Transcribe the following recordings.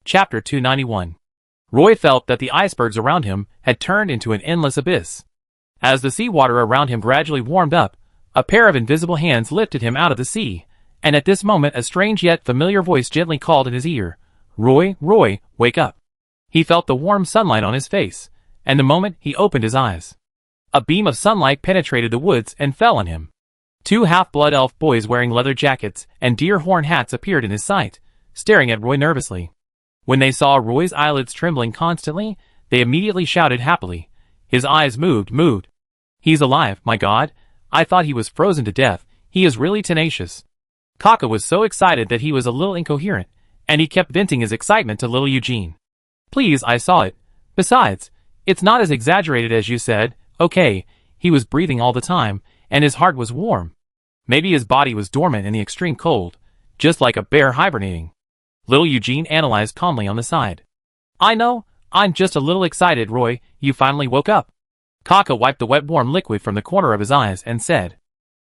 Chapter 291. Roy felt that the icebergs around him had turned into an endless abyss. As the seawater around him gradually warmed up, a pair of invisible hands lifted him out of the sea, and at this moment a strange yet familiar voice gently called in his ear, "Roy, Roy, wake up." He felt the warm sunlight on his face, and the moment he opened his eyes, a beam of sunlight penetrated the woods and fell on him. Two half-blood elf boys wearing leather jackets and deer horn hats appeared in his sight, staring at Roy nervously. When they saw Roy's eyelids trembling constantly, they immediately shouted happily. His eyes moved. "He's alive, my God. I thought he was frozen to death. He is really tenacious." Kaka was so excited that he was a little incoherent, and he kept venting his excitement to little Eugene. "Please, I saw it. Besides, it's not as exaggerated as you said. Okay, he was breathing all the time, and his heart was warm. Maybe his body was dormant in the extreme cold, just like a bear hibernating." Little Eugene analyzed calmly on the side. "I know, I'm just a little excited, Roy. You finally woke up." Kaka wiped the wet warm liquid from the corner of his eyes and said,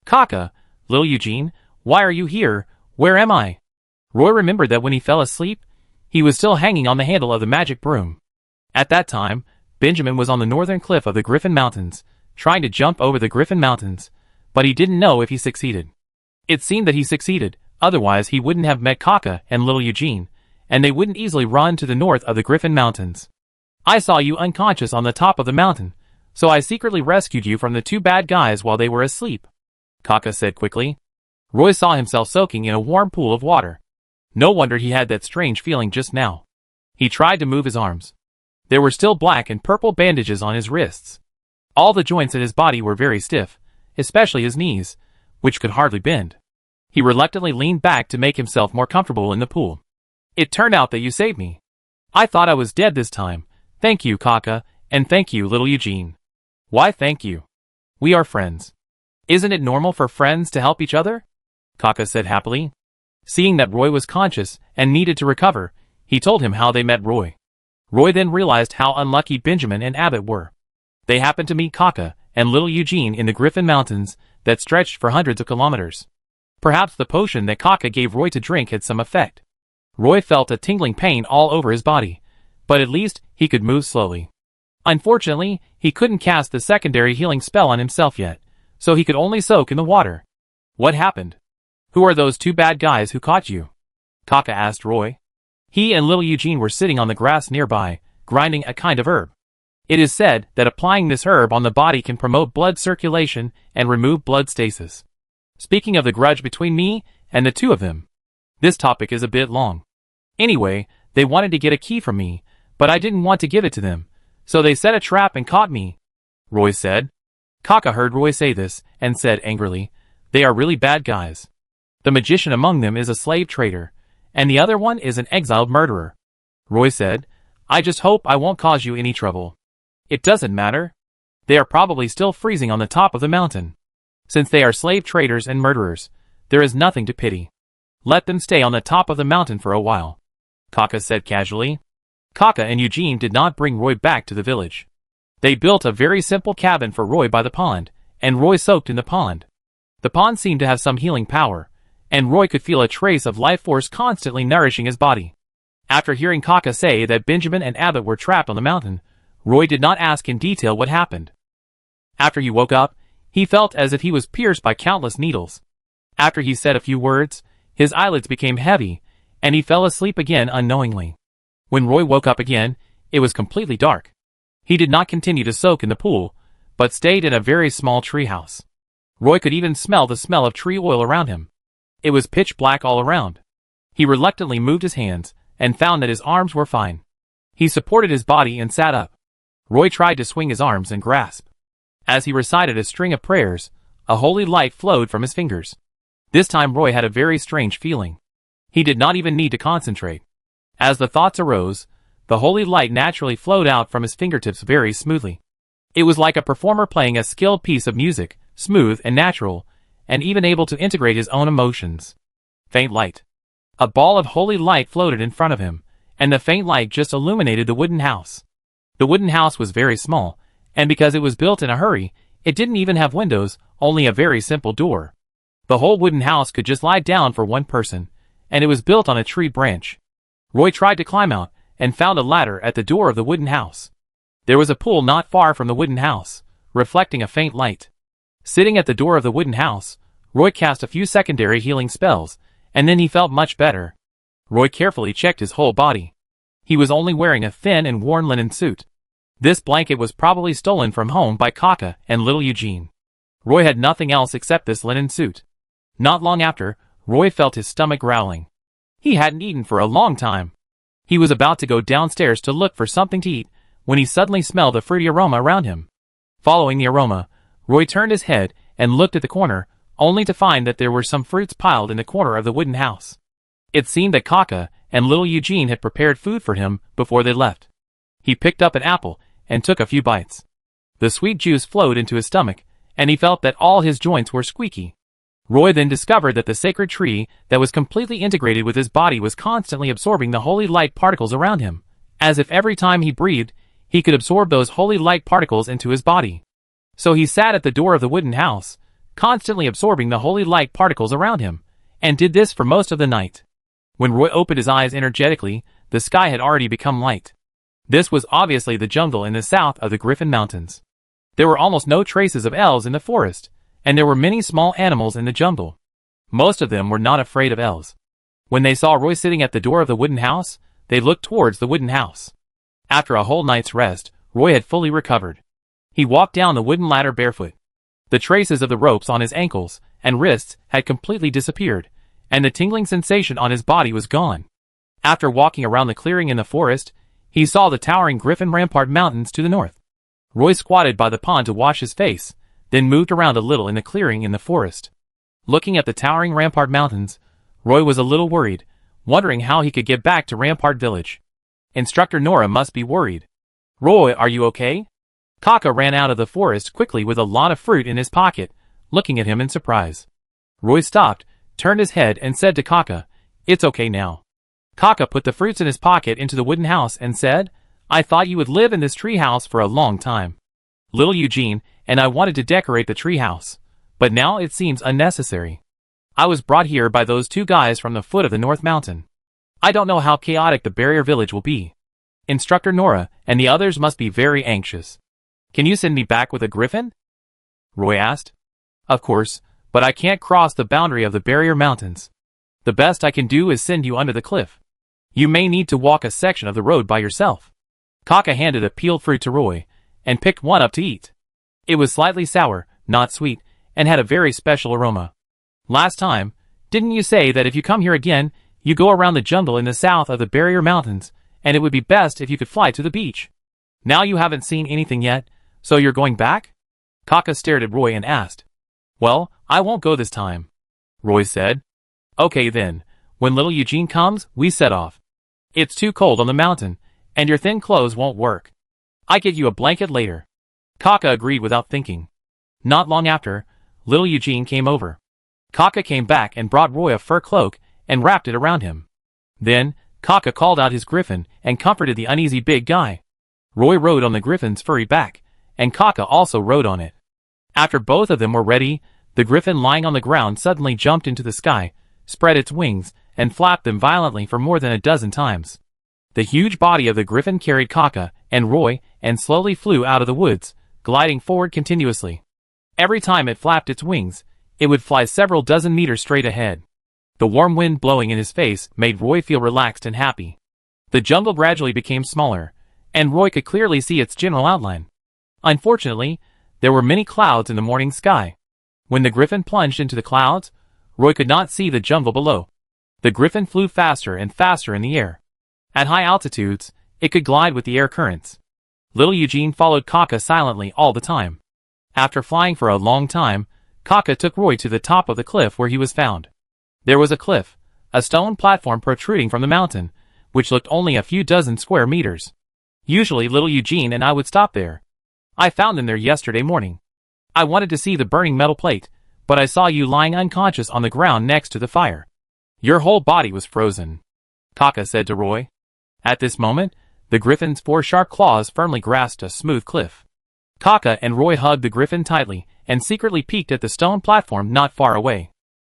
"Kaka, little Eugene, why are you here? Where am I?" Roy remembered that when he fell asleep, he was still hanging on the handle of the magic broom. At that time, Benjamin was on the northern cliff of the Griffin Mountains, trying to jump over the Griffin Mountains, but he didn't know if he succeeded. It seemed that he succeeded, otherwise he wouldn't have met Kaka and little Eugene, and they wouldn't easily run to the north of the Griffin Mountains. "I saw you unconscious on the top of the mountain, so I secretly rescued you from the two bad guys while they were asleep," Kaka said quickly. Roy saw himself soaking in a warm pool of water. No wonder he had that strange feeling just now. He tried to move his arms. There were still black and purple bandages on his wrists. All the joints in his body were very stiff, especially his knees, which could hardly bend. He reluctantly leaned back to make himself more comfortable in the pool. "It turned out that you saved me. I thought I was dead this time. Thank you, Kaka, and thank you, little Eugene." "Why thank you? We are friends. Isn't it normal for friends to help each other?" Kaka said happily. Seeing that Roy was conscious and needed to recover, he told him how they met Roy. Roy then realized how unlucky Benjamin and Abbott were. They happened to meet Kaka and little Eugene in the Griffin Mountains that stretched for hundreds of kilometers. Perhaps the potion that Kaka gave Roy to drink had some effect. Roy felt a tingling pain all over his body, but at least he could move slowly. Unfortunately, he couldn't cast the secondary healing spell on himself yet, so he could only soak in the water. "What happened? Who are those two bad guys who caught you?" Kaka asked Roy. He and little Eugene were sitting on the grass nearby, grinding a kind of herb. It is said that applying this herb on the body can promote blood circulation and remove blood stasis. Speaking of the grudge between me and the two of them, this topic is a bit long. Anyway, they wanted to get a key from me, but I didn't want to give it to them, so they set a trap and caught me," Roy said. Kaka heard Roy say this and said angrily, "They are really bad guys. The magician among them is a slave trader, and the other one is an exiled murderer." Roy said, "I just hope I won't cause you any trouble." "It doesn't matter. They are probably still freezing on the top of the mountain. Since they are slave traders and murderers, there is nothing to pity. Let them stay on the top of the mountain for a while," Kaka said casually. Kaka and Eugene did not bring Roy back to the village. They built a very simple cabin for Roy by the pond, and Roy soaked in the pond. The pond seemed to have some healing power, and Roy could feel a trace of life force constantly nourishing his body. After hearing Kaka say that Benjamin and Abbott were trapped on the mountain, Roy did not ask in detail what happened. After he woke up, he felt as if he was pierced by countless needles. After he said a few words, his eyelids became heavy, and he fell asleep again unknowingly. When Roy woke up again, it was completely dark. He did not continue to soak in the pool, but stayed in a very small treehouse. Roy could even smell the smell of tree oil around him. It was pitch black all around. He reluctantly moved his hands, and found that his arms were fine. He supported his body and sat up. Roy tried to swing his arms and grasp. As he recited a string of prayers, a holy light flowed from his fingers. This time Roy had a very strange feeling. He did not even need to concentrate. As the thoughts arose, the holy light naturally flowed out from his fingertips very smoothly. It was like a performer playing a skilled piece of music, smooth and natural, and even able to integrate his own emotions. Faint light. A ball of holy light floated in front of him, and the faint light just illuminated the wooden house. The wooden house was very small, and because it was built in a hurry, it didn't even have windows, only a very simple door. The whole wooden house could just lie down for one person, and it was built on a tree branch. Roy tried to climb out, and found a ladder at the door of the wooden house. There was a pool not far from the wooden house, reflecting a faint light. Sitting at the door of the wooden house, Roy cast a few secondary healing spells, and then he felt much better. Roy carefully checked his whole body. He was only wearing a thin and worn linen suit. This blanket was probably stolen from home by Kaka and little Eugene. Roy had nothing else except this linen suit. Not long after, Roy felt his stomach growling. He hadn't eaten for a long time. He was about to go downstairs to look for something to eat, when he suddenly smelled a fruity aroma around him. Following the aroma, Roy turned his head and looked at the corner, only to find that there were some fruits piled in the corner of the wooden house. It seemed that Kaka and little Eugene had prepared food for him before they left. He picked up an apple and took a few bites. The sweet juice flowed into his stomach, and he felt that all his joints were squeaky. Roy then discovered that the sacred tree that was completely integrated with his body was constantly absorbing the holy light particles around him, as if every time he breathed, he could absorb those holy light particles into his body. So he sat at the door of the wooden house, constantly absorbing the holy light particles around him, and did this for most of the night. When Roy opened his eyes energetically, the sky had already become light. This was obviously the jungle in the south of the Griffin Mountains. There were almost no traces of elves in the forest, and there were many small animals in the jungle. Most of them were not afraid of elves. When they saw Roy sitting at the door of the wooden house, they looked towards the wooden house. After a whole night's rest, Roy had fully recovered. He walked down the wooden ladder barefoot. The traces of the ropes on his ankles and wrists had completely disappeared, and the tingling sensation on his body was gone. After walking around the clearing in the forest, he saw the towering Griffin Rampart Mountains to the north. Roy squatted by the pond to wash his face, then moved around a little in the clearing in the forest. Looking at the towering Rampart Mountains, Roy was a little worried, wondering how he could get back to Rampart Village. Instructor Nora must be worried. "Roy, are you okay?" Kaka ran out of the forest quickly with a lot of fruit in his pocket, looking at him in surprise. Roy stopped, turned his head and said to Kaka, "It's okay now." Kaka put the fruits in his pocket into the wooden house and said, "I thought you would live in this tree house for a long time. Little Eugene and I wanted to decorate the tree house, but now it seems unnecessary. I was brought here by those two guys from the foot of the North Mountain. I don't know how chaotic the barrier village will be. Instructor Nora and the others must be very anxious. Can you send me back with a griffin?" Roy asked. "Of course, but I can't cross the boundary of the barrier mountains. The best I can do is send you under the cliff. You may need to walk a section of the road by yourself." Kaka handed a peeled fruit to Roy, and picked one up to eat. It was slightly sour, not sweet, and had a very special aroma. "Last time, didn't you say that if you come here again, you go around the jungle in the south of the barrier mountains, and it would be best if you could fly to the beach? Now you haven't seen anything yet, so you're going back?" Kaka stared at Roy and asked. "Well, I won't go this time," Roy said. "Okay then, when little Eugene comes, we set off. It's too cold on the mountain, and your thin clothes won't work. I get you a blanket later." Kaka agreed without thinking. Not long after, little Eugene came over. Kaka came back and brought Roy a fur cloak and wrapped it around him. Then, Kaka called out his griffin and comforted the uneasy big guy. Roy rode on the griffin's furry back, and Kaka also rode on it. After both of them were ready, the griffin lying on the ground suddenly jumped into the sky, spread its wings, and flapped them violently for more than a dozen times. The huge body of the griffin carried Kaka and Roy and slowly flew out of the woods, gliding forward continuously. Every time it flapped its wings, it would fly several dozen meters straight ahead. The warm wind blowing in his face made Roy feel relaxed and happy. The jungle gradually became smaller, and Roy could clearly see its general outline. Unfortunately, there were many clouds in the morning sky. When the griffin plunged into the clouds, Roy could not see the jungle below. The griffin flew faster and faster in the air. At high altitudes, it could glide with the air currents. Little Eugene followed Kaka silently all the time. After flying for a long time, Kaka took Roy to the top of the cliff where he was found. There was a cliff, a stone platform protruding from the mountain, which looked only a few dozen square meters. Usually little Eugene and I would stop there. I found them there yesterday morning. I wanted to see the burning metal plate, but I saw you lying unconscious on the ground next to the fire. Your whole body was frozen," Kaka said to Roy. At this moment, the griffin's 4 sharp claws firmly grasped a smooth cliff. Kaka and Roy hugged the griffin tightly and secretly peeked at the stone platform not far away.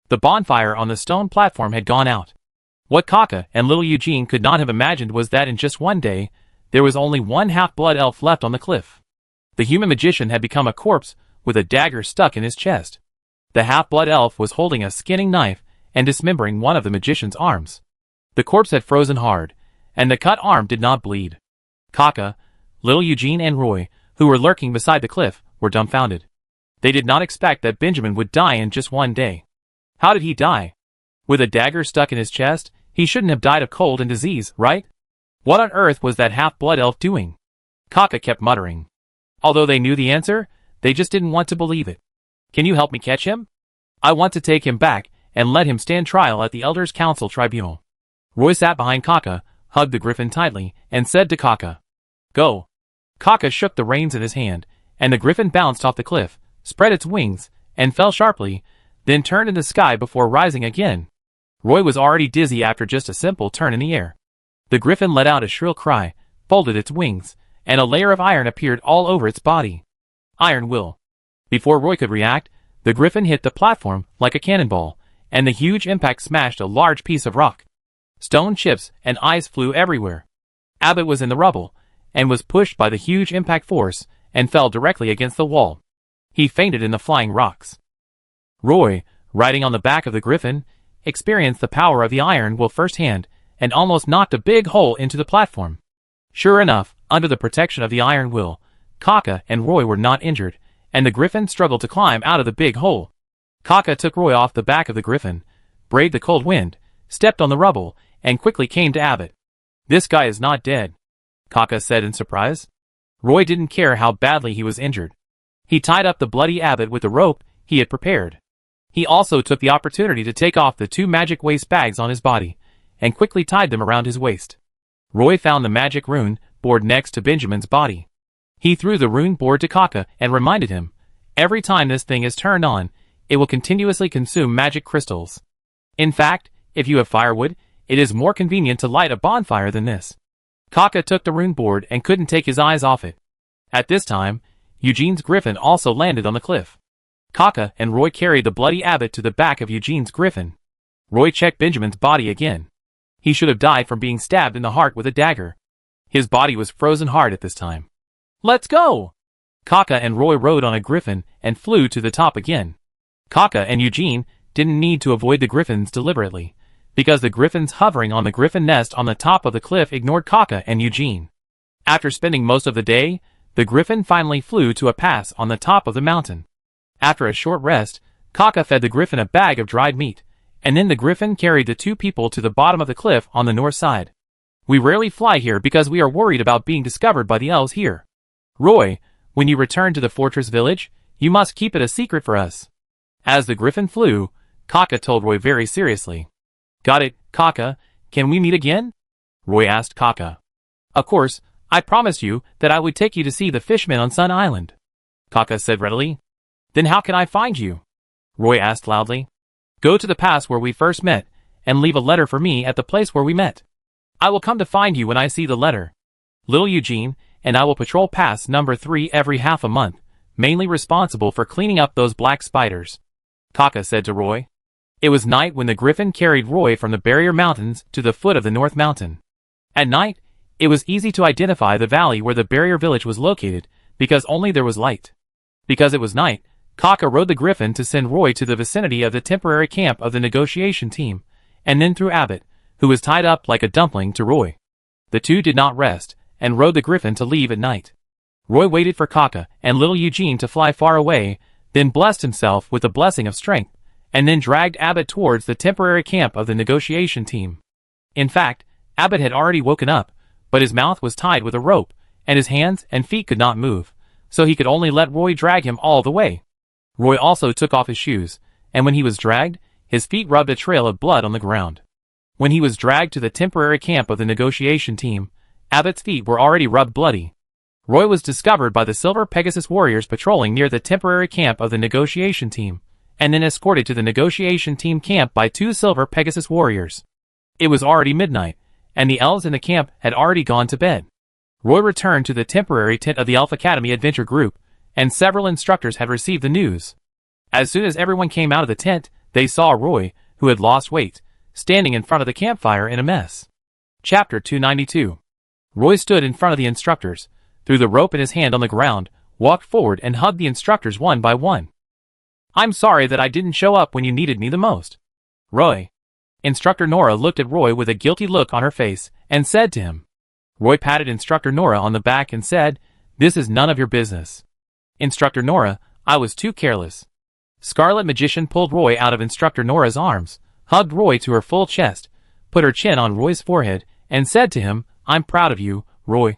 The bonfire on the stone platform had gone out. What Kaka and little Eugene could not have imagined was that in just one day, there was only one half-blood elf left on the cliff. The human magician had become a corpse with a dagger stuck in his chest. The half-blood elf was holding a skinning knife and dismembering one of the magician's arms. The corpse had frozen hard, and the cut arm did not bleed. Kaka, little Eugene and Roy, who were lurking beside the cliff, were dumbfounded. They did not expect that Benjamin would die in just one day. How did he die? With a dagger stuck in his chest, he shouldn't have died of cold and disease, right? What on earth was that half-blood elf doing? Kaka kept muttering. Although they knew the answer, they just didn't want to believe it. Can you help me catch him? I want to take him back and let him stand trial at the Elders' Council Tribunal. Roy sat behind Kaka, hugged the griffin tightly, and said to Kaka, "Go." Kaka shook the reins in his hand, and the griffin bounced off the cliff, spread its wings, and fell sharply, then turned in the sky before rising again. Roy was already dizzy after just a simple turn in the air. The griffin let out a shrill cry, folded its wings, and a layer of iron appeared all over its body. Iron will. Before Roy could react, the griffin hit the platform like a cannonball, and the huge impact smashed a large piece of rock. Stone chips and ice flew everywhere. Abbott was in the rubble, and was pushed by the huge impact force, and fell directly against the wall. He fainted in the flying rocks. Roy, riding on the back of the griffin, experienced the power of the iron will firsthand, and almost knocked a big hole into the platform. Sure enough, under the protection of the iron will, Kaka and Roy were not injured, and the griffin struggled to climb out of the big hole. Kaka took Roy off the back of the griffin, braved the cold wind, stepped on the rubble, and quickly came to Abbott. "This guy is not dead," Kaka said in surprise. Roy didn't care how badly he was injured. He tied up the bloody Abbott with the rope he had prepared. He also took the opportunity to take off the 2 magic waist bags on his body, and quickly tied them around his waist. Roy found the magic rune board next to Benjamin's body. He threw the rune board to Kaka and reminded him, "Every time this thing is turned on, it will continuously consume magic crystals. In fact, if you have firewood, it is more convenient to light a bonfire than this." Kaka took the rune board and couldn't take his eyes off it. At this time, Eugene's griffin also landed on the cliff. Kaka and Roy carried the bloody Abbott to the back of Eugene's griffin. Roy checked Benjamin's body again. He should have died from being stabbed in the heart with a dagger. His body was frozen hard at this time. "Let's go!" Kaka and Roy rode on a griffin and flew to the top again. Kaka and Eugene didn't need to avoid the griffins deliberately, because the griffins hovering on the griffin nest on the top of the cliff ignored Kaka and Eugene. After spending most of the day, the griffin finally flew to a pass on the top of the mountain. After a short rest, Kaka fed the griffin a bag of dried meat, and then the griffin carried the 2 people to the bottom of the cliff on the north side. "We rarely fly here because we are worried about being discovered by the elves here. Roy, when you return to the fortress village, you must keep it a secret for us." As the griffin flew, Kaka told Roy very seriously. "Got it, Kaka. Can we meet again?" Roy asked Kaka. "Of course, I promised you that I would take you to see the fishmen on Sun Island," Kaka said readily. "Then how can I find you?" Roy asked loudly. "Go to the pass where we first met, and leave a letter for me at the place where we met. I will come to find you when I see the letter. Little Eugene and I will patrol pass number 3 every half a month, mainly responsible for cleaning up those black spiders," Kaka said to Roy. It was night when the griffin carried Roy from the barrier mountains to the foot of the North Mountain. At night, it was easy to identify the valley where the barrier village was located, because only there was light. Because it was night, Kaka rode the griffin to send Roy to the vicinity of the temporary camp of the negotiation team, and then through Abbott, who was tied up like a dumpling, to Roy. The 2 did not rest, and rode the griffin to leave at night. Roy waited for Kaka and little Eugene to fly far away, then blessed himself with the blessing of strength, and then dragged Abbott towards the temporary camp of the negotiation team. In fact, Abbott had already woken up, but his mouth was tied with a rope, and his hands and feet could not move, so he could only let Roy drag him all the way. Roy also took off his shoes, and when he was dragged, his feet rubbed a trail of blood on the ground. When he was dragged to the temporary camp of the negotiation team, Abbott's feet were already rubbed bloody. Roy was discovered by the Silver Pegasus warriors patrolling near the temporary camp of the negotiation team, and then escorted to the negotiation team camp by 2 Silver Pegasus warriors. It was already midnight, and the elves in the camp had already gone to bed. Roy returned to the temporary tent of the Elf Academy Adventure Group, and several instructors had received the news. As soon as everyone came out of the tent, they saw Roy, who had lost weight, standing in front of the campfire in a mess. Chapter 292. Roy stood in front of the instructors, threw the rope in his hand on the ground, walked forward and hugged the instructors one by one. "I'm sorry that I didn't show up when you needed me the most. Roy." Instructor Nora looked at Roy with a guilty look on her face and said to him. Roy patted Instructor Nora on the back and said, "This is none of your business." "Instructor Nora, I was too careless." Scarlet Magician pulled Roy out of Instructor Nora's arms, hugged Roy to her full chest, put her chin on Roy's forehead, and said to him, "I'm proud of you, Roy."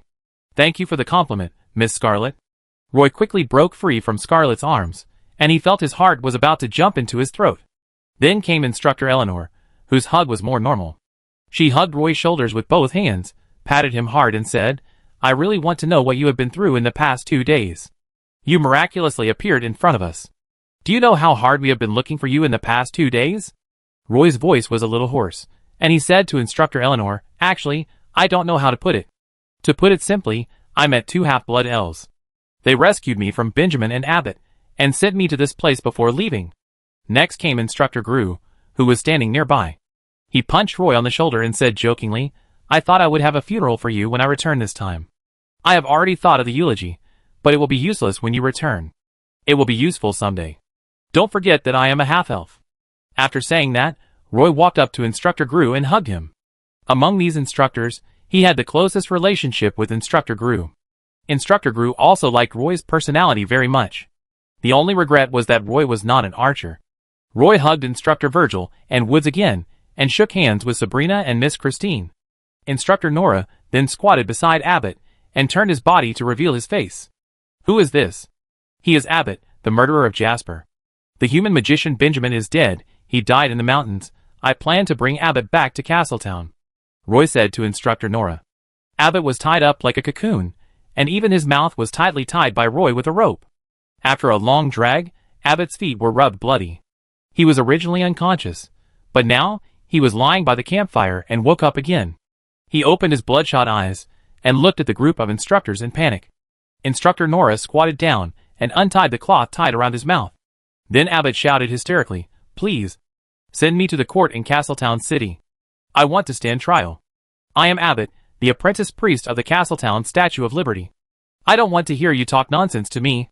"Thank you for the compliment, Miss Scarlet." Roy quickly broke free from Scarlet's arms, and he felt his heart was about to jump into his throat. Then came Instructor Eleanor, whose hug was more normal. She hugged Roy's shoulders with both hands, patted him hard and said, "I really want to know what you have been through in the past 2 days. You miraculously appeared in front of us. Do you know how hard we have been looking for you in the past 2 days?" Roy's voice was a little hoarse, and he said to Instructor Eleanor, "Actually, I don't know how to put it. To put it simply, I met 2 half-blood elves. They rescued me from Benjamin and Abbott, and sent me to this place before leaving." Next came Instructor Gru, who was standing nearby. He punched Roy on the shoulder and said jokingly, "I thought I would have a funeral for you when I return this time. I have already thought of the eulogy, but it will be useless when you return. It will be useful someday. Don't forget that I am a half-elf." After saying that, Roy walked up to Instructor Gru and hugged him. Among these instructors, he had the closest relationship with Instructor Gru. Instructor Gru also liked Roy's personality very much. The only regret was that Roy was not an archer. Roy hugged Instructor Virgil and Woods again, and shook hands with Sabrina and Miss Christine. Instructor Nora then squatted beside Abbott, and turned his body to reveal his face. "Who is this?" "He is Abbott, the murderer of Jasper. The human magician Benjamin is dead. He died in the mountains. I plan to bring Abbott back to Castletown," Roy said to Instructor Nora. Abbott was tied up like a cocoon, and even his mouth was tightly tied by Roy with a rope. After a long drag, Abbott's feet were rubbed bloody. He was originally unconscious, but now he was lying by the campfire and woke up again. He opened his bloodshot eyes and looked at the group of instructors in panic. Instructor Nora squatted down and untied the cloth tied around his mouth. Then Abbott shouted hysterically, "Please, send me to the court in Castletown City. I want to stand trial. I am Abbott, the apprentice priest of the Castletown Statue of Liberty. I don't want to hear you talk nonsense to me."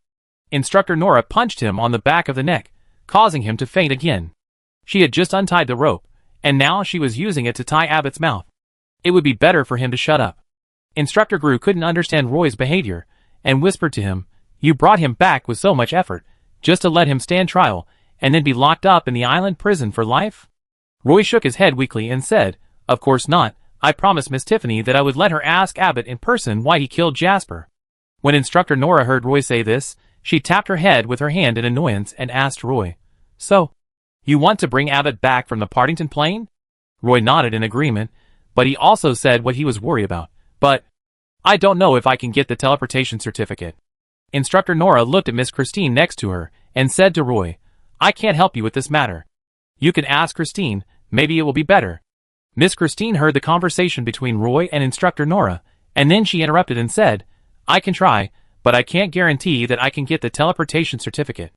Instructor Nora punched him on the back of the neck, causing him to faint again. She had just untied the rope, and now she was using it to tie Abbott's mouth. It would be better for him to shut up. Instructor Gru couldn't understand Roy's behavior, and whispered to him, "You brought him back with so much effort, just to let him stand trial, and then be locked up in the island prison for life?" Roy shook his head weakly and said, "Of course not. I promised Miss Tiffany that I would let her ask Abbott in person why he killed Jasper." When Instructor Nora heard Roy say this, she tapped her head with her hand in annoyance and asked Roy, "So, you want to bring Abbott back from the Partington Plain?" Roy nodded in agreement, but he also said what he was worried about. "But I don't know if I can get the teleportation certificate." Instructor Nora looked at Miss Christine next to her and said to Roy, "I can't help you with this matter. You can ask Christine, maybe it will be better." Miss Christine heard the conversation between Roy and Instructor Nora, and then she interrupted and said, "I can try, but I can't guarantee that I can get the teleportation certificate.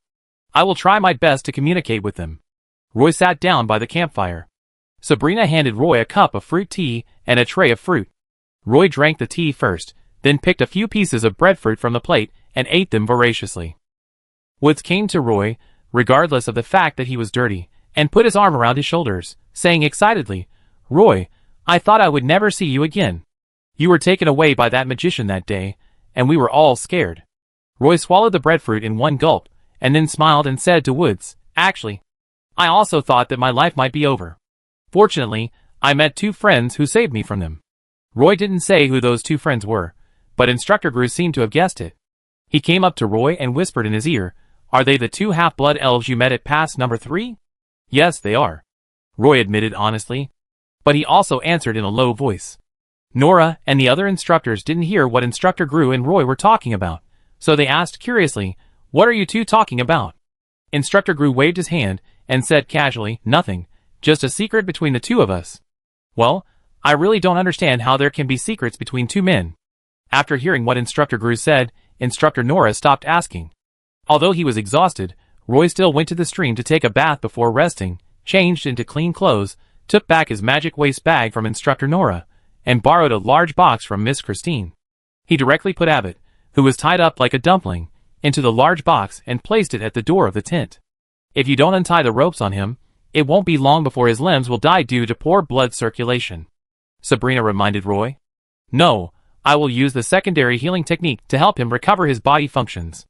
I will try my best to communicate with them." Roy sat down by the campfire. Sabrina handed Roy a cup of fruit tea and a tray of fruit. Roy drank the tea first, then picked a few pieces of breadfruit from the plate and ate them voraciously. Woods came to Roy, regardless of the fact that he was dirty, and put his arm around his shoulders, saying excitedly, "Roy, I thought I would never see you again. You were taken away by that magician that day, and we were all scared." Roy swallowed the breadfruit in one gulp, and then smiled and said to Woods, "Actually, I also thought that my life might be over. Fortunately, I met 2 friends who saved me from them." Roy didn't say who those 2 friends were, but Instructor Gru seemed to have guessed it. He came up to Roy and whispered in his ear, "Are they the 2 half-blood elves you met at pass number 3? "Yes, they are," Roy admitted honestly. But he also answered in a low voice. Nora and the other instructors didn't hear what Instructor Gru and Roy were talking about, so they asked curiously, "What are you 2 talking about?" Instructor Gru waved his hand and said casually, "Nothing, just a secret between the 2 of us." "Well, I really don't understand how there can be secrets between 2 men." After hearing what Instructor Gru said, Instructor Nora stopped asking. Although he was exhausted, Roy still went to the stream to take a bath before resting, changed into clean clothes, took back his magic waste bag from Instructor Nora, and borrowed a large box from Miss Christine. He directly put Abbott, who was tied up like a dumpling, into the large box and placed it at the door of the tent. If you don't untie the ropes on him, it won't be long before his limbs will die due to poor blood circulation, Sabrina reminded Roy. No, I will use the secondary healing technique to help him recover his body functions.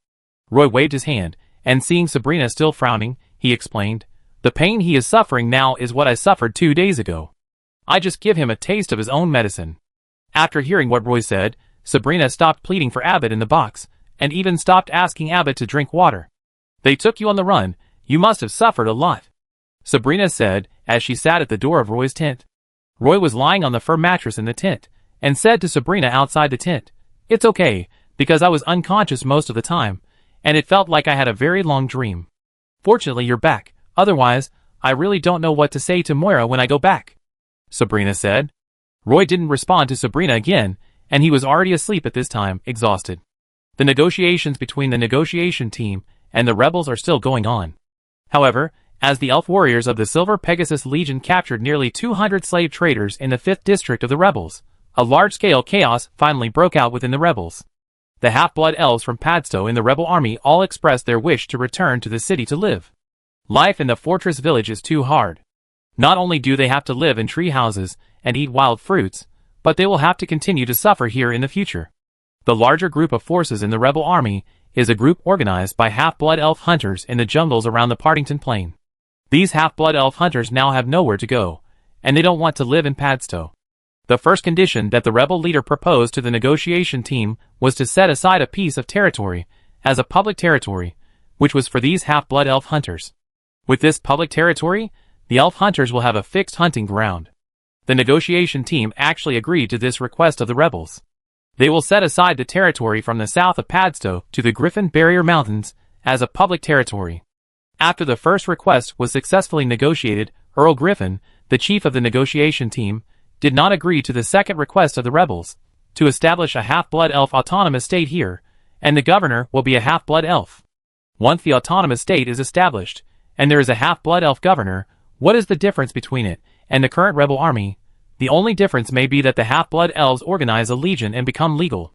Roy waved his hand, and seeing Sabrina still frowning, he explained, the pain he is suffering now is what I suffered 2 days ago. I just give him a taste of his own medicine. After hearing what Roy said, Sabrina stopped pleading for Abbott in the box, and even stopped asking Abbott to drink water. They took you on the run, you must have suffered a lot, Sabrina said as she sat at the door of Roy's tent. Roy was lying on the fur mattress in the tent, and said to Sabrina outside the tent, It's okay, because I was unconscious most of the time, and it felt like I had a very long dream. Fortunately you're back, otherwise, I really don't know what to say to Moira when I go back, Sabrina said. Roy didn't respond to Sabrina again, and he was already asleep at this time, exhausted. The negotiations between the negotiation team and the rebels are still going on. However, as the elf warriors of the Silver Pegasus Legion captured nearly 200 slave traders in the 5th district of the rebels, a large-scale chaos finally broke out within the rebels. The half-blood elves from Padstow in the rebel army all expressed their wish to return to the city to live. Life in the fortress village is too hard. Not only do they have to live in tree houses and eat wild fruits, but they will have to continue to suffer here in the future. The larger group of forces in the rebel army is a group organized by half-blood elf hunters in the jungles around the Partington Plain. These half-blood elf hunters now have nowhere to go, and they don't want to live in Padstow. The first condition that the rebel leader proposed to the negotiation team was to set aside a piece of territory as a public territory, which was for these half-blood elf hunters. With this public territory, the elf hunters will have a fixed hunting ground. The negotiation team actually agreed to this request of the rebels. They will set aside the territory from the south of Padstow to the Griffin Barrier Mountains as a public territory. After the first request was successfully negotiated, Earl Griffin, the chief of the negotiation team, did not agree to the second request of the rebels, to establish a half-blood elf autonomous state here, and the governor will be a half-blood elf. Once the autonomous state is established, and there is a half-blood elf governor, what is the difference between it and the current rebel army? The only difference may be that the half-blood elves organize a legion and become legal.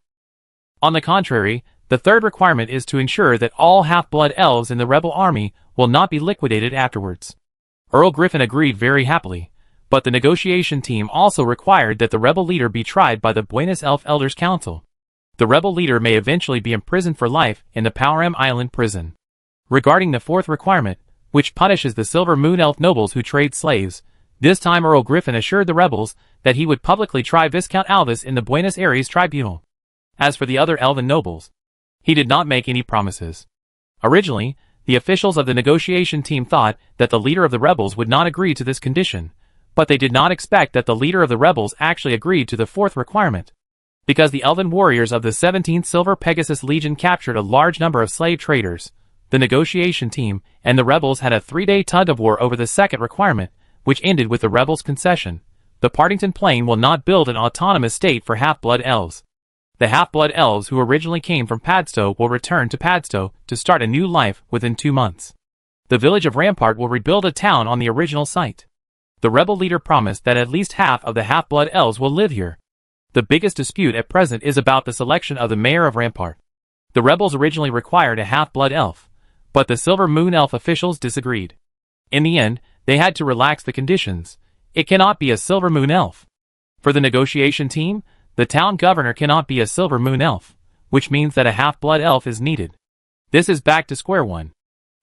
On the contrary, the third requirement is to ensure that all half-blood elves in the rebel army will not be liquidated afterwards. Earl Griffin agreed very happily, but the negotiation team also required that the rebel leader be tried by the Buenos Elf Elders Council. The rebel leader may eventually be imprisoned for life in the Powram Island prison. Regarding the fourth requirement, which punishes the Silver Moon Elf nobles who trade slaves, this time Earl Griffin assured the rebels that he would publicly try Viscount Alvis in the Buenos Aires tribunal. As for the other elven nobles, he did not make any promises. Originally, the officials of the negotiation team thought that the leader of the rebels would not agree to this condition, but they did not expect that the leader of the rebels actually agreed to the fourth requirement. Because the elven warriors of the 17th Silver Pegasus Legion captured a large number of slave traders, the negotiation team and the rebels had a 3-day tug-of-war over the second requirement, which ended with the rebels' concession. The Partington Plain will not build an autonomous state for half-blood elves. The half-blood elves who originally came from Padstow will return to Padstow to start a new life within 2 months. The village of Rampart will rebuild a town on the original site. The rebel leader promised that at least half of the half-blood elves will live here. The biggest dispute at present is about the selection of the mayor of Rampart. The rebels originally required a half-blood elf, but the Silver Moon Elf officials disagreed. In the end, they had to relax the conditions. It cannot be a Silver Moon Elf. For the negotiation team, the town governor cannot be a Silver Moon Elf, which means that a half-blood elf is needed. This is back to square one.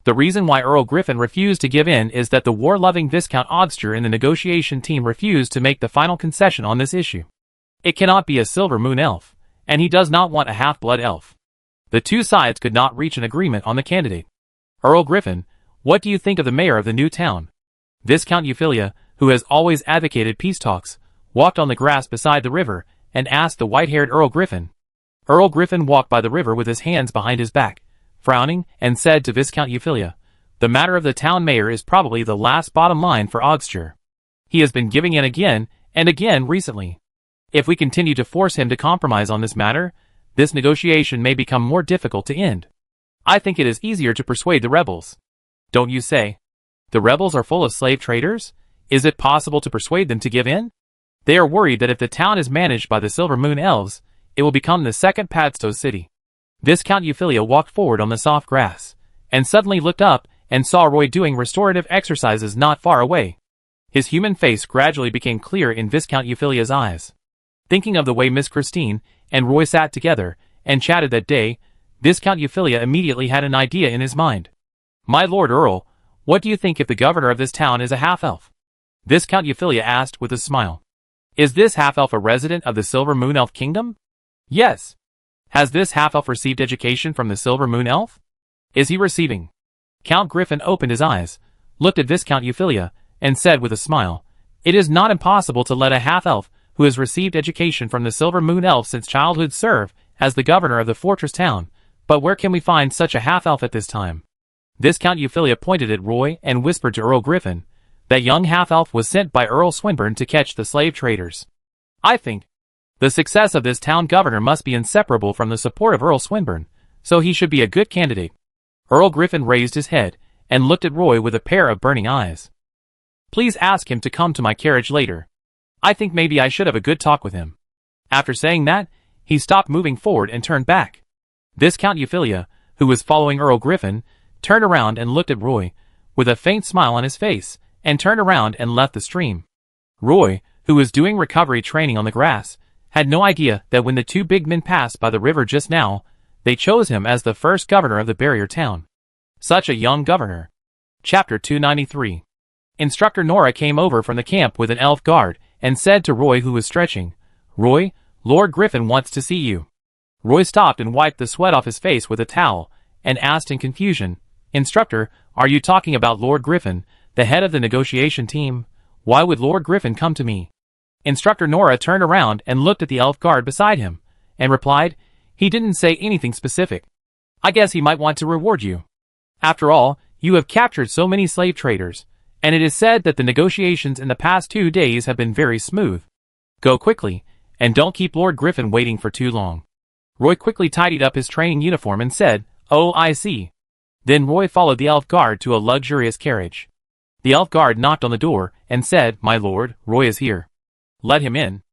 The reason why Earl Griffin refused to give in is that the war-loving Viscount Odster in the negotiation team refused to make the final concession on this issue. It cannot be a Silver Moon Elf, and he does not want a half-blood elf. The two sides could not reach an agreement on the candidate. Earl Griffin, what do you think of the mayor of the new town? Viscount Euphilia, who has always advocated peace talks, walked on the grass beside the river and asked the white-haired Earl Griffin. Earl Griffin walked by the river with his hands behind his back, frowning, and said to Viscount Euphilia, "The matter of the town mayor is probably the last bottom line for Odster. He has been giving in again and again recently. If we continue to force him to compromise on this matter, this negotiation may become more difficult to end. I think it is easier to persuade the rebels. Don't you say? The rebels are full of slave traders? Is it possible to persuade them to give in? They are worried that if the town is managed by the Silver Moon Elves, it will become the second Padstow city. Viscount Euphilia walked forward on the soft grass, and suddenly looked up and saw Roy doing restorative exercises not far away. His human face gradually became clear in Viscount Euphilia's eyes. Thinking of the way Miss Christine and Roy sat together and chatted that day, Viscount Euphilia immediately had an idea in his mind. "My Lord Earl, what do you think if the governor of this town is a half-elf?" Viscount Euphilia asked with a smile. "Is this half-elf a resident of the Silver Moon Elf Kingdom?" "Yes." "Has this half-elf received education from the Silver Moon Elf?" "Is he receiving?" Count Griffin opened his eyes, looked at Viscount Euphilia, and said with a smile, "It is not impossible to let a half-elf who has received education from the Silver Moon Elf since childhood serve as the governor of the fortress town, but where can we find such a half-elf at this time?" Viscount Euphilia pointed at Roy and whispered to Earl Griffin, "That young half-elf was sent by Earl Swinburne to catch the slave traders. I think the success of this town governor must be inseparable from the support of Earl Swinburne, so he should be a good candidate." Earl Griffin raised his head and looked at Roy with a pair of burning eyes. "Please ask him to come to my carriage later. I think maybe I should have a good talk with him." After saying that, he stopped moving forward and turned back. Viscount Euphilia, who was following Earl Griffin, turned around and looked at Roy, with a faint smile on his face, and turned around and left the stream. Roy, who was doing recovery training on the grass, had no idea that when the two big men passed by the river just now, they chose him as the first governor of the barrier town. Such a young governor. Chapter 293. Instructor Nora came over from the camp with an elf guard, and said to Roy, who was stretching, "Roy, Lord Griffin wants to see you." Roy stopped and wiped the sweat off his face with a towel, and asked in confusion, "Instructor, are you talking about Lord Griffin, the head of the negotiation team? Why would Lord Griffin come to me?" Instructor Nora turned around and looked at the elf guard beside him, and replied, "He didn't say anything specific. I guess he might want to reward you. After all, you have captured so many slave traders, and it is said that the negotiations in the past 2 days have been very smooth. Go quickly, and don't keep Lord Griffin waiting for too long." Roy quickly tidied up his training uniform and said, "Oh, I see." Then Roy followed the elf guard to a luxurious carriage. The elf guard knocked on the door and said, "My lord, Roy is here. Let him in."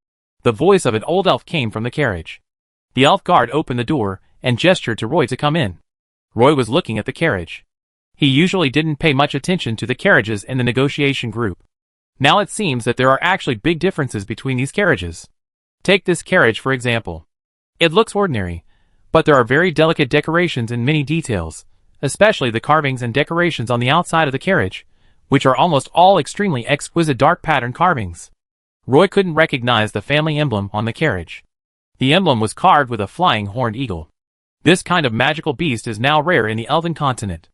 The voice of an old elf came from the carriage. The elf guard opened the door and gestured to Roy to come in. Roy was looking at the carriage. He usually didn't pay much attention to the carriages in the negotiation group. Now it seems that there are actually big differences between these carriages. Take this carriage for example. It looks ordinary, but there are very delicate decorations and many details, especially the carvings and decorations on the outside of the carriage, which are almost all extremely exquisite dark pattern carvings. Roy couldn't recognize the family emblem on the carriage. The emblem was carved with a flying horned eagle. This kind of magical beast is now rare in the Elven continent.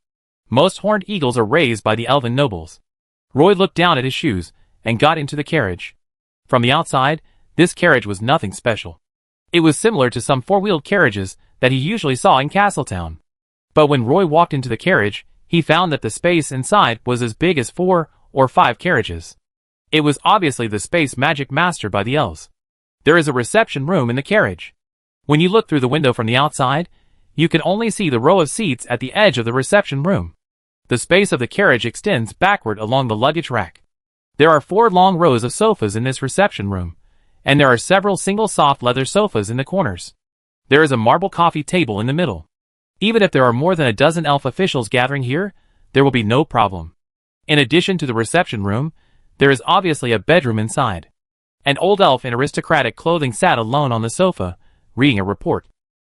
Most horned eagles are raised by the Elven nobles. Roy looked down at his shoes and got into the carriage. From the outside, this carriage was nothing special. It was similar to some four-wheeled carriages that he usually saw in Castletown. But when Roy walked into the carriage, he found that the space inside was as big as 4 or 5 carriages. It was obviously the space magic mastered by the elves. There is a reception room in the carriage. When you look through the window from the outside, you can only see the row of seats at the edge of the reception room. The space of the carriage extends backward along the luggage rack. There are 4 long rows of sofas in this reception room, and there are several single soft leather sofas in the corners. There is a marble coffee table in the middle. Even if there are more than a dozen elf officials gathering here, there will be no problem. In addition to the reception room, there is obviously a bedroom inside. An old elf in aristocratic clothing sat alone on the sofa, reading a report.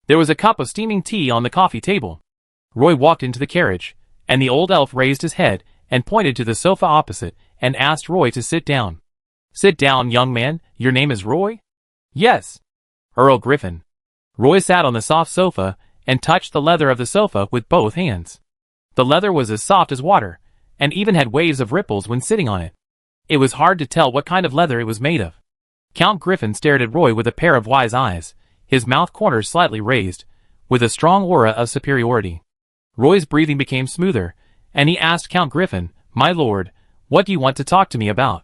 There was a cup of steaming tea on the coffee table. Roy walked into the carriage, and the old elf raised his head and pointed to the sofa opposite and asked Roy to sit down. "Sit down, young man. Your name is Roy?" "Yes." "Earl Griffin." Roy sat on the soft sofa and touched the leather of the sofa with both hands. The leather was as soft as water, and even had waves of ripples when sitting on it. It was hard to tell what kind of leather it was made of. Count Griffin stared at Roy with a pair of wise eyes, his mouth corners slightly raised, with a strong aura of superiority. Roy's breathing became smoother, and he asked Count Griffin, "My lord, what do you want to talk to me about?"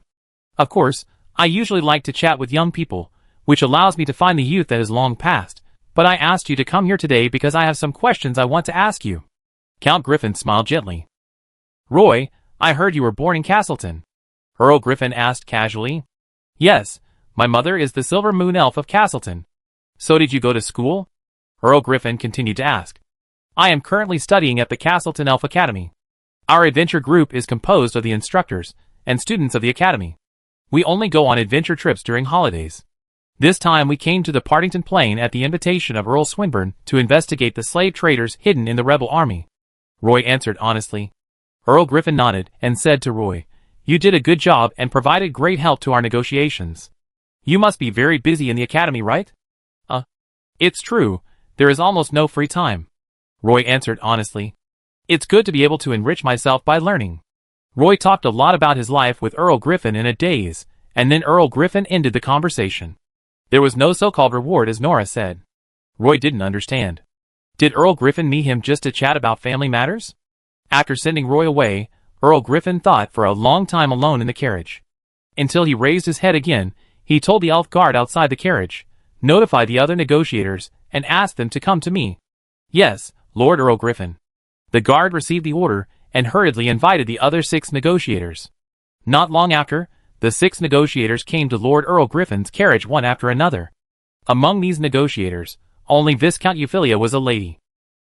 "Of course, I usually like to chat with young people, which allows me to find the youth that has long passed, but I asked you to come here today because I have some questions I want to ask you." Count Griffin smiled gently. "Roy, I heard you were born in Castleton." Earl Griffin asked casually. Yes, my mother is the Silver Moon Elf of Castleton. So did you go to school? Earl Griffin continued to ask. I am currently studying at the Castleton Elf Academy. Our adventure group is composed of the instructors and students of the academy. We only go on adventure trips during holidays. This time we came to the Partington Plain at the invitation of Earl Swinburne to investigate the slave traders hidden in the rebel army. Roy answered honestly. Earl Griffin nodded and said to Roy, You did a good job and provided great help to our negotiations. You must be very busy in the academy, right? It's true, there is almost no free time. Roy answered honestly. It's good to be able to enrich myself by learning. Roy talked a lot about his life with Earl Griffin in a daze, and then Earl Griffin ended the conversation. There was no so-called reward, as Nora said. Roy didn't understand. Did Earl Griffin meet him just to chat about family matters? After sending Roy away, Earl Griffin thought for a long time alone in the carriage. Until he raised his head again, he told the elf guard outside the carriage, Notify the other negotiators, and ask them to come to me. Yes, Lord Earl Griffin. The guard received the order, and hurriedly invited the other 6 negotiators. Not long after, the 6 negotiators came to Lord Earl Griffin's carriage one after another. Among these negotiators, only Viscount Euphilia was a lady.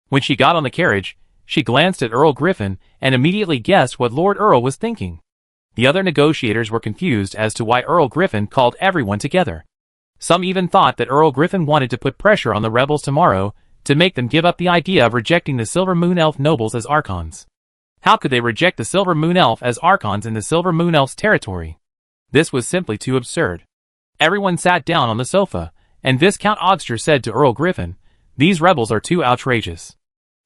When she got on the carriage, she glanced at Earl Griffin and immediately guessed what Lord Earl was thinking. The other negotiators were confused as to why Earl Griffin called everyone together. Some even thought that Earl Griffin wanted to put pressure on the rebels tomorrow to make them give up the idea of rejecting the Silver Moon Elf nobles as archons. How could they reject the Silver Moon Elf as archons in the Silver Moon Elf's territory? This was simply too absurd. Everyone sat down on the sofa, and Viscount Ogster said to Earl Griffin, These rebels are too outrageous.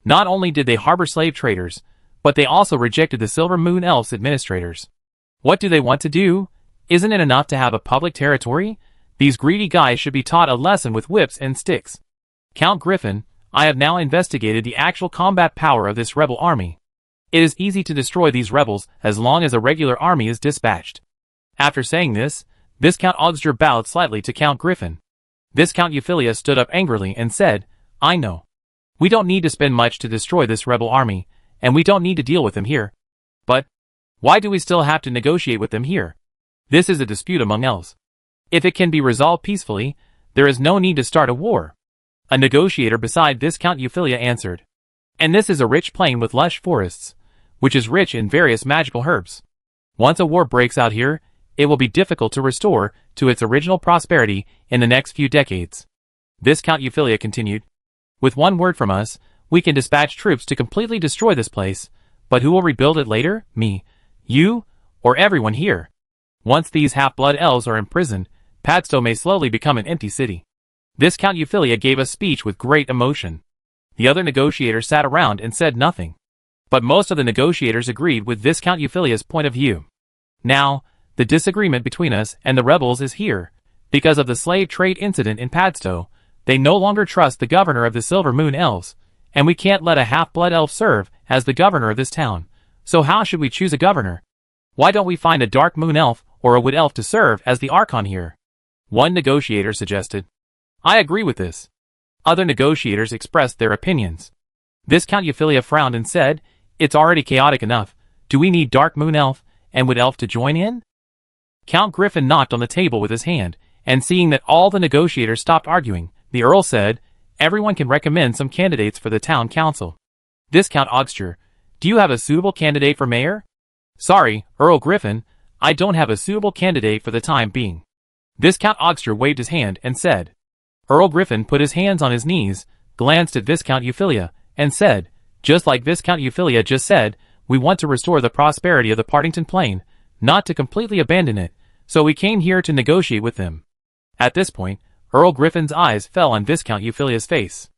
Not only did they harbor slave traders, but they also rejected the Silver Moon Elf's administrators. What do they want to do? Isn't it enough to have a public territory? These greedy guys should be taught a lesson with whips and sticks. Count Griffin, I have now investigated the actual combat power of this rebel army. It is easy to destroy these rebels as long as a regular army is dispatched. After saying this, Viscount Ogster bowed slightly to Count Griffin. Viscount Euphilia stood up angrily and said, I know. We don't need to spend much to destroy this rebel army, and we don't need to deal with them here. But why do we still have to negotiate with them here? This is a dispute among elves. If it can be resolved peacefully, there is no need to start a war. A negotiator beside Viscount Euphilia answered. And this is a rich plain with lush forests, which is rich in various magical herbs. Once a war breaks out here, it will be difficult to restore to its original prosperity in the next few decades. Viscount Euphilia continued. With one word from us, we can dispatch troops to completely destroy this place, but who will rebuild it later? Me, you, or everyone here? Once these half-blood elves are imprisoned, Padstow may slowly become an empty city. Viscount Euphilia gave a speech with great emotion. The other negotiators sat around and said nothing. But most of the negotiators agreed with Viscount Euphilia's point of view. Now, the disagreement between us and the rebels is here. Because of the slave trade incident in Padstow, they no longer trust the governor of the Silver Moon Elves, and we can't let a half-blood elf serve as the governor of this town. So how should we choose a governor? Why don't we find a Dark Moon Elf or a Wood Elf to serve as the archon here? One negotiator suggested. I agree with this. Other negotiators expressed their opinions. Viscount Euphilia frowned and said, It's already chaotic enough. Do we need Dark Moon Elf and Wood Elf to join in? Count Griffin knocked on the table with his hand, and seeing that all the negotiators stopped arguing, the Earl said, Everyone can recommend some candidates for the town council. Viscount Ogster, do you have a suitable candidate for mayor? Sorry, Earl Griffin, I don't have a suitable candidate for the time being. Viscount Ogster waved his hand and said. Earl Griffin put his hands on his knees, glanced at Viscount Euphilia, and said, just like Viscount Euphilia just said, we want to restore the prosperity of the Partington Plain, not to completely abandon it, so we came here to negotiate with them. At this point, Earl Griffin's eyes fell on Viscount Euphilia's face.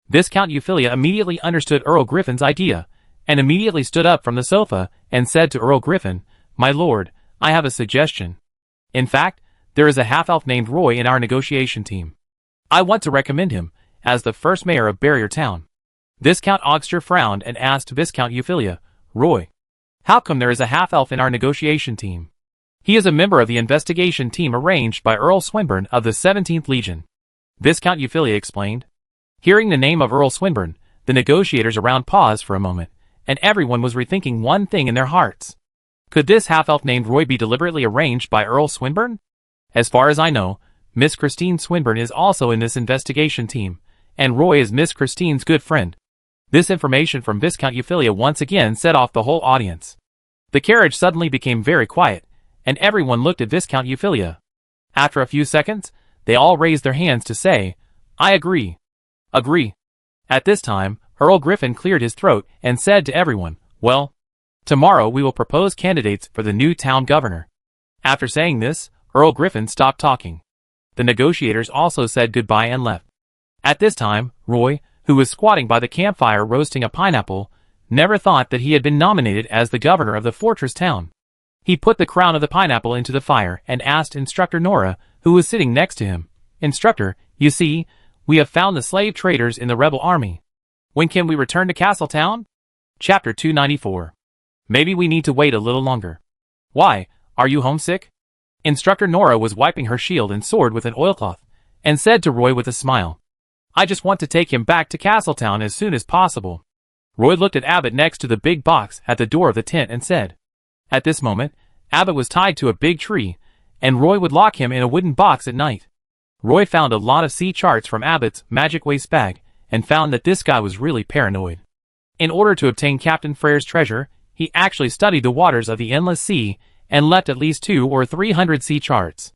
Viscount Euphilia immediately understood Earl Griffin's idea, and immediately stood up from the sofa and said to Earl Griffin, My lord, I have a suggestion. In fact, there is a half-elf named Roy in our negotiation team. I want to recommend him as the first mayor of Barrier Town. Viscount Ogster frowned and asked Viscount Euphilia, Roy, how come there is a half-elf in our negotiation team? He is a member of the investigation team arranged by Earl Swinburne of the 17th Legion. Viscount Euphilia explained. Hearing the name of Earl Swinburne, the negotiators around paused for a moment, and everyone was rethinking one thing in their hearts. Could this half-elf named Roy be deliberately arranged by Earl Swinburne? As far as I know, Miss Christine Swinburne is also in this investigation team, and Roy is Miss Christine's good friend. This information from Viscount Euphilia once again set off the whole audience. The carriage suddenly became very quiet, and everyone looked at Viscount Euphilia. After a few seconds, they all raised their hands to say, "I agree. Agree." At this time, Earl Griffin cleared his throat and said to everyone, "Well, tomorrow we will propose candidates for the new town governor." After saying this, Earl Griffin stopped talking. The negotiators also said goodbye and left. At this time, Roy, who was squatting by the campfire roasting a pineapple, never thought that he had been nominated as the governor of the fortress town. He put the crown of the pineapple into the fire and asked Instructor Nora, who was sitting next to him, "Instructor, you see, we have found the slave traders in the rebel army. When can we return to Castletown?" Chapter 294. Maybe we need to wait a little longer. Why, are you homesick? Instructor Nora was wiping her shield and sword with an oilcloth, and said to Roy with a smile, "I just want to take him back to Castletown as soon as possible." Roy looked at Abbott next to the big box at the door of the tent and said. At this moment, Abbott was tied to a big tree, and Roy would lock him in a wooden box at night. Roy found a lot of sea charts from Abbott's magic waste bag, and found that this guy was really paranoid. In order to obtain Captain Frere's treasure, he actually studied the waters of the endless sea, and left at least 200 or 300 sea charts.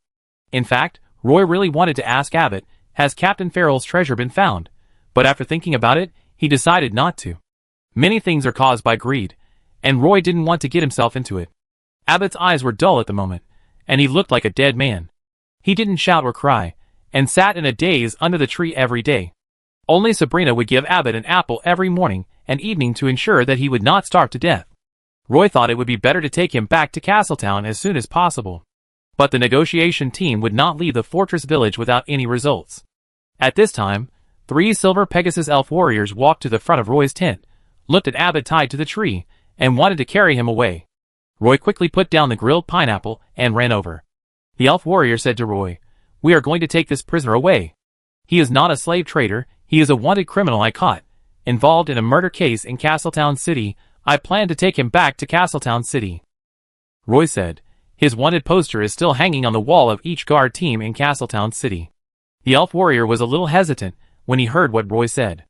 In fact, Roy really wanted to ask Abbott, has Captain Farrell's treasure been found? But after thinking about it, he decided not to. Many things are caused by greed, and Roy didn't want to get himself into it. Abbott's eyes were dull at the moment, and he looked like a dead man. He didn't shout or cry, and sat in a daze under the tree every day. Only Sabrina would give Abbott an apple every morning and evening to ensure that he would not starve to death. Roy thought it would be better to take him back to Castletown as soon as possible. But the negotiation team would not leave the fortress village without any results. At this time, 3 silver Pegasus elf warriors walked to the front of Roy's tent, looked at Abbott tied to the tree, and wanted to carry him away. Roy quickly put down the grilled pineapple and ran over. The elf warrior said to Roy, "We are going to take this prisoner away. He is not a slave trader, he is a wanted criminal I caught, involved in a murder case in Castletown City. I plan to take him back to Castletown City." Roy said, "His wanted poster is still hanging on the wall of each guard team in Castletown City." The elf warrior was a little hesitant when he heard what Roy said.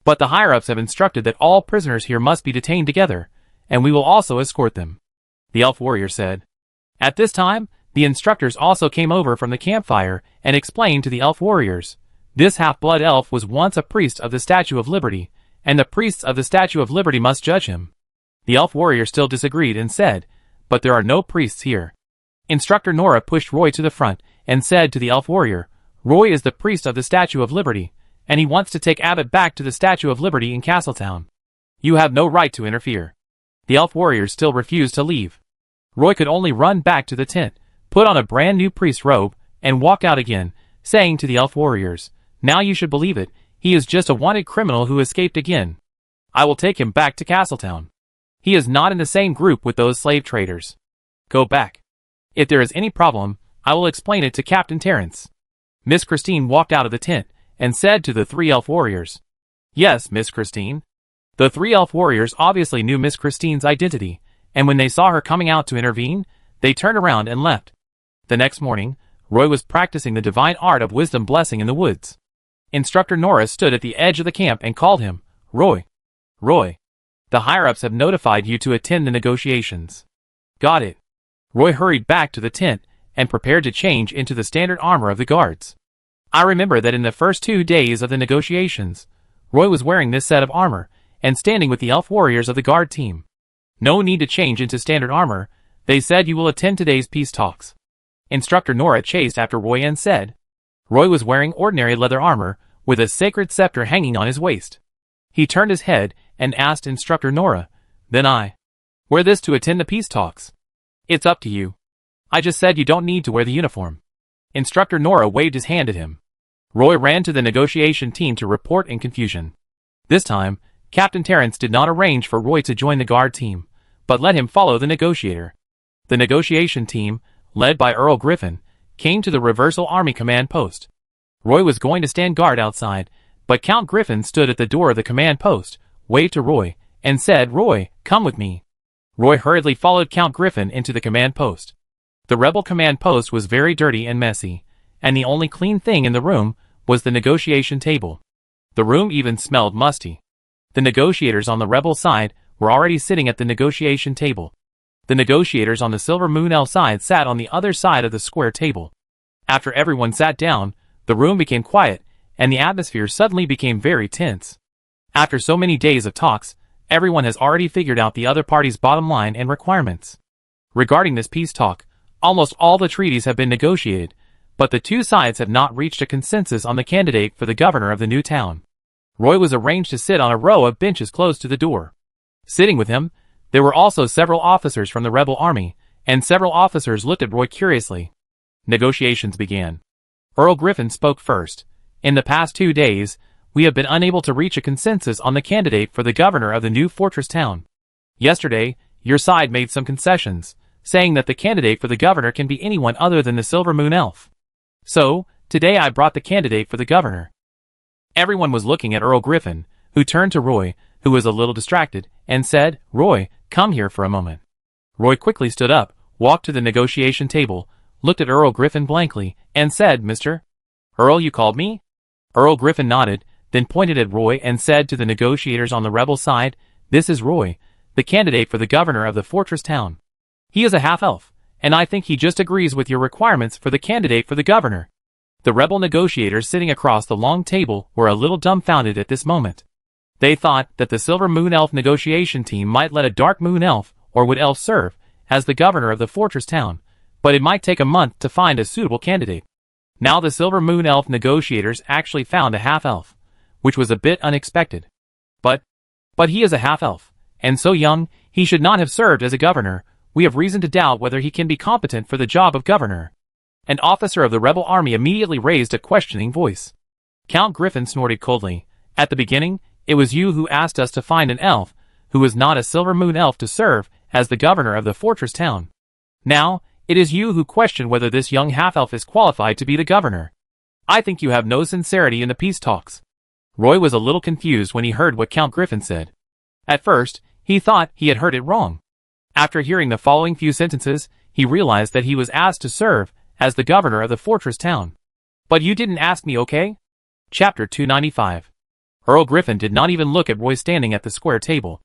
"But the higher-ups have instructed that all prisoners here must be detained together, and we will also escort them," the elf warrior said. At this time, the instructors also came over from the campfire and explained to the elf warriors, "This half-blood elf was once a priest of the Statue of Liberty, and the priests of the Statue of Liberty must judge him." The elf warrior still disagreed and said, "But there are no priests here." Instructor Nora pushed Roy to the front and said to the elf warrior, "Roy is the priest of the Statue of Liberty, and he wants to take Abbott back to the Statue of Liberty in Castletown. You have no right to interfere." The elf warriors still refused to leave. Roy could only run back to the tent, put on a brand new priest robe, and walk out again, saying to the elf warriors, "Now you should believe it, he is just a wanted criminal who escaped again. I will take him back to Castletown. He is not in the same group with those slave traders. Go back. If there is any problem, I will explain it to Captain Terrence." Miss Christine walked out of the tent and said to the 3 elf warriors, "Yes, Miss Christine." The 3 elf warriors obviously knew Miss Christine's identity, and when they saw her coming out to intervene, they turned around and left. The next morning, Roy was practicing the divine art of wisdom blessing in the woods. Instructor Nora stood at the edge of the camp and called him, "Roy. Roy. The higher-ups have notified you to attend the negotiations." "Got it." Roy hurried back to the tent and prepared to change into the standard armor of the guards. I remember that in the first 2 days of the negotiations, Roy was wearing this set of armor and standing with the elf warriors of the guard team. No need to change into standard armor, they said you will attend today's peace talks. Instructor Nora chased after Roy and said. Roy was wearing ordinary leather armor with a sacred scepter hanging on his waist. He turned his head and asked Instructor Nora, "Then I wear this to attend the peace talks?" "It's up to you. I just said you don't need to wear the uniform." Instructor Nora waved his hand at him. Roy ran to the negotiation team to report in confusion. This time, Captain Terrence did not arrange for Roy to join the guard team, but let him follow the negotiator. The negotiation team, led by Earl Griffin, came to the Reversal Army command post. Roy was going to stand guard outside, but Count Griffin stood at the door of the command post, waved to Roy, and said, "Roy, come with me." Roy hurriedly followed Count Griffin into the command post. The rebel command post was very dirty and messy, and the only clean thing in the room was the negotiation table. The room even smelled musty. The negotiators on the rebel side were already sitting at the negotiation table. The negotiators on the Silver Moon Elf side sat on the other side of the square table. After everyone sat down, the room became quiet, and the atmosphere suddenly became very tense. After so many days of talks, everyone has already figured out the other party's bottom line and requirements. Regarding this peace talk, almost all the treaties have been negotiated, but the two sides have not reached a consensus on the candidate for the governor of the new town. Roy was arranged to sit on a row of benches close to the door. Sitting with him, there were also several officers from the rebel army, and several officers looked at Roy curiously. Negotiations began. Earl Griffin spoke first. In the past 2 days, we have been unable to reach a consensus on the candidate for the governor of the new fortress town. Yesterday, your side made some concessions, saying that the candidate for the governor can be anyone other than the Silver Moon Elf. So, today I brought the candidate for the governor. Everyone was looking at Earl Griffin, who turned to Roy, who was a little distracted, and said, "Roy, come here for a moment." Roy quickly stood up, walked to the negotiation table, looked at Earl Griffin blankly, and said, "Mr. Earl, you called me?" Earl Griffin nodded, then pointed at Roy and said to the negotiators on the rebel side, "This is Roy, the candidate for the governor of the fortress town. He is a half-elf, and I think he just agrees with your requirements for the candidate for the governor." The rebel negotiators sitting across the long table were a little dumbfounded at this moment. They thought that the Silver Moon Elf negotiation team might let a Dark Moon Elf or Wood Elf serve as the governor of the fortress town, but it might take a month to find a suitable candidate. Now the Silver Moon Elf negotiators actually found a half-elf, which was a bit unexpected. But he is a half-elf, and so young, he should not have served as a governor. We have reason to doubt whether he can be competent for the job of governor. An officer of the rebel army immediately raised a questioning voice. Count Griffin snorted coldly. "At the beginning, it was you who asked us to find an elf, who was not a Silver Moon Elf to serve as the governor of the fortress town. Now, it is you who question whether this young half-elf is qualified to be the governor. I think you have no sincerity in the peace talks." Roy was a little confused when he heard what Count Griffin said. At first, he thought he had heard it wrong. After hearing the following few sentences, he realized that he was asked to serve as the governor of the fortress town. "But you didn't ask me, okay?" Chapter 295. Earl Griffin did not even look at Roy standing at the square table.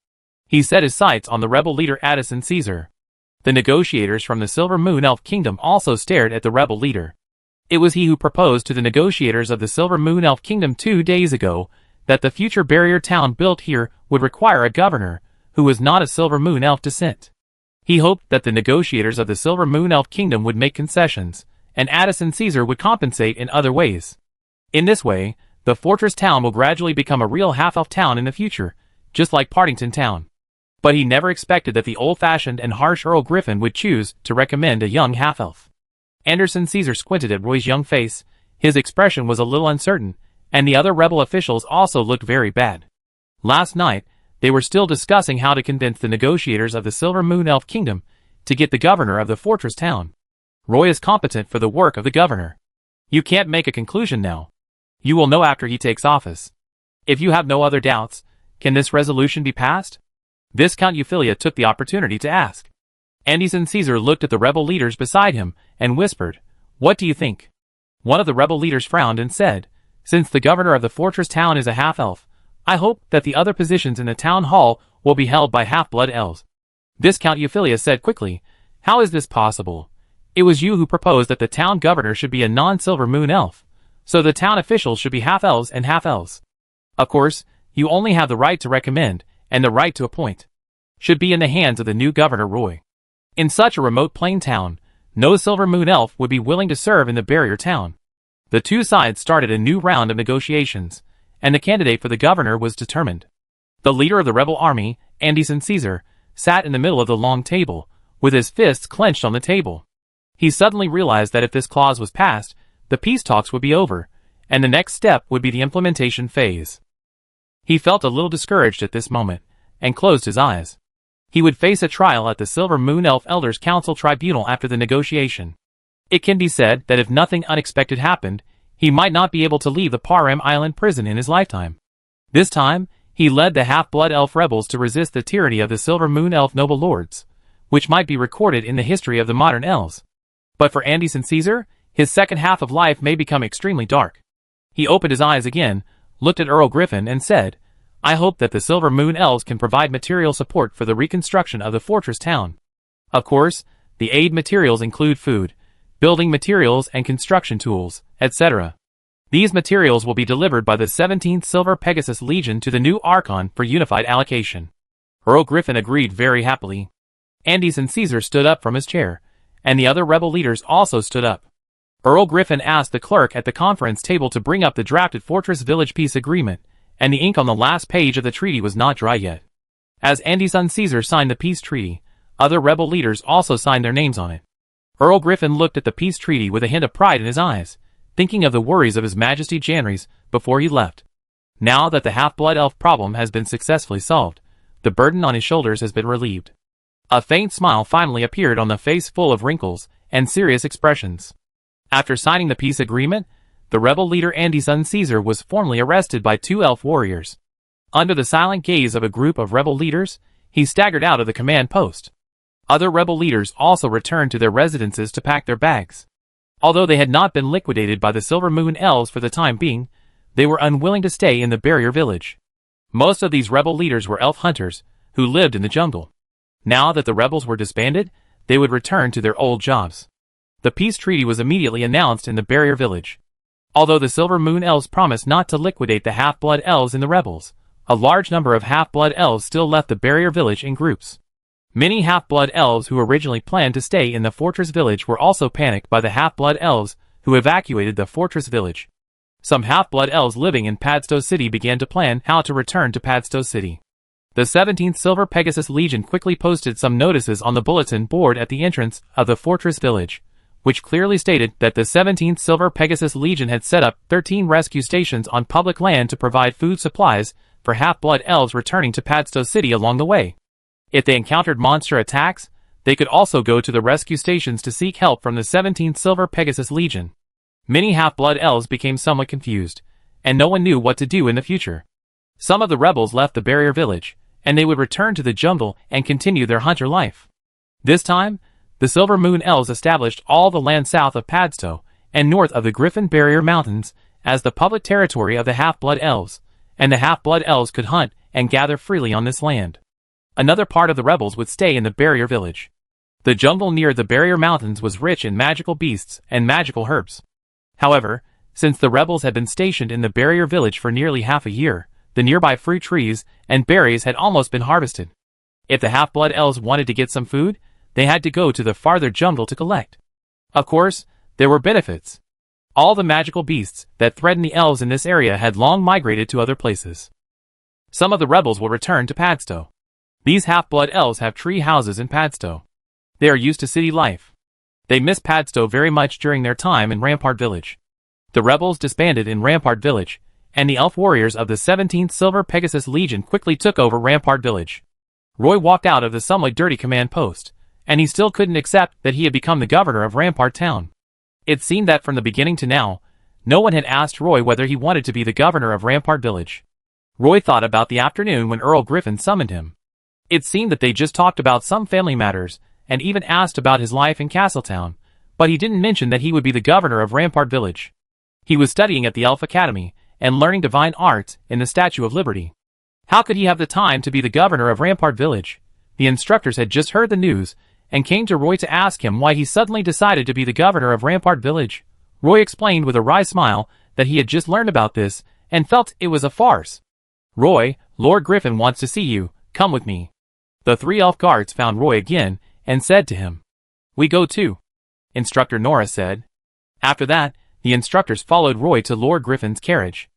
He set his sights on the rebel leader Addison Caesar. The negotiators from the Silver Moon Elf Kingdom also stared at the rebel leader. It was he who proposed to the negotiators of the Silver Moon Elf Kingdom 2 days ago that the future barrier town built here would require a governor who was not a Silver Moon Elf descent. He hoped that the negotiators of the Silver Moon Elf Kingdom would make concessions, and Addison Caesar would compensate in other ways. In this way, the fortress town will gradually become a real half-elf town in the future, just like Partington Town. But he never expected that the old-fashioned and harsh Earl Griffin would choose to recommend a young half-elf. Addison Caesar squinted at Roy's young face. His expression was a little uncertain, and the other rebel officials also looked very bad. Last night, they were still discussing how to convince the negotiators of the Silver Moon Elf Kingdom to get the governor of the fortress town. Roy is competent for the work of the governor. You can't make a conclusion now. You will know after he takes office. If you have no other doubts, can this resolution be passed? Viscount Euphilia took the opportunity to ask. Addison Caesar looked at the rebel leaders beside him and whispered, "What do you think?" One of the rebel leaders frowned and said, "Since the governor of the fortress town is a half-elf, I hope that the other positions in the town hall will be held by half-blood elves." Viscount Euphilia said quickly, "How is this possible? It was you who proposed that the town governor should be a non-Silver Moon Elf, so the town officials should be half-elves and half-elves. Of course, you only have the right to recommend, and the right to appoint. Should be in the hands of the new governor Roy. In such a remote plain town, no Silver Moon Elf would be willing to serve in the barrier town." The two sides started a new round of negotiations, and the candidate for the governor was determined. The leader of the rebel army, Addison Caesar, sat in the middle of the long table, with his fists clenched on the table. He suddenly realized that if this clause was passed, the peace talks would be over, and the next step would be the implementation phase. He felt a little discouraged at this moment, and closed his eyes. He would face a trial at the Silver Moon Elf Elders Council Tribunal after the negotiation. It can be said that if nothing unexpected happened, he might not be able to leave the Param Island prison in his lifetime. This time, He led the half-blood elf rebels to resist the tyranny of the Silver Moon elf noble lords, which might be recorded in the history of the modern elves. But for Anderson Caesar, his second half of life may become extremely dark. He opened his eyes again, looked at Earl Griffin and said, "I hope that the Silver Moon elves can provide material support for the reconstruction of the fortress town. Of course, the aid materials include food, building materials and construction tools, etc. These materials will be delivered by the 17th Silver Pegasus Legion to the new Archon for unified allocation." Earl Griffin agreed very happily. Anderson Caesar stood up from his chair, and the other rebel leaders also stood up. Earl Griffin asked the clerk at the conference table to bring up the drafted Fortress Village Peace Agreement, and the ink on the last page of the treaty was not dry yet. As Anderson Caesar signed the peace treaty, other rebel leaders also signed their names on it. Earl Griffin looked at the peace treaty with a hint of pride in his eyes, thinking of the worries of His Majesty Janrys before he left. Now that the half-blood elf problem has been successfully solved, the burden on his shoulders has been relieved. A faint smile finally appeared on the face full of wrinkles and serious expressions. After signing the peace agreement, the rebel leader Anderson Caesar was formally arrested by 2 elf warriors. Under the silent gaze of a group of rebel leaders, he staggered out of the command post. Other rebel leaders also returned to their residences to pack their bags. Although they had not been liquidated by the Silver Moon elves for the time being, they were unwilling to stay in the barrier village. Most of these rebel leaders were elf hunters, who lived in the jungle. Now that the rebels were disbanded, they would return to their old jobs. The peace treaty was immediately announced in the barrier village. Although the Silver Moon elves promised not to liquidate the half-blood elves in the rebels, a large number of half-blood elves still left the barrier village in groups. Many half-blood elves who originally planned to stay in the fortress village were also panicked by the half-blood elves who evacuated the fortress village. Some half-blood elves living in Padstow City began to plan how to return to Padstow City. The 17th Silver Pegasus Legion quickly posted some notices on the bulletin board at the entrance of the fortress village, which clearly stated that the 17th Silver Pegasus Legion had set up 13 rescue stations on public land to provide food supplies for half-blood elves returning to Padstow City along the way. If they encountered monster attacks, they could also go to the rescue stations to seek help from the 17th Silver Pegasus Legion. Many half-blood elves became somewhat confused, and no one knew what to do in the future. Some of the rebels left the barrier village, and they would return to the jungle and continue their hunter life. This time, the Silver Moon elves established all the land south of Padstow and north of the Griffin Barrier Mountains as the public territory of the half-blood elves, and the half-blood elves could hunt and gather freely on this land. Another part of the rebels would stay in the barrier village. The jungle near the barrier mountains was rich in magical beasts and magical herbs. However, since the rebels had been stationed in the barrier village for nearly half a year, the nearby fruit trees and berries had almost been harvested. If the half-blood elves wanted to get some food, they had to go to the farther jungle to collect. Of course, there were benefits. All the magical beasts that threatened the elves in this area had long migrated to other places. Some of the rebels will return to Padstow. These half-blood elves have tree houses in Padstow. They are used to city life. They miss Padstow very much during their time in Rampart Village. The rebels disbanded in Rampart Village, and the elf warriors of the 17th Silver Pegasus Legion quickly took over Rampart Village. Roy walked out of the somewhat dirty command post, and he still couldn't accept that he had become the governor of Rampart Town. It seemed that from the beginning to now, no one had asked Roy whether he wanted to be the governor of Rampart Village. Roy thought about the afternoon when Earl Griffin summoned him. It seemed that they just talked about some family matters, and even asked about his life in Castletown, but he didn't mention that he would be the governor of Rampart Village. He was studying at the Elf Academy, and learning divine arts in the Statue of Liberty. How could he have the time to be the governor of Rampart Village? The instructors had just heard the news, and came to Roy to ask him why he suddenly decided to be the governor of Rampart Village. Roy explained with a wry smile that he had just learned about this, and felt it was a farce. "Roy, Lord Griffin wants to see you, come with me." The 3 elf guards found Roy again, and said to him, "We go too," Instructor Nora said. After that, the instructors followed Roy to Lord Griffin's carriage.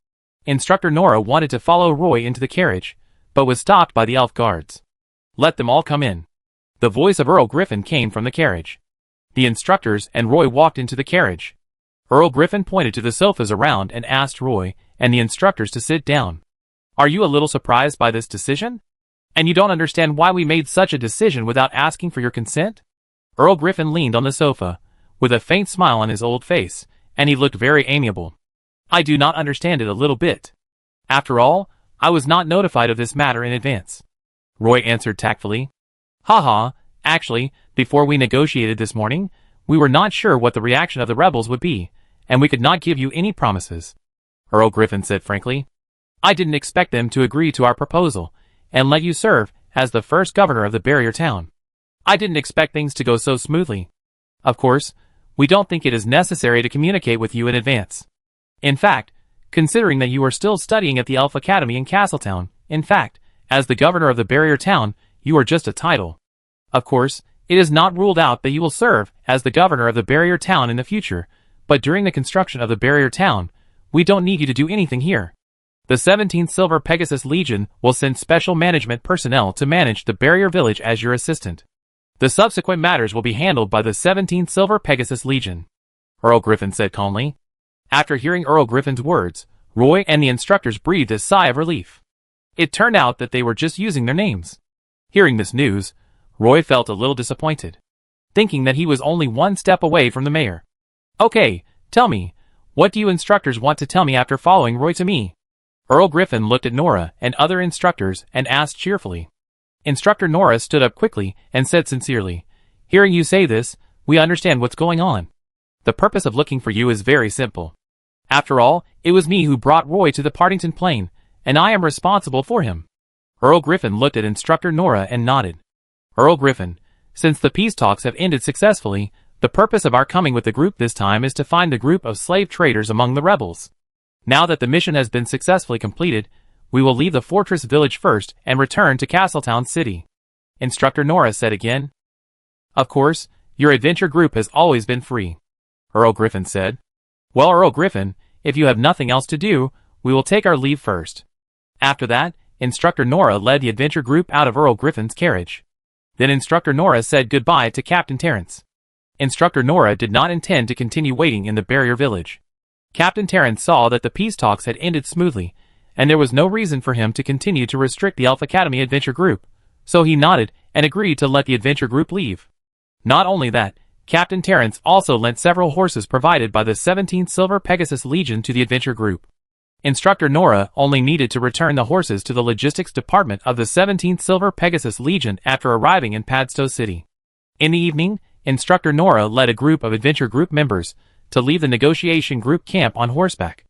Instructor Nora wanted to follow Roy into the carriage, but was stopped by the elf guards. "Let them all come in." The voice of Earl Griffin came from the carriage. The instructors and Roy walked into the carriage. Earl Griffin pointed to the sofas around and asked Roy and the instructors to sit down. "Are you a little surprised by this decision? And you don't understand why we made such a decision without asking for your consent?" Earl Griffin leaned on the sofa, with a faint smile on his old face, and he looked very amiable. "I do not understand it a little bit. After all, I was not notified of this matter in advance. Roy answered tactfully. Haha, actually, before we negotiated this morning, we were not sure what the reaction of the rebels would be, and we could not give you any promises. Earl Griffin said frankly. I didn't expect them to agree to our proposal, and let you serve as the first governor of the barrier town. I didn't expect things to go so smoothly. Of course, we don't think it is necessary to communicate with you in advance. In fact, considering that you are still studying at the Elf Academy in Castletown, in fact, as the governor of the barrier town, you are just a title. Of course, it is not ruled out that you will serve as the governor of the barrier town in the future, but during the construction of the barrier town, we don't need you to do anything here. The 17th Silver Pegasus Legion will send special management personnel to manage the barrier village as your assistant. The subsequent matters will be handled by the 17th Silver Pegasus Legion, Earl Griffin said calmly. After hearing Earl Griffin's words, Roy and the instructors breathed a sigh of relief. It turned out that they were just using their names. Hearing this news, Roy felt a little disappointed, thinking that he was only one step away from the mayor. Okay, tell me, what do you instructors want to tell me after following Roy to me? Earl Griffin looked at Nora and other instructors and asked cheerfully. Instructor Nora stood up quickly and said sincerely, Hearing you say this, we understand what's going on. The purpose of looking for you is very simple. After all, it was me who brought Roy to the Partington Plain, and I am responsible for him. Earl Griffin looked at Instructor Nora and nodded. Earl Griffin, since the peace talks have ended successfully, the purpose of our coming with the group this time is to find the group of slave traders among the rebels. Now that the mission has been successfully completed, we will leave the fortress village first and return to Castletown City. Instructor Nora said again. Of course, your adventure group has always been free, Earl Griffin said. Well, Earl Griffin, if you have nothing else to do, we will take our leave first. After that, Instructor Nora led the adventure group out of Earl Griffin's carriage. Then Instructor Nora said goodbye to Captain Terrence. Instructor Nora did not intend to continue waiting in the barrier village. Captain Terrence saw that the peace talks had ended smoothly, and there was no reason for him to continue to restrict the Elf Academy adventure group, so he nodded and agreed to let the adventure group leave. Not only that, Captain Terrence also lent several horses provided by the 17th Silver Pegasus Legion to the adventure group. Instructor Nora only needed to return the horses to the logistics department of the 17th Silver Pegasus Legion after arriving in Padstow City. In the evening, Instructor Nora led a group of adventure group members to leave the negotiation group camp on horseback.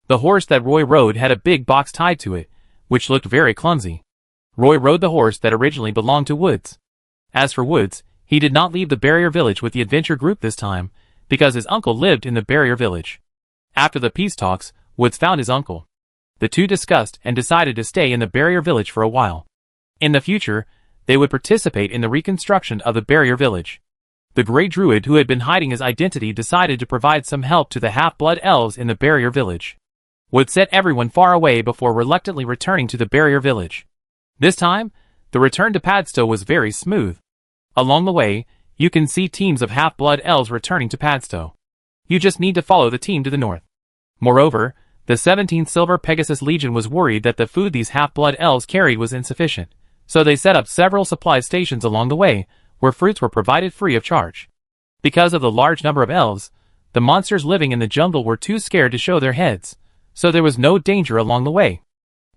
The horse that Roy rode had a big box tied to it, which looked very clumsy. Roy rode the horse that originally belonged to Woods. As for Woods, he did not leave the barrier village with the adventure group this time, because his uncle lived in the barrier village. After the peace talks, Woods found his uncle. The two discussed and decided to stay in the barrier village for a while. In the future, they would participate in the reconstruction of the barrier village. The Grey Druid who had been hiding his identity decided to provide some help to the half-blood elves in the barrier village. Would set everyone far away before reluctantly returning to the barrier village. This time, the return to Padstow was very smooth. Along the way, you can see teams of half-blood elves returning to Padstow. You just need to follow the team to the north. Moreover, the 17th Silver Pegasus Legion was worried that the food these half-blood elves carried was insufficient, so they set up several supply stations along the way, where fruits were provided free of charge. Because of the large number of elves, the monsters living in the jungle were too scared to show their heads, so there was no danger along the way.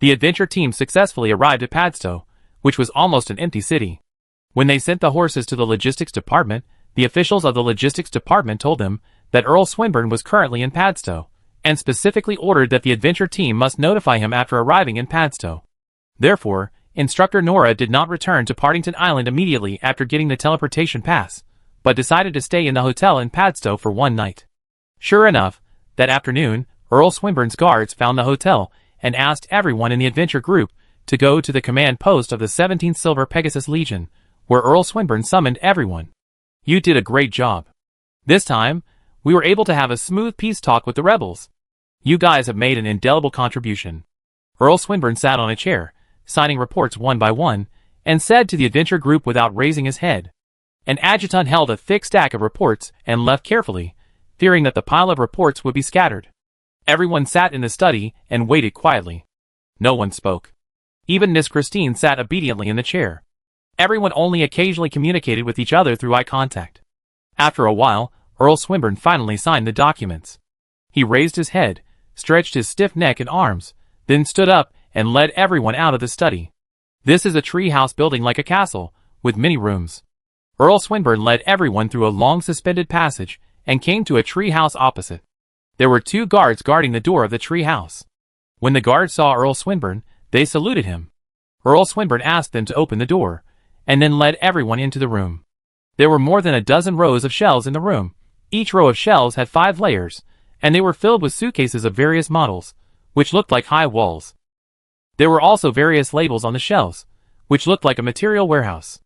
The adventure team successfully arrived at Padstow, which was almost an empty city. When they sent the horses to the logistics department, the officials of the logistics department told them that Earl Swinburne was currently in Padstow, and specifically ordered that the adventure team must notify him after arriving in Padstow. Therefore, Instructor Nora did not return to Partington Island immediately after getting the teleportation pass, but decided to stay in the hotel in Padstow for one night. Sure enough, that afternoon, Earl Swinburne's guards found the hotel and asked everyone in the adventure group to go to the command post of the 17th Silver Pegasus Legion, where Earl Swinburne summoned everyone. You did a great job. This time, we were able to have a smooth peace talk with the rebels. You guys have made an indelible contribution. Earl Swinburne sat on a chair, signing reports one by one, and said to the adventure group without raising his head. An adjutant held a thick stack of reports and left carefully, fearing that the pile of reports would be scattered. Everyone sat in the study and waited quietly. No one spoke. Even Miss Christine sat obediently in the chair. Everyone only occasionally communicated with each other through eye contact. After a while, Earl Swinburne finally signed the documents. He raised his head, stretched his stiff neck and arms, then stood up and led everyone out of the study. This is a tree house building like a castle, with many rooms. Earl Swinburne led everyone through a long suspended passage and came to a tree house opposite. There were 2 guards guarding the door of the tree house. When the guards saw Earl Swinburne, they saluted him. Earl Swinburne asked them to open the door, and then led everyone into the room. There were more than a dozen rows of shelves in the room. Each row of shelves had 5 layers, and they were filled with suitcases of various models, which looked like high walls. There were also various labels on the shelves, which looked like a material warehouse.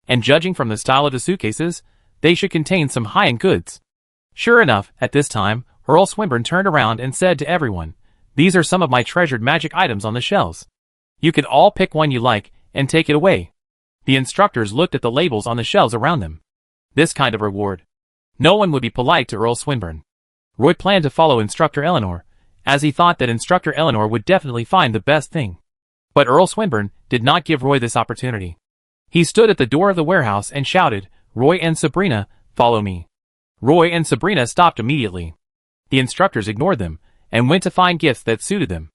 And judging from the style of the suitcases, they should contain some high-end goods. Sure enough, at this time, Earl Swinburne turned around and said to everyone, "These are some of my treasured magic items on the shelves. You can all pick one you like and take it away." The instructors looked at the labels on the shelves around them. This kind of reward. No one would be polite to Earl Swinburne. Roy planned to follow Instructor Eleanor, as he thought that Instructor Eleanor would definitely find the best thing. But Earl Swinburne did not give Roy this opportunity. He stood at the door of the warehouse and shouted, "Roy and Sabrina, follow me." Roy and Sabrina stopped immediately. The instructors ignored them and went to find gifts that suited them.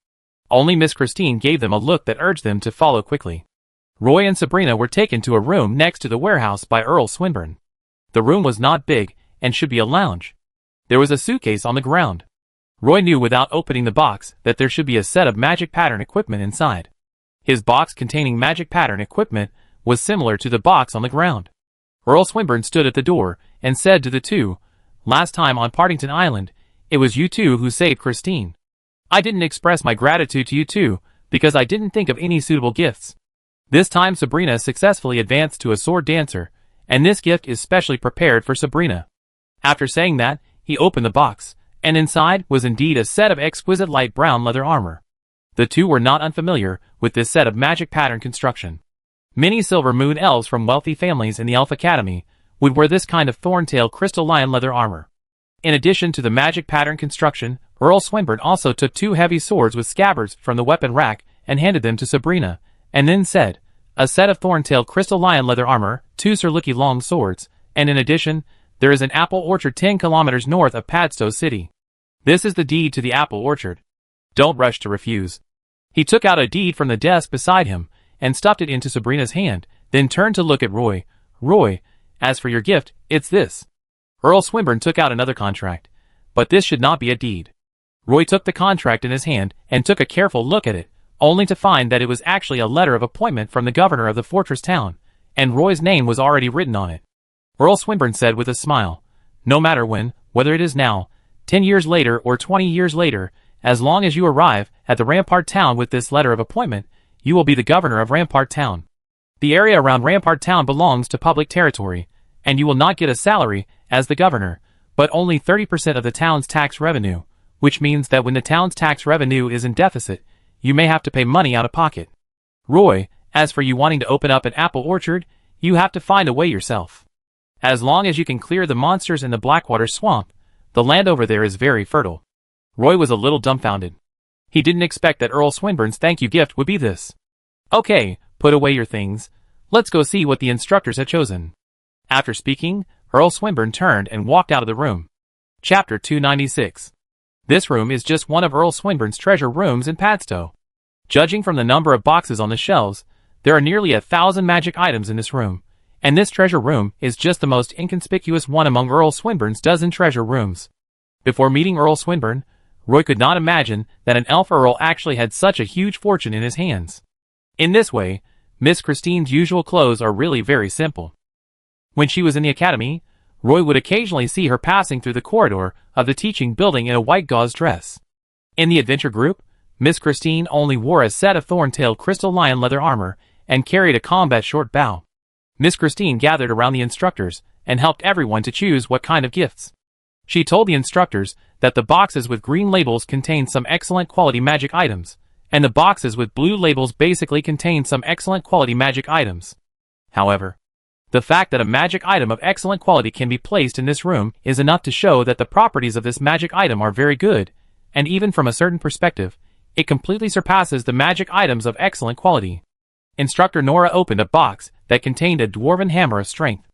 Only Miss Christine gave them a look that urged them to follow quickly. Roy and Sabrina were taken to a room next to the warehouse by Earl Swinburne. The room was not big and should be a lounge. There was a suitcase on the ground. Roy knew without opening the box that there should be a set of magic pattern equipment inside. His box containing magic pattern equipment was similar to the box on the ground. Earl Swinburne stood at the door and said to the 2, "Last time on Partington Island, it was you 2 who saved Christine. I didn't express my gratitude to you 2 because I didn't think of any suitable gifts. This time Sabrina successfully advanced to a sword dancer, and this gift is specially prepared for Sabrina." After saying that, he opened the box, and inside was indeed a set of exquisite light brown leather armor. The 2 were not unfamiliar with this set of magic pattern construction. Many Silver Moon elves from wealthy families in the Elf Academy would wear this kind of thorntail crystal lion leather armor. In addition to the magic pattern construction, Earl Swinburne also took 2 heavy swords with scabbards from the weapon rack and handed them to Sabrina, and then said, "A set of thorntail crystal lion leather armor, 2 Sirlucky long swords, and in addition, there is an apple orchard 10 kilometers north of Padstow City. This is the deed to the apple orchard. Don't rush to refuse." He took out a deed from the desk beside him and stuffed it into Sabrina's hand, then turned to look at Roy. "Roy, as for your gift, it's this." Earl Swinburne took out another contract, but this should not be a deed. Roy took the contract in his hand and took a careful look at it, only to find that it was actually a letter of appointment from the governor of the fortress town, and Roy's name was already written on it. Earl Swinburne said with a smile, "No matter when, whether it is now, 10 years later or 20 years later, as long as you arrive at the Rampart Town with this letter of appointment, you will be the governor of Rampart Town. The area around Rampart Town belongs to public territory, and you will not get a salary as the governor, but only 30% of the town's tax revenue, which means that when the town's tax revenue is in deficit, you may have to pay money out of pocket. Roy, as for you wanting to open up an apple orchard, you have to find a way yourself. As long as you can clear the monsters in the Blackwater Swamp, the land over there is very fertile." Roy was a little dumbfounded. He didn't expect that Earl Swinburne's thank you gift would be this. "Okay, put away your things. Let's go see what the instructors had chosen." After speaking, Earl Swinburne turned and walked out of the room. Chapter 296. This room is just one of Earl Swinburne's treasure rooms in Padstow. Judging from the number of boxes on the shelves, there are nearly 1,000 magic items in this room, and this treasure room is just the most inconspicuous one among Earl Swinburne's dozen treasure rooms. Before meeting Earl Swinburne, Roy could not imagine that an elf earl actually had such a huge fortune in his hands. In this way, Miss Christine's usual clothes are really very simple. When she was in the academy, Roy would occasionally see her passing through the corridor of the teaching building in a white gauze dress. In the adventure group, Miss Christine only wore a set of thorntail crystal lion leather armor and carried a combat short bow. Miss Christine gathered around the instructors and helped everyone to choose what kind of gifts. She told the instructors that the boxes with green labels contained some excellent quality magic items, and the boxes with blue labels basically contained some excellent quality magic items. However, the fact that a magic item of excellent quality can be placed in this room is enough to show that the properties of this magic item are very good, and even from a certain perspective, it completely surpasses the magic items of excellent quality. Instructor Nora opened a box that contained a dwarven hammer of strength.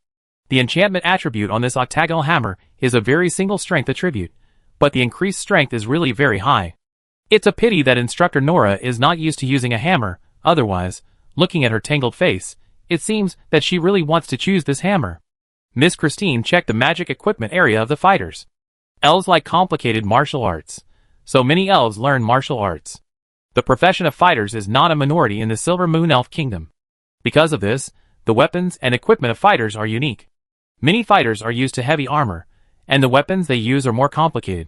The enchantment attribute on this octagonal hammer is a very single strength attribute, but the increased strength is really very high. It's a pity that Instructor Nora is not used to using a hammer, otherwise, looking at her tangled face, it seems that she really wants to choose this hammer. Miss Christine checked the magic equipment area of the fighters. Elves like complicated martial arts. So many elves learn martial arts. The profession of fighters is not a minority in the Silver Moon Elf Kingdom. Because of this, the weapons and equipment of fighters are unique. Many fighters are used to heavy armor, and the weapons they use are more complicated.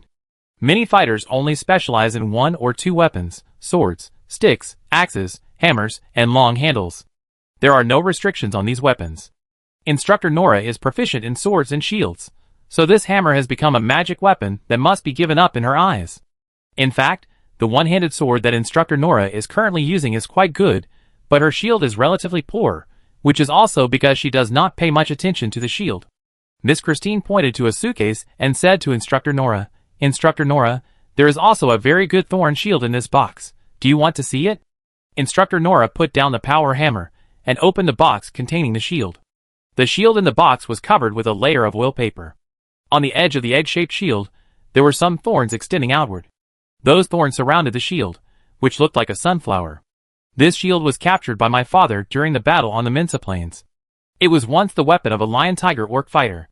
Many fighters only specialize in 1 or 2 weapons: swords, sticks, axes, hammers, and long handles. There are no restrictions on these weapons. Instructor Nora is proficient in swords and shields, so this hammer has become a magic weapon that must be given up in her eyes. In fact, the one-handed sword that Instructor Nora is currently using is quite good, but her shield is relatively poor, which is also because she does not pay much attention to the shield. Miss Christine pointed to a suitcase and said to Instructor Nora, "Instructor Nora, there is also a very good thorn shield in this box. Do you want to see it?" Instructor Nora put down the power hammer and opened the box containing the shield. The shield in the box was covered with a layer of oil paper. On the edge of the egg-shaped shield, there were some thorns extending outward. Those thorns surrounded the shield, which looked like a sunflower. This shield was captured by my father during the battle on the Mensa Plains. It was once the weapon of a lion-tiger orc fighter.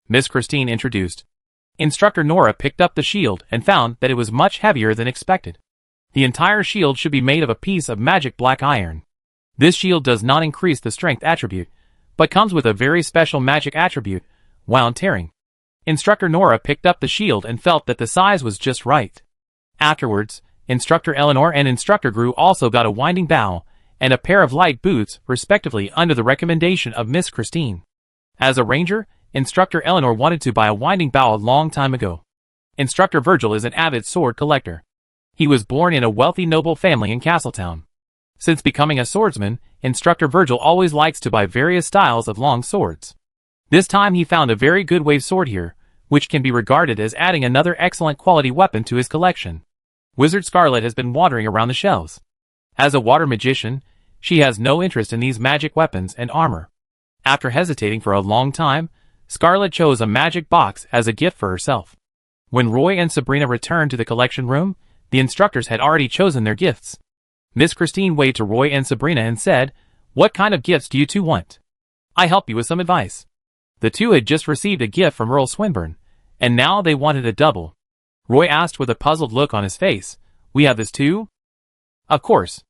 Miss Christine introduced. Instructor Nora picked up the shield and found that it was much heavier than expected. The entire shield should be made of a piece of magic black iron. This shield does not increase the strength attribute, but comes with a very special magic attribute, wound tearing. Instructor Nora picked up the shield and felt that the size was just right. Afterwards, Instructor Eleanor and Instructor Gru also got a winding bow and a pair of light boots, respectively, under the recommendation of Miss Christine. As a ranger, Instructor Eleanor wanted to buy a winding bow a long time ago. Instructor Virgil is an avid sword collector. He was born in a wealthy noble family in Castletown. Since becoming a swordsman, Instructor Virgil always likes to buy various styles of long swords. This time he found a very good wave sword here, which can be regarded as adding another excellent quality weapon to his collection. Wizard Scarlet has been wandering around the shelves. As a water magician, she has no interest in these magic weapons and armor. After hesitating for a long time, Scarlet chose a magic box as a gift for herself. When Roy and Sabrina returned to the collection room, the instructors had already chosen their gifts. Miss Christine waved to Roy and Sabrina and said, "What kind of gifts do you two want? I help you with some advice." The two had just received a gift from Earl Swinburne, and now they wanted a double. Roy asked with a puzzled look on his face, "We have this too?" "Of course.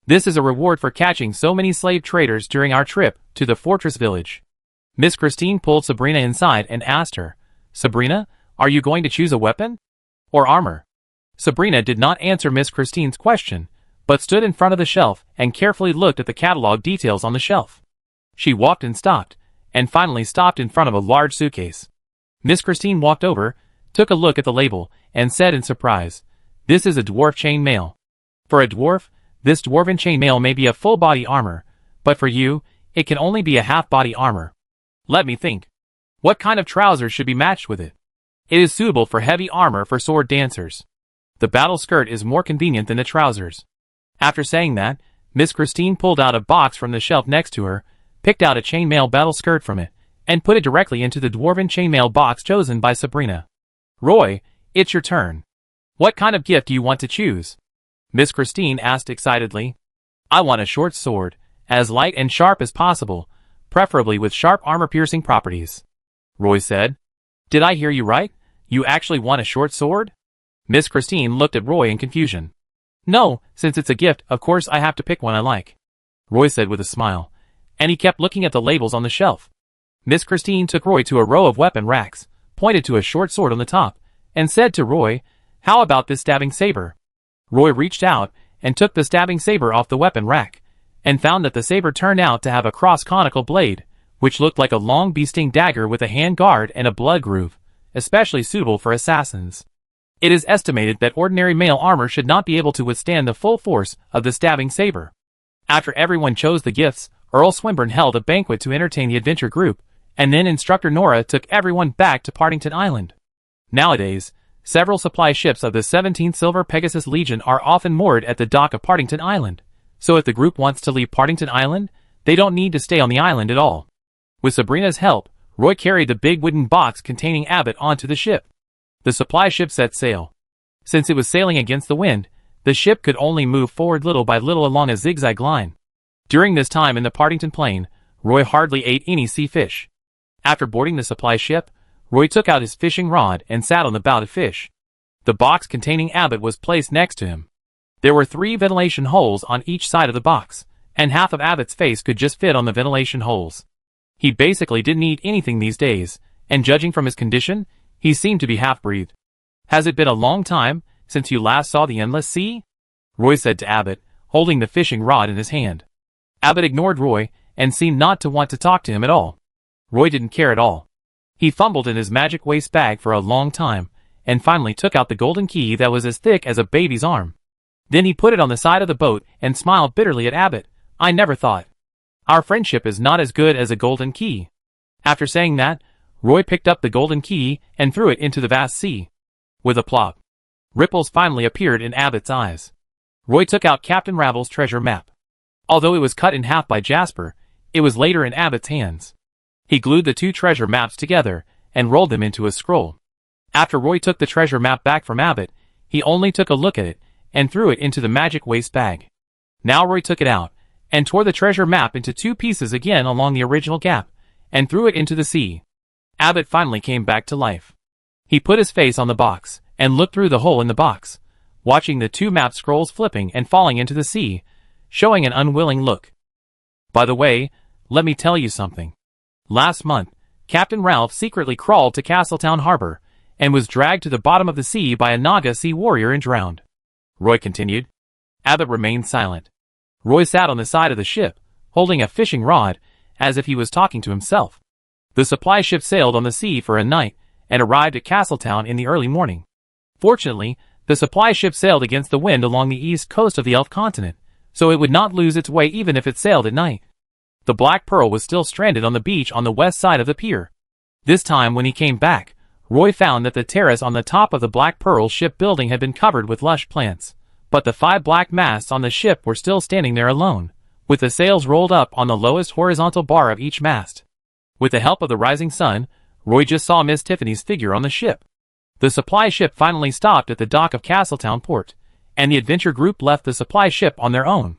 This is a reward for catching so many slave traders during our trip to the fortress village." Miss Christine pulled Sabrina inside and asked her, "Sabrina, are you going to choose a weapon? Or armor?" Sabrina did not answer Miss Christine's question, but stood in front of the shelf and carefully looked at the catalog details on the shelf. She walked and stopped, and finally stopped in front of a large suitcase. Miss Christine walked over, took a look at the label, and said in surprise, "This is a dwarf chain mail. For a dwarf, this dwarven chain mail may be a full-body armor, but for you, it can only be a half-body armor. Let me think. What kind of trousers should be matched with it? It is suitable for heavy armor for sword dancers. The battle skirt is more convenient than the trousers." After saying that, Miss Christine pulled out a box from the shelf next to her, picked out a chainmail battle skirt from it, and put it directly into the dwarven chainmail box chosen by Sabrina. "Roy, it's your turn. What kind of gift do you want to choose?" Miss Christine asked excitedly. "I want a short sword, as light and sharp as possible, preferably with sharp armor-piercing properties," Roy said. "Did I hear you right? You actually want a short sword?" Miss Christine looked at Roy in confusion. "No, since it's a gift, of course I have to pick one I like," Roy said with a smile, and he kept looking at the labels on the shelf. Miss Christine took Roy to a row of weapon racks, pointed to a short sword on the top, and said to Roy, "How about this stabbing saber?" Roy reached out and took the stabbing saber off the weapon rack, and found that the saber turned out to have a cross-conical blade, which looked like a long bee-sting dagger with a hand guard and a blood groove, especially suitable for assassins. It is estimated that ordinary male armor should not be able to withstand the full force of the stabbing saber. After everyone chose the gifts, Earl Swinburne held a banquet to entertain the adventure group, and then Instructor Nora took everyone back to Partington Island. Nowadays, several supply ships of the 17th Silver Pegasus Legion are often moored at the dock of Partington Island, so if the group wants to leave Partington Island, they don't need to stay on the island at all. With Sabrina's help, Roy carried the big wooden box containing Abbott onto the ship. The supply ship set sail. Since it was sailing against the wind, the ship could only move forward little by little along a zigzag line. During this time in the Partington Plain, Roy hardly ate any sea fish. After boarding the supply ship, Roy took out his fishing rod and sat on the bow to fish. The box containing Abbott was placed next to him. There were 3 ventilation holes on each side of the box, and half of Abbott's face could just fit on the ventilation holes. He basically didn't eat anything these days, and judging from his condition, he seemed to be half-breathed. "Has it been a long time since you last saw the endless sea?" Roy said to Abbott, holding the fishing rod in his hand. Abbott ignored Roy and seemed not to want to talk to him at all. Roy didn't care at all. He fumbled in his magic waist bag for a long time, and finally took out the golden key that was as thick as a baby's arm. Then he put it on the side of the boat and smiled bitterly at Abbott. "I never thought. Our friendship is not as good as a golden key." After saying that, Roy picked up the golden key and threw it into the vast sea. With a plop, ripples finally appeared in Abbott's eyes. Roy took out Captain Ravel's treasure map. Although it was cut in half by Jasper, it was later in Abbott's hands. He glued the 2 treasure maps together and rolled them into a scroll. After Roy took the treasure map back from Abbott, he only took a look at it and threw it into the magic waist bag. Now Roy took it out and tore the treasure map into 2 pieces again along the original gap and threw it into the sea. Abbott finally came back to life. He put his face on the box and looked through the hole in the box, watching the 2 map scrolls flipping and falling into the sea, showing an unwilling look. "By the way, let me tell you something. Last month, Captain Ralph secretly crawled to Castletown Harbor and was dragged to the bottom of the sea by a Naga sea warrior and drowned," Roy continued. Abbott remained silent. Roy sat on the side of the ship, holding a fishing rod, as if he was talking to himself. The supply ship sailed on the sea for a night and arrived at Castletown in the early morning. Fortunately, the supply ship sailed against the wind along the east coast of the Elf continent, so it would not lose its way even if it sailed at night. The Black Pearl was still stranded on the beach on the west side of the pier. This time when he came back, Roy found that the terrace on the top of the Black Pearl ship building had been covered with lush plants, but the 5 black masts on the ship were still standing there alone, with the sails rolled up on the lowest horizontal bar of each mast. With the help of the rising sun, Roy just saw Miss Tiffany's figure on the ship. The supply ship finally stopped at the dock of Castletown Port, and the adventure group left the supply ship on their own.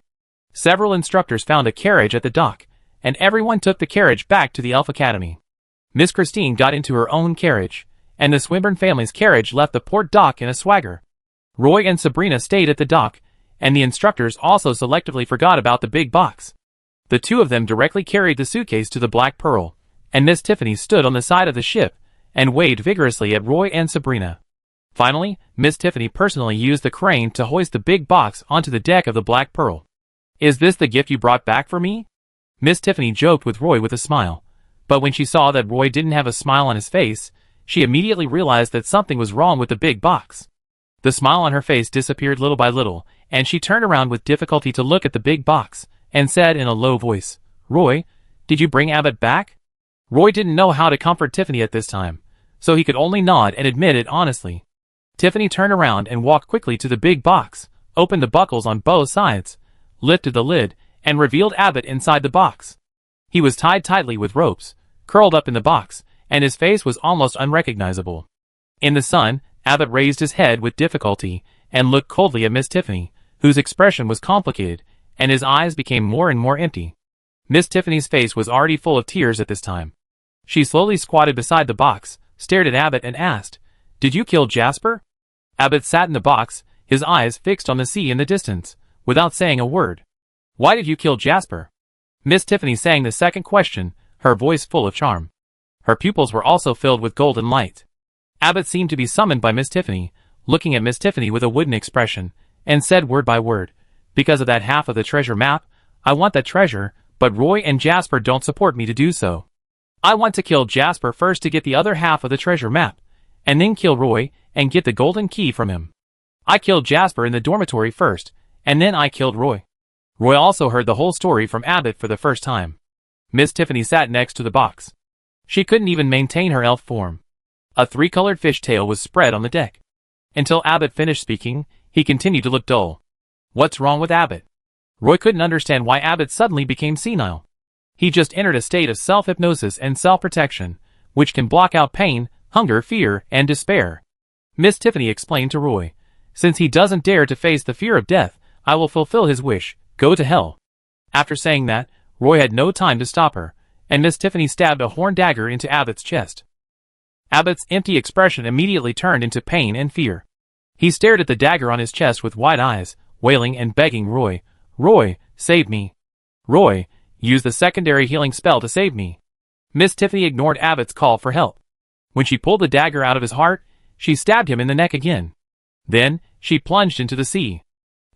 Several instructors found a carriage at the dock, and everyone took the carriage back to the Elf Academy. Miss Christine got into her own carriage, and the Swinburne family's carriage left the port dock in a swagger. Roy and Sabrina stayed at the dock, and the instructors also selectively forgot about the big box. The 2 of them directly carried the suitcase to the Black Pearl, and Miss Tiffany stood on the side of the ship and waved vigorously at Roy and Sabrina. Finally, Miss Tiffany personally used the crane to hoist the big box onto the deck of the Black Pearl. "Is this the gift you brought back for me?" Miss Tiffany joked with Roy with a smile, but when she saw that Roy didn't have a smile on his face, she immediately realized that something was wrong with the big box. The smile on her face disappeared little by little, and she turned around with difficulty to look at the big box, and said in a low voice, "Roy, did you bring Abbott back?" Roy didn't know how to comfort Tiffany at this time, so he could only nod and admit it honestly. Tiffany turned around and walked quickly to the big box, opened the buckles on both sides, lifted the lid, and revealed Abbott inside the box. He was tied tightly with ropes, curled up in the box, and his face was almost unrecognizable. In the sun, Abbott raised his head with difficulty and looked coldly at Miss Tiffany, whose expression was complicated, and his eyes became more and more empty. Miss Tiffany's face was already full of tears at this time. She slowly squatted beside the box, stared at Abbott and asked, "Did you kill Jasper?" Abbott sat in the box, his eyes fixed on the sea in the distance, without saying a word. "Why did you kill Jasper?" Miss Tiffany sang the second question, her voice full of charm. Her pupils were also filled with golden light. Abbott seemed to be summoned by Miss Tiffany, looking at Miss Tiffany with a wooden expression, and said word by word, "Because of that half of the treasure map, I want that treasure, but Roy and Jasper don't support me to do so. I want to kill Jasper first to get the other half of the treasure map, and then kill Roy and get the golden key from him. I killed Jasper in the dormitory first, and then I killed Roy." Roy also heard the whole story from Abbott for the first time. Miss Tiffany sat next to the box. She couldn't even maintain her elf form. A 3-colored fish tail was spread on the deck. Until Abbott finished speaking, he continued to look dull. What's wrong with Abbott? Roy couldn't understand why Abbott suddenly became senile. He just entered a state of self-hypnosis and self-protection, which can block out pain, hunger, fear, and despair. Miss Tiffany explained to Roy, Since he doesn't dare to face the fear of death, I will fulfill his wish. Go to hell." After saying that, Roy had no time to stop her, and Miss Tiffany stabbed a horn dagger into Abbott's chest. Abbott's empty expression immediately turned into pain and fear. He stared at the dagger on his chest with wide eyes, wailing and begging Roy, "Roy, save me. Roy, use the secondary healing spell to save me." Miss Tiffany ignored Abbott's call for help. When she pulled the dagger out of his heart, she stabbed him in the neck again. Then, she plunged into the sea.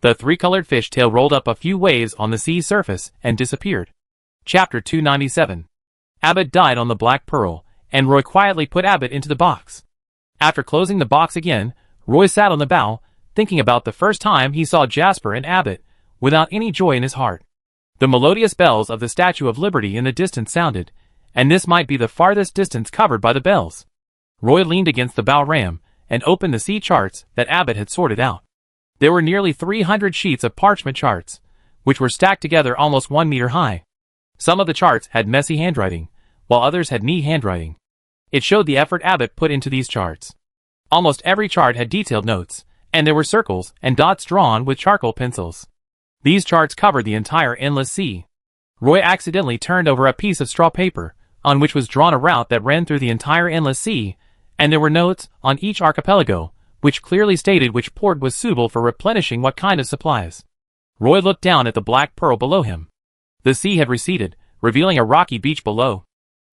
The three-colored fish tail rolled up a few waves on the sea's surface and disappeared. Chapter 297. Abbott died on the Black Pearl, and Roy quietly put Abbott into the box. After closing the box again, Roy sat on the bow, thinking about the first time he saw Jasper and Abbott, without any joy in his heart. The melodious bells of the Statue of Liberty in the distance sounded, and this might be the farthest distance covered by the bells. Roy leaned against the bow ram, and opened the sea charts that Abbott had sorted out. There were nearly 300 sheets of parchment charts, which were stacked together almost 1 meter high. Some of the charts had messy handwriting, while others had neat handwriting. It showed the effort Abbott put into these charts. Almost every chart had detailed notes, and there were circles and dots drawn with charcoal pencils. These charts covered the entire endless sea. Roy accidentally turned over a piece of straw paper, on which was drawn a route that ran through the entire endless sea, and there were notes on each archipelago, which clearly stated which port was suitable for replenishing what kind of supplies. Roy looked down at the Black Pearl below him. The sea had receded, revealing a rocky beach below.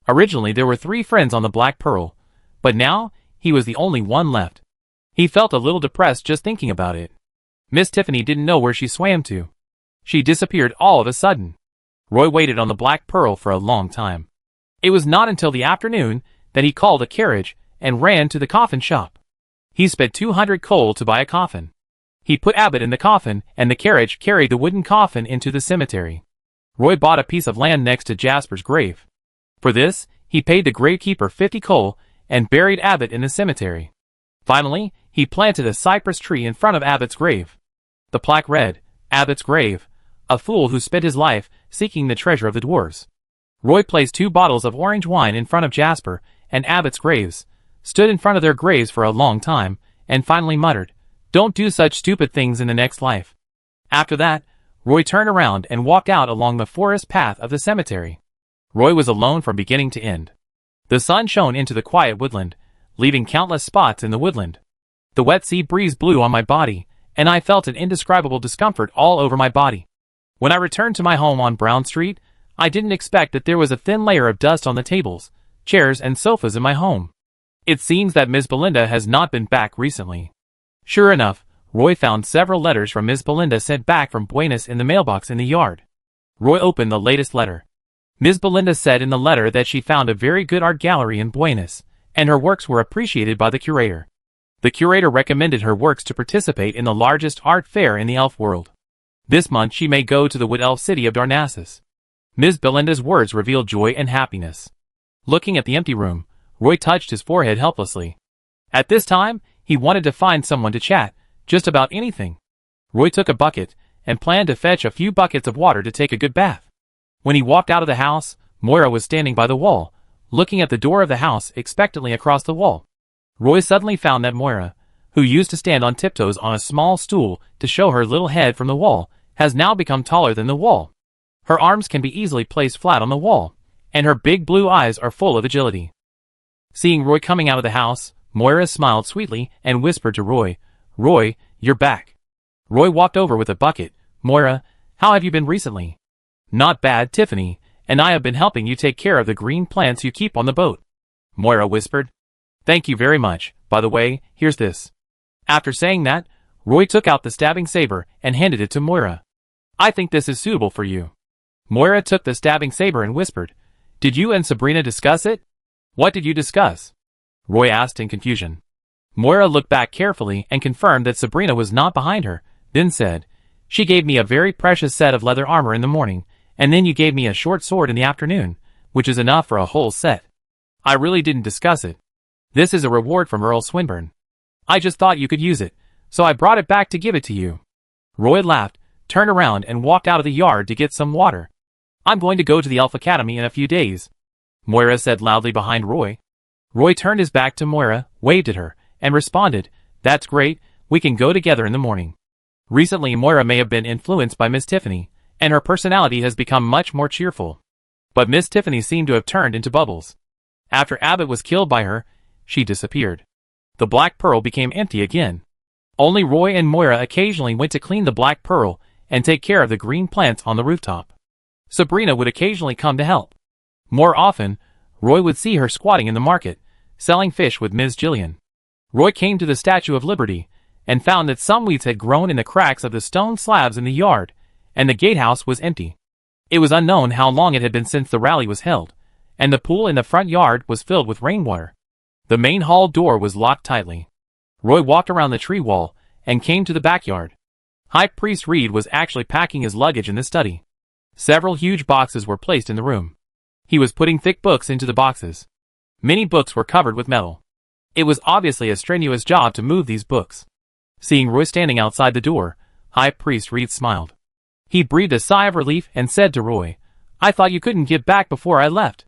Originally there were 3 friends on the Black Pearl, but now he was the only one left. He felt a little depressed just thinking about it. Miss Tiffany didn't know where she swam to. She disappeared all of a sudden. Roy waited on the Black Pearl for a long time. It was not until the afternoon that he called a carriage and ran to the coffin shop. He spent 200 coal to buy a coffin. He put Abbott in the coffin, and the carriage carried the wooden coffin into the cemetery. Roy bought a piece of land next to Jasper's grave. For this, he paid the gravekeeper 50 coal and buried Abbott in the cemetery. Finally, he planted a cypress tree in front of Abbott's grave. The plaque read, "Abbott's grave, a fool who spent his life seeking the treasure of the dwarves." Roy placed 2 bottles of orange wine in front of Jasper and Abbott's graves, stood in front of their graves for a long time, and finally muttered, "Don't do such stupid things in the next life." After that, Roy turned around and walked out along the forest path of the cemetery. Roy was alone from beginning to end. The sun shone into the quiet woodland, leaving countless spots in the woodland. The wet sea breeze blew on my body, and I felt an indescribable discomfort all over my body. When I returned to my home on Brown Street, I didn't expect that there was a thin layer of dust on the tables, chairs, and sofas in my home. It seems that Miss Belinda has not been back recently. Sure enough, Roy found several letters from Miss Belinda sent back from Buenos in the mailbox in the yard. Roy opened the latest letter. Miss Belinda said in the letter that she found a very good art gallery in Buenos, and her works were appreciated by the curator. The curator recommended her works to participate in the largest art fair in the elf world. This month she may go to the wood elf city of Darnassus. Miss Belinda's words revealed joy and happiness. Looking at the empty room, Roy touched his forehead helplessly. At this time, he wanted to find someone to chat, just about anything. Roy took a bucket, and planned to fetch a few buckets of water to take a good bath. When he walked out of the house, Moira was standing by the wall, looking at the door of the house expectantly across the wall. Roy suddenly found that Moira, who used to stand on tiptoes on a small stool to show her little head from the wall, has now become taller than the wall. Her arms can be easily placed flat on the wall, and her big blue eyes are full of agility. Seeing Roy coming out of the house, Moira smiled sweetly and whispered to Roy, "Roy, you're back." Roy walked over with a bucket. "Moira, how have you been recently?" "Not bad, Tiffany, and I have been helping you take care of the green plants you keep on the boat," Moira whispered. "Thank you very much. By the way, here's this." After saying that, Roy took out the stabbing saber and handed it to Moira. "I think this is suitable for you." Moira took the stabbing saber and whispered, "Did you and Sabrina discuss it?" "What did you discuss?" Roy asked in confusion. Moira looked back carefully and confirmed that Sabrina was not behind her, then said, "She gave me a very precious set of leather armor in the morning, and then you gave me a short sword in the afternoon, which is enough for a whole set. I really didn't discuss it. This is a reward from Earl Swinburne. I just thought you could use it, so I brought it back to give it to you." Roy laughed, turned around and walked out of the yard to get some water. "I'm going to go to the Elf Academy in a few days," Moira said loudly behind Roy. Roy turned his back to Moira, waved at her, and responded, "That's great. We can go together in the morning. Recently Moira may have been influenced by Miss Tiffany, and her personality has become much more cheerful. But Miss Tiffany seemed to have turned into Bubbles. After Abbott was killed by her, she disappeared. The Black Pearl became empty again. Only Roy and Moira occasionally went to clean the Black Pearl and take care of the green plants on the rooftop. Sabrina would occasionally come to help. More often, Roy would see her squatting in the market, selling fish with Ms. Jillian. Roy came to the Statue of Liberty and found that some weeds had grown in the cracks of the stone slabs in the yard, and the gatehouse was empty. It was unknown how long it had been since the rally was held, and the pool in the front yard was filled with rainwater. The main hall door was locked tightly. Roy walked around the tree wall and came to the backyard. High Priest Reed was actually packing his luggage in the study. Several huge boxes were placed in the room. He was putting thick books into the boxes. Many books were covered with metal. It was obviously a strenuous job to move these books. Seeing Roy standing outside the door, High Priest Reed smiled. He breathed a sigh of relief and said to Roy, "I thought you couldn't get back before I left.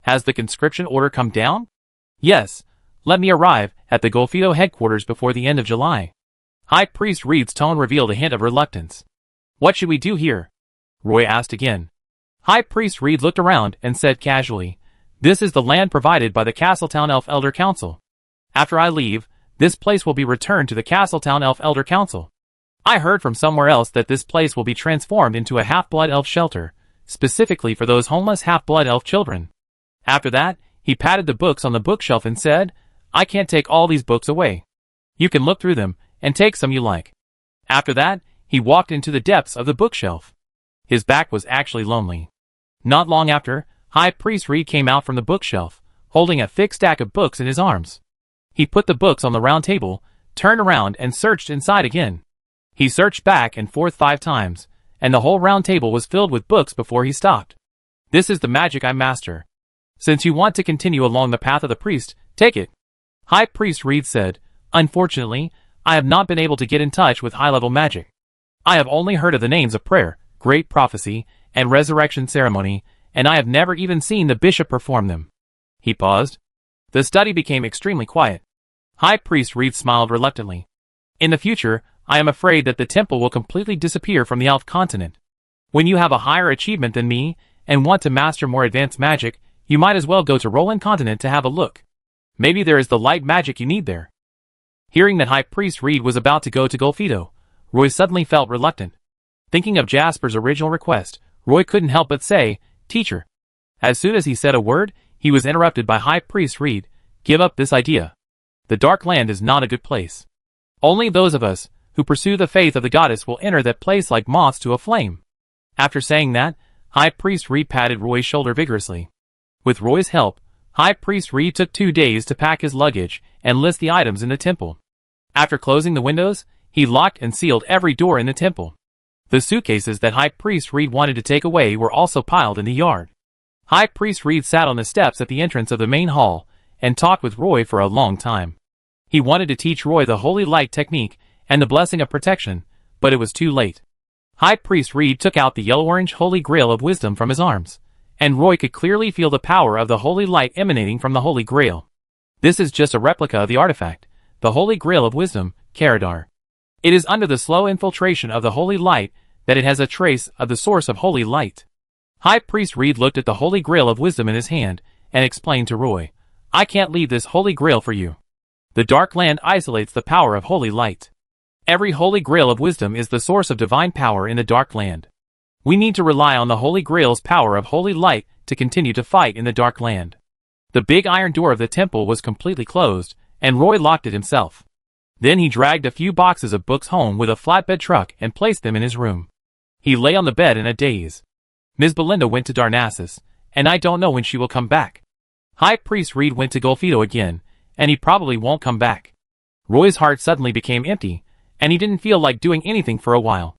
Has the conscription order come down?" "Yes, let me arrive at the Golfito headquarters before the end of July." High Priest Reed's tone revealed a hint of reluctance. "What should we do here?" Roy asked again. High Priest Reed looked around and said casually, "This is the land provided by the Castletown Elf Elder Council. After I leave, this place will be returned to the Castletown Elf Elder Council. I heard from somewhere else that this place will be transformed into a half-blood elf shelter, specifically for those homeless half-blood elf children." After that, he patted the books on the bookshelf and said, "I can't take all these books away. You can look through them and take some you like." After that, he walked into the depths of the bookshelf. His back was actually lonely. Not long after, High Priest Reed came out from the bookshelf, holding a thick stack of books in his arms. He put the books on the round table, turned around and searched inside again. He searched back and forth 5 times, and the whole round table was filled with books before he stopped. "This is the magic I master. Since you want to continue along the path of the priest, take it." High Priest Reed said, "Unfortunately, I have not been able to get in touch with high-level magic. I have only heard of the names of prayer, great prophecy, and resurrection ceremony, and I have never even seen the bishop perform them." He paused. The study became extremely quiet. High Priest Reed smiled reluctantly. "In the future, I am afraid that the temple will completely disappear from the elf continent. When you have a higher achievement than me and want to master more advanced magic, you might as well go to Roland Continent to have a look. Maybe there is the light magic you need there." Hearing that High Priest Reed was about to go to Golfito, Roy suddenly felt reluctant. Thinking of Jasper's original request, Roy couldn't help but say, "Teacher." As soon as he said a word, he was interrupted by High Priest Reed. "Give up this idea. The Dark Land is not a good place. Only those of us who pursue the faith of the goddess will enter that place like moths to a flame." After saying that, High Priest Reed patted Roy's shoulder vigorously. With Roy's help, High Priest Reed took 2 days to pack his luggage and list the items in the temple. After closing the windows, he locked and sealed every door in the temple. The suitcases that High Priest Reed wanted to take away were also piled in the yard. High Priest Reed sat on the steps at the entrance of the main hall and talked with Roy for a long time. He wanted to teach Roy the Holy Light technique and the blessing of protection, but it was too late. High Priest Reed took out the yellow-orange Holy Grail of Wisdom from his arms, and Roy could clearly feel the power of the Holy Light emanating from the Holy Grail. This is just a replica of the artifact, the Holy Grail of Wisdom, Karadar. It is under the slow infiltration of the Holy Light that it has a trace of the source of Holy Light. High Priest Reed looked at the Holy Grail of Wisdom in his hand and explained to Roy, "I can't leave this Holy Grail for you. The Dark Land isolates the power of Holy Light. Every Holy Grail of Wisdom is the source of divine power in the Dark Land. We need to rely on the Holy Grail's power of Holy Light to continue to fight in the Dark Land." The big iron door of the temple was completely closed, and Roy locked it himself. Then he dragged a few boxes of books home with a flatbed truck and placed them in his room. He lay on the bed in a daze. Ms. Belinda went to Darnassus, and I don't know when she will come back. High Priest Reed went to Golfito again, and he probably won't come back. Roy's heart suddenly became empty, and he didn't feel like doing anything for a while.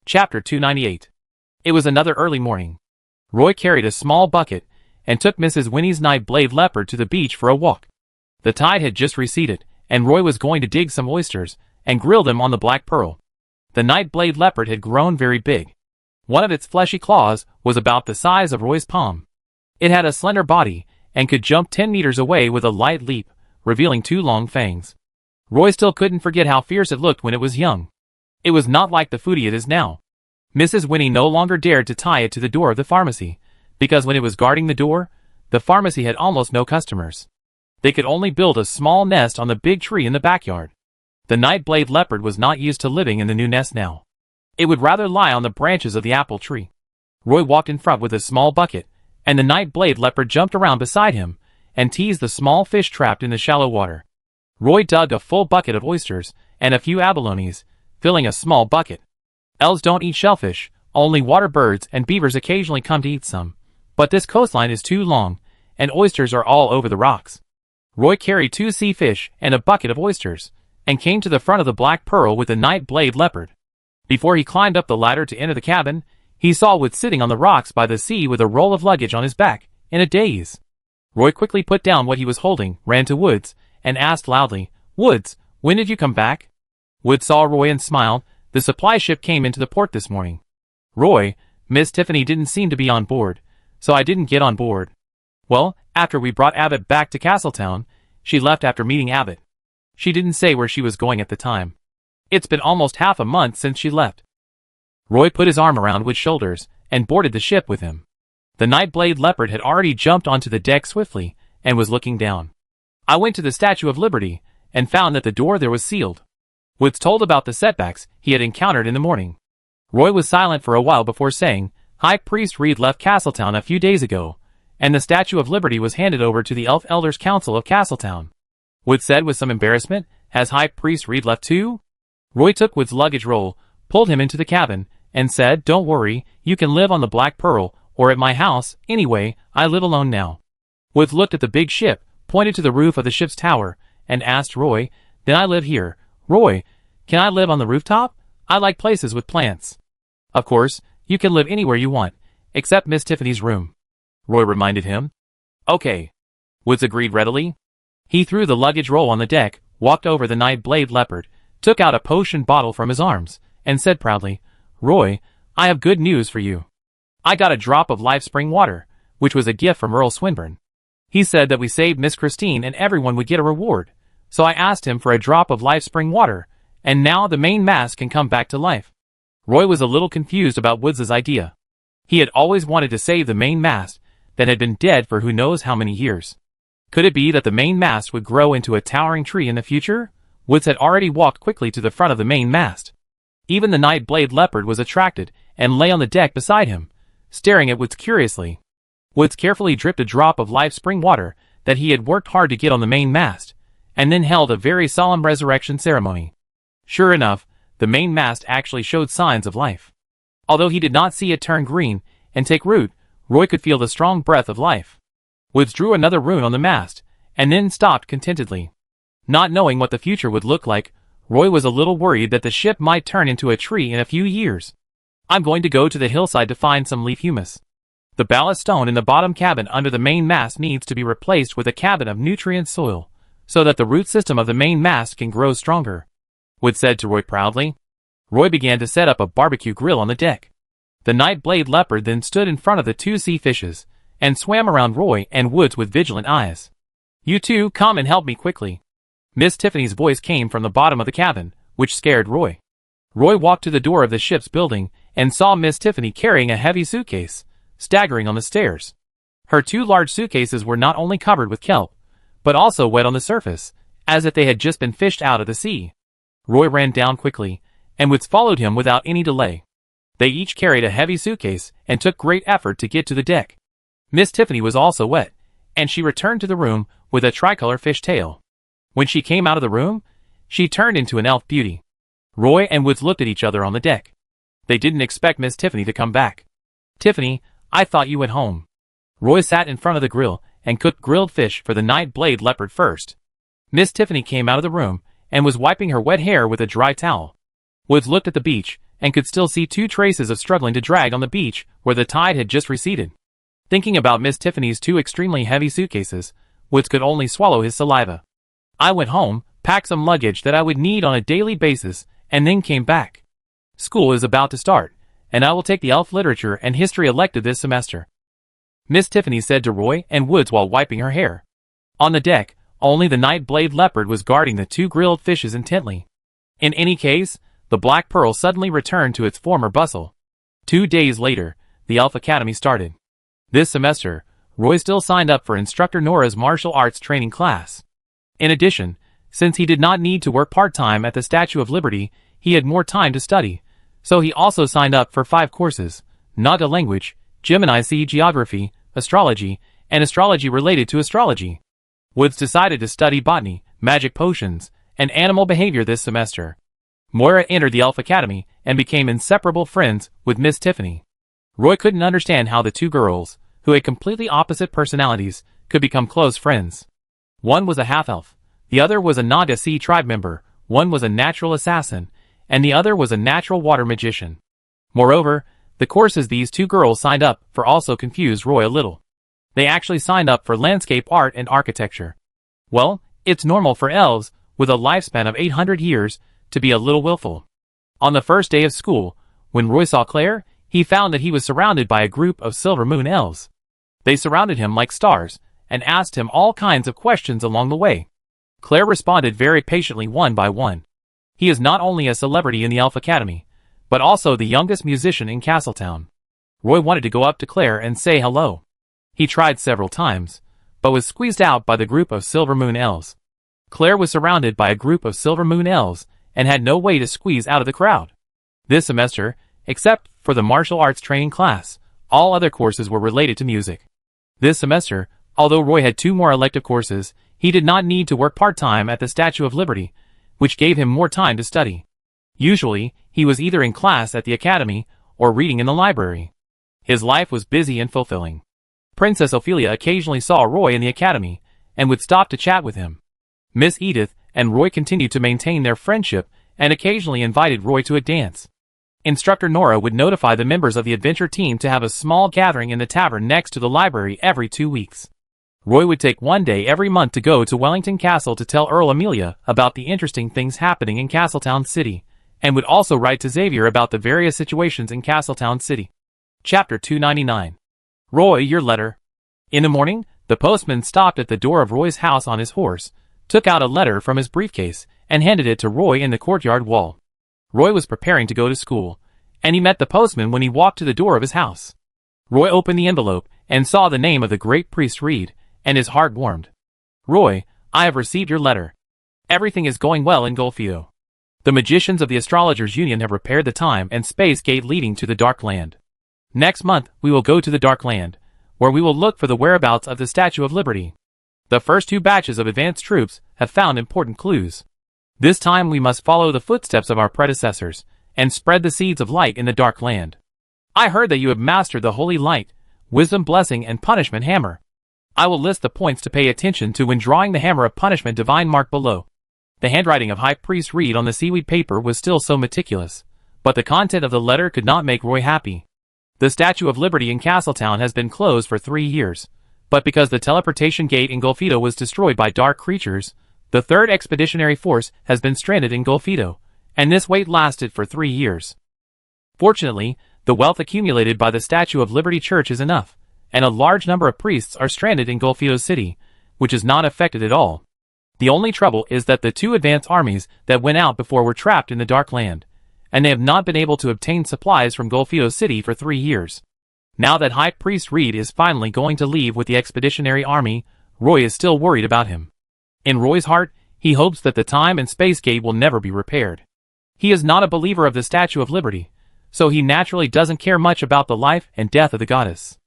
Chapter 298. It was another early morning. Roy carried a small bucket and took Mrs. Winnie's night-blade leopard to the beach for a walk. The tide had just receded, and Roy was going to dig some oysters and grill them on the Black Pearl. The night-blade leopard had grown very big. One of its fleshy claws was about the size of Roy's palm. It had a slender body and could jump 10 meters away with a light leap, revealing 2 long fangs. Roy still couldn't forget how fierce it looked when it was young. It was not like the foodie it is now. Mrs. Winnie no longer dared to tie it to the door of the pharmacy, because when it was guarding the door, the pharmacy had almost no customers. They could only build a small nest on the big tree in the backyard. The night-blade leopard was not used to living in the new nest now. It would rather lie on the branches of the apple tree. Roy walked in front with a small bucket, and the night-blade leopard jumped around beside him and teased the small fish trapped in the shallow water. Roy dug a full bucket of oysters and a few abalones, filling a small bucket. Elves don't eat shellfish, only water birds and beavers occasionally come to eat some. But this coastline is too long, and oysters are all over the rocks. Roy carried 2 sea fish and a bucket of oysters, and came to the front of the Black Pearl with the night-blade leopard. Before he climbed up the ladder to enter the cabin, he saw Woods sitting on the rocks by the sea with a roll of luggage on his back, in a daze. Roy quickly put down what he was holding, ran to Woods, and asked loudly, "Woods, when did you come back?" Woods saw Roy and smiled. "The supply ship came into the port this morning." "Roy, Miss Tiffany didn't seem to be on board, so I didn't get on board." "Well, after we brought Abbott back to Castletown, she left after meeting Abbott. She didn't say where she was going at the time. It's been almost half a month since she left." Roy put his arm around Wood's shoulders and boarded the ship with him. The night-blade leopard had already jumped onto the deck swiftly and was looking down. "I went to the Statue of Liberty and found that the door there was sealed." Woods told about the setbacks he had encountered in the morning. Roy was silent for a while before saying, "High Priest Reed left Castletown a few days ago, and the Statue of Liberty was handed over to the Elf Elders Council of Castletown." Woods said with some embarrassment, "Has High Priest Reed left too?" Roy took Woods' luggage roll, pulled him into the cabin, and said, "Don't worry, you can live on the Black Pearl, or at my house. Anyway, I live alone now." Woods looked at the big ship, pointed to the roof of the ship's tower, and asked Roy, "Then I live here. Roy, can I live on the rooftop? I like places with plants." "Of course, you can live anywhere you want, except Miss Tiffany's room," Roy reminded him. "Okay," Woods agreed readily. He threw the luggage roll on the deck, walked over the night-blade leopard, took out a potion bottle from his arms, and said proudly, "Roy, I have good news for you. I got a drop of life spring water, which was a gift from Earl Swinburne. He said that we saved Miss Christine and everyone would get a reward, so I asked him for a drop of life spring water, and now the main mast can come back to life." Roy was a little confused about Woods' idea. He had always wanted to save the main mast that had been dead for who knows how many years. Could it be that the main mast would grow into a towering tree in the future? Woods had already walked quickly to the front of the main mast. Even the night-blade leopard was attracted and lay on the deck beside him, staring at Woods curiously. Woods carefully dripped a drop of life spring water that he had worked hard to get on the main mast, and then held a very solemn resurrection ceremony. Sure enough, the main mast actually showed signs of life. Although he did not see it turn green and take root, Roy could feel the strong breath of life. Woods drew another rune on the mast, and then stopped contentedly. Not knowing what the future would look like, Roy was a little worried that the ship might turn into a tree in a few years. "I'm going to go to the hillside to find some leaf humus. The ballast stone in the bottom cabin under the main mast needs to be replaced with a cabin of nutrient soil, so that the root system of the main mast can grow stronger," Woods said to Roy proudly. Roy began to set up a barbecue grill on the deck. The night-blade leopard then stood in front of the 2 sea fishes, and swam around Roy and Woods with vigilant eyes. "You two, come and help me quickly." Miss Tiffany's voice came from the bottom of the cabin, which scared Roy. Roy walked to the door of the ship's building, and saw Miss Tiffany carrying a heavy suitcase, staggering on the stairs. Her 2 large suitcases were not only covered with kelp, but also wet on the surface, as if they had just been fished out of the sea. Roy ran down quickly, and Woods followed him without any delay. They each carried a heavy suitcase and took great effort to get to the deck. Miss Tiffany was also wet, and she returned to the room with a tricolor fish tail. When she came out of the room, she turned into an elf beauty. Roy and Woods looked at each other on the deck. They didn't expect Miss Tiffany to come back. "Tiffany, I thought you went home." Roy sat in front of the grill and cooked grilled fish for the night-blade leopard first. Miss Tiffany came out of the room and was wiping her wet hair with a dry towel. Woods looked at the beach and could still see 2 traces of struggling to drag on the beach where the tide had just receded. Thinking about Miss Tiffany's 2 extremely heavy suitcases, Woods could only swallow his saliva. "I went home, packed some luggage that I would need on a daily basis, and then came back. School is about to start, and I will take the elf literature and history elective this semester," Miss Tiffany said to Roy and Woods while wiping her hair. On the deck, Only the night-blade leopard was guarding the two grilled fishes intently. In any case, the Black Pearl suddenly returned to its former bustle. 2 days later, the Elf Academy started. This semester, Roy still signed up for Instructor Nora's martial arts training class. In addition, since he did not need to work part-time at the Statue of Liberty, he had more time to study, so he also signed up for 5 courses: Naga language, Gemini Sea geography, astrology, and astrology related to astrology. Woods decided to study botany, magic potions, and animal behavior this semester. Moira entered the Elf Academy and became inseparable friends with Miss Tiffany. Roy couldn't understand how the two girls, who had completely opposite personalities, could become close friends. One was a half-elf, the other was a Naga Sea tribe member, one was a natural assassin, and the other was a natural water magician. Moreover, the courses these two girls signed up for also confused Roy a little. They actually signed up for landscape art and architecture. Well, it's normal for elves, with a lifespan of 800 years, to be a little willful. On the first day of school, when Roy saw Claire, he found that he was surrounded by a group of Silver Moon elves. They surrounded him like stars, and asked him all kinds of questions along the way. Claire responded very patiently one by one. He is not only a celebrity in the Elf Academy, but also the youngest musician in Castletown. Roy wanted to go up to Claire and say hello. He tried several times, but was squeezed out by the group of Silver Moon elves. Claire was surrounded by a group of Silver Moon elves, and had no way to squeeze out of the crowd. This semester, except for the martial arts training class, all other courses were related to music. This semester, although Roy had 2 more elective courses, he did not need to work part-time at the Statue of Liberty, which gave him more time to study. Usually, he was either in class at the academy or reading in the library. His life was busy and fulfilling. Princess Ophelia occasionally saw Roy in the academy and would stop to chat with him. Miss Edith and Roy continued to maintain their friendship and occasionally invited Roy to a dance. Instructor Nora would notify the members of the adventure team to have a small gathering in the tavern next to the library every 2 weeks. Roy would take 1 day every month to go to Wellington Castle to tell Earl Amelia about the interesting things happening in Castletown City, and would also write to Xavier about the various situations in Castletown City. Chapter 299. Roy, your letter. In the morning, the postman stopped at the door of Roy's house on his horse, took out a letter from his briefcase, and handed it to Roy in the courtyard wall. Roy was preparing to go to school, and he met the postman when he walked to the door of his house. Roy opened the envelope and saw the name of the great priest Reed, and his heart warmed. Roy, I have received your letter. Everything is going well in Golfito. The magicians of the Astrologers' Union have repaired the time and space gate leading to the Dark Land. Next month, we will go to the Dark Land, where we will look for the whereabouts of the Statue of Liberty. The first 2 batches of advanced troops have found important clues. This time we must follow the footsteps of our predecessors, and spread the seeds of light in the Dark Land. I heard that you have mastered the Holy Light, Wisdom Blessing and Punishment Hammer. I will list the points to pay attention to when drawing the Hammer of Punishment divine mark below. The handwriting of High Priest Reed on the seaweed paper was still so meticulous, but the content of the letter could not make Roy happy. The Statue of Liberty in Castletown has been closed for 3 years, but because the teleportation gate in Golfito was destroyed by dark creatures, the 3rd Expeditionary Force has been stranded in Golfito, and this wait lasted for 3 years. Fortunately, the wealth accumulated by the Statue of Liberty Church is enough, and a large number of priests are stranded in Golfito City, which is not affected at all. The only trouble is that the 2 advance armies that went out before were trapped in the Dark Land, and they have not been able to obtain supplies from Golfito City for 3 years. Now that High Priest Reed is finally going to leave with the Expeditionary Army, Roy is still worried about him. In Roy's heart, he hopes that the time and space gate will never be repaired. He is not a believer of the Statue of Liberty, so he naturally doesn't care much about the life and death of the goddess.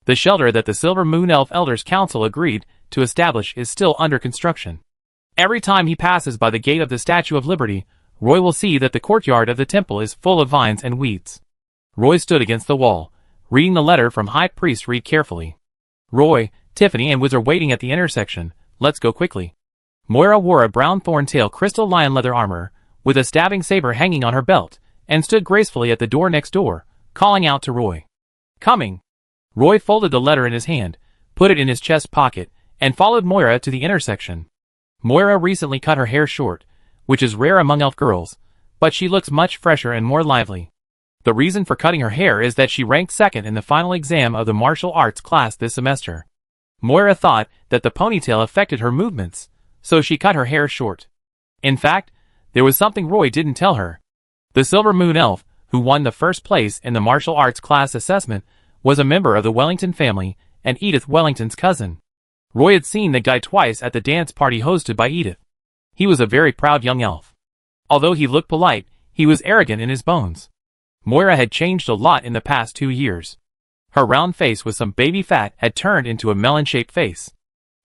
The shelter that the Silver Moon Elf Elders Council agreed to establish is still under construction. Every time he passes by the gate of the Statue of Liberty, Roy will see that the courtyard of the temple is full of vines and weeds. Roy stood against the wall, reading the letter from High Priest Reed carefully. Roy, Tiffany and Wiz are waiting at the intersection. Let's go quickly. Moira wore a brown thorn-tail crystal lion leather armor, with a stabbing saber hanging on her belt, and stood gracefully at the door next door, calling out to Roy. Coming. Roy folded the letter in his hand, put it in his chest pocket, and followed Moira to the intersection. Moira recently cut her hair short, which is rare among elf girls, but she looks much fresher and more lively. The reason for cutting her hair is that she ranked 2nd in the final exam of the martial arts class this semester. Moira thought that the ponytail affected her movements, so she cut her hair short. In fact, there was something Roy didn't tell her. The Silver Moon Elf, who won the first place in the martial arts class assessment, was a member of the Wellington family and Edith Wellington's cousin. Roy had seen the guy twice at the dance party hosted by Edith. He was a very proud young elf. Although he looked polite, he was arrogant in his bones. Moira had changed a lot in the past 2 years. Her round face with some baby fat had turned into a melon-shaped face.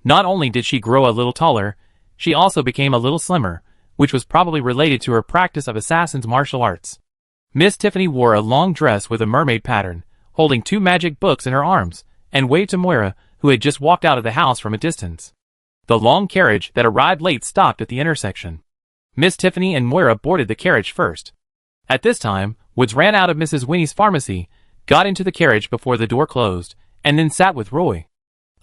Not only did she grow a little taller, she also became a little slimmer, which was probably related to her practice of assassin's martial arts. Miss Tiffany wore a long dress with a mermaid pattern, holding 2 magic books in her arms, and waved to Moira, who had just walked out of the house from a distance. The long carriage that arrived late stopped at the intersection. Miss Tiffany and Moira boarded the carriage first. At this time, Woods ran out of Mrs. Winnie's pharmacy, got into the carriage before the door closed, and then sat with Roy.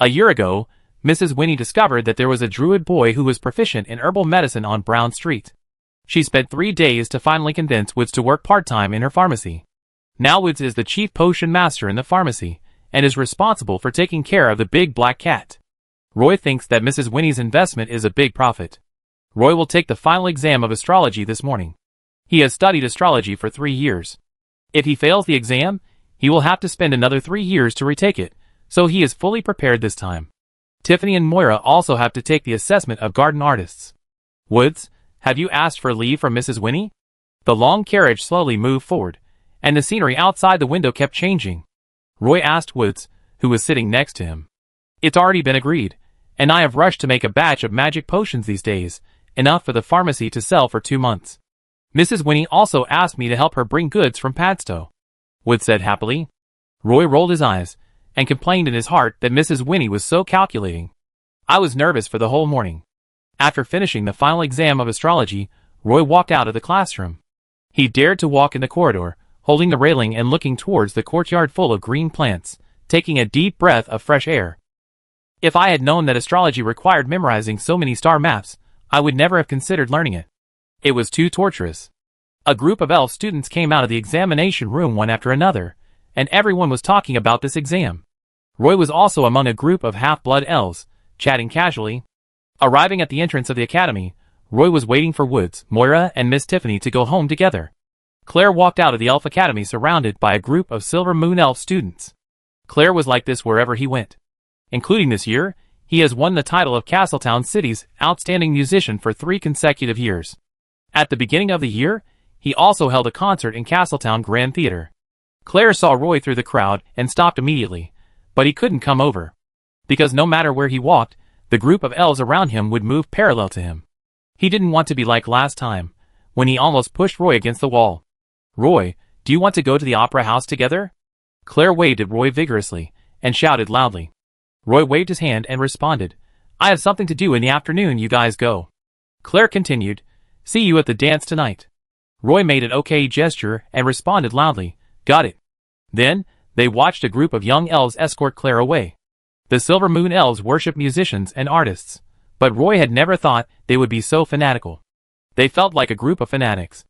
A year ago, Mrs. Winnie discovered that there was a druid boy who was proficient in herbal medicine on Brown Street. She spent 3 days to finally convince Woods to work part-time in her pharmacy. Now Woods is the chief potion master in the pharmacy, and is responsible for taking care of the big black cat. Roy thinks that Mrs. Winnie's investment is a big profit. Roy will take the final exam of astrology this morning. He has studied astrology for 3 years. If he fails the exam, he will have to spend another 3 years to retake it, so he is fully prepared this time. Tiffany and Moira also have to take the assessment of garden artists. Woods, have you asked for leave from Mrs. Winnie? The long carriage slowly moved forward, and the scenery outside the window kept changing. Roy asked Woods, who was sitting next to him. It's already been agreed, and I have rushed to make a batch of magic potions these days, enough for the pharmacy to sell for 2 months. Mrs. Winnie also asked me to help her bring goods from Padstow, Woods said happily. Roy rolled his eyes, and complained in his heart that Mrs. Winnie was so calculating. I was nervous for the whole morning. After finishing the final exam of astrology, Roy walked out of the classroom. He dared to walk in the corridor, holding the railing and looking towards the courtyard full of green plants, taking a deep breath of fresh air. If I had known that astrology required memorizing so many star maps, I would never have considered learning it. It was too torturous. A group of elf students came out of the examination room one after another, and everyone was talking about this exam. Roy was also among a group of half-blood elves, chatting casually. Arriving at the entrance of the academy, Roy was waiting for Woods, Moira, and Miss Tiffany to go home together. Claire walked out of the elf academy surrounded by a group of Silver Moon elf students. Claire was like this wherever he went. Including this year, he has won the title of Castletown City's Outstanding Musician for 3 consecutive years. At the beginning of the year, he also held a concert in Castletown Grand Theater. Claire saw Roy through the crowd and stopped immediately, but he couldn't come over. Because no matter where he walked, the group of elves around him would move parallel to him. He didn't want to be like last time, when he almost pushed Roy against the wall. Roy, do you want to go to the opera house together? Claire waved at Roy vigorously, and shouted loudly. Roy waved his hand and responded, I have something to do in the afternoon, you guys go. Claire continued, see you at the dance tonight. Roy made an okay gesture and responded loudly, got it. Then, they watched a group of young elves escort Claire away. The Silver Moon elves worship musicians and artists, but Roy had never thought they would be so fanatical. They felt like a group of fanatics.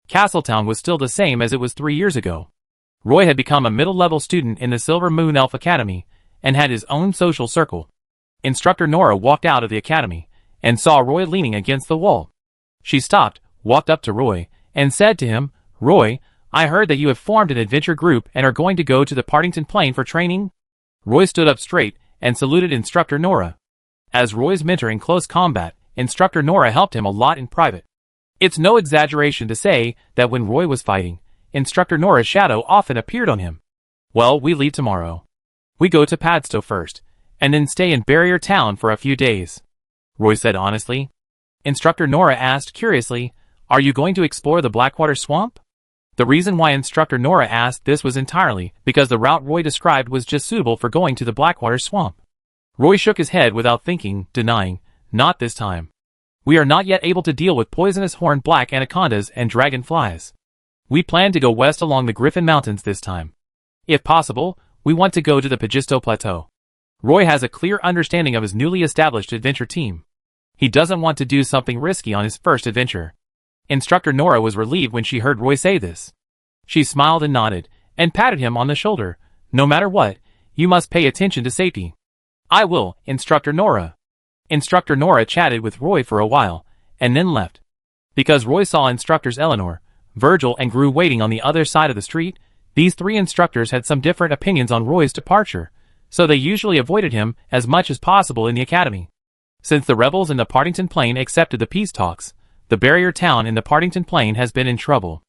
Castletown was still the same as it was 3 years ago. Roy had become a middle-level student in the Silver Moon Elf Academy, and had his own social circle. Instructor Nora walked out of the academy, and saw Roy leaning against the wall. She stopped, walked up to Roy, and said to him, Roy, I heard that you have formed an adventure group and are going to go to the Partington Plain for training? Roy stood up straight, and saluted Instructor Nora. As Roy's mentor in close combat, Instructor Nora helped him a lot in private. It's no exaggeration to say that when Roy was fighting, Instructor Nora's shadow often appeared on him. Well, we leave tomorrow. We go to Padstow first, and then stay in Barrier Town for a few days. Roy said honestly. Instructor Nora asked curiously, are you going to explore the Blackwater Swamp? The reason why Instructor Nora asked this was entirely because the route Roy described was just suitable for going to the Blackwater Swamp. Roy shook his head without thinking, denying, not this time. We are not yet able to deal with poisonous horned black anacondas and dragonflies. We plan to go west along the Griffin Mountains this time. If possible, we want to go to the Pagisto Plateau. Roy has a clear understanding of his newly established adventure team. He doesn't want to do something risky on his first adventure. Instructor Nora was relieved when she heard Roy say this. She smiled and nodded, and patted him on the shoulder. No matter what, you must pay attention to safety. I will, Instructor Nora. Instructor Nora chatted with Roy for a while, and then left. Because Roy saw instructors Eleanor, Virgil and Gru waiting on the other side of the street, these three instructors had some different opinions on Roy's departure, so they usually avoided him as much as possible in the academy. Since the rebels in the Partington Plain accepted the peace talks, the barrier town in the Partington Plain has been in trouble.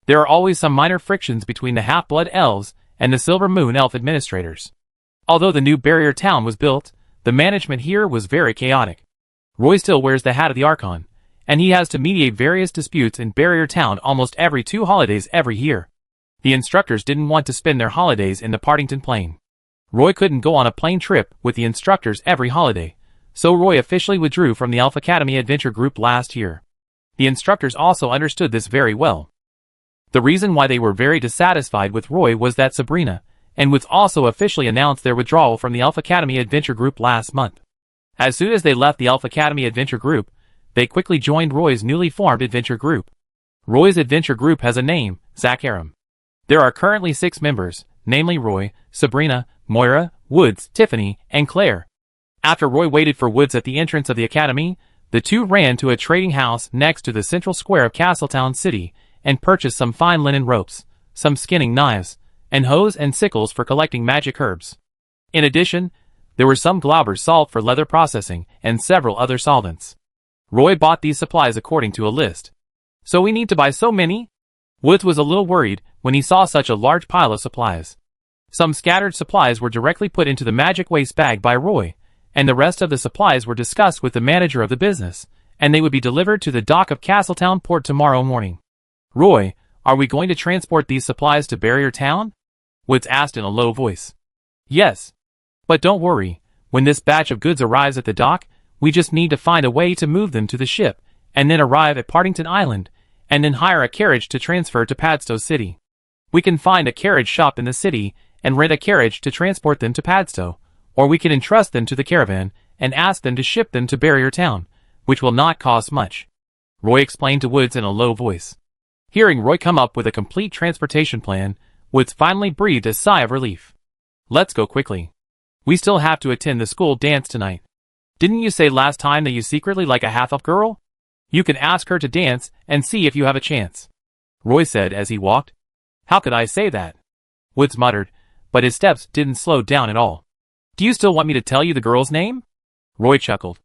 There are always some minor frictions between the half-blood elves and the Silver Moon elf administrators. Although the new barrier town was built, the management here was very chaotic. Roy still wears the hat of the Archon, and he has to mediate various disputes in Barrier Town almost every 2 holidays every year. The instructors didn't want to spend their holidays in the Partington Plain. Roy couldn't go on a plane trip with the instructors every holiday, so Roy officially withdrew from the Elf Academy Adventure Group last year. The instructors also understood this very well. The reason why they were very dissatisfied with Roy was that Sabrina and Woods also officially announced their withdrawal from the Elf Academy Adventure Group last month. As soon as they left the Elf Academy Adventure Group, they quickly joined Roy's newly formed Adventure Group. Roy's Adventure Group has a name, Zakaram. There are currently 6 members, namely Roy, Sabrina, Moira, Woods, Tiffany, and Claire. After Roy waited for Woods at the entrance of the academy, the two ran to a trading house next to the central square of Castletown City and purchased some fine linen ropes, some skinning knives, and hoes and sickles for collecting magic herbs. In addition, there were some Glauber's salt for leather processing and several other solvents. Roy bought these supplies according to a list. So we need to buy so many? Woods was a little worried when he saw such a large pile of supplies. Some scattered supplies were directly put into the magic waste bag by Roy, and the rest of the supplies were discussed with the manager of the business, and they would be delivered to the dock of Castletown Port tomorrow morning. Roy, are we going to transport these supplies to Barrier Town? Woods asked in a low voice. Yes. But don't worry, when this batch of goods arrives at the dock, we just need to find a way to move them to the ship, and then arrive at Partington Island, and then hire a carriage to transfer to Padstow City. We can find a carriage shop in the city and rent a carriage to transport them to Padstow, or we can entrust them to the caravan and ask them to ship them to Barrier Town, which will not cost much. Roy explained to Woods in a low voice. Hearing Roy come up with a complete transportation plan, Woods finally breathed a sigh of relief. Let's go quickly. We still have to attend the school dance tonight. Didn't you say last time that you secretly like a half-elf girl? You can ask her to dance and see if you have a chance. Roy said as he walked. How could I say that? Woods muttered, but his steps didn't slow down at all. Do you still want me to tell you the girl's name? Roy chuckled.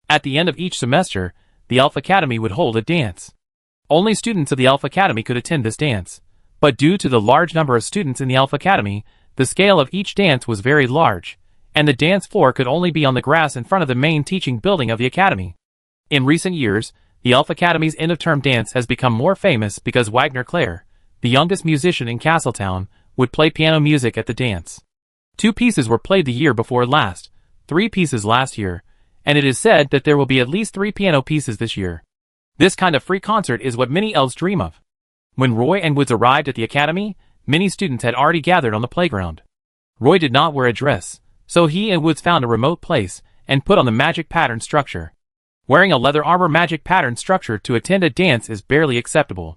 At the end of each semester, the Elf Academy would hold a dance. Only students of the Elf Academy could attend this dance, but due to the large number of students in the Elf Academy, the scale of each dance was very large, and the dance floor could only be on the grass in front of the main teaching building of the Academy. In recent years, the Elf Academy's end-of-term dance has become more famous because Wagner Clare, the youngest musician in Castletown, would play piano music at the dance. 2 pieces were played the year before last, 3 pieces last year, and it is said that there will be at least 3 piano pieces this year. This kind of free concert is what many elves dream of. When Roy and Woods arrived at the academy, many students had already gathered on the playground. Roy did not wear a dress, so he and Woods found a remote place and put on the magic pattern structure. Wearing a leather armor magic pattern structure to attend a dance is barely acceptable.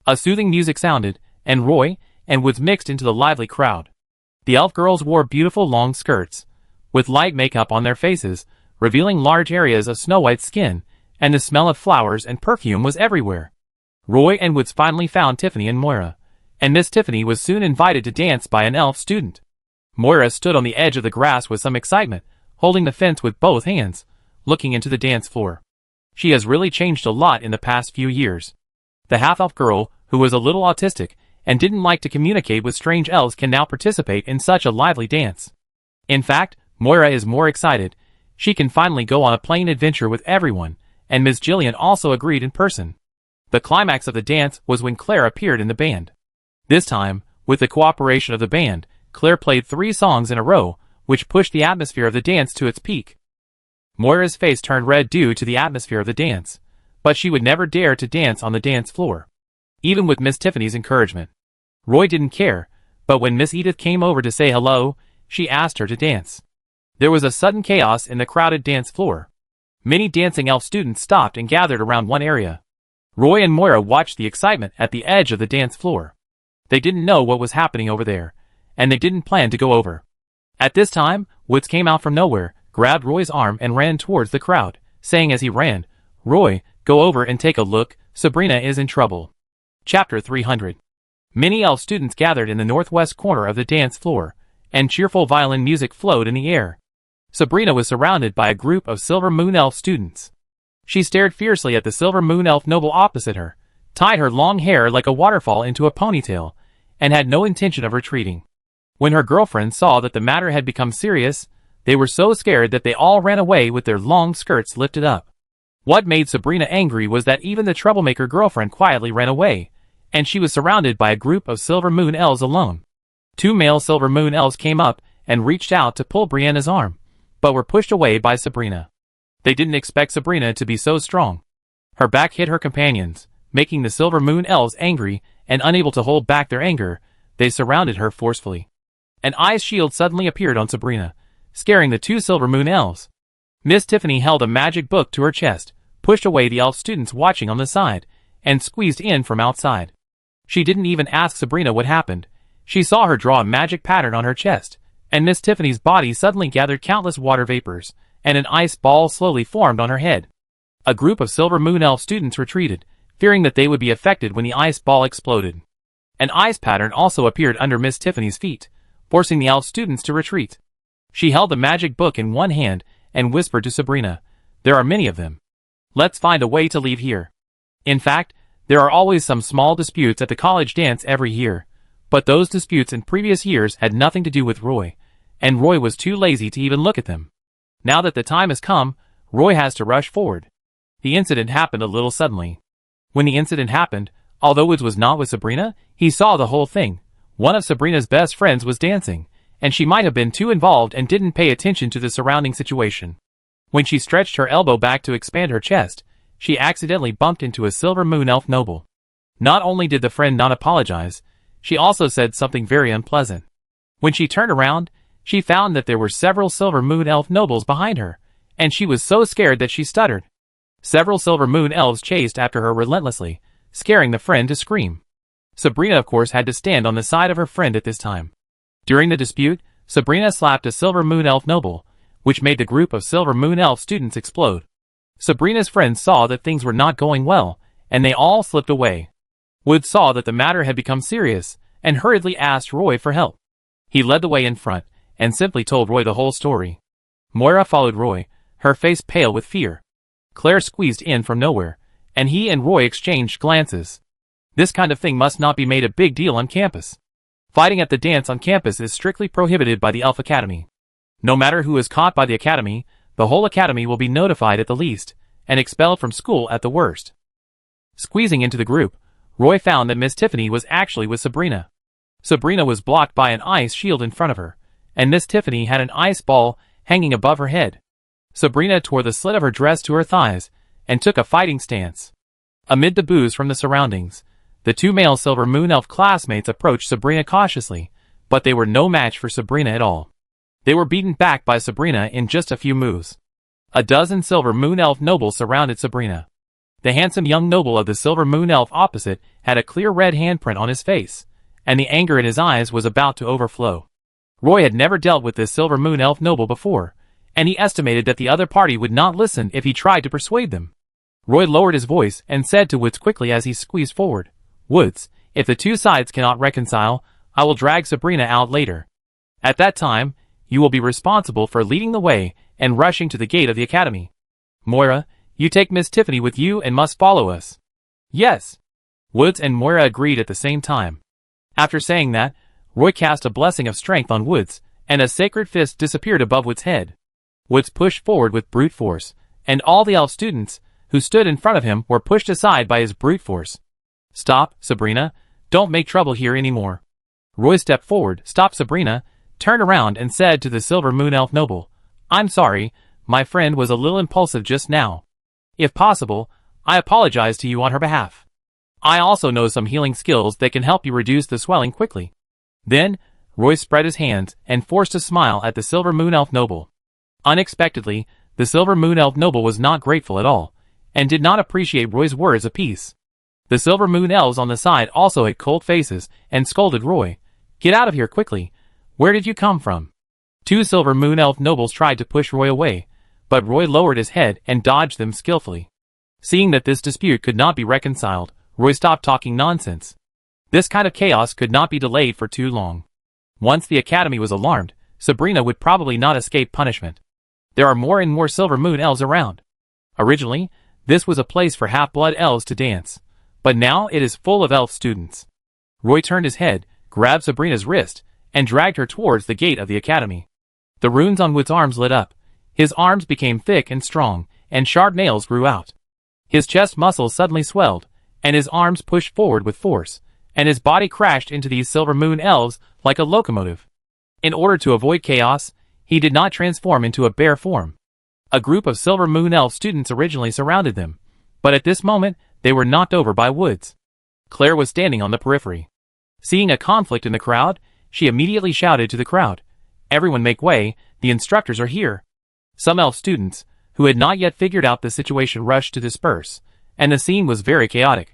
A soothing music sounded, and Roy and Woods mixed into the lively crowd. The elf girls wore beautiful long skirts, with light makeup on their faces, revealing large areas of snow-white skin, and the smell of flowers and perfume was everywhere. Roy and Woods finally found Tiffany and Moira, and Miss Tiffany was soon invited to dance by an elf student. Moira stood on the edge of the grass with some excitement, holding the fence with both hands, looking into the dance floor. She has really changed a lot in the past few years. The half-elf girl, who was a little autistic and didn't like to communicate with strange elves, can now participate in such a lively dance. In fact, Moira is more excited. She can finally go on a playing adventure with everyone, and Ms. Jillian also agreed in person. The climax of the dance was when Claire appeared in the band. This time, with the cooperation of the band, Claire played 3 songs in a row, which pushed the atmosphere of the dance to its peak. Moira's face turned red due to the atmosphere of the dance, but she would never dare to dance on the dance floor, even with Miss Tiffany's encouragement. Roy didn't care, but when Miss Edith came over to say hello, she asked her to dance. There was a sudden chaos in the crowded dance floor. Many dancing elf students stopped and gathered around one area. Roy and Moira watched the excitement at the edge of the dance floor. They didn't know what was happening over there, and they didn't plan to go over. At this time, Woods came out from nowhere, grabbed Roy's arm and ran towards the crowd, saying as he ran, "Roy, go over and take a look, Sabrina is in trouble." Chapter 300. Many elf students gathered in the northwest corner of the dance floor, and cheerful violin music flowed in the air. Sabrina was surrounded by a group of Silver Moon Elf students. She stared fiercely at the Silver Moon Elf noble opposite her, tied her long hair like a waterfall into a ponytail, and had no intention of retreating. When her girlfriends saw that the matter had become serious, they were so scared that they all ran away with their long skirts lifted up. What made Sabrina angry was that even the troublemaker girlfriend quietly ran away, and she was surrounded by a group of Silver Moon Elves alone. 2 male Silver Moon Elves came up and reached out to pull Brianna's arm, but were pushed away by Sabrina. They didn't expect Sabrina to be so strong. Her back hit her companions, making the Silver Moon Elves angry, and unable to hold back their anger, they surrounded her forcefully. An ice shield suddenly appeared on Sabrina, scaring the 2 Silver Moon Elves. Miss Tiffany held a magic book to her chest, pushed away the elf students watching on the side, and squeezed in from outside. She didn't even ask Sabrina what happened. She saw her draw a magic pattern on her chest, and Miss Tiffany's body suddenly gathered countless water vapors, and an ice ball slowly formed on her head. A group of Silver Moon Elf students retreated, fearing that they would be affected when the ice ball exploded. An ice pattern also appeared under Miss Tiffany's feet, forcing the elf students to retreat. She held the magic book in one hand and whispered to Sabrina, "There are many of them. Let's find a way to leave here." In fact, there are always some small disputes at the college dance every year, but those disputes in previous years had nothing to do with Roy, and Roy was too lazy to even look at them. Now that the time has come, Roy has to rush forward. The incident happened a little suddenly. When the incident happened, although Woods was not with Sabrina, he saw the whole thing. One of Sabrina's best friends was dancing, and she might have been too involved and didn't pay attention to the surrounding situation. When she stretched her elbow back to expand her chest, she accidentally bumped into a Silver Moon Elf noble. Not only did the friend not apologize, she also said something very unpleasant. When she turned around, she found that there were several Silver Moon Elf nobles behind her, and she was so scared that she stuttered. Several Silver Moon Elves chased after her relentlessly, scaring the friend to scream. Sabrina of course had to stand on the side of her friend at this time. During the dispute, Sabrina slapped a Silver Moon Elf noble, which made the group of Silver Moon Elf students explode. Sabrina's friends saw that things were not going well, and they all slipped away. Wood saw that the matter had become serious, and hurriedly asked Roy for help. He led the way in front, and simply told Roy the whole story. Moira followed Roy, her face pale with fear. Claire squeezed in from nowhere, and he and Roy exchanged glances. This kind of thing must not be made a big deal on campus. Fighting at the dance on campus is strictly prohibited by the Elf Academy. No matter who is caught by the Academy, the whole Academy will be notified at the least, and expelled from school at the worst. Squeezing into the group, Roy found that Miss Tiffany was actually with Sabrina. Sabrina was blocked by an ice shield in front of her, and Miss Tiffany had an ice ball hanging above her head. Sabrina tore the slit of her dress to her thighs, and took a fighting stance. Amid the boos from the surroundings, the 2 male Silver Moon Elf classmates approached Sabrina cautiously, but they were no match for Sabrina at all. They were beaten back by Sabrina in just a few moves. A dozen Silver Moon Elf nobles surrounded Sabrina. The handsome young noble of the Silver Moon Elf opposite had a clear red handprint on his face, and the anger in his eyes was about to overflow. Roy had never dealt with this Silver Moon Elf noble before, and he estimated that the other party would not listen if he tried to persuade them. Roy lowered his voice and said to Woods quickly as he squeezed forward, "Woods, if the 2 sides cannot reconcile, I will drag Sabrina out later. At that time, you will be responsible for leading the way and rushing to the gate of the Academy. Moira, you take Miss Tiffany with you and must follow us." "Yes." Woods and Moira agreed at the same time. After saying that, Roy cast a blessing of strength on Woods, and a sacred fist disappeared above Woods' head. Woods pushed forward with brute force, and all the elf students who stood in front of him were pushed aside by his brute force. "Stop, Sabrina. Don't make trouble here anymore." Roy stepped forward, stopped Sabrina, turned around and said to the Silver Moon Elf noble, "I'm sorry, my friend was a little impulsive just now. If possible, I apologize to you on her behalf. I also know some healing skills that can help you reduce the swelling quickly." Then, Roy spread his hands and forced a smile at the Silver Moon Elf noble. Unexpectedly, the Silver Moon Elf noble was not grateful at all, and did not appreciate Roy's words of peace. The Silver Moon Elves on the side also had cold faces and scolded Roy, "Get out of here quickly. Where did you come from?" Two Silver Moon Elf nobles tried to push Roy away, but Roy lowered his head and dodged them skillfully. Seeing that this dispute could not be reconciled, Roy stopped talking nonsense. This kind of chaos could not be delayed for too long. Once the Academy was alarmed, Sabrina would probably not escape punishment. There are more and more Silver Moon Elves around. Originally, this was a place for half-blood elves to dance, but now it is full of elf students. Roy turned his head, grabbed Sabrina's wrist, and dragged her towards the gate of the Academy. The runes on Wood's arms lit up. His arms became thick and strong, and sharp nails grew out. His chest muscles suddenly swelled, and his arms pushed forward with force, and his body crashed into these Silver Moon Elves like a locomotive. In order to avoid chaos, he did not transform into a bear form. A group of Silver Moon Elf students originally surrounded them, but at this moment, they were knocked over by Woods. Claire was standing on the periphery. Seeing a conflict in the crowd, she immediately shouted to the crowd, "Everyone make way, the instructors are here." Some elf students, who had not yet figured out the situation, rushed to disperse, and the scene was very chaotic.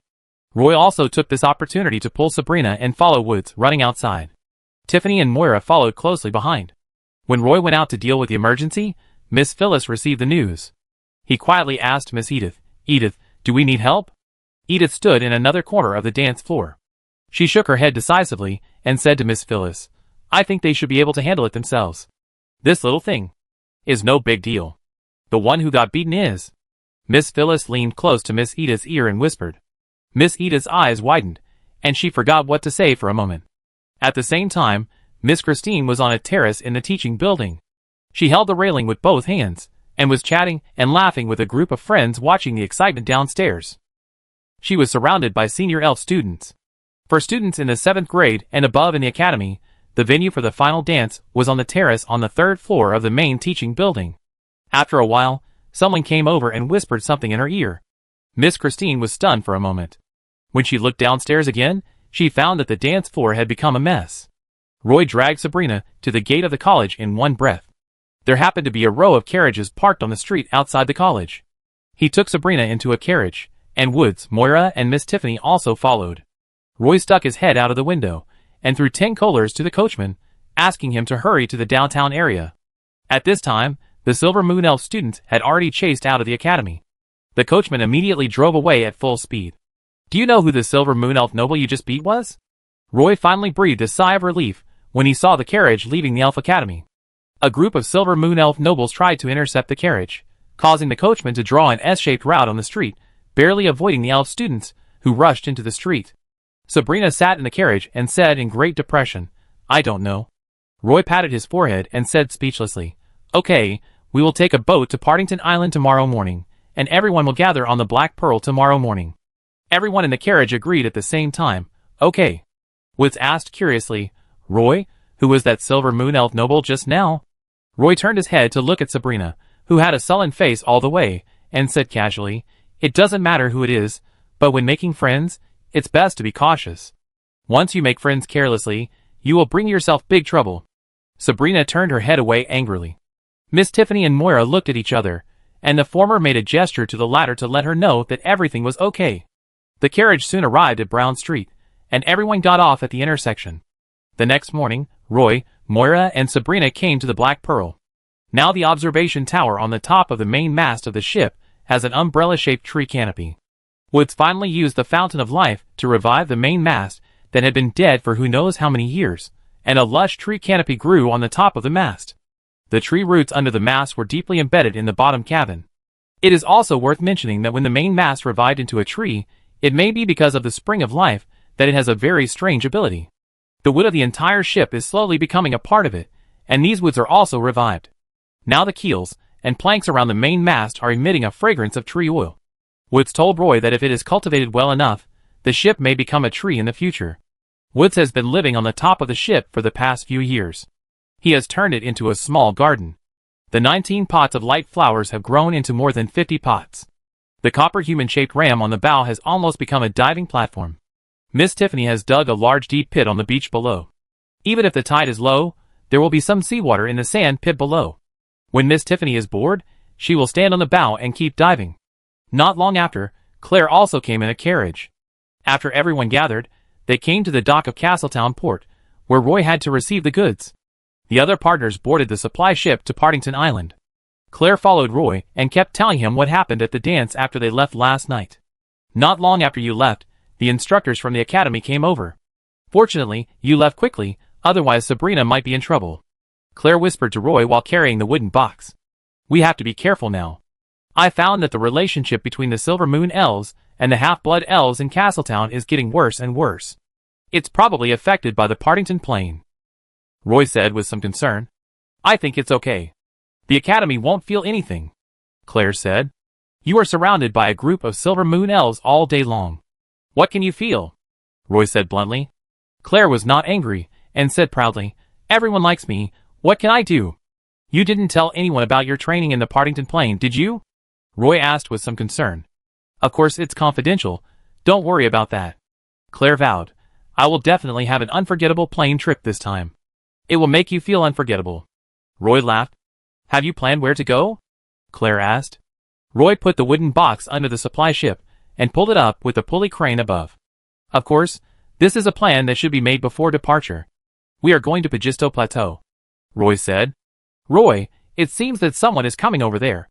Roy also took this opportunity to pull Sabrina and follow Woods, running outside. Tiffany and Moira followed closely behind. When Roy went out to deal with the emergency, Miss Phyllis received the news. He quietly asked Miss Edith, "Edith, do we need help?" Edith stood in another corner of the dance floor. She shook her head decisively and said to Miss Phyllis, "I think they should be able to handle it themselves. This little thing is no big deal. The one who got beaten is." Miss Phyllis leaned close to Miss Edith's ear and whispered. Miss Edith's eyes widened, and she forgot what to say for a moment. At the same time, Miss Christine was on a terrace in the teaching building. She held the railing with both hands, and was chatting and laughing with a group of friends watching the excitement downstairs. She was surrounded by senior elf students. For students in the 7th grade and above in the academy, the venue for the final dance was on the terrace on the 3rd floor of the main teaching building. After a while, someone came over and whispered something in her ear. Miss Christine was stunned for a moment. When she looked downstairs again, she found that the dance floor had become a mess. Roy dragged Sabrina to the gate of the college in one breath. There happened to be a row of carriages parked on the street outside the college. He took Sabrina into a carriage, and Woods, Moira, and Miss Tiffany also followed. Roy stuck his head out of the window, and threw 10 collars to the coachman, asking him to hurry to the downtown area. At this time, the Silver Moon Elf students had already chased out of the academy. The coachman immediately drove away at full speed. "Do you know who the Silver Moon Elf noble you just beat was?" Roy finally breathed a sigh of relief when he saw the carriage leaving the Elf Academy. A group of Silver Moon Elf nobles tried to intercept the carriage, causing the coachman to draw an S-shaped route on the street, barely avoiding the elf students, who rushed into the street. Sabrina sat in the carriage and said in great depression, "I don't know." Roy patted his forehead and said speechlessly, "Okay, we will take a boat to Partington Island tomorrow morning, and everyone will gather on the Black Pearl tomorrow morning." Everyone in the carriage agreed at the same time, "Okay." Woods asked curiously, "Roy, who was that Silver Moon Elf noble just now?" Roy turned his head to look at Sabrina, who had a sullen face all the way, and said casually, "It doesn't matter who it is, but when making friends, it's best to be cautious. Once you make friends carelessly, you will bring yourself big trouble." Sabrina turned her head away angrily. Miss Tiffany and Moira looked at each other, and the former made a gesture to the latter to let her know that everything was okay. The carriage soon arrived at Brown Street, and everyone got off at the intersection. The next morning, Roy, Moira, and Sabrina came to the Black Pearl. Now the observation tower on the top of the main mast of the ship has an umbrella-shaped tree canopy. Woods finally used the Fountain of Life to revive the main mast that had been dead for who knows how many years, and a lush tree canopy grew on the top of the mast. The tree roots under the mast were deeply embedded in the bottom cabin. It is also worth mentioning that when the main mast revived into a tree, it may be because of the spring of life that it has a very strange ability. The wood of the entire ship is slowly becoming a part of it, and these woods are also revived. Now the keels and planks around the main mast are emitting a fragrance of tree oil. Woods told Roy that if it is cultivated well enough, the ship may become a tree in the future. Woods has been living on the top of the ship for the past few years. He has turned it into a small garden. The 19 pots of light flowers have grown into more than 50 pots. The copper human-shaped ram on the bow has almost become a diving platform. Miss Tiffany has dug a large deep pit on the beach below. Even if the tide is low, there will be some seawater in the sand pit below. When Miss Tiffany is bored, she will stand on the bow and keep diving. Not long after, Claire also came in a carriage. After everyone gathered, they came to the dock of Castletown Port, where Roy had to receive the goods. The other partners boarded the supply ship to Partington Island. Claire followed Roy and kept telling him what happened at the dance after they left last night. Not long after you left, the instructors from the academy came over. Fortunately, you left quickly, otherwise Sabrina might be in trouble. Claire whispered to Roy while carrying the wooden box. We have to be careful now. I found that the relationship between the Silver Moon Elves and the Half-Blood Elves in Castletown is getting worse and worse. It's probably affected by the Partington plane. Roy said with some concern. I think it's okay. The Academy won't feel anything. Claire said. You are surrounded by a group of Silver Moon Elves all day long. What can you feel? Roy said bluntly. Claire was not angry, and said proudly, Everyone likes me, what can I do? You didn't tell anyone about your training in the Partington plane, did you? Roy asked with some concern. Of course it's confidential, don't worry about that. Claire vowed, I will definitely have an unforgettable plane trip this time. It will make you feel unforgettable. Roy laughed. Have you planned where to go? Claire asked. Roy put the wooden box under the supply ship and pulled it up with the pulley crane above. Of course, this is a plan that should be made before departure. We are going to Pagisto Plateau, Roy said. Roy, it seems that someone is coming over there.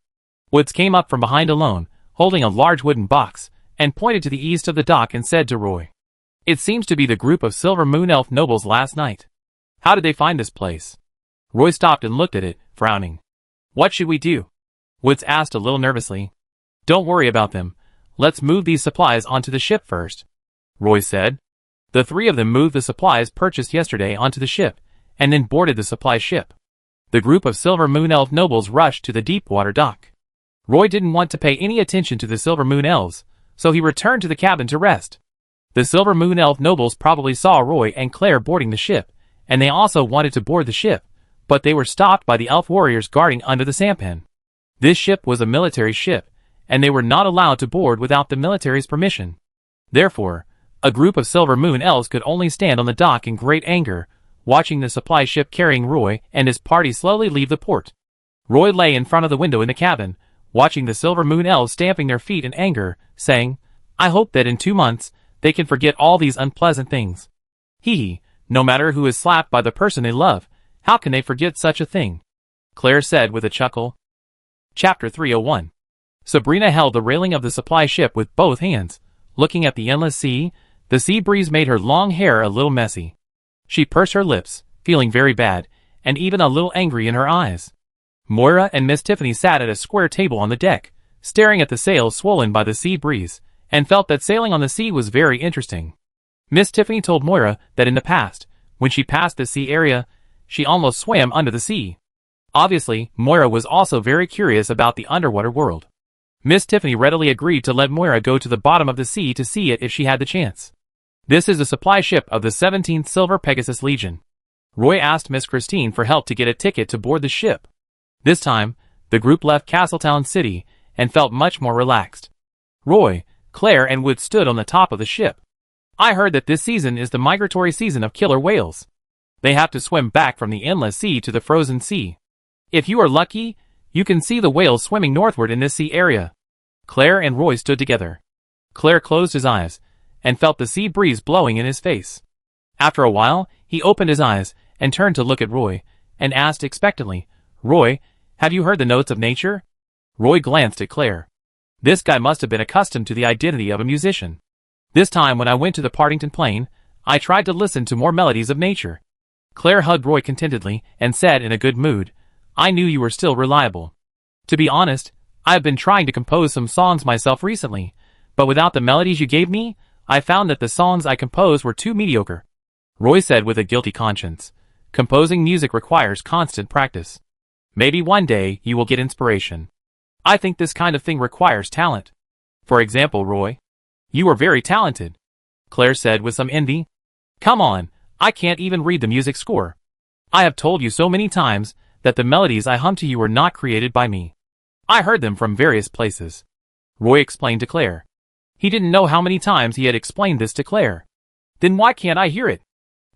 Woods came up from behind alone, holding a large wooden box, and pointed to the east of the dock and said to Roy, It seems to be the group of Silver Moon Elf nobles last night. How did they find this place? Roy stopped and looked at it, frowning. What should we do? Woods asked a little nervously. Don't worry about them. Let's move these supplies onto the ship first, Roy said. The three of them moved the supplies purchased yesterday onto the ship, and then boarded the supply ship. The group of Silver Moon Elf nobles rushed to the deep water dock. Roy didn't want to pay any attention to the Silver Moon Elves, so he returned to the cabin to rest. The Silver Moon Elf nobles probably saw Roy and Claire boarding the ship, and they also wanted to board the ship, but they were stopped by the elf warriors guarding under the sampan. This ship was a military ship, and they were not allowed to board without the military's permission. Therefore, a group of Silver Moon Elves could only stand on the dock in great anger, watching the supply ship carrying Roy and his party slowly leave the port. Roy lay in front of the window in the cabin, watching the Silver Moon Elves stamping their feet in anger, saying, I hope that in 2 months, they can forget all these unpleasant things. Hee, no matter who is slapped by the person they love, how can they forget such a thing? Claire said with a chuckle. Chapter 301. Sabrina held the railing of the supply ship with both hands, looking at the endless sea. The sea breeze made her long hair a little messy. She pursed her lips, feeling very bad, and even a little angry in her eyes. Moira and Miss Tiffany sat at a square table on the deck, staring at the sails swollen by the sea breeze, and felt that sailing on the sea was very interesting. Miss Tiffany told Moira that in the past, when she passed the sea area, she almost swam under the sea. Obviously, Moira was also very curious about the underwater world. Miss Tiffany readily agreed to let Moira go to the bottom of the sea to see it if she had the chance. This is a supply ship of the 17th Silver Pegasus Legion. Roy asked Miss Christine for help to get a ticket to board the ship. This time, the group left Castletown City and felt much more relaxed. Roy, Claire and Wood stood on the top of the ship. I heard that this season is the migratory season of killer whales. They have to swim back from the endless sea to the frozen sea. If you are lucky, you can see the whales swimming northward in this sea area. Claire and Roy stood together. Claire closed his eyes and felt the sea breeze blowing in his face. After a while, he opened his eyes and turned to look at Roy and asked expectantly, Roy, have you heard the notes of nature? Roy glanced at Claire. This guy must have been accustomed to the identity of a musician. This time when I went to the Partington Plain, I tried to listen to more melodies of nature. Claire hugged Roy contentedly and said in a good mood, I knew you were still reliable. To be honest, I have been trying to compose some songs myself recently, but without the melodies you gave me, I found that the songs I composed were too mediocre. Roy said with a guilty conscience, composing music requires constant practice. Maybe one day you will get inspiration. I think this kind of thing requires talent. For example, Roy, you are very talented, Claire said with some envy. Come on, I can't even read the music score. I have told you so many times that the melodies I hum to you were not created by me. I heard them from various places. Roy explained to Claire. He didn't know how many times he had explained this to Claire. Then why can't I hear it?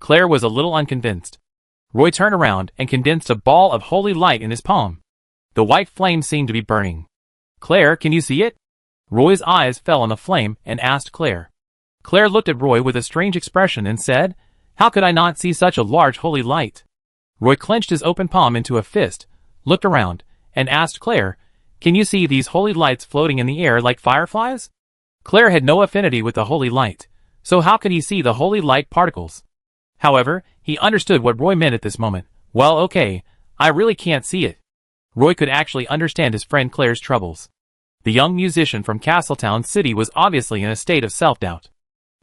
Claire was a little unconvinced. Roy turned around and condensed a ball of holy light in his palm. The white flame seemed to be burning. Claire, can you see it? Roy's eyes fell on the flame and asked Claire. Claire looked at Roy with a strange expression and said, How could I not see such a large holy light? Roy clenched his open palm into a fist, looked around, and asked Claire, "Can you see these holy lights floating in the air like fireflies?" Claire had no affinity with the holy light, so how could he see the holy light particles? However, he understood what Roy meant at this moment. "Well, okay, I really can't see it." Roy could actually understand his friend Claire's troubles. The young musician from Castletown City was obviously in a state of self-doubt.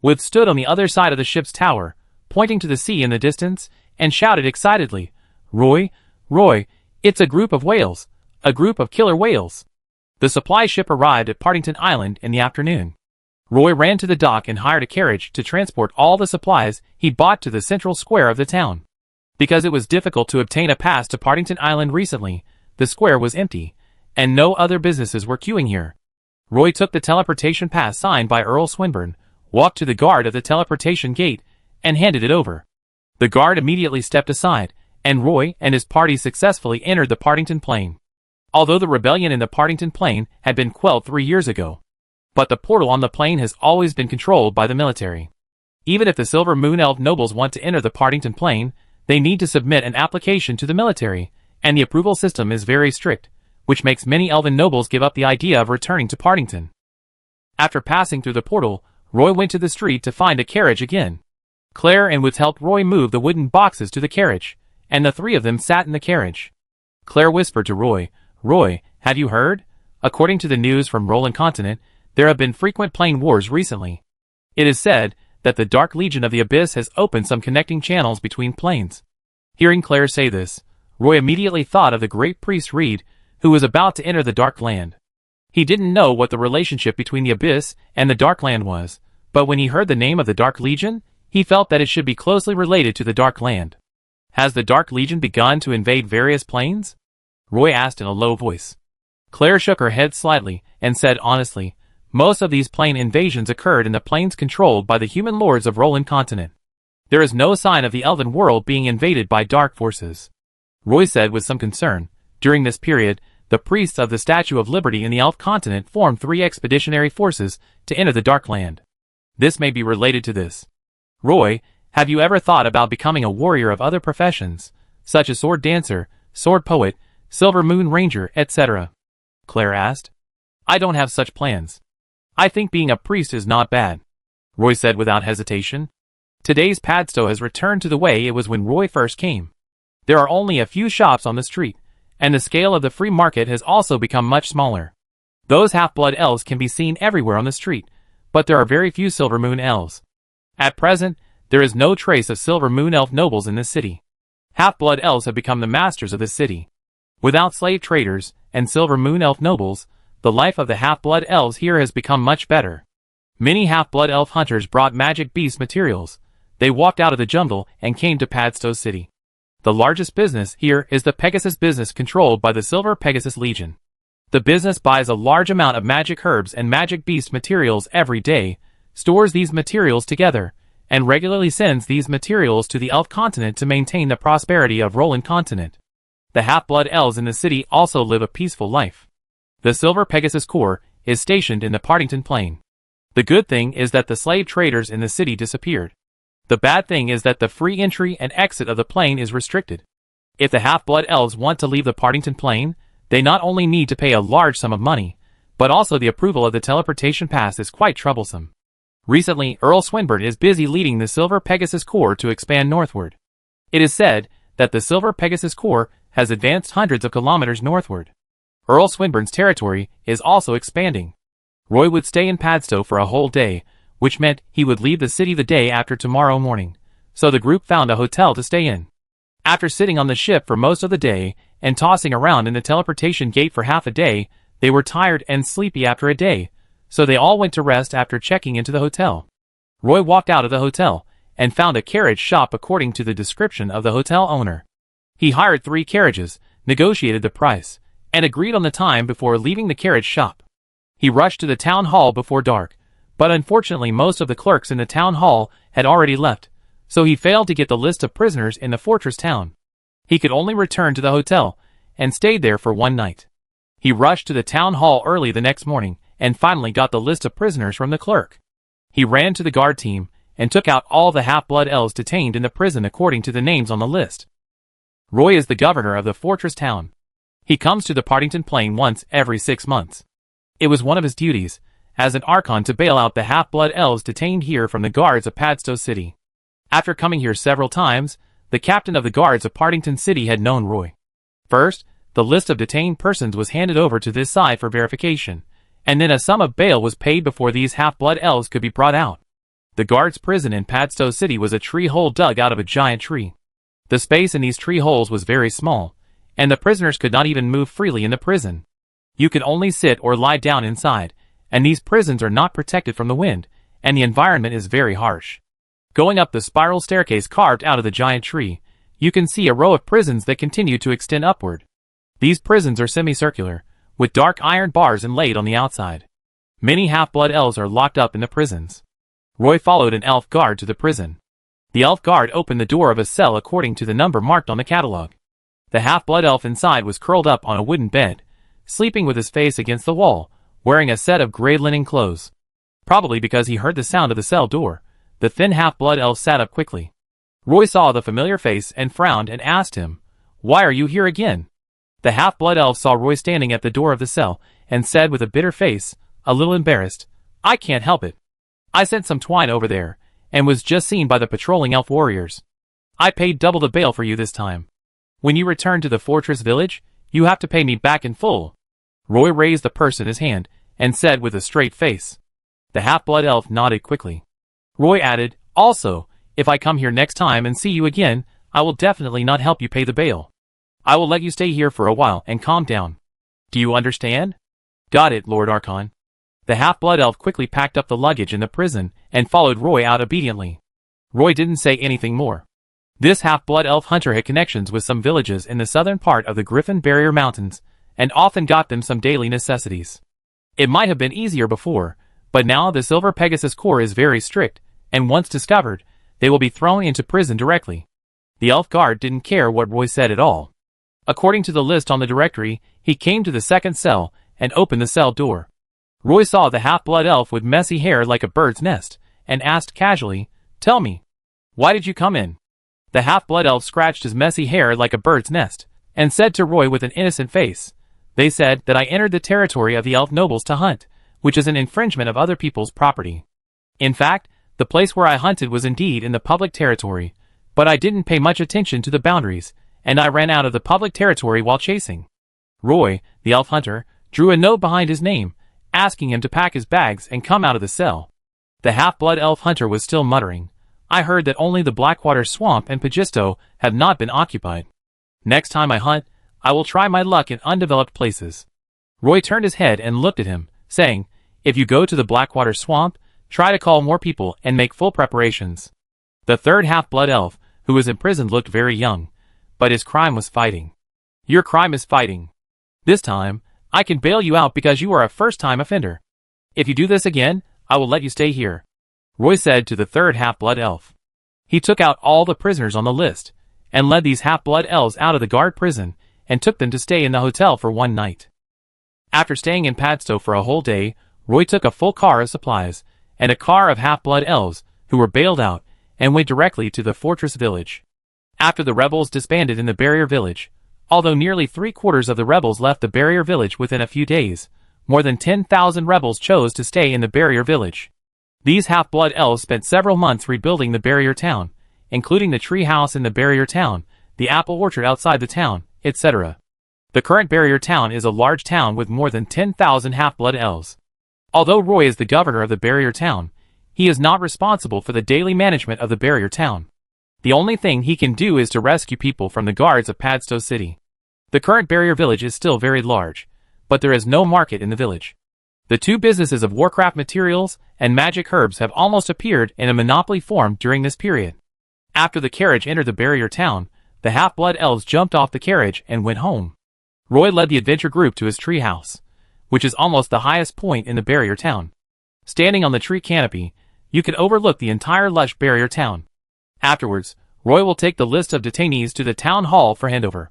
Wood stood on the other side of the ship's tower, pointing to the sea in the distance, and shouted excitedly, "Roy, Roy, it's a group of whales, a group of killer whales." The supply ship arrived at Partington Island in the afternoon. Roy ran to the dock and hired a carriage to transport all the supplies he bought to the central square of the town. Because it was difficult to obtain a pass to Partington Island recently, the square was empty, and no other businesses were queuing here. Roy took the teleportation pass signed by Earl Swinburne, walked to the guard at the teleportation gate, and handed it over. The guard immediately stepped aside, and Roy and his party successfully entered the Partington Plain. Although the rebellion in the Partington Plain had been quelled 3 years ago, but the portal on the plain has always been controlled by the military. Even if the Silver Moon Elf nobles want to enter the Partington Plain, they need to submit an application to the military, and the approval system is very strict, which makes many elven nobles give up the idea of returning to Partington. After passing through the portal, Roy went to the street to find a carriage again. Claire and Woods helped Roy move the wooden boxes to the carriage, and the three of them sat in the carriage. Claire whispered to Roy, "Roy, have you heard? According to the news from Roland Continent, there have been frequent plane wars recently. It is said that the Dark Legion of the Abyss has opened some connecting channels between planes." Hearing Claire say this, Roy immediately thought of the great priest Reed, who was about to enter the Dark Land. He didn't know what the relationship between the Abyss and the Dark Land was, but when he heard the name of the Dark Legion, he felt that it should be closely related to the Dark Land. "Has the Dark Legion begun to invade various planes?" Roy asked in a low voice. Claire shook her head slightly and said honestly, "Most of these plane invasions occurred in the planes controlled by the human lords of Roland Continent. There is no sign of the elven world being invaded by dark forces." Roy said with some concern, "During this period, the priests of the Statue of Liberty in the Elf Continent formed 3 expeditionary forces to enter the Dark Land. This may be related to this. Roy, have you ever thought about becoming a warrior of other professions, such as sword dancer, sword poet, Silver Moon Ranger, etc.? Claire asked. "I don't have such plans. I think being a priest is not bad," Roy said without hesitation. Today's Padstow has returned to the way it was when Roy first came. There are only a few shops on the street, and the scale of the free market has also become much smaller. Those half-blood elves can be seen everywhere on the street, but there are very few Silver Moon elves. At present, there is no trace of Silver Moon elf nobles in this city. Half-blood elves have become the masters of this city. Without slave traders and Silver Moon elf nobles, the life of the half-blood elves here has become much better. Many half-blood elf hunters brought magic beast materials. They walked out of the jungle and came to Padstow City. The largest business here is the Pegasus business controlled by the Silver Pegasus Legion. The business buys a large amount of magic herbs and magic beast materials every day, stores these materials together, and regularly sends these materials to the Elf Continent to maintain the prosperity of Roland Continent. The half-blood elves in the city also live a peaceful life. The Silver Pegasus Corps is stationed in the Partington Plain. The good thing is that the slave traders in the city disappeared. The bad thing is that the free entry and exit of the plain is restricted. If the half-blood elves want to leave the Partington Plain, they not only need to pay a large sum of money, but also the approval of the teleportation pass is quite troublesome. Recently, Earl Swinburne is busy leading the Silver Pegasus Corps to expand northward. It is said that the Silver Pegasus Corps has advanced hundreds of kilometers northward. Earl Swinburne's territory is also expanding. Roy would stay in Padstow for a whole day, which meant he would leave the city the day after tomorrow morning, so the group found a hotel to stay in. After sitting on the ship for most of the day and tossing around in the teleportation gate for half a day, they were tired and sleepy after a day, so they all went to rest after checking into the hotel. Roy walked out of the hotel and found a carriage shop according to the description of the hotel owner. He hired 3 carriages, negotiated the price, and agreed on the time before leaving the carriage shop. He rushed to the town hall before dark, but unfortunately most of the clerks in the town hall had already left, so he failed to get the list of prisoners in the fortress town. He could only return to the hotel, and stayed there for 1 night. He rushed to the town hall early the next morning, and finally got the list of prisoners from the clerk. He ran to the guard team, and took out all the half-blood elves detained in the prison according to the names on the list. Roy is the governor of the fortress town. He comes to the Partington Plain once every 6 months. It was one of his duties, as an Archon, to bail out the half-blood elves detained here from the guards of Padstow City. After coming here several times, the captain of the guards of Partington City had known Roy. First, the list of detained persons was handed over to this side for verification, and then a sum of bail was paid before these half-blood elves could be brought out. The guards' prison in Padstow City was a tree hole dug out of a giant tree. The space in these tree holes was very small, and the prisoners could not even move freely in the prison. You could only sit or lie down inside, and these prisons are not protected from the wind, and the environment is very harsh. Going up the spiral staircase carved out of the giant tree, you can see a row of prisons that continue to extend upward. These prisons are semicircular, with dark iron bars inlaid on the outside. Many half-blood elves are locked up in the prisons. Roy followed an elf guard to the prison. The elf guard opened the door of a cell according to the number marked on the catalog. The half-blood elf inside was curled up on a wooden bed, sleeping with his face against the wall, wearing a set of gray linen clothes. Probably because he heard the sound of the cell door, the thin half-blood elf sat up quickly. Roy saw the familiar face and frowned and asked him, "Why are you here again?" The half-blood elf saw Roy standing at the door of the cell, and said with a bitter face, a little embarrassed, "I can't help it. I sent some twine over there, and was just seen by the patrolling elf warriors. I paid double the bail for you this time. When you return to the fortress village, you have to pay me back in full." Roy raised the purse in his hand, and said with a straight face. The half-blood elf nodded quickly. Roy added, "Also, if I come here next time and see you again, I will definitely not help you pay the bail. I will let you stay here for a while and calm down. Do you understand?" "Got it, Lord Archon." The half-blood elf quickly packed up the luggage in the prison and followed Roy out obediently. Roy didn't say anything more. This half-blood elf hunter had connections with some villages in the southern part of the Griffin Barrier Mountains, and often got them some daily necessities. It might have been easier before, but now the Silver Pegasus Corps is very strict, and once discovered, they will be thrown into prison directly. The elf guard didn't care what Roy said at all. According to the list on the directory, he came to the second cell and opened the cell door. Roy saw the half-blood elf with messy hair like a bird's nest, and asked casually, "Tell me, why did you come in?" The half-blood elf scratched his messy hair like a bird's nest, and said to Roy with an innocent face, "They said that I entered the territory of the elf nobles to hunt, which is an infringement of other people's property. In fact, the place where I hunted was indeed in the public territory, but I didn't pay much attention to the boundaries, and I ran out of the public territory while chasing." Roy, the elf hunter, drew a note behind his name, asking him to pack his bags and come out of the cell. The half-blood elf hunter was still muttering, "I heard that only the Blackwater Swamp and Pagisto have not been occupied. Next time I hunt, I will try my luck in undeveloped places." Roy turned his head and looked at him, saying, "If you go to the Blackwater Swamp, try to call more people and make full preparations." The third half-blood elf, who was imprisoned, looked very young, but his crime was fighting. "Your crime is fighting. This time, I can bail you out because you are a first-time offender. If you do this again, I will let you stay here," Roy said to the third half-blood elf. He took out all the prisoners on the list, and led these half-blood elves out of the guard prison, and took them to stay in the hotel for one night. After staying in Padstow for a whole day, Roy took a full car of supplies, and a car of half-blood elves, who were bailed out, and went directly to the fortress village. After the rebels disbanded in the barrier village, although nearly 3/4 of the rebels left the barrier village within a few days, more than 10,000 rebels chose to stay in the barrier village. These half-blood elves spent several months rebuilding the barrier town, including the tree house in the barrier town, the apple orchard outside the town, etc. The current barrier town is a large town with more than 10,000 half-blood elves. Although Roy is the governor of the barrier town, he is not responsible for the daily management of the barrier town. The only thing he can do is to rescue people from the guards of Padstow City. The current barrier village is still very large, but there is no market in the village. The two businesses of Warcraft materials and magic herbs have almost appeared in a monopoly form during this period. After the carriage entered the barrier town, the half-blood elves jumped off the carriage and went home. Roy led the adventure group to his tree house, which is almost the highest point in the barrier town. Standing on the tree canopy, you can overlook the entire lush barrier town. Afterwards, Roy will take the list of detainees to the town hall for handover.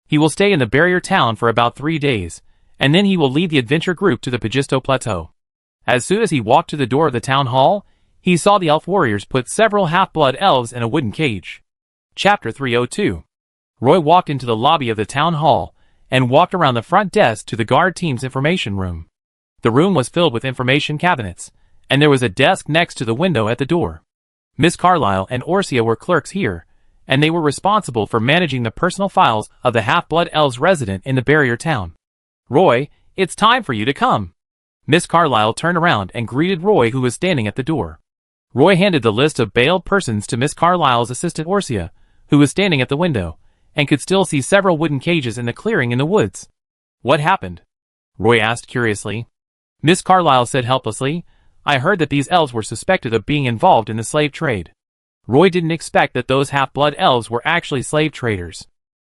He will stay in the barrier town for about 3 days, and then he will lead the adventure group to the Pagisto Plateau. As soon as he walked to the door of the town hall, he saw the elf warriors put several half-blood elves in a wooden cage. Chapter 302. Roy walked into the lobby of the town hall and walked around the front desk to the guard team's information room. The room was filled with information cabinets, and there was a desk next to the window at the door. Miss Carlyle and Orsia were clerks here, and they were responsible for managing the personal files of the half-blood elves resident in the barrier town. "Roy, it's time for you to come." Miss Carlyle turned around and greeted Roy, who was standing at the door. Roy handed the list of bailed persons to Miss Carlyle's assistant Orsia, who was standing at the window, and could still see several wooden cages in the clearing in the woods. "What happened?" Roy asked curiously. Miss Carlyle said helplessly, "I heard that these elves were suspected of being involved in the slave trade." Roy didn't expect that those half-blood elves were actually slave traders.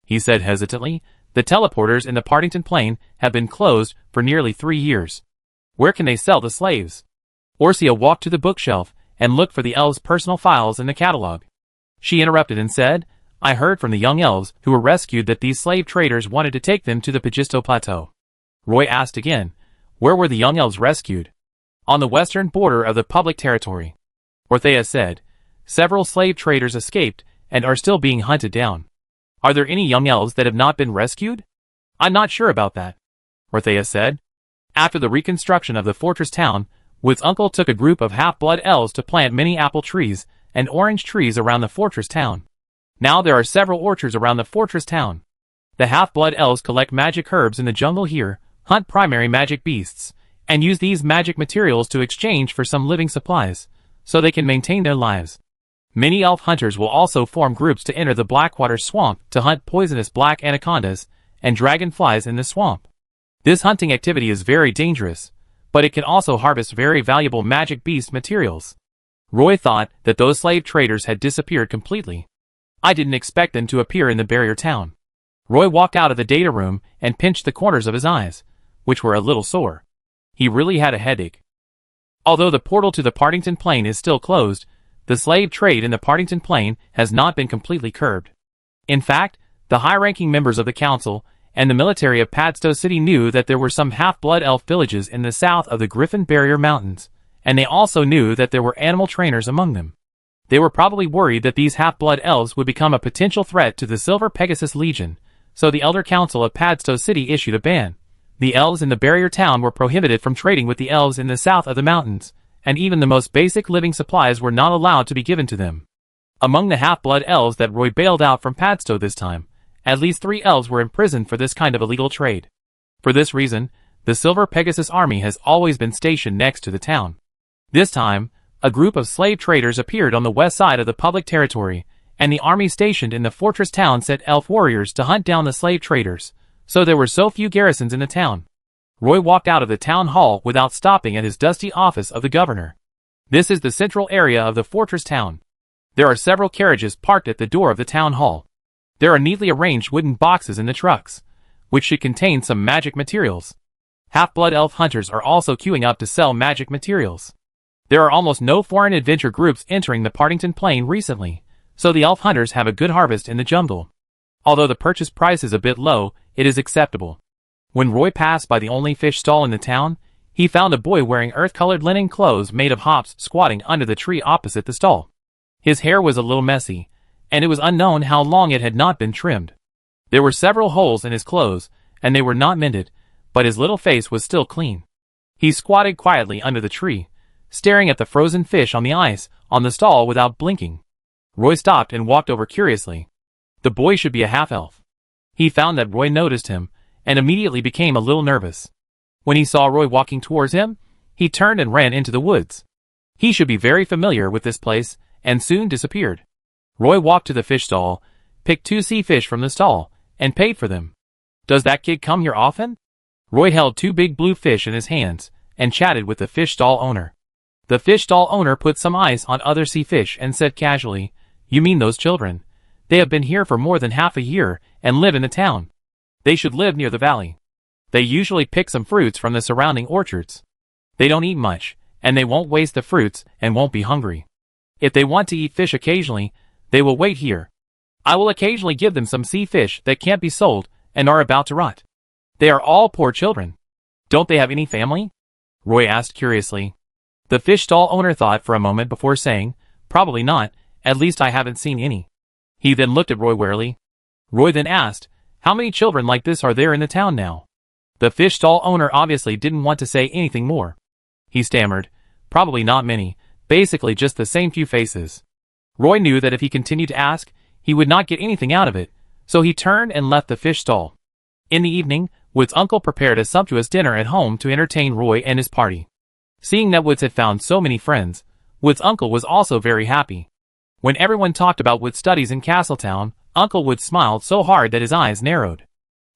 He said hesitantly, "The teleporters in the Partington Plain have been closed for nearly 3 years. Where can they sell the slaves?" Orsia walked to the bookshelf and looked for the elves' personal files in the catalog. She interrupted and said, "I heard from the young elves who were rescued that these slave traders wanted to take them to the Pagisto Plateau." Roy asked again, "Where were the young elves rescued?" "On the western border of the public territory," Orthea said. "Several slave traders escaped and are still being hunted down." "Are there any young elves that have not been rescued?" "I'm not sure about that," Orthea said. After the reconstruction of the fortress town, Wood's uncle took a group of half-blood elves to plant many apple trees and orange trees around the fortress town. Now there are several orchards around the fortress town. The half-blood elves collect magic herbs in the jungle here, hunt primary magic beasts, and use these magic materials to exchange for some living supplies, so they can maintain their lives. Many elf hunters will also form groups to enter the Blackwater Swamp to hunt poisonous black anacondas and dragonflies in the swamp. This hunting activity is very dangerous, but it can also harvest very valuable magic beast materials. Roy thought that those slave traders had disappeared completely. "I didn't expect them to appear in the barrier town." Roy walked out of the data room and pinched the corners of his eyes, which were a little sore. He really had a headache. Although the portal to the Partington Plain is still closed, the slave trade in the Partington Plain has not been completely curbed. In fact, the high-ranking members of the council and the military of Padstow City knew that there were some half-blood elf villages in the south of the Griffin Barrier Mountains, and they also knew that there were animal trainers among them. They were probably worried that these half-blood elves would become a potential threat to the Silver Pegasus Legion, so the Elder Council of Padstow City issued a ban. The elves in the barrier town were prohibited from trading with the elves in the south of the mountains, and even the most basic living supplies were not allowed to be given to them. Among the half-blood elves that Roy bailed out from Padstow this time, at least 3 elves were imprisoned for this kind of illegal trade. For this reason, the Silver Pegasus Army has always been stationed next to the town. This time, a group of slave traders appeared on the west side of the public territory, and the army stationed in the fortress town sent elf warriors to hunt down the slave traders, so there were so few garrisons in the town. Roy walked out of the town hall without stopping at his dusty office of the governor. This is the central area of the fortress town. There are several carriages parked at the door of the town hall. There are neatly arranged wooden boxes in the trucks, which should contain some magic materials. Half-blood elf hunters are also queuing up to sell magic materials. There are almost no foreign adventure groups entering the Partington Plain recently, so the elf hunters have a good harvest in the jungle. Although the purchase price is a bit low, it is acceptable. When Roy passed by the only fish stall in the town, he found a boy wearing earth-colored linen clothes made of hops squatting under the tree opposite the stall. His hair was a little messy, and it was unknown how long it had not been trimmed. There were several holes in his clothes, and they were not mended, but his little face was still clean. He squatted quietly under the tree, staring at the frozen fish on the ice on the stall without blinking. Roy stopped and walked over curiously. The boy should be a half-elf. He found that Roy noticed him, and immediately became a little nervous. When he saw Roy walking towards him, he turned and ran into the woods. He should be very familiar with this place, and soon disappeared. Roy walked to the fish stall, picked 2 sea fish from the stall, and paid for them. "Does that kid come here often?" Roy held 2 big blue fish in his hands, and chatted with the fish stall owner. The fish stall owner put some ice on other sea fish and said casually, "You mean those children? They have been here for more than half a year, and live in the town. They should live near the valley. They usually pick some fruits from the surrounding orchards. They don't eat much, and they won't waste the fruits and won't be hungry. If they want to eat fish occasionally, they will wait here. I will occasionally give them some sea fish that can't be sold and are about to rot. They are all poor children." "Don't they have any family?" Roy asked curiously. The fish stall owner thought for a moment before saying, "Probably not, at least I haven't seen any." He then looked at Roy warily. Roy then asked, "How many children like this are there in the town now?" The fish stall owner obviously didn't want to say anything more. He stammered, "Probably not many, basically just the same few faces." Roy knew that if he continued to ask, he would not get anything out of it, so he turned and left the fish stall. In the evening, Wood's uncle prepared a sumptuous dinner at home to entertain Roy and his party. Seeing that Woods had found so many friends, Wood's uncle was also very happy. When everyone talked about Wood's studies in Castletown, Uncle Wood smiled so hard that his eyes narrowed.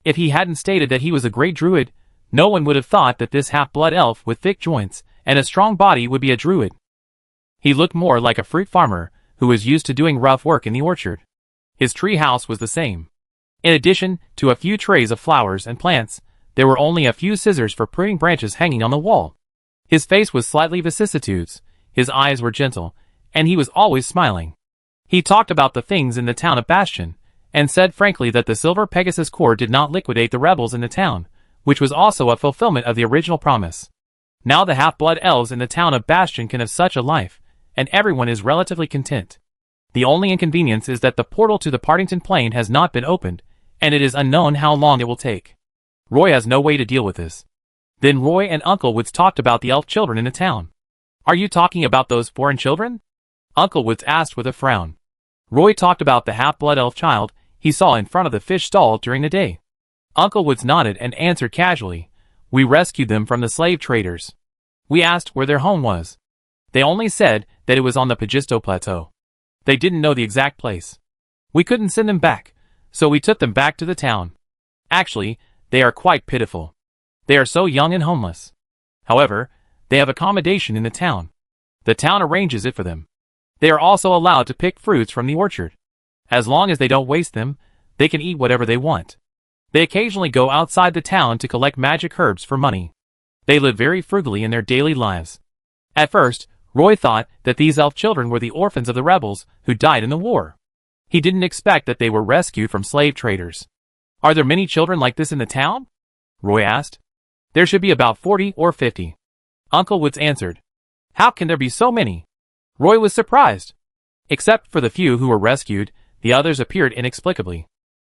If he hadn't stated that he was a great druid, no one would have thought that this half-blood elf with thick joints and a strong body would be a druid. He looked more like a fruit farmer who was used to doing rough work in the orchard. His tree house was the same. In addition to a few trays of flowers and plants, there were only a few scissors for pruning branches hanging on the wall. His face was slightly vicissitudes, his eyes were gentle, and he was always smiling. He talked about the things in the town of Bastion, and said frankly that the Silver Pegasus Corps did not liquidate the rebels in the town, which was also a fulfillment of the original promise. Now the half-blood elves in the town of Bastion can have such a life, and everyone is relatively content. The only inconvenience is that the portal to the Partington Plain has not been opened, and it is unknown how long it will take. Roy has no way to deal with this. Then Roy and Uncle Woods talked about the elf children in the town. "Are you talking about those foreign children?" Uncle Woods asked with a frown. Roy talked about the half-blood elf child he saw in front of the fish stall during the day. Uncle Woods nodded and answered casually, "We rescued them from the slave traders. We asked where their home was. They only said that it was on the Pagisto Plateau. They didn't know the exact place. We couldn't send them back, so we took them back to the town. Actually, they are quite pitiful. They are so young and homeless. However, they have accommodation in the town. The town arranges it for them. They are also allowed to pick fruits from the orchard. As long as they don't waste them, they can eat whatever they want. They occasionally go outside the town to collect magic herbs for money. They live very frugally in their daily lives." At first, Roy thought that these elf children were the orphans of the rebels who died in the war. He didn't expect that they were rescued from slave traders. "Are there many children like this in the town?" Roy asked. "There should be about 40 or 50. Uncle Woods answered. "How can there be so many?" Roy was surprised. Except for the few who were rescued, the others appeared inexplicably.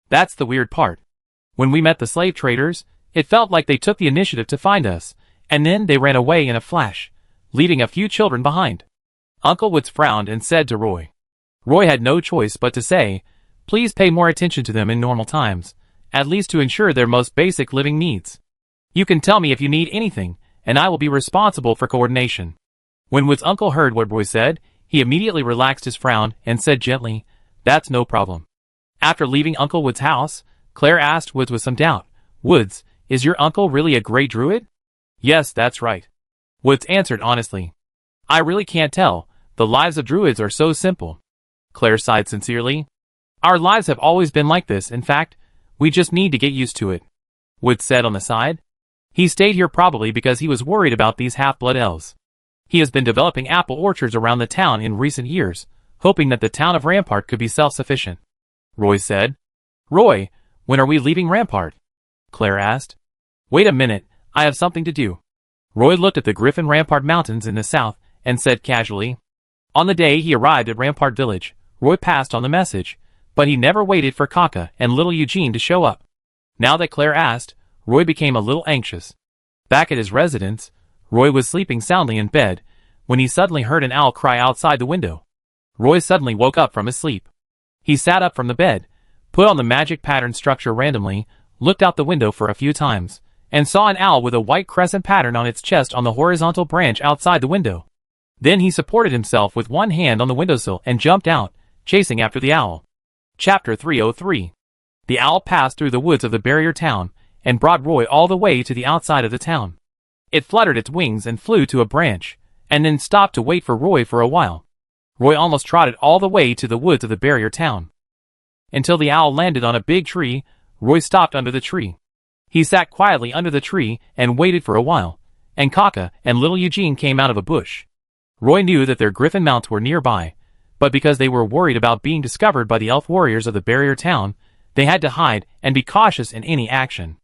That's the weird part. When we met the slave traders, it felt like they took the initiative to find us, and then they ran away in a flash, leaving a few children behind. Uncle Woods frowned and said to Roy. Roy had no choice but to say, "Please pay more attention to them in normal times, at least to ensure their most basic living needs. You can tell me if you need anything, and I will be responsible for coordination." When Wood's uncle heard what Roy said, he immediately relaxed his frown and said gently, "That's no problem." After leaving Uncle Wood's house, Claire asked Woods with some doubt, "Woods, is your uncle really a great druid?" "Yes, that's right." Woods answered honestly. "I really can't tell. The lives of druids are so simple." Claire sighed sincerely. "Our lives have always been like this. In fact, we just need to get used to it," Woods said on the side. He stayed here probably because he was worried about these half-blood elves. He has been developing apple orchards around the town in recent years, hoping that the town of Rampart could be self-sufficient. Roy said. "Roy, when are we leaving Rampart?" Claire asked. "Wait a minute, I have something to do." Roy looked at the Griffin Rampart Mountains in the south and said casually. On the day he arrived at Rampart Village, Roy passed on the message, but he never waited for Kaka and little Eugene to show up. Now that Claire asked, Roy became a little anxious. Back at his residence, Roy was sleeping soundly in bed when he suddenly heard an owl cry outside the window. Roy suddenly woke up from his sleep. He sat up from the bed, put on the magic pattern structure randomly, looked out the window for a few times, and saw an owl with a white crescent pattern on its chest on the horizontal branch outside the window. Then he supported himself with one hand on the windowsill and jumped out, chasing after the owl. Chapter 303. The owl passed through the woods of the barrier town and brought Roy all the way to the outside of the town. It fluttered its wings and flew to a branch, and then stopped to wait for Roy for a while. Roy almost trotted all the way to the woods of the barrier town. Until the owl landed on a big tree, Roy stopped under the tree. He sat quietly under the tree and waited for a while, and Kaka and little Eugene came out of a bush. Roy knew that their griffin mounts were nearby, but because they were worried about being discovered by the elf warriors of the barrier town, they had to hide and be cautious in any action.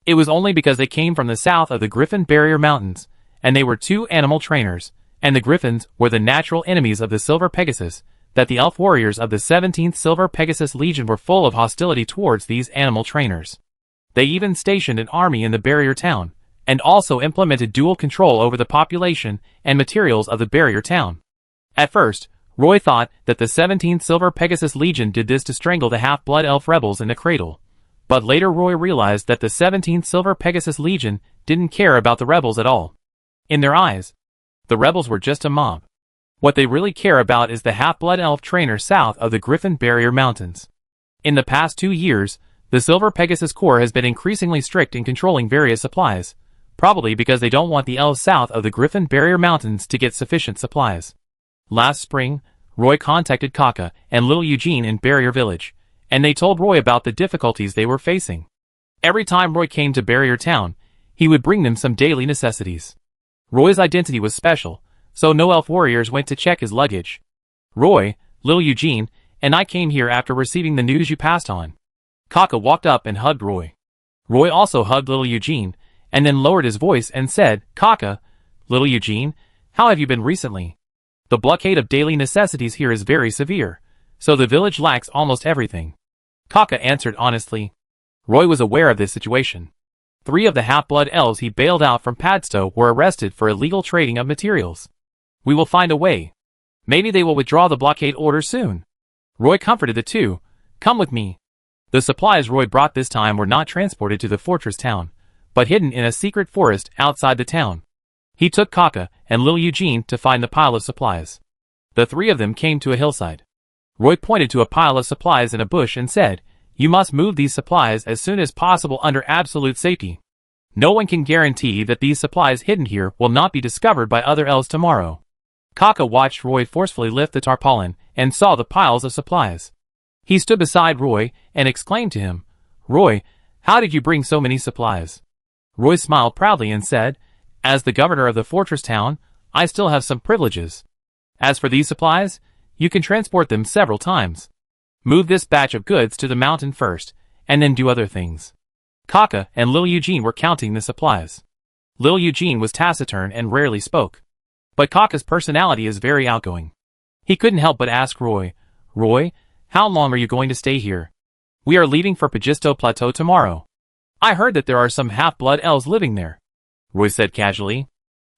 It was only because they came from the south of the Griffin Barrier Mountains, and they were two animal trainers, and the griffins were the natural enemies of the Silver Pegasus, that the elf warriors of the 17th Silver Pegasus Legion were full of hostility towards these animal trainers. They even stationed an army in the barrier town, and also implemented dual control over the population and materials of the barrier town. At first, Roy thought that the 17th Silver Pegasus Legion did this to strangle the half-blood elf rebels in the cradle. But later Roy realized that the 17th Silver Pegasus Legion didn't care about the rebels at all. In their eyes, the rebels were just a mob. What they really care about is the half-blood elf trainer south of the Griffin Barrier Mountains. In the past 2 years, the Silver Pegasus Corps has been increasingly strict in controlling various supplies, probably because they don't want the elves south of the Griffin Barrier Mountains to get sufficient supplies. Last spring, Roy contacted Kaka and little Eugene in Barrier Village, and they told Roy about the difficulties they were facing. Every time Roy came to Barrier Town, he would bring them some daily necessities. Roy's identity was special, so no elf warriors went to check his luggage. Roy, little Eugene, and I came here after receiving the news you passed on. Kaka walked up and hugged Roy. Roy also hugged little Eugene, and then lowered his voice and said, "Kaka, little Eugene, how have you been recently? The blockade of daily necessities here is very severe, so the village lacks almost everything." Kaka answered honestly. Roy was aware of this situation. 3 of the half-blood elves he bailed out from Padstow were arrested for illegal trading of materials. "We will find a way. Maybe they will withdraw the blockade order soon." Roy comforted the 2. "Come with me." The supplies Roy brought this time were not transported to the fortress town, but hidden in a secret forest outside the town. He took Kaka and little Eugene to find the pile of supplies. The 3 of them came to a hillside. Roy pointed to a pile of supplies in a bush and said, "You must move these supplies as soon as possible under absolute safety. No one can guarantee that these supplies hidden here will not be discovered by other elves tomorrow." Kaka watched Roy forcefully lift the tarpaulin and saw the piles of supplies. He stood beside Roy and exclaimed to him, "Roy, how did you bring so many supplies?" Roy smiled proudly and said, "As the governor of the fortress town, I still have some privileges. As for these supplies, you can transport them several times. Move this batch of goods to the mountain first, and then do other things." Kaka and little Eugene were counting the supplies. Little Eugene was taciturn and rarely spoke. But Kaka's personality is very outgoing. He couldn't help but ask Roy, "Roy, how long are you going to stay here? We are leaving for Pagisto Plateau tomorrow. I heard that there are some half-blood elves living there." Roy said casually.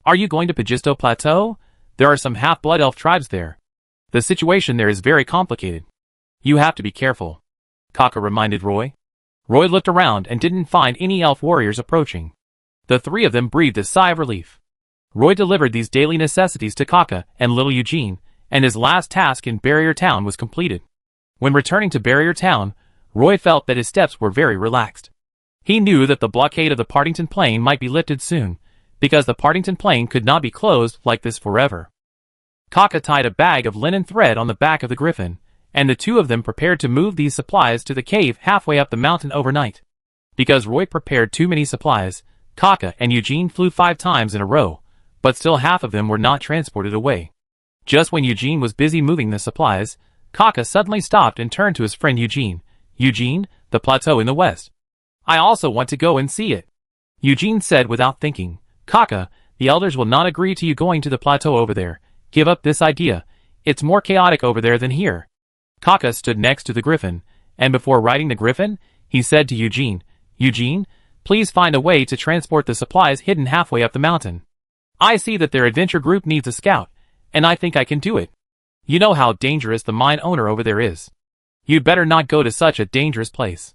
"Are you going to Pagisto Plateau? There are some half-blood elf tribes there. The situation there is very complicated. You have to be careful," Kaka reminded Roy. Roy looked around and didn't find any elf warriors approaching. The 3 of them breathed a sigh of relief. Roy delivered these daily necessities to Kaka and little Eugene, and his last task in Barrier Town was completed. When returning to Barrier Town, Roy felt that his steps were very relaxed. He knew that the blockade of the Partington Plain might be lifted soon, because the Partington Plain could not be closed like this forever. Kaka tied a bag of linen thread on the back of the griffin, and the 2 of them prepared to move these supplies to the cave halfway up the mountain overnight. Because Roy prepared too many supplies, Kaka and Eugene flew 5 times in a row, but still half of them were not transported away. Just when Eugene was busy moving the supplies, Kaka suddenly stopped and turned to his friend Eugene. "Eugene, the plateau in the west. I also want to go and see it," Eugene said without thinking. "Kaka, the elders will not agree to you going to the plateau over there. Give up this idea. It's more chaotic over there than here." Kaka stood next to the griffin, and before riding the griffin, he said to Eugene, "Eugene, please find a way to transport the supplies hidden halfway up the mountain. I see that their adventure group needs a scout, and I think I can do it. You know how dangerous the mine owner over there is. You'd better not go to such a dangerous place."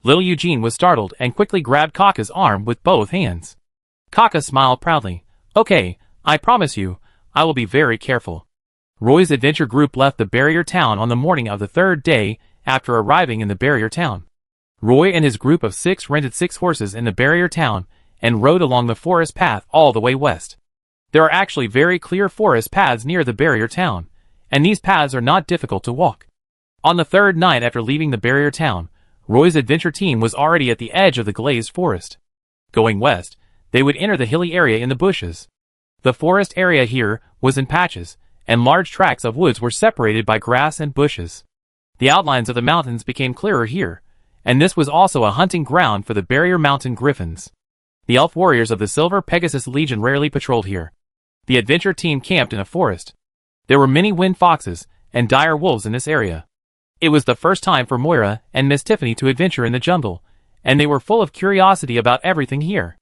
Little Eugene was startled and quickly grabbed Kaka's arm with both hands. Kaka smiled proudly. "Okay, I promise you, I will be very careful." Roy's adventure group left the barrier town on the morning of the 3rd day after arriving in the barrier town. Roy and his group of 6 rented 6 horses in the barrier town and rode along the forest path all the way west. There are actually very clear forest paths near the barrier town, and these paths are not difficult to walk. On the 3rd night after leaving the barrier town, Roy's adventure team was already at the edge of the glazed forest. Going west, they would enter the hilly area in the bushes. The forest area here was in patches, and large tracts of woods were separated by grass and bushes. The outlines of the mountains became clearer here, and this was also a hunting ground for the barrier mountain griffins. The elf warriors of the Silver Pegasus Legion rarely patrolled here. The adventure team camped in a forest. There were many wind foxes, and dire wolves in this area. It was the first time for Moira and Miss Tiffany to adventure in the jungle, and they were full of curiosity about everything here.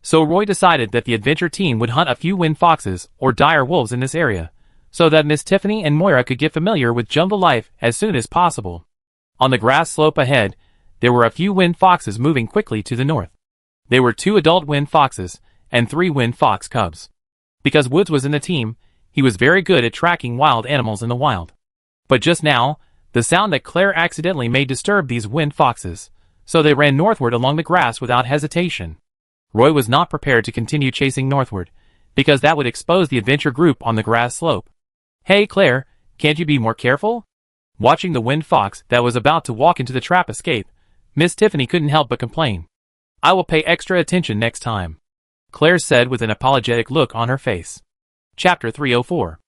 So Roy decided that the adventure team would hunt a few wind foxes or dire wolves in this area, so that Miss Tiffany and Moira could get familiar with jungle life as soon as possible. On the grass slope ahead, there were a few wind foxes moving quickly to the north. There were 2 adult wind foxes and 3 wind fox cubs. Because Woods was in the team, he was very good at tracking wild animals in the wild. But just now, the sound that Claire accidentally made disturbed these wind foxes, so they ran northward along the grass without hesitation. Roy was not prepared to continue chasing northward, because that would expose the adventure group on the grass slope. "Hey Claire, can't you be more careful?" Watching the wind fox that was about to walk into the trap escape, Miss Tiffany couldn't help but complain. "I will pay extra attention next time," Claire said with an apologetic look on her face. Chapter 304.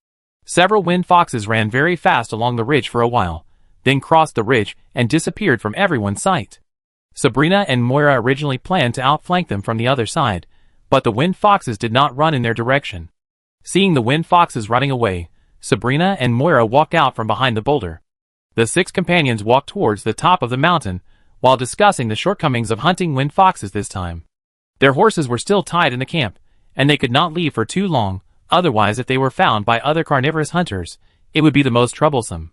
Several wind foxes ran very fast along the ridge for a while, then crossed the ridge and disappeared from everyone's sight. Sabrina and Moira originally planned to outflank them from the other side, but the wind foxes did not run in their direction. Seeing the wind foxes running away, Sabrina and Moira walked out from behind the boulder. The 6 companions walked towards the top of the mountain, while discussing the shortcomings of hunting wind foxes this time. Their horses were still tied in the camp, and they could not leave for too long, otherwise if they were found by other carnivorous hunters, it would be the most troublesome.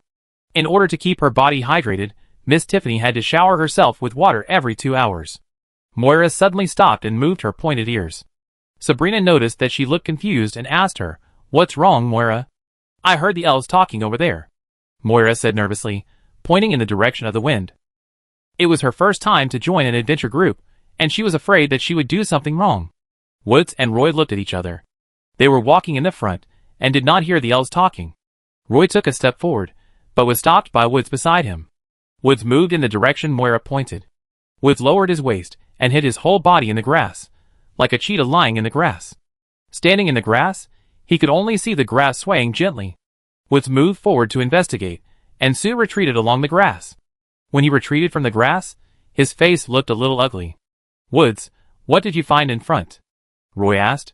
In order to keep her body hydrated, Miss Tiffany had to shower herself with water every 2 hours. Moira suddenly stopped and moved her pointed ears. Sabrina noticed that she looked confused and asked her, "What's wrong, Moira?" "I heard the elves talking over there," Moira said nervously, pointing in the direction of the wind. It was her first time to join an adventure group, and she was afraid that she would do something wrong. Woods and Roy looked at each other. They were walking in the front, and did not hear the elves talking. Roy took a step forward, but was stopped by Woods beside him. Woods moved in the direction Moira pointed. Woods lowered his waist, and hid his whole body in the grass, like a cheetah lying in the grass. Standing in the grass, he could only see the grass swaying gently. Woods moved forward to investigate, and soon retreated along the grass. When he retreated from the grass, his face looked a little ugly. "Woods, what did you find in front?" Roy asked.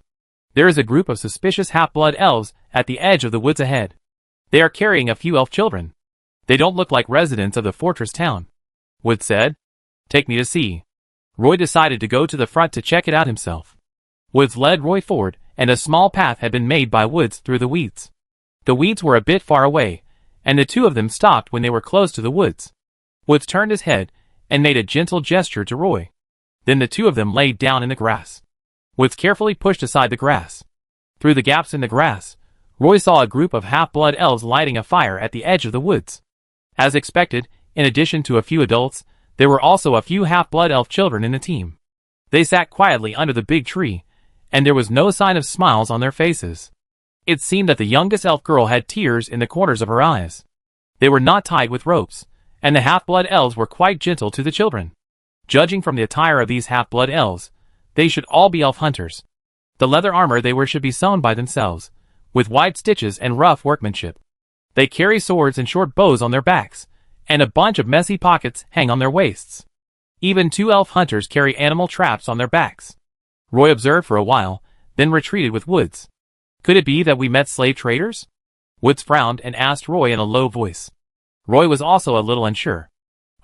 "There is a group of suspicious half-blood elves at the edge of the woods ahead. They are carrying a few elf children. They don't look like residents of the fortress town," Woods said. "Take me to see." Roy decided to go to the front to check it out himself. Woods led Roy forward, and a small path had been made by Woods through the weeds. The weeds were a bit far away, and the 2 of them stopped when they were close to the woods. Woods turned his head and made a gentle gesture to Roy. Then the 2 of them laid down in the grass. Woods carefully pushed aside the grass. Through the gaps in the grass, Roy saw a group of half-blood elves lighting a fire at the edge of the woods. As expected, in addition to a few adults, there were also a few half-blood elf children in the team. They sat quietly under the big tree, and there was no sign of smiles on their faces. It seemed that the youngest elf girl had tears in the corners of her eyes. They were not tied with ropes, and the half-blood elves were quite gentle to the children. Judging from the attire of these half-blood elves, they should all be elf hunters. The leather armor they wear should be sewn by themselves, with wide stitches and rough workmanship. They carry swords and short bows on their backs, and a bunch of messy pockets hang on their waists. Even 2 elf hunters carry animal traps on their backs. Roy observed for a while, then retreated with Woods. "Could it be that we met slave traders?" Woods frowned and asked Roy in a low voice. Roy was also a little unsure.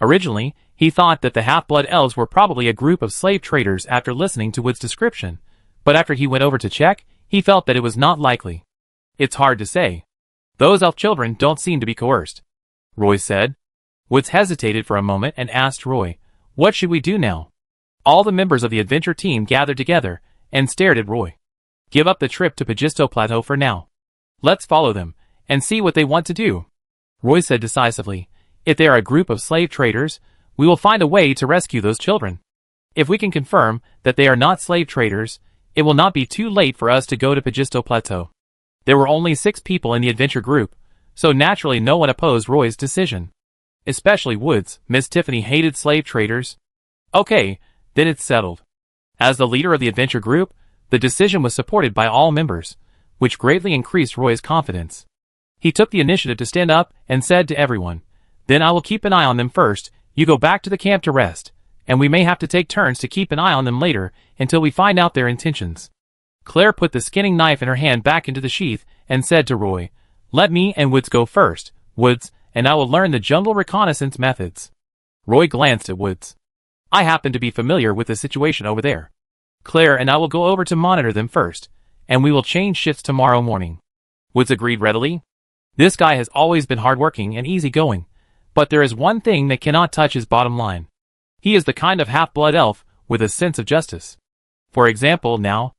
Originally, he thought that the half-blood elves were probably a group of slave traders after listening to Woods' description, but after he went over to check, he felt that it was not likely. "It's hard to say. Those elf children don't seem to be coerced," Roy said. Woods hesitated for a moment and asked Roy, "What should we do now?" All the members of the adventure team gathered together and stared at Roy. "Give up the trip to Pagisto Plateau for now. Let's follow them and see what they want to do," Roy said decisively. "If they are a group of slave traders, we will find a way to rescue those children. If we can confirm that they are not slave traders, it will not be too late for us to go to Pagisto Plateau." There were only 6 people in the adventure group, so naturally no one opposed Roy's decision. Especially Woods. Miss Tiffany hated slave traders. "Okay, then it's settled." As the leader of the adventure group, the decision was supported by all members, which greatly increased Roy's confidence. He took the initiative to stand up and said to everyone, "Then I will keep an eye on them first, you go back to the camp to rest, and we may have to take turns to keep an eye on them later until we find out their intentions." Claire put the skinning knife in her hand back into the sheath and said to Roy, "Let me and Woods go first, Woods, and I will learn the jungle reconnaissance methods. Roy glanced at Woods. I happen to be familiar with the situation over there. Claire and I will go over to monitor them first, and we will change shifts tomorrow morning. Woods agreed readily. This guy has always been hardworking and easygoing, but there is one thing that cannot touch his bottom line. He is the kind of half-blood elf with a sense of justice. For example, now,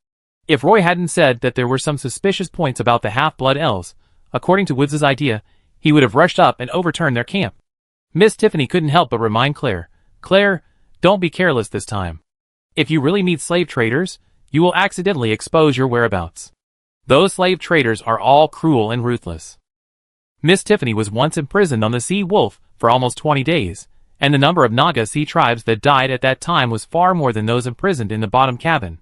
if Roy hadn't said that there were some suspicious points about the half-blood elves, according to Woods' idea, he would have rushed up and overturned their camp. Miss Tiffany couldn't help but remind Claire, Claire, don't be careless this time. If you really meet slave traders, you will accidentally expose your whereabouts. Those slave traders are all cruel and ruthless. Miss Tiffany was once imprisoned on the Sea Wolf for almost 20 days, and the number of Naga sea tribes that died at that time was far more than those imprisoned in the bottom cabin.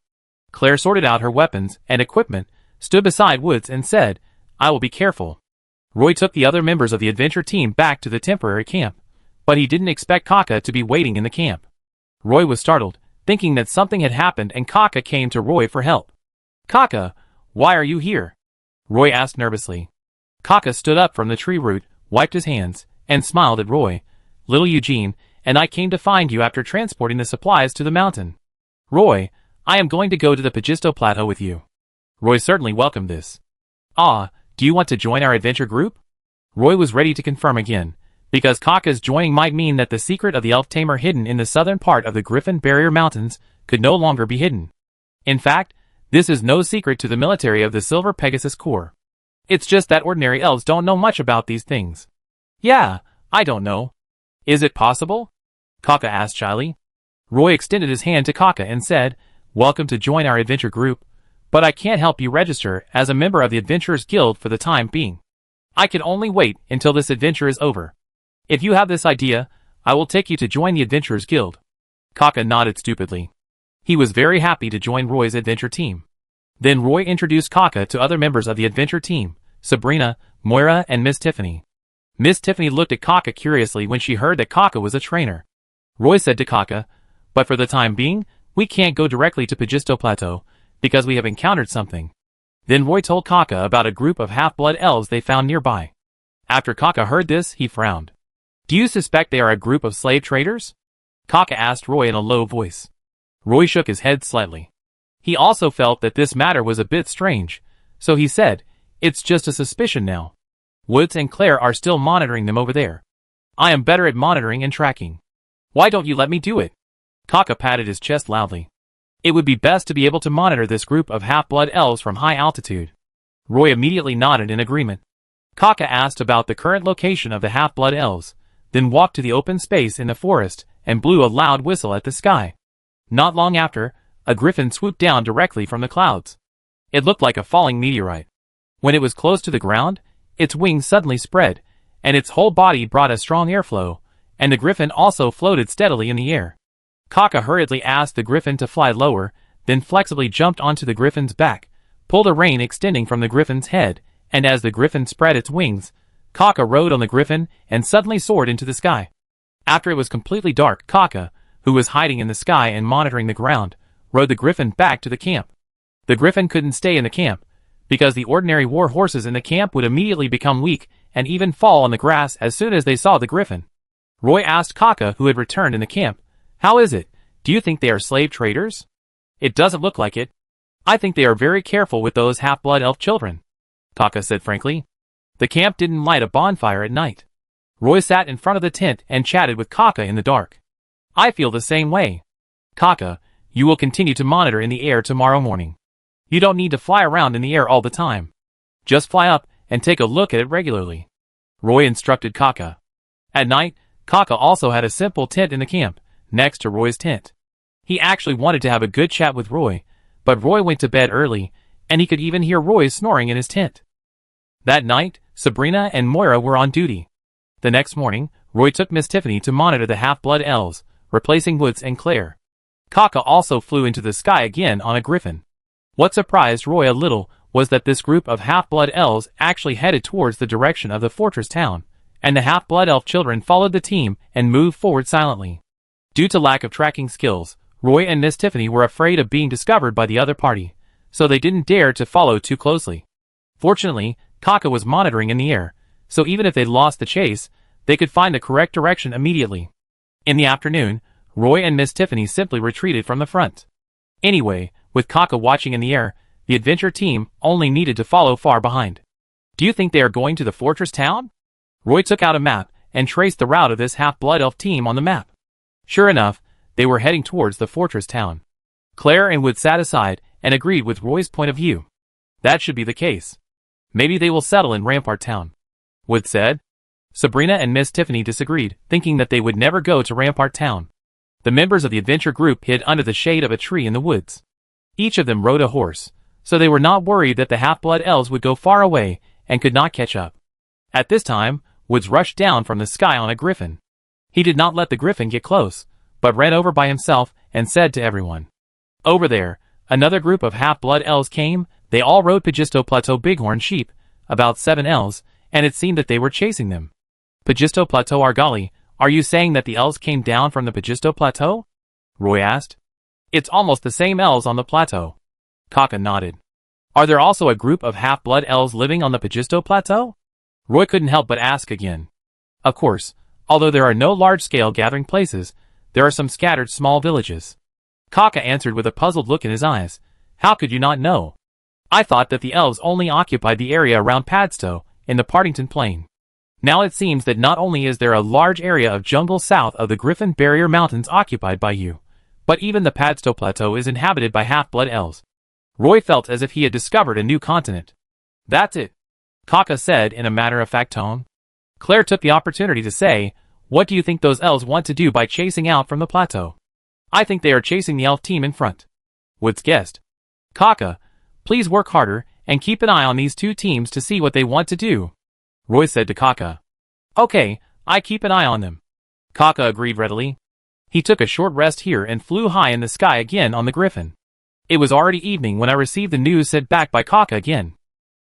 Claire sorted out her weapons and equipment, stood beside Woods and said, I will be careful. Roy took the other members of the adventure team back to the temporary camp, but he didn't expect Kaka to be waiting in the camp. Roy was startled, thinking that something had happened, and Kaka came to Roy for help. Kaka, why are you here? Roy asked nervously. Kaka stood up from the tree root, wiped his hands, and smiled at Roy. Little Eugene, and I came to find you after transporting the supplies to the mountain. Roy, I am going to go to the Pajisto Plateau with you. Roy certainly welcomed this. Ah, do you want to join our adventure group? Roy was ready to confirm again, because Kaka's joining might mean that the secret of the elf tamer hidden in the southern part of the Griffin Barrier Mountains could no longer be hidden. In fact, this is no secret to the military of the Silver Pegasus Corps. It's just that ordinary elves don't know much about these things. Yeah, I don't know. Is it possible? Kaka asked shyly. Roy extended his hand to Kaka and said, Welcome to join our adventure group, but I can't help you register as a member of the Adventurers Guild for the time being. I can only wait until this adventure is over. If you have this idea, I will take you to join the Adventurers Guild. Kaka nodded stupidly. He was very happy to join Roy's adventure team. Then Roy introduced Kaka to other members of the adventure team, Sabrina, Moira, and Miss Tiffany. Miss Tiffany looked at Kaka curiously when she heard that Kaka was a trainer. Roy said to Kaka, But for the time being, we can't go directly to Pajisto Plateau, because we have encountered something. Then Roy told Kaka about a group of half-blood elves they found nearby. After Kaka heard this, he frowned. Do you suspect they are a group of slave traders? Kaka asked Roy in a low voice. Roy shook his head slightly. He also felt that this matter was a bit strange, so he said, It's just a suspicion now. Woods and Claire are still monitoring them over there. I am better at monitoring and tracking. Why don't you let me do it? Kaka patted his chest loudly. It would be best to be able to monitor this group of half-blood elves from high altitude. Roy immediately nodded in agreement. Kaka asked about the current location of the half-blood elves, then walked to the open space in the forest and blew a loud whistle at the sky. Not long after, a griffin swooped down directly from the clouds. It looked like a falling meteorite. When it was close to the ground, its wings suddenly spread, and its whole body brought a strong airflow, and the griffin also floated steadily in the air. Kaka hurriedly asked the griffin to fly lower, then flexibly jumped onto the griffin's back, pulled a rein extending from the griffin's head, and as the griffin spread its wings, Kaka rode on the griffin and suddenly soared into the sky. After it was completely dark, Kaka, who was hiding in the sky and monitoring the ground, rode the griffin back to the camp. The griffin couldn't stay in the camp, because the ordinary war horses in the camp would immediately become weak and even fall on the grass as soon as they saw the griffin. Roy asked Kaka, who had returned in the camp, How is it? Do you think they are slave traders? It doesn't look like it. I think they are very careful with those half-blood elf children. Kaka said frankly. The camp didn't light a bonfire at night. Roy sat in front of the tent and chatted with Kaka in the dark. I feel the same way. Kaka, you will continue to monitor in the air tomorrow morning. You don't need to fly around in the air all the time. Just fly up and take a look at it regularly. Roy instructed Kaka. At night, Kaka also had a simple tent in the camp, next to Roy's tent. He actually wanted to have a good chat with Roy, but Roy went to bed early, and he could even hear Roy snoring in his tent. That night, Sabrina and Moira were on duty. The next morning, Roy took Miss Tiffany to monitor the half-blood elves, replacing Woods and Claire. Kaka also flew into the sky again on a griffin. What surprised Roy a little was that this group of half-blood elves actually headed towards the direction of the fortress town, and the half-blood elf children followed the team and moved forward silently. Due to lack of tracking skills, Roy and Miss Tiffany were afraid of being discovered by the other party, so they didn't dare to follow too closely. Fortunately, Kaka was monitoring in the air, so even if they lost the chase, they could find the correct direction immediately. In the afternoon, Roy and Miss Tiffany simply retreated from the front. Anyway, with Kaka watching in the air, the adventure team only needed to follow far behind. Do you think they are going to the fortress town? Roy took out a map and traced the route of this half-blood elf team on the map. Sure enough, they were heading towards the fortress town. Claire and Wood sat aside and agreed with Roy's point of view. That should be the case. Maybe they will settle in Rampart Town, Wood said. Sabrina and Miss Tiffany disagreed, thinking that they would never go to Rampart Town. The members of the adventure group hid under the shade of a tree in the woods. Each of them rode a horse, so they were not worried that the half-blood elves would go far away and could not catch up. At this time, Woods rushed down from the sky on a griffin. He did not let the griffin get close, but ran over by himself and said to everyone, "Over there, another group of half-blood elves came. They all rode Pagisto Plateau bighorn sheep, about 7 elves, and it seemed that they were chasing them." Pagisto Plateau Argali, are you saying that the elves came down from the Pagisto Plateau? Roy asked. It's almost the same elves on the plateau. Kaka nodded. Are there also a group of half-blood elves living on the Pagisto Plateau? Roy couldn't help but ask again. Of course, although there are no large-scale gathering places, there are some scattered small villages. Kaka answered with a puzzled look in his eyes. How could you not know? I thought that the elves only occupied the area around Padstow, in the Partington Plain. Now it seems that not only is there a large area of jungle south of the Griffin Barrier Mountains occupied by you, but even the Padstow Plateau is inhabited by half-blood elves. Roy felt as if he had discovered a new continent. That's it, Kaka said in a matter-of-fact tone. Claire took the opportunity to say, what do you think those elves want to do by chasing out from the plateau? I think they are chasing the elf team in front, Woods guessed. Kaka, please work harder and keep an eye on these two teams to see what they want to do, Roy said to Kaka. Okay, I keep an eye on them. Kaka agreed readily. He took a short rest here and flew high in the sky again on the griffin. It was already evening when I received the news sent back by Kaka again.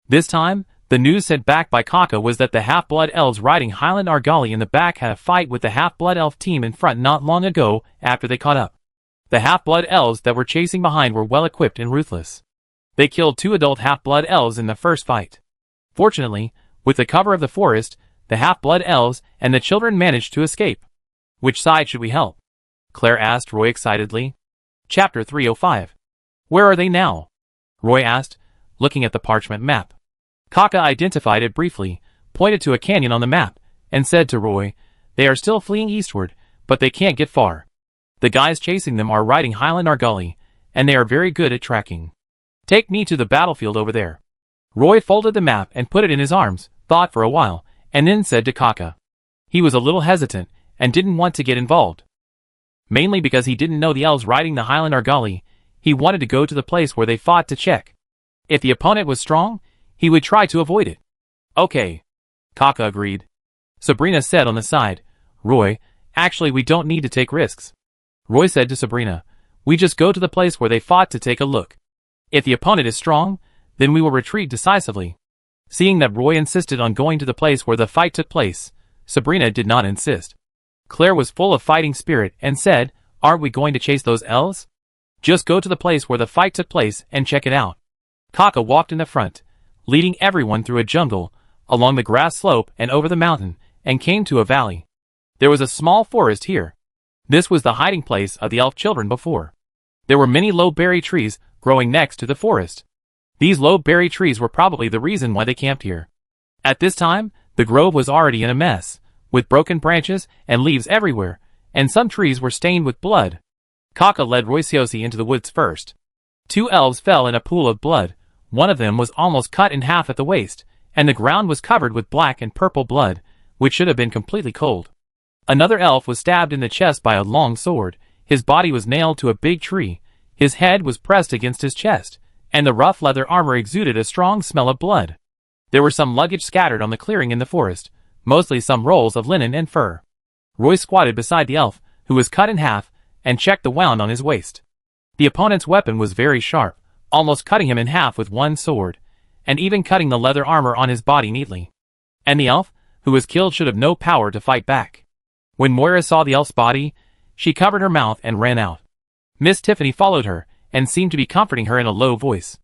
This time, the news sent back by Kaka was that the half-blood elves riding Highland Argali in the back had a fight with the half-blood elf team in front not long ago after they caught up. The half-blood elves that were chasing behind were well-equipped and ruthless. They killed 2 adult half-blood elves in the first fight. Fortunately, with the cover of the forest, the half-blood elves and the children managed to escape. Which side should we help? Claire asked Roy excitedly. Chapter 305. Where are they now? Roy asked, looking at the parchment map. Kaka identified it briefly, pointed to a canyon on the map, and said to Roy, they are still fleeing eastward, but they can't get far. The guys chasing them are riding Highland Argali, and they are very good at tracking. Take me to the battlefield over there. Roy folded the map and put it in his arms, thought for a while, and then said to Kaka. He was a little hesitant, and didn't want to get involved. Mainly because he didn't know the elves riding the Highland Argali, he wanted to go to the place where they fought to check. If the opponent was strong, he would try to avoid it. Okay, Kaka agreed. Sabrina said on the side, Roy, actually we don't need to take risks. Roy said to Sabrina, we just go to the place where they fought to take a look. If the opponent is strong, then we will retreat decisively. Seeing that Roy insisted on going to the place where the fight took place, Sabrina did not insist. Claire was full of fighting spirit and said, aren't we going to chase those elves? Just go to the place where the fight took place and check it out. Kaka walked in the front, leading everyone through a jungle, along the grass slope and over the mountain, and came to a valley. There was a small forest here. This was the hiding place of the elf children before. There were many low berry trees growing next to the forest. These low berry trees were probably the reason why they camped here. At this time, the grove was already in a mess, with broken branches and leaves everywhere, and some trees were stained with blood. Kaka led Roysiosi into the woods first. 2 elves fell in a pool of blood. One of them was almost cut in half at the waist, and the ground was covered with black and purple blood, which should have been completely cold. Another elf was stabbed in the chest by a long sword. His body was nailed to a big tree. His head was pressed against his chest, and the rough leather armor exuded a strong smell of blood. There were some luggage scattered on the clearing in the forest, mostly some rolls of linen and fur. Roy squatted beside the elf, who was cut in half, and checked the wound on his waist. The opponent's weapon was very sharp, almost cutting him in half with one sword, and even cutting the leather armor on his body neatly. And the elf, who was killed, should have no power to fight back. When Moira saw the elf's body, she covered her mouth and ran out. Miss Tiffany followed her, and seemed to be comforting her in a low voice.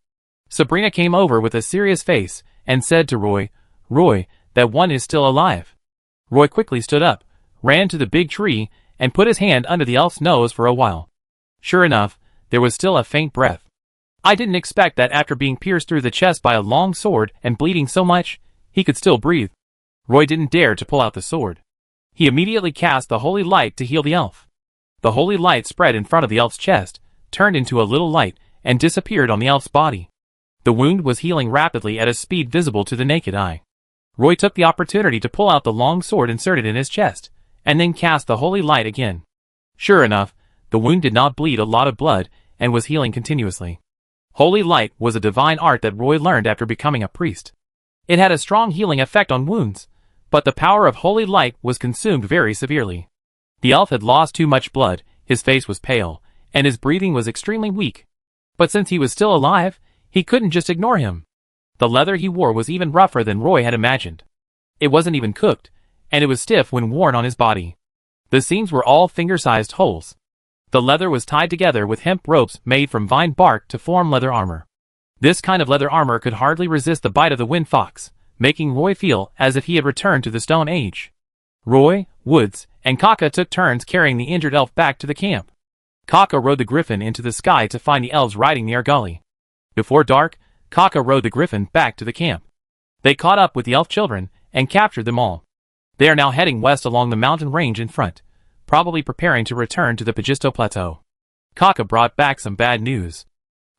Sabrina came over with a serious face, and said to Roy, Roy, that one is still alive. Roy quickly stood up, ran to the big tree, and put his hand under the elf's nose for a while. Sure enough, there was still a faint breath. I didn't expect that after being pierced through the chest by a long sword and bleeding so much, he could still breathe. Roy didn't dare to pull out the sword. He immediately cast the holy light to heal the elf. The holy light spread in front of the elf's chest, turned into a little light, and disappeared on the elf's body. The wound was healing rapidly at a speed visible to the naked eye. Roy took the opportunity to pull out the long sword inserted in his chest, and then cast the holy light again. Sure enough, the wound did not bleed a lot of blood and was healing continuously. Holy light was a divine art that Roy learned after becoming a priest. It had a strong healing effect on wounds, but the power of holy light was consumed very severely. The elf had lost too much blood, his face was pale, and his breathing was extremely weak. But since he was still alive, he couldn't just ignore him. The leather he wore was even rougher than Roy had imagined. It wasn't even cooked, and it was stiff when worn on his body. The seams were all finger-sized holes. The leather was tied together with hemp ropes made from vine bark to form leather armor. This kind of leather armor could hardly resist the bite of the wind fox, making Roy feel as if he had returned to the Stone Age. Roy, Woods, and Kaka took turns carrying the injured elf back to the camp. Kaka rode the griffin into the sky to find the elves riding near Gully. Before dark, Kaka rode the griffin back to the camp. They caught up with the elf children and captured them all. They are now heading west along the mountain range in front, probably preparing to return to the Pajisto Plateau. Kaka brought back some bad news.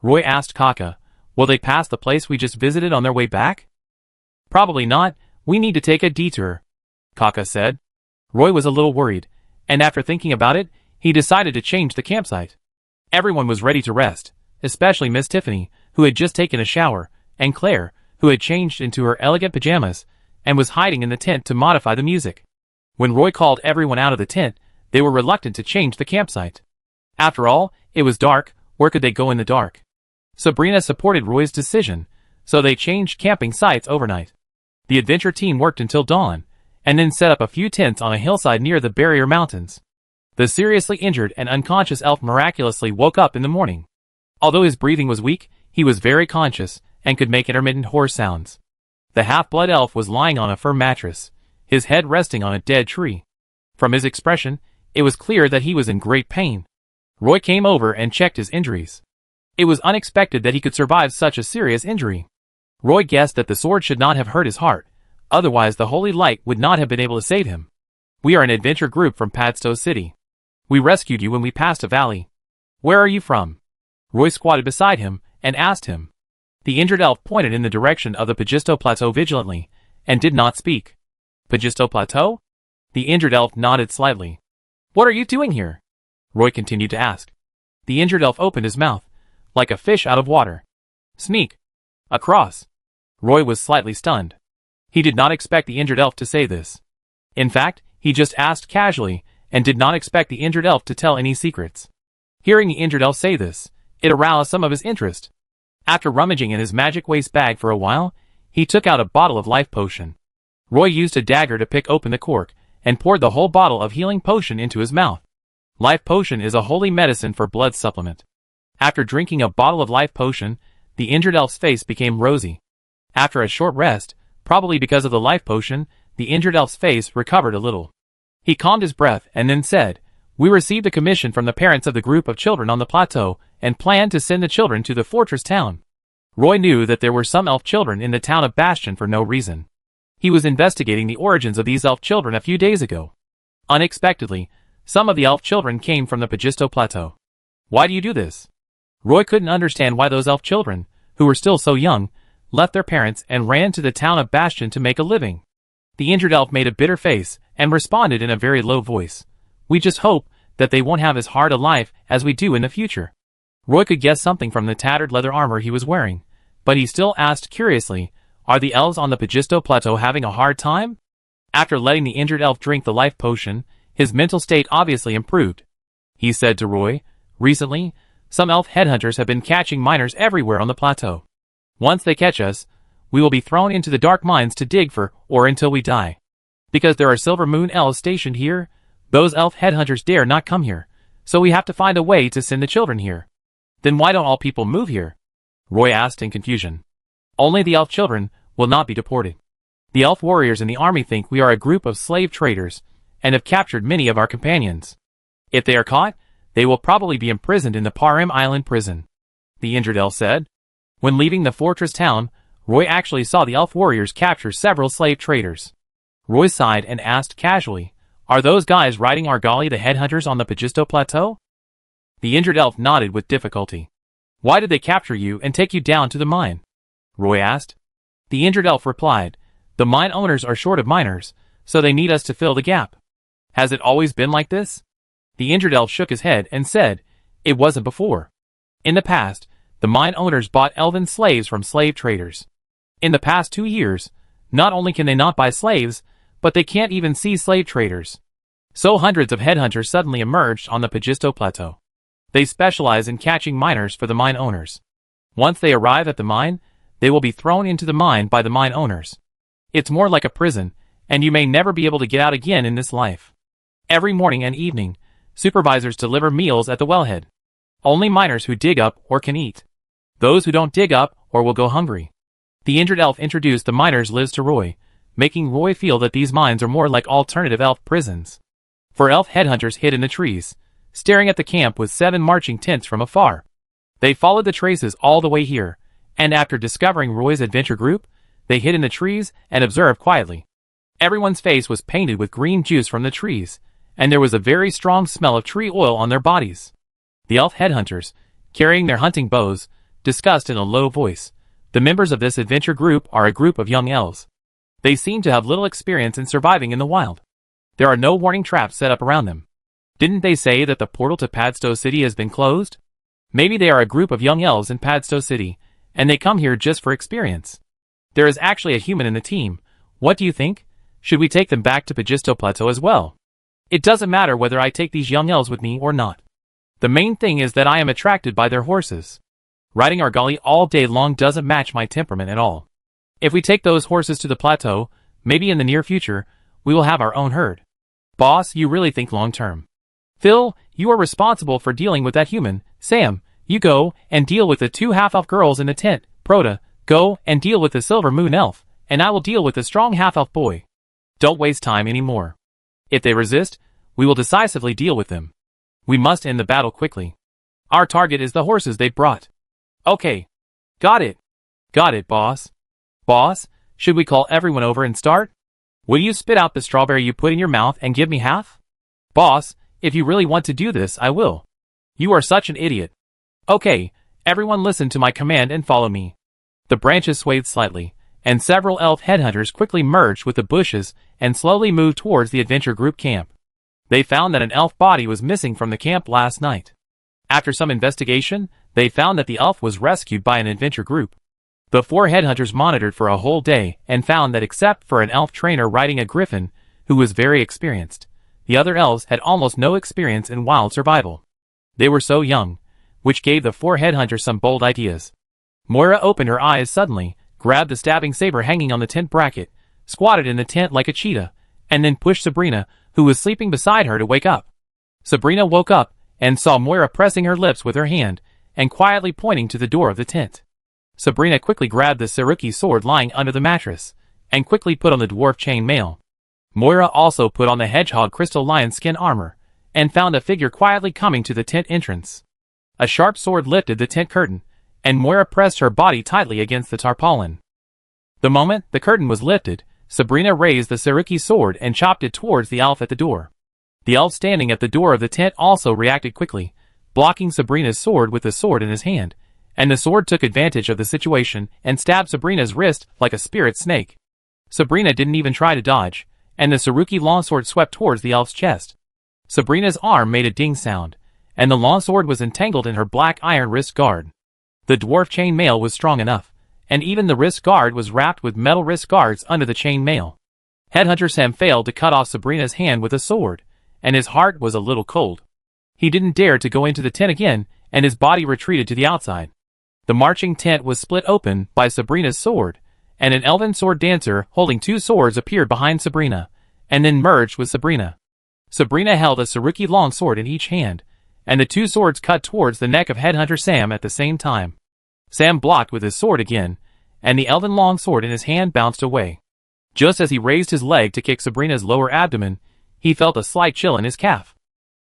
Roy asked Kaka, will they pass the place we just visited on their way back? Probably not, we need to take a detour, Kaka said. Roy was a little worried, and after thinking about it, he decided to change the campsite. Everyone was ready to rest, especially Miss Tiffany, who had just taken a shower, and Claire, who had changed into her elegant pajamas, and was hiding in the tent to modify the music. When Roy called everyone out of the tent, they were reluctant to change the campsite. After all, it was dark, where could they go in the dark? Sabrina supported Roy's decision, so they changed camping sites overnight. The adventure team worked until dawn, and then set up a few tents on a hillside near the Barrier Mountains. The seriously injured and unconscious elf miraculously woke up in the morning. Although his breathing was weak, he was very conscious, and could make intermittent hoarse sounds. The half-blood elf was lying on a firm mattress, his head resting on a dead tree. From his expression, it was clear that he was in great pain. Roy came over and checked his injuries. It was unexpected that he could survive such a serious injury. Roy guessed that the sword should not have hurt his heart, otherwise the holy light would not have been able to save him. We are an adventure group from Padstow City. We rescued you when we passed a valley. Where are you from? Roy squatted beside him and asked him. The injured elf pointed in the direction of the Pajisto Plateau vigilantly, and did not speak. Pajisto Plateau? The injured elf nodded slightly. What are you doing here? Roy continued to ask. The injured elf opened his mouth, like a fish out of water. Sneak. Across. Roy was slightly stunned. He did not expect the injured elf to say this. In fact, he just asked casually, and did not expect the injured elf to tell any secrets. Hearing the injured elf say this, it aroused some of his interest. After rummaging in his magic waste bag for a while, he took out a bottle of life potion. Roy used a dagger to pick open the cork, and poured the whole bottle of healing potion into his mouth. Life potion is a holy medicine for blood supplement. After drinking a bottle of life potion, the injured elf's face became rosy. After a short rest, probably because of the life potion, the injured elf's face recovered a little. He calmed his breath and then said, We received a commission from the parents of the group of children on the plateau, and planned to send the children to the fortress town. Roy knew that there were some elf children in the town of Bastion for no reason. He was investigating the origins of these elf children a few days ago. Unexpectedly, some of the elf children came from the Pajisto Plateau. Why do you do this? Roy couldn't understand why those elf children, who were still so young, left their parents and ran to the town of Bastion to make a living. The injured elf made a bitter face and responded in a very low voice. We just hope that they won't have as hard a life as we do in the future. Roy could guess something from the tattered leather armor he was wearing, but he still asked curiously, Are the elves on the Pajisto Plateau having a hard time? After letting the injured elf drink the life potion, his mental state obviously improved. He said to Roy, Recently, some elf headhunters have been catching miners everywhere on the plateau. Once they catch us, we will be thrown into the dark mines to dig for ore until we die. Because there are Silver Moon elves stationed here, those elf headhunters dare not come here, so we have to find a way to send the children here. Then why don't all people move here? Roy asked in confusion. Only the elf children will not be deported. The elf warriors in the army think we are a group of slave traders, and have captured many of our companions. If they are caught, they will probably be imprisoned in the Parim Island prison," the injured elf said. When leaving the fortress town, Roy actually saw the elf warriors capture several slave traders. Roy sighed and asked casually, "Are those guys riding Argali the headhunters on the Pagisto Plateau?" The injured elf nodded with difficulty. "Why did they capture you and take you down to the mine?" Roy asked. The injured elf replied, "The mine owners are short of miners, so they need us to fill the gap." "Has it always been like this?" The injured elf shook his head and said, "It wasn't before. In the past, the mine owners bought elven slaves from slave traders. In the past 2 years, not only can they not buy slaves, but they can't even see slave traders. So hundreds of headhunters suddenly emerged on the Pagisto Plateau. They specialize in catching miners for the mine owners. Once they arrive at the mine, they will be thrown into the mine by the mine owners. It's more like a prison, and you may never be able to get out again in this life. Every morning and evening, supervisors deliver meals at the wellhead. Only miners who dig up or can eat. Those who don't dig up or will go hungry." The injured elf introduced the miners' lives to Roy, making Roy feel that these mines are more like alternative elf prisons. For elf headhunters hid in the trees, staring at the camp with 7 marching tents from afar. They followed the traces all the way here, and after discovering Roy's adventure group, they hid in the trees and observed quietly. Everyone's face was painted with green juice from the trees, and there was a very strong smell of tree oil on their bodies. The elf headhunters, carrying their hunting bows, discussed in a low voice, "The members of this adventure group are a group of young elves. They seem to have little experience in surviving in the wild. There are no warning traps set up around them. Didn't they say that the portal to Padstow City has been closed? Maybe they are a group of young elves in Padstow City, and they come here just for experience. There is actually a human in the team. What do you think? Should we take them back to Pagisto Plateau as well? It doesn't matter whether I take these young elves with me or not. The main thing is that I am attracted by their horses. Riding Argali all day long doesn't match my temperament at all. If we take those horses to the plateau, maybe in the near future, we will have our own herd. Boss, you really think long term. Phil, you are responsible for dealing with that human. Sam, you go and deal with the 2 half-elf girls in the tent. Proda, go and deal with the silver moon elf, and I will deal with the strong half-elf boy. Don't waste time anymore. If they resist, we will decisively deal with them. We must end the battle quickly. Our target is the horses they brought." "Okay. Got it. Got it, boss." "Boss, should we call everyone over and start? Will you spit out the strawberry you put in your mouth and give me half?" "Boss, if you really want to do this, I will." "You are such an idiot." "Okay, everyone listen to my command and follow me." The branches swayed slightly, and several elf headhunters quickly merged with the bushes and slowly moved towards the adventure group camp. They found that an elf body was missing from the camp last night. After some investigation, they found that the elf was rescued by an adventure group. The 4 headhunters monitored for a whole day and found that except for an elf trainer riding a griffin, who was very experienced, the other elves had almost no experience in wild survival. They were so young, which gave the 4 headhunters some bold ideas. Moira opened her eyes suddenly, grabbed the stabbing saber hanging on the tent bracket, squatted in the tent like a cheetah, and then pushed Sabrina, who was sleeping beside her, to wake up. Sabrina woke up and saw Moira pressing her lips with her hand and quietly pointing to the door of the tent. Sabrina quickly grabbed the Saruki sword lying under the mattress and quickly put on the dwarf chain mail. Moira also put on the hedgehog crystal lion skin armor and found a figure quietly coming to the tent entrance. A sharp sword lifted the tent curtain, and Moira pressed her body tightly against the tarpaulin. The moment the curtain was lifted, Sabrina raised the Saruki sword and chopped it towards the elf at the door. The elf standing at the door of the tent also reacted quickly, blocking Sabrina's sword with the sword in his hand, and the sword took advantage of the situation and stabbed Sabrina's wrist like a spirit snake. Sabrina didn't even try to dodge, and the Saruki longsword swept towards the elf's chest. Sabrina's arm made a ding sound, and the longsword was entangled in her black iron wrist guard. The dwarf chain mail was strong enough, and even the wrist guard was wrapped with metal wrist guards under the chain mail. Headhunter Sam failed to cut off Sabrina's hand with a sword, and his heart was a little cold. He didn't dare to go into the tent again, and his body retreated to the outside. The marching tent was split open by Sabrina's sword, and an elven sword dancer holding 2 swords appeared behind Sabrina, and then merged with Sabrina. Sabrina held a Saruki longsword in each hand, and the 2 swords cut towards the neck of Headhunter Sam at the same time. Sam blocked with his sword again, and the elven longsword in his hand bounced away. Just as he raised his leg to kick Sabrina's lower abdomen, he felt a slight chill in his calf.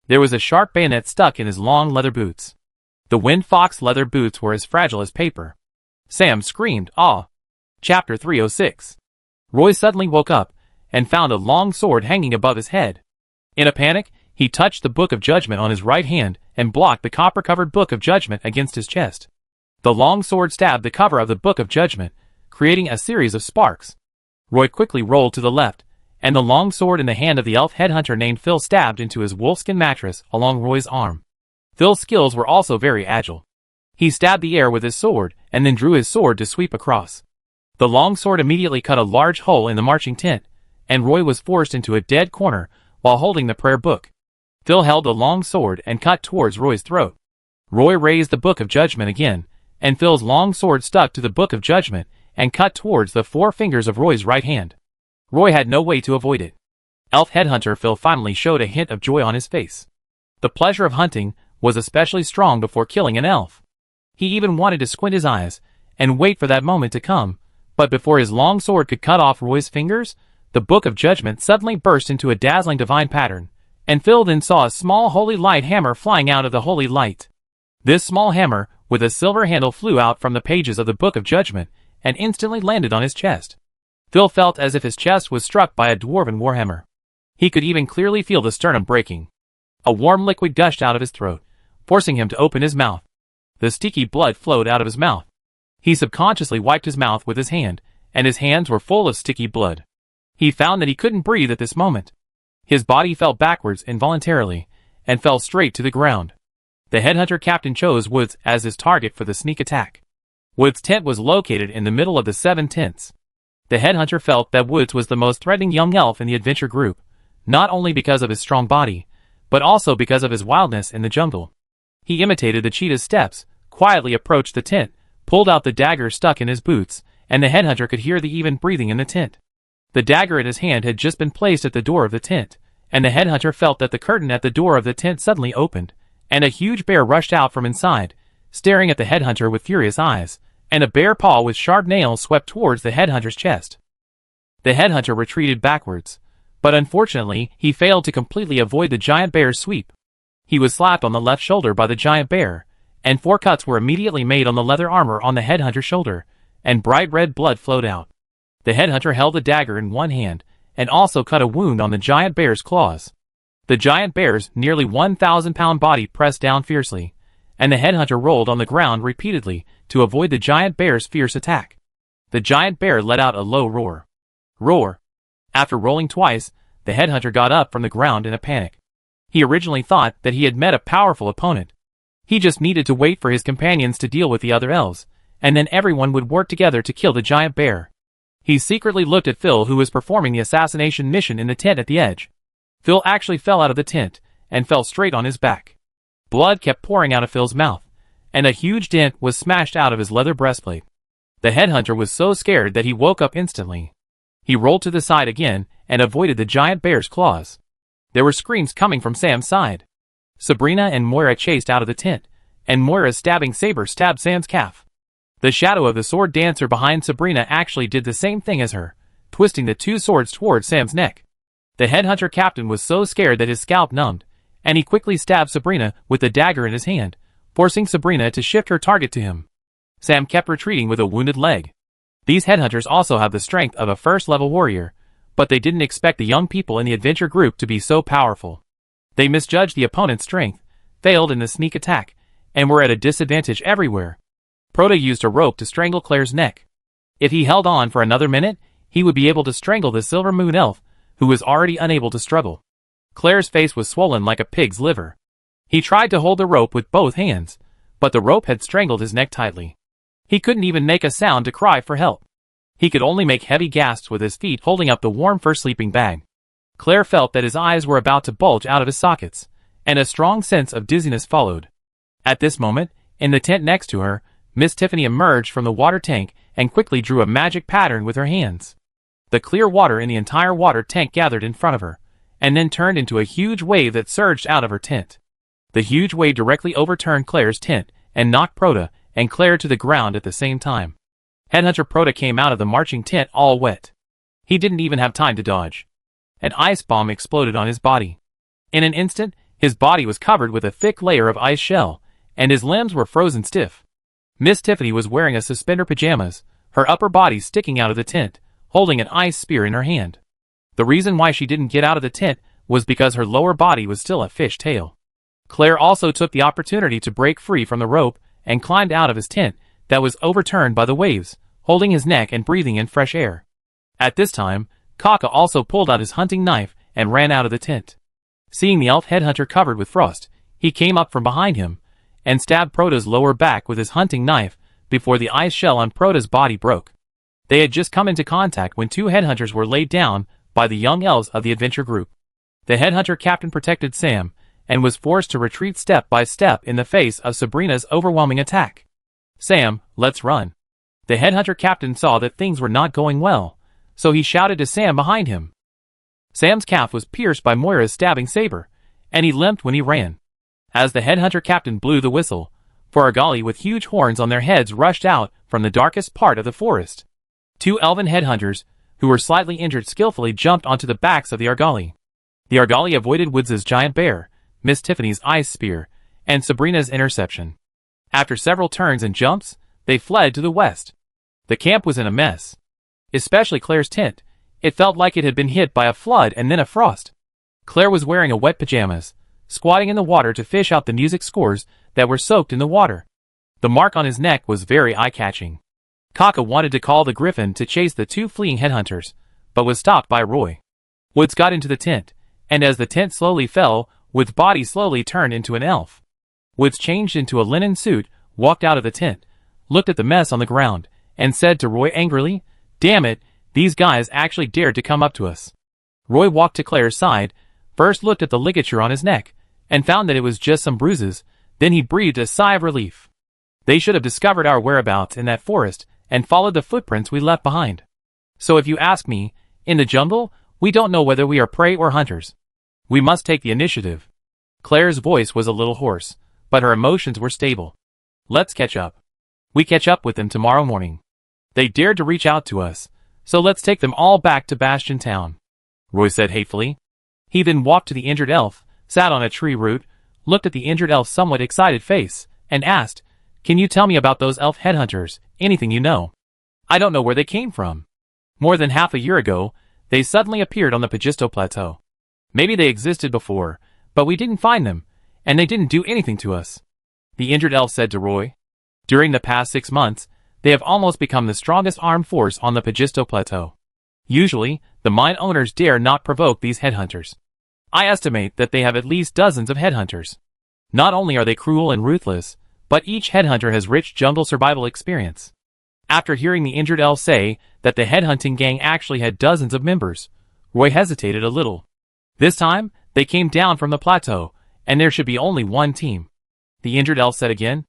There was a sharp bayonet stuck in his long leather boots. The Wind Fox leather boots were as fragile as paper. Sam screamed, "Ah!" Chapter 306. Roy suddenly woke up and found a long sword hanging above his head. In a panic, he touched the Book of Judgment on his right hand and blocked the copper-covered Book of Judgment against his chest. The long sword stabbed the cover of the Book of Judgment, creating a series of sparks. Roy quickly rolled to the left, and the long sword in the hand of the elf headhunter named Phil stabbed into his wolfskin mattress along Roy's arm. Phil's skills were also very agile. He stabbed the air with his sword and then drew his sword to sweep across. The long sword immediately cut a large hole in the marching tent, and Roy was forced into a dead corner while holding the prayer book. Phil held the long sword and cut towards Roy's throat. Roy raised the Book of Judgment again, and Phil's long sword stuck to the Book of Judgment and cut towards the 4 fingers of Roy's right hand. Roy had no way to avoid it. Elf headhunter Phil finally showed a hint of joy on his face. The pleasure of hunting was especially strong before killing an elf. He even wanted to squint his eyes and wait for that moment to come, but before his long sword could cut off Roy's fingers, the Book of Judgment suddenly burst into a dazzling divine pattern, and Phil then saw a small holy light hammer flying out of the holy light. This small hammer, with a silver handle, flew out from the pages of the Book of Judgment and instantly landed on his chest. Phil felt as if his chest was struck by a dwarven warhammer. He could even clearly feel the sternum breaking. A warm liquid gushed out of his throat, forcing him to open his mouth. The sticky blood flowed out of his mouth. He subconsciously wiped his mouth with his hand, and his hands were full of sticky blood. He found that he couldn't breathe at this moment. His body fell backwards involuntarily, and fell straight to the ground. The headhunter captain chose Woods as his target for the sneak attack. Woods' tent was located in the middle of the 7 tents. The headhunter felt that Woods was the most threatening young elf in the adventure group, not only because of his strong body, but also because of his wildness in the jungle. He imitated the cheetah's steps, quietly approached the tent, pulled out the dagger stuck in his boots, and the headhunter could hear the even breathing in the tent. The dagger in his hand had just been placed at the door of the tent, and the headhunter felt that the curtain at the door of the tent suddenly opened, and a huge bear rushed out from inside, staring at the headhunter with furious eyes, and a bare paw with sharp nails swept towards the headhunter's chest. The headhunter retreated backwards, but unfortunately he failed to completely avoid the giant bear's sweep. He was slapped on the left shoulder by the giant bear, and 4 cuts were immediately made on the leather armor on the headhunter's shoulder, and bright red blood flowed out. The headhunter held the dagger in one hand, and also cut a wound on the giant bear's claws. The giant bear's nearly 1,000-pound body pressed down fiercely, and the headhunter rolled on the ground repeatedly to avoid the giant bear's fierce attack. The giant bear let out a low roar. Roar! After rolling twice, the headhunter got up from the ground in a panic. He originally thought that he had met a powerful opponent. He just needed to wait for his companions to deal with the other elves, and then everyone would work together to kill the giant bear. He secretly looked at Phil, who was performing the assassination mission in the tent at the edge. Phil actually fell out of the tent and fell straight on his back. Blood kept pouring out of Phil's mouth, and a huge dent was smashed out of his leather breastplate. The headhunter was so scared that he woke up instantly. He rolled to the side again and avoided the giant bear's claws. There were screams coming from Sam's side. Sabrina and Moira chased out of the tent, and Moira's stabbing saber stabbed Sam's calf. The shadow of the sword dancer behind Sabrina actually did the same thing as her, twisting the 2 swords towards Sam's neck. The headhunter captain was so scared that his scalp numbed, and he quickly stabbed Sabrina with the dagger in his hand, forcing Sabrina to shift her target to him. Sam kept retreating with a wounded leg. These headhunters also have the strength of a first-level warrior, but they didn't expect the young people in the adventure group to be so powerful. They misjudged the opponent's strength, failed in the sneak attack, and were at a disadvantage everywhere. Proto used a rope to strangle Claire's neck. If he held on for another minute, he would be able to strangle the Silver Moon Elf, who was already unable to struggle. Claire's face was swollen like a pig's liver. He tried to hold the rope with both hands, but the rope had strangled his neck tightly. He couldn't even make a sound to cry for help. He could only make heavy gasps with his feet holding up the warm fur sleeping bag. Claire felt that his eyes were about to bulge out of his sockets, and a strong sense of dizziness followed. At this moment, in the tent next to her, Miss Tiffany emerged from the water tank and quickly drew a magic pattern with her hands. The clear water in the entire water tank gathered in front of her, and then turned into a huge wave that surged out of her tent. The huge wave directly overturned Claire's tent and knocked Proto and Claire to the ground at the same time. Headhunter Proto came out of the marching tent all wet. He didn't even have time to dodge. An ice bomb exploded on his body. In an instant, his body was covered with a thick layer of ice shell, and his limbs were frozen stiff. Miss Tiffany was wearing a suspender pajamas, her upper body sticking out of the tent, holding an ice spear in her hand. The reason why she didn't get out of the tent was because her lower body was still a fish tail. Claire also took the opportunity to break free from the rope and climbed out of his tent that was overturned by the waves, holding his neck and breathing in fresh air. At this time, Kaka also pulled out his hunting knife and ran out of the tent. Seeing the elf headhunter covered with frost, he came up from behind him and stabbed Prota's lower back with his hunting knife before the ice shell on Prota's body broke. They had just come into contact when two headhunters were laid down by the young elves of the adventure group. The headhunter captain protected Sam and was forced to retreat step by step in the face of Sabrina's overwhelming attack. "Sam, let's run." The headhunter captain saw that things were not going well, so he shouted to Sam behind him. Sam's calf was pierced by Moira's stabbing saber, and he limped when he ran. As the headhunter captain blew the whistle, four Argali with huge horns on their heads rushed out from the darkest part of the forest. Two elven headhunters, who were slightly injured, skillfully jumped onto the backs of the Argali. The Argali avoided Woods' giant bear, Miss Tiffany's ice spear, and Sabrina's interception. After several turns and jumps, they fled to the west. The camp was in a mess. Especially Claire's tent. It felt like it had been hit by a flood and then a frost. Claire was wearing a wet pajamas, squatting in the water to fish out the music scores that were soaked in the water. The mark on his neck was very eye-catching. Kaka wanted to call the griffin to chase the two fleeing headhunters, but was stopped by Roy. Woods got into the tent, and as the tent slowly fell, Woods' body slowly turned into an elf. Woods changed into a linen suit, walked out of the tent, looked at the mess on the ground, and said to Roy angrily, "Damn it, these guys actually dared to come up to us." Roy walked to Claire's side, first looked at the ligature on his neck, and found that it was just some bruises, then he breathed a sigh of relief. They should have discovered our whereabouts in that forest and followed the footprints we left behind. So if you ask me, in the jungle, we don't know whether we are prey or hunters. We must take the initiative. Claire's voice was a little hoarse, but her emotions were stable. Let's catch up. We catch up with them tomorrow morning. They dared to reach out to us, so let's take them all back to Bastion Town, Roy said hatefully. He then walked to the injured elf, sat on a tree root, looked at the injured elf's somewhat excited face, and asked, "Can you tell me about those elf headhunters, anything you know? I don't know where they came from. More than half a year ago, they suddenly appeared on the Pagisto Plateau. Maybe they existed before, but we didn't find them, and they didn't do anything to us," the injured elf said to Roy. "During the past 6 months, they have almost become the strongest armed force on the Pagisto Plateau. Usually, the mine owners dare not provoke these headhunters. I estimate that they have at least dozens of headhunters. Not only are they cruel and ruthless, but each headhunter has rich jungle survival experience." After hearing the injured elf say that the headhunting gang actually had dozens of members, Roy hesitated a little. This time, they came down from the plateau, and there should be only one team, the injured elf said again.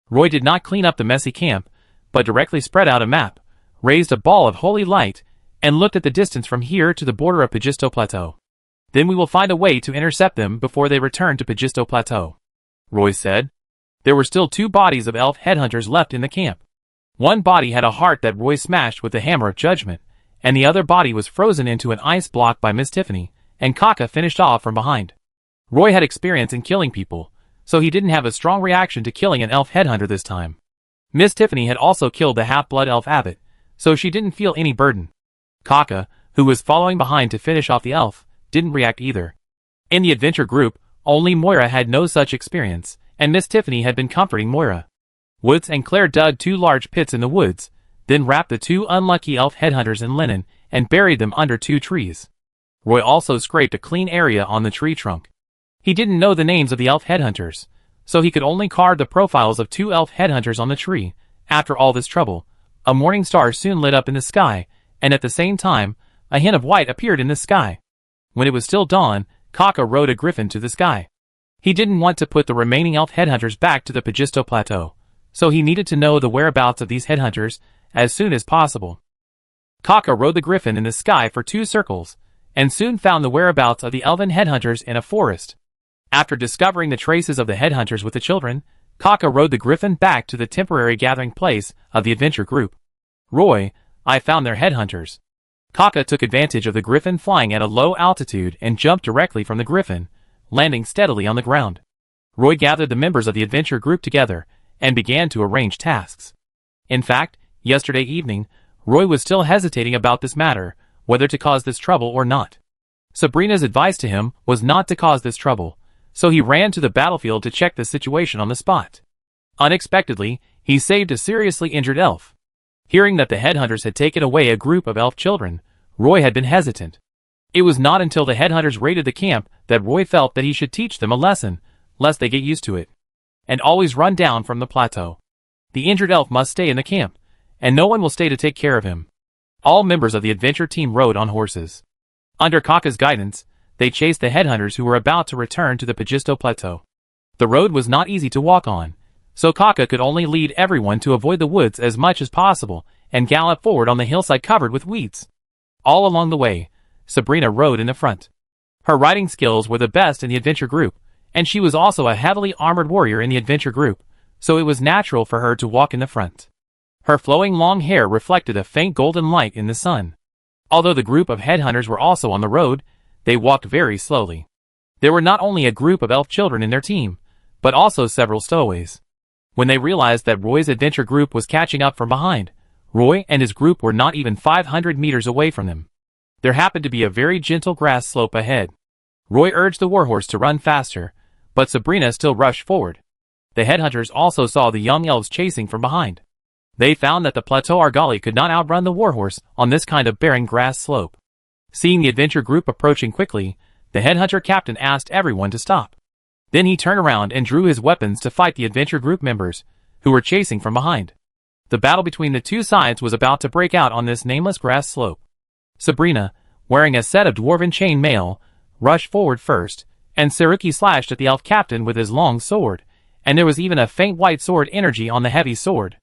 Roy did not clean up the messy camp, but directly spread out a map, raised a ball of holy light, and looked at the distance from here to the border of Pagisto Plateau. "Then we will find a way to intercept them before they return to Pagisto Plateau," Roy said. There were still 2 bodies of elf headhunters left in the camp. One body had a heart that Roy smashed with the hammer of judgment, and the other body was frozen into an ice block by Miss Tiffany, and Kaka finished off from behind. Roy had experience in killing people, so he didn't have a strong reaction to killing an elf headhunter this time. Miss Tiffany had also killed the half-blood elf abbot, so she didn't feel any burden. Kaka, who was following behind to finish off the elf, didn't react either. In the adventure group, only Moira had no such experience, and Miss Tiffany had been comforting Moira. Woods and Claire dug 2 large pits in the woods, then wrapped the 2 unlucky elf headhunters in linen and buried them under 2 trees. Roy also scraped a clean area on the tree trunk. He didn't know the names of the elf headhunters, so he could only carve the profiles of 2 elf headhunters on the tree. After all this trouble, a morning star soon lit up in the sky, and at the same time, a hint of white appeared in the sky. When it was still dawn, Kaka rode a griffin to the sky. He didn't want to put the remaining elf headhunters back to the Pagisto Plateau, so he needed to know the whereabouts of these headhunters as soon as possible. Kaka rode the griffin in the sky for 2 circles, and soon found the whereabouts of the elven headhunters in a forest. After discovering the traces of the headhunters with the children, Kaka rode the griffin back to the temporary gathering place of the adventure group. "Roy, I found their headhunters," Kaka took advantage of the griffin flying at a low altitude and jumped directly from the griffin, landing steadily on the ground. Roy gathered the members of the adventure group together and began to arrange tasks. In fact, yesterday evening, Roy was still hesitating about this matter, whether to cause this trouble or not. Sabrina's advice to him was not to cause this trouble, so he ran to the battlefield to check the situation on the spot. Unexpectedly, he saved a seriously injured elf. Hearing that the headhunters had taken away a group of elf children, Roy had been hesitant. It was not until the headhunters raided the camp that Roy felt that he should teach them a lesson, lest they get used to it, and always run down from the plateau. The injured elf must stay in the camp, and no one will stay to take care of him. All members of the adventure team rode on horses. Under Kaka's guidance, they chased the headhunters who were about to return to the Pajisto Plateau. The road was not easy to walk on, so Kaka could only lead everyone to avoid the woods as much as possible and gallop forward on the hillside covered with weeds. All along the way, Sabrina rode in the front. Her riding skills were the best in the adventure group, and she was also a heavily armored warrior in the adventure group, so it was natural for her to walk in the front. Her flowing long hair reflected a faint golden light in the sun. Although the group of headhunters were also on the road, they walked very slowly. There were not only a group of elf children in their team, but also several stowaways. When they realized that Roy's adventure group was catching up from behind, Roy and his group were not even 500 meters away from them. There happened to be a very gentle grass slope ahead. Roy urged the warhorse to run faster, but Sabrina still rushed forward. The headhunters also saw the young elves chasing from behind. They found that the plateau Argali could not outrun the warhorse on this kind of barren grass slope. Seeing the adventure group approaching quickly, the headhunter captain asked everyone to stop. Then he turned around and drew his weapons to fight the adventure group members, who were chasing from behind. The battle between the two sides was about to break out on this nameless grass slope. Sabrina, wearing a set of dwarven chain mail, rushed forward first, and Saruki slashed at the elf captain with his long sword, and there was even a faint white sword energy on the heavy sword.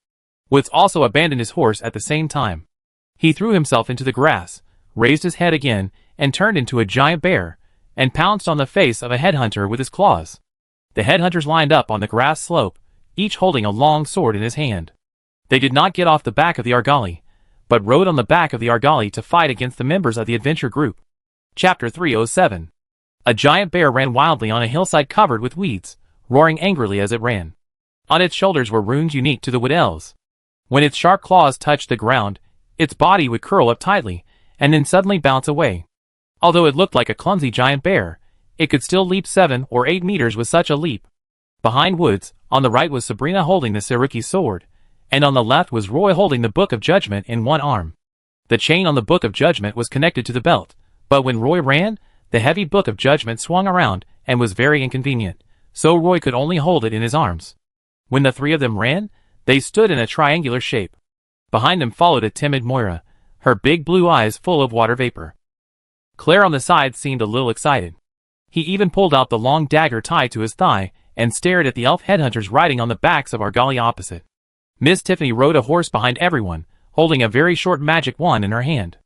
Woods also abandoned his horse at the same time. He threw himself into the grass, raised his head again, and turned into a giant bear, and pounced on the face of a headhunter with his claws. The headhunters lined up on the grass slope, each holding a long sword in his hand. They did not get off the back of the Argali, but rode on the back of the Argali to fight against the members of the adventure group. Chapter 307. A giant bear ran wildly on a hillside covered with weeds, roaring angrily as it ran. On its shoulders were runes unique to the wood elves. When its sharp claws touched the ground, its body would curl up tightly, and then suddenly bounce away. Although it looked like a clumsy giant bear, it could still leap 7 or 8 meters with such a leap. Behind Woods, on the right was Sabrina holding the Saruki sword, and on the left was Roy holding the Book of Judgment in one arm. The chain on the Book of Judgment was connected to the belt, but when Roy ran, the heavy Book of Judgment swung around and was very inconvenient, so Roy could only hold it in his arms. When the three of them ran, they stood in a triangular shape. Behind them followed a timid Moira, her big blue eyes full of water vapor. Claire on the side seemed a little excited. He even pulled out the long dagger tied to his thigh and stared at the elf headhunters riding on the backs of Argali opposite. Miss Tiffany rode a horse behind everyone, holding a very short magic wand in her hand.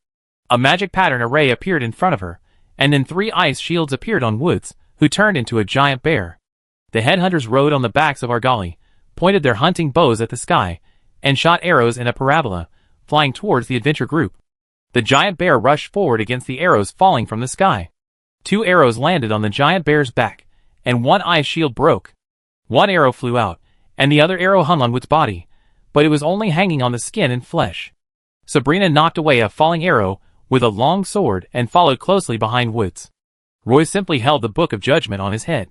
A magic pattern array appeared in front of her, and then 3 ice shields appeared on Woods, who turned into a giant bear. The headhunters rode on the backs of Argali, pointed their hunting bows at the sky, and shot arrows in a parabola, flying towards the adventure group. The giant bear rushed forward against the arrows falling from the sky. 2 arrows landed on the giant bear's back, and 1 ice shield broke. 1 arrow flew out, and the other arrow hung on Wood's body, but it was only hanging on the skin and flesh. Sabrina knocked away a falling arrow with a long sword and followed closely behind Woods. Roy simply held the Book of Judgment on his head.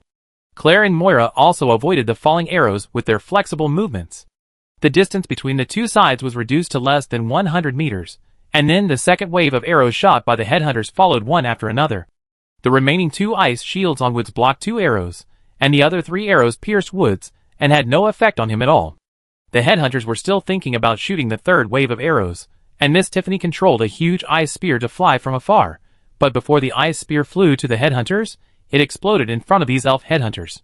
Claire and Moira also avoided the falling arrows with their flexible movements. The distance between the two sides was reduced to less than 100 meters, and then the second wave of arrows shot by the headhunters followed one after another. The remaining 2 ice shields on Woods blocked 2 arrows, and the other 3 arrows pierced Woods and had no effect on him at all. The headhunters were still thinking about shooting the third wave of arrows, and Miss Tiffany controlled a huge ice spear to fly from afar, but before the ice spear flew to the headhunters, it exploded in front of these elf headhunters.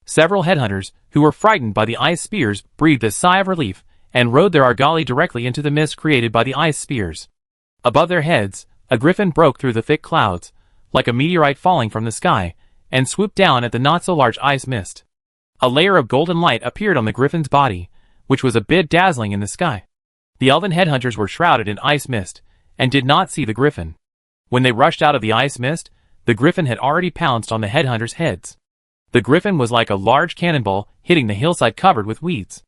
Several headhunters, who were frightened by the ice spears, breathed a sigh of relief and rode their Argali directly into the mist created by the ice spears. Above their heads, a griffin broke through the thick clouds, like a meteorite falling from the sky, and swooped down at the not-so-large ice mist. A layer of golden light appeared on the griffin's body, which was a bit dazzling in the sky. The elven headhunters were shrouded in ice mist, and did not see the griffin. When they rushed out of the ice mist, the griffin had already pounced on the headhunters' heads. The griffin was like a large cannonball hitting the hillside covered with weeds.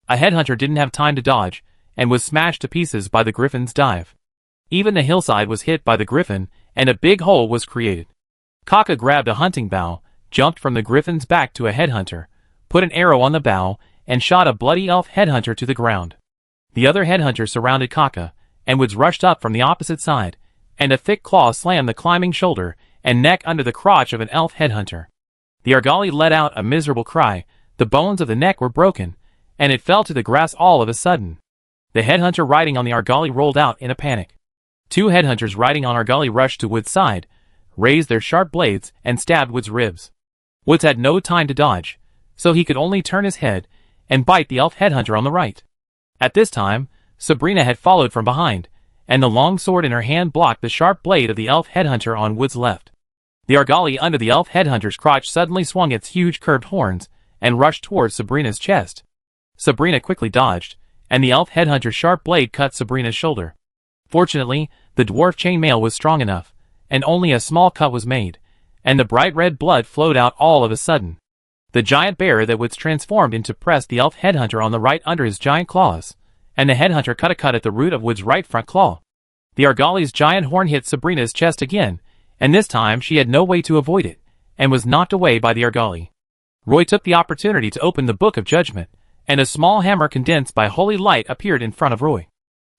A headhunter didn't have time to dodge, and was smashed to pieces by the griffin's dive. Even the hillside was hit by the griffin, and a big hole was created. Kaka grabbed a hunting bow, jumped from the griffin's back to a headhunter, put an arrow on the bow, and shot a bloody elf headhunter to the ground. The other headhunters surrounded Kaka, and Woods rushed up from the opposite side, and a thick claw slammed the climbing shoulder and neck under the crotch of an elf headhunter. The Argali let out a miserable cry, the bones of the neck were broken, and it fell to the grass all of a sudden. The headhunter riding on the Argali rolled out in a panic. Two headhunters riding on Argali rushed to Woods' side, raised their sharp blades, and stabbed Woods' ribs. Woods had no time to dodge, so he could only turn his head and bite the elf headhunter on the right. At this time, Sabrina had followed from behind, and the long sword in her hand blocked the sharp blade of the elf headhunter on Woods' left. The Argali under the elf headhunter's crotch suddenly swung its huge curved horns and rushed towards Sabrina's chest. Sabrina quickly dodged, and the elf headhunter's sharp blade cut Sabrina's shoulder. Fortunately, the dwarf chainmail was strong enough, and only a small cut was made, and the bright red blood flowed out all of a sudden. The giant bear that was transformed into pressed the elf headhunter on the right under his giant claws, and the headhunter cut a cut at the root of Wood's right front claw. The Argali's giant horn hit Sabrina's chest again, and this time she had no way to avoid it, and was knocked away by the Argali. Roy took the opportunity to open the Book of Judgment, and a small hammer condensed by holy light appeared in front of Roy.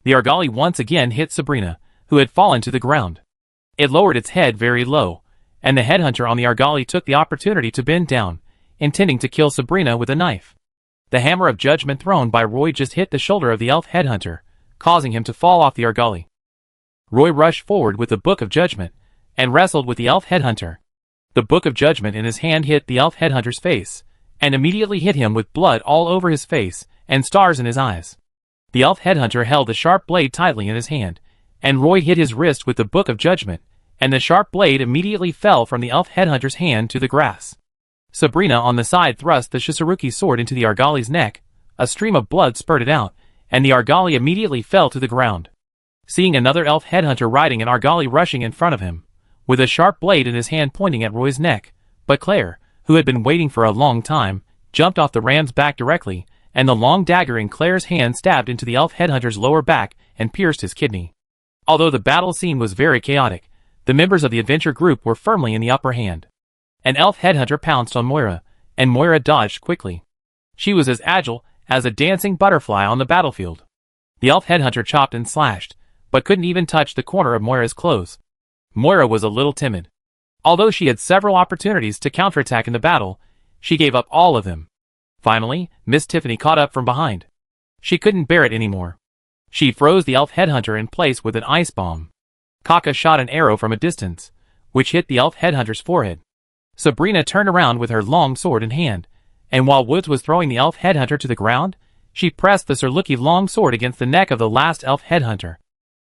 The Argali once again hit Sabrina, who had fallen to the ground. It lowered its head very low, and the headhunter on the Argali took the opportunity to bend down, intending to kill Sabrina with a knife. The hammer of judgment thrown by Roy just hit the shoulder of the elf headhunter, causing him to fall off the Argali. Roy rushed forward with the Book of Judgment, and wrestled with the elf headhunter. The Book of Judgment in his hand hit the elf headhunter's face, and immediately hit him with blood all over his face and stars in his eyes. The elf headhunter held the sharp blade tightly in his hand, and Roy hit his wrist with the Book of Judgment, and the sharp blade immediately fell from the elf headhunter's hand to the grass. Sabrina on the side thrust the Shisaruki sword into the Argali's neck, a stream of blood spurted out, and the Argali immediately fell to the ground. Seeing another elf headhunter riding an Argali rushing in front of him, with a sharp blade in his hand pointing at Roy's neck, but Claire, who had been waiting for a long time, jumped off the ram's back directly, and the long dagger in Claire's hand stabbed into the elf headhunter's lower back and pierced his kidney. Although the battle scene was very chaotic, the members of the adventure group were firmly in the upper hand. An elf headhunter pounced on Moira, and Moira dodged quickly. She was as agile as a dancing butterfly on the battlefield. The elf headhunter chopped and slashed, but couldn't even touch the corner of Moira's clothes. Moira was a little timid. Although she had several opportunities to counterattack in the battle, she gave up all of them. Finally, Miss Tiffany caught up from behind. She couldn't bear it anymore. She froze the elf headhunter in place with an ice bomb. Kaka shot an arrow from a distance, which hit the elf headhunter's forehead. Sabrina turned around with her long sword in hand, and while Woods was throwing the elf headhunter to the ground, she pressed the Surluki long sword against the neck of the last elf headhunter.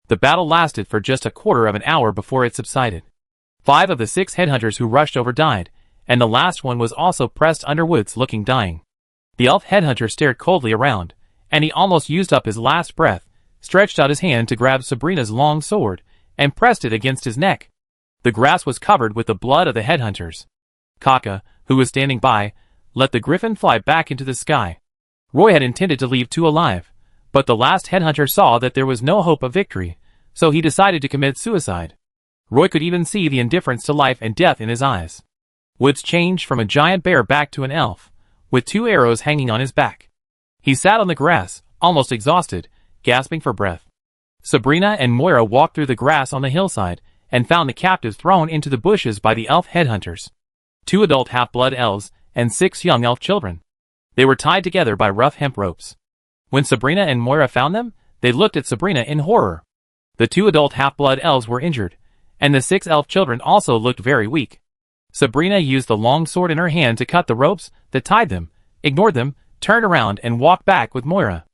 The battle lasted for just a quarter of an hour before it subsided. 5 of the 6 headhunters who rushed over died, and the last one was also pressed under Woods looking dying. The elf headhunter stared coldly around, and he almost used up his last breath, stretched out his hand to grab Sabrina's long sword, and pressed it against his neck. The grass was covered with the blood of the headhunters. Kaka, who was standing by, let the griffin fly back into the sky. Roy had intended to leave 2 alive, but the last headhunter saw that there was no hope of victory, so he decided to commit suicide. Roy could even see the indifference to life and death in his eyes. Woods changed from a giant bear back to an elf, with 2 arrows hanging on his back. He sat on the grass, almost exhausted, gasping for breath. Sabrina and Moira walked through the grass on the hillside, and found the captives thrown into the bushes by the elf headhunters. 2 adult half-blood elves, and 6 young elf children. They were tied together by rough hemp ropes. When Sabrina and Moira found them, they looked at Sabrina in horror. The 2 adult half-blood elves were injured, and the 6 elf children also looked very weak. Sabrina used the long sword in her hand to cut the ropes that tied them, ignored them, turned around and walked back with Moira.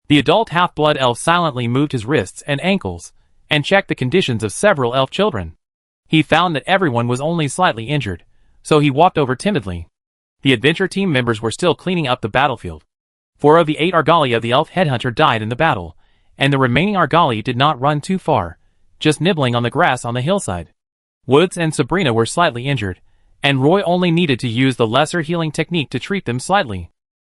The adult half-blood elf silently moved his wrists and ankles, and checked the conditions of several elf children. He found that everyone was only slightly injured, so he walked over timidly. The adventure team members were still cleaning up the battlefield. 4 of the 8 Argali of the elf headhunter died in the battle, and the remaining Argali did not run too far, just nibbling on the grass on the hillside. Woods and Sabrina were slightly injured, and Roy only needed to use the lesser healing technique to treat them slightly.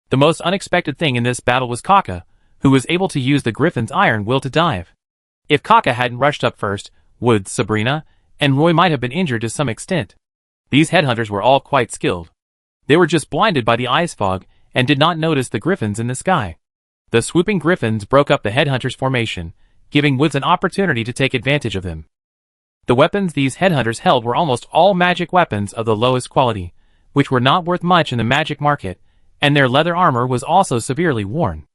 The most unexpected thing in this battle was Kaka, who was able to use the Griffin's iron will to dive. If Kaka hadn't rushed up first, Woods, Sabrina, and Roy might have been injured to some extent. These headhunters were all quite skilled. They were just blinded by the ice fog and did not notice the Griffins in the sky. The swooping Griffins broke up the headhunters' formation, giving Woods an opportunity to take advantage of them. The weapons these headhunters held were almost all magic weapons of the lowest quality, which were not worth much in the magic market, and their leather armor was also severely worn.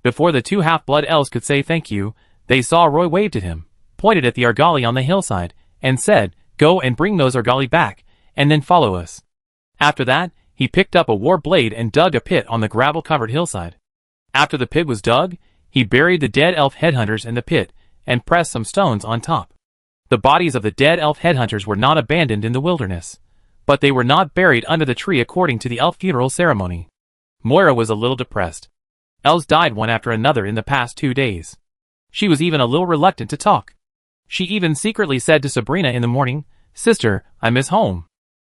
Before the two half-blood elves could say thank you, they saw Roy waved at him, pointed at the Argali on the hillside, and said, "Go and bring those Argali back, and then follow us." After that, he picked up a war blade and dug a pit on the gravel-covered hillside. After the pit was dug, he buried the dead elf headhunters in the pit and pressed some stones on top. The bodies of the dead elf headhunters were not abandoned in the wilderness, but they were not buried under the tree according to the elf funeral ceremony. Moira was a little depressed. Elves died one after another in the past 2 days. She was even a little reluctant to talk. She even secretly said to Sabrina in the morning, "Sister, I miss home.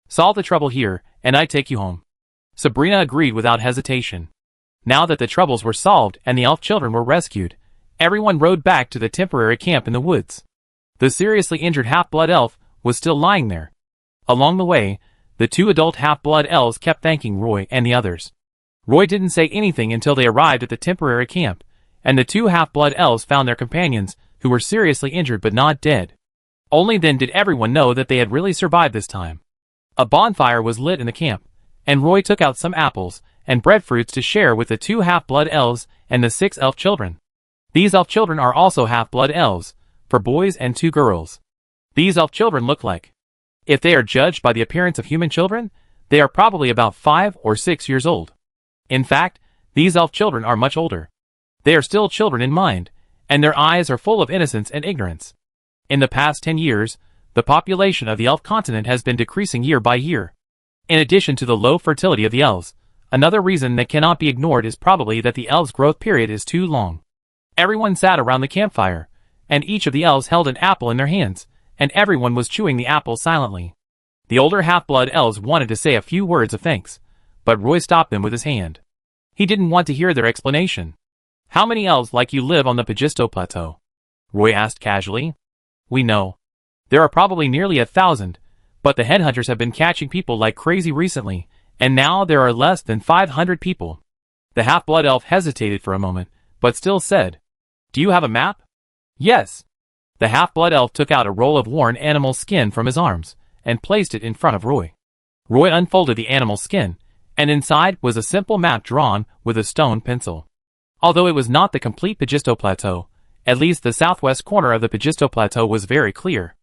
Solve the trouble here, and I take you home." Sabrina agreed without hesitation. Now that the troubles were solved and the elf children were rescued, everyone rode back to the temporary camp in the woods. The seriously injured half-blood elf was still lying there. Along the way, the two adult half-blood elves kept thanking Roy and the others. Roy didn't say anything until they arrived at the temporary camp, and the two half-blood elves found their companions, who were seriously injured but not dead. Only then did everyone know that they had really survived this time. A bonfire was lit in the camp, and Roy took out some apples and breadfruits to share with the two half-blood elves and the 6 elf children. These elf children are also half-blood elves, for boys and 2 girls. These elf children look like, if they are judged by the appearance of human children, they are probably about 5 or 6 years old. In fact, these elf children are much older. They are still children in mind, and their eyes are full of innocence and ignorance. In the past 10 years, the population of the elf continent has been decreasing year by year. In addition to the low fertility of the elves, another reason that cannot be ignored is probably that the elves' growth period is too long. Everyone sat around the campfire, and each of the elves held an apple in their hands, and everyone was chewing the apple silently. The older half-blood elves wanted to say a few words of thanks, but Roy stopped them with his hand. He didn't want to hear their explanation. "How many elves like you live on the Pagisto Plateau?" Roy asked casually. "We know. There are probably nearly 1,000, but the headhunters have been catching people like crazy recently, and now there are less than 500 people." The half-blood elf hesitated for a moment, but still said, "Do you have a map?" "Yes." The half-blood elf took out a roll of worn animal skin from his arms, and placed it in front of Roy. Roy unfolded the animal skin, and inside was a simple map drawn with a stone pencil. Although it was not the complete Pagisto Plateau, at least the southwest corner of the Pagisto Plateau was very clear.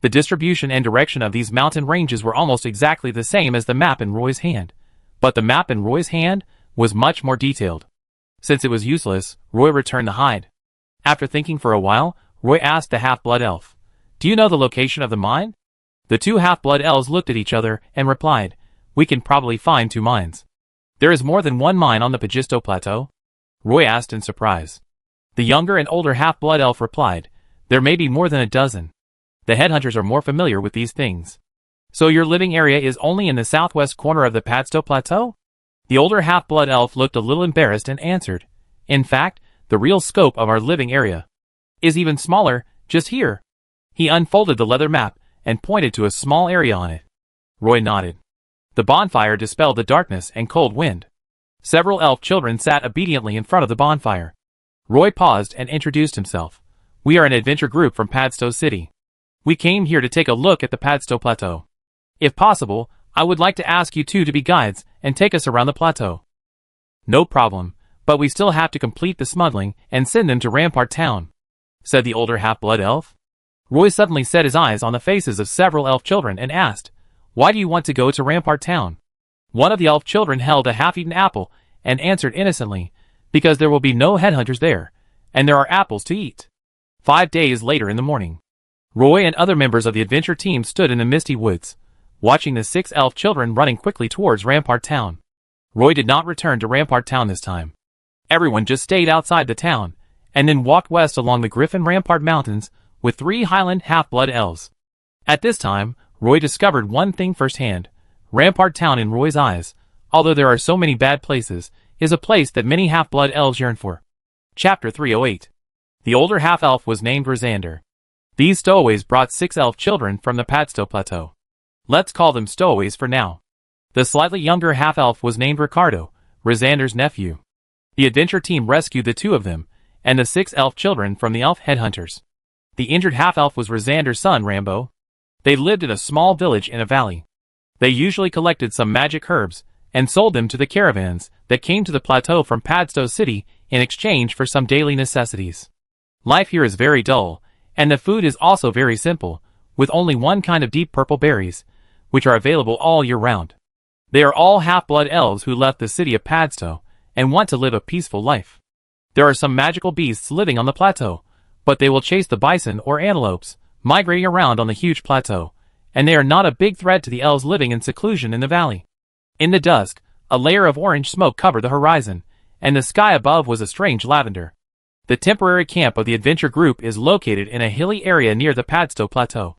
The distribution and direction of these mountain ranges were almost exactly the same as the map in Roy's hand, but the map in Roy's hand was much more detailed. Since it was useless, Roy returned the hide. After thinking for a while, Roy asked the half-blood elf, "Do you know the location of the mine?" The two half-blood elves looked at each other and replied, "We can probably find 2 mines." "There is more than 1 mine on the Pagisto Plateau?" Roy asked in surprise. The younger and older half-blood elf replied, "There may be more than a dozen. The headhunters are more familiar with these things." "So your living area is only in the southwest corner of the Pagisto Plateau?" The older half-blood elf looked a little embarrassed and answered, "In fact, the real scope of our living area is even smaller, just here." He unfolded the leather map and pointed to a small area on it. Roy nodded. The bonfire dispelled the darkness and cold wind. Several elf children sat obediently in front of the bonfire. Roy paused and introduced himself. "We are an adventure group from Padstow City. We came here to take a look at the Padstow Plateau. If possible, I would like to ask you 2 to be guides and take us around the plateau." "No problem, but we still have to complete the smuggling and send them to Rampart Town," said the older half-blood elf. Roy suddenly set his eyes on the faces of several elf children and asked, "Why do you want to go to Rampart Town?" One of the elf children held a half-eaten apple and answered innocently, "Because there will be no headhunters there, and there are apples to eat." 5 days later in the morning, Roy and other members of the adventure team stood in the misty woods, watching the 6 elf children running quickly towards Rampart Town. Roy did not return to Rampart Town this time. Everyone just stayed outside the town, and then walked west along the Griffin Rampart Mountains with 3 Highland half-blood elves. At this time, Roy discovered one thing firsthand. Rampart Town in Roy's eyes, although there are so many bad places, is a place that many half-blood elves yearn for. Chapter 308. The older half-elf was named Rosander. These stowaways brought 6 elf children from the Padstow Plateau. Let's call them stowaways for now. The slightly younger half-elf was named Ricardo, Rosander's nephew. The adventure team rescued the 2 of them, and the 6 elf children from the elf headhunters. The injured half-elf was Rosander's son Rambo. They lived in a small village in a valley. They usually collected some magic herbs, and sold them to the caravans that came to the plateau from Padstow City in exchange for some daily necessities. Life here is very dull, and the food is also very simple, with only one kind of deep purple berries, which are available all year round. They are all half-blood elves who left the city of Padstow, and want to live a peaceful life. There are some magical beasts living on the plateau, but they will chase the bison or antelopes, migrating around on the huge plateau, and they are not a big threat to the elves living in seclusion in the valley. In the dusk, a layer of orange smoke covered the horizon, and the sky above was a strange lavender. The temporary camp of the adventure group is located in a hilly area near the Padstow Plateau.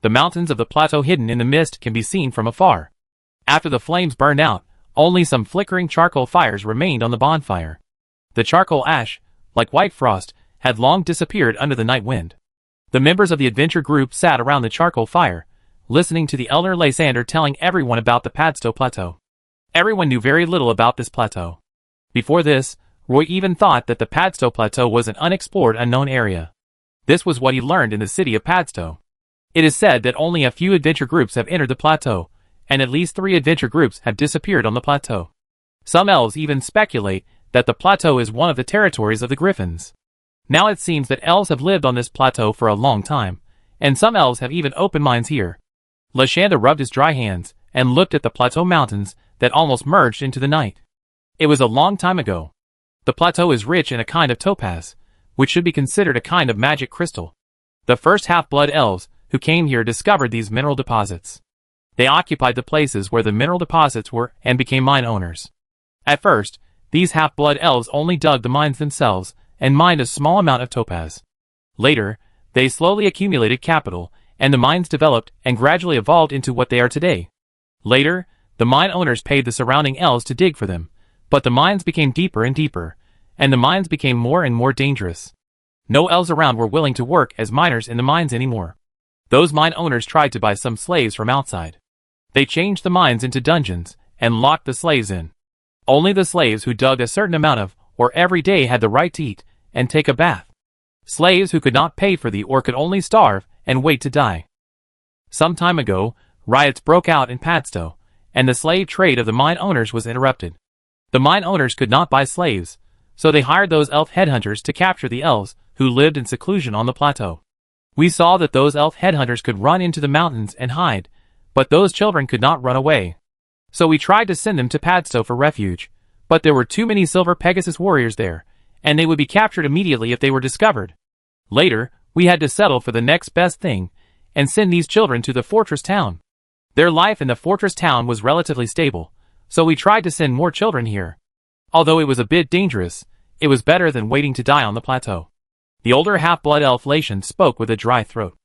The mountains of the plateau hidden in the mist can be seen from afar. After the flames burned out, only some flickering charcoal fires remained on the bonfire. The charcoal ash, like white frost, had long disappeared under the night wind. The members of the adventure group sat around the charcoal fire, listening to the elder Lysander telling everyone about the Padstow Plateau. Everyone knew very little about this plateau. Before this, Roy even thought that the Padstow Plateau was an unexplored unknown area. This was what he learned in the city of Padstow. It is said that only a few adventure groups have entered the plateau, and at least 3 adventure groups have disappeared on the plateau. Some elves even speculate that the plateau is one of the territories of the Griffins. Now it seems that elves have lived on this plateau for a long time, and some elves have even opened mines here. Lysander rubbed his dry hands and looked at the plateau mountains that almost merged into the night. It was a long time ago. The plateau is rich in a kind of topaz, which should be considered a kind of magic crystal. The first half-blood elves who came here discovered these mineral deposits. They occupied the places where the mineral deposits were and became mine owners. At first, these half-blood elves only dug the mines themselves and mined a small amount of topaz. Later, they slowly accumulated capital, and the mines developed and gradually evolved into what they are today. Later, the mine owners paid the surrounding elves to dig for them, but the mines became deeper and deeper, and the mines became more and more dangerous. No elves around were willing to work as miners in the mines anymore. Those mine owners tried to buy some slaves from outside. They changed the mines into dungeons and locked the slaves in. Only the slaves who dug a certain amount of ore every day had the right to eat and take a bath. Slaves who could not pay for the ore could only starve and wait to die. Some time ago, riots broke out in Padstow, and the slave trade of the mine owners was interrupted. The mine owners could not buy slaves, so they hired those elf headhunters to capture the elves who lived in seclusion on the plateau. We saw that those elf headhunters could run into the mountains and hide, but those children could not run away. So we tried to send them to Padstow for refuge, but there were too many Silver Pegasus warriors there, and they would be captured immediately if they were discovered. Later, we had to settle for the next best thing, and send these children to the fortress town. Their life in the fortress town was relatively stable, so we tried to send more children here. Although it was a bit dangerous, it was better than waiting to die on the plateau. The older half-blood elf Lation spoke with a dry throat.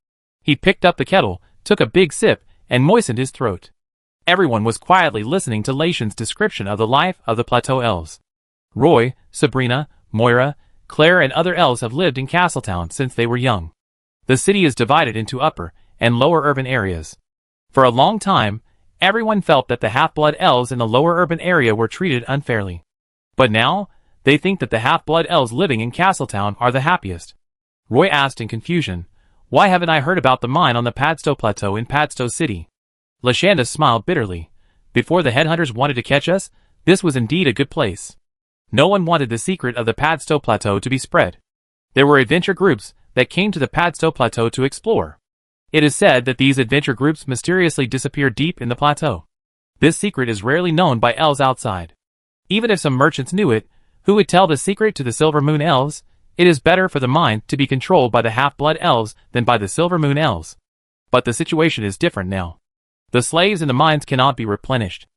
He picked up the kettle, took a big sip, and moistened his throat. Everyone was quietly listening to Lation's description of the life of the plateau elves. Roy, Sabrina, Moira, Claire and other elves have lived in Castletown since they were young. The city is divided into upper and lower urban areas. For a long time, everyone felt that the half-blood elves in the lower urban area were treated unfairly. But now, they think that the half-blood elves living in Castletown are the happiest. Roy asked in confusion, "Why haven't I heard about the mine on the Padstow Plateau in Padstow City?" Lysander smiled bitterly. Before the headhunters wanted to catch us, this was indeed a good place. No one wanted the secret of the Padstow Plateau to be spread. There were adventure groups that came to the Padstow Plateau to explore. It is said that these adventure groups mysteriously disappeared deep in the plateau. This secret is rarely known by elves outside. Even if some merchants knew it, who would tell the secret to the Silver Moon elves? It is better for the mine to be controlled by the half-blood elves than by the Silver Moon elves. But the situation is different now. The slaves in the mines cannot be replenished.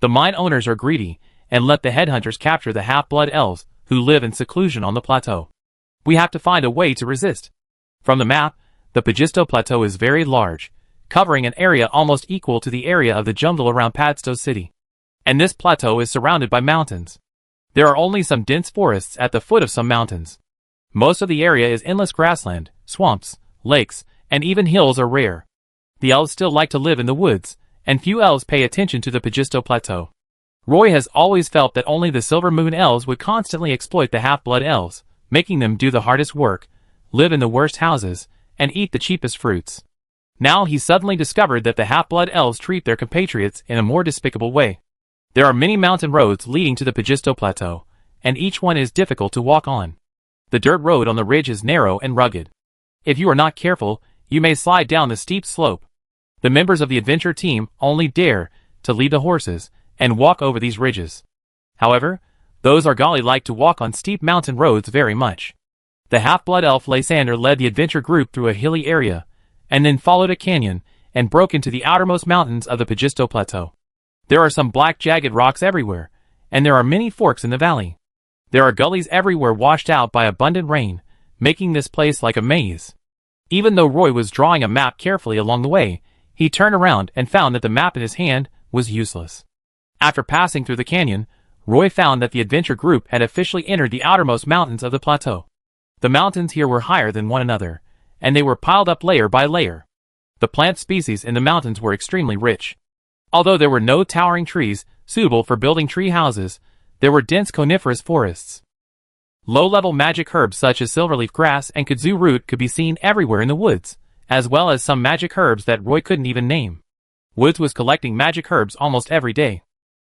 The mine owners are greedy and let the headhunters capture the half-blood elves who live in seclusion on the plateau. We have to find a way to resist. From the map, the Pajisto Plateau is very large, covering an area almost equal to the area of the jungle around Padsto City. And this plateau is surrounded by mountains. There are only some dense forests at the foot of some mountains. Most of the area is endless grassland, swamps, lakes, and even hills are rare. The elves still like to live in the woods, and few elves pay attention to the Pajisto Plateau. Roy has always felt that only the Silver Moon elves would constantly exploit the half-blood elves, making them do the hardest work, live in the worst houses, and eat the cheapest fruits. Now he suddenly discovered that the half-blood elves treat their compatriots in a more despicable way. There are many mountain roads leading to the Pajisto Plateau, and each one is difficult to walk on. The dirt road on the ridge is narrow and rugged. If you are not careful, you may slide down the steep slope. The members of the adventure team only dare to lead the horses and walk over these ridges. However, those Argali like to walk on steep mountain roads very much. The half-blood elf Lysander led the adventure group through a hilly area, and then followed a canyon and broke into the outermost mountains of the Pajisto Plateau. There are some black jagged rocks everywhere, and there are many forks in the valley. There are gullies everywhere washed out by abundant rain, making this place like a maze. Even though Roy was drawing a map carefully along the way, he turned around and found that the map in his hand was useless. After passing through the canyon, Roy found that the adventure group had officially entered the outermost mountains of the plateau. The mountains here were higher than one another, and they were piled up layer by layer. The plant species in the mountains were extremely rich. Although there were no towering trees suitable for building tree houses, there were dense coniferous forests. Low-level magic herbs such as silverleaf grass and kudzu root could be seen everywhere in the woods, as well as some magic herbs that Roy couldn't even name. Woods was collecting magic herbs almost every day.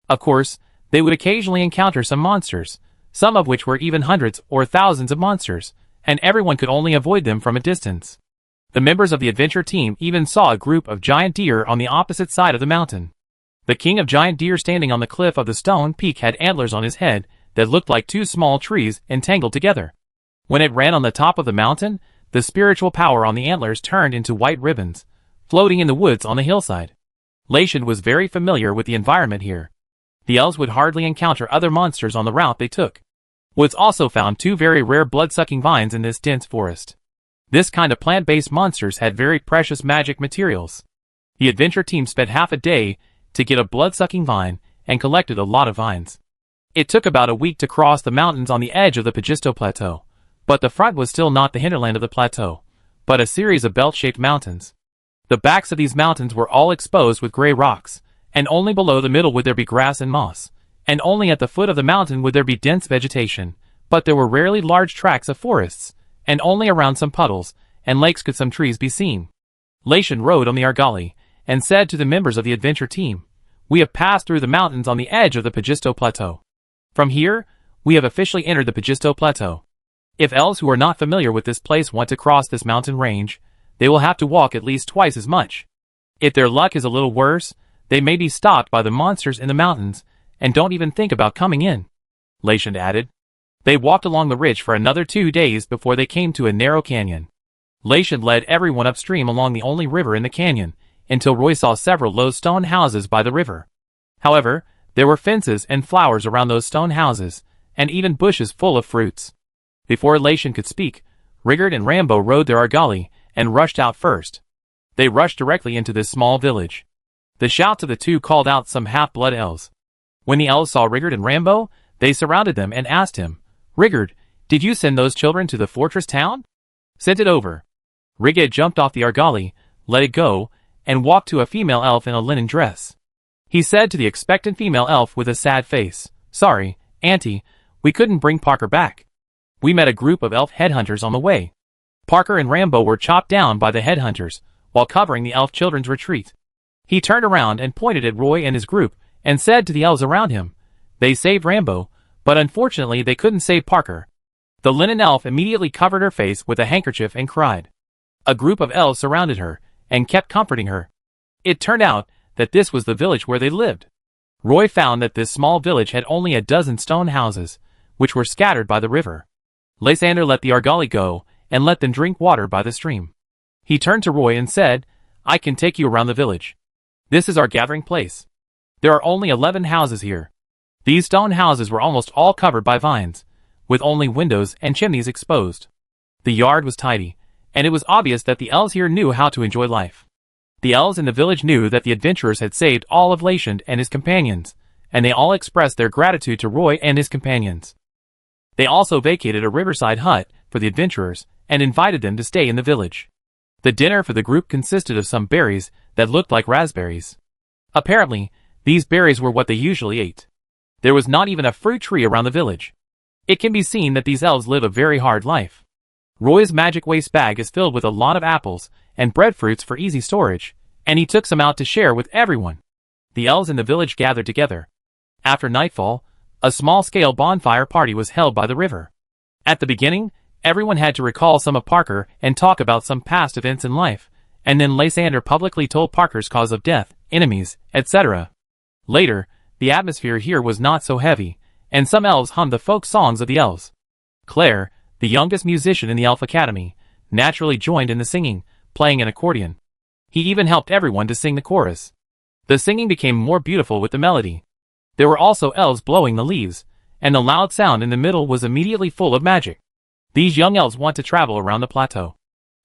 Of course, they would occasionally encounter some monsters, some of which were even hundreds or thousands of monsters, and everyone could only avoid them from a distance. The members of the adventure team even saw a group of giant deer on the opposite side of the mountain. The king of giant deer standing on the cliff of the stone peak had antlers on his head that looked like two small trees entangled together. When it ran on the top of the mountain, the spiritual power on the antlers turned into white ribbons, floating in the woods on the hillside. Lation was very familiar with the environment here. The elves would hardly encounter other monsters on the route they took. Woods also found two very rare blood-sucking vines in this dense forest. This kind of plant-based monsters had very precious magic materials. The adventure team spent half a day to get a blood-sucking vine and collected a lot of vines. It took about a week to cross the mountains on the edge of the Pajisto Plateau, but the front was still not the hinterland of the plateau, but a series of belt-shaped mountains. The backs of these mountains were all exposed with gray rocks, and only below the middle would there be grass and moss, and only at the foot of the mountain would there be dense vegetation, but there were rarely large tracts of forests, and only around some puddles and lakes could some trees be seen. Lation rode on the Argali, and said to the members of the adventure team, "We have passed through the mountains on the edge of the Pajisto Plateau. From here, we have officially entered the Pajisto Plateau. If elves who are not familiar with this place want to cross this mountain range, they will have to walk at least twice as much. If their luck is a little worse, they may be stopped by the monsters in the mountains, and don't even think about coming in," Lation added. They walked along the ridge for another 2 days before they came to a narrow canyon. Lation led everyone upstream along the only river in the canyon, until Roy saw several low stone houses by the river. However, there were fences and flowers around those stone houses, and even bushes full of fruits. Before Lation could speak, Rigard and Rambo rode their Argali, and rushed out first. They rushed directly into this small village. The shouts of the two called out some half-blood elves. When the elves saw Rigard and Rambo, they surrounded them and asked him, "Rigard, did you send those children to the fortress town?" "Sent it over." Rigard jumped off the Argali, let it go, and walked to a female elf in a linen dress. He said to the expectant female elf with a sad face, "Sorry, Auntie, we couldn't bring Parker back. We met a group of elf headhunters on the way. Parker and Rambo were chopped down by the headhunters, while covering the elf children's retreat." He turned around and pointed at Roy and his group, and said to the elves around him, "They saved Rambo, but unfortunately they couldn't save Parker." The linen elf immediately covered her face with a handkerchief and cried. A group of elves surrounded her, and kept comforting her. It turned out that this was the village where they lived. Roy found that this small village had only a dozen stone houses, which were scattered by the river. Lysander let the Argali go, and let them drink water by the stream. He turned to Roy and said, "I can take you around the village. This is our gathering place. There are only 11 houses here. These stone houses were almost all covered by vines, with only windows and chimneys exposed. The yard was tidy, and it was obvious that the elves here knew how to enjoy life. The elves in the village knew that the adventurers had saved all of Lashand and his companions, and they all expressed their gratitude to Roy and his companions. They also vacated a riverside hut for the adventurers and invited them to stay in the village. The dinner for the group consisted of some berries that looked like raspberries. Apparently, these berries were what they usually ate. There was not even a fruit tree around the village. It can be seen that these elves live a very hard life. Roy's magic waste bag is filled with a lot of apples and breadfruits for easy storage, and he took some out to share with everyone. The elves in the village gathered together. After nightfall, a small-scale bonfire party was held by the river. At the beginning, everyone had to recall some of Parker and talk about some past events in life, and then Lysander publicly told Parker's cause of death, enemies, etc. Later, the atmosphere here was not so heavy, and some elves hummed the folk songs of the elves. Claire, the youngest musician in the Elf Academy, naturally joined in the singing, playing an accordion. He even helped everyone to sing the chorus. The singing became more beautiful with the melody. There were also elves blowing the leaves, and the loud sound in the middle was immediately full of magic. These young elves want to travel around the plateau.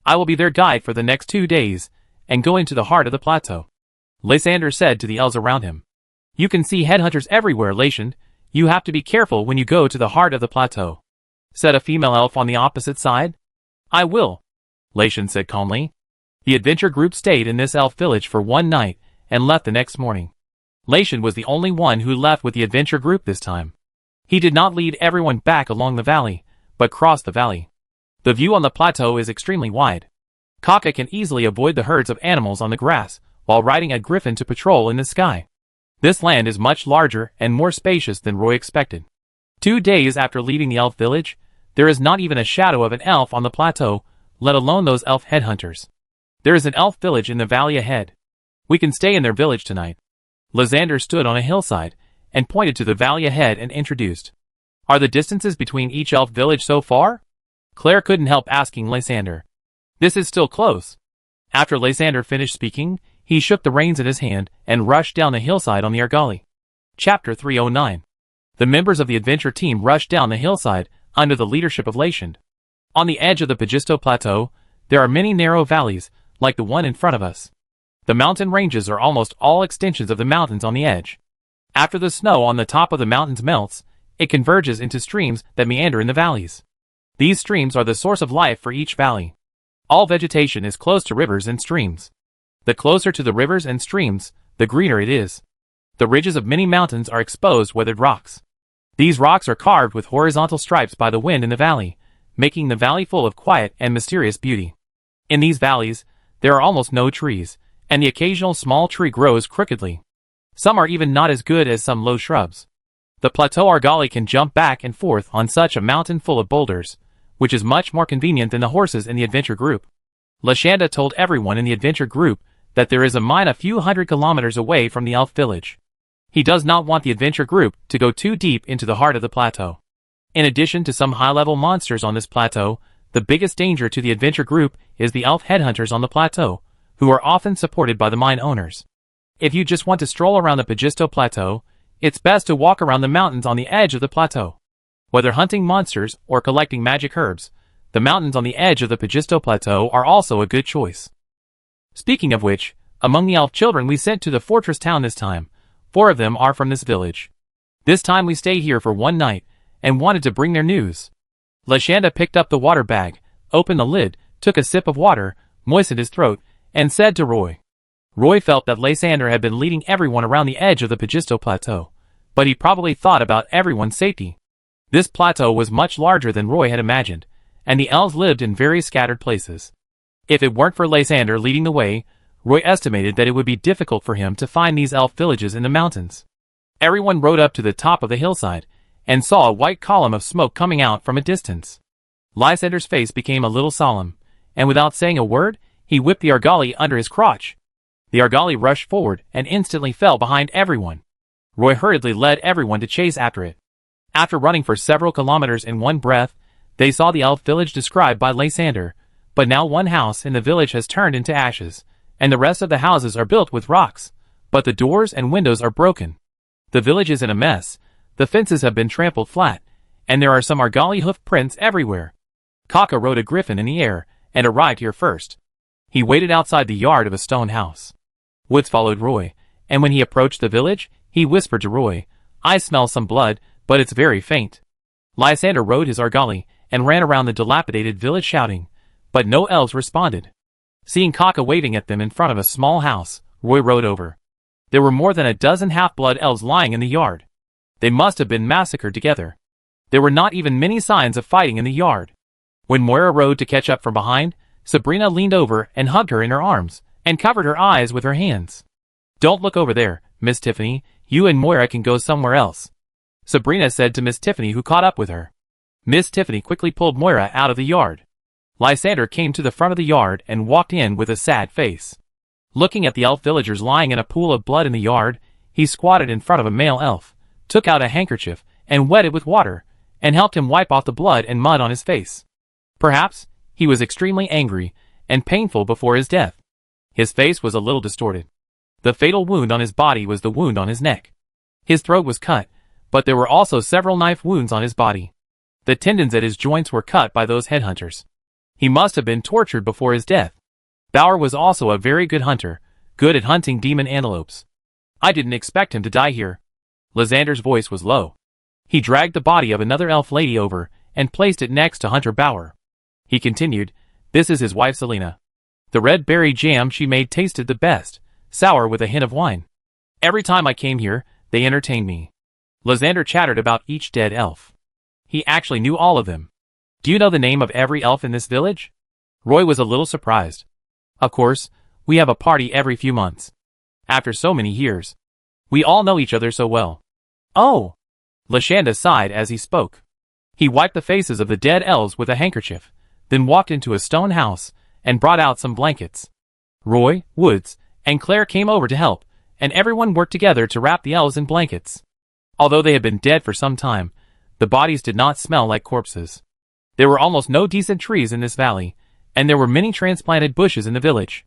I will be their guide for the next 2 days, and go into the heart of the plateau. Lysander said to the elves around him. You can see headhunters everywhere, Lashand. You have to be careful when you go to the heart of the plateau, said a female elf on the opposite side. I will, Lashand said calmly. The adventure group stayed in this elf village for 1 night, and left the next morning. Lashand was the only one who left with the adventure group this time. He did not lead everyone back along the valley, but crossed the valley. The view on the plateau is extremely wide. Kaka can easily avoid the herds of animals on the grass, while riding a griffin to patrol in the sky. This land is much larger and more spacious than Roy expected. 2 days after leaving the elf village, there is not even a shadow of an elf on the plateau, let alone those elf headhunters. There is an elf village in the valley ahead. We can stay in their village tonight. Lysander stood on a hillside, and pointed to the valley ahead and introduced. Are the distances between each elf village so far? Claire couldn't help asking Lysander. This is still close. After Lysander finished speaking, he shook the reins in his hand and rushed down the hillside on the Argali. Chapter 309. The members of the adventure team rushed down the hillside under the leadership of Lashand. On the edge of the Pagisto Plateau, there are many narrow valleys, like the one in front of us. The mountain ranges are almost all extensions of the mountains on the edge. After the snow on the top of the mountains melts, it converges into streams that meander in the valleys. These streams are the source of life for each valley. All vegetation is close to rivers and streams. The closer to the rivers and streams, the greener it is. The ridges of many mountains are exposed weathered rocks. These rocks are carved with horizontal stripes by the wind in the valley, making the valley full of quiet and mysterious beauty. In these valleys, there are almost no trees, and the occasional small tree grows crookedly. Some are even not as good as some low shrubs. The plateau Argali can jump back and forth on such a mountain full of boulders, which is much more convenient than the horses in the adventure group. Lashanda told everyone in the adventure group that there is a mine a few hundred kilometers away from the elf village. He does not want the adventure group to go too deep into the heart of the plateau. In addition to some high-level monsters on this plateau, the biggest danger to the adventure group is the elf headhunters on the plateau, who are often supported by the mine owners. If you just want to stroll around the Pagisto Plateau, it's best to walk around the mountains on the edge of the plateau. Whether hunting monsters or collecting magic herbs, the mountains on the edge of the Pagisto Plateau are also a good choice. Speaking of which, among the elf children we sent to the fortress town this time, 4 of them are from this village. This time we stay here for 1 night, and wanted to bring their news. Lashanda picked up the water bag, opened the lid, took a sip of water, moistened his throat, and said to Roy. Roy felt that Lysander had been leading everyone around the edge of the Pagisto Plateau, but he probably thought about everyone's safety. This plateau was much larger than Roy had imagined, and the elves lived in very scattered places. If it weren't for Lysander leading the way, Roy estimated that it would be difficult for him to find these elf villages in the mountains. Everyone rode up to the top of the hillside, and saw a white column of smoke coming out from a distance. Lysander's face became a little solemn, and without saying a word, he whipped the Argali under his crotch. The Argali rushed forward and instantly fell behind everyone. Roy hurriedly led everyone to chase after it. After running for several kilometers in one breath, they saw the elf village described by Lysander, but now one house in the village has turned into ashes, and the rest of the houses are built with rocks, but the doors and windows are broken. The village is in a mess, the fences have been trampled flat, and there are some Argali hoof prints everywhere. Kaka rode a griffin in the air, and arrived here first. He waited outside the yard of a stone house. Woods followed Roy, and when he approached the village, he whispered to Roy, "I smell some blood, but it's very faint." Lysander rode his argali and ran around the dilapidated village shouting, but no elves responded. Seeing Kaka waving at them in front of a small house, Roy rode over. There were more than a dozen half-blood elves lying in the yard. They must have been massacred together. There were not even many signs of fighting in the yard. When Moira rode to catch up from behind, Sabrina leaned over and hugged her in her arms, and covered her eyes with her hands. "Don't look over there, Miss Tiffany, you and Moira can go somewhere else," Sabrina said to Miss Tiffany, who caught up with her. Miss Tiffany quickly pulled Moira out of the yard. Lysander came to the front of the yard and walked in with a sad face. Looking at the elf villagers lying in a pool of blood in the yard, he squatted in front of a male elf, took out a handkerchief, and wet it with water, and helped him wipe off the blood and mud on his face. Perhaps he was extremely angry and painful before his death. His face was a little distorted. The fatal wound on his body was the wound on his neck. His throat was cut, but there were also several knife wounds on his body. The tendons at his joints were cut by those headhunters. He must have been tortured before his death. Bauer was also a very good hunter, good at hunting demon antelopes. "I didn't expect him to die here." Lysander's voice was low. He dragged the body of another elf lady over and placed it next to Hunter Bauer. He continued, "This is his wife Selena. The red berry jam she made tasted the best, sour with a hint of wine. Every time I came here, they entertained me." Lysander chattered about each dead elf. He actually knew all of them. "Do you know the name of every elf in this village?" Roy was a little surprised. "Of course, we have a party every few months. After so many years. We all know each other so well." "Oh!" Lysander sighed as he spoke. He wiped the faces of the dead elves with a handkerchief, then walked into a stone house and brought out some blankets. Roy, Woods, and Claire came over to help, and everyone worked together to wrap the elves in blankets. Although they had been dead for some time, the bodies did not smell like corpses. There were almost no decent trees in this valley, and there were many transplanted bushes in the village.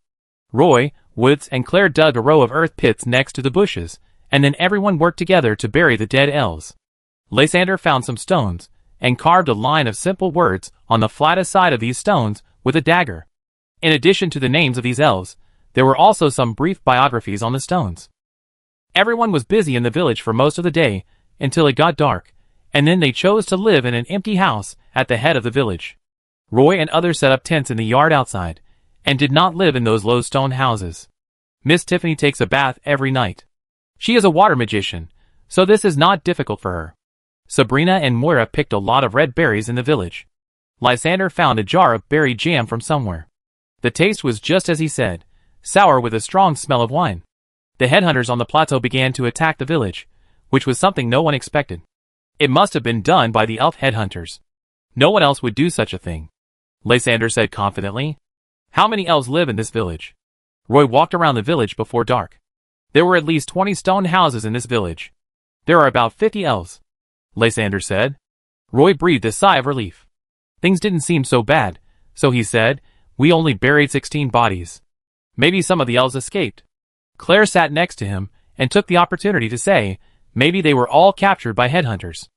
Roy, Woods, and Claire dug a row of earth pits next to the bushes, and then everyone worked together to bury the dead elves. Lysander found some stones, and carved a line of simple words on the flattest side of these stones with a dagger. In addition to the names of these elves, there were also some brief biographies on the stones. Everyone was busy in the village for most of the day, until it got dark, and then they chose to live in an empty house at the head of the village. Roy and others set up tents in the yard outside, and did not live in those low stone houses. Miss Tiffany takes a bath every night. She is a water magician, so this is not difficult for her. Sabrina and Moira picked a lot of red berries in the village. Lysander found a jar of berry jam from somewhere. The taste was just as he said, sour with a strong smell of wine. The headhunters on the plateau began to attack the village, which was something no one expected. It must have been done by the elf headhunters. No one else would do such a thing, Lysander said confidently. "How many elves live in this village?" Roy walked around the village before dark. There were at least 20 stone houses in this village. "There are about 50 elves," Lysander said. Roy breathed a sigh of relief. Things didn't seem so bad, so he said, "We only buried 16 bodies. Maybe some of the elves escaped." Claire sat next to him and took the opportunity to say, "Maybe they were all captured by headhunters.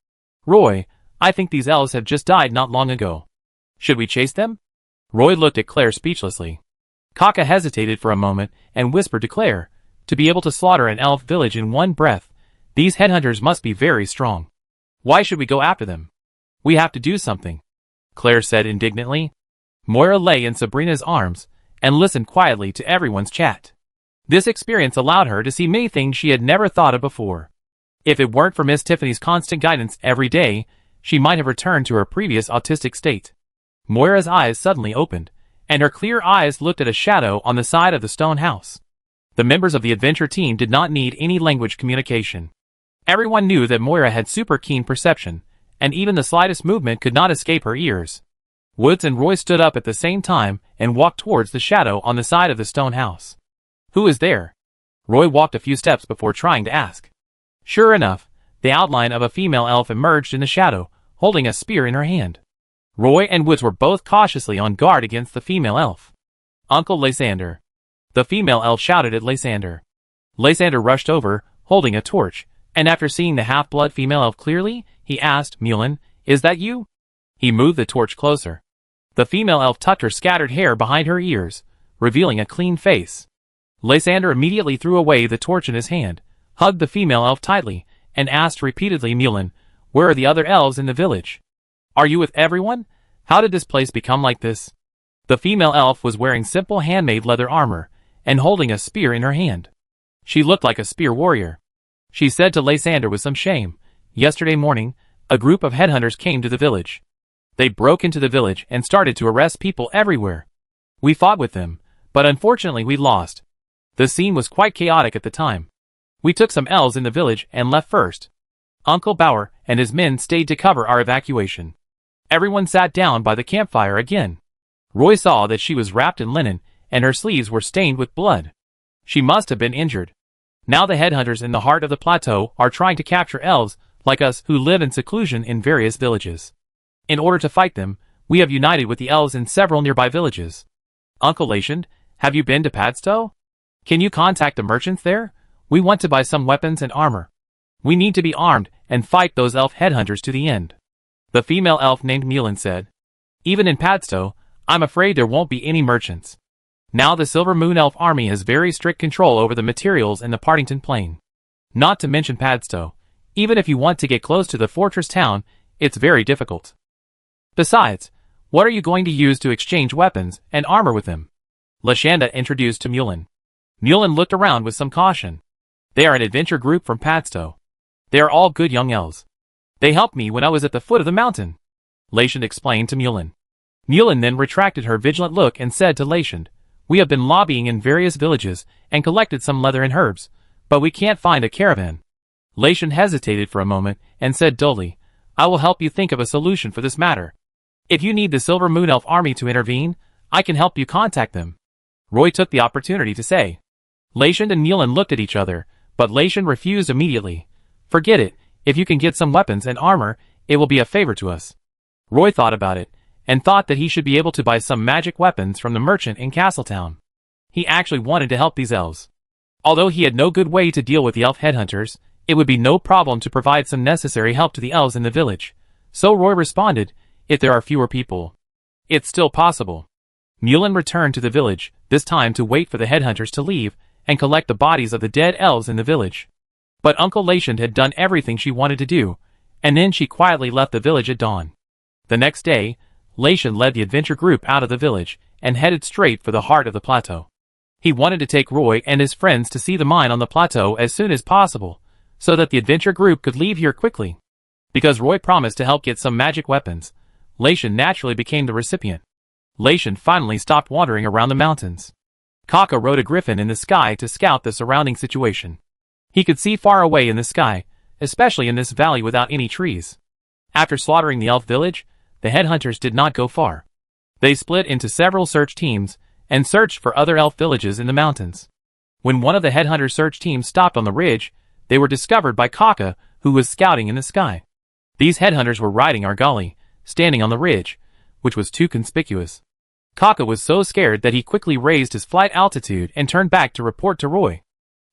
Roy, I think these elves have just died not long ago. Should we chase them?" Roy looked at Claire speechlessly. Kaka hesitated for a moment and whispered to Claire, "To be able to slaughter an elf village in one breath, these headhunters must be very strong. Why should we go after them? We have to do something," Claire said indignantly. Moira lay in Sabrina's arms and listened quietly to everyone's chat. This experience allowed her to see many things she had never thought of before. If it weren't for Miss Tiffany's constant guidance every day, she might have returned to her previous autistic state. Moira's eyes suddenly opened, and her clear eyes looked at a shadow on the side of the stone house. The members of the adventure team did not need any language communication. Everyone knew that Moira had super keen perception, and even the slightest movement could not escape her ears. Woods and Roy stood up at the same time and walked towards the shadow on the side of the stone house. "Who is there?" Roy walked a few steps before trying to ask. Sure enough, the outline of a female elf emerged in the shadow, holding a spear in her hand. Roy and Woods were both cautiously on guard against the female elf. "Uncle Lysander." The female elf shouted at Lysander. Lysander rushed over, holding a torch, and after seeing the half-blood female elf clearly, he asked, "Mulin, is that you?" He moved the torch closer. The female elf tucked her scattered hair behind her ears, revealing a clean face. Lysander immediately threw away the torch in his hand, hugged the female elf tightly, and asked repeatedly, Mulan, where are the other elves in the village? Are you with everyone? How did this place become like this? The female elf was wearing simple handmade leather armor, and holding a spear in her hand. She looked like a spear warrior. She said to Lysander with some shame, yesterday morning, a group of headhunters came to the village. They broke into the village and started to arrest people everywhere. We fought with them, but unfortunately we lost. The scene was quite chaotic at the time. We took some elves in the village and left first. Uncle Bauer and his men stayed to cover our evacuation. Everyone sat down by the campfire again. Roy saw that she was wrapped in linen, and her sleeves were stained with blood. She must have been injured. Now the headhunters in the heart of the plateau are trying to capture elves like us who live in seclusion in various villages. In order to fight them, we have united with the elves in several nearby villages. Uncle Lashand, have you been to Padstow? Can you contact the merchants there? We want to buy some weapons and armor. We need to be armed and fight those elf headhunters to the end. The female elf named Mulan said. Even in Padstow, I'm afraid there won't be any merchants. Now the Silver Moon Elf army has very strict control over the materials in the Partington Plain. Not to mention Padstow. Even if you want to get close to the fortress town, it's very difficult. Besides, what are you going to use to exchange weapons and armor with them? Lashanda introduced to Mulan. Mulan looked around with some caution. They are an adventure group from Padstow. They are all good young elves. They helped me when I was at the foot of the mountain, Lashand explained to Mulan. Mulan then retracted her vigilant look and said to Lashand, we have been lobbying in various villages and collected some leather and herbs, but we can't find a caravan. Lashand hesitated for a moment and said dully, I will help you think of a solution for this matter. If you need the Silver Moon Elf army to intervene, I can help you contact them. Roy took the opportunity to say. Lashand and Mulan looked at each other, but Lashand refused immediately. Forget it, if you can get some weapons and armor, it will be a favor to us. Roy thought about it, and thought that he should be able to buy some magic weapons from the merchant in Castletown. He actually wanted to help these elves. Although he had no good way to deal with the elf headhunters, it would be no problem to provide some necessary help to the elves in the village. So Roy responded, if there are fewer people. It's still possible. Mulan returned to the village, this time to wait for the headhunters to leave, and collect the bodies of the dead elves in the village. But Uncle Lashand had done everything she wanted to do, and then she quietly left the village at dawn. The next day, Lashand led the adventure group out of the village, and headed straight for the heart of the plateau. He wanted to take Roy and his friends to see the mine on the plateau as soon as possible, so that the adventure group could leave here quickly. Because Roy promised to help get some magic weapons, Lashand naturally became the recipient. Lashand finally stopped wandering around the mountains. Kaka rode a griffin in the sky to scout the surrounding situation. He could see far away in the sky, especially in this valley without any trees. After slaughtering the elf village, the headhunters did not go far. They split into several search teams, and searched for other elf villages in the mountains. When one of the headhunter search teams stopped on the ridge, they were discovered by Kaka, who was scouting in the sky. These headhunters were riding Argali, standing on the ridge, which was too conspicuous. Kaka was so scared that he quickly raised his flight altitude and turned back to report to Roy.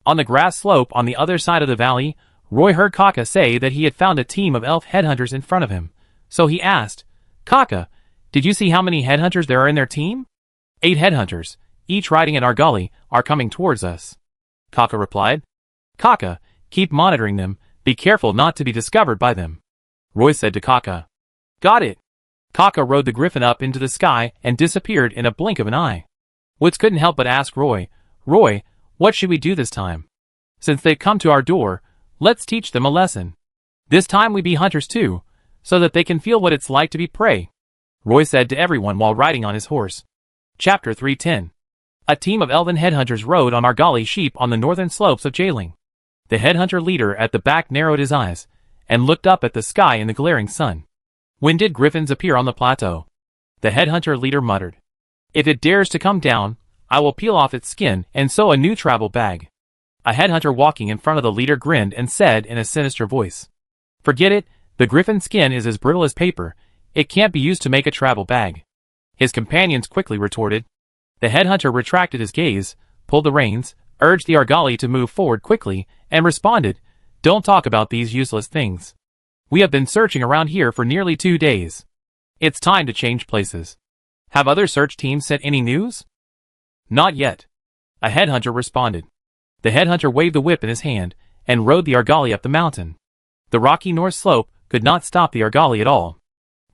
On the grass slope on the other side of the valley, Roy heard Kaka say that he had found a team of elf headhunters in front of him, so he asked, Kaka, did you see how many headhunters there are in their team? 8 headhunters, each riding an Argali, are coming towards us. Kaka replied. Kaka, keep monitoring them, be careful not to be discovered by them. Roy said to Kaka. Got it. Kaka rode the griffin up into the sky and disappeared in a blink of an eye. Woods couldn't help but ask Roy, what should we do this time? Since they've come to our door, let's teach them a lesson. This time we be hunters too, so that they can feel what it's like to be prey, Roy said to everyone while riding on his horse. Chapter 310. A team of elven headhunters rode on Argali sheep on the northern slopes of Jailing. The headhunter leader at the back narrowed his eyes, and looked up at the sky in the glaring sun. When did griffins appear on the plateau? The headhunter leader muttered. If it dares to come down, I will peel off its skin and sew a new travel bag. A headhunter walking in front of the leader grinned and said in a sinister voice. Forget it, the griffin skin is as brittle as paper, it can't be used to make a travel bag. His companions quickly retorted. The headhunter retracted his gaze, pulled the reins, urged the Argali to move forward quickly, and responded, Don't talk about these useless things. We have been searching around here for nearly 2 days. It's time to change places. Have other search teams sent any news? Not yet. A headhunter responded. The headhunter waved the whip in his hand and rode the Argali up the mountain. The rocky north slope could not stop the Argali at all.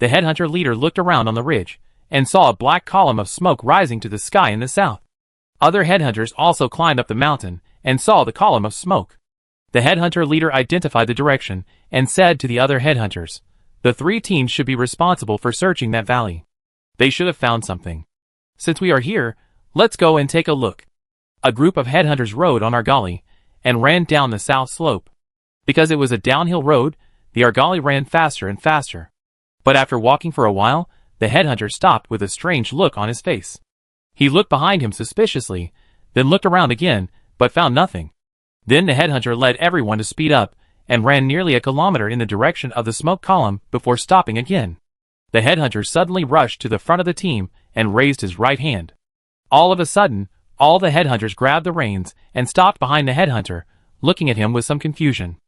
The headhunter leader looked around on the ridge and saw a black column of smoke rising to the sky in the south. Other headhunters also climbed up the mountain and saw the column of smoke. The headhunter leader identified the direction and said to the other headhunters, "The 3 teams should be responsible for searching that valley. They should have found something. Since we are here, let's go and take a look." A group of headhunters rode on Argali and ran down the south slope. Because it was a downhill road, the Argali ran faster and faster. But after walking for a while, the headhunter stopped with a strange look on his face. He looked behind him suspiciously, then looked around again, but found nothing. Then the headhunter led everyone to speed up and ran nearly a kilometer in the direction of the smoke column before stopping again. The headhunter suddenly rushed to the front of the team and raised his right hand. All of a sudden, all the headhunters grabbed the reins and stopped behind the headhunter, looking at him with some confusion.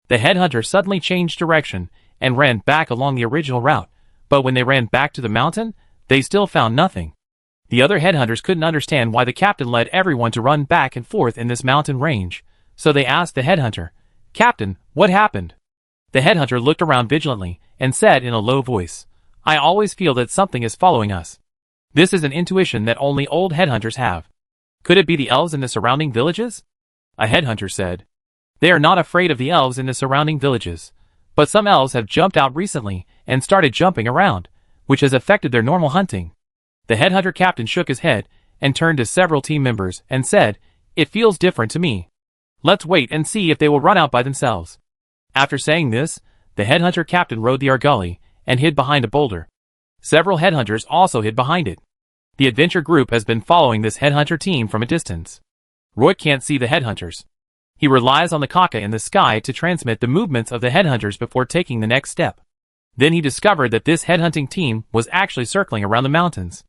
The headhunter suddenly changed direction and ran back along the original route, but when they ran back to the mountain, they still found nothing. The other headhunters couldn't understand why the captain led everyone to run back and forth in this mountain range, so they asked the headhunter, "Captain, what happened?" The headhunter looked around vigilantly and said in a low voice, "I always feel that something is following us. This is an intuition that only old headhunters have. Could it be the elves in the surrounding villages?" A headhunter said, "They are not afraid of the elves in the surrounding villages, but some elves have jumped out recently and started jumping around, which has affected their normal hunting." The headhunter captain shook his head and turned to several team members and said, "It feels different to me. Let's wait and see if they will run out by themselves." After saying this, the headhunter captain rode the Argali and hid behind a boulder. Several headhunters also hid behind it. The adventure group has been following this headhunter team from a distance. Roy can't see the headhunters. He relies on the Kaka in the sky to transmit the movements of the headhunters before taking the next step. Then he discovered that this headhunting team was actually circling around the mountains.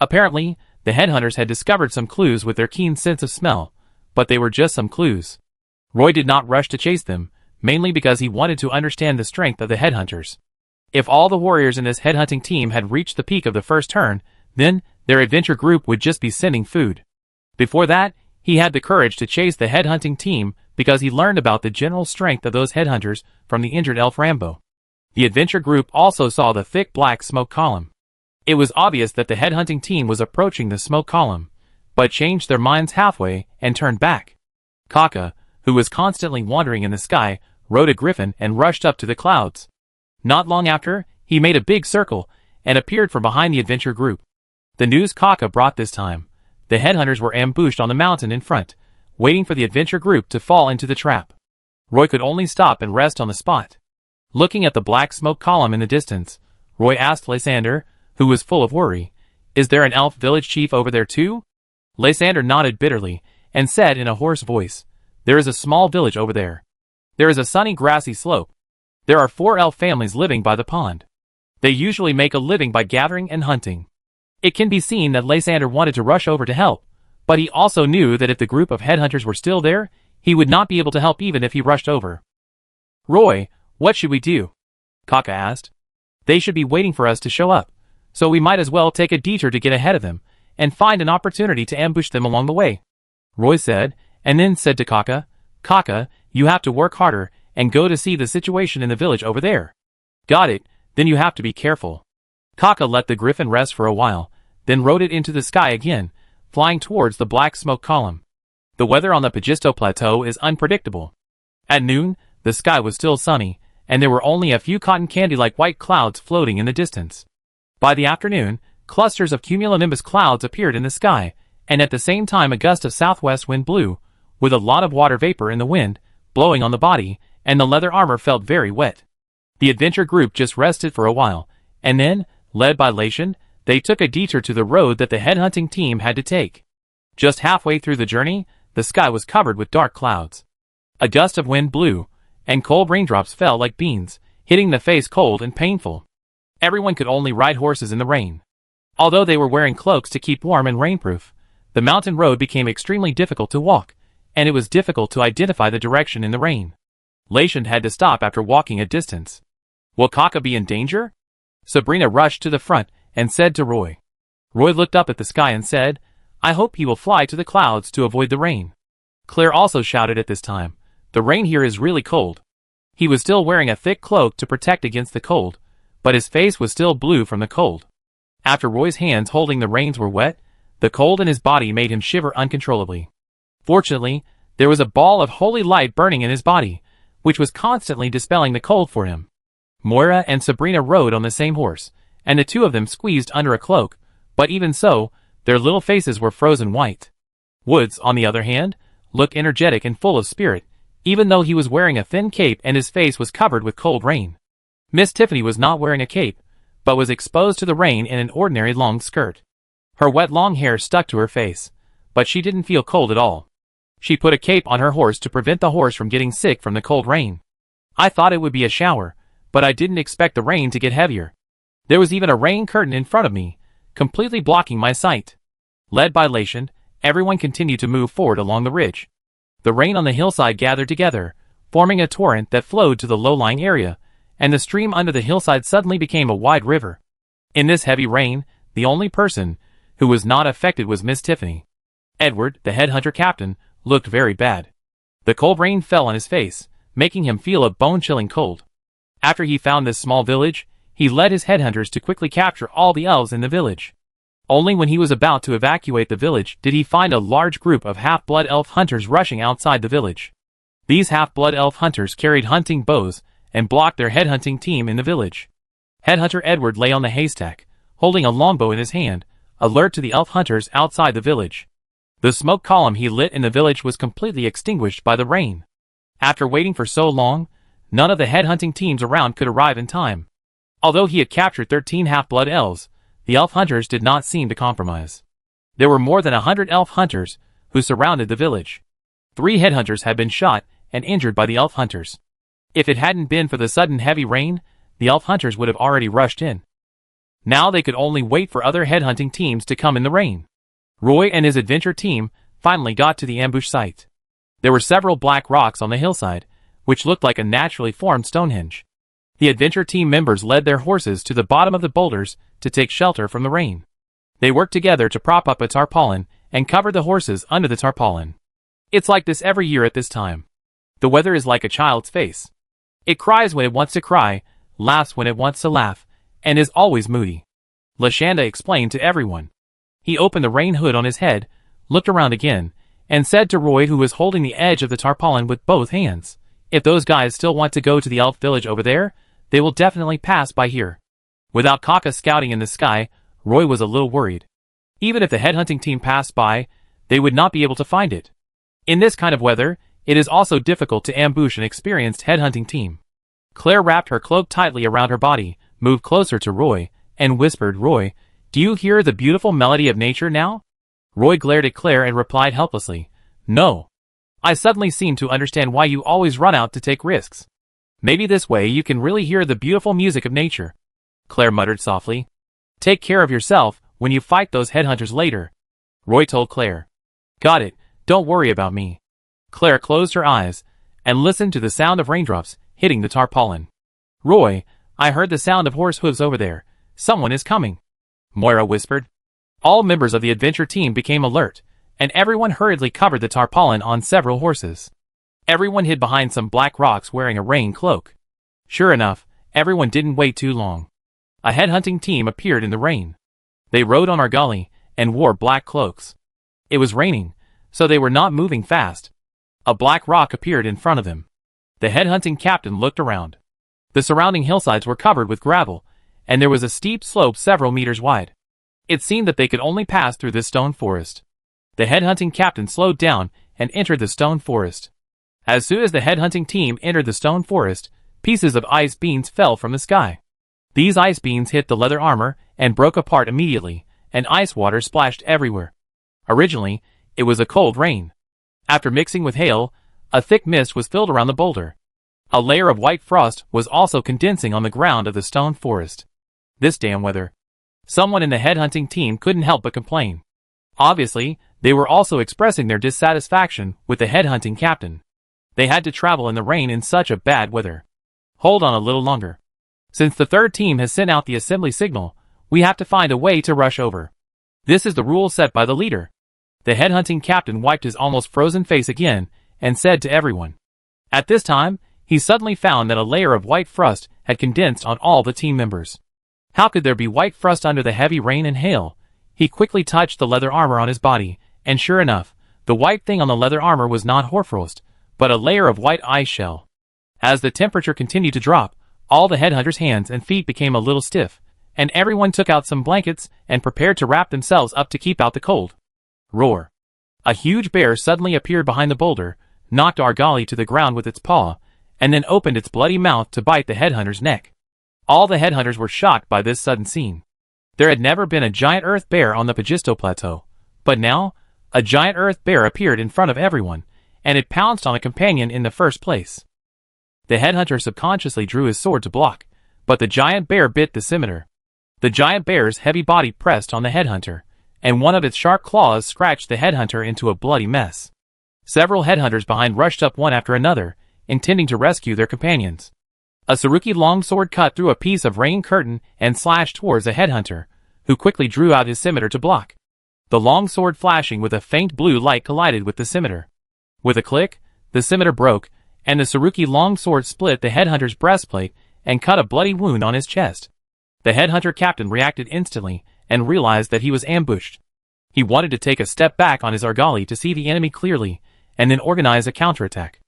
Apparently, the headhunters had discovered some clues with their keen sense of smell, but they were just some clues. Roy did not rush to chase them, mainly because he wanted to understand the strength of the headhunters. If all the warriors in this headhunting team had reached the peak of the first turn, then their adventure group would just be sending food. Before that, he had the courage to chase the headhunting team because he learned about the general strength of those headhunters from the injured elf Rambo. The adventure group also saw the thick black smoke column. It was obvious that the headhunting team was approaching the smoke column, but changed their minds halfway and turned back. Kaka, who was constantly wandering in the sky, rode a griffin and rushed up to the clouds. Not long after, he made a big circle and appeared from behind the adventure group. The news Kaka brought this time: the headhunters were ambushed on the mountain in front, waiting for the adventure group to fall into the trap. Roy could only stop and rest on the spot. Looking at the black smoke column in the distance, Roy asked Lysander, who was full of worry, "Is there an elf village chief over there too?" Lysander nodded bitterly and said in a hoarse voice, "There is a small village over there. There is a sunny grassy slope. There are 4 elf families living by the pond. They usually make a living by gathering and hunting." It can be seen that Lysander wanted to rush over to help, but he also knew that if the group of headhunters were still there, he would not be able to help even if he rushed over. "Roy, what should we do?" Kaka asked. "They should be waiting for us to show up, so we might as well take a detour to get ahead of them and find an opportunity to ambush them along the way," Roy said, and then said to Kaka, "Kaka, you have to work harder and go to see the situation in the village over there." "Got it, then you have to be careful." Kaka let the griffin rest for a while, then rode it into the sky again, flying towards the black smoke column. The weather on the Pajisto Plateau is unpredictable. At noon, the sky was still sunny, and there were only a few cotton candy-like white clouds floating in the distance. By the afternoon, clusters of cumulonimbus clouds appeared in the sky, and at the same time a gust of southwest wind blew, with a lot of water vapor in the wind, blowing on the body, and the leather armor felt very wet. The adventure group just rested for a while, and then, led by Lation, they took a detour to the road that the headhunting team had to take. Just halfway through the journey, the sky was covered with dark clouds. A gust of wind blew, and cold raindrops fell like beans, hitting the face cold and painful. Everyone could only ride horses in the rain. Although they were wearing cloaks to keep warm and rainproof, the mountain road became extremely difficult to walk, and it was difficult to identify the direction in the rain. Lation had to stop after walking a distance. "Will Kaka be in danger?" Sabrina rushed to the front and said to Roy. Roy looked up at the sky and said, "I hope he will fly to the clouds to avoid the rain." Claire also shouted at this time, "The rain here is really cold." He was still wearing a thick cloak to protect against the cold, but his face was still blue from the cold. After Roy's hands holding the reins were wet, the cold in his body made him shiver uncontrollably. Fortunately, there was a ball of holy light burning in his body, which was constantly dispelling the cold for him. Moira and Sabrina rode on the same horse, and the two of them squeezed under a cloak, but even so, their little faces were frozen white. Woods, on the other hand, looked energetic and full of spirit, even though he was wearing a thin cape and his face was covered with cold rain. Miss Tiffany was not wearing a cape, but was exposed to the rain in an ordinary long skirt. Her wet long hair stuck to her face, but she didn't feel cold at all. She put a cape on her horse to prevent the horse from getting sick from the cold rain. "I thought it would be a shower, but I didn't expect the rain to get heavier. There was even a rain curtain in front of me, completely blocking my sight." Led by Lation, everyone continued to move forward along the ridge. The rain on the hillside gathered together, forming a torrent that flowed to the low-lying area, and the stream under the hillside suddenly became a wide river. In this heavy rain, the only person who was not affected was Miss Tiffany. Edward, the headhunter captain, looked very bad. The cold rain fell on his face, making him feel a bone-chilling cold. After he found this small village, he led his headhunters to quickly capture all the elves in the village. Only when he was about to evacuate the village did he find a large group of half-blood elf hunters rushing outside the village. These half-blood elf hunters carried hunting bows and blocked their headhunting team in the village. Headhunter Edward lay on the haystack, holding a longbow in his hand, alert to the elf hunters outside the village. The smoke column he lit in the village was completely extinguished by the rain. After waiting for so long, none of the headhunting teams around could arrive in time. Although he had captured 13 half-blood elves, the elf hunters did not seem to compromise. There were more than 100 elf hunters who surrounded the village. 3 headhunters had been shot and injured by the elf hunters. If it hadn't been for the sudden heavy rain, the elf hunters would have already rushed in. Now they could only wait for other headhunting teams to come in the rain. Roy and his adventure team finally got to the ambush site. There were several black rocks on the hillside, which looked like a naturally formed Stonehenge. The adventure team members led their horses to the bottom of the boulders to take shelter from the rain. They worked together to prop up a tarpaulin and covered the horses under the tarpaulin. It's like this every year at this time. The weather is like a child's face. It cries when it wants to cry, laughs when it wants to laugh, and is always moody. Lashanda explained to everyone. He opened the rain hood on his head, looked around again, and said to Roy, who was holding the edge of the tarpaulin with both hands, "If those guys still want to go to the elf village over there, they will definitely pass by here." Without Kaka scouting in the sky, Roy was a little worried. Even if the headhunting team passed by, they would not be able to find it. In this kind of weather, it is also difficult to ambush an experienced headhunting team. Claire wrapped her cloak tightly around her body, moved closer to Roy, and whispered, "Roy, do you hear the beautiful melody of nature now?" Roy glared at Claire and replied helplessly, "No. I suddenly seem to understand why you always run out to take risks. Maybe this way you can really hear the beautiful music of nature." Claire muttered softly. "Take care of yourself when you fight those headhunters later," Roy told Claire. "Got it, don't worry about me." Claire closed her eyes and listened to the sound of raindrops hitting the tarpaulin. "Roy, I heard the sound of horse hooves over there. Someone is coming," Moira whispered. All members of the adventure team became alert, and everyone hurriedly covered the tarpaulin on several horses. Everyone hid behind some black rocks wearing a rain cloak. Sure enough, everyone didn't wait too long. A headhunting team appeared in the rain. They rode on Argali and wore black cloaks. It was raining, so they were not moving fast. A black rock appeared in front of them. The headhunting captain looked around. The surrounding hillsides were covered with gravel, and there was a steep slope several meters wide. It seemed that they could only pass through this stone forest. The headhunting captain slowed down and entered the stone forest. As soon as the headhunting team entered the stone forest, pieces of ice beams fell from the sky. These ice beams hit the leather armor and broke apart immediately, and ice water splashed everywhere. Originally, it was a cold rain. After mixing with hail, a thick mist was filled around the boulder. A layer of white frost was also condensing on the ground of the stone forest. This damn weather. Someone in the headhunting team couldn't help but complain. Obviously, they were also expressing their dissatisfaction with the headhunting captain. They had to travel in the rain in such a bad weather. Hold on a little longer. Since the third team has sent out the assembly signal, we have to find a way to rush over. This is the rule set by the leader. The headhunting captain wiped his almost frozen face again and said to everyone. At this time, he suddenly found that a layer of white frost had condensed on all the team members. How could there be white frost under the heavy rain and hail? He quickly touched the leather armor on his body, and sure enough, the white thing on the leather armor was not hoarfrost, but a layer of white ice shell. As the temperature continued to drop, all the headhunters' hands and feet became a little stiff, and everyone took out some blankets and prepared to wrap themselves up to keep out the cold. Roar! A huge bear suddenly appeared behind the boulder, knocked Argali to the ground with its paw, and then opened its bloody mouth to bite the headhunter's neck. All the headhunters were shocked by this sudden scene. There had never been a giant earth bear on the Pagisto Plateau, but now, a giant earth bear appeared in front of everyone, and it pounced on a companion in the first place. The headhunter subconsciously drew his sword to block, but the giant bear bit the scimitar. The giant bear's heavy body pressed on the headhunter, and one of its sharp claws scratched the headhunter into a bloody mess. Several headhunters behind rushed up one after another, intending to rescue their companions. A Saruki longsword cut through a piece of rain curtain and slashed towards a headhunter, who quickly drew out his scimitar to block. The longsword flashing with a faint blue light collided with the scimitar. With a click, the scimitar broke, and the Saruki longsword split the headhunter's breastplate and cut a bloody wound on his chest. The headhunter captain reacted instantly and realized that he was ambushed. He wanted to take a step back on his Argali to see the enemy clearly, and then organize a counterattack.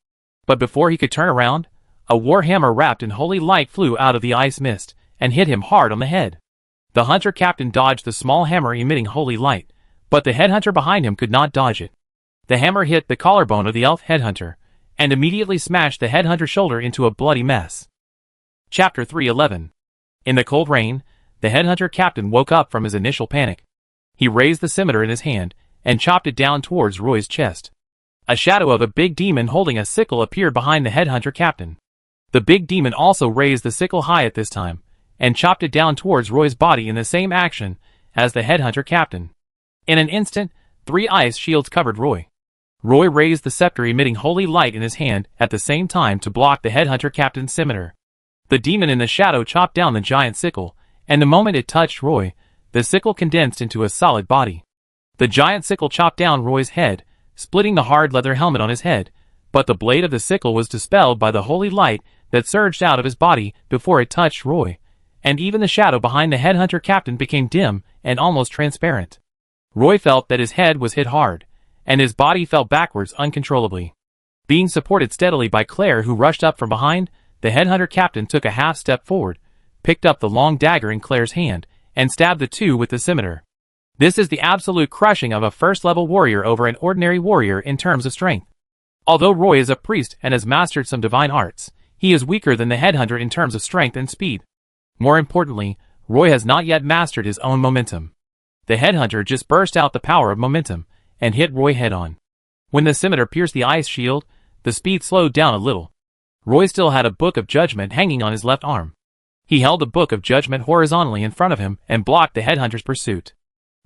But before he could turn around, a warhammer wrapped in holy light flew out of the ice mist and hit him hard on the head. The hunter captain dodged the small hammer emitting holy light, but the headhunter behind him could not dodge it. The hammer hit the collarbone of the elf headhunter, and immediately smashed the headhunter's shoulder into a bloody mess. Chapter 311. In the cold rain, the headhunter captain woke up from his initial panic. He raised the scimitar in his hand and chopped it down towards Roy's chest. A shadow of a big demon holding a sickle appeared behind the headhunter captain. The big demon also raised the sickle high at this time, and chopped it down towards Roy's body in the same action as the headhunter captain. In an instant, 3 ice shields covered Roy. Roy raised the scepter emitting holy light in his hand at the same time to block the headhunter captain's scimitar. The demon in the shadow chopped down the giant sickle, and the moment it touched Roy, the sickle condensed into a solid body. The giant sickle chopped down Roy's head, splitting the hard leather helmet on his head, but the blade of the sickle was dispelled by the holy light that surged out of his body before it touched Roy, and even the shadow behind the headhunter captain became dim and almost transparent. Roy felt that his head was hit hard, and his body fell backwards uncontrollably. Being supported steadily by Claire, who rushed up from behind, the headhunter captain took a half step forward, picked up the long dagger in Claire's hand, and stabbed the two with the scimitar. This is the absolute crushing of a first-level warrior over an ordinary warrior in terms of strength. Although Roy is a priest and has mastered some divine arts, he is weaker than the headhunter in terms of strength and speed. More importantly, Roy has not yet mastered his own momentum. The headhunter just burst out the power of momentum and hit Roy head-on. When the scimitar pierced the ice shield, the speed slowed down a little. Roy still had a book of judgment hanging on his left arm. He held the book of judgment horizontally in front of him and blocked the headhunter's pursuit.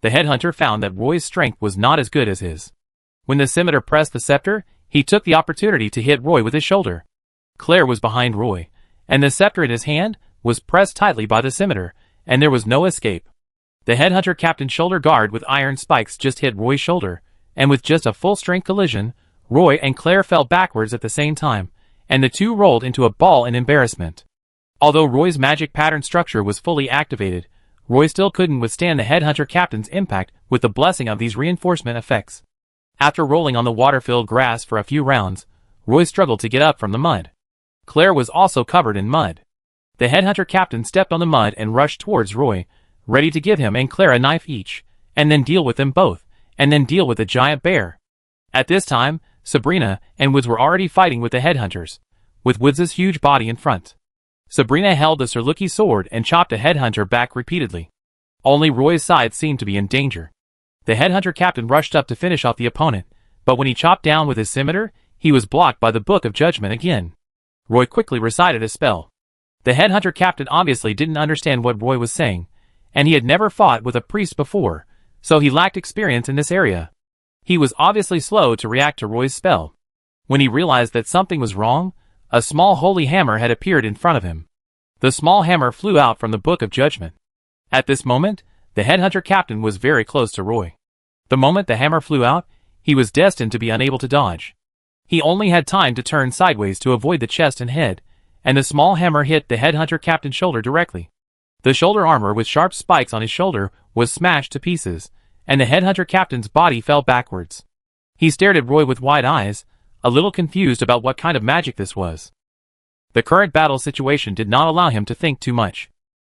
The headhunter found that Roy's strength was not as good as his. When the scimitar pressed the scepter, he took the opportunity to hit Roy with his shoulder. Claire was behind Roy, and the scepter in his hand was pressed tightly by the scimitar, and there was no escape. The headhunter captain's shoulder guard with iron spikes just hit Roy's shoulder, and with just a full-strength collision, Roy and Claire fell backwards at the same time, and the two rolled into a ball in embarrassment. Although Roy's magic pattern structure was fully activated, Roy still couldn't withstand the headhunter captain's impact with the blessing of these reinforcement effects. After rolling on the water-filled grass for a few rounds, Roy struggled to get up from the mud. Claire was also covered in mud. The headhunter captain stepped on the mud and rushed towards Roy, ready to give him and Claire a knife each, and then deal with them both, and then deal with the giant bear. At this time, Sabrina and Woods were already fighting with the headhunters, with Woods' huge body in front. Sabrina held the Surluki sword and chopped a headhunter back repeatedly. Only Roy's side seemed to be in danger. The headhunter captain rushed up to finish off the opponent, but when he chopped down with his scimitar, he was blocked by the Book of Judgment again. Roy quickly recited a spell. The headhunter captain obviously didn't understand what Roy was saying, and he had never fought with a priest before, so he lacked experience in this area. He was obviously slow to react to Roy's spell. When he realized that something was wrong, a small holy hammer had appeared in front of him. The small hammer flew out from the Book of Judgment. At this moment, The headhunter captain was very close to Roy. The moment the hammer flew out, he was destined to be unable to dodge. He only had time to turn sideways to avoid the chest and head, and the small hammer hit the headhunter captain's shoulder directly. The shoulder armor with sharp spikes on his shoulder was smashed to pieces, and the headhunter captain's body fell backwards. He stared at Roy with wide eyes, a little confused about what kind of magic this was. The current battle situation did not allow him to think too much.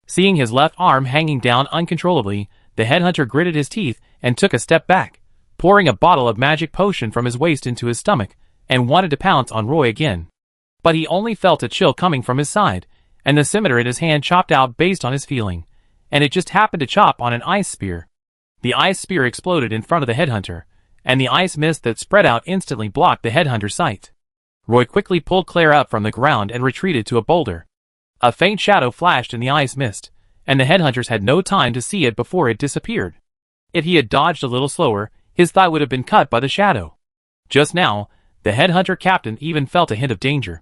Seeing his left arm hanging down uncontrollably, the headhunter gritted his teeth and took a step back, pouring a bottle of magic potion from his waist into his stomach, and wanted to pounce on Roy again. But he only felt a chill coming from his side, and the scimitar in his hand chopped out based on his feeling, and it just happened to chop on an ice spear. The ice spear exploded in front of the headhunter, and the ice mist that spread out instantly blocked the headhunter's sight. Roy quickly pulled Claire up from the ground and retreated to a boulder. A faint shadow flashed in the ice mist, and the headhunters had no time to see it before it disappeared. If he had dodged a little slower, his thigh would have been cut by the shadow. Just now, the headhunter captain even felt a hint of danger.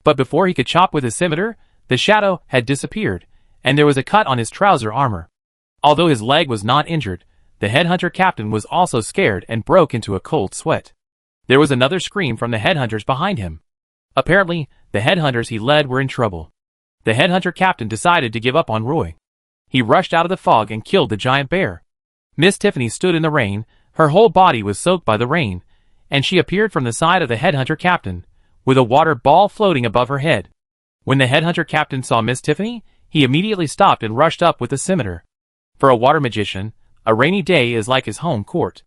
But before he could chop with his scimitar, the shadow had disappeared, and there was a cut on his trouser armor. Although his leg was not injured, the headhunter captain was also scared and broke into a cold sweat. There was another scream from the headhunters behind him. Apparently, the headhunters he led were in trouble. The headhunter captain decided to give up on Roy. He rushed out of the fog and killed the giant bear. Miss Tiffany stood in the rain, her whole body was soaked by the rain, and she appeared from the side of the headhunter captain, with a water ball floating above her head. When the headhunter captain saw Miss Tiffany, he immediately stopped and rushed up with the scimitar. For a water magician, a rainy day is like his home court.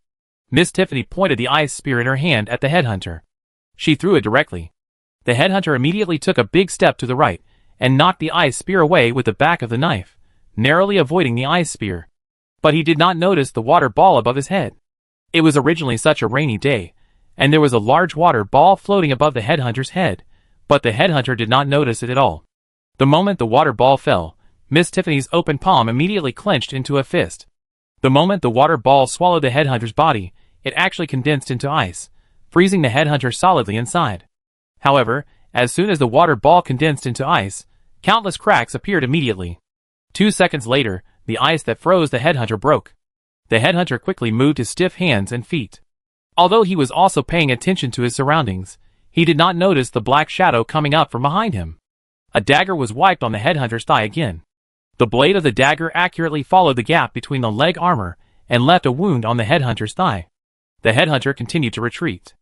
Miss Tiffany pointed the ice spear in her hand at the headhunter. She threw it directly. The headhunter immediately took a big step to the right, and knocked the ice spear away with the back of the knife, narrowly avoiding the ice spear. But he did not notice the water ball above his head. It was originally such a rainy day, and there was a large water ball floating above the headhunter's head, but the headhunter did not notice it at all. The moment the water ball fell, Miss Tiffany's open palm immediately clenched into a fist. The moment the water ball swallowed the headhunter's body, it actually condensed into ice, freezing the headhunter solidly inside. However, as soon as the water ball condensed into ice, countless cracks appeared immediately. 2 seconds later, the ice that froze the headhunter broke. The headhunter quickly moved his stiff hands and feet. Although he was also paying attention to his surroundings, he did not notice the black shadow coming up from behind him. A dagger was wiped on the headhunter's thigh again. The blade of the dagger accurately followed the gap between the leg armor and left a wound on the headhunter's thigh. The headhunter continued to retreat.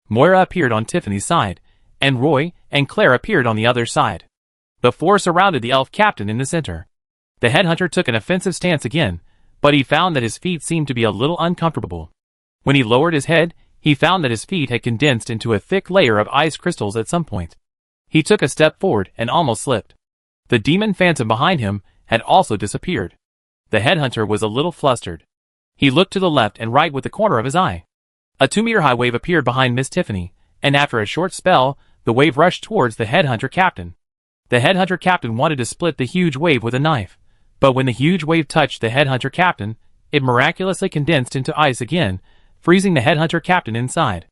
Moira appeared on Tiffany's side, and Roy and Claire appeared on the other side. The four surrounded the elf captain in the center. The headhunter took an offensive stance again, but he found that his feet seemed to be a little uncomfortable. When he lowered his head, he found that his feet had condensed into a thick layer of ice crystals at some point. He took a step forward and almost slipped. The demon phantom behind him had also disappeared. The headhunter was a little flustered. He looked to the left and right with the corner of his eye. A 2-meter-high wave appeared behind Miss Tiffany, and after a short spell, the wave rushed towards the headhunter captain. The headhunter captain wanted to split the huge wave with a knife, but when the huge wave touched the headhunter captain, it miraculously condensed into ice again, freezing the headhunter captain inside.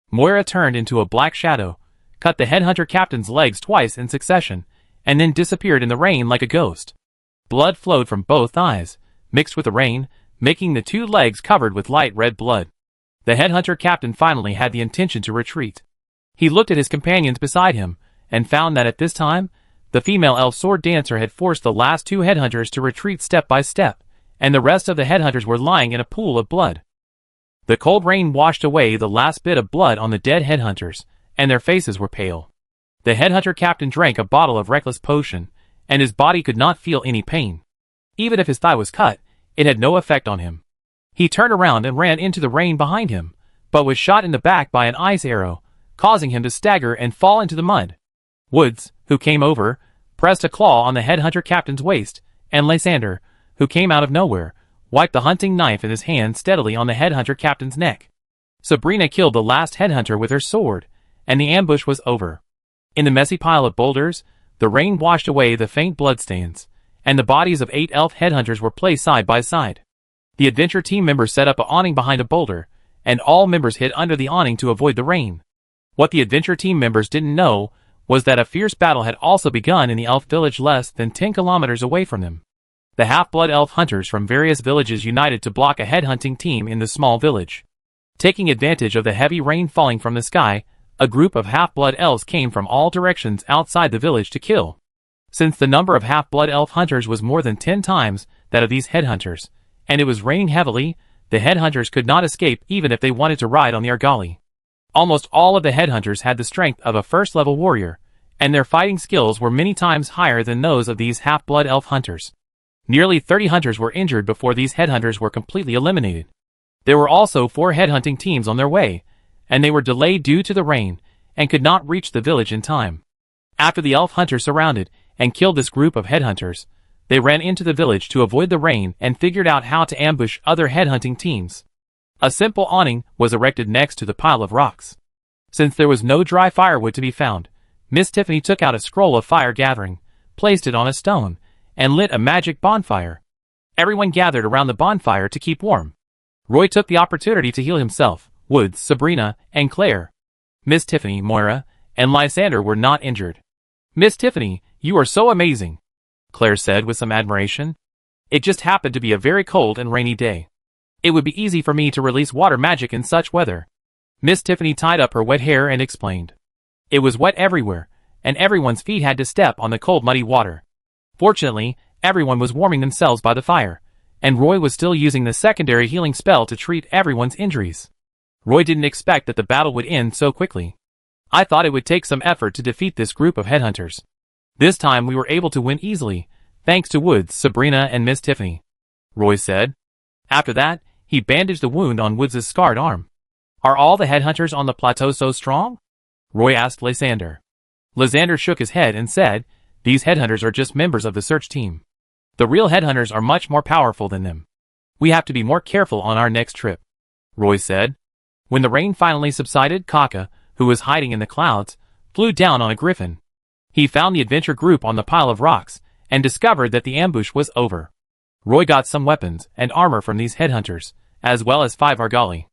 Moira turned into a black shadow, cut the headhunter captain's legs twice in succession, and then disappeared in the rain like a ghost. Blood flowed from both thighs, mixed with the rain, making the 2 legs covered with light red blood. The headhunter captain finally had the intention to retreat. He looked at his companions beside him, and found that at this time, the female elf sword dancer had forced the last 2 headhunters to retreat step by step, and the rest of the headhunters were lying in a pool of blood. The cold rain washed away the last bit of blood on the dead headhunters, and their faces were pale. The headhunter captain drank a bottle of reckless potion, and his body could not feel any pain. Even if his thigh was cut, it had no effect on him. He turned around and ran into the rain behind him, but was shot in the back by an ice arrow, causing him to stagger and fall into the mud. Woods, who came over, pressed a claw on the headhunter captain's waist, and Lysander, who came out of nowhere, wiped the hunting knife in his hand steadily on the headhunter captain's neck. Sabrina killed the last headhunter with her sword, and the ambush was over. In the messy pile of boulders, the rain washed away the faint bloodstains, and the bodies of 8 elf headhunters were placed side by side. The adventure team members set up an awning behind a boulder, and all members hid under the awning to avoid the rain. What the adventure team members didn't know was that a fierce battle had also begun in the elf village less than 10 kilometers away from them. The half-blood elf hunters from various villages united to block a headhunting team in the small village. Taking advantage of the heavy rain falling from the sky, a group of half-blood elves came from all directions outside the village to kill. Since the number of half-blood elf hunters was more than 10 times that of these headhunters, and it was raining heavily, the headhunters could not escape even if they wanted to ride on the Argali. Almost all of the headhunters had the strength of a first-level warrior, and their fighting skills were many times higher than those of these half-blood elf hunters. Nearly 30 hunters were injured before these headhunters were completely eliminated. There were also 4 headhunting teams on their way, and they were delayed due to the rain, and could not reach the village in time. After the elf hunters surrounded and killed this group of headhunters, they ran into the village to avoid the rain and figured out how to ambush other headhunting teams. A simple awning was erected next to the pile of rocks. Since there was no dry firewood to be found, Miss Tiffany took out a scroll of fire gathering, placed it on a stone, and lit a magic bonfire. Everyone gathered around the bonfire to keep warm. Roy took the opportunity to heal himself. Woods, Sabrina, and Claire, Miss Tiffany, Moira, and Lysander were not injured. "Miss Tiffany, you are so amazing," Claire said with some admiration. "It just happened to be a very cold and rainy day. It would be easy for me to release water magic in such weather." Miss Tiffany tied up her wet hair and explained. It was wet everywhere, and everyone's feet had to step on the cold muddy water. Fortunately, everyone was warming themselves by the fire, and Roy was still using the secondary healing spell to treat everyone's injuries. Roy didn't expect that the battle would end so quickly. "I thought it would take some effort to defeat this group of headhunters. This time we were able to win easily, thanks to Woods, Sabrina, and Miss Tiffany," Roy said. After that, he bandaged the wound on Woods' scarred arm. "Are all the headhunters on the plateau so strong?" Roy asked Lysander. Lysander shook his head and said, "These headhunters are just members of the search team. The real headhunters are much more powerful than them. We have to be more careful on our next trip," Roy said. When the rain finally subsided, Kaka, who was hiding in the clouds, flew down on a griffin. He found the adventure group on the pile of rocks, and discovered that the ambush was over. Roy got some weapons and armor from these headhunters, as well as 5 Argali.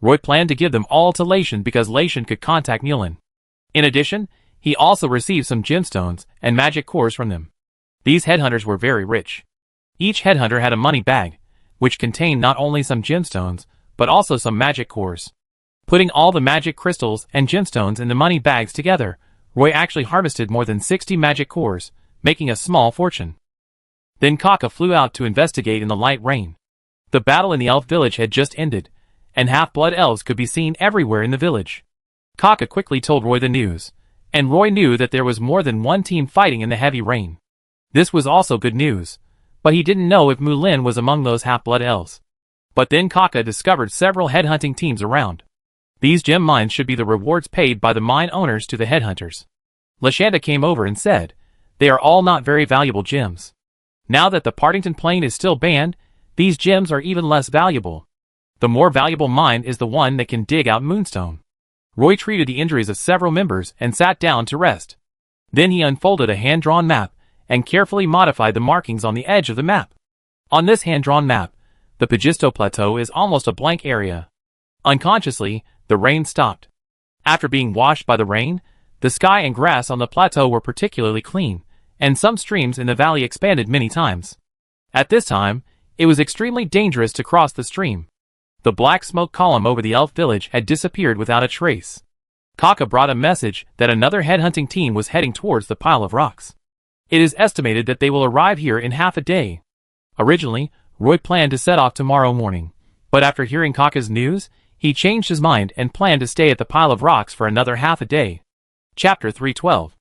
Roy planned to give them all to Lation because Lation could contact Mulan. In addition, he also received some gemstones and magic cores from them. These headhunters were very rich. Each headhunter had a money bag, which contained not only some gemstones, but also some magic cores. Putting all the magic crystals and gemstones in the money bags together, Roy actually harvested more than 60 magic cores, making a small fortune. Then Kaka flew out to investigate in the light rain. The battle in the elf village had just ended, and half-blood elves could be seen everywhere in the village. Kaka quickly told Roy the news, and Roy knew that there was more than one team fighting in the heavy rain. This was also good news, but he didn't know if Mulan was among those half-blood elves. But then Kaka discovered several headhunting teams around. These gem mines should be the rewards paid by the mine owners to the headhunters. Lashanda came over and said, "They are all not very valuable gems. Now that the Partington Plain is still banned, these gems are even less valuable. The more valuable mine is the one that can dig out moonstone." Roy treated the injuries of several members and sat down to rest. Then he unfolded a hand-drawn map and carefully modified the markings on the edge of the map. On this hand-drawn map, the Pagisto Plateau is almost a blank area. Unconsciously, the rain stopped. After being washed by the rain, the sky and grass on the plateau were particularly clean, and some streams in the valley expanded many times. At this time, it was extremely dangerous to cross the stream. The black smoke column over the elf village had disappeared without a trace. Kaka brought a message that another headhunting team was heading towards the pile of rocks. It is estimated that they will arrive here in half a day. Originally, Roy planned to set off tomorrow morning, but after hearing Kaka's news, he changed his mind and planned to stay at the pile of rocks for another half a day. Chapter 312.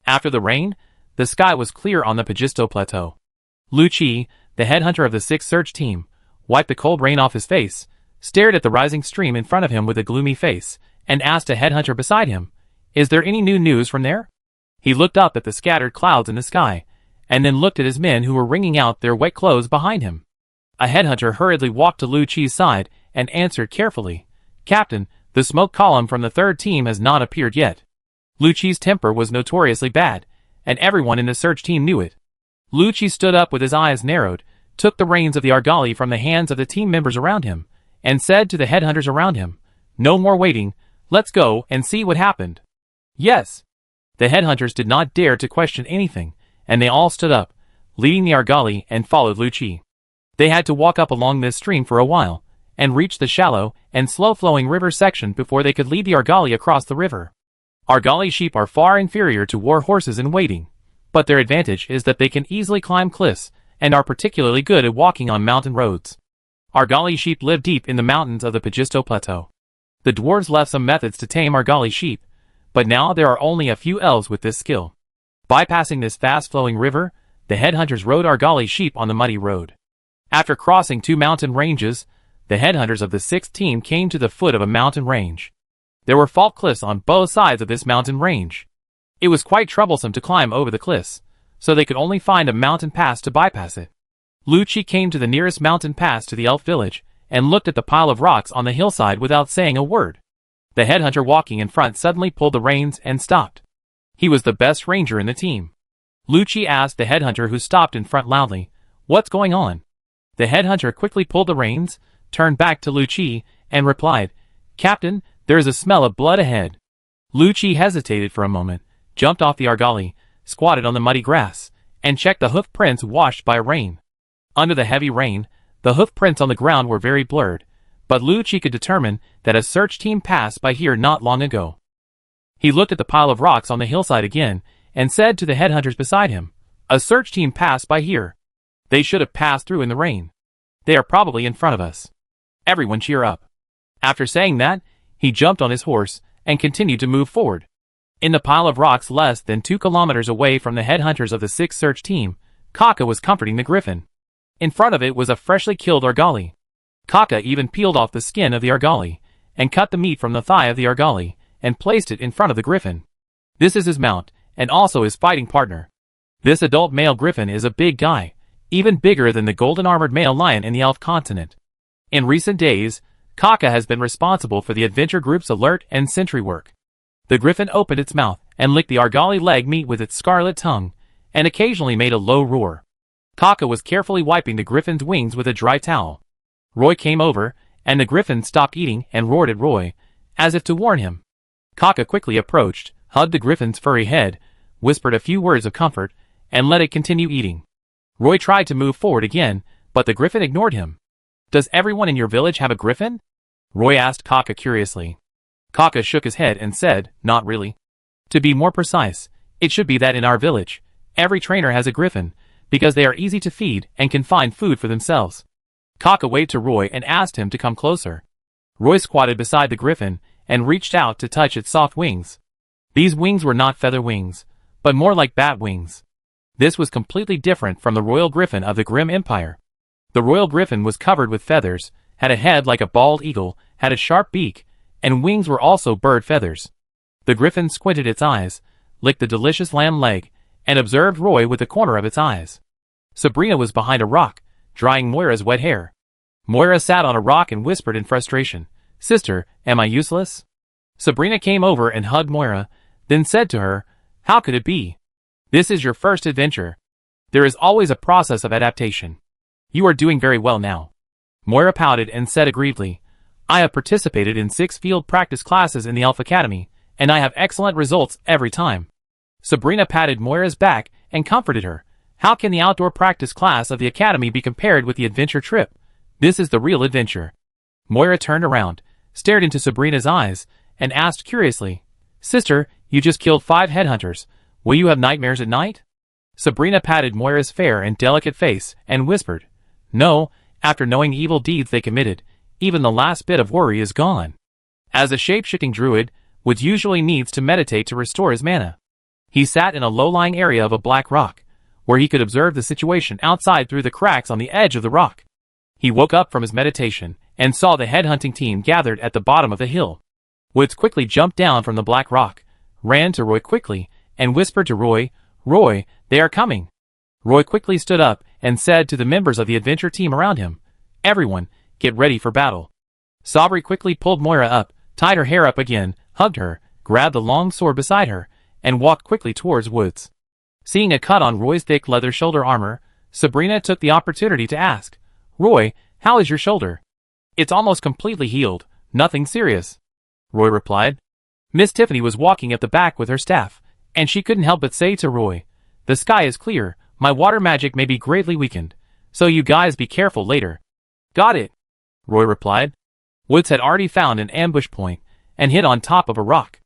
After the rain, the sky was clear on the Pagisto Plateau. Lu Chi, the headhunter of the 6th search team, wiped the cold rain off his face, stared at the rising stream in front of him with a gloomy face, and asked a headhunter beside him, "Is there any new news from there?" He looked up at the scattered clouds in the sky, and then looked at his men who were wringing out their wet clothes behind him. A headhunter hurriedly walked to Lu Chi's side and answered carefully, "Captain, the smoke column from the 3rd team has not appeared yet." Lu Chi's temper was notoriously bad, and everyone in the search team knew it. Lu Chi stood up with his eyes narrowed, took the reins of the Argali from the hands of the team members around him, and said to the headhunters around him, "No more waiting, let's go and see what happened." "Yes." The headhunters did not dare to question anything, and they all stood up, leading the Argali, and followed Lucci. They had to walk up along this stream for a while, and reach the shallow and slow-flowing river section before they could lead the Argali across the river. Argali sheep are far inferior to war horses in weighting, but their advantage is that they can easily climb cliffs and are particularly good at walking on mountain roads. Argali sheep live deep in the mountains of the Pagisto Plateau. The dwarves left some methods to tame Argali sheep, but now there are only a few elves with this skill. Bypassing this fast-flowing river, the headhunters rode Argali sheep on the muddy road. After crossing 2 mountain ranges, the headhunters of the 6th team came to the foot of a mountain range. There were fault cliffs on both sides of this mountain range. It was quite troublesome to climb over the cliffs, so they could only find a mountain pass to bypass it. Lucci came to the nearest mountain pass to the elf village, and looked at the pile of rocks on the hillside without saying a word. The headhunter walking in front suddenly pulled the reins and stopped. He was the best ranger in the team. Lucci asked the headhunter who stopped in front loudly, "What's going on?" The headhunter quickly pulled the reins, turned back to Lucci, and replied, "Captain, there is a smell of blood ahead." Lucci hesitated for a moment, jumped off the Argali, squatted on the muddy grass, and checked the hoof prints washed by rain. Under the heavy rain, the hoof prints on the ground were very blurred, but Lucci could determine that a search team passed by here not long ago. He looked at the pile of rocks on the hillside again, and said to the headhunters beside him, "A search team passed by here. They should have passed through in the rain. They are probably in front of us. Everyone cheer up." After saying that, he jumped on his horse, and continued to move forward. In the pile of rocks less than 2 kilometers away from the headhunters of the 6th search team, Kaka was comforting the griffin. In front of it was a freshly killed Argali. Kaka even peeled off the skin of the Argali, and cut the meat from the thigh of the Argali, and placed it in front of the griffin. This is his mount, and also his fighting partner. This adult male griffin is a big guy, even bigger than the golden-armored male lion in the elf continent. In recent days, Kaka has been responsible for the adventure group's alert and sentry work. The griffin opened its mouth and licked the Argali leg meat with its scarlet tongue, and occasionally made a low roar. Kaka was carefully wiping the griffin's wings with a dry towel. Roy came over, and the griffin stopped eating and roared at Roy, as if to warn him. Kaka quickly approached, hugged the griffin's furry head, whispered a few words of comfort, and let it continue eating. Roy tried to move forward again, but the griffin ignored him. "Does everyone in your village have a griffin?" Roy asked Kaka curiously. Kaka shook his head and said, "Not really. To be more precise, it should be that in our village, every trainer has a griffin, because they are easy to feed and can find food for themselves." Kaka waved to Roy and asked him to come closer. Roy squatted beside the griffin and reached out to touch its soft wings. These wings were not feather wings, but more like bat wings. This was completely different from the royal griffin of the Grimm Empire. The royal griffin was covered with feathers, had a head like a bald eagle, had a sharp beak, and wings were also bird feathers. The griffin squinted its eyes, licked the delicious lamb leg, and observed Roy with the corner of its eyes. Sabrina was behind a rock, drying Moira's wet hair. Moira sat on a rock and whispered in frustration, "Sister, am I useless?" Sabrina came over and hugged Moira, then said to her, "How could it be? This is your first adventure. There is always a process of adaptation. You are doing very well now." Moira pouted and said aggrievedly, "I have participated in 6 field practice classes in the Elf Academy, and I have excellent results every time." Sabrina patted Moira's back and comforted her. "How can the outdoor practice class of the Academy be compared with the adventure trip? This is the real adventure." Moira turned around, stared into Sabrina's eyes, and asked curiously, "Sister, you just killed 5 headhunters. Will you have nightmares at night?" Sabrina patted Moira's fair and delicate face and whispered, "No, after knowing the evil deeds they committed, even the last bit of worry is gone." As a shape-shifting druid, Woods usually needs to meditate to restore his mana. He sat in a low-lying area of a black rock, where he could observe the situation outside through the cracks on the edge of the rock. He woke up from his meditation, and saw the headhunting team gathered at the bottom of the hill. Woods quickly jumped down from the black rock, ran to Roy quickly, and whispered to Roy, "Roy, they are coming." Roy quickly stood up and said to the members of the adventure team around him, "Everyone, get ready for battle." Sabri quickly pulled Moira up, tied her hair up again, hugged her, grabbed the long sword beside her, and walked quickly towards Woods. Seeing a cut on Roy's thick leather shoulder armor, Sabrina took the opportunity to ask, "Roy, how is your shoulder?" "It's almost completely healed, nothing serious," Roy replied. Miss Tiffany was walking at the back with her staff, and she couldn't help but say to Roy, "The sky is clear, My water magic may be greatly weakened, so you guys be careful later. Got it, Roy replied. Woods had already found an ambush point and hid on top of a rock.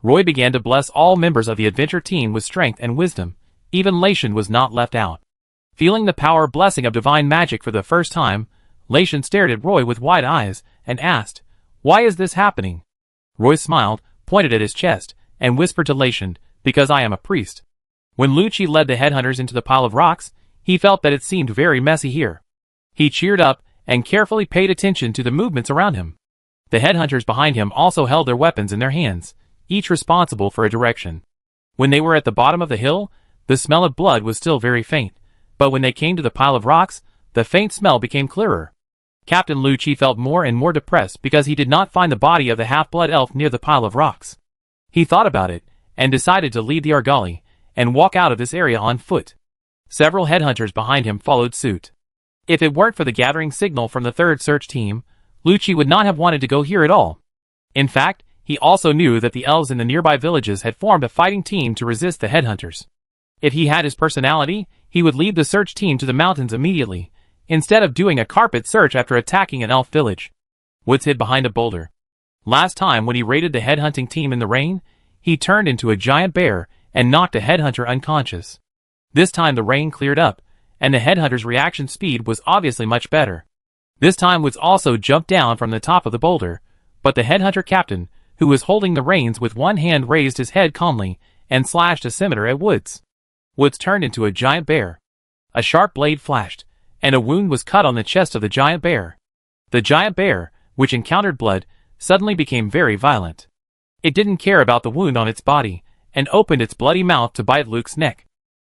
Roy began to bless all members of the adventure team with strength and wisdom. Even Lation was not left out. Feeling the power blessing of divine magic for the first time, Lation stared at Roy with wide eyes and asked, "Why is this happening?" Roy smiled, pointed at his chest, and whispered to Lation, "Because I am a priest." When Lucci led the headhunters into the pile of rocks, he felt that it seemed very messy here. He cheered up and carefully paid attention to the movements around him. The headhunters behind him also held their weapons in their hands, each responsible for a direction. When they were at the bottom of the hill, the smell of blood was still very faint, but when they came to the pile of rocks, the faint smell became clearer. Captain Lucci felt more and more depressed because he did not find the body of the half-blood elf near the pile of rocks. He thought about it, and decided to leave the Argali, and walk out of this area on foot. Several headhunters behind him followed suit. If it weren't for the gathering signal from the third search team, Lucci would not have wanted to go here at all. In fact, he also knew that the elves in the nearby villages had formed a fighting team to resist the headhunters. If he had his personality, he would lead the search team to the mountains immediately, instead of doing a carpet search after attacking an elf village. Woods hid behind a boulder. Last time when he raided the headhunting team in the rain, he turned into a giant bear and knocked a headhunter unconscious. This time the rain cleared up, and the headhunter's reaction speed was obviously much better. This time Woods also jumped down from the top of the boulder, but the headhunter captain, who was holding the reins with one hand, raised his head calmly and slashed a scimitar at Woods. Woods turned into a giant bear. A sharp blade flashed, and a wound was cut on the chest of the giant bear. The giant bear, which encountered blood, suddenly became very violent. It didn't care about the wound on its body, and opened its bloody mouth to bite Luke's neck.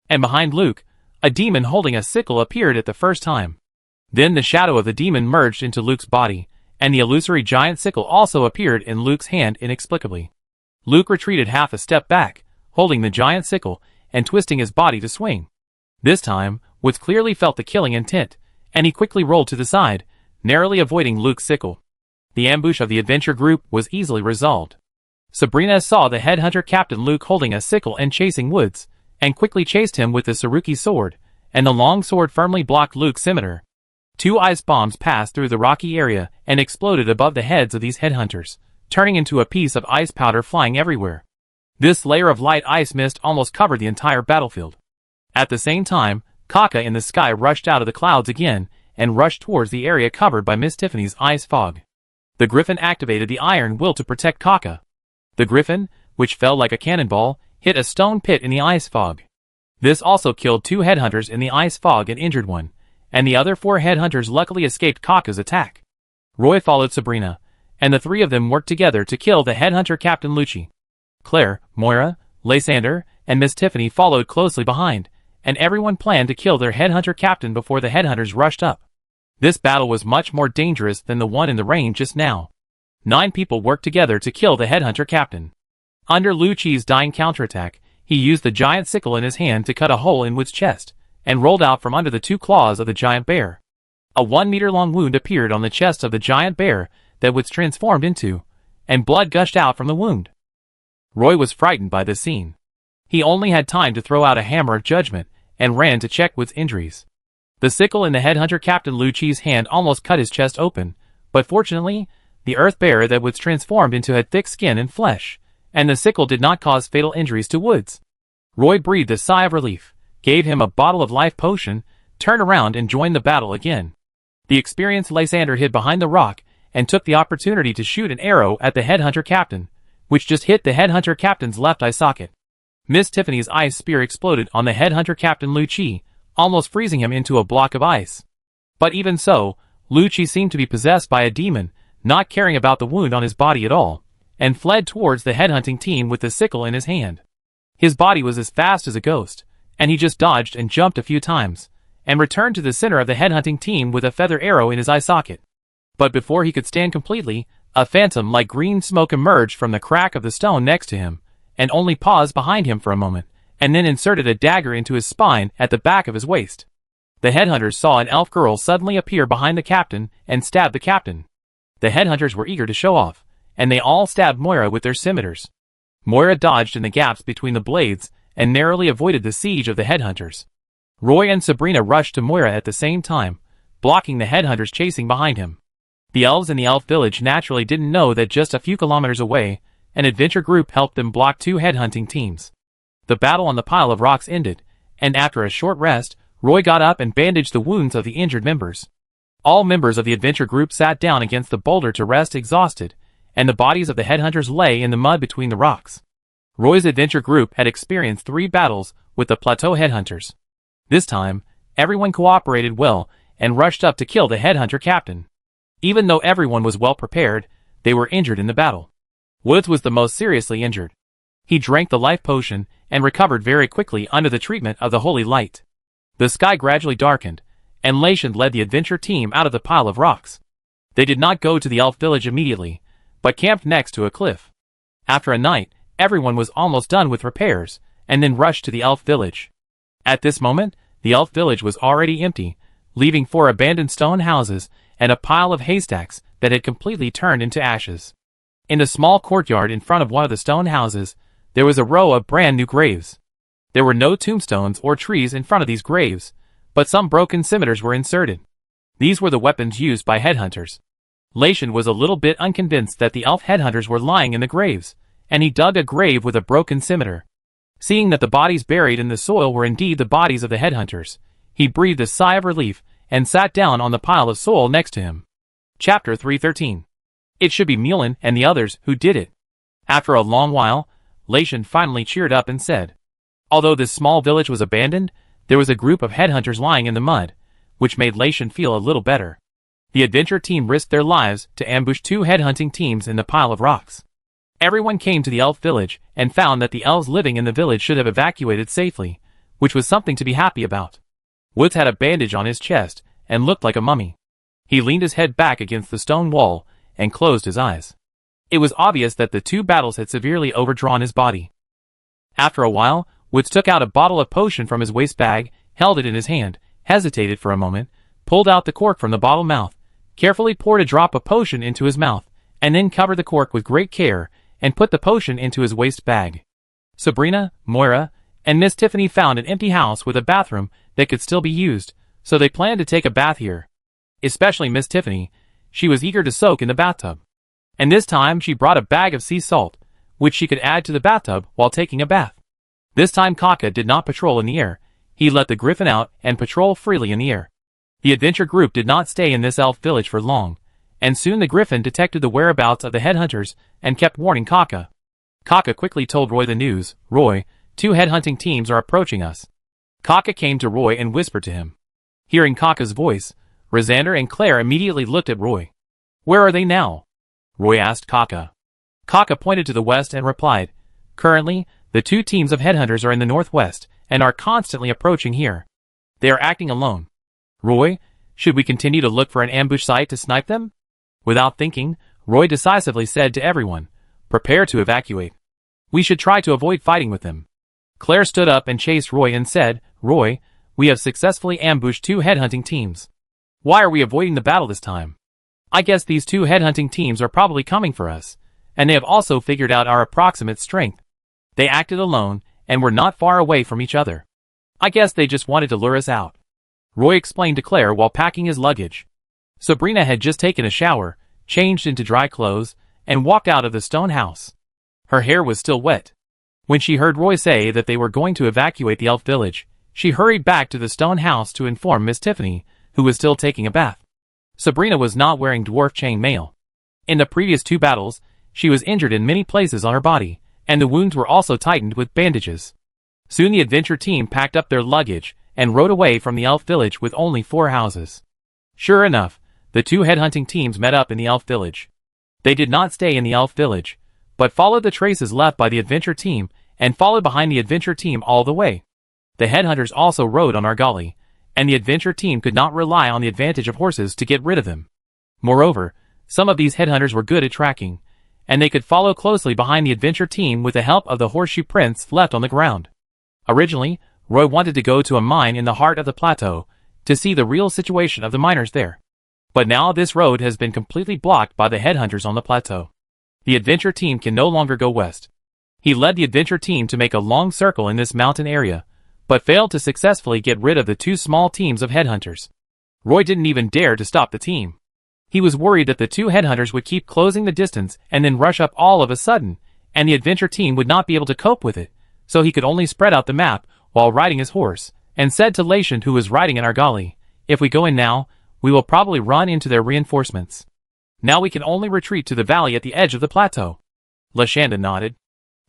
And behind Luke, a demon holding a sickle appeared at the first time. Then the shadow of the demon merged into Luke's body, and the illusory giant sickle also appeared in Luke's hand inexplicably. Luke retreated half a step back, holding the giant sickle, and twisting his body to swing. This time, Woods clearly felt the killing intent, and he quickly rolled to the side, narrowly avoiding Luke's sickle. The ambush of the adventure group was easily resolved. Sabrina saw the headhunter captain Luke holding a sickle and chasing Woods, and quickly chased him with the Saruki sword, and the long sword firmly blocked Luke's scimitar. 2 ice bombs passed through the rocky area and exploded above the heads of these headhunters, turning into a piece of ice powder flying everywhere. This layer of light ice mist almost covered the entire battlefield. At the same time, Kaka in the sky rushed out of the clouds again and rushed towards the area covered by Miss Tiffany's ice fog. The griffin activated the iron will to protect Kaka. The griffin, which fell like a cannonball, hit a stone pit in the ice fog. This also killed 2 headhunters in the ice fog and injured one, and the other 4 headhunters luckily escaped Kaka's attack. Roy followed Sabrina, and the 3 of them worked together to kill the headhunter Captain Lucci. Claire, Moira, Lysander, and Miss Tiffany followed closely behind, and everyone planned to kill their headhunter captain before the headhunters rushed up. This battle was much more dangerous than the one in the rain just now. 9 people worked together to kill the headhunter captain. Under Lucci's dying counterattack, he used the giant sickle in his hand to cut a hole in Wood's chest, and rolled out from under the 2 claws of the giant bear. A 1-meter-long wound appeared on the chest of the giant bear that Woods transformed into, and blood gushed out from the wound. Roy was frightened by this scene. He only had time to throw out a hammer of judgment, and ran to check Woods' injuries. The sickle in the headhunter Captain Lucci's hand almost cut his chest open, but fortunately, the earth bear that Woods transformed into had thick skin and flesh, and the sickle did not cause fatal injuries to Woods. Roy breathed a sigh of relief, gave him a bottle of life potion, turned around and joined the battle again. The experienced Lysander hid behind the rock, and took the opportunity to shoot an arrow at the headhunter captain, which just hit the headhunter captain's left eye socket. Miss Tiffany's ice spear exploded on the headhunter Captain Lucci, almost freezing him into a block of ice. But even so, Lucci seemed to be possessed by a demon, not caring about the wound on his body at all, and fled towards the headhunting team with the sickle in his hand. His body was as fast as a ghost, and he just dodged and jumped a few times, and returned to the center of the headhunting team with a feather arrow in his eye socket. But before he could stand completely, a phantom like green smoke emerged from the crack of the stone next to him, and only paused behind him for a moment, and then inserted a dagger into his spine at the back of his waist. The headhunters saw an elf girl suddenly appear behind the captain and stab the captain. The headhunters were eager to show off, and they all stabbed Moira with their scimitars. Moira dodged in the gaps between the blades and narrowly avoided the siege of the headhunters. Roy and Sabrina rushed to Moira at the same time, blocking the headhunters chasing behind him. The elves in the elf village naturally didn't know that just a few kilometers away, an adventure group helped them block two headhunting teams. The battle on the pile of rocks ended, and after a short rest, Roy got up and bandaged the wounds of the injured members. All members of the adventure group sat down against the boulder to rest exhausted, and the bodies of the headhunters lay in the mud between the rocks. Roy's adventure group had experienced 3 battles with the plateau headhunters. This time, everyone cooperated well and rushed up to kill the headhunter captain. Even though everyone was well prepared, they were injured in the battle. Woods was the most seriously injured. He drank the life potion and recovered very quickly under the treatment of the holy light. The sky gradually darkened, and Lation led the adventure team out of the pile of rocks. They did not go to the elf village immediately, but camped next to a cliff. After a night, everyone was almost done with repairs, and then rushed to the elf village. At this moment, the elf village was already empty, leaving 4 abandoned stone houses and a pile of haystacks that had completely turned into ashes. In the small courtyard in front of one of the stone houses, there was a row of brand new graves. There were no tombstones or trees in front of these graves, but some broken scimitars were inserted. These were the weapons used by headhunters. Lation was a little bit unconvinced that the elf headhunters were lying in the graves, and he dug a grave with a broken scimitar. Seeing that the bodies buried in the soil were indeed the bodies of the headhunters, he breathed a sigh of relief and sat down on the pile of soil next to him. Chapter 313. It should be Mulin and the others who did it. After a long while, Lation finally cheered up and said, although this small village was abandoned, there was a group of headhunters lying in the mud, which made Lation feel a little better. The adventure team risked their lives to ambush 2 headhunting teams in the pile of rocks. Everyone came to the elf village and found that the elves living in the village should have evacuated safely, which was something to be happy about. Woods had a bandage on his chest and looked like a mummy. He leaned his head back against the stone wall and closed his eyes. It was obvious that the 2 battles had severely overdrawn his body. After a while, Woods took out a bottle of potion from his waist bag, held it in his hand, hesitated for a moment, pulled out the cork from the bottle mouth, carefully poured a drop of potion into his mouth, and then covered the cork with great care and put the potion into his waist bag. Sabrina, Moira, and Miss Tiffany found an empty house with a bathroom that could still be used, so they planned to take a bath here. Especially Miss Tiffany, she was eager to soak in the bathtub. And this time she brought a bag of sea salt, which she could add to the bathtub while taking a bath. This time Kaka did not patrol in the air. He let the griffin out and patrol freely in the air. The adventure group did not stay in this elf village for long, and soon the griffin detected the whereabouts of the headhunters and kept warning Kaka. Kaka quickly told Roy the news. Roy, 2 headhunting teams are approaching us. Kaka came to Roy and whispered to him. Hearing Kaka's voice, Rosander and Claire immediately looked at Roy. Where are they now? Roy asked Kaka. Kaka pointed to the west and replied, currently, the 2 teams of headhunters are in the northwest and are constantly approaching here. They are acting alone. Roy, should we continue to look for an ambush site to snipe them? Without thinking, Roy decisively said to everyone, prepare to evacuate. We should try to avoid fighting with them. Claire stood up and chased Roy and said, Roy, we have successfully ambushed 2 headhunting teams. Why are we avoiding the battle this time? I guess these 2 headhunting teams are probably coming for us, and they have also figured out our approximate strength. They acted alone, and were not far away from each other. I guess they just wanted to lure us out. Roy explained to Claire while packing his luggage. Sabrina had just taken a shower, changed into dry clothes, and walked out of the stone house. Her hair was still wet. When she heard Roy say that they were going to evacuate the elf village, she hurried back to the stone house to inform Miss Tiffany, who was still taking a bath. Sabrina was not wearing dwarf chain mail. In the previous 2 battles, she was injured in many places on her body, and the wounds were also tightened with bandages. Soon the adventure team packed up their luggage and rode away from the elf village with only 4 houses. Sure enough, the 2 headhunting teams met up in the elf village. They did not stay in the elf village, but followed the traces left by the adventure team and followed behind the adventure team all the way. The headhunters also rode on Argali, and the adventure team could not rely on the advantage of horses to get rid of them. Moreover, some of these headhunters were good at tracking, and they could follow closely behind the adventure team with the help of the horseshoe prints left on the ground. Originally, Roy wanted to go to a mine in the heart of the plateau to see the real situation of the miners there. But now this road has been completely blocked by the headhunters on the plateau. The adventure team can no longer go west. He led the adventure team to make a long circle in this mountain area, but failed to successfully get rid of the two small teams of headhunters. Roy didn't even dare to stop the team. He was worried that the two headhunters would keep closing the distance and then rush up all of a sudden, and the adventure team would not be able to cope with it, so he could only spread out the map while riding his horse, and said to Lashand, who was riding an argali, "If we go in now, we will probably run into their reinforcements. Now we can only retreat to the valley at the edge of the plateau." Lashand nodded.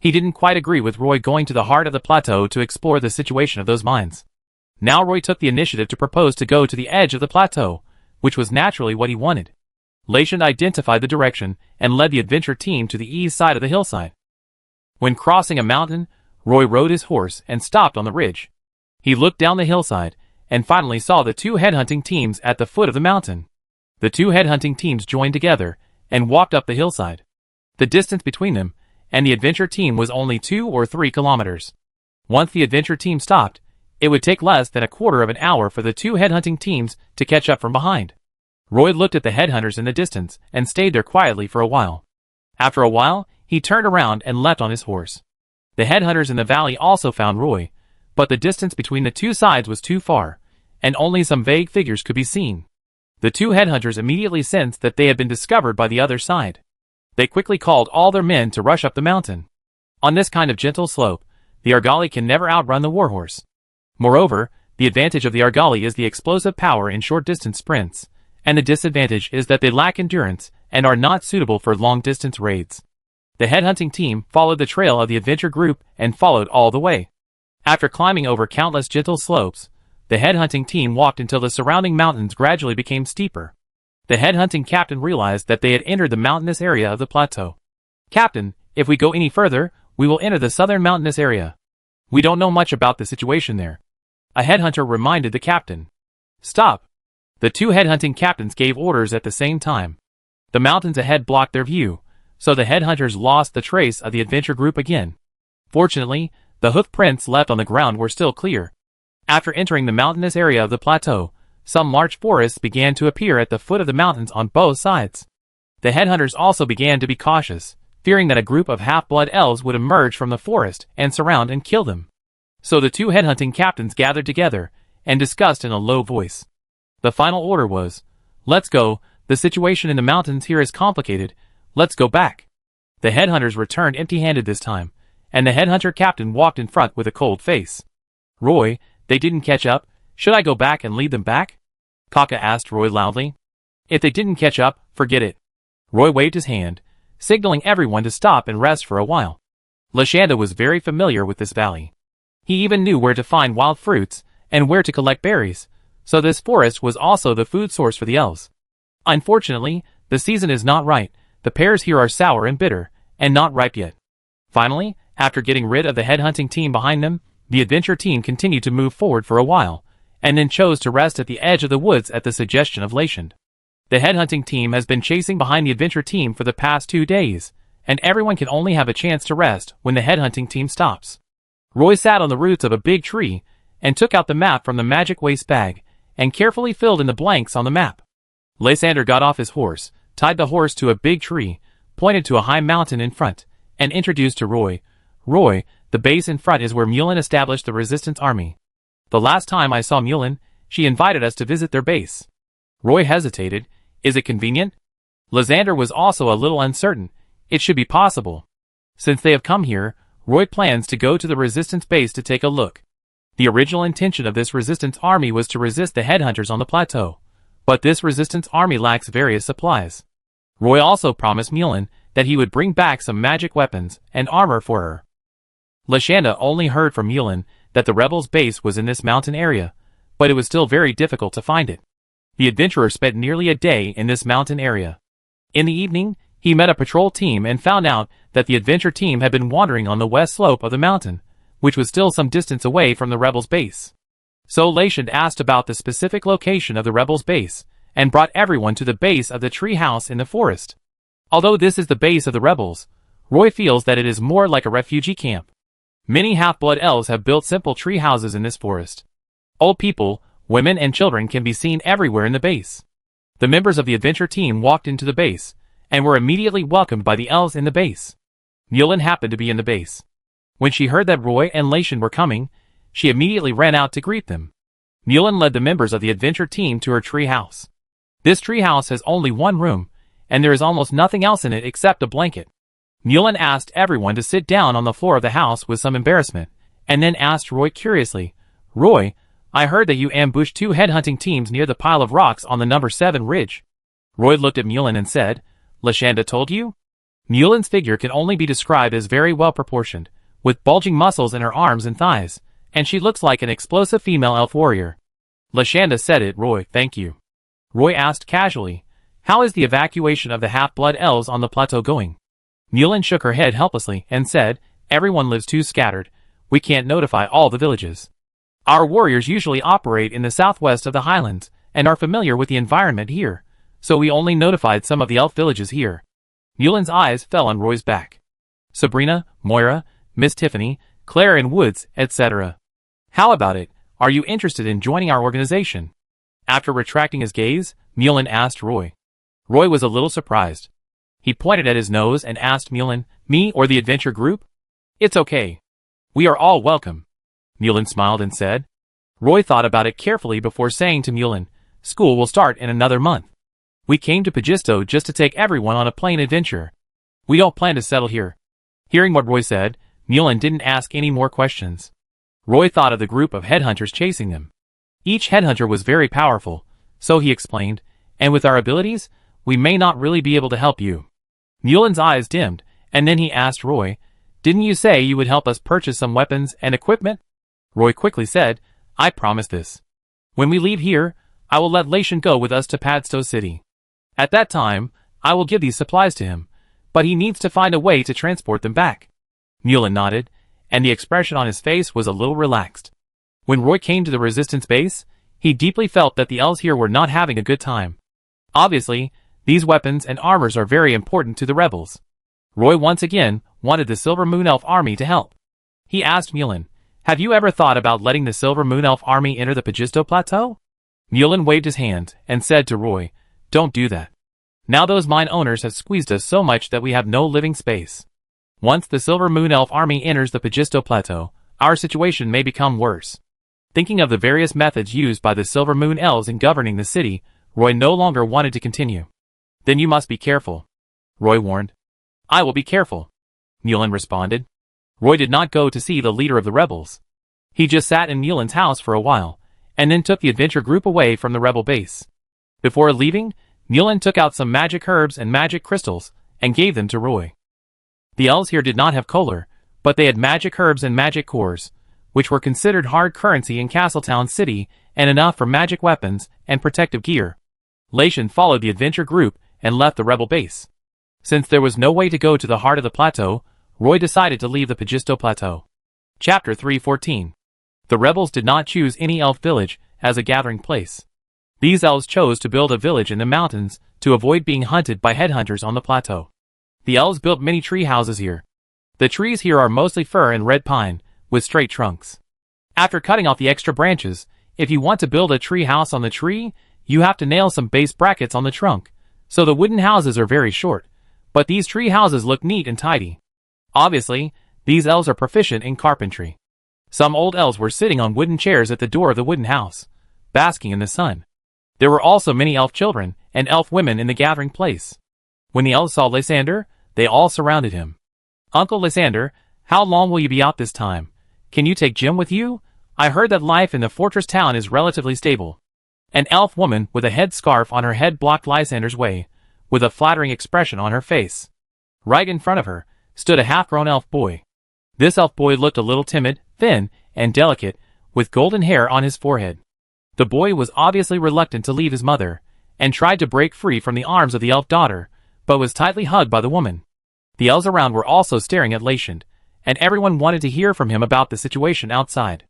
He didn't quite agree with Roy going to the heart of the plateau to explore the situation of those mines. Now Roy took the initiative to propose to go to the edge of the plateau, which was naturally what he wanted. Lashand identified the direction and led the adventure team to the east side of the hillside. When crossing a mountain, Roy rode his horse and stopped on the ridge. He looked down the hillside and finally saw the two headhunting teams at the foot of the mountain. The two headhunting teams joined together and walked up the hillside. The distance between them and the adventure team was only 2 or 3 kilometers. Once the adventure team stopped, it would take less than a quarter of an hour for the two headhunting teams to catch up from behind. Roy looked at the headhunters in the distance and stayed there quietly for a while. After a while, he turned around and leapt on his horse. The headhunters in the valley also found Roy, but the distance between the two sides was too far, and only some vague figures could be seen. The two headhunters immediately sensed that they had been discovered by the other side. They quickly called all their men to rush up the mountain. On this kind of gentle slope, the argali can never outrun the warhorse. Moreover, the advantage of the argali is the explosive power in short-distance sprints, and the disadvantage is that they lack endurance and are not suitable for long-distance raids. The headhunting team followed the trail of the adventure group and followed all the way. After climbing over countless gentle slopes, the headhunting team walked until the surrounding mountains gradually became steeper. The headhunting captain realized that they had entered the mountainous area of the plateau. "Captain, if we go any further, we will enter the southern mountainous area. We don't know much about the situation there," a headhunter reminded the captain. "Stop!" The two headhunting captains gave orders at the same time. The mountains ahead blocked their view, so the headhunters lost the trace of the adventure group again. Fortunately, the hoof prints left on the ground were still clear. After entering the mountainous area of the plateau, some large forests began to appear at the foot of the mountains on both sides. The headhunters also began to be cautious, fearing that a group of half-blood elves would emerge from the forest and surround and kill them. So the two headhunting captains gathered together and discussed in a low voice. The final order was, "Let's go, the situation in the mountains here is complicated, let's go back." The headhunters returned empty-handed this time, and the headhunter captain walked in front with a cold face. "Roy, they didn't catch up, should I go back and lead them back?" Kaka asked Roy loudly. "If they didn't catch up, forget it." Roy waved his hand, signaling everyone to stop and rest for a while. Lashand was very familiar with this valley. He even knew where to find wild fruits and where to collect berries, so this forest was also the food source for the elves. Unfortunately, the season is not right, the pears here are sour and bitter, and not ripe yet. Finally, after getting rid of the headhunting team behind them, the adventure team continued to move forward for a while, and then chose to rest at the edge of the woods at the suggestion of Lashand. The headhunting team has been chasing behind the adventure team for the past 2 days, and everyone can only have a chance to rest when the headhunting team stops. Roy sat on the roots of a big tree and took out the map from the magic waste bag and carefully filled in the blanks on the map. Lysander got off his horse, tied the horse to a big tree, pointed to a high mountain in front, and introduced to Roy, "Roy, the base in front is where Mulan established the resistance army. The last time I saw Mulan, she invited us to visit their base." Roy hesitated. "Is it convenient?" Lysander was also a little uncertain. It should be possible. Since they have come here, Roy plans to go to the resistance base to take a look. The original intention of this resistance army was to resist the headhunters on the plateau, but this resistance army lacks various supplies. Roy also promised Mulan that he would bring back some magic weapons and armor for her. Lashanda only heard from Mulan that the rebels' base was in this mountain area, but it was still very difficult to find it. The adventurer spent nearly a day in this mountain area. In the evening, he met a patrol team and found out that the adventure team had been wandering on the west slope of the mountain, which was still some distance away from the rebels' base. So Lashand asked about the specific location of the rebels' base, and brought everyone to the base of the tree house in the forest. Although this is the base of the rebels, Roy feels that it is more like a refugee camp. Many half-blood elves have built simple tree houses in this forest. Old people, women and children can be seen everywhere in the base. The members of the adventure team walked into the base, and were immediately welcomed by the elves in the base. Mulan happened to be in the base. When she heard that Roy and Lashand were coming, she immediately ran out to greet them. Mulan led the members of the adventure team to her tree house. This tree house has only one room, and there is almost nothing else in it except a blanket. Mulan asked everyone to sit down on the floor of the house with some embarrassment, and then asked Roy curiously, "Roy, I heard that you ambushed 2 headhunting teams near the pile of rocks on the number 7 ridge." Roy looked at Mulan and said, "Lashanda told you?" Mulan's figure can only be described as very well proportioned, with bulging muscles in her arms and thighs, and she looks like an explosive female elf warrior. "Lashanda said it, Roy, thank you." Roy asked casually, "How is the evacuation of the half-blood elves on the plateau going?" Mulan shook her head helplessly and said, "Everyone lives too scattered. We can't notify all the villages. Our warriors usually operate in the southwest of the highlands and are familiar with the environment here, so we only notified some of the elf villages here." Mulan's eyes fell on Roy's back. "Sabrina, Moira, Miss Tiffany, Claire and Woods, etc. How about it? Are you interested in joining our organization?" After retracting his gaze, Mulan asked Roy. Roy was a little surprised. He pointed at his nose and asked Mulan, "Me or the adventure group?" "It's okay. We are all welcome." Mulan smiled and said. Roy thought about it carefully before saying to Mulan, "School will start in another month. We came to Pajisto just to take everyone on a plain adventure. We don't plan to settle here." Hearing what Roy said, Mulan didn't ask any more questions. Roy thought of the group of headhunters chasing them. Each headhunter was very powerful, so he explained, "And with our abilities, we may not really be able to help you." Mulan's eyes dimmed, and then he asked Roy, "Didn't you say you would help us purchase some weapons and equipment?" Roy quickly said, "I promise this. When we leave here, I will let Lation go with us to Padstow City. At that time, I will give these supplies to him, but he needs to find a way to transport them back." Mulan nodded, and the expression on his face was a little relaxed. When Roy came to the resistance base, he deeply felt that the elves here were not having a good time. Obviously, these weapons and armors are very important to the rebels. Roy once again wanted the Silver Moon Elf army to help. He asked Mulan, "Have you ever thought about letting the Silver Moon Elf army enter the Pajisto Plateau?" Mulan waved his hand and said to Roy, "Don't do that. Now those mine owners have squeezed us so much that we have no living space. Once the Silver Moon Elf army enters the Pajisto Plateau, our situation may become worse." Thinking of the various methods used by the Silver Moon Elves in governing the city, Roy no longer wanted to continue. "Then you must be careful," Roy warned. "I will be careful," Mulan responded. Roy did not go to see the leader of the rebels. He just sat in Mulan's house for a while, and then took the adventure group away from the rebel base. Before leaving, Mulan took out some magic herbs and magic crystals, and gave them to Roy. The elves here did not have kolar, but they had magic herbs and magic cores, which were considered hard currency in Castletown City and enough for magic weapons and protective gear. Lation followed the adventure group and left the rebel base. Since there was no way to go to the heart of the plateau, Roy decided to leave the Pajisto Plateau. Chapter 314. The rebels did not choose any elf village as a gathering place. These elves chose to build a village in the mountains to avoid being hunted by headhunters on the plateau. The elves built many tree houses here. The trees here are mostly fir and red pine, with straight trunks. After cutting off the extra branches, if you want to build a tree house on the tree, you have to nail some base brackets on the trunk, so the wooden houses are very short, but these tree houses look neat and tidy. Obviously, these elves are proficient in carpentry. Some old elves were sitting on wooden chairs at the door of the wooden house, basking in the sun. There were also many elf children and elf women in the gathering place. When the elves saw Lysander, they all surrounded him. "Uncle Lysander, how long will you be out this time? Can you take Jim with you? I heard that life in the fortress town is relatively stable." An elf woman with a head scarf on her head blocked Lysander's way, with a flattering expression on her face. Right in front of her stood a half-grown elf boy. This elf boy looked a little timid, thin, and delicate, with golden hair on his forehead. The boy was obviously reluctant to leave his mother, and tried to break free from the arms of the elf daughter, but was tightly hugged by the woman. The elves around were also staring at Lashand, and everyone wanted to hear from him about the situation outside.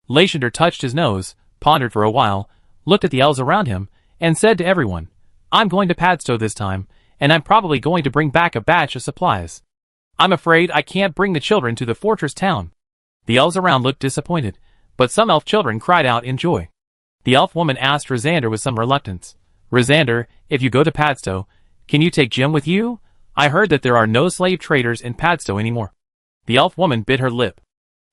Lashander touched his nose, pondered for a while, looked at the elves around him, and said to everyone, "I'm going to Padstow this time, and I'm probably going to bring back a batch of supplies. I'm afraid I can't bring the children to the fortress town." The elves around looked disappointed, but some elf children cried out in joy. The elf woman asked Lysander with some reluctance, "Lysander, if you go to Padstow, can you take Jim with you? I heard that there are no slave traders in Padstow anymore." The elf woman bit her lip.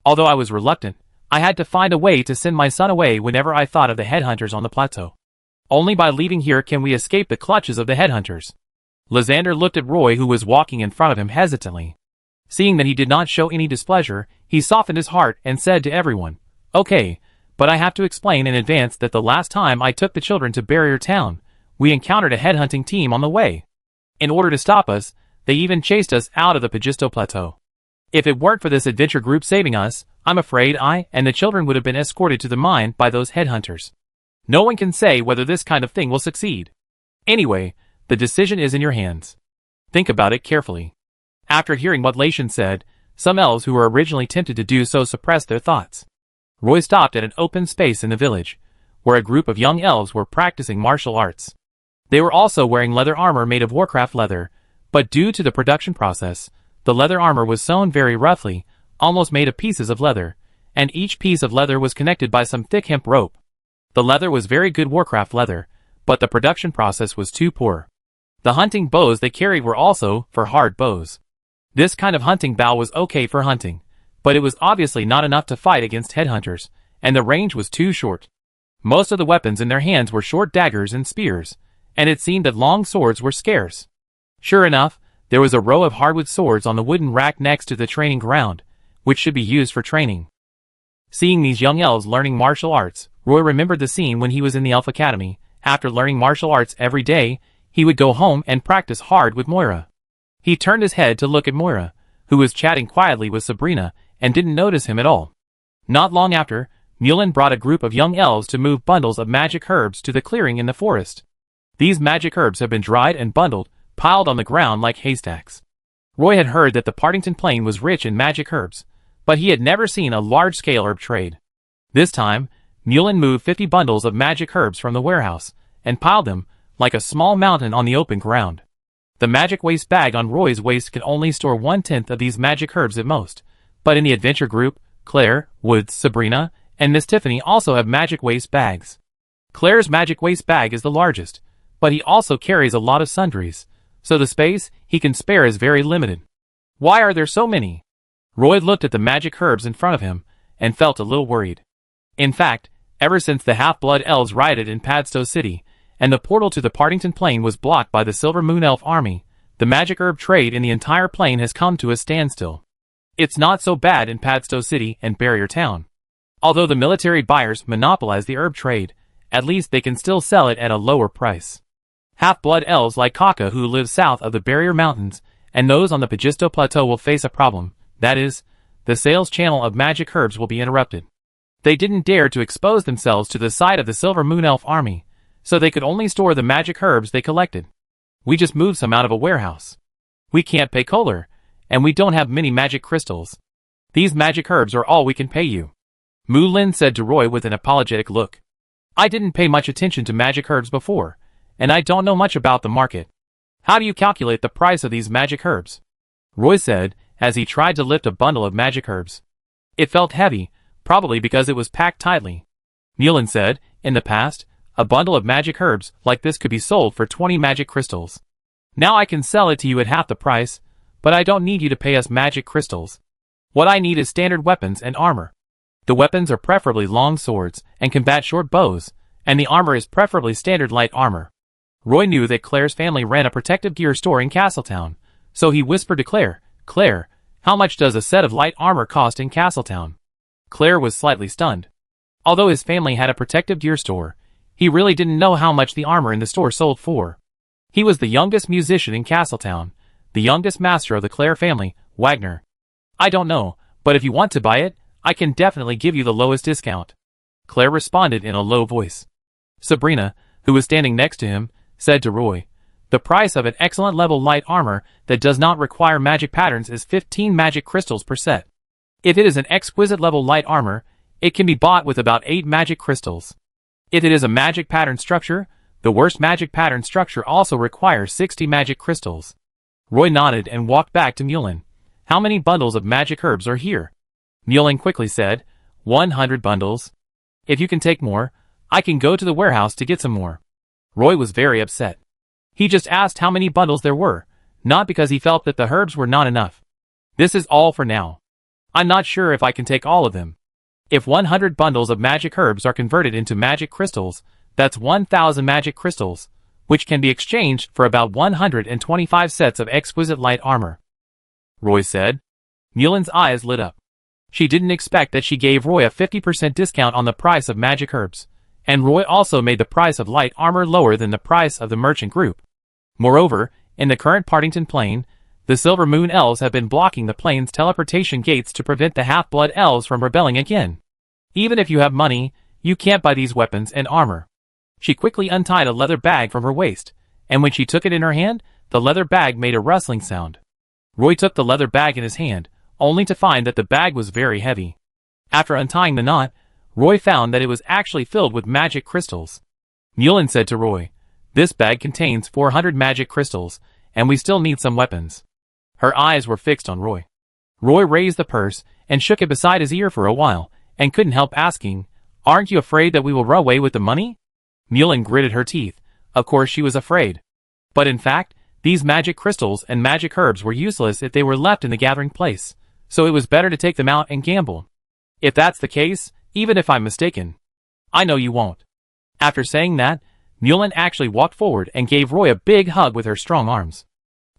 "Although I was reluctant, I had to find a way to send my son away whenever I thought of the headhunters on the plateau. Only by leaving here can we escape the clutches of the headhunters. Lysander looked at Roy, who was walking in front of him hesitantly. Seeing that he did not show any displeasure, he softened his heart and said to everyone, "Okay, but I have to explain in advance that the last time I took the children to Barrier Town, we encountered a headhunting team on the way. In order to stop us, they even chased us out of the Pagisto Plateau. If it weren't for this adventure group saving us, I'm afraid I and the children would have been escorted to the mine by those headhunters. No one can say whether this kind of thing will succeed. Anyway, the decision is in your hands. Think about it carefully." After hearing what Latian said, some elves who were originally tempted to do so suppressed their thoughts. Roy stopped at an open space in the village, where a group of young elves were practicing martial arts. They were also wearing leather armor made of Warcraft leather, but due to the production process, the leather armor was sewn very roughly, almost made of pieces of leather, and each piece of leather was connected by some thick hemp rope. The leather was very good Warcraft leather, but the production process was too poor. The hunting bows they carried were also for hard bows. This kind of hunting bow was okay for hunting, but it was obviously not enough to fight against headhunters, and the range was too short. Most of the weapons in their hands were short daggers and spears, and it seemed that long swords were scarce. Sure enough, there was a row of hardwood swords on the wooden rack next to the training ground, which should be used for training. Seeing these young elves learning martial arts, Roy remembered the scene when he was in the Elf Academy. After learning martial arts every day, he would go home and practice hard with Moira. He turned his head to look at Moira, who was chatting quietly with Sabrina, and didn't notice him at all. Not long after, Mulin brought a group of young elves to move bundles of magic herbs to the clearing in the forest. These magic herbs had been dried and bundled, piled on the ground like haystacks. Roy had heard that the Partington Plain was rich in magic herbs, but he had never seen a large-scale herb trade. This time, Mulin moved 50 bundles of magic herbs from the warehouse, and piled them, like a small mountain, on the open ground. The magic waste bag on Roy's waist could only store 1/10 of these magic herbs at most, but in the adventure group, Claire, Woods, Sabrina, and Miss Tiffany also have magic waste bags. Claire's magic waste bag is the largest, but he also carries a lot of sundries, so the space he can spare is very limited. Why are there so many? Roy looked at the magic herbs in front of him, and felt a little worried. In fact, ever since the half-blood elves rioted in Padstow City, and the portal to the Partington Plain was blocked by the Silver Moon Elf army, the magic herb trade in the entire plain has come to a standstill. It's not so bad in Padstow City and Barrier Town. Although the military buyers monopolize the herb trade, at least they can still sell it at a lower price. Half-blood elves like Kaka, who live south of the Barrier Mountains, and those on the Pagisto Plateau will face a problem. That is, the sales channel of magic herbs will be interrupted. They didn't dare to expose themselves to the sight of the Silver Moon Elf army, so they could only store the magic herbs they collected. We just moved some out of a warehouse. We can't pay Kohler, and we don't have many magic crystals. These magic herbs are all we can pay you. Mu Lin said to Roy with an apologetic look. I didn't pay much attention to magic herbs before, and I don't know much about the market. How do you calculate the price of these magic herbs? Roy said, as he tried to lift a bundle of magic herbs. It felt heavy, probably because it was packed tightly. Mulin said, in the past, a bundle of magic herbs like this could be sold for 20 magic crystals. Now I can sell it to you at half the price, but I don't need you to pay us magic crystals. What I need is standard weapons and armor. The weapons are preferably long swords and combat short bows, and the armor is preferably standard light armor. Roy knew that Claire's family ran a protective gear store in Castletown, so he whispered to Claire, Claire, how much does a set of light armor cost in Castletown? Claire was slightly stunned. Although his family had a protective gear store, he really didn't know how much the armor in the store sold for. He was the youngest musician in Castletown, the youngest master of the Claire family, Wagner. I don't know, but if you want to buy it, I can definitely give you the lowest discount. Claire responded in a low voice. Sabrina, who was standing next to him, said to Roy, the price of an excellent level light armor that does not require magic patterns is 15 magic crystals per set. If it is an exquisite level light armor, it can be bought with about 8 magic crystals. If it is a magic pattern structure, the worst magic pattern structure also requires 60 magic crystals. Roy nodded and walked back to Mulin. How many bundles of magic herbs are here? Mulin quickly said, 100 bundles. If you can take more, I can go to the warehouse to get some more. Roy was very upset. He just asked how many bundles there were, not because he felt that the herbs were not enough. This is all for now. I'm not sure if I can take all of them. If 100 bundles of magic herbs are converted into magic crystals, that's 1,000 magic crystals, which can be exchanged for about 125 sets of exquisite light armor. Roy said. Mulan's eyes lit up. She didn't expect that she gave Roy a 50% discount on the price of magic herbs, and Roy also made the price of light armor lower than the price of the merchant group. Moreover, in the current Partington Plain, the Silver Moon Elves have been blocking the plane's teleportation gates to prevent the Half-Blood Elves from rebelling again. Even if you have money, you can't buy these weapons and armor. She quickly untied a leather bag from her waist, and when she took it in her hand, the leather bag made a rustling sound. Roy took the leather bag in his hand, only to find that the bag was very heavy. After untying the knot, Roy found that it was actually filled with magic crystals. Mulan said to Roy, "This bag contains 400 magic crystals, and we still need some weapons." Her eyes were fixed on Roy. Roy raised the purse and shook it beside his ear for a while, and couldn't help asking, "Aren't you afraid that we will run away with the money?" Mulan gritted her teeth. Of course she was afraid. But in fact, these magic crystals and magic herbs were useless if they were left in the gathering place, so it was better to take them out and gamble. "If that's the case, even if I'm mistaken, I know you won't." After saying that, Mulan actually walked forward and gave Roy a big hug with her strong arms.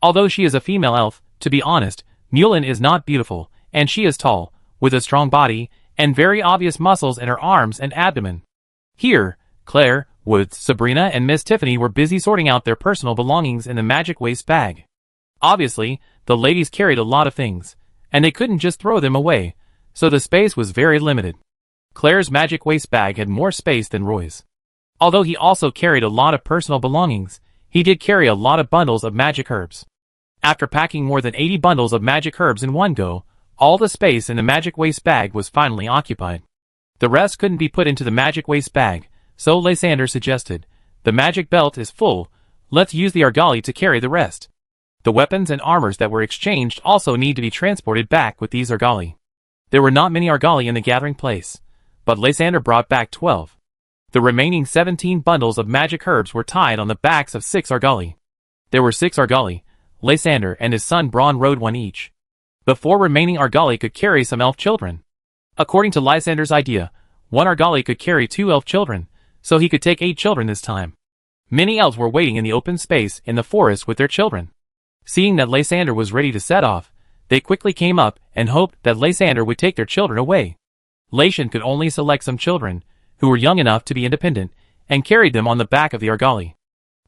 Although she is a female elf, to be honest, Mulan is not beautiful, and she is tall, with a strong body, and very obvious muscles in her arms and abdomen. Here, Claire, Woods, Sabrina, and Miss Tiffany were busy sorting out their personal belongings in the magic waste bag. Obviously, the ladies carried a lot of things, and they couldn't just throw them away, so the space was very limited. Claire's magic waste bag had more space than Roy's. Although he also carried a lot of personal belongings, he did carry a lot of bundles of magic herbs. After packing more than 80 bundles of magic herbs in one go, all the space in the magic waste bag was finally occupied. The rest couldn't be put into the magic waste bag, so Lysander suggested, "The magic belt is full, let's use the argali to carry the rest." The weapons and armors that were exchanged also need to be transported back with these argali. There were not many argali in the gathering place, but Lysander brought back 12. The remaining 17 bundles of magic herbs were tied on the backs of 6 argali. There were 6 argali. Lysander and his son Braun rode one each. The 4 remaining argali could carry some elf children. According to Lysander's idea, one argali could carry 2 elf children, so he could take 8 children this time. Many elves were waiting in the open space in the forest with their children. Seeing that Lysander was ready to set off, they quickly came up and hoped that Lysander would take their children away. Latian could only select some children, who were young enough to be independent, and carried them on the back of the argali.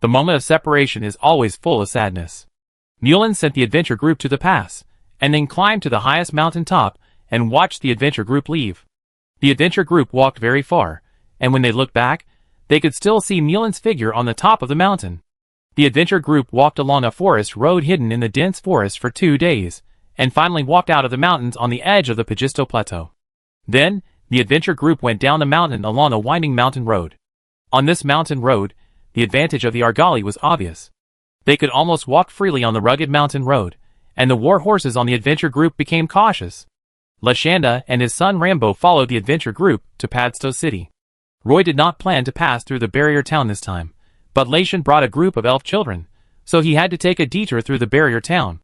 The moment of separation is always full of sadness. Mulan sent the adventure group to the pass, and then climbed to the highest mountain top and watched the adventure group leave. The adventure group walked very far, and when they looked back, they could still see Mulan's figure on the top of the mountain. The adventure group walked along a forest road hidden in the dense forest for 2 days, and finally walked out of the mountains on the edge of the Pagisto Plateau. Then, the adventure group went down the mountain along a winding mountain road. On this mountain road, the advantage of the argali was obvious. They could almost walk freely on the rugged mountain road, and the war horses on the adventure group became cautious. Lashanda and his son Rambo followed the adventure group to Padstow City. Roy did not plan to pass through the barrier town this time, but Latian brought a group of elf children, so he had to take a detour through the barrier town.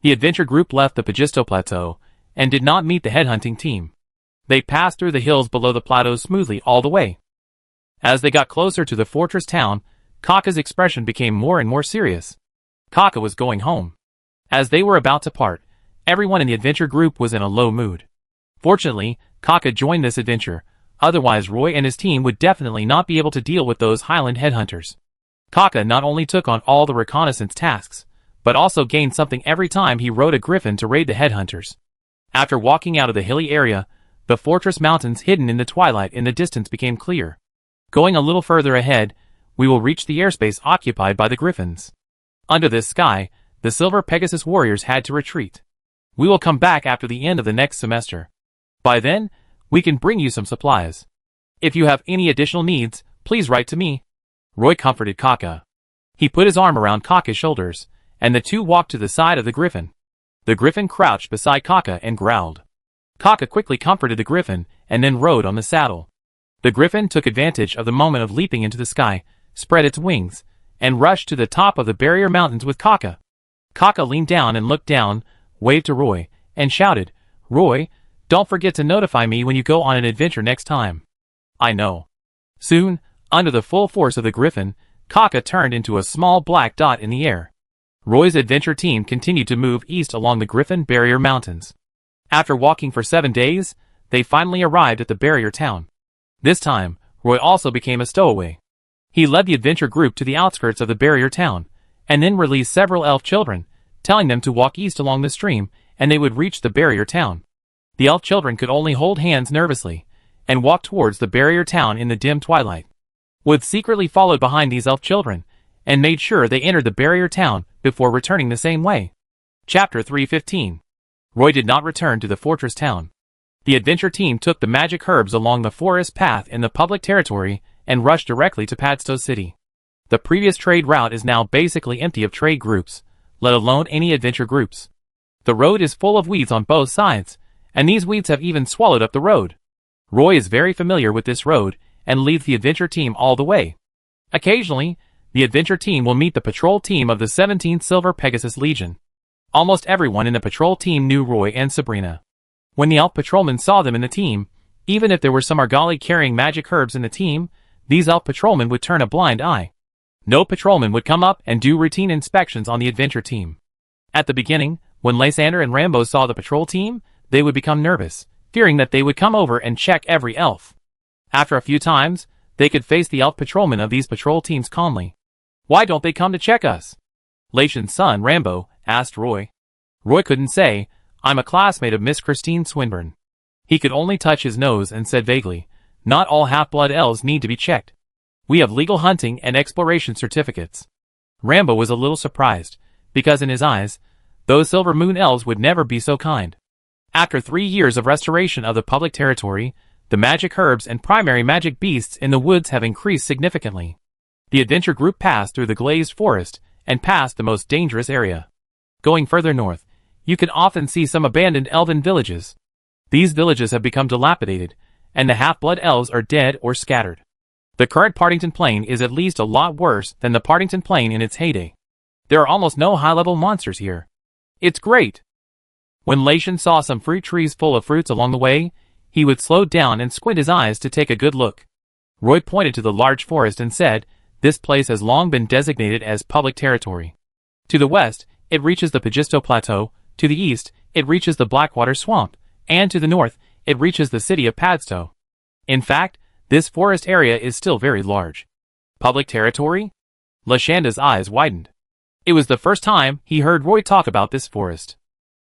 The adventure group left the Pagisto Plateau, and did not meet the headhunting team. They passed through the hills below the plateau smoothly all the way. As they got closer to the fortress town, Kaka's expression became more and more serious. Kaka was going home. As they were about to part, everyone in the adventure group was in a low mood. Fortunately, Kaka joined this adventure, otherwise Roy and his team would definitely not be able to deal with those Highland headhunters. Kaka not only took on all the reconnaissance tasks, but also gained something every time he rode a griffin to raid the headhunters. After walking out of the hilly area, the fortress mountains hidden in the twilight in the distance became clear. Going a little further ahead, we will reach the airspace occupied by the griffins. Under this sky, the Silver Pegasus warriors had to retreat. We will come back after the end of the next semester. By then, we can bring you some supplies. If you have any additional needs, please write to me. Roy comforted Kaka. He put his arm around Kaka's shoulders, and the two walked to the side of the griffin. The griffin crouched beside Kaka and growled. Kaka quickly comforted the griffin, and then rode on the saddle. The griffin took advantage of the moment of leaping into the sky, spread its wings, and rushed to the top of the barrier mountains with Kaka. Kaka leaned down and looked down, waved to Roy, and shouted, "Roy, Don't forget to notify me when you go on an adventure next time. I know. Soon, under the full force of the griffin, Kaka turned into a small black dot in the air. Roy's adventure team continued to move east along the Griffin Barrier Mountains. After walking for 7 days, they finally arrived at the barrier town. This time, Roy also became a stowaway. He led the adventure group to the outskirts of the barrier town, and then released several elf children, telling them to walk east along the stream, and they would reach the barrier town. The elf children could only hold hands nervously, and walk towards the barrier town in the dim twilight. Wood secretly followed behind these elf children, and made sure they entered the barrier town before returning the same way. Chapter 3:15. Roy did not return to the fortress town. The adventure team took the magic herbs along the forest path in the public territory and rushed directly to Padstow City. The previous trade route is now basically empty of trade groups, let alone any adventure groups. The road is full of weeds on both sides, and these weeds have even swallowed up the road. Roy is very familiar with this road and leads the adventure team all the way. Occasionally, the adventure team will meet the patrol team of the 17th Silver Pegasus Legion. Almost everyone in the patrol team knew Roy and Sabrina. When the elf patrolmen saw them in the team, even if there were some Argali carrying magic herbs in the team, these elf patrolmen would turn a blind eye. No patrolman would come up and do routine inspections on the adventure team. At the beginning, when Lysander and Rambo saw the patrol team, they would become nervous, fearing that they would come over and check every elf. After a few times, they could face the elf patrolmen of these patrol teams calmly. Why don't they come to check us? Laishan's son, Rambo, asked Roy. Roy couldn't say, I'm a classmate of Miss Christine Swinburne. He could only touch his nose and said vaguely, not all half-blood elves need to be checked. We have legal hunting and exploration certificates. Rambo was a little surprised, because in his eyes, those Silver Moon elves would never be so kind. After 3 years of restoration of the public territory, the magic herbs and primary magic beasts in the woods have increased significantly. The adventure group passed through the glazed forest and past the most dangerous area. Going further north, you can often see some abandoned elven villages. These villages have become dilapidated, and the half-blood elves are dead or scattered. The current Partington Plain is at least a lot worse than the Partington Plain in its heyday. There are almost no high-level monsters here. It's great. When Laishan saw some fruit trees full of fruits along the way, he would slow down and squint his eyes to take a good look. Roy pointed to the large forest and said, this place has long been designated as public territory. To the west, it reaches the Pagisto Plateau, to the east, it reaches the Blackwater Swamp, and to the north, it reaches the city of Padstow. In fact, this forest area is still very large. Public territory? Lashanda's eyes widened. It was the first time he heard Roy talk about this forest.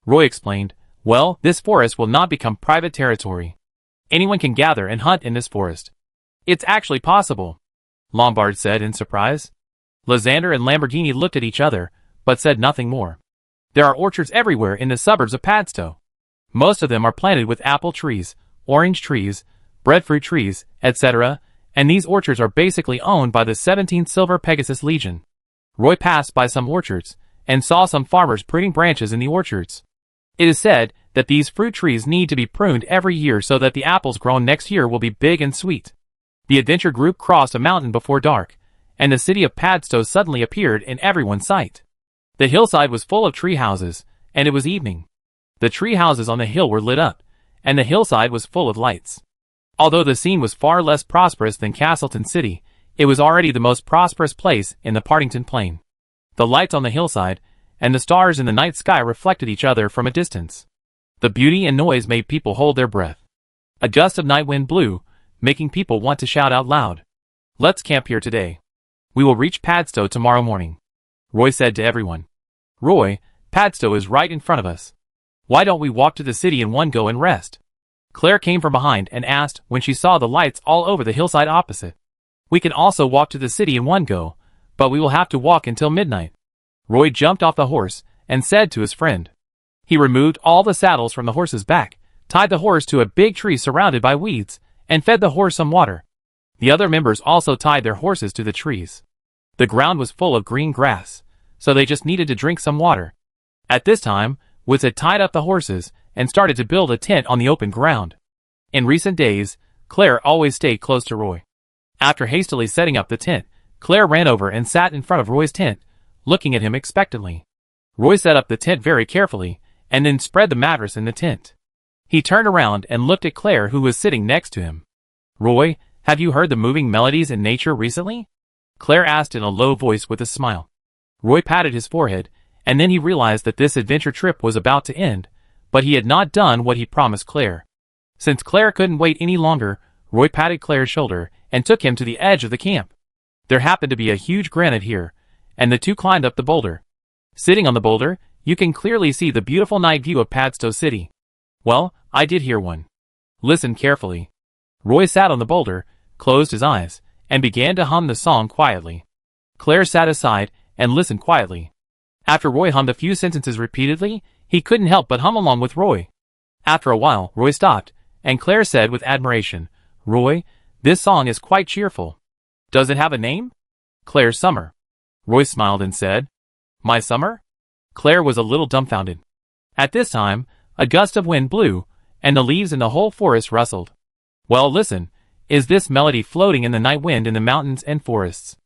Roy explained, well, this forest will not become private territory. Anyone can gather and hunt in this forest. It's actually possible, Lombard said in surprise. Lysander and Lamborghini looked at each other, but said nothing more. There are orchards everywhere in the suburbs of Padstow. Most of them are planted with apple trees, orange trees, breadfruit trees, etc., and these orchards are basically owned by the 17th Silver Pegasus Legion. Roy passed by some orchards, and saw some farmers pruning branches in the orchards. It is said that these fruit trees need to be pruned every year so that the apples grown next year will be big and sweet. The adventure group crossed a mountain before dark, and the city of Padstow suddenly appeared in everyone's sight. The hillside was full of tree houses, and it was evening. The tree houses on the hill were lit up, and the hillside was full of lights. Although the scene was far less prosperous than Castleton City, it was already the most prosperous place in the Partington Plain. The lights on the hillside and the stars in the night sky reflected each other from a distance. The beauty and noise made people hold their breath. A gust of night wind blew, making people want to shout out loud. Let's camp here today. We will reach Padstow tomorrow morning, Roy said to everyone. Roy, Padstow is right in front of us. Why don't we walk to the city in one go and rest? Claire came from behind and asked when she saw the lights all over the hillside opposite. We can also walk to the city in one go, but we will have to walk until midnight. Roy jumped off the horse and said to his friend. He removed all the saddles from the horse's back, tied the horse to a big tree surrounded by weeds, and fed the horse some water. The other members also tied their horses to the trees. The ground was full of green grass, so they just needed to drink some water. At this time, Woods had tied up the horses and started to build a tent on the open ground. In recent days, Claire always stayed close to Roy. After hastily setting up the tent, Claire ran over and sat in front of Roy's tent, looking at him expectantly. Roy set up the tent very carefully, and then spread the mattress in the tent. He turned around and looked at Claire, who was sitting next to him. "Roy, have you heard the moving melodies in nature recently?" Claire asked in a low voice with a smile. Roy patted his forehead, and then he realized that this adventure trip was about to end, but he had not done what he promised Claire. Since Claire couldn't wait any longer, Roy patted Claire's shoulder and took him to the edge of the camp. There happened to be a huge granite here, and the two climbed up the boulder. Sitting on the boulder, you can clearly see the beautiful night view of Padstow City. "Well, I did hear one. Listen carefully." Roy sat on the boulder, closed his eyes, and began to hum the song quietly. Claire sat aside and listened quietly. After Roy hummed a few sentences repeatedly, he couldn't help but hum along with Roy. After a while, Roy stopped, and Claire said with admiration, "Roy, this song is quite cheerful. Does it have a name?" "Claire Summer." Roy smiled and said, "My summer?" Claire was a little dumbfounded. At this time, a gust of wind blew, and the leaves in the whole forest rustled. "Well, listen, is this melody floating in the night wind in the mountains and forests?"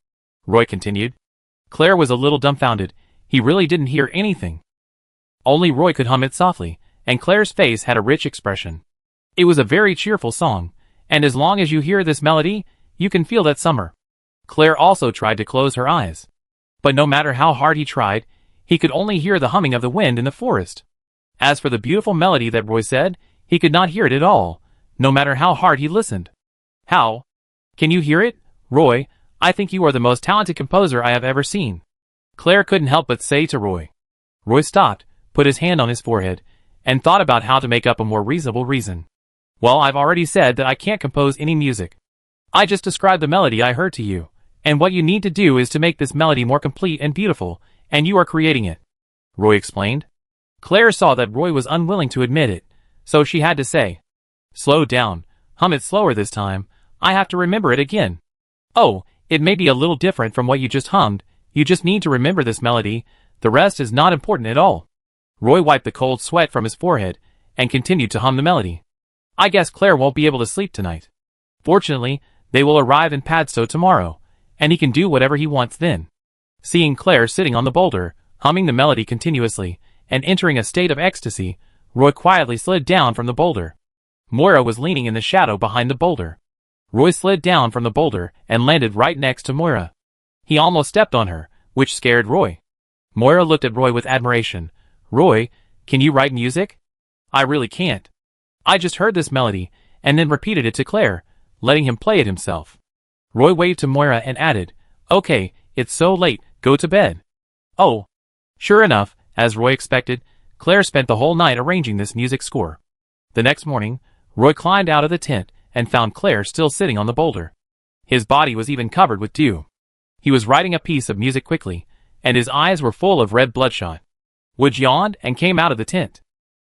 Roy continued. Claire was a little dumbfounded. He really didn't hear anything. Only Roy could hum it softly, and Claire's face had a rich expression. It was a very cheerful song, and as long as you hear this melody, you can feel that summer. Claire also tried to close her eyes. But no matter how hard he tried, he could only hear the humming of the wind in the forest. As for the beautiful melody that Roy said, he could not hear it at all, no matter how hard he listened. "How? Can you hear it? Roy, I think you are the most talented composer I have ever seen," Claire couldn't help but say to Roy. Roy stopped, put his hand on his forehead, and thought about how to make up a more reasonable reason. "Well, I've already said that I can't compose any music. I just described the melody I heard to you, and what you need to do is to make this melody more complete and beautiful, and you are creating it," Roy explained. Claire saw that Roy was unwilling to admit it, so she had to say, "Slow down, hum it slower this time, I have to remember it again." "Oh, it may be a little different from what you just hummed, you just need to remember this melody, the rest is not important at all." Roy wiped the cold sweat from his forehead, and continued to hum the melody. "I guess Claire won't be able to sleep tonight. Fortunately, they will arrive in Padstow tomorrow, and he can do whatever he wants then." Seeing Claire sitting on the boulder, humming the melody continuously, and entering a state of ecstasy, Roy quietly slid down from the boulder. Moira was leaning in the shadow behind the boulder. Roy slid down from the boulder and landed right next to Moira. He almost stepped on her, which scared Roy. Moira looked at Roy with admiration. "Roy, can you write music?" "I really can't. I just heard this melody, and then repeated it to Claire, letting him play it himself." Roy waved to Moira and added, "Okay, it's so late, go to bed." Oh. Sure enough, as Roy expected, Claire spent the whole night arranging this music score. The next morning, Roy climbed out of the tent and found Claire still sitting on the boulder. His body was even covered with dew. He was writing a piece of music quickly, and his eyes were full of red bloodshot. Wood yawned and came out of the tent.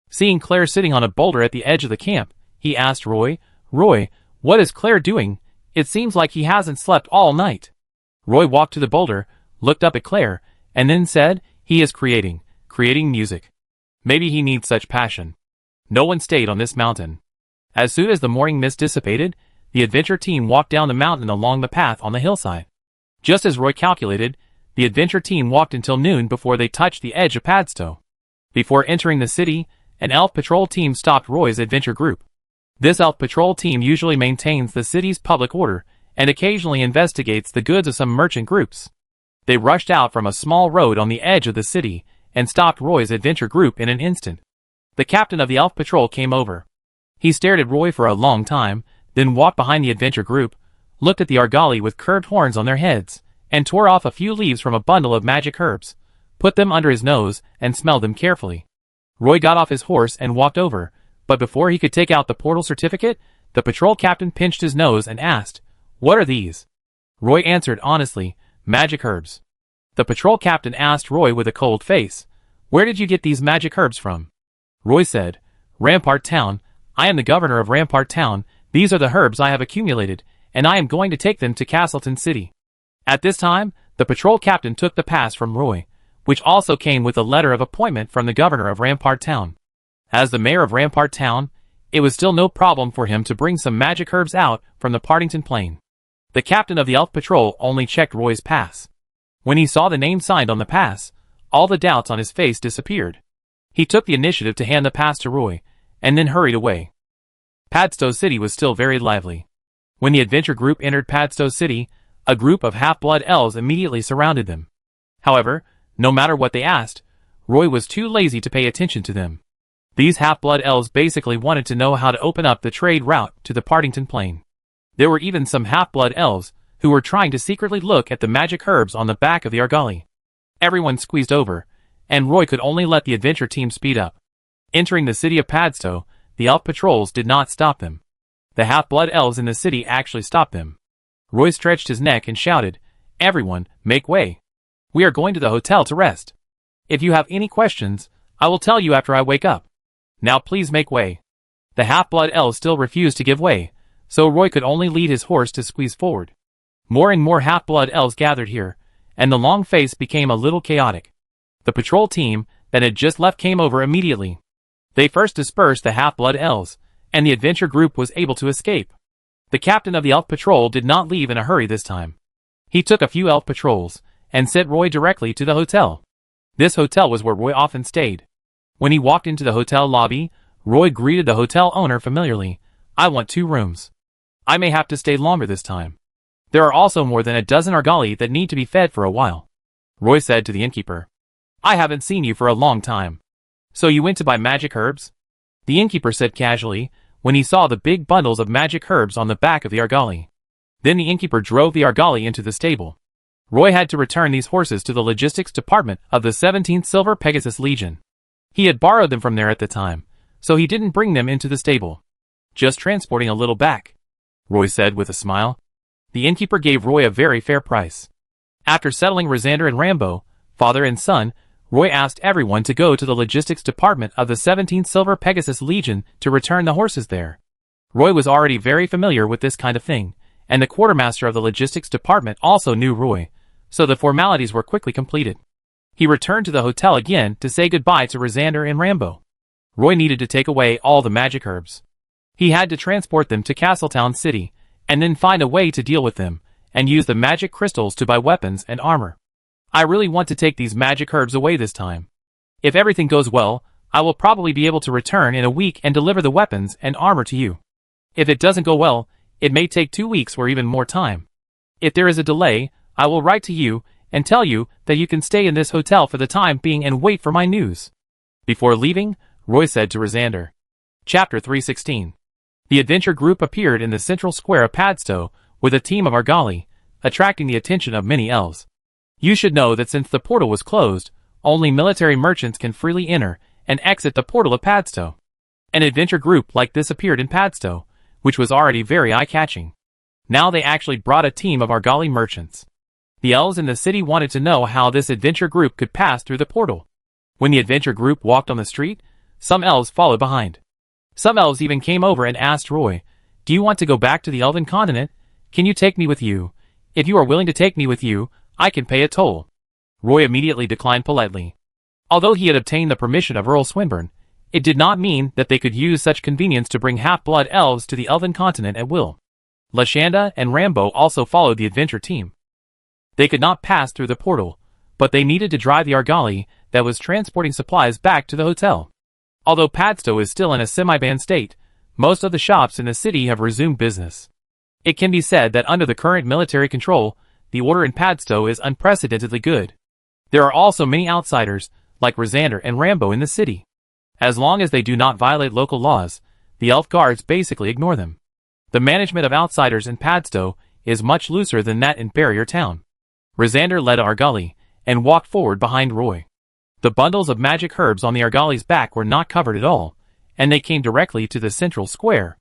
Seeing Claire sitting on a boulder at the edge of the camp, he asked Roy, "Roy, what is Claire doing? It seems like he hasn't slept all night." Roy walked to the boulder, looked up at Claire, and then said, "He is creating music. Maybe he needs such passion." No one stayed on this mountain. As soon as the morning mist dissipated, the adventure team walked down the mountain along the path on the hillside. Just as Roy calculated, the adventure team walked until noon before they touched the edge of Padstow. Before entering the city, an elf patrol team stopped Roy's adventure group. This elf patrol team usually maintains the city's public order and occasionally investigates the goods of some merchant groups. They rushed out from a small road on the edge of the city and stopped Roy's adventure group in an instant. The captain of the elf patrol came over. He stared at Roy for a long time, then walked behind the adventure group, looked at the argali with curved horns on their heads, and tore off a few leaves from a bundle of magic herbs, put them under his nose, and smelled them carefully. Roy got off his horse and walked over, but before he could take out the portal certificate, the patrol captain pinched his nose and asked, "What are these?" Roy answered honestly, "Magic herbs." The patrol captain asked Roy with a cold face, "Where did you get these magic herbs from?" Roy said, "Rampart Town. I am the governor of Rampart Town. These are the herbs I have accumulated, and I am going to take them to Castleton City." At this time, the patrol captain took the pass from Roy, which also came with a letter of appointment from the governor of Rampart Town. As the mayor of Rampart Town, it was still no problem for him to bring some magic herbs out from the Partington Plain. The captain of the elf patrol only checked Roy's pass. When he saw the name signed on the pass, all the doubts on his face disappeared. He took the initiative to hand the pass to Roy, and then hurried away. Padstow City was still very lively. When the adventure group entered Padstow City, a group of half-blood elves immediately surrounded them. However, no matter what they asked, Roy was too lazy to pay attention to them. These half-blood elves basically wanted to know how to open up the trade route to the Partington Plain. There were even some half-blood elves who were trying to secretly look at the magic herbs on the back of the Argali. Everyone squeezed over, and Roy could only let the adventure team speed up. Entering the city of Padstow, the elf patrols did not stop them. The half-blood elves in the city actually stopped them. Roy stretched his neck and shouted, "Everyone, make way. We are going to the hotel to rest. If you have any questions, I will tell you after I wake up. Now please make way." The half-blood elves still refused to give way, so Roy could only lead his horse to squeeze forward. More and more half-blood elves gathered here, and the long face became a little chaotic. The patrol team that had just left came over immediately. They first dispersed the half-blood elves, and the adventure group was able to escape. The captain of the elf patrol did not leave in a hurry this time. He took a few elf patrols, and sent Roy directly to the hotel. This hotel was where Roy often stayed. When he walked into the hotel lobby, Roy greeted the hotel owner familiarly. "I want 2 rooms. I may have to stay longer this time. There are also more than a dozen Argali that need to be fed for a while," Roy said to the innkeeper. "I haven't seen you for a long time. So you went to buy magic herbs?" The innkeeper said casually, when he saw the big bundles of magic herbs on the back of the Argali. Then the innkeeper drove the Argali into the stable. Roy had to return these horses to the logistics department of the 17th Silver Pegasus Legion. He had borrowed them from there at the time, so he didn't bring them into the stable. "Just transporting a little back," Roy said with a smile. The innkeeper gave Roy a very fair price. After settling Rosander and Rambo, father and son, Roy asked everyone to go to the logistics department of the 17th Silver Pegasus Legion to return the horses there. Roy was already very familiar with this kind of thing, and the quartermaster of the logistics department also knew Roy, so the formalities were quickly completed. He returned to the hotel again to say goodbye to Rosander and Rambo. Roy needed to take away all the magic herbs. He had to transport them to Castletown City, and then find a way to deal with them, and use the magic crystals to buy weapons and armor. "I really want to take these magic herbs away this time. If everything goes well, I will probably be able to return in a week and deliver the weapons and armor to you. If it doesn't go well, it may take 2 weeks or even more time. If there is a delay, I will write to you and tell you that you can stay in this hotel for the time being and wait for my news." Before leaving, Roy said to Rosander. Chapter 316. The adventure group appeared in the central square of Padstow with a team of Argali, attracting the attention of many elves. You should know that since the portal was closed, only military merchants can freely enter and exit the portal of Padstow. An adventure group like this appeared in Padstow, which was already very eye-catching. Now they actually brought a team of Argali merchants. The elves in the city wanted to know how this adventure group could pass through the portal. When the adventure group walked on the street, some elves followed behind. Some elves even came over and asked Roy, "Do you want to go back to the Elven continent? Can you take me with you? If you are willing to take me with you, I can pay a toll." Roy immediately declined politely. Although he had obtained the permission of Earl Swinburne, it did not mean that they could use such convenience to bring half-blood elves to the Elven continent at will. Lashanda and Rambo also followed the adventure team. They could not pass through the portal, but they needed to drive the Argali that was transporting supplies back to the hotel. Although Padstow is still in a semi-banned state, most of the shops in the city have resumed business. It can be said that under the current military control, the order in Padstow is unprecedentedly good. There are also many outsiders, like Rosander and Rambo in the city. As long as they do not violate local laws, the elf guards basically ignore them. The management of outsiders in Padstow is much looser than that in Barrier Town. Rosander led Argali, and walked forward behind Roy. The bundles of magic herbs on the Argali's back were not covered at all, and they came directly to the central square.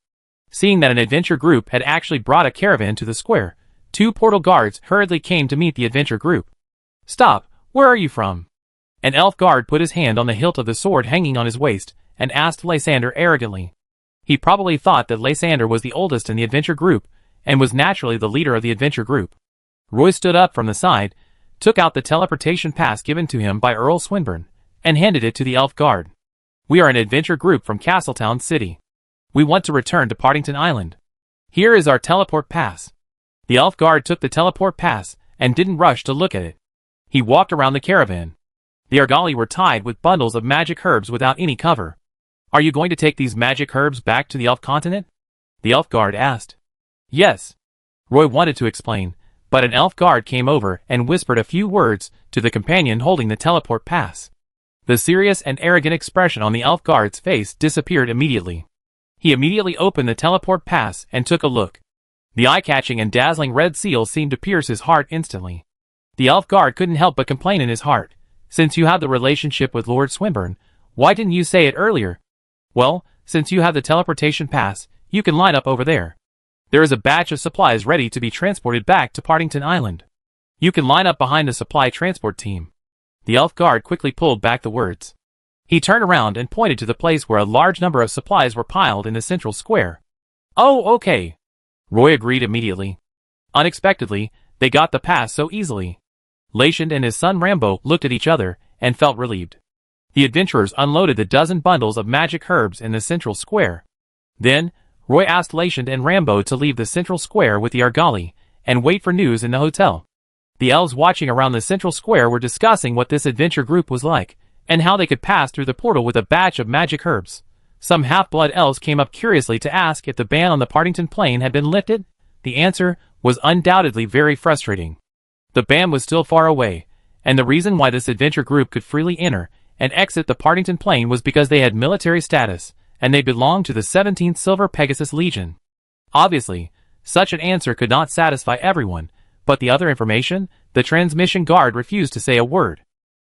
Seeing that an adventure group had actually brought a caravan to the square, 2 portal guards hurriedly came to meet the adventure group. "Stop, where are you from?" An elf guard put his hand on the hilt of the sword hanging on his waist, and asked Lysander arrogantly. He probably thought that Lysander was the oldest in the adventure group, and was naturally the leader of the adventure group. Roy stood up from the side, took out the teleportation pass given to him by Earl Swinburne, and handed it to the elf guard. "We are an adventure group from Castletown City. We want to return to Partington Island. Here is our teleport pass." The elf guard took the teleport pass, and didn't rush to look at it. He walked around the caravan. The Argali were tied with bundles of magic herbs without any cover. Are you going to take these magic herbs back to the elf continent? The elf guard asked. Yes. Roy wanted to explain, but an elf guard came over and whispered a few words to the companion holding the teleport pass. The serious and arrogant expression on the elf guard's face disappeared immediately. He immediately opened the teleport pass and took a look. The eye-catching and dazzling red seal seemed to pierce his heart instantly. The elf guard couldn't help but complain in his heart. Since you have the relationship with Lord Swinburne, why didn't you say it earlier? Well, since you have the teleportation pass, you can line up over there. There is a batch of supplies ready to be transported back to Partington Island. You can line up behind the supply transport team. The elf guard quickly pulled back the words. He turned around and pointed to the place where a large number of supplies were piled in the central square. Oh, okay. Roy agreed immediately. Unexpectedly, they got the pass so easily. Lachand and his son Rambo looked at each other and felt relieved. The adventurers unloaded the dozen bundles of magic herbs in the central square. Then, Roy asked Lachand and Rambo to leave the central square with the Argali and wait for news in the hotel. The elves watching around the central square were discussing what this adventure group was like, and how they could pass through the portal with a batch of magic herbs. Some half-blood elves came up curiously to ask if the ban on the Partington Plain had been lifted. The answer was undoubtedly very frustrating. The ban was still far away, and the reason why this adventure group could freely enter and exit the Partington Plain was because they had military status, and they belonged to the 17th Silver Pegasus Legion. Obviously, such an answer could not satisfy everyone, but the other information, the transmission guard refused to say a word.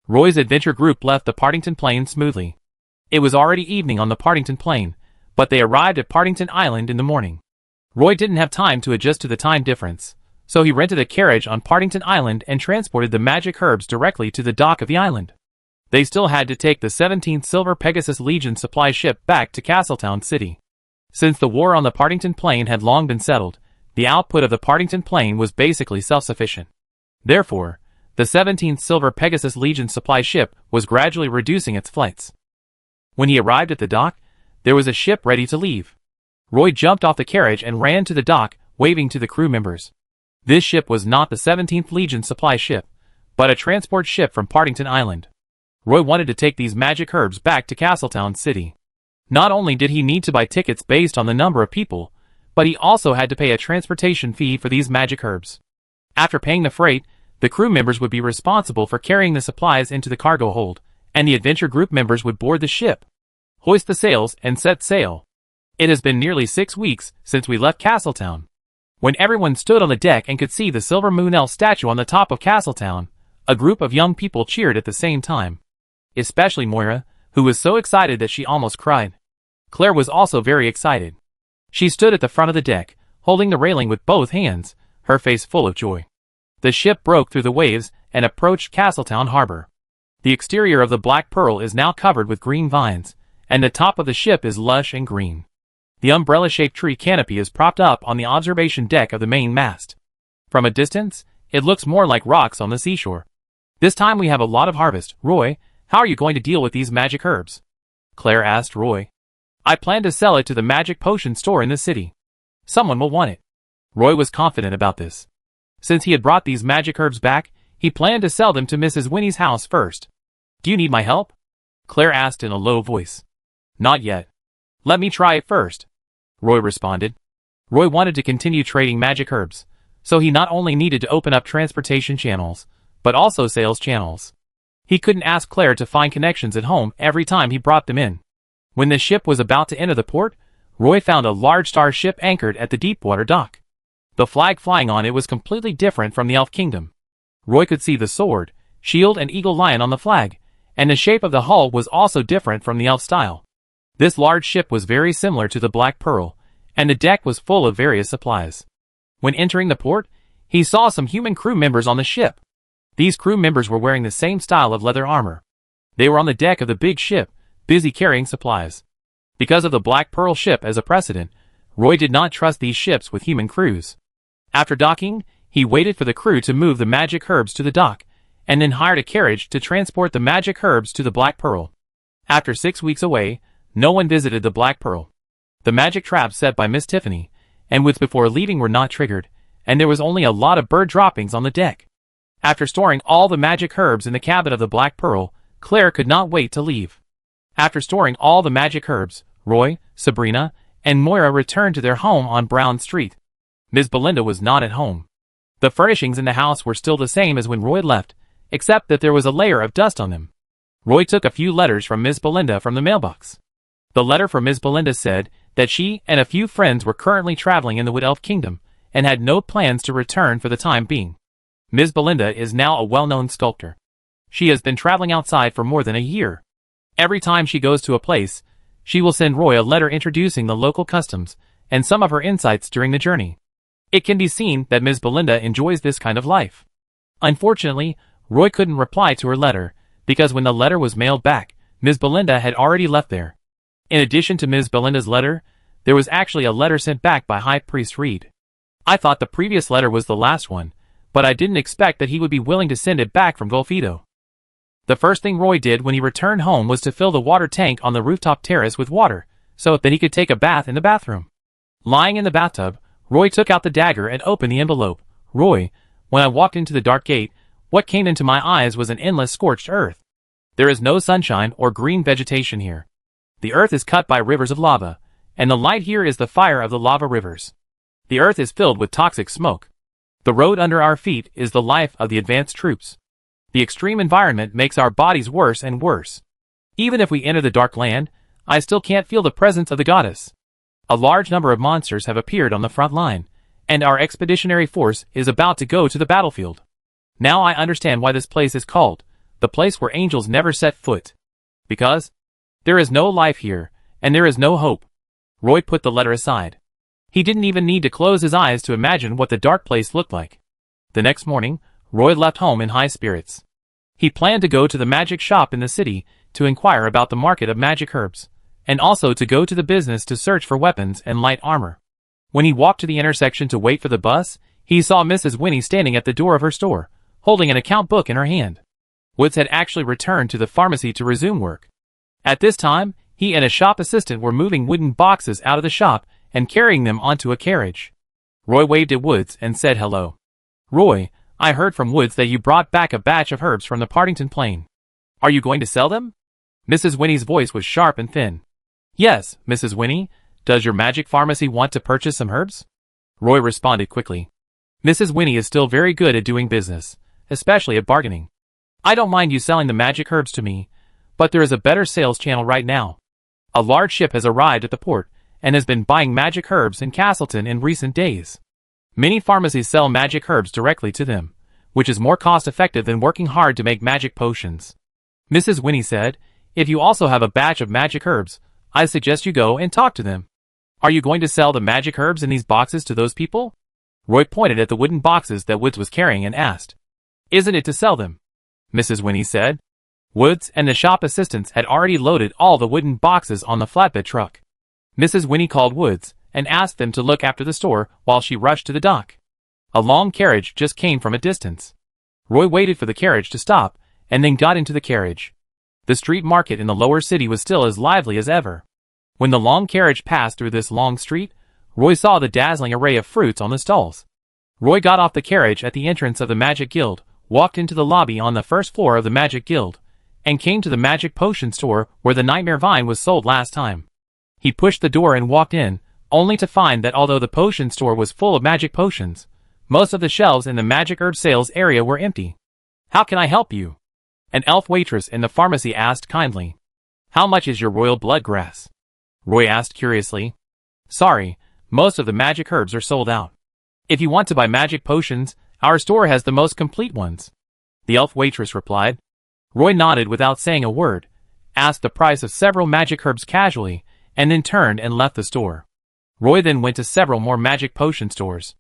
Roy's adventure group left the Partington Plain smoothly. It was already evening on the Partington Plain, but they arrived at Partington Island in the morning. Roy didn't have time to adjust to the time difference, so he rented a carriage on Partington Island and transported the magic herbs directly to the dock of the island. They still had to take the 17th Silver Pegasus Legion supply ship back to Castletown City. Since the war on the Partington Plain had long been settled, the output of the Partington Plain was basically self-sufficient. Therefore, the 17th Silver Pegasus Legion supply ship was gradually reducing its flights. When he arrived at the dock, there was a ship ready to leave. Roy jumped off the carriage and ran to the dock, waving to the crew members. This ship was not the 17th Legion supply ship, but a transport ship from Partington Island. Roy wanted to take these magic herbs back to Castletown City. Not only did he need to buy tickets based on the number of people, but he also had to pay a transportation fee for these magic herbs. After paying the freight, the crew members would be responsible for carrying the supplies into the cargo hold, and the adventure group members would board the ship, hoist the sails, and set sail. It has been nearly 6 weeks since we left Castletown. When everyone stood on the deck and could see the Silver Moon Elf statue on the top of Castletown, a group of young people cheered at the same time. Especially Moira, who was so excited that she almost cried. Claire was also very excited. She stood at the front of the deck, holding the railing with both hands, her face full of joy. The ship broke through the waves and approached Castletown Harbor. The exterior of the Black Pearl is now covered with green vines, and the top of the ship is lush and green. The umbrella-shaped tree canopy is propped up on the observation deck of the main mast. From a distance, it looks more like rocks on the seashore. This time we have a lot of harvest. Roy, how are you going to deal with these magic herbs? Claire asked Roy. I plan to sell it to the magic potion store in the city. Someone will want it. Roy was confident about this. Since he had brought these magic herbs back, he planned to sell them to Mrs. Winnie's house first. Do you need my help? Claire asked in a low voice. Not yet. Let me try it first, Roy responded. Roy wanted to continue trading magic herbs, so he not only needed to open up transportation channels, but also sales channels. He couldn't ask Claire to find connections at home every time he brought them in. When the ship was about to enter the port, Roy found a large star ship anchored at the deepwater dock. The flag flying on it was completely different from the Elf Kingdom. Roy could see the sword, shield and eagle lion on the flag, and the shape of the hull was also different from the elf style. This large ship was very similar to the Black Pearl, and the deck was full of various supplies. When entering the port, he saw some human crew members on the ship. These crew members were wearing the same style of leather armor. They were on the deck of the big ship, busy carrying supplies. Because of the Black Pearl ship as a precedent, Roy did not trust these ships with human crews. After docking, he waited for the crew to move the magic herbs to the dock, and then hired a carriage to transport the magic herbs to the Black Pearl. After 6 weeks away, no one visited the Black Pearl. The magic traps set by Miss Tiffany, and with before leaving were not triggered, and there was only a lot of bird droppings on the deck. After storing all the magic herbs in the cabin of the Black Pearl, Claire could not wait to leave. After storing all the magic herbs, Roy, Sabrina, and Moira returned to their home on Brown Street. Ms. Belinda was not at home. The furnishings in the house were still the same as when Roy left, except that there was a layer of dust on them. Roy took a few letters from Ms. Belinda from the mailbox. The letter from Ms. Belinda said that she and a few friends were currently traveling in the Wood Elf Kingdom and had no plans to return for the time being. Ms. Belinda is now a well-known sculptor. She has been traveling outside for more than a year. Every time she goes to a place, she will send Roy a letter introducing the local customs and some of her insights during the journey. It can be seen that Ms. Belinda enjoys this kind of life. Unfortunately, Roy couldn't reply to her letter, because when the letter was mailed back, Ms. Belinda had already left there. In addition to Ms. Belinda's letter, there was actually a letter sent back by High Priest Reed. I thought the previous letter was the last one, but I didn't expect that he would be willing to send it back from Golfito. The first thing Roy did when he returned home was to fill the water tank on the rooftop terrace with water, so that he could take a bath in the bathroom. Lying in the bathtub, Roy took out the dagger and opened the envelope. Roy, when I walked into the dark gate, what came into my eyes was an endless scorched earth. There is no sunshine or green vegetation here. The earth is cut by rivers of lava, and the light here is the fire of the lava rivers. The earth is filled with toxic smoke. The road under our feet is the life of the advanced troops. The extreme environment makes our bodies worse and worse. Even if we enter the dark land, I still can't feel the presence of the goddess. A large number of monsters have appeared on the front line, and our expeditionary force is about to go to the battlefield. Now I understand why this place is called the place where angels never set foot. Because there is no life here, and there is no hope. Roy put the letter aside. He didn't even need to close his eyes to imagine what the dark place looked like. The next morning, Roy left home in high spirits. He planned to go to the magic shop in the city to inquire about the market of magic herbs, and also to go to the business to search for weapons and light armor. When he walked to the intersection to wait for the bus, he saw Mrs. Winnie standing at the door of her store, holding an account book in her hand. Woods had actually returned to the pharmacy to resume work. At this time, he and a shop assistant were moving wooden boxes out of the shop and carrying them onto a carriage. Roy waved at Woods and said hello. Roy, I heard from Woods that you brought back a batch of herbs from the Partington Plain. Are you going to sell them? Mrs. Winnie's voice was sharp and thin. Yes, Mrs. Winnie. Does your magic pharmacy want to purchase some herbs? Roy responded quickly. Mrs. Winnie is still very good at doing business, especially at bargaining. I don't mind you selling the magic herbs to me, but there is a better sales channel right now. A large ship has arrived at the port and has been buying magic herbs in Castleton in recent days. Many pharmacies sell magic herbs directly to them, which is more cost-effective than working hard to make magic potions. Mrs. Winnie said, if you also have a batch of magic herbs, I suggest you go and talk to them. Are you going to sell the magic herbs in these boxes to those people? Roy pointed at the wooden boxes that Woods was carrying and asked. Isn't it to sell them? Mrs. Winnie said. Woods and the shop assistants had already loaded all the wooden boxes on the flatbed truck. Mrs. Winnie called Woods and asked them to look after the store while she rushed to the dock. A long carriage just came from a distance. Roy waited for the carriage to stop and then got into the carriage. The street market in the lower city was still as lively as ever. When the long carriage passed through this long street, Roy saw the dazzling array of fruits on the stalls. Roy got off the carriage at the entrance of the Magic Guild, walked into the lobby on the first floor of the Magic Guild, and came to the magic potion store where the Nightmare Vine was sold last time. He pushed the door and walked in, only to find that although the potion store was full of magic potions, most of the shelves in the magic herb sales area were empty. How can I help you? An elf waitress in the pharmacy asked kindly. How much is your royal bloodgrass? Roy asked curiously. Sorry, most of the magic herbs are sold out. If you want to buy magic potions, our store has the most complete ones. The elf waitress replied. Roy nodded without saying a word, asked the price of several magic herbs casually, and then turned and left the store. Roy then went to several more magic potion stores.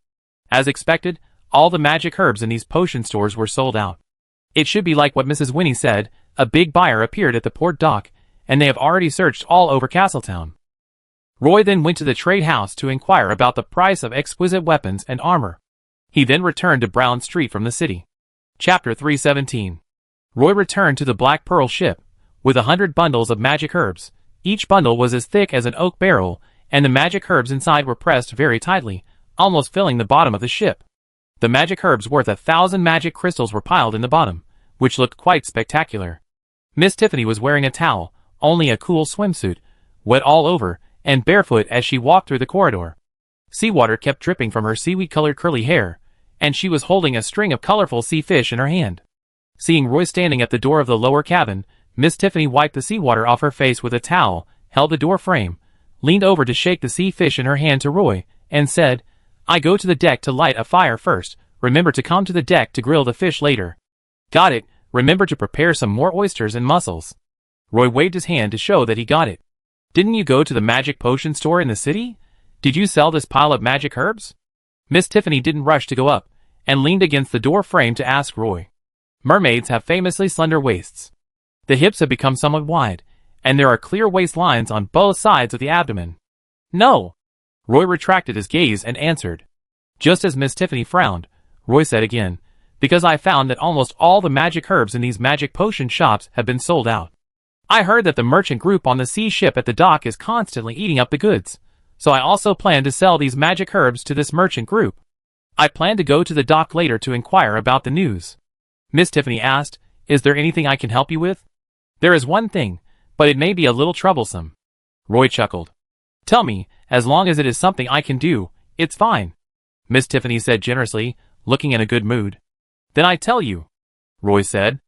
As expected, all the magic herbs in these potion stores were sold out. It should be like what Mrs. Winnie said, a big buyer appeared at the port dock, and they have already searched all over Castletown. Roy then went to the trade house to inquire about the price of exquisite weapons and armor. He then returned to Brown Street from the city. Chapter 317. Roy returned to the Black Pearl ship, with 100 bundles of magic herbs. Each bundle was as thick as an oak barrel, and the magic herbs inside were pressed very tightly, almost filling the bottom of the ship. The magic herbs worth 1,000 magic crystals were piled in the bottom, which looked quite spectacular. Miss Tiffany was wearing a towel, only a cool swimsuit, wet all over, and barefoot as she walked through the corridor. Seawater kept dripping from her seaweed-colored curly hair, and she was holding a string of colorful sea fish in her hand. Seeing Roy standing at the door of the lower cabin, Miss Tiffany wiped the seawater off her face with a towel, held the door frame, leaned over to shake the sea fish in her hand to Roy, and said, "I go to the deck to light a fire first. Remember to come to the deck to grill the fish later." "Got it. Remember to prepare some more oysters and mussels." Roy waved his hand to show that he got it. "Didn't you go to the magic potion store in the city? Did you sell this pile of magic herbs?" Miss Tiffany didn't rush to go up, and leaned against the door frame to ask Roy. Mermaids have famously slender waists. The hips have become somewhat wide, and there are clear waistlines on both sides of the abdomen. "No." Roy retracted his gaze and answered. Just as Miss Tiffany frowned, Roy said again, "Because I found that almost all the magic herbs in these magic potion shops have been sold out. I heard that the merchant group on the sea ship at the dock is constantly eating up the goods, so I also plan to sell these magic herbs to this merchant group. I plan to go to the dock later to inquire about the news." Miss Tiffany asked, "Is there anything I can help you with?" "There is one thing, but it may be a little troublesome." Roy chuckled. "Tell me, as long as it is something I can do, it's fine," Miss Tiffany said generously, looking in a good mood. "Then I tell you," Roy said.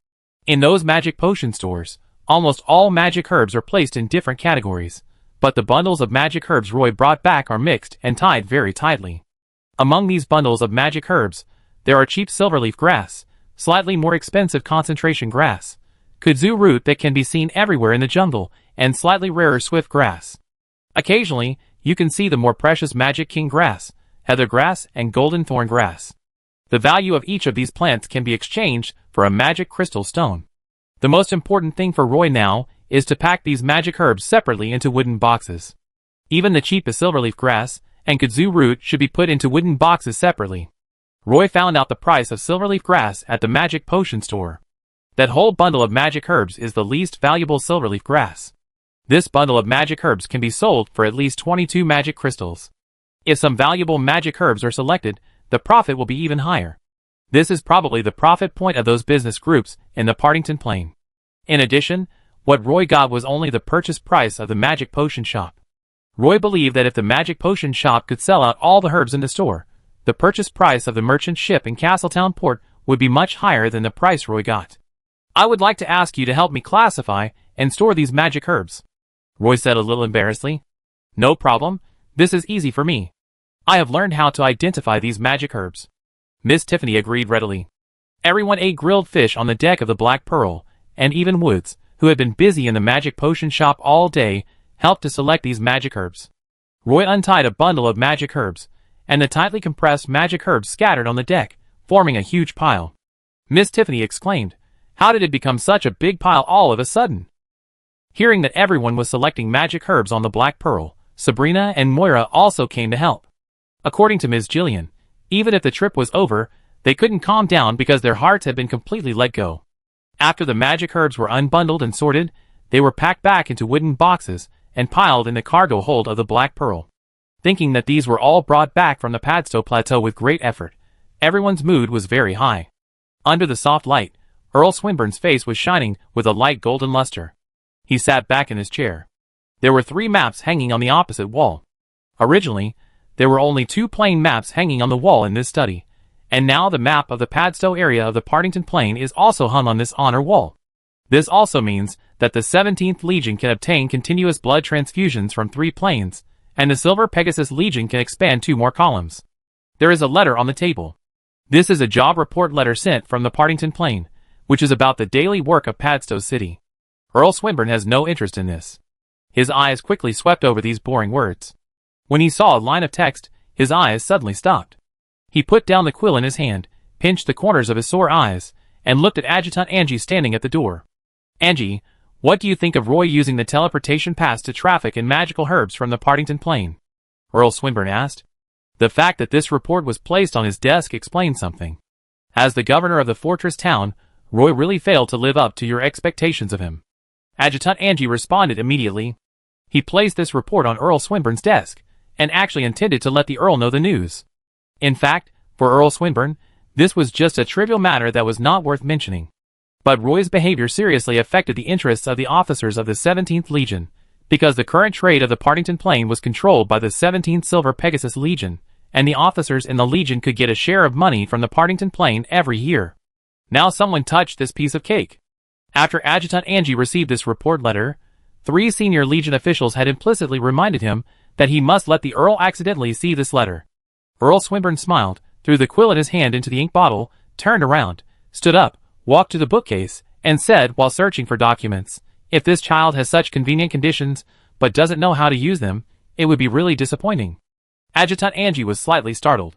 "In those magic potion stores, almost all magic herbs are placed in different categories, but the bundles of magic herbs Roy brought back are mixed and tied very tightly. Among these bundles of magic herbs, there are cheap silverleaf grass, slightly more expensive concentration grass, kudzu root that can be seen everywhere in the jungle, and slightly rarer swift grass. Occasionally, you can see the more precious magic king grass, heather grass, and golden thorn grass. The value of each of these plants can be exchanged for a magic crystal stone. The most important thing for Roy now is to pack these magic herbs separately into wooden boxes. Even the cheapest silverleaf grass and kudzu root should be put into wooden boxes separately." Roy found out the price of silverleaf grass at the magic potion store. That whole bundle of magic herbs is the least valuable silverleaf grass. This bundle of magic herbs can be sold for at least 22 magic crystals. If some valuable magic herbs are selected, the profit will be even higher. This is probably the profit point of those business groups in the Partington Plain. In addition, what Roy got was only the purchase price of the magic potion shop. Roy believed that if the magic potion shop could sell out all the herbs in the store, the purchase price of the merchant ship in Castletown Port would be much higher than the price Roy got. "I would like to ask you to help me classify and store these magic herbs," Roy said a little embarrassedly. "No problem, this is easy for me. I have learned how to identify these magic herbs." Miss Tiffany agreed readily. Everyone ate grilled fish on the deck of the Black Pearl, and even Woods, who had been busy in the magic potion shop all day, helped to select these magic herbs. Roy untied a bundle of magic herbs, and the tightly compressed magic herbs scattered on the deck, forming a huge pile. Miss Tiffany exclaimed, "How did it become such a big pile all of a sudden?" Hearing that everyone was selecting magic herbs on the Black Pearl, Sabrina and Moira also came to help. According to Ms. Jillian, even if the trip was over, they couldn't calm down because their hearts had been completely let go. After the magic herbs were unbundled and sorted, they were packed back into wooden boxes and piled in the cargo hold of the Black Pearl. Thinking that these were all brought back from the Padstow Plateau with great effort, everyone's mood was very high. Under the soft light, Earl Swinburne's face was shining with a light golden luster. He sat back in his chair. There were 3 maps hanging on the opposite wall. Originally, there were only 2 plain maps hanging on the wall in this study, and now the map of the Padstow area of the Partington Plain is also hung on this honor wall. This also means that the 17th Legion can obtain continuous blood transfusions from 3 planes, and the Silver Pegasus Legion can expand 2 more columns. There is a letter on the table. This is a job report letter sent from the Partington Plain, which is about the daily work of Padstow City. Earl Swinburne has no interest in this. His eyes quickly swept over these boring words. When he saw a line of text, his eyes suddenly stopped. He put down the quill in his hand, pinched the corners of his sore eyes, and looked at Adjutant Angie standing at the door. "Angie, what do you think of Roy using the teleportation pass to traffic in magical herbs from the Partington Plain?" Earl Swinburne asked. The fact that this report was placed on his desk explained something. As the governor of the fortress town, Roy really failed to live up to your expectations of him. Adjutant Angie responded immediately. He placed this report on Earl Swinburne's desk, and actually intended to let the Earl know the news. In fact, for Earl Swinburne, this was just a trivial matter that was not worth mentioning. But Roy's behavior seriously affected the interests of the officers of the 17th Legion, because the current trade of the Partington Plain was controlled by the 17th Silver Pegasus Legion, and the officers in the Legion could get a share of money from the Partington Plain every year. Now someone touched this piece of cake. After Adjutant Angie received this report letter, 3 senior Legion officials had implicitly reminded him that he must let the Earl accidentally see this letter. Earl Swinburne smiled, threw the quill in his hand into the ink bottle, turned around, stood up, walked to the bookcase, and said while searching for documents, "If this child has such convenient conditions, but doesn't know how to use them, it would be really disappointing." Adjutant Angie was slightly startled.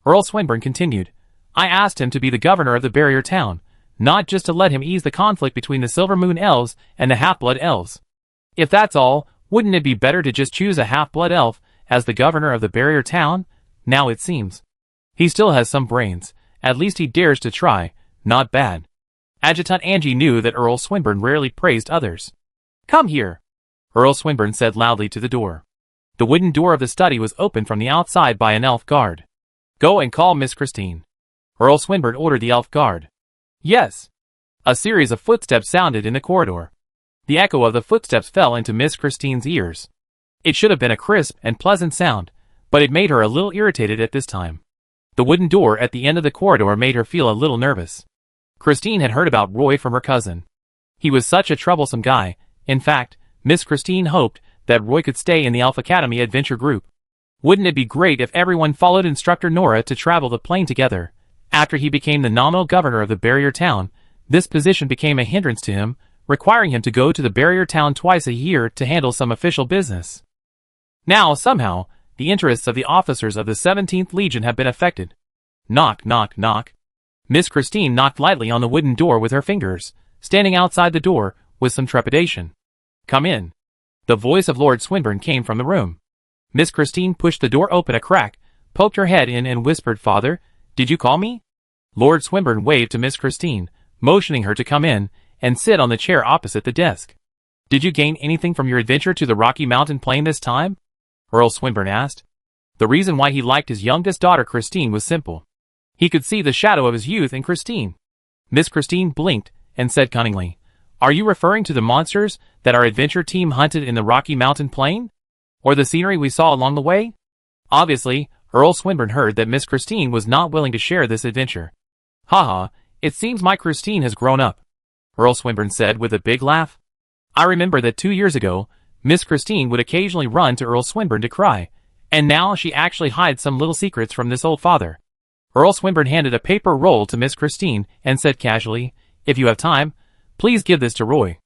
Earl Swinburne continued, "I asked him to be the governor of the barrier town, not just to let him ease the conflict between the Silver Moon Elves and the Half-Blood Elves. If that's all, wouldn't it be better to just choose a Half-Blood Elf as the governor of the barrier town? Now it seems. He still has some brains, at least he dares to try, not bad." Adjutant Angie knew that Earl Swinburne rarely praised others. "Come here," Earl Swinburne said loudly to the door. The wooden door of the study was opened from the outside by an elf guard. "Go and call Miss Christine," Earl Swinburne ordered the elf guard. "Yes." A series of footsteps sounded in the corridor. The echo of the footsteps fell into Miss Christine's ears. It should have been a crisp and pleasant sound, but it made her a little irritated at this time. The wooden door at the end of the corridor made her feel a little nervous. Christine had heard about Roy from her cousin. He was such a troublesome guy. In fact, Miss Christine hoped that Roy could stay in the Elf Academy adventure group. Wouldn't it be great if everyone followed Instructor Nora to travel the plane together? After he became the nominal governor of the barrier town, this position became a hindrance to him, requiring him to go to the barrier town twice a year to handle some official business. Now, somehow, the interests of the officers of the 17th Legion have been affected. Knock, knock, knock. Miss Christine knocked lightly on the wooden door with her fingers, standing outside the door with some trepidation. "Come in." The voice of Lord Swinburne came from the room. Miss Christine pushed the door open a crack, poked her head in and whispered, "Father, did you call me?" Lord Swinburne waved to Miss Christine, motioning her to come in and sit on the chair opposite the desk. "Did you gain anything from your adventure to the Rocky Mountain Plain this time?" Earl Swinburne asked. The reason why he liked his youngest daughter Christine was simple. He could see the shadow of his youth in Christine. Miss Christine blinked and said cunningly, "Are you referring to the monsters that our adventure team hunted in the Rocky Mountain Plain? Or the scenery we saw along the way?" Obviously, Earl Swinburne heard that Miss Christine was not willing to share this adventure. "Haha, it seems my Christine has grown up," Earl Swinburne said with a big laugh. "I remember that 2 years ago, Miss Christine would occasionally run to Earl Swinburne to cry, and now she actually hides some little secrets from this old father." Earl Swinburne handed a paper roll to Miss Christine and said casually, "If you have time, please give this to Roy."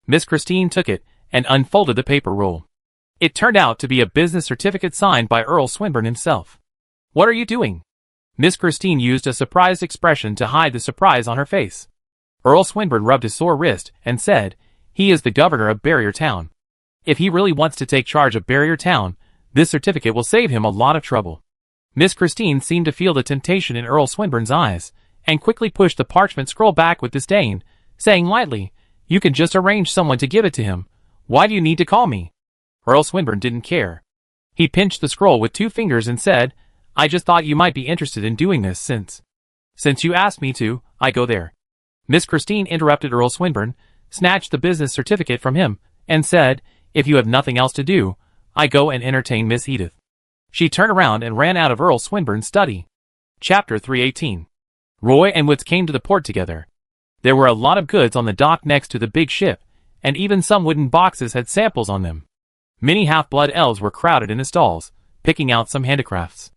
Miss Christine took it and unfolded the paper roll. It turned out to be a business certificate signed by Earl Swinburne himself. "What are you doing?" Miss Christine used a surprised expression to hide the surprise on her face. Earl Swinburne rubbed his sore wrist and said, "He is the governor of Barrier Town. If he really wants to take charge of Barrier Town, this certificate will save him a lot of trouble." Miss Christine seemed to feel the temptation in Earl Swinburne's eyes, and quickly pushed the parchment scroll back with disdain, saying lightly, "You can just arrange someone to give it to him. Why do you need to call me?" Earl Swinburne didn't care. He pinched the scroll with 2 fingers and said, "I just thought you might be interested in doing this since you asked me to, I go there." Miss Christine interrupted Earl Swinburne, snatched the business certificate from him, and said, "If you have nothing else to do, I go and entertain Miss Edith." She turned around and ran out of Earl Swinburne's study. Chapter 318. Roy and Woods came to the port together. There were a lot of goods on the dock next to the big ship, and even some wooden boxes had samples on them. Many half-blood elves were crowded in the stalls, picking out some handicrafts.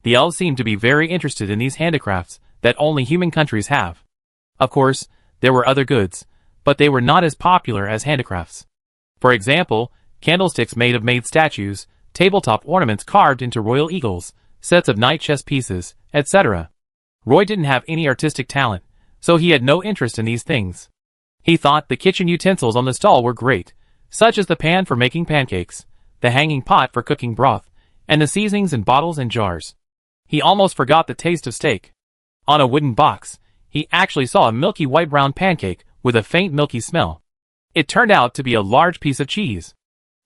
The elves seemed to be very interested in these handicrafts that only human countries have. Of course, there were other goods, but they were not as popular as handicrafts. For example, candlesticks made of made statues, tabletop ornaments carved into royal eagles, sets of knight chess pieces, etc. Roy didn't have any artistic talent, so he had no interest in these things. He thought the kitchen utensils on the stall were great, such as the pan for making pancakes, the hanging pot for cooking broth, and the seasonings in bottles and jars. He almost forgot the taste of steak. On a wooden box, he actually saw a milky white-brown pancake with a faint milky smell. It turned out to be a large piece of cheese.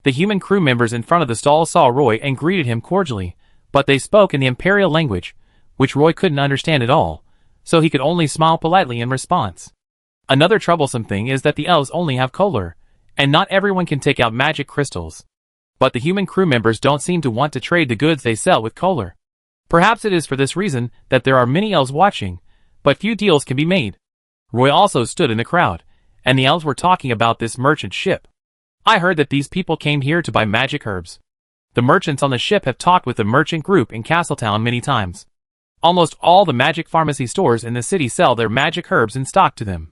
The human crew members in front of the stall saw Roy and greeted him cordially, but they spoke in the Imperial language, which Roy couldn't understand at all, so he could only smile politely in response. Another troublesome thing is that the elves only have Kohler, and not everyone can take out magic crystals. But the human crew members don't seem to want to trade the goods they sell with Kohler. Perhaps it is for this reason that there are many elves watching, but few deals can be made. Roy also stood in the crowd, and the elves were talking about this merchant ship. I heard that these people came here to buy magic herbs. The merchants on the ship have talked with the merchant group in Castletown many times. Almost all the magic pharmacy stores in the city sell their magic herbs in stock to them.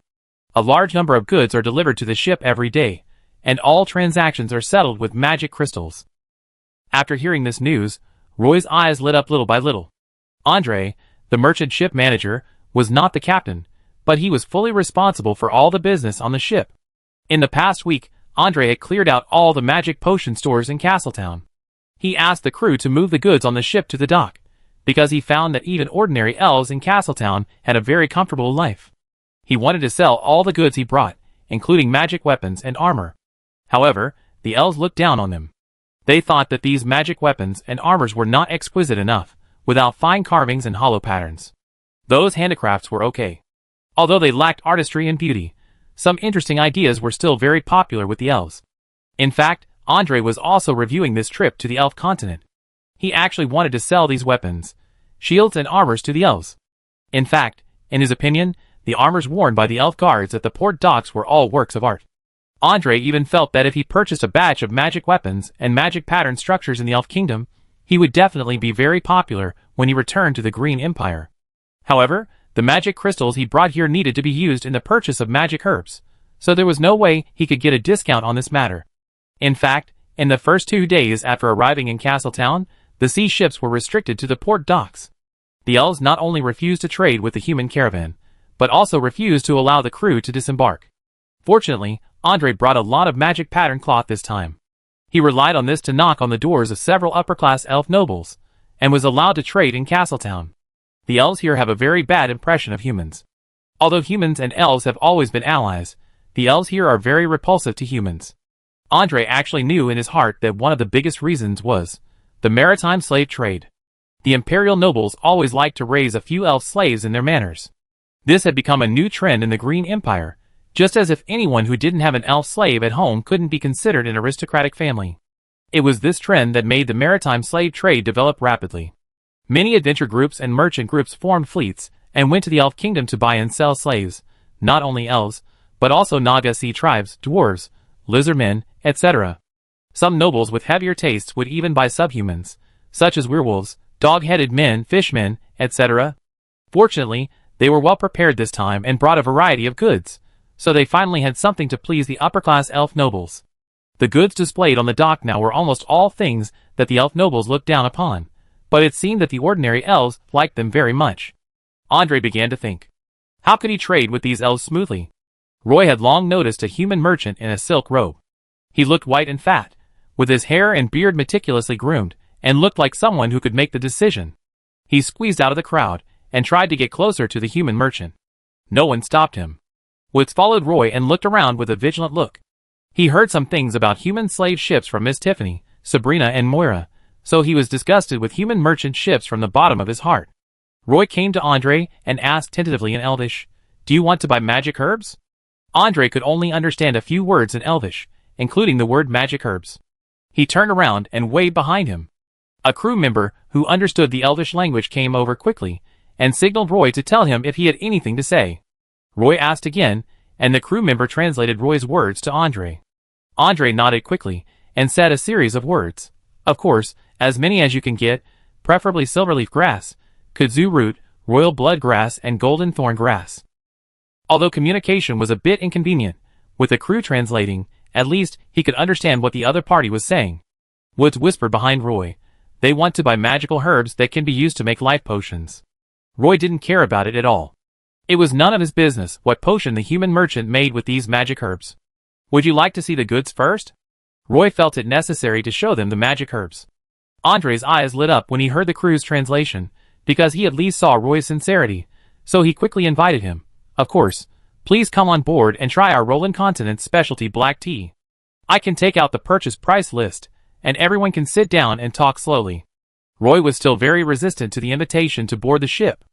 A large number of goods are delivered to the ship every day, and all transactions are settled with magic crystals. After hearing this news, Roy's eyes lit up little by little. Andre, the merchant ship manager, was not the captain, but he was fully responsible for all the business on the ship. In the past week, Andre had cleared out all the magic potion stores in Castletown. He asked the crew to move the goods on the ship to the dock, because he found that even ordinary elves in Castletown had a very comfortable life. He wanted to sell all the goods he brought, including magic weapons and armor. However, the elves looked down on them. They thought that these magic weapons and armors were not exquisite enough, without fine carvings and hollow patterns. Those handicrafts were okay. Although they lacked artistry and beauty, some interesting ideas were still very popular with the elves. In fact, Andre was also reviewing this trip to the elf continent. He actually wanted to sell these weapons, shields and armors to the elves. In fact, in his opinion, the armors worn by the elf guards at the port docks were all works of art. Andre even felt that if he purchased a batch of magic weapons and magic pattern structures in the elf kingdom, he would definitely be very popular when he returned to the Green Empire. However, the magic crystals he brought here needed to be used in the purchase of magic herbs, so there was no way he could get a discount on this matter. In fact, in the first 2 days after arriving in Castletown, the sea ships were restricted to the port docks. The elves not only refused to trade with the human caravan, but also refused to allow the crew to disembark. Fortunately, Andre brought a lot of magic pattern cloth this time. He relied on this to knock on the doors of several upper-class elf nobles, and was allowed to trade in Castletown. The elves here have a very bad impression of humans. Although humans and elves have always been allies, the elves here are very repulsive to humans. Andre actually knew in his heart that one of the biggest reasons was the maritime slave trade. The imperial nobles always liked to raise a few elf slaves in their manors. This had become a new trend in the Green Empire, just as if anyone who didn't have an elf slave at home couldn't be considered an aristocratic family. It was this trend that made the maritime slave trade develop rapidly. Many adventure groups and merchant groups formed fleets and went to the elf kingdom to buy and sell slaves, not only elves, but also Naga sea tribes, dwarves, lizardmen, etc. Some nobles with heavier tastes would even buy subhumans, such as werewolves, dog-headed men, fishmen, etc. Fortunately, they were well prepared this time and brought a variety of goods, so they finally had something to please the upper-class elf nobles. The goods displayed on the dock now were almost all things that the elf nobles looked down upon, but it seemed that the ordinary elves liked them very much. Andre began to think. How could he trade with these elves smoothly? Roy had long noticed a human merchant in a silk robe. He looked white and fat, with his hair and beard meticulously groomed, and looked like someone who could make the decision. He squeezed out of the crowd, and tried to get closer to the human merchant. No one stopped him. Woods followed Roy and looked around with a vigilant look. He heard some things about human slave ships from Miss Tiffany, Sabrina and Moira, so he was disgusted with human merchant ships from the bottom of his heart. Roy came to Andre and asked tentatively in Elvish, "Do you want to buy magic herbs?" Andre could only understand a few words in Elvish, including the word magic herbs. He turned around and waved behind him. A crew member who understood the Elvish language came over quickly and signaled Roy to tell him if he had anything to say. Roy asked again, and the crew member translated Roy's words to Andre. Andre nodded quickly and said a series of words. Of course, as many as you can get, preferably silverleaf grass, kudzu root, royal blood grass and golden thorn grass. Although communication was a bit inconvenient, with the crew translating, at least he could understand what the other party was saying. Woods whispered behind Roy, "They want to buy magical herbs that can be used to make life potions." Roy didn't care about it at all. It was none of his business what potion the human merchant made with these magic herbs. Would you like to see the goods first? Roy felt it necessary to show them the magic herbs. Andre's eyes lit up when he heard the crew's translation, because he at least saw Roy's sincerity, so he quickly invited him. Of course, please come on board and try our Roland Continent specialty black tea. I can take out the purchase price list, and everyone can sit down and talk slowly. Roy was still very resistant to the invitation to board the ship.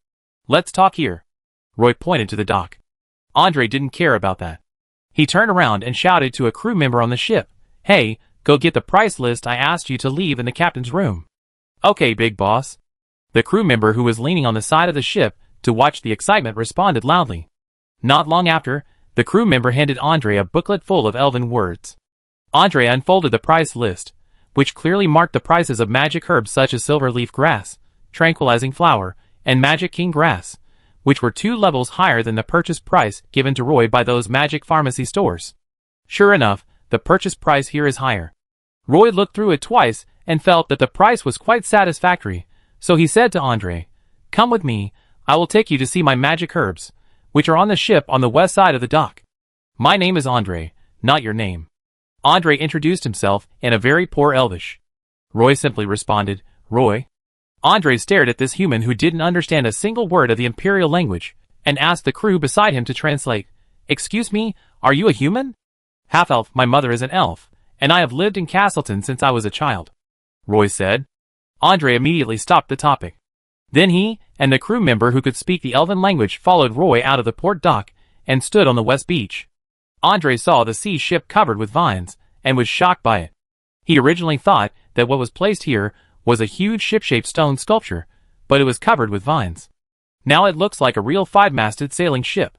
Let's talk here. Roy pointed to the dock. Andre didn't care about that. He turned around and shouted to a crew member on the ship, "Hey, go get the price list I asked you to leave in the captain's room." "Okay, big boss." The crew member who was leaning on the side of the ship to watch the excitement responded loudly. Not long after, the crew member handed Andre a booklet full of elven words. Andre unfolded the price list, which clearly marked the prices of magic herbs such as silverleaf grass, tranquilizing flower, and magic king grass, which were 2 levels higher than the purchase price given to Roy by those magic pharmacy stores. Sure enough, the purchase price here is higher. Roy looked through it twice and felt that the price was quite satisfactory, so he said to Andre, "Come with me, I will take you to see my magic herbs, which are on the ship on the west side of the dock. My name is Andre, not your name." Andre introduced himself in a very poor Elvish. Roy simply responded, "Roy." Andre stared at this human who didn't understand a single word of the Imperial language, and asked the crew beside him to translate. "Excuse me, are you a human?" "Half-elf, my mother is an elf, and I have lived in Castleton since I was a child," Roy said. Andre immediately stopped the topic. Then he and the crew member who could speak the elven language followed Roy out of the port dock and stood on the west beach. Andre saw the sea ship covered with vines and was shocked by it. He originally thought that what was placed here was a huge ship-shaped stone sculpture, but it was covered with vines. Now it looks like a real 5-masted sailing ship.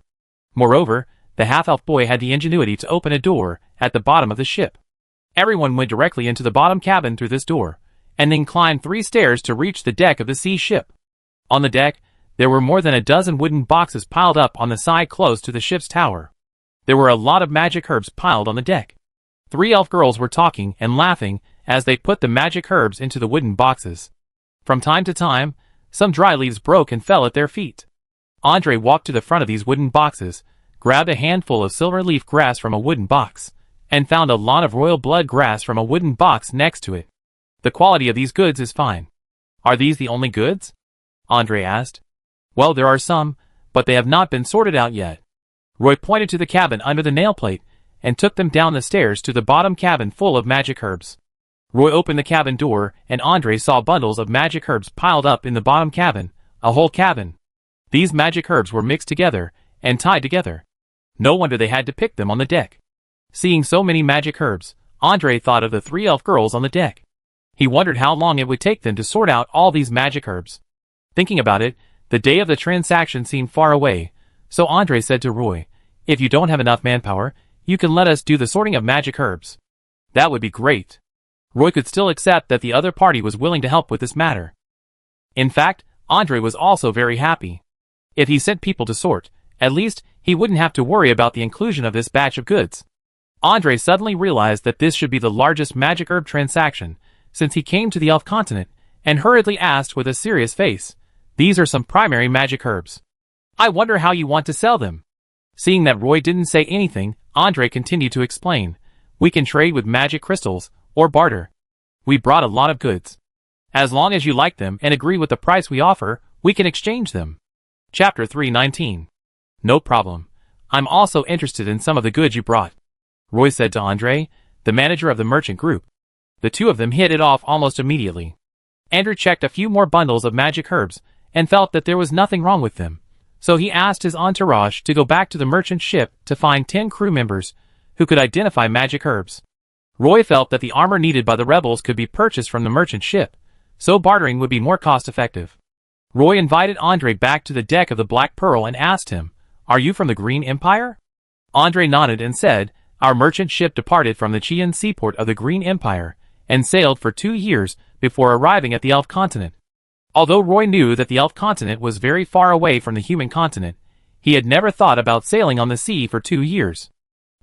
Moreover, the half-elf boy had the ingenuity to open a door at the bottom of the ship. Everyone went directly into the bottom cabin through this door, and then climbed 3 stairs to reach the deck of the sea ship. On the deck, there were more than a dozen wooden boxes piled up on the side close to the ship's tower. There were a lot of magic herbs piled on the deck. 3 elf girls were talking and laughing as they put the magic herbs into the wooden boxes. From time to time, some dry leaves broke and fell at their feet. Andre walked to the front of these wooden boxes, grabbed a handful of silver leaf grass from a wooden box, and found a lot of royal blood grass from a wooden box next to it. "The quality of these goods is fine." "Are these the only goods?" Andre asked. "Well, there are some, but they have not been sorted out yet." Roy pointed to the cabin under the nail plate and took them down the stairs to the bottom cabin full of magic herbs. Roy opened the cabin door and Andre saw bundles of magic herbs piled up in the bottom cabin, a whole cabin. These magic herbs were mixed together and tied together. No wonder they had to pick them on the deck. Seeing so many magic herbs, Andre thought of the 3 elf girls on the deck. He wondered how long it would take them to sort out all these magic herbs. Thinking about it, the day of the transaction seemed far away, so Andre said to Roy, "If you don't have enough manpower, you can let us do the sorting of magic herbs." That would be great. Roy could still accept that the other party was willing to help with this matter. In fact, Andre was also very happy. If he sent people to sort, at least he wouldn't have to worry about the inclusion of this batch of goods. Andre suddenly realized that this should be the largest magic herb transaction since he came to the elf continent, and hurriedly asked with a serious face, "These are some primary magic herbs. I wonder how you want to sell them." Seeing that Roy didn't say anything, Andre continued to explain, "We can trade with magic crystals, or barter. We brought a lot of goods. As long as you like them and agree with the price we offer, we can exchange them." Chapter 319. "No problem. I'm also interested in some of the goods you brought," Roy said to Andre, the manager of the merchant group. The two of them hit it off almost immediately. Andre checked a few more bundles of magic herbs and felt that there was nothing wrong with them, so he asked his entourage to go back to the merchant ship to find 10 crew members who could identify magic herbs. Roy felt that the armor needed by the rebels could be purchased from the merchant ship, so bartering would be more cost-effective. Roy invited Andre back to the deck of the Black Pearl and asked him, "Are you from the Green Empire?" Andre nodded and said, "Our merchant ship departed from the Chian seaport of the Green Empire and sailed for 2 years before arriving at the Elf continent." Although Roy knew that the Elf continent was very far away from the human continent, he had never thought about sailing on the sea for 2 years.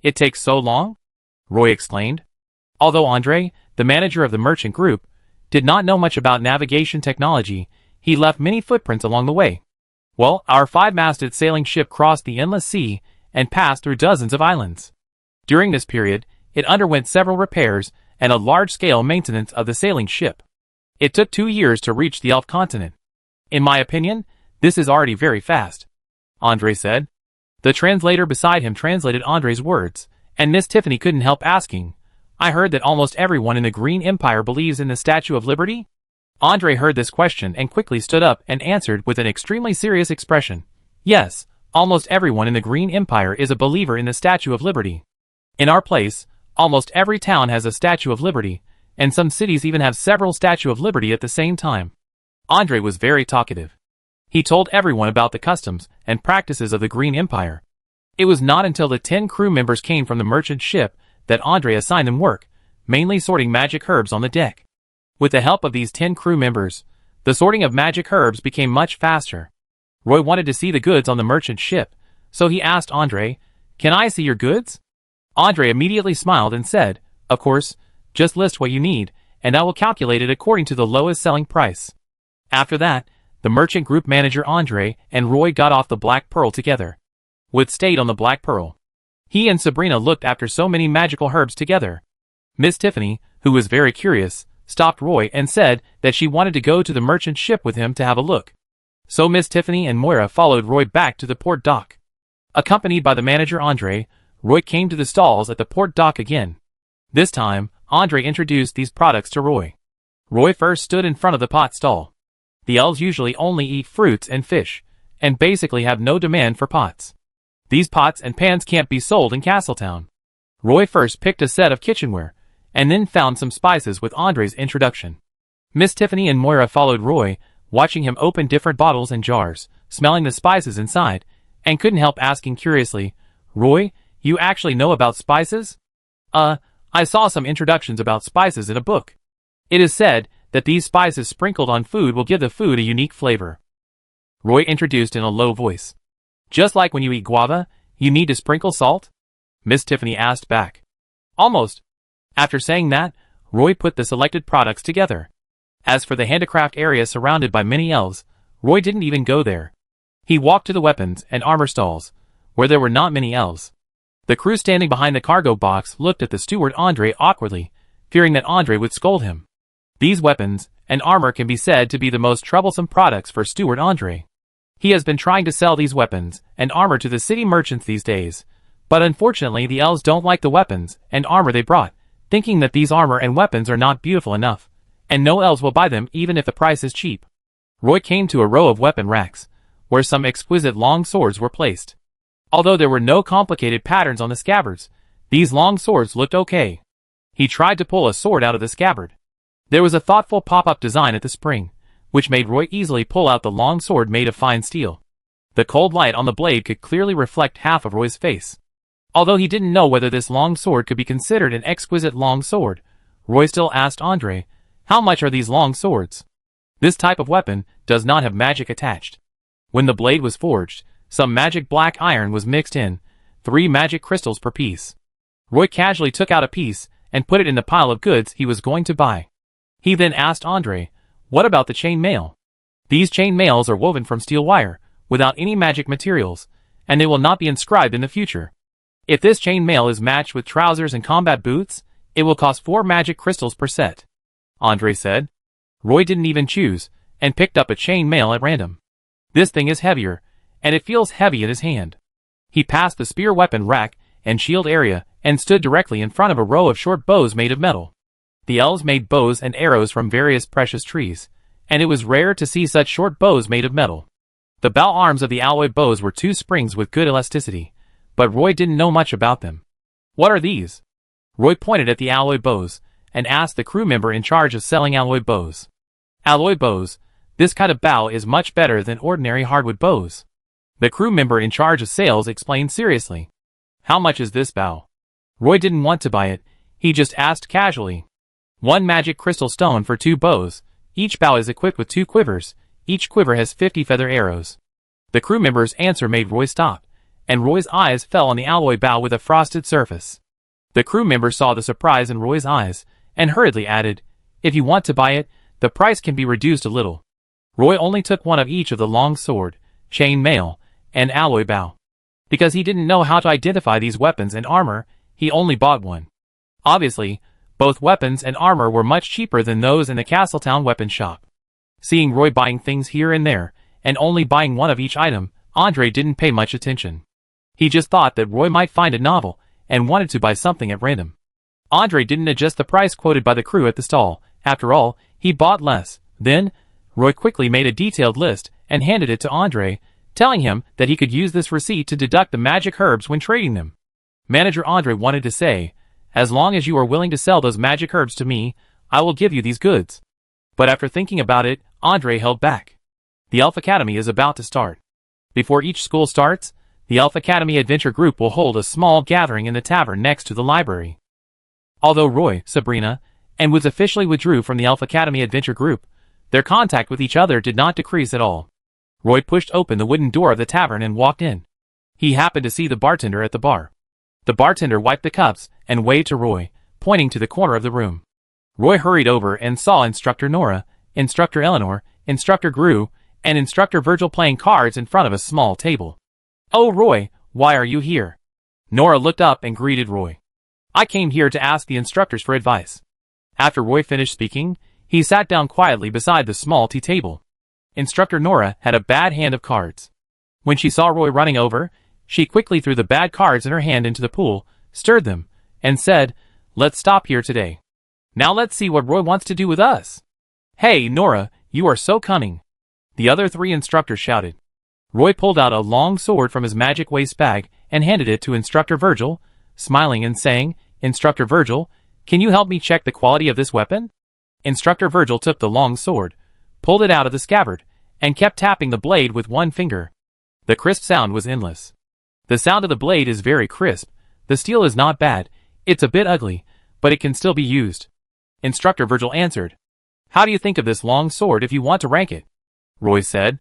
"It takes so long?" Roy exclaimed. Although Andre, the manager of the merchant group, did not know much about navigation technology, he left many footprints along the way. "Well, our 5-masted sailing ship crossed the endless sea and passed through dozens of islands. During this period, it underwent several repairs and a large-scale maintenance of the sailing ship. It took 2 years to reach the Elf continent. In my opinion, this is already very fast," Andre said. The translator beside him translated Andre's words, and Miss Tiffany couldn't help asking, "I heard that almost everyone in the Green Empire believes in the Statue of Liberty?" Andre heard this question and quickly stood up and answered with an extremely serious expression, "Yes, Almost everyone in the Green Empire is a believer in the Statue of Liberty. In our place, almost every town has a Statue of Liberty, and some cities even have several Statue of Liberty at the same time. Andre was very talkative. He told everyone about the customs and practices of the Green Empire. It was not until the 10 crew members came from the merchant ship that Andre assigned them work, mainly sorting magic herbs on the deck. With the help of these 10 crew members, the sorting of magic herbs became much faster. Roy wanted to see the goods on the merchant ship, so he asked Andre, "Can I see your goods?" Andre immediately smiled and said, "Of course, just list what you need, and I will calculate it according to the lowest selling price." After that, the merchant group manager Andre and Roy got off the Black Pearl together. Wood stayed on the Black Pearl. He and Sabrina looked after so many magical herbs together. Miss Tiffany, who was very curious, stopped Roy and said that she wanted to go to the merchant ship with him to have a look. So Miss Tiffany and Moira followed Roy back to the port dock. Accompanied by the manager Andre, Roy came to the stalls at the port dock again. This time, Andre introduced these products to Roy. Roy first stood in front of the pot stall. The elves usually only eat fruits and fish, and basically have no demand for pots. These pots and pans can't be sold in Castletown. Roy first picked a set of kitchenware, and then found some spices with Andre's introduction. Miss Tiffany and Moira followed Roy, watching him open different bottles and jars, smelling the spices inside, and couldn't help asking curiously, "Roy, you actually know about spices?" I saw some introductions about spices in a book. It is said that these spices sprinkled on food will give the food a unique flavor." Roy introduced in a low voice. "Just like when you eat guava, you need to sprinkle salt?" Miss Tiffany asked back. "Almost." After saying that, Roy put the selected products together. As for the handicraft area surrounded by many elves, Roy didn't even go there. He walked to the weapons and armor stalls, where there were not many elves. The crew standing behind the cargo box looked at the steward Andre awkwardly, fearing that Andre would scold him. These weapons and armor can be said to be the most troublesome products for steward Andre. He has been trying to sell these weapons and armor to the city merchants these days, but unfortunately the elves don't like the weapons and armor they brought, thinking that these armor and weapons are not beautiful enough, and no elves will buy them even if the price is cheap. Roy came to a row of weapon racks, where some exquisite long swords were placed. Although there were no complicated patterns on the scabbards, these long swords looked okay. He tried to pull a sword out of the scabbard. There was a thoughtful pop-up design at the spring, which made Roy easily pull out the long sword made of fine steel. The cold light on the blade could clearly reflect half of Roy's face. Although he didn't know whether this long sword could be considered an exquisite long sword, Roy still asked Andre, "How much are these long swords?" This type of weapon does not have magic attached. When the blade was forged, some magic black iron was mixed in, 3 magic crystals per piece. Roy casually took out a piece and put it in the pile of goods he was going to buy. He then asked Andre, "What about the chain mail?" These chain mails are woven from steel wire, without any magic materials, and they will not be inscribed in the future. If this chain mail is matched with trousers and combat boots, it will cost 4 magic crystals per set, Andre said. Roy didn't even choose, and picked up a chain mail at random. This thing is heavier, and it feels heavy in his hand. He passed the spear weapon rack and shield area, and stood directly in front of a row of short bows made of metal. The elves made bows and arrows from various precious trees, and it was rare to see such short bows made of metal. The bow arms of the alloy bows were 2 springs with good elasticity, but Roy didn't know much about them. "What are these?" Roy pointed at the alloy bows, and asked the crew member in charge of selling alloy bows. "Alloy bows, this kind of bow is much better than ordinary hardwood bows." The crew member in charge of sales explained seriously. "How much is this bow?" Roy didn't want to buy it, he just asked casually. 1 magic crystal stone for 2 bows. Each bow is equipped with 2 quivers. Each quiver has 50 feather arrows. The crew member's answer made Roy stop, and Roy's eyes fell on the alloy bow with a frosted surface. The crew member saw the surprise in Roy's eyes, and hurriedly added, "If you want to buy it, the price can be reduced a little." Roy only took one of each of the long sword, chain mail, and alloy bow. Because he didn't know how to identify these weapons and armor, he only bought one. Obviously, both weapons and armor were much cheaper than those in the Castletown weapon shop. Seeing Roy buying things here and there, and only buying one of each item, Andre didn't pay much attention. He just thought that Roy might find a novel, and wanted to buy something at random. Andre didn't adjust the price quoted by the crew at the stall. After all, he bought less. Then, Roy quickly made a detailed list, and handed it to Andre, telling him that he could use this receipt to deduct the magic herbs when trading them. Manager Andre wanted to say, "As long as you are willing to sell those magic herbs to me, I will give you these goods." But after thinking about it, Andre held back. The Elf Academy is about to start. Before each school starts, the Elf Academy Adventure Group will hold a small gathering in the tavern next to the library. Although Roy, Sabrina, and Woods officially withdrew from the Elf Academy Adventure Group, their contact with each other did not decrease at all. Roy pushed open the wooden door of the tavern and walked in. He happened to see the bartender at the bar. The bartender wiped the cups and waved to Roy, pointing to the corner of the room. Roy hurried over and saw Instructor Nora, Instructor Eleanor, Instructor Gru, and Instructor Virgil playing cards in front of a small table. "Oh Roy, why are you here?" Nora looked up and greeted Roy. "I came here to ask the instructors for advice." After Roy finished speaking, he sat down quietly beside the small tea table. Instructor Nora had a bad hand of cards. When she saw Roy running over, she quickly threw the bad cards in her hand into the pool, stirred them, and said, "Let's stop here today. Now let's see what Roy wants to do with us." "Hey, Nora, you are so cunning," the other three instructors shouted. Roy pulled out a long sword from his magic waist bag and handed it to Instructor Virgil, smiling and saying, "Instructor Virgil, can you help me check the quality of this weapon?" Instructor Virgil took the long sword, pulled it out of the scabbard, and kept tapping the blade with one finger. The crisp sound was endless. "The sound of the blade is very crisp. The steel is not bad. It's a bit ugly, but it can still be used." Instructor Virgil answered. "How do you think of this long sword if you want to rank it?" Roy said.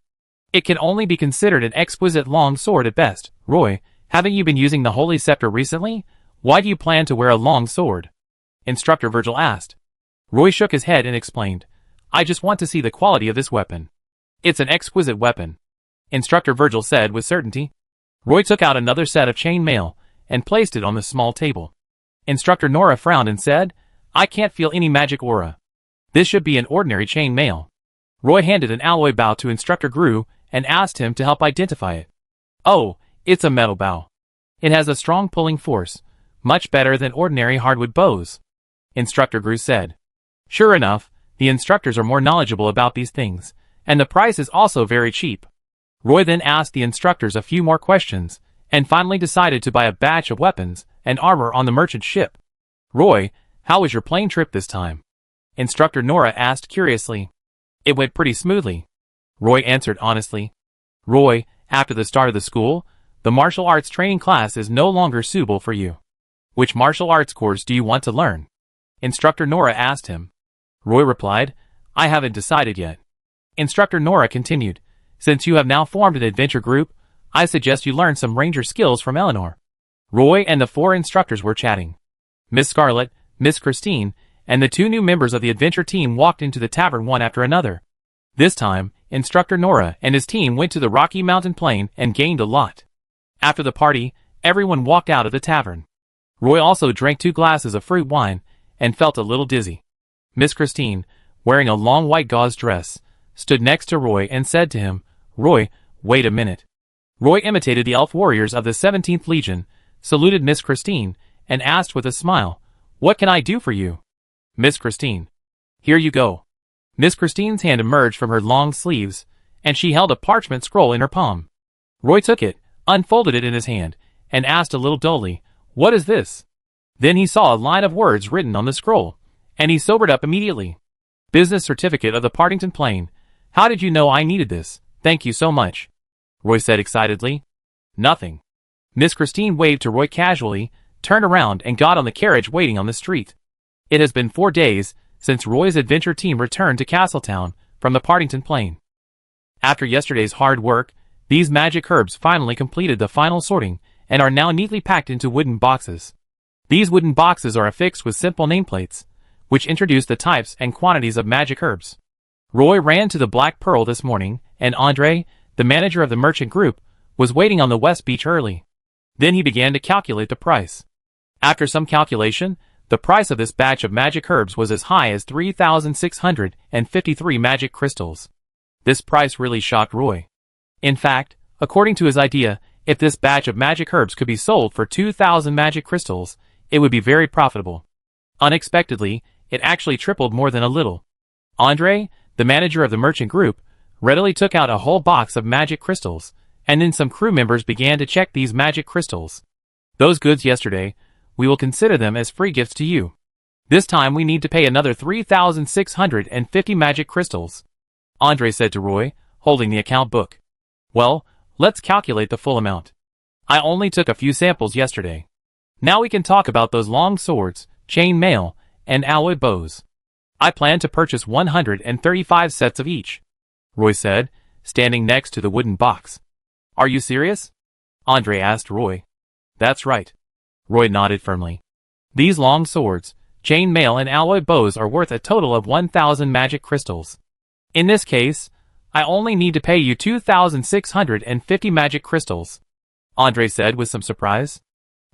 "It can only be considered an exquisite long sword at best." "Roy, haven't you been using the Holy Scepter recently? Why do you plan to wear a long sword?" Instructor Virgil asked. Roy shook his head and explained, "I just want to see the quality of this weapon. It's an exquisite weapon," Instructor Virgil said with certainty. Roy took out another set of chain mail and placed it on the small table. Instructor Nora frowned and said, "I can't feel any magic aura. This should be an ordinary chain mail." Roy handed an alloy bow to Instructor Gru and asked him to help identify it. "Oh, it's a metal bow. It has a strong pulling force, much better than ordinary hardwood bows," Instructor Gru said. Sure enough, the instructors are more knowledgeable about these things, and the price is also very cheap. Roy then asked the instructors a few more questions, and finally decided to buy a batch of weapons and armor on the merchant ship. "Roy, how was your plane trip this time?" Instructor Nora asked curiously. "It went pretty smoothly," Roy answered honestly. "Roy, after the start of the school, the martial arts training class is no longer suitable for you. Which martial arts course do you want to learn?" Instructor Nora asked him. Roy replied, "I haven't decided yet." Instructor Nora continued, "Since you have now formed an adventure group, I suggest you learn some ranger skills from Eleanor." Roy and the four instructors were chatting. Miss Scarlet, Miss Christine, and the two new members of the adventure team walked into the tavern one after another. This time, Instructor Nora and his team went to the Rocky Mountain Plain and gained a lot. After the party, everyone walked out of the tavern. Roy also drank 2 glasses of fruit wine and felt a little dizzy. Miss Christine, wearing a long white gauze dress, stood next to Roy and said to him, "Roy, wait a minute." Roy imitated the elf warriors of the 17th Legion, saluted Miss Christine, and asked with a smile, "What can I do for you?" Miss Christine. "Here you go." Miss Christine's hand emerged from her long sleeves, and she held a parchment scroll in her palm. Roy took it, unfolded it in his hand, and asked a little dully, "What is this?" Then he saw a line of words written on the scroll, and he sobered up immediately. "Business certificate of the Partington Plain. How did you know I needed this? Thank you so much," Roy said excitedly. "Nothing." Miss Christine waved to Roy casually, turned around and got on the carriage waiting on the street. It has been 4 days since Roy's adventure team returned to Castletown from the Partington Plain. After yesterday's hard work, these magic herbs finally completed the final sorting and are now neatly packed into wooden boxes. These wooden boxes are affixed with simple nameplates, which introduce the types and quantities of magic herbs. Roy ran to the Black Pearl this morning, and Andre, the manager of the merchant group, was waiting on the West Beach early. Then he began to calculate the price. After some calculation, the price of this batch of magic herbs was as high as 3,653 magic crystals. This price really shocked Roy. In fact, according to his idea, if this batch of magic herbs could be sold for 2,000 magic crystals, it would be very profitable. Unexpectedly, it actually tripled more than a little. Andre, the manager of the merchant group, readily took out a whole box of magic crystals And then some crew members began to check these magic crystals. Those goods yesterday, we will consider them as free gifts to you. This time we need to pay another 3,650 magic crystals, Andre said to Roy, holding the account book. Well, let's calculate the full amount. I only took a few samples yesterday. Now we can talk about those long swords, chain mail, and alloy bows. I plan to purchase 135 sets of each, Roy said, standing next to the wooden box. Are you serious? Andre asked Roy. That's right. Roy nodded firmly. These long swords, chain mail and alloy bows are worth a total of 1,000 magic crystals. In this case, I only need to pay you 2,650 magic crystals, Andre said with some surprise.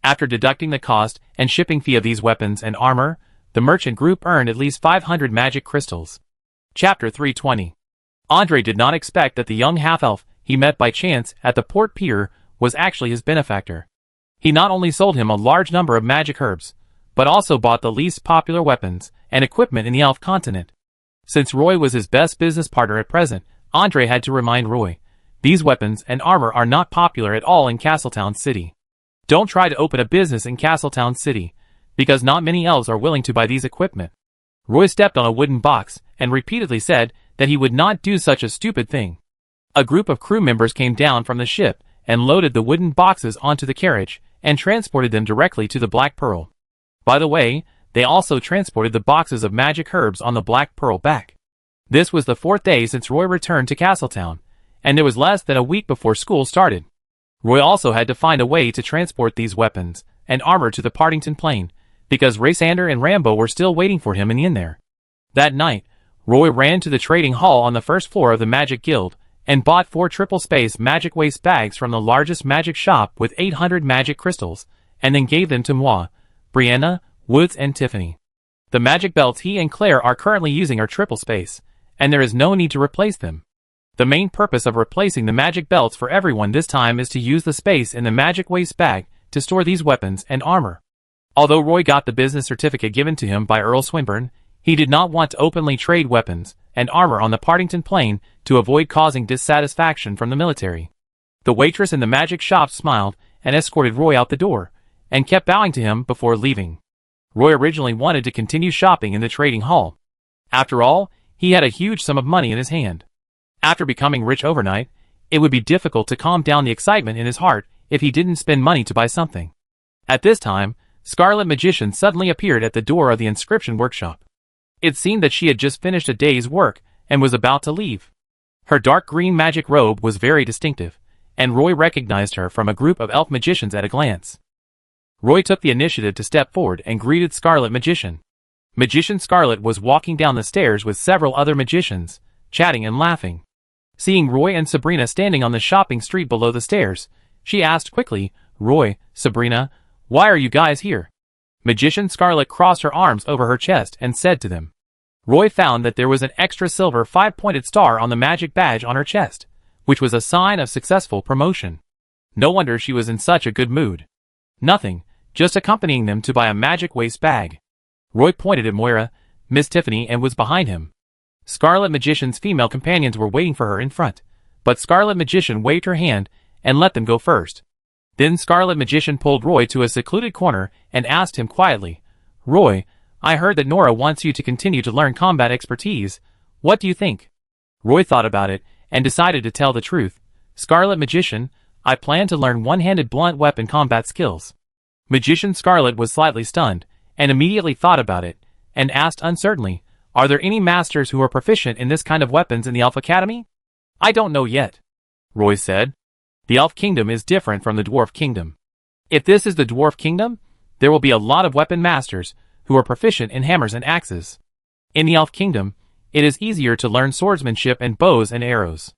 After deducting the cost and shipping fee of these weapons and armor, the merchant group earned at least 500 magic crystals. Chapter 320. Andre did not expect that the young half-elf he met by chance at the port pier was actually his benefactor. He not only sold him a large number of magic herbs, but also bought the least popular weapons and equipment in the elf continent. Since Roy was his best business partner at present, Andre had to remind Roy, these weapons and armor are not popular at all in Castletown City. Don't try to open a business in Castletown City, because not many elves are willing to buy these equipment. Roy stepped on a wooden box and repeatedly said that he would not do such a stupid thing. A group of crew members came down from the ship and loaded the wooden boxes onto the carriage and transported them directly to the Black Pearl. By the way, they also transported the boxes of magic herbs on the Black Pearl back. This was the 4th day since Roy returned to Castletown, and it was less than a week before school started. Roy also had to find a way to transport these weapons and armor to the Partington Plain, because Raysander and Rambo were still waiting for him in the inn there. That night, Roy ran to the trading hall on the first floor of the Magic Guild and bought 4 triple-space magic waste bags from the largest magic shop with 800 magic crystals, and then gave them to Moi, Brianna, Woods, and Tiffany. The magic belts he and Claire are currently using are triple-space, and there is no need to replace them. The main purpose of replacing the magic belts for everyone this time is to use the space in the magic waste bag to store these weapons and armor. Although Roy got the business certificate given to him by Earl Swinburne, he did not want to openly trade weapons and armor on the Partington Plain to avoid causing dissatisfaction from the military. The waitress in the magic shop smiled and escorted Roy out the door, and kept bowing to him before leaving. Roy originally wanted to continue shopping in the trading hall. After all, he had a huge sum of money in his hand. After becoming rich overnight, it would be difficult to calm down the excitement in his heart if he didn't spend money to buy something. At this time, Scarlet Magician suddenly appeared at the door of the inscription workshop. It seemed that she had just finished a day's work and was about to leave. Her dark green magic robe was very distinctive, and Roy recognized her from a group of elf magicians at a glance. Roy took the initiative to step forward and greeted Scarlet Magician. Magician Scarlet was walking down the stairs with several other magicians, chatting and laughing. Seeing Roy and Sabrina standing on the shopping street below the stairs, she asked quickly, Roy, Sabrina, why are you guys here? Magician Scarlet crossed her arms over her chest and said to them. Roy found that there was an extra silver 5-pointed star on the magic badge on her chest, which was a sign of successful promotion. No wonder she was in such a good mood. Nothing, just accompanying them to buy a magic waste bag. Roy pointed at Moira, Miss Tiffany, and was behind him. Scarlet Magician's female companions were waiting for her in front, but Scarlet Magician waved her hand and let them go first. Then Scarlet Magician pulled Roy to a secluded corner and asked him quietly, Roy, I heard that Nora wants you to continue to learn combat expertise. What do you think? Roy thought about it and decided to tell the truth. Scarlet Magician, I plan to learn one-handed blunt weapon combat skills. Magician Scarlet was slightly stunned and immediately thought about it and asked uncertainly, are there any masters who are proficient in this kind of weapons in the Elf Academy? I don't know yet, Roy said. The Elf Kingdom is different from the Dwarf Kingdom. If this is the Dwarf Kingdom, there will be a lot of weapon masters who are proficient in hammers and axes. In the Elf Kingdom, it is easier to learn swordsmanship and bows and arrows.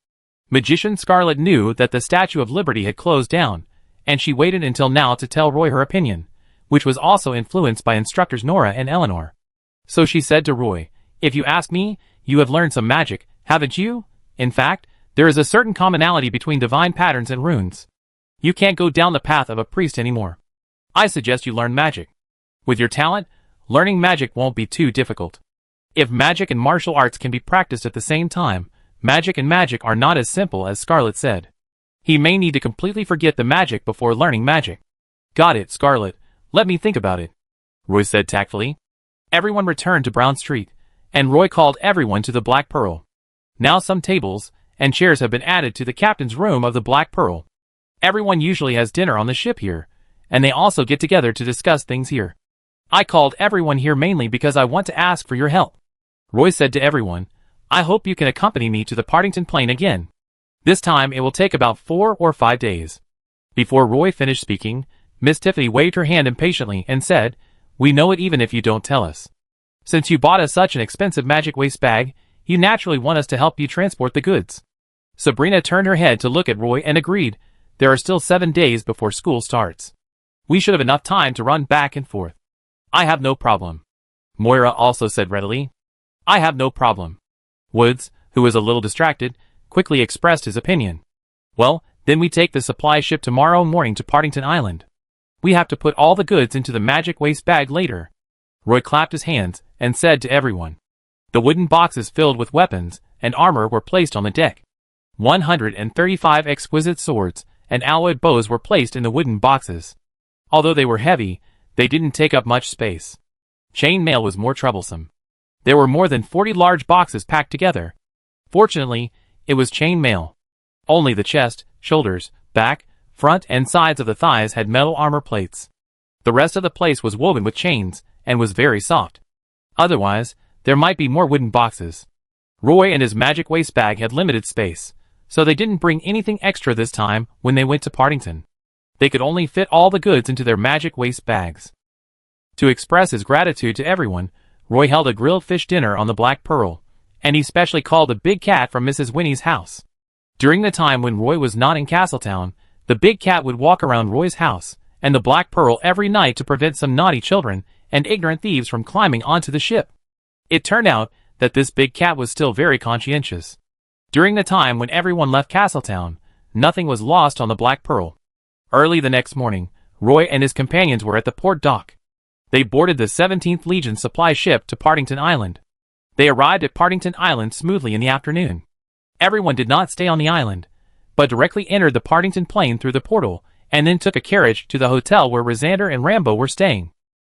Magician Scarlet knew that the Statue of Liberty had closed down, and she waited until now to tell Roy her opinion, which was also influenced by instructors Nora and Eleanor. So she said to Roy, if you ask me, you have learned some magic, haven't you? In fact, there is a certain commonality between divine patterns and runes. You can't go down the path of a priest anymore. I suggest you learn magic. With your talent, learning magic won't be too difficult. If magic and martial arts can be practiced at the same time, magic and magic are not as simple as Scarlet said. He may need to completely forget the magic before learning magic. Got it, Scarlet. Let me think about it, Roy said tactfully. Everyone returned to Brown Street, and Roy called everyone to the Black Pearl. Now some tables and chairs have been added to the captain's room of the Black Pearl. Everyone usually has dinner on the ship here, and they also get together to discuss things here. I called everyone here mainly because I want to ask for your help. Roy said to everyone, I hope you can accompany me to the Partington plane again. This time it will take about 4 or 5 days. Before Roy finished speaking, Miss Tiffany waved her hand impatiently and said, We know it even if you don't tell us. Since you bought us such an expensive magic waste bag, you naturally want us to help you transport the goods. Sabrina turned her head to look at Roy and agreed, There are still 7 days before school starts. We should have enough time to run back and forth. I have no problem. Moira also said readily, I have no problem. Woods, who was a little distracted, quickly expressed his opinion. Well, then we take the supply ship tomorrow morning to Partington Island. We have to put all the goods into the magic waste bag later. Roy clapped his hands and said to everyone. The wooden boxes filled with weapons and armor were placed on the deck. 135 exquisite swords and alloyed bows were placed in the wooden boxes. Although they were heavy, they didn't take up much space. Chain mail was more troublesome. There were more than 40 large boxes packed together. Fortunately, it was chain mail. Only the chest, shoulders, back, front and sides of the thighs had metal armor plates. The rest of the place was woven with chains and was very soft. Otherwise, there might be more wooden boxes. Roy and his magic waste bag had limited space, so they didn't bring anything extra this time when they went to Partington. They could only fit all the goods into their magic waste bags. To express his gratitude to everyone, Roy held a grilled fish dinner on the Black Pearl, and he specially called a big cat from Mrs. Winnie's house. During the time when Roy was not in Castletown, the big cat would walk around Roy's house and the Black Pearl every night to prevent some naughty children and ignorant thieves from climbing onto the ship. It turned out that this big cat was still very conscientious. During the time when everyone left Castletown, nothing was lost on the Black Pearl. Early the next morning, Roy and his companions were at the port dock. They boarded the 17th Legion supply ship to Partington Island. They arrived at Partington Island smoothly in the afternoon. Everyone did not stay on the island, but directly entered the Partington plane through the portal and then took a carriage to the hotel where Rosander and Rambo were staying.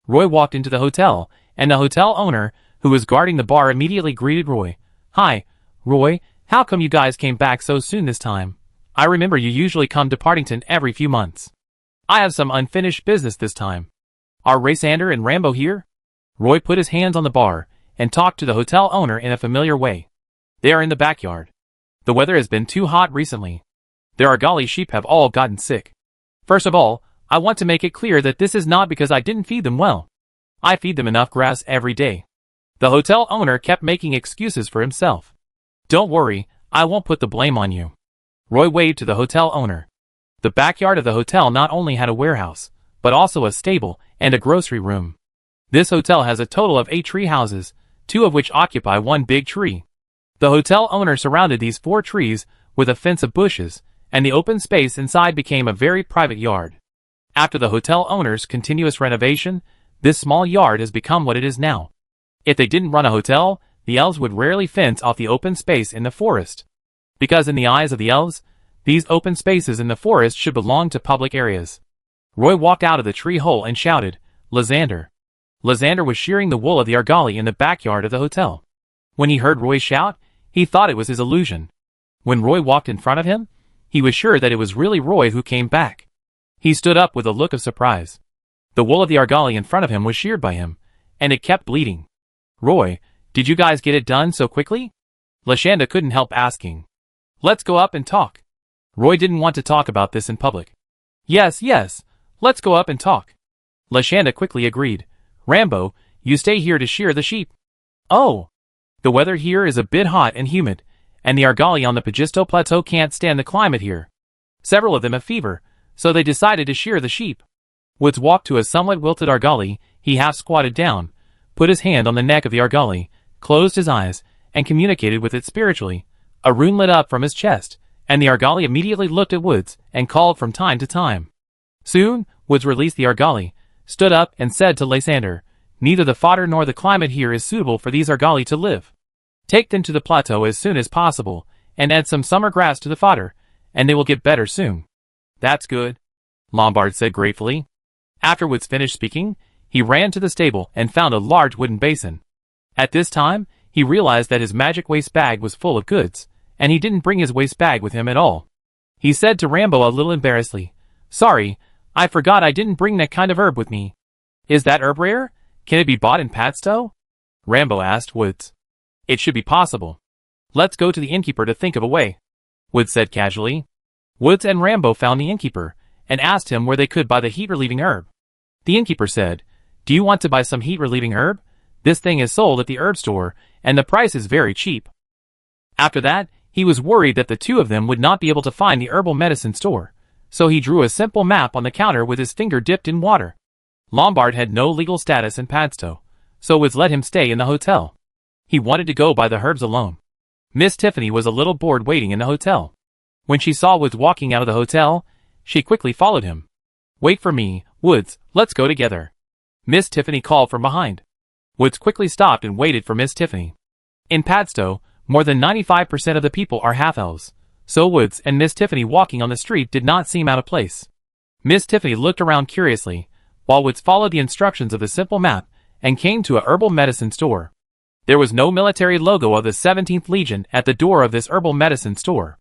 Roy walked into the hotel, and the hotel owner, who was guarding the bar, immediately greeted Roy. Hi, Roy, how come you guys came back so soon this time? I remember you usually come to Partington every few months. I have some unfinished business this time. Are Rosander and Rambo here? Roy put his hands on the bar and talked to the hotel owner in a familiar way. They are in the backyard. The weather has been too hot recently. Their Argali sheep have all gotten sick. First of all, I want to make it clear that this is not because I didn't feed them well. I feed them enough grass every day. The hotel owner kept making excuses for himself. Don't worry, I won't put the blame on you. Roy waved to the hotel owner. The backyard of the hotel not only had a warehouse, but also a stable and a grocery room. This hotel has a total of 8 tree houses, 2 of which occupy one big tree. The hotel owner surrounded these 4 trees with a fence of bushes, and the open space inside became a very private yard. After the hotel owner's continuous renovation, this small yard has become what it is now. If they didn't run a hotel, the elves would rarely fence off the open space in the forest. Because in the eyes of the elves, these open spaces in the forest should belong to public areas. Roy walked out of the tree hole and shouted, Lysander. Lysander was shearing the wool of the Argali in the backyard of the hotel. When he heard Roy shout, he thought it was his illusion. When Roy walked in front of him, he was sure that it was really Roy who came back. He stood up with a look of surprise. The wool of the Argali in front of him was sheared by him, and it kept bleeding. Roy, did you guys get it done so quickly? Lashanda couldn't help asking. Let's go up and talk. Roy didn't want to talk about this in public. Yes, let's go up and talk. Lashanda quickly agreed. Rambo, you stay here to shear the sheep. Oh! The weather here is a bit hot and humid, and the Argali on the Pagisto Plateau can't stand the climate here. Several of them have fever, so they decided to shear the sheep. Woods walked to a somewhat wilted Argali. He half squatted down, put his hand on the neck of the Argali, closed his eyes, and communicated with it spiritually. A rune lit up from his chest, and the Argali immediately looked at Woods and called from time to time. Soon, Woods released the Argali, stood up and said to Lysander, Neither the fodder nor the climate here is suitable for these Argali to live. Take them to the plateau as soon as possible, and add some summer grass to the fodder, and they will get better soon. That's good, Lombard said gratefully. After Woods finished speaking, he ran to the stable and found a large wooden basin. At this time, he realized that his magic waste bag was full of goods, and he didn't bring his waste bag with him at all. He said to Rambo a little embarrassedly, "Sorry, I forgot I didn't bring that kind of herb with me." "Is that herb rare? Can it be bought in Padstow?" Rambo asked Woods. "It should be possible. Let's go to the innkeeper to think of a way," Woods said casually. Woods and Rambo found the innkeeper and asked him where they could buy the heat-relieving herb. The innkeeper said, "Do you want to buy some heat-relieving herb? This thing is sold at the herb store, and the price is very cheap." After that, he was worried that the two of them would not be able to find the herbal medicine store, so he drew a simple map on the counter with his finger dipped in water. Lombard had no legal status in Padstow, so Woods let him stay in the hotel. He wanted to go buy the herbs alone. Miss Tiffany was a little bored waiting in the hotel. When she saw Woods walking out of the hotel, she quickly followed him. "Wait for me, Woods, let's go together," Miss Tiffany called from behind. Woods quickly stopped and waited for Miss Tiffany. In Padstow, more than 95% of the people are half-elves, so Woods and Miss Tiffany walking on the street did not seem out of place. Miss Tiffany looked around curiously, while Woods followed the instructions of the simple map and came to a herbal medicine store. There was no military logo of the 17th Legion at the door of this herbal medicine store.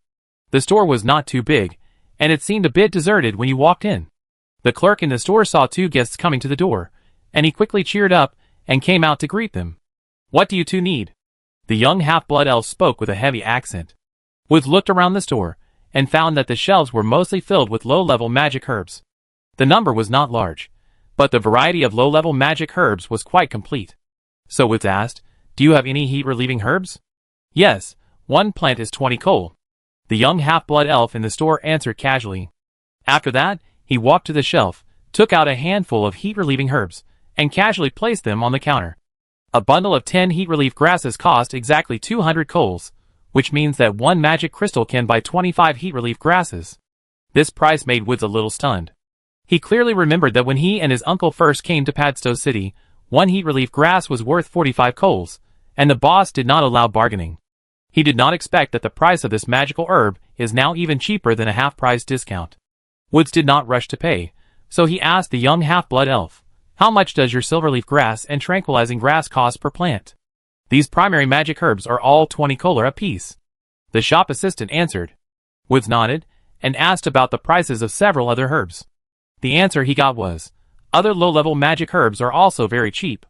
The store was not too big, and it seemed a bit deserted when you walked in. The clerk in the store saw two guests coming to the door, and he quickly cheered up and came out to greet them. "What do you two need?" The young half-blood elf spoke with a heavy accent. Woods looked around the store and found that the shelves were mostly filled with low-level magic herbs. The number was not large, but the variety of low-level magic herbs was quite complete. So Woods asked, "Do you have any heat-relieving herbs?" "Yes, one plant is 20 coal," the young half-blood elf in the store answered casually. After that, he walked to the shelf, took out a handful of heat-relieving herbs, and casually placed them on the counter. A bundle of 10 heat-relief grasses cost exactly 200 coals, which means that one magic crystal can buy 25 heat-relief grasses. This price made Woods a little stunned. He clearly remembered that when he and his uncle first came to Padstow City, one heat-relief grass was worth 45 coals, and the boss did not allow bargaining. He did not expect that the price of this magical herb is now even cheaper than a half-price discount. Woods did not rush to pay, so he asked the young half-blood elf, "How much does your silverleaf grass and tranquilizing grass cost per plant?" "These primary magic herbs are all 20 kolar apiece," the shop assistant answered. Woods nodded and asked about the prices of several other herbs. The answer he got was, "Other low-level magic herbs are also very cheap."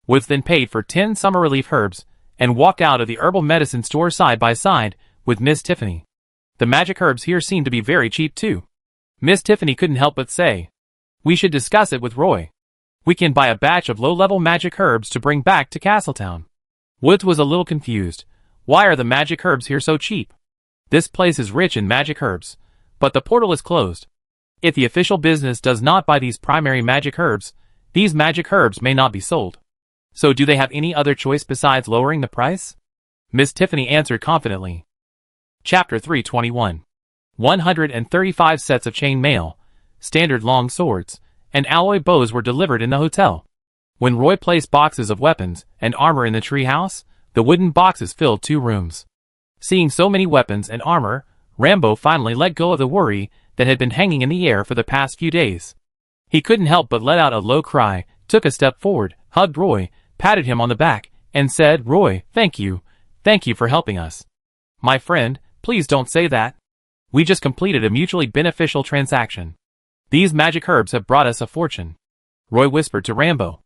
Woods then paid for 10 summer relief herbs and walked out of the herbal medicine store side by side with Miss Tiffany. The magic herbs here seemed to be very cheap too. Miss Tiffany couldn't help but say, "We should discuss it with Roy. We can buy a batch of low-level magic herbs to bring back to Castletown." Woods was a little confused. Why are the magic herbs here so cheap? This place is rich in magic herbs, but the portal is closed. If the official business does not buy these primary magic herbs, these magic herbs may not be sold. So do they have any other choice besides lowering the price? Miss Tiffany answered confidently. Chapter 321. 135 sets of chain mail, standard long swords, and alloy bows were delivered in the hotel. When Roy placed boxes of weapons and armor in the tree house, the wooden boxes filled 2 rooms. Seeing so many weapons and armor, Rambo finally let go of the worry that had been hanging in the air for the past few days. He couldn't help but let out a low cry, took a step forward, hugged Roy, patted him on the back, and said, "Roy, thank you for helping us." "My friend, please don't say that. We just completed a mutually beneficial transaction. These magic herbs have brought us a fortune," Roy whispered to Rambo.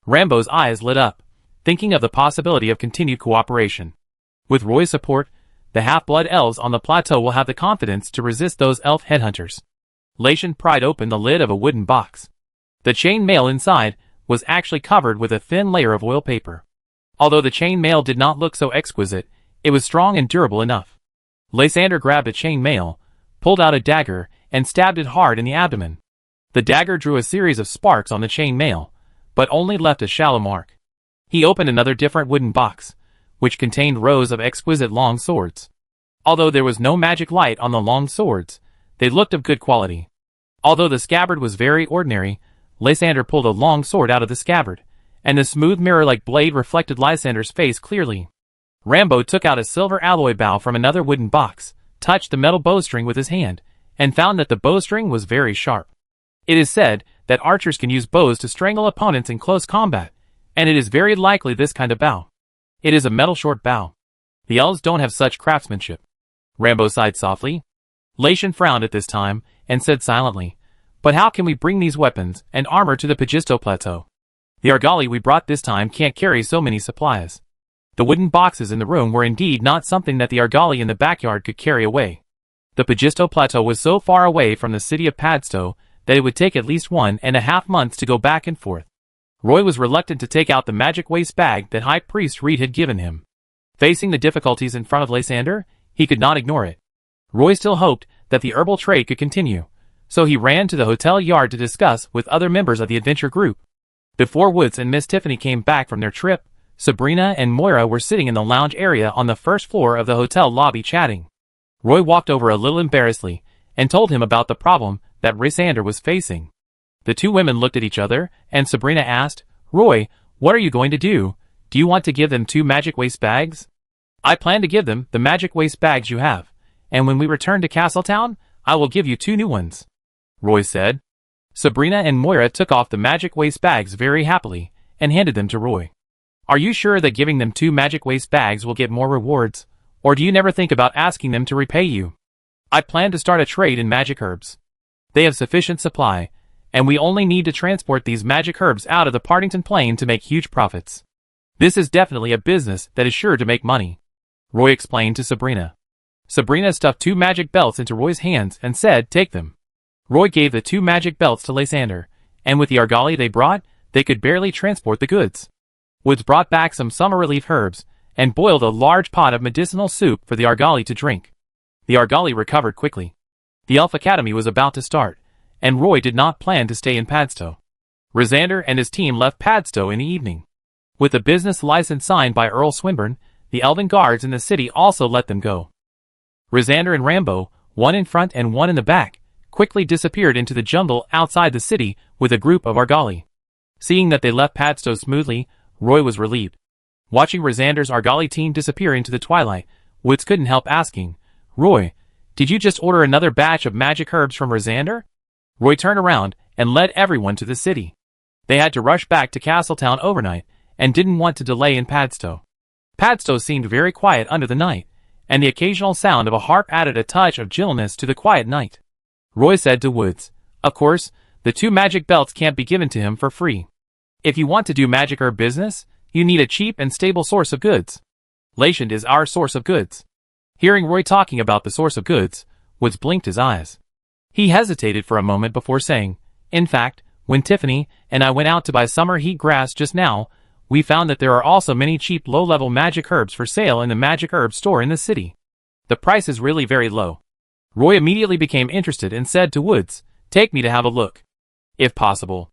Rambo's eyes lit up, thinking of the possibility of continued cooperation. With Roy's support, the half-blood elves on the plateau will have the confidence to resist those elf headhunters. Lation pried open the lid of a wooden box. The chain mail inside was actually covered with a thin layer of oil paper. Although the chain mail did not look so exquisite, it was strong and durable enough. Lysander grabbed the chain mail, pulled out a dagger, and stabbed it hard in the abdomen. The dagger drew a series of sparks on the chain mail, but only left a shallow mark. He opened another different wooden box, which contained rows of exquisite long swords. Although there was no magic light on the long swords, they looked of good quality. Although the scabbard was very ordinary, Lysander pulled a long sword out of the scabbard, and the smooth mirror-like blade reflected Lysander's face clearly. Rambo took out a silver alloy bow from another wooden box, touched the metal bowstring with his hand, and found that the bowstring was very sharp. It is said that archers can use bows to strangle opponents in close combat, and it is very likely this kind of bow. It is a metal short bow. The elves don't have such craftsmanship. Rambo sighed softly. Lation frowned at this time, and said silently, "But how can we bring these weapons and armor to the Pagisto Plateau? The Argali we brought this time can't carry so many supplies." The wooden boxes in the room were indeed not something that the Argali in the backyard could carry away. The Pagisto Plateau was so far away from the city of Padstow that it would take at least 1.5 months to go back and forth. Roy was reluctant to take out the magic waste bag that High Priest Reed had given him. Facing the difficulties in front of Lysander, he could not ignore it. Roy still hoped that the herbal trade could continue, so he ran to the hotel yard to discuss with other members of the adventure group. Before Woods and Miss Tiffany came back from their trip, Sabrina and Moira were sitting in the lounge area on the first floor of the hotel lobby chatting. Roy walked over a little embarrassedly and told him about the problem that Lysander was facing. The two women looked at each other, and Sabrina asked, "Roy, what are you going to do? Do you want to give them 2 magic waste bags?" "I plan to give them the magic waste bags you have, and when we return to Castletown, I will give you 2 new ones," Roy said. Sabrina and Moira took off the magic waste bags very happily and handed them to Roy. "Are you sure that giving them 2 magic waste bags will get more rewards, or do you never think about asking them to repay you?" "I plan to start a trade in magic herbs. They have sufficient supply, and we only need to transport these magic herbs out of the Partington Plain to make huge profits. This is definitely a business that is sure to make money," Roy explained to Sabrina. Sabrina stuffed 2 magic belts into Roy's hands and said, "Take them." Roy gave the 2 magic belts to Lysander, and with the Argali they brought, they could barely transport the goods. Woods brought back some summer relief herbs, and boiled a large pot of medicinal soup for the Argali to drink. The Argali recovered quickly. The Elf Academy was about to start, and Roy did not plan to stay in Padstow. Lysander and his team left Padstow in the evening. With a business license signed by Earl Swinburne, the elven guards in the city also let them go. Lysander and Rambo, one in front and one in the back, quickly disappeared into the jungle outside the city with a group of Argali. Seeing that they left Padstow smoothly, Roy was relieved. Watching Lysander's Argali team disappear into the twilight, Woods couldn't help asking, "Roy, did you just order another batch of magic herbs from Lysander?" Roy turned around and led everyone to the city. They had to rush back to Castletown overnight and didn't want to delay in Padstow. Padstow seemed very quiet under the night, and the occasional sound of a harp added a touch of gentleness to the quiet night. Roy said to Woods, "Of course, the 2 magic belts can't be given to him for free. If you want to do magic herb business, you need a cheap and stable source of goods. Lation is our source of goods." Hearing Roy talking about the source of goods, Woods blinked his eyes. He hesitated for a moment before saying, "In fact, when Tiffany and I went out to buy summer heat grass just now, we found that there are also many cheap low-level magic herbs for sale in the magic herb store in the city. The price is really very low." Roy immediately became interested and said to Woods, "Take me to have a look. If possible.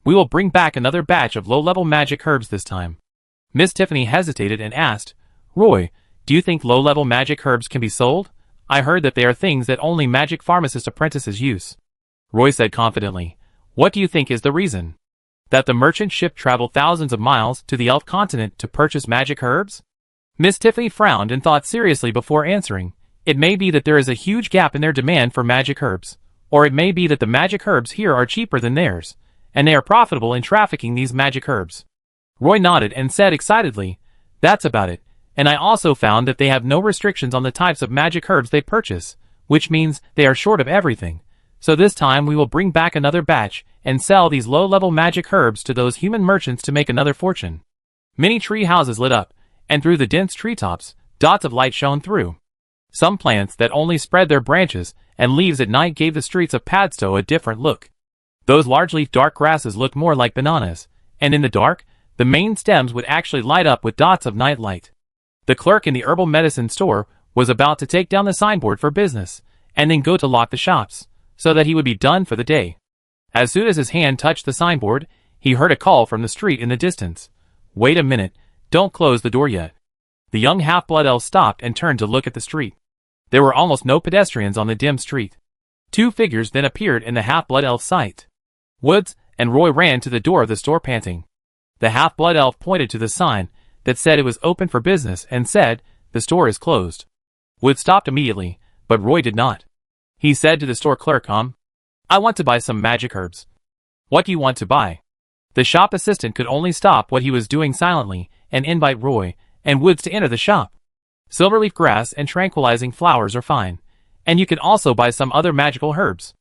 We will bring back another batch of low-level magic herbs this time." Miss Tiffany hesitated and asked, "Roy, do you think low-level magic herbs can be sold? I heard that they are things that only magic pharmacist apprentices use." Roy said confidently, "What do you think is the reason? That the merchant ship traveled thousands of miles to the elf continent to purchase magic herbs?" Miss Tiffany frowned and thought seriously before answering. "It may be that there is a huge gap in their demand for magic herbs, or it may be that the magic herbs here are cheaper than theirs, and they are profitable in trafficking these magic herbs." Roy nodded and said excitedly, "That's about it, and I also found that they have no restrictions on the types of magic herbs they purchase, which means they are short of everything. So this time we will bring back another batch and sell these low-level magic herbs to those human merchants to make another fortune." Many tree houses lit up, and through the dense treetops, dots of light shone through. Some plants that only spread their branches and leaves at night gave the streets of Padstow a different look. Those large-leaf dark grasses looked more like bananas, and in the dark, the main stems would actually light up with dots of night light. The clerk in the herbal medicine store was about to take down the signboard for business, and then go to lock the shops, so that he would be done for the day. As soon as his hand touched the signboard, he heard a call from the street in the distance. "Wait a minute, don't close the door yet." The young half-blood elf stopped and turned to look at the street. There were almost no pedestrians on the dim street. 2 figures then appeared in the half-blood elf's sight. Woods and Roy ran to the door of the store panting. The half-blood elf pointed to the sign that said it was open for business and said, "The store is closed." Woods stopped immediately, but Roy did not. He said to the store clerk, I want to buy some magic herbs. What do you want to buy? The shop assistant could only stop what he was doing silently and invite Roy and Woods to enter the shop. Silverleaf grass and tranquilizing flowers are fine, and you can also buy some other magical herbs,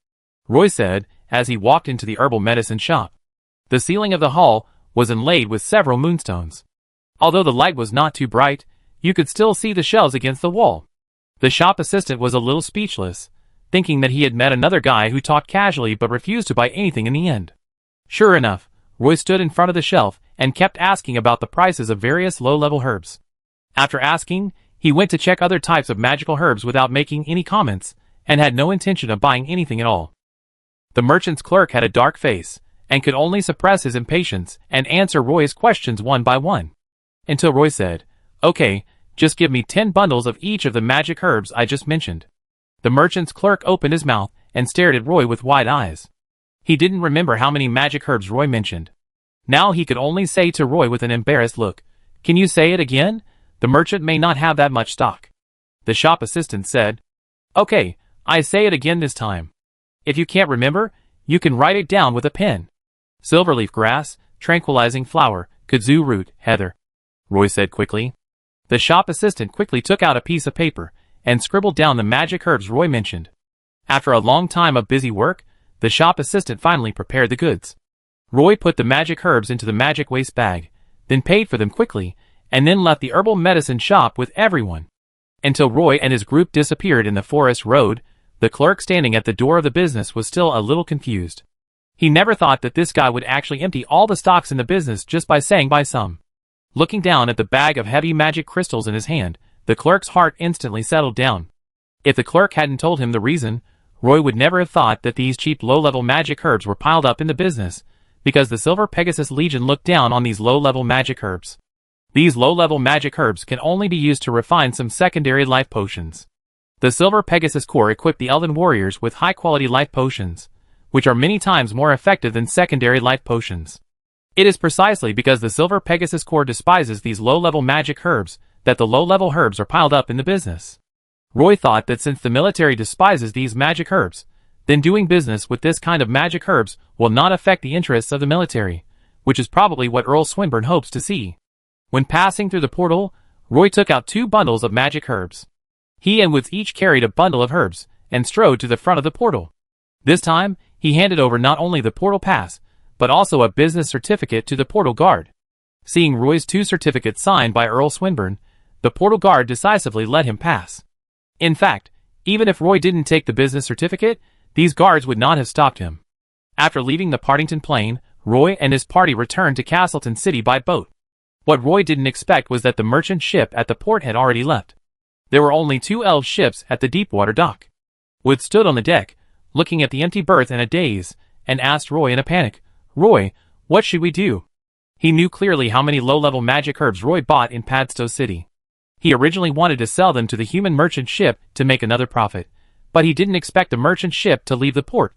Roy said as he walked into the herbal medicine shop. The ceiling of the hall was inlaid with several moonstones. Although the light was not too bright, you could still see the shells against the wall. The shop assistant was a little speechless, thinking that he had met another guy who talked casually but refused to buy anything in the end. Sure enough, Roy stood in front of the shelf and kept asking about the prices of various low-level herbs. After asking, he went to check other types of magical herbs without making any comments, and had no intention of buying anything at all. The merchant's clerk had a dark face, and could only suppress his impatience and answer Roy's questions one by one. Until Roy said, Okay, just give me 10 bundles of each of the magic herbs I just mentioned. The merchant's clerk opened his mouth and stared at Roy with wide eyes. He didn't remember how many magic herbs Roy mentioned. Now he could only say to Roy with an embarrassed look, Can you say it again? The merchant may not have that much stock. The shop assistant said, Okay, I say it again this time. If you can't remember, you can write it down with a pen. Silverleaf grass, tranquilizing flower, kudzu root, heather, Roy said quickly. The shop assistant quickly took out a piece of paper and scribbled down the magic herbs Roy mentioned. After a long time of busy work, the shop assistant finally prepared the goods. Roy put the magic herbs into the magic waste bag, then paid for them quickly, and then left the herbal medicine shop with everyone. Until Roy and his group disappeared in the forest road, the clerk standing at the door of the business was still a little confused. He never thought that this guy would actually empty all the stocks in the business just by saying buy some. Looking down at the bag of heavy magic crystals in his hand, the clerk's heart instantly settled down. If the clerk hadn't told him the reason, Roy would never have thought that these cheap low-level magic herbs were piled up in the business, because the Silver Pegasus Legion looked down on these low-level magic herbs. These low-level magic herbs can only be used to refine some secondary life potions. The Silver Pegasus Corps equipped the Elven Warriors with high-quality life potions, which are many times more effective than secondary life potions. It is precisely because the Silver Pegasus Corps despises these low-level magic herbs that the low-level herbs are piled up in the business. Roy thought that since the military despises these magic herbs, then doing business with this kind of magic herbs will not affect the interests of the military, which is probably what Earl Swinburne hopes to see. When passing through the portal, Roy took out 2 bundles of magic herbs. He and Woods each carried a bundle of herbs and strode to the front of the portal. This time, he handed over not only the portal pass, but also a business certificate to the portal guard. Seeing Roy's 2 certificates signed by Earl Swinburne, the portal guard decisively let him pass. In fact, even if Roy didn't take the business certificate, these guards would not have stopped him. After leaving the Partington Plain, Roy and his party returned to Castleton City by boat. What Roy didn't expect was that the merchant ship at the port had already left. There were only 2 elf ships at the Deepwater dock. Woods stood on the deck, looking at the empty berth in a daze, and asked Roy in a panic, Roy, what should we do? He knew clearly how many low-level magic herbs Roy bought in Padstow City. He originally wanted to sell them to the human merchant ship to make another profit, but he didn't expect the merchant ship to leave the port.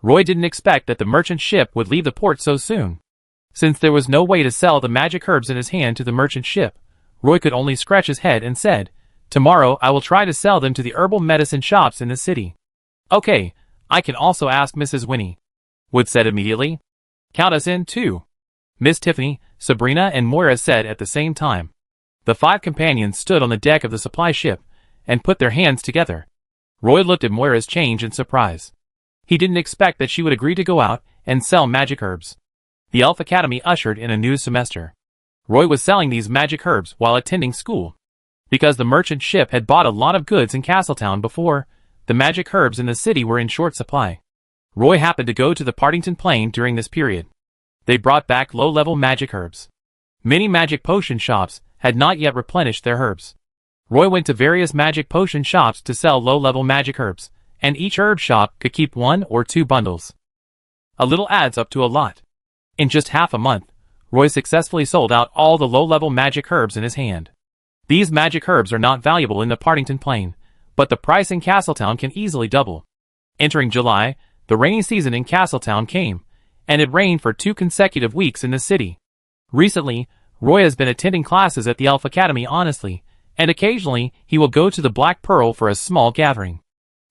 Roy didn't expect that the merchant ship would leave the port so soon. Since there was no way to sell the magic herbs in his hand to the merchant ship, Roy could only scratch his head and said, Tomorrow I will try to sell them to the herbal medicine shops in the city. Okay, I can also ask Mrs. Winnie, Wood said immediately. Count us in, too, Miss Tiffany, Sabrina and Moira said at the same time. The 5 companions stood on the deck of the supply ship and put their hands together. Roy looked at Moira's change in surprise. He didn't expect that she would agree to go out and sell magic herbs. The Elf Academy ushered in a new semester. Roy was selling these magic herbs while attending school. Because the merchant ship had bought a lot of goods in Castletown before, the magic herbs in the city were in short supply. Roy happened to go to the Partington Plain during this period. They brought back low-level magic herbs. Many magic potion shops had not yet replenished their herbs. Roy went to various magic potion shops to sell low-level magic herbs, and each herb shop could keep 1 or 2 bundles. A little adds up to a lot. In just half a month, Roy successfully sold out all the low-level magic herbs in his hand. These magic herbs are not valuable in the Partington Plain, but the price in Castletown can easily double. Entering July, the rainy season in Castletown came, and it rained for 2 consecutive weeks in the city. Recently, Roy has been attending classes at the Elf Academy honestly, and occasionally he will go to the Black Pearl for a small gathering.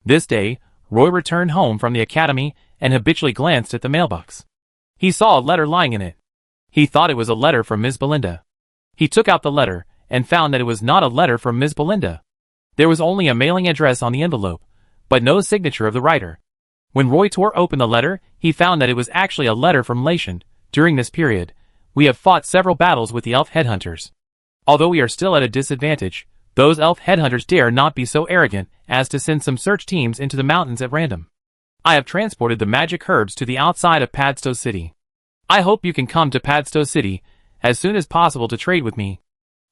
This day, Roy returned home from the academy and habitually glanced at the mailbox. He saw a letter lying in it. He thought it was a letter from Miss Belinda. He took out the letter and found that it was not a letter from Miss Belinda. There was only a mailing address on the envelope, but no signature of the writer. When Roy tore open the letter, he found that it was actually a letter from Lation. During this period, we have fought several battles with the elf headhunters. Although we are still at a disadvantage, those elf headhunters dare not be so arrogant as to send some search teams into the mountains at random. I have transported the magic herbs to the outside of Padstow City. I hope you can come to Padstow City as soon as possible to trade with me.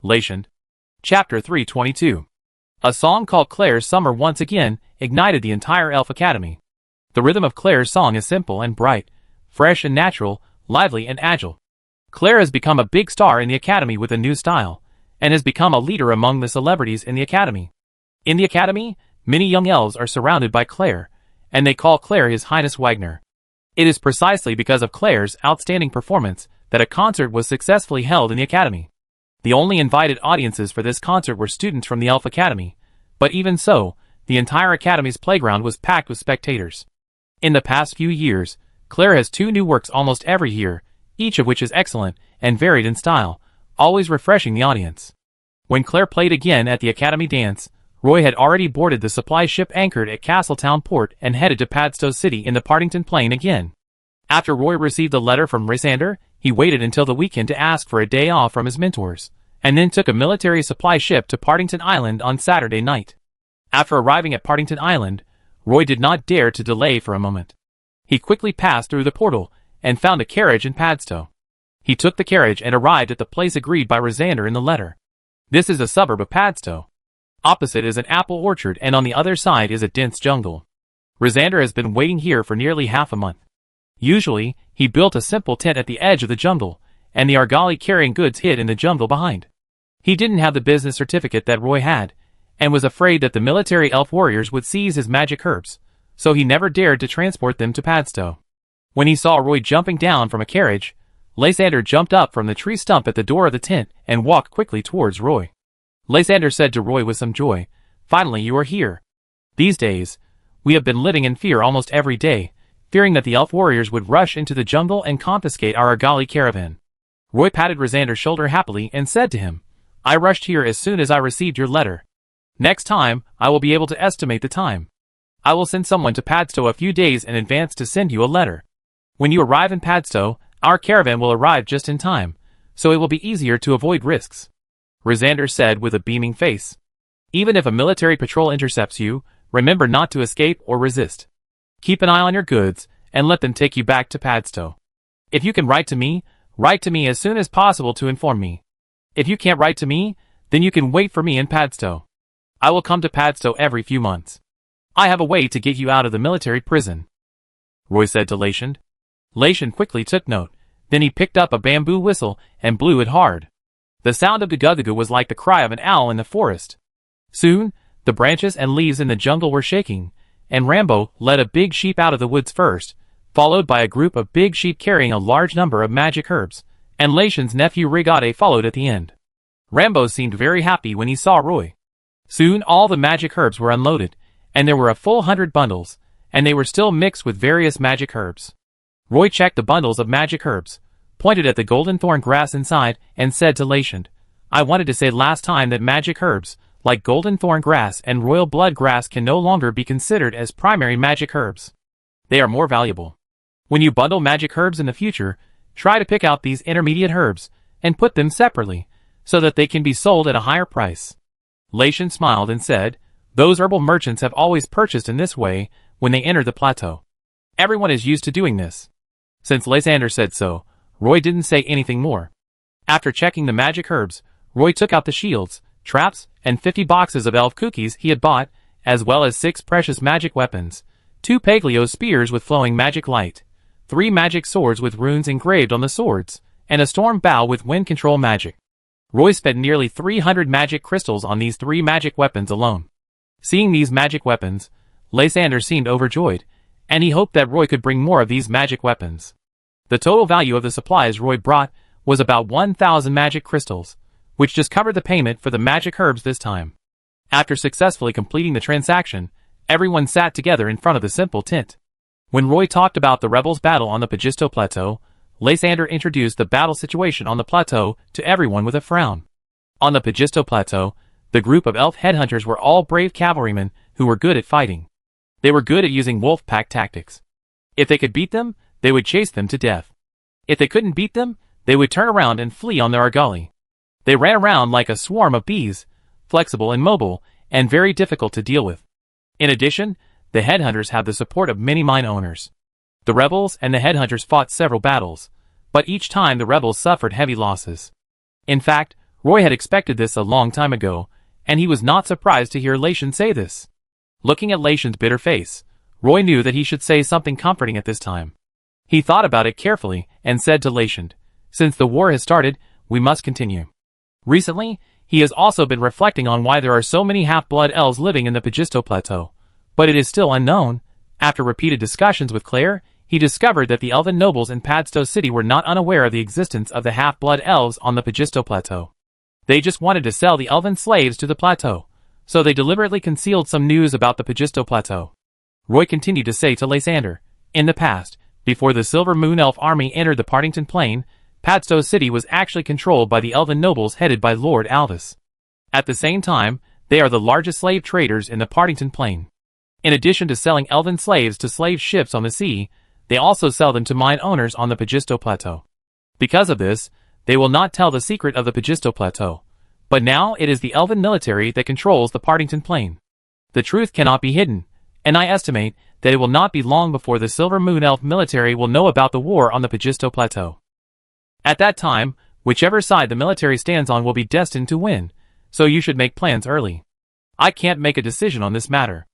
Lation. Chapter 322. A song called Claire's Summer once again ignited the entire Elf Academy. The rhythm of Claire's song is simple and bright, fresh and natural, lively and agile. Claire has become a big star in the Academy with a new style, and has become a leader among the celebrities in the Academy. In the Academy, many young elves are surrounded by Claire, and they call Claire His Highness Wagner. It is precisely because of Claire's outstanding performance that a concert was successfully held in the Academy. The only invited audiences for this concert were students from the Elf Academy, but even so, the entire Academy's playground was packed with spectators. In the past few years, Claire has 2 new works almost every year, each of which is excellent and varied in style, always refreshing the audience. When Claire played again at the Academy dance, Roy had already boarded the supply ship anchored at Castletown Port and headed to Padstow City in the Partington plane again. After Roy received the letter from Lysander, he waited until the weekend to ask for a day off from his mentors, and then took a military supply ship to Partington Island on Saturday night. After arriving at Partington Island, Roy did not dare to delay for a moment. He quickly passed through the portal and found a carriage in Padstow. He took the carriage and arrived at the place agreed by Lysander in the letter. This is a suburb of Padstow. Opposite is an apple orchard and on the other side is a dense jungle. Lysander has been waiting here for nearly half a month. Usually, he built a simple tent at the edge of the jungle, and the Argali carrying goods hid in the jungle behind. He didn't have the business certificate that Roy had, and was afraid that the military elf warriors would seize his magic herbs, so he never dared to transport them to Padstow. When he saw Roy jumping down from a carriage, Lysander jumped up from the tree stump at the door of the tent and walked quickly towards Roy. Lysander said to Roy with some joy, "Finally you are here. These days, we have been living in fear almost every day, fearing that the elf warriors would rush into the jungle and confiscate our Argali caravan." Roy patted Lysander's shoulder happily and said to him, "I rushed here as soon as I received your letter. Next time, I will be able to estimate the time. I will send someone to Padstow a few days in advance to send you a letter. When you arrive in Padstow, our caravan will arrive just in time, so it will be easier to avoid risks," Lysander said with a beaming face. "Even if a military patrol intercepts you, remember not to escape or resist. Keep an eye on your goods, and let them take you back to Padstow. If you can write to me as soon as possible to inform me. If you can't write to me, then you can wait for me in Padstow. I will come to Padstow every few months. I have a way to get you out of the military prison," Roy said to Lation. Lation quickly took note, then he picked up a bamboo whistle and blew it hard. The sound of gugugugu was like the cry of an owl in the forest. Soon, the branches and leaves in the jungle were shaking, and Rambo led a big sheep out of the woods first, followed by a group of big sheep carrying a large number of magic herbs, and Lation's nephew Rigade followed at the end. Rambo seemed very happy when he saw Roy. Soon all the magic herbs were unloaded, and there were a full 100 bundles, and they were still mixed with various magic herbs. Roy checked the bundles of magic herbs, pointed at the golden thorn grass inside, and said to Lation, "I wanted to say last time that magic herbs, like golden thorn grass and royal blood grass, can no longer be considered as primary magic herbs. They are more valuable. When you bundle magic herbs in the future, try to pick out these intermediate herbs, and put them separately, so that they can be sold at a higher price." Lation smiled and said, "Those herbal merchants have always purchased in this way when they enter the plateau. Everyone is used to doing this." Since Lysander said so, Roy didn't say anything more. After checking the magic herbs, Roy took out the shields, traps, and 50 boxes of elf cookies he had bought, as well as 6 precious magic weapons, 2 Paglio spears with flowing magic light, 3 magic swords with runes engraved on the swords, and a storm bow with wind control magic. Roy spent nearly 300 magic crystals on these 3 magic weapons alone. Seeing these magic weapons, Lysander seemed overjoyed, and he hoped that Roy could bring more of these magic weapons. The total value of the supplies Roy brought was about 1,000 magic crystals, which just covered the payment for the magic herbs this time. After successfully completing the transaction, Everyone sat together in front of the simple tent. When Roy talked about the rebels' battle on the Pagisto Plateau, Lysander introduced the battle situation on the plateau to everyone with a frown. On the Pagisto Plateau, the group of elf headhunters were all brave cavalrymen who were good at fighting. They were good at using wolf pack tactics. If they could beat them, they would chase them to death. If they couldn't beat them, they would turn around and flee on their argali. They ran around like a swarm of bees, flexible and mobile, and very difficult to deal with. In addition, the headhunters had the support of many mine owners. The rebels and the headhunters fought several battles, but each time the rebels suffered heavy losses. In fact, Roy had expected this a long time ago, and he was not surprised to hear Lation say this. Looking at Lation's bitter face, Roy knew that he should say something comforting at this time. He thought about it carefully and said to Lation, "Since the war has started, we must continue." Recently, he has also been reflecting on why there are so many half-blood elves living in the Pagisto Plateau, but it is still unknown. After repeated discussions with Claire, he discovered that the elven nobles in Padstow City were not unaware of the existence of the half-blood elves on the Pagisto Plateau. They just wanted to sell the elven slaves to the plateau, so they deliberately concealed some news about the Pagisto Plateau. Roy continued to say to Lysander, "In the past, before the Silver Moon Elf army entered the Partington Plain, Padstow City was actually controlled by the elven nobles headed by Lord Alvis. At the same time, they are the largest slave traders in the Partington Plain. In addition to selling elven slaves to slave ships on the sea, they also sell them to mine owners on the Pagisto Plateau. Because of this, they will not tell the secret of the Pagisto Plateau, but now it is the elven military that controls the Partington Plain. The truth cannot be hidden, and I estimate that it will not be long before the Silver Moon Elf military will know about the war on the Pagisto Plateau. At that time, whichever side the military stands on will be destined to win, so you should make plans early. I can't make a decision on this matter.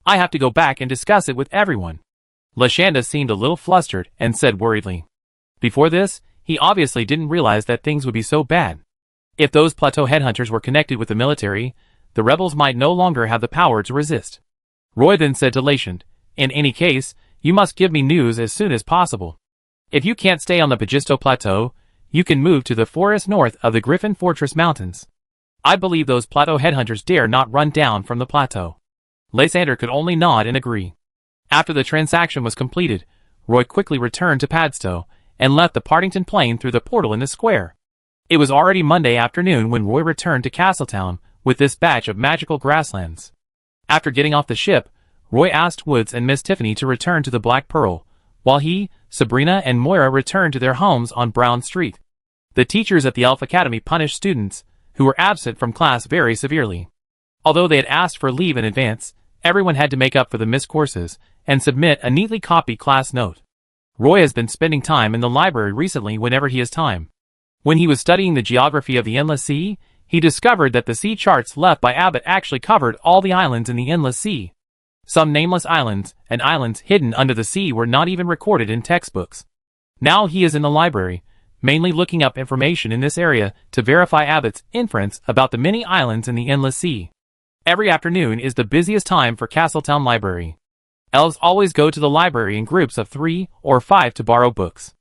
I have to go back and discuss it with everyone." Lashanda seemed a little flustered and said worriedly. Before this, he obviously didn't realize that things would be so bad. If those plateau headhunters were connected with the military, the rebels might no longer have the power to resist. Roy then said to Lashand, "In any case, you must give me news as soon as possible. If you can't stay on the Pagisto Plateau, you can move to the forest north of the Griffin Fortress Mountains. I believe those plateau headhunters dare not run down from the plateau." Lysander could only nod and agree. After the transaction was completed, Roy quickly returned to Padstow and left the Partington Plain through the portal in the square. It was already Monday afternoon when Roy returned to Castletown with this batch of magical grasslands. After getting off the ship, Roy asked Woods and Miss Tiffany to return to the Black Pearl, while he, Sabrina, and Moira returned to their homes on Brown Street. The teachers at the Elf Academy punished students who were absent from class very severely. Although they had asked for leave in advance, everyone had to make up for the missed courses and submit a neatly copied class note. Roy has been spending time in the library recently whenever he has time. When he was studying the geography of the Endless Sea, he discovered that the sea charts left by Abbott actually covered all the islands in the Endless Sea. Some nameless islands and islands hidden under the sea were not even recorded in textbooks. Now he is in the library, mainly looking up information in this area to verify Abbott's inference about the many islands in the Endless Sea. Every afternoon is the busiest time for Castletown Library. Elves always go to the library in groups of 3 or 5 to borrow books.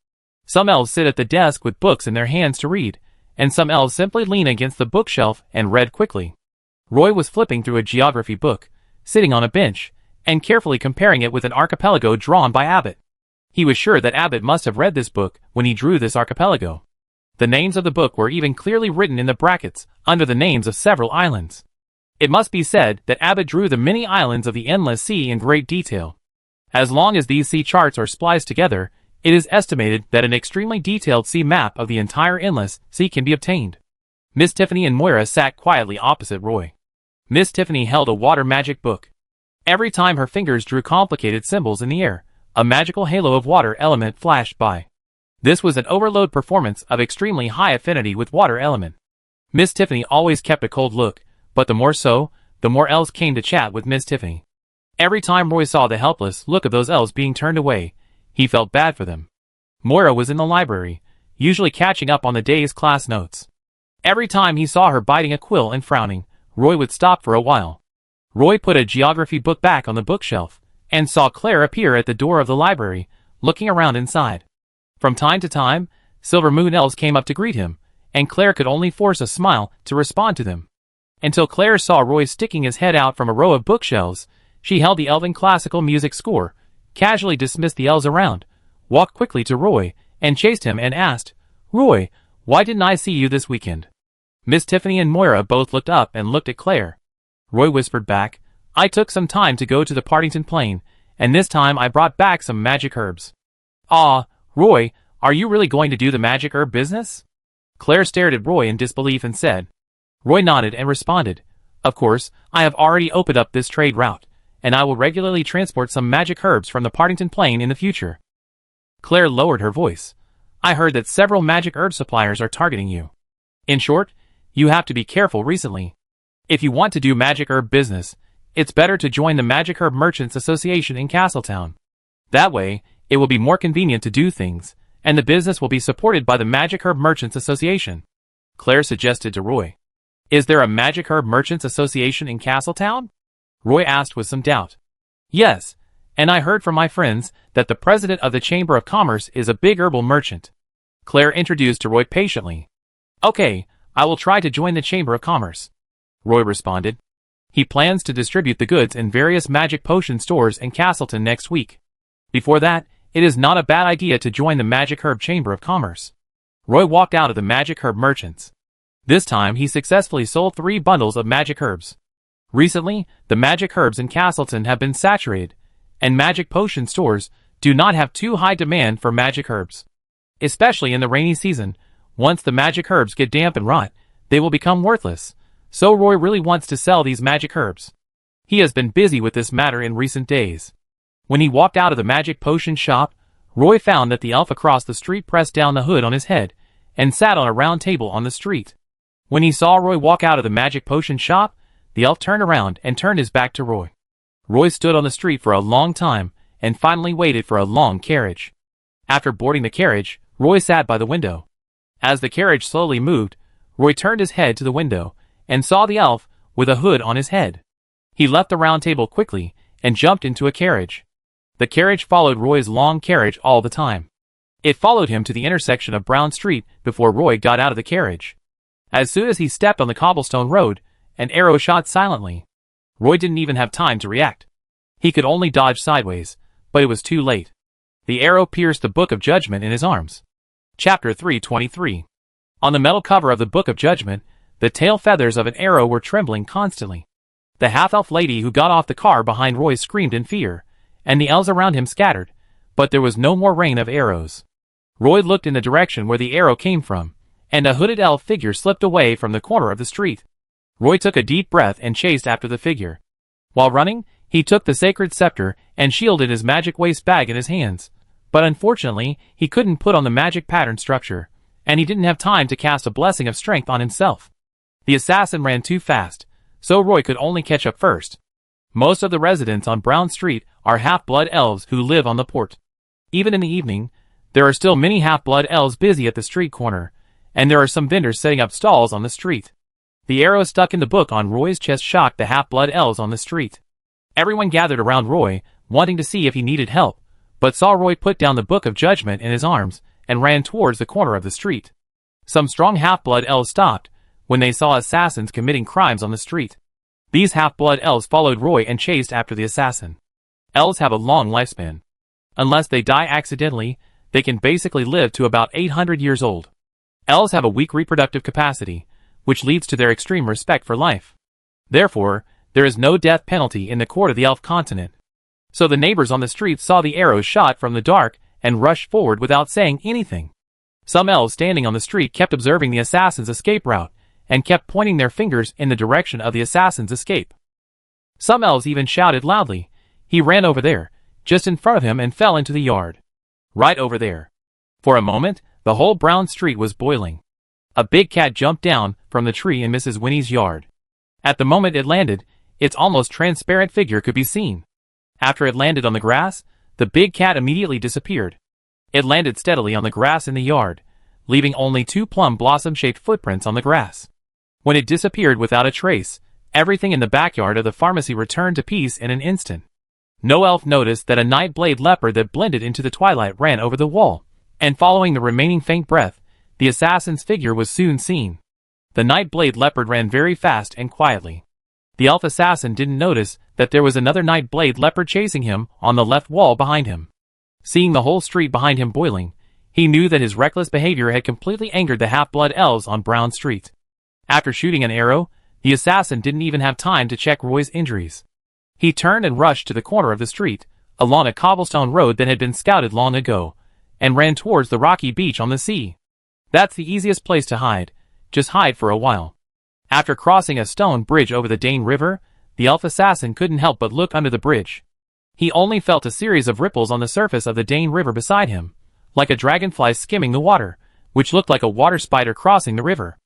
Some elves sit at the desk with books in their hands to read, and some elves simply lean against the bookshelf and read quickly. Roy was flipping through a geography book, sitting on a bench, and carefully comparing it with an archipelago drawn by Abbott. He was sure that Abbott must have read this book when he drew this archipelago. The names of the book were even clearly written in the brackets under the names of several islands. It must be said that Abbott drew the many islands of the Endless Sea in great detail. As long as these sea charts are spliced together, it is estimated that an extremely detailed sea map of the entire Endless Sea can be obtained. Miss Tiffany and Moira sat quietly opposite Roy. Miss Tiffany held a water magic book. Every time her fingers drew complicated symbols in the air, a magical halo of water element flashed by. This was an overload performance of extremely high affinity with water element. Miss Tiffany always kept a cold look, but the more so, the more elves came to chat with Miss Tiffany. Every time Roy saw the helpless look of those elves being turned away, he felt bad for them. Moira was in the library, usually catching up on the day's class notes. Every time he saw her biting a quill and frowning, Roy would stop for a while. Roy put a geography book back on the bookshelf, and saw Claire appear at the door of the library, looking around inside. From time to time, Silver Moon elves came up to greet him, and Claire could only force a smile to respond to them. Until Claire saw Roy sticking his head out from a row of bookshelves, She held the elven classical music score, casually dismissed the elves around, walked quickly to Roy, and chased him and asked, "Roy, why didn't I see you this weekend?" Miss Tiffany and Moira both looked up and looked at Claire. Roy whispered back, "I took some time to go to the Partington Plain, and this time I brought back some magic herbs." "Aw, Roy, are you really going to do the magic herb business?" Claire stared at Roy in disbelief and said. Roy nodded and responded, "Of course, I have already opened up this trade route, and I will regularly transport some magic herbs from the Partington Plain in the future." Claire lowered her voice. "I heard that several magic herb suppliers are targeting you. In short, you have to be careful recently. If you want to do magic herb business, it's better to join the Magic Herb Merchants Association in Castletown. That way, it will be more convenient to do things, and the business will be supported by the Magic Herb Merchants Association," Claire suggested to Roy. "Is there a Magic Herb Merchants Association in Castletown?" Roy asked with some doubt. "Yes, and I heard from my friends that the president of the Chamber of Commerce is a big herbal merchant," Claire introduced to Roy patiently. "Okay, I will try to join the Chamber of Commerce," Roy responded. He plans to distribute the goods in various magic potion stores in Castleton next week. Before that, it is not a bad idea to join the Magic Herb Chamber of Commerce. Roy walked out of the Magic Herb Merchants. This time he successfully sold 3 bundles of magic herbs. Recently, the magic herbs in Castleton have been saturated, and magic potion stores do not have too high demand for magic herbs. Especially in the rainy season, once the magic herbs get damp and rot, they will become worthless. So Roy really wants to sell these magic herbs. He has been busy with this matter in recent days. When he walked out of the magic potion shop, Roy found that the elf across the street pressed down the hood on his head and sat on a round table on the street. When he saw Roy walk out of the magic potion shop, the elf turned around and turned his back to Roy. Roy stood on the street for a long time and finally waited for a long carriage. After boarding the carriage, Roy sat by the window. As the carriage slowly moved, Roy turned his head to the window and saw the elf with a hood on his head. He left the round table quickly and jumped into a carriage. The carriage followed Roy's long carriage all the time. It followed him to the intersection of Brown Street before Roy got out of the carriage. As soon as he stepped on the cobblestone road, an arrow shot silently. Roy didn't even have time to react. He could only dodge sideways, but it was too late. The arrow pierced the Book of Judgment in his arms. Chapter 323. On the metal cover of the Book of Judgment, the tail feathers of an arrow were trembling constantly. The half-elf lady who got off the car behind Roy screamed in fear, and the elves around him scattered, but there was no more rain of arrows. Roy looked in the direction where the arrow came from, and a hooded elf figure slipped away from the corner of the street. Roy took a deep breath and chased after the figure. While running, he took the sacred scepter and shield in his magic waist bag in his hands, but unfortunately, he couldn't put on the magic pattern structure, and he didn't have time to cast a blessing of strength on himself. The assassin ran too fast, so Roy could only catch up first. Most of the residents on Brown Street are half-blood elves who live on the port. Even in the evening, there are still many half-blood elves busy at the street corner, and there are some vendors setting up stalls on the street. The arrow stuck in the book on Roy's chest shocked the half-blood elves on the street. Everyone gathered around Roy, wanting to see if he needed help, but saw Roy put down the Book of Judgment in his arms and ran towards the corner of the street. Some strong half-blood elves stopped when they saw assassins committing crimes on the street. These half-blood elves followed Roy and chased after the assassin. Elves have a long lifespan. Unless they die accidentally, they can basically live to about 800 years old. Elves have a weak reproductive capacity, which leads to their extreme respect for life. Therefore, there is no death penalty in the court of the elf continent. So the neighbors on the street saw the arrows shot from the dark and rushed forward without saying anything. Some elves standing on the street kept observing the assassin's escape route and kept pointing their fingers in the direction of the assassin's escape. Some elves even shouted loudly, "He ran over there, just in front of him and fell into the yard. Right over there." For a moment, the whole Brown Street was boiling. A big cat jumped down from the tree in Mrs. Winnie's yard. At the moment it landed, its almost transparent figure could be seen. After it landed on the grass, the big cat immediately disappeared. It landed steadily on the grass in the yard, leaving only 2 plum blossom-shaped footprints on the grass. When it disappeared without a trace, everything in the backyard of the pharmacy returned to peace in an instant. No elf noticed that a night-blade leopard that blended into the twilight ran over the wall, and following the remaining faint breath, the assassin's figure was soon seen. The night-blade leopard ran very fast and quietly. The elf assassin didn't notice that there was another night blade leopard chasing him on the left wall behind him. Seeing the whole street behind him boiling, he knew that his reckless behavior had completely angered the half-blood elves on Brown Street. After shooting an arrow, the assassin didn't even have time to check Roy's injuries. He turned and rushed to the corner of the street, along a cobblestone road that had been scouted long ago, and ran towards the rocky beach on the sea. That's the easiest place to hide. Just hide for a while. After crossing a stone bridge over the Dane River, the elf assassin couldn't help but look under the bridge. He only felt a series of ripples on the surface of the Dane River beside him, like a dragonfly skimming the water, which looked like a water spider crossing the river.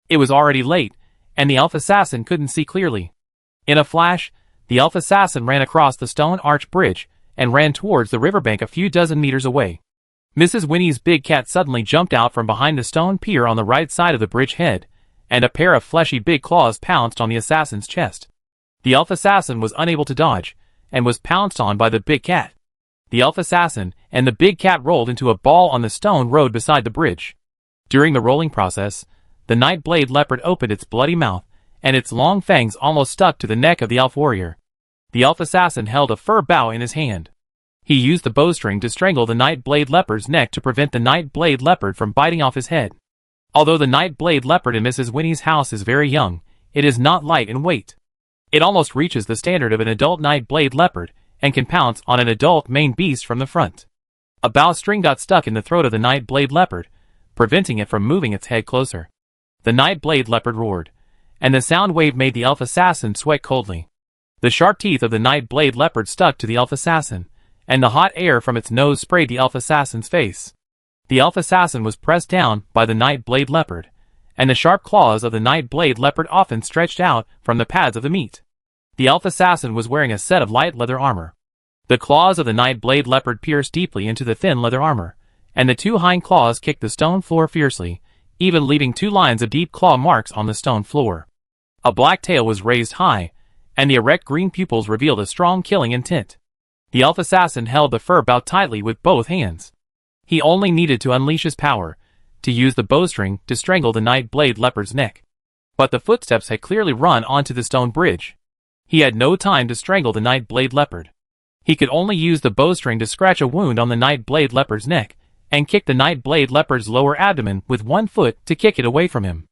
It was already late, and the elf assassin couldn't see clearly. In a flash, the elf assassin ran across the stone arch bridge and ran towards the riverbank a few dozen meters away. Mrs. Winnie's big cat suddenly jumped out from behind the stone pier on the right side of the bridge head, and a pair of fleshy big claws pounced on the assassin's chest. The elf assassin was unable to dodge, and was pounced on by the big cat. The elf assassin and the big cat rolled into a ball on the stone road beside the bridge. During the rolling process, the night blade leopard opened its bloody mouth, and its long fangs almost stuck to the neck of the elf warrior. The elf assassin held a fur bough in his hand. He used the bowstring to strangle the night blade leopard's neck to prevent the night blade leopard from biting off his head. Although the night blade leopard in Mrs. Winnie's house is very young, it is not light in weight. It almost reaches the standard of an adult night blade leopard, and can pounce on an adult Maine beast from the front. A bowstring got stuck in the throat of the night blade leopard, preventing it from moving its head closer. The night blade leopard roared, and the sound wave made the elf assassin sweat coldly. The sharp teeth of the night blade leopard stuck to the elf assassin, and the hot air from its nose sprayed the elf assassin's face. The elf assassin was pressed down by the night blade leopard, and the sharp claws of the night blade leopard often stretched out from the pads of the meat. The elf assassin was wearing a set of light leather armor. The claws of the night blade leopard pierced deeply into the thin leather armor, and the two hind claws kicked the stone floor fiercely, even leaving 2 lines of deep claw marks on the stone floor. A black tail was raised high, and the erect green pupils revealed a strong killing intent. The elf assassin held the fur bough tightly with both hands. He only needed to unleash his power, to use the bowstring to strangle the night blade leopard's neck. But the footsteps had clearly run onto the stone bridge. He had no time to strangle the night blade leopard. He could only use the bowstring to scratch a wound on the night blade leopard's neck, and kick the night blade leopard's lower abdomen with one foot to kick it away from him.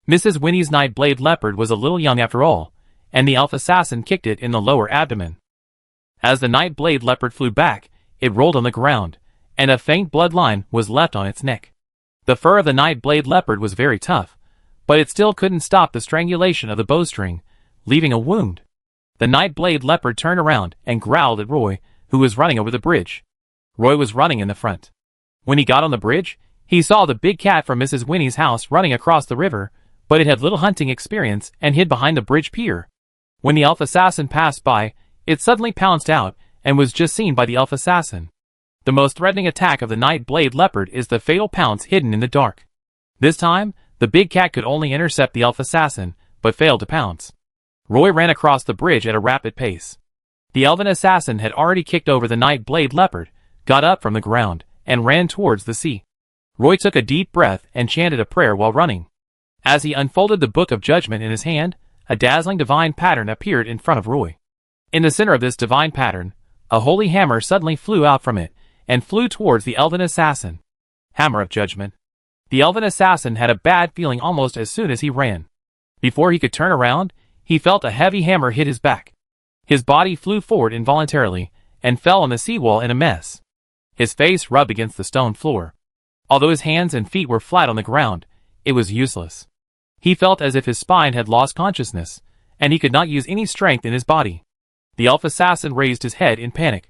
Mrs. Winnie's night blade leopard was a little young after all, and the elf assassin kicked it in the lower abdomen. As the night blade leopard flew back, it rolled on the ground, and a faint blood line was left on its neck. The fur of the night blade leopard was very tough, but it still couldn't stop the strangulation of the bowstring, leaving a wound. The night blade leopard turned around and growled at Roy, who was running over the bridge. Roy was running in the front. When he got on the bridge, he saw the big cat from Mrs. Winnie's house running across the river, but it had little hunting experience and hid behind the bridge pier. When the elf assassin passed by, it suddenly pounced out and was just seen by the elf assassin. The most threatening attack of the night blade leopard is the fatal pounce hidden in the dark. This time, the big cat could only intercept the elf assassin, but failed to pounce. Roy ran across the bridge at a rapid pace. The elven assassin had already kicked over the night blade leopard, got up from the ground, and ran towards the sea. Roy took a deep breath and chanted a prayer while running. As he unfolded the Book of Judgment in his hand, a dazzling divine pattern appeared in front of Roy. In the center of this divine pattern, a holy hammer suddenly flew out from it, and flew towards the elven assassin. Hammer of Judgment. The elven assassin had a bad feeling almost as soon as he ran. Before he could turn around, he felt a heavy hammer hit his back. His body flew forward involuntarily, and fell on the seawall in a mess. His face rubbed against the stone floor. Although his hands and feet were flat on the ground, it was useless. He felt as if his spine had lost consciousness, and he could not use any strength in his body. The elf assassin raised his head in panic.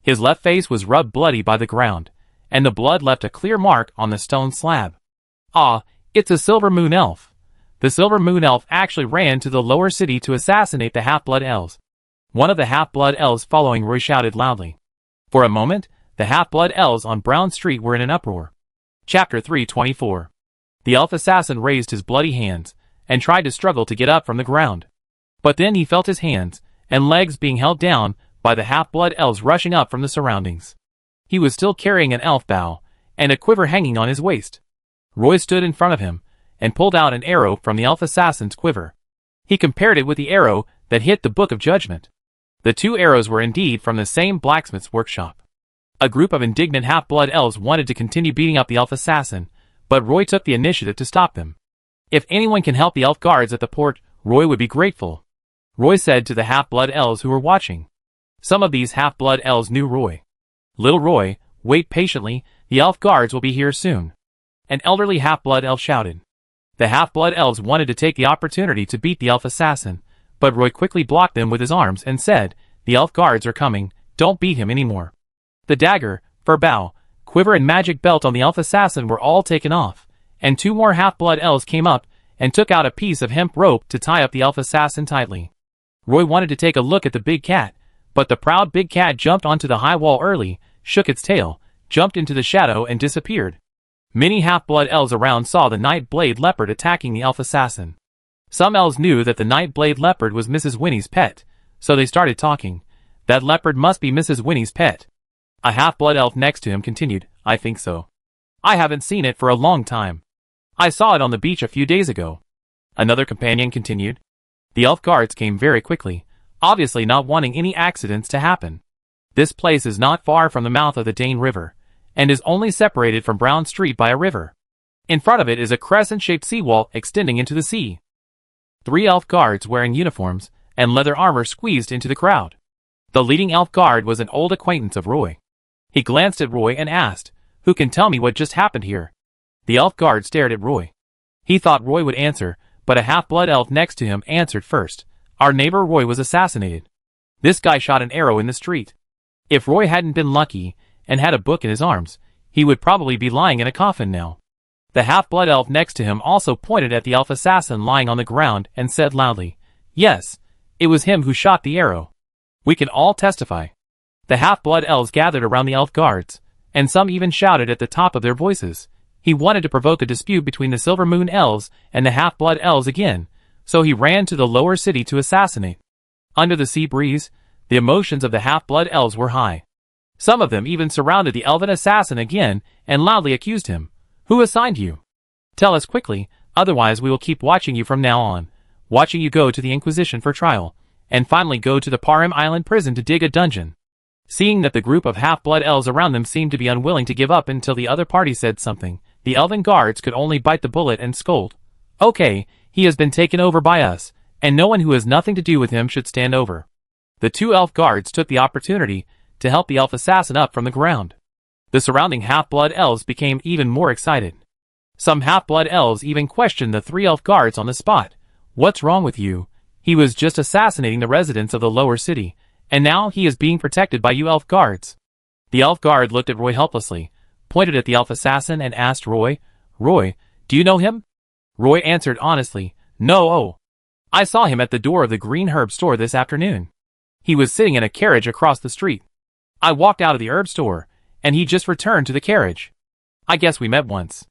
His left face was rubbed bloody by the ground, and the blood left a clear mark on the stone slab. Ah, it's a Silver Moon Elf. The Silver Moon Elf actually ran to the lower city to assassinate the half-blood elves. One of the half-blood elves following Roy shouted loudly. For a moment, the half-blood elves on Brown Street were in an uproar. Chapter 324. The elf assassin raised his bloody hands, and tried to struggle to get up from the ground. But then he felt his hands and legs being held down by the half-blood elves rushing up from the surroundings. He was still carrying an elf bow, and a quiver hanging on his waist. Roy stood in front of him, and pulled out an arrow from the elf assassin's quiver. He compared it with the arrow that hit the Book of Judgment. The 2 arrows were indeed from the same blacksmith's workshop. A group of indignant half-blood elves wanted to continue beating up the elf assassin, but Roy took the initiative to stop them. If anyone can help the elf guards at the port, Roy would be grateful, Roy said to the half-blood elves who were watching. Some of these half-blood elves knew Roy. Little Roy, wait patiently, the elf guards will be here soon. An elderly half-blood elf shouted. The half-blood elves wanted to take the opportunity to beat the elf assassin, but Roy quickly blocked them with his arms and said, the elf guards are coming, don't beat him anymore. The dagger, fur bow, quiver and magic belt on the elf assassin were all taken off, and 2 more half-blood elves came up and took out a piece of hemp rope to tie up the elf assassin tightly. Roy wanted to take a look at the big cat, but the proud big cat jumped onto the high wall early, shook its tail, jumped into the shadow and disappeared. Many half-blood elves around saw the night-blade leopard attacking the elf assassin. Some elves knew that the night-blade leopard was Mrs. Winnie's pet, so they started talking. That leopard must be Mrs. Winnie's pet. A half-blood elf next to him continued, I think so. I haven't seen it for a long time. I saw it on the beach a few days ago. Another companion continued. The elf guards came very quickly, obviously not wanting any accidents to happen. This place is not far from the mouth of the Dane River, and is only separated from Brown Street by a river. In front of it is a crescent-shaped seawall extending into the sea. 3 elf guards wearing uniforms and leather armor squeezed into the crowd. The leading elf guard was an old acquaintance of Roy. He glanced at Roy and asked, who can tell me what just happened here? The elf guard stared at Roy. He thought Roy would answer, but a half-blood elf next to him answered first. Our neighbor Roy was assassinated. This guy shot an arrow in the street. If Roy hadn't been lucky and had a book in his arms, he would probably be lying in a coffin now. The half-blood elf next to him also pointed at the elf assassin lying on the ground and said loudly, yes, it was him who shot the arrow. We can all testify. The half-blood elves gathered around the elf guards, and some even shouted at the top of their voices. He wanted to provoke a dispute between the Silver Moon elves and the half-blood elves again, so he ran to the lower city to assassinate. Under the sea breeze, the emotions of the half-blood elves were high. Some of them even surrounded the elven assassin again and loudly accused him. Who assigned you? Tell us quickly, otherwise we will keep watching you from now on, watching you go to the Inquisition for trial, and finally go to the Parim Island prison to dig a dungeon. Seeing that the group of half-blood elves around them seemed to be unwilling to give up until the other party said something, the elven guards could only bite the bullet and scold. Okay, he has been taken over by us, and no one who has nothing to do with him should stand over. The 2 elf guards took the opportunity to help the elf assassin up from the ground. The surrounding half-blood elves became even more excited. Some half-blood elves even questioned the 3 elf guards on the spot. What's wrong with you? He was just assassinating the residents of the lower city, and now he is being protected by you elf guards. The elf guard looked at Roy helplessly, pointed at the elf assassin and asked Roy, Roy, do you know him? Roy answered honestly, no, I saw him at the door of the green herb store this afternoon. He was sitting in a carriage across the street. I walked out of the herb store, and he just returned to the carriage. I guess we met once.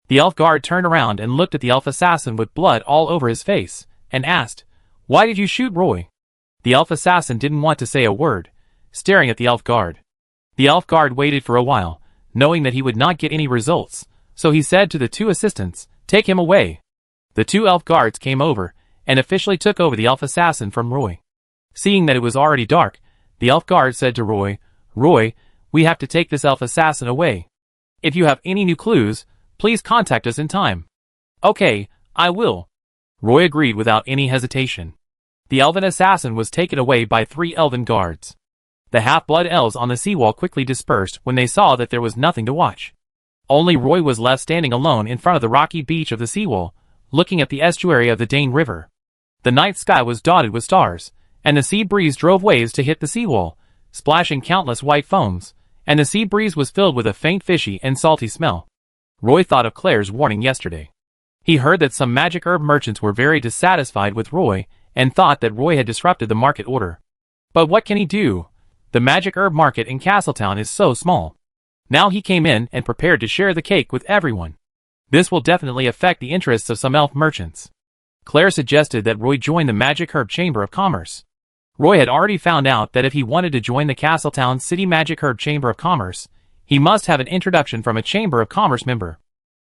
The elf guard turned around and looked at the elf assassin with blood all over his face, and asked, why did you shoot Roy? The elf assassin didn't want to say a word, staring at the elf guard. The elf guard waited for a while, knowing that he would not get any results, so he said to the 2 assistants, take him away. The 2 elf guards came over, and officially took over the elf assassin from Roy. Seeing that it was already dark, the elf guard said to Roy, Roy, we have to take this elf assassin away. If you have any new clues, please contact us in time. Okay, I will. Roy agreed without any hesitation. The elven assassin was taken away by 3 elven guards. The half-blood elves on the seawall quickly dispersed when they saw that there was nothing to watch. Only Roy was left standing alone in front of the rocky beach of the seawall, looking at the estuary of the Dane River. The night sky was dotted with stars, and the sea breeze drove waves to hit the seawall, splashing countless white foams, and the sea breeze was filled with a faint fishy and salty smell. Roy thought of Claire's warning yesterday. He heard that some magic herb merchants were very dissatisfied with Roy and thought that Roy had disrupted the market order. But what can he do? The magic herb market in Castletown is so small. Now he came in and prepared to share the cake with everyone. This will definitely affect the interests of some elf merchants. Claire suggested that Roy join the Magic Herb Chamber of Commerce. Roy had already found out that if he wanted to join the Castletown City Magic Herb Chamber of Commerce, he must have an introduction from a Chamber of Commerce member.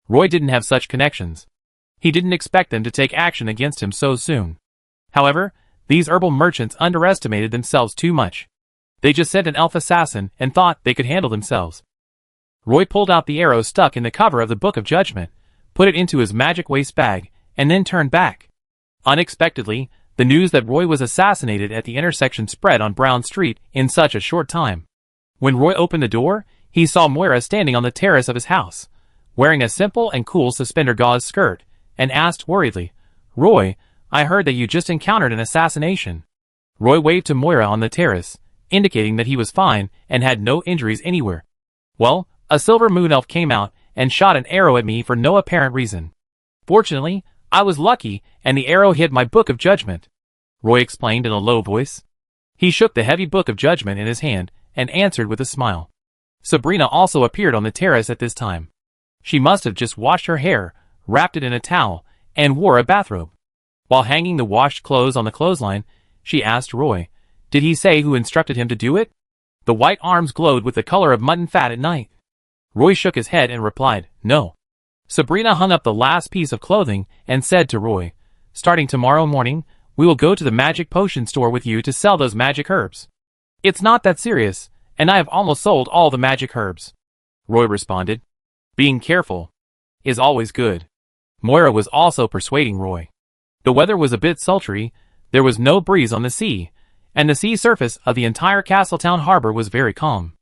Roy didn't have such connections. He didn't expect them to take action against him so soon. However, These herbal merchants underestimated themselves too much. They just sent an elf assassin and thought they could handle themselves. Roy pulled out the arrow stuck in the cover of the Book of Judgment, put it into his magic waste bag, and then turned back. Unexpectedly, the news that Roy was assassinated at the intersection spread on Brown Street in such a short time. When Roy opened the door, he saw Moira standing on the terrace of his house, wearing a simple and cool suspender gauze skirt, and asked worriedly, "Roy, I heard that you just encountered an assassination." Roy waved to Moira on the terrace, indicating that he was fine and had no injuries anywhere. "Well, a silver moon elf came out and shot an arrow at me for no apparent reason. Fortunately, I was lucky and the arrow hit my Book of Judgment," Roy explained in a low voice. He shook the heavy Book of Judgment in his hand and answered with a smile. Sabrina also appeared on the terrace at this time. She must have just washed her hair, wrapped it in a towel, and wore a bathrobe. While hanging the washed clothes on the clothesline, she asked Roy, "Did he say who instructed him to do it?" The white arms glowed with the color of mutton fat at night. Roy shook his head and replied, "No." Sabrina hung up the last piece of clothing and said to Roy, "Starting tomorrow morning, we will go to the magic potion store with you to sell those magic herbs. It's not that serious, and I have almost sold all the magic herbs." Roy responded, "Being careful is always good." Moira was also persuading Roy. The weather was a bit sultry, there was no breeze on the sea, and the sea surface of the entire Castletown harbor was very calm.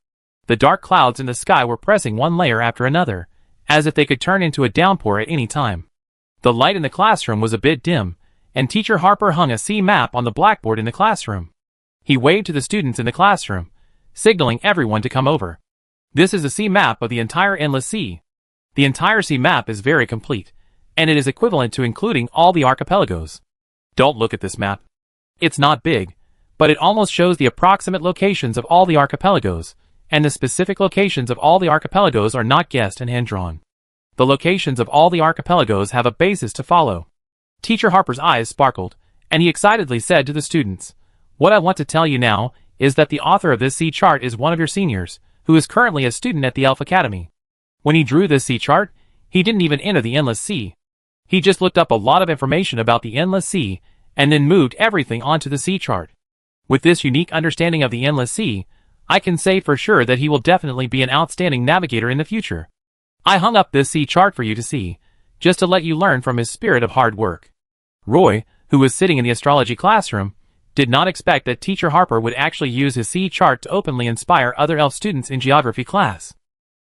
The dark clouds in the sky were pressing one layer after another, as if they could turn into a downpour at any time. The light in the classroom was a bit dim, and Teacher Harper hung a sea map on the blackboard in the classroom. He waved to the students in the classroom, signaling everyone to come over. "This is a sea map of the entire endless sea. The entire sea map is very complete, and it is equivalent to including all the archipelagos. Don't look at this map. It's not big, but it almost shows the approximate locations of all the archipelagos, and the specific locations of all the archipelagos are not guessed and hand-drawn. The locations of all the archipelagos have a basis to follow." Teacher Harper's eyes sparkled, and he excitedly said to the students, "What I want to tell you now is that the author of this sea chart is one of your seniors, who is currently a student at the Elf Academy. When he drew this sea chart, he didn't even enter the Endless Sea. He just looked up a lot of information about the Endless Sea, and then moved everything onto the sea chart. With this unique understanding of the Endless Sea, I can say for sure that he will definitely be an outstanding navigator in the future. I hung up this sea chart for you to see, just to let you learn from his spirit of hard work." Roy, who was sitting in the astrology classroom, did not expect that Teacher Harper would actually use his sea chart to openly inspire other elf students in geography class.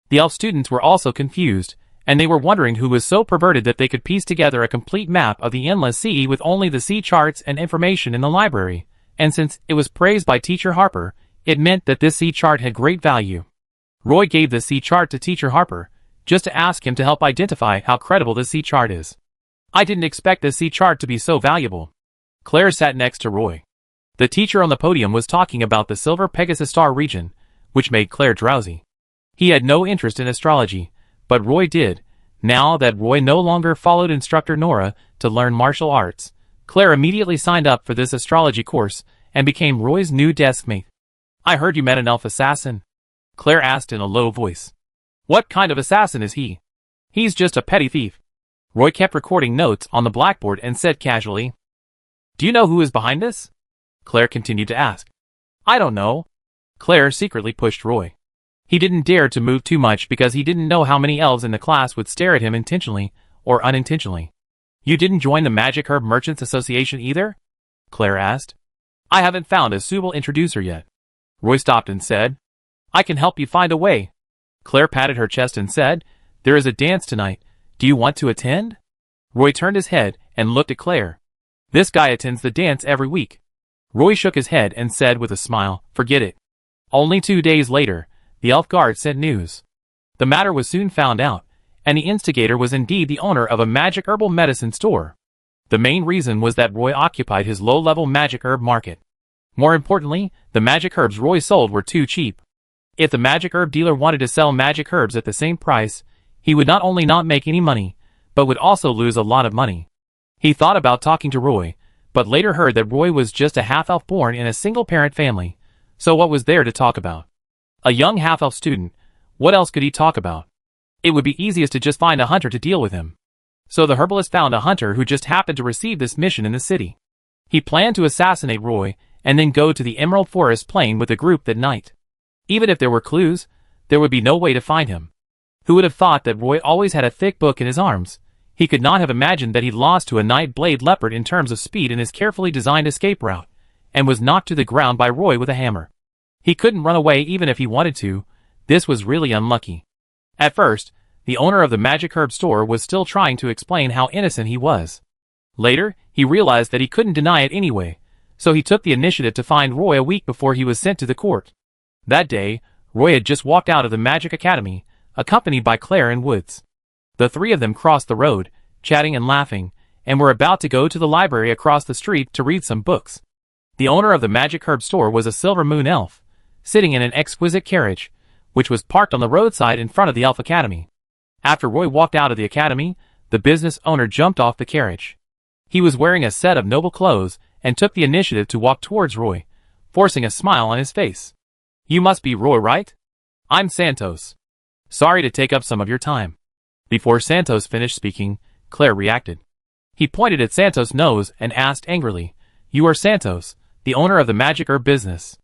The elf students were also confused, and they were wondering who was so perverted that they could piece together a complete map of the Endless Sea with only the sea charts and information in the library, and since it was praised by Teacher Harper, it meant that this sea chart had great value. Roy gave the sea chart to Teacher Harper, just to ask him to help identify how credible this sea chart is. "I didn't expect this sea chart to be so valuable." Claire sat next to Roy. The teacher on the podium was talking about the Silver Pegasus Star region, which made Claire drowsy. He had no interest in astrology, but Roy did. Now that Roy no longer followed instructor Nora to learn martial arts, Claire immediately signed up for this astrology course and became Roy's new deskmate. "I heard you met an elf assassin," Claire asked in a low voice. "What kind of assassin is he?" "He's just a petty thief." Roy kept recording notes on the blackboard and said casually, "Do you know who is behind this?" Claire continued to ask. "I don't know." Claire secretly pushed Roy. He didn't dare to move too much because he didn't know how many elves in the class would stare at him intentionally or unintentionally. "You didn't join the Magic Herb Merchants Association either?" Claire asked. "I haven't found a suitable introducer yet." Roy stopped and said, "I can help you find a way." Claire patted her chest and said, "There is a dance tonight. Do you want to attend?" Roy turned his head and looked at Claire. "This guy attends the dance every week." Roy shook his head and said with a smile, "Forget it." Only 2 days later, the elf guard sent news. The matter was soon found out, and the instigator was indeed the owner of a magic herbal medicine store. The main reason was that Roy occupied his low-level magic herb market. More importantly, the magic herbs Roy sold were too cheap. If the magic herb dealer wanted to sell magic herbs at the same price, he would not only not make any money, but would also lose a lot of money. He thought about talking to Roy, but later heard that Roy was just a half-elf born in a single-parent family, so what was there to talk about? A young half-elf student, what else could he talk about? It would be easiest to just find a hunter to deal with him. So the herbalist found a hunter who just happened to receive this mission in the city. He planned to assassinate Roy and then go to the Emerald Forest Plain with the group that night. Even if there were clues, there would be no way to find him. Who would have thought that Roy always had a thick book in his arms? He could not have imagined that he'd lost to a Nightblade Leopard in terms of speed in his carefully designed escape route, and was knocked to the ground by Roy with a hammer. He couldn't run away even if he wanted to. This was really unlucky. At first, the owner of the magic herb store was still trying to explain how innocent he was. Later, he realized that he couldn't deny it anyway, so he took the initiative to find Roy a week before he was sent to the court. That day, Roy had just walked out of the Magic Academy, accompanied by Claire and Woods. The three of them crossed the road, chatting and laughing, and were about to go to the library across the street to read some books. The owner of the magic herb store was a Silver Moon elf, sitting in an exquisite carriage, which was parked on the roadside in front of the Elf Academy. After Roy walked out of the academy, the business owner jumped off the carriage. He was wearing a set of noble clothes and took the initiative to walk towards Roy, forcing a smile on his face. "You must be Roy, right? I'm Santos. Sorry to take up some of your time." Before Santos finished speaking, Claire reacted. He pointed at Santos' nose and asked angrily, "You are Santos, the owner of the magic herb business.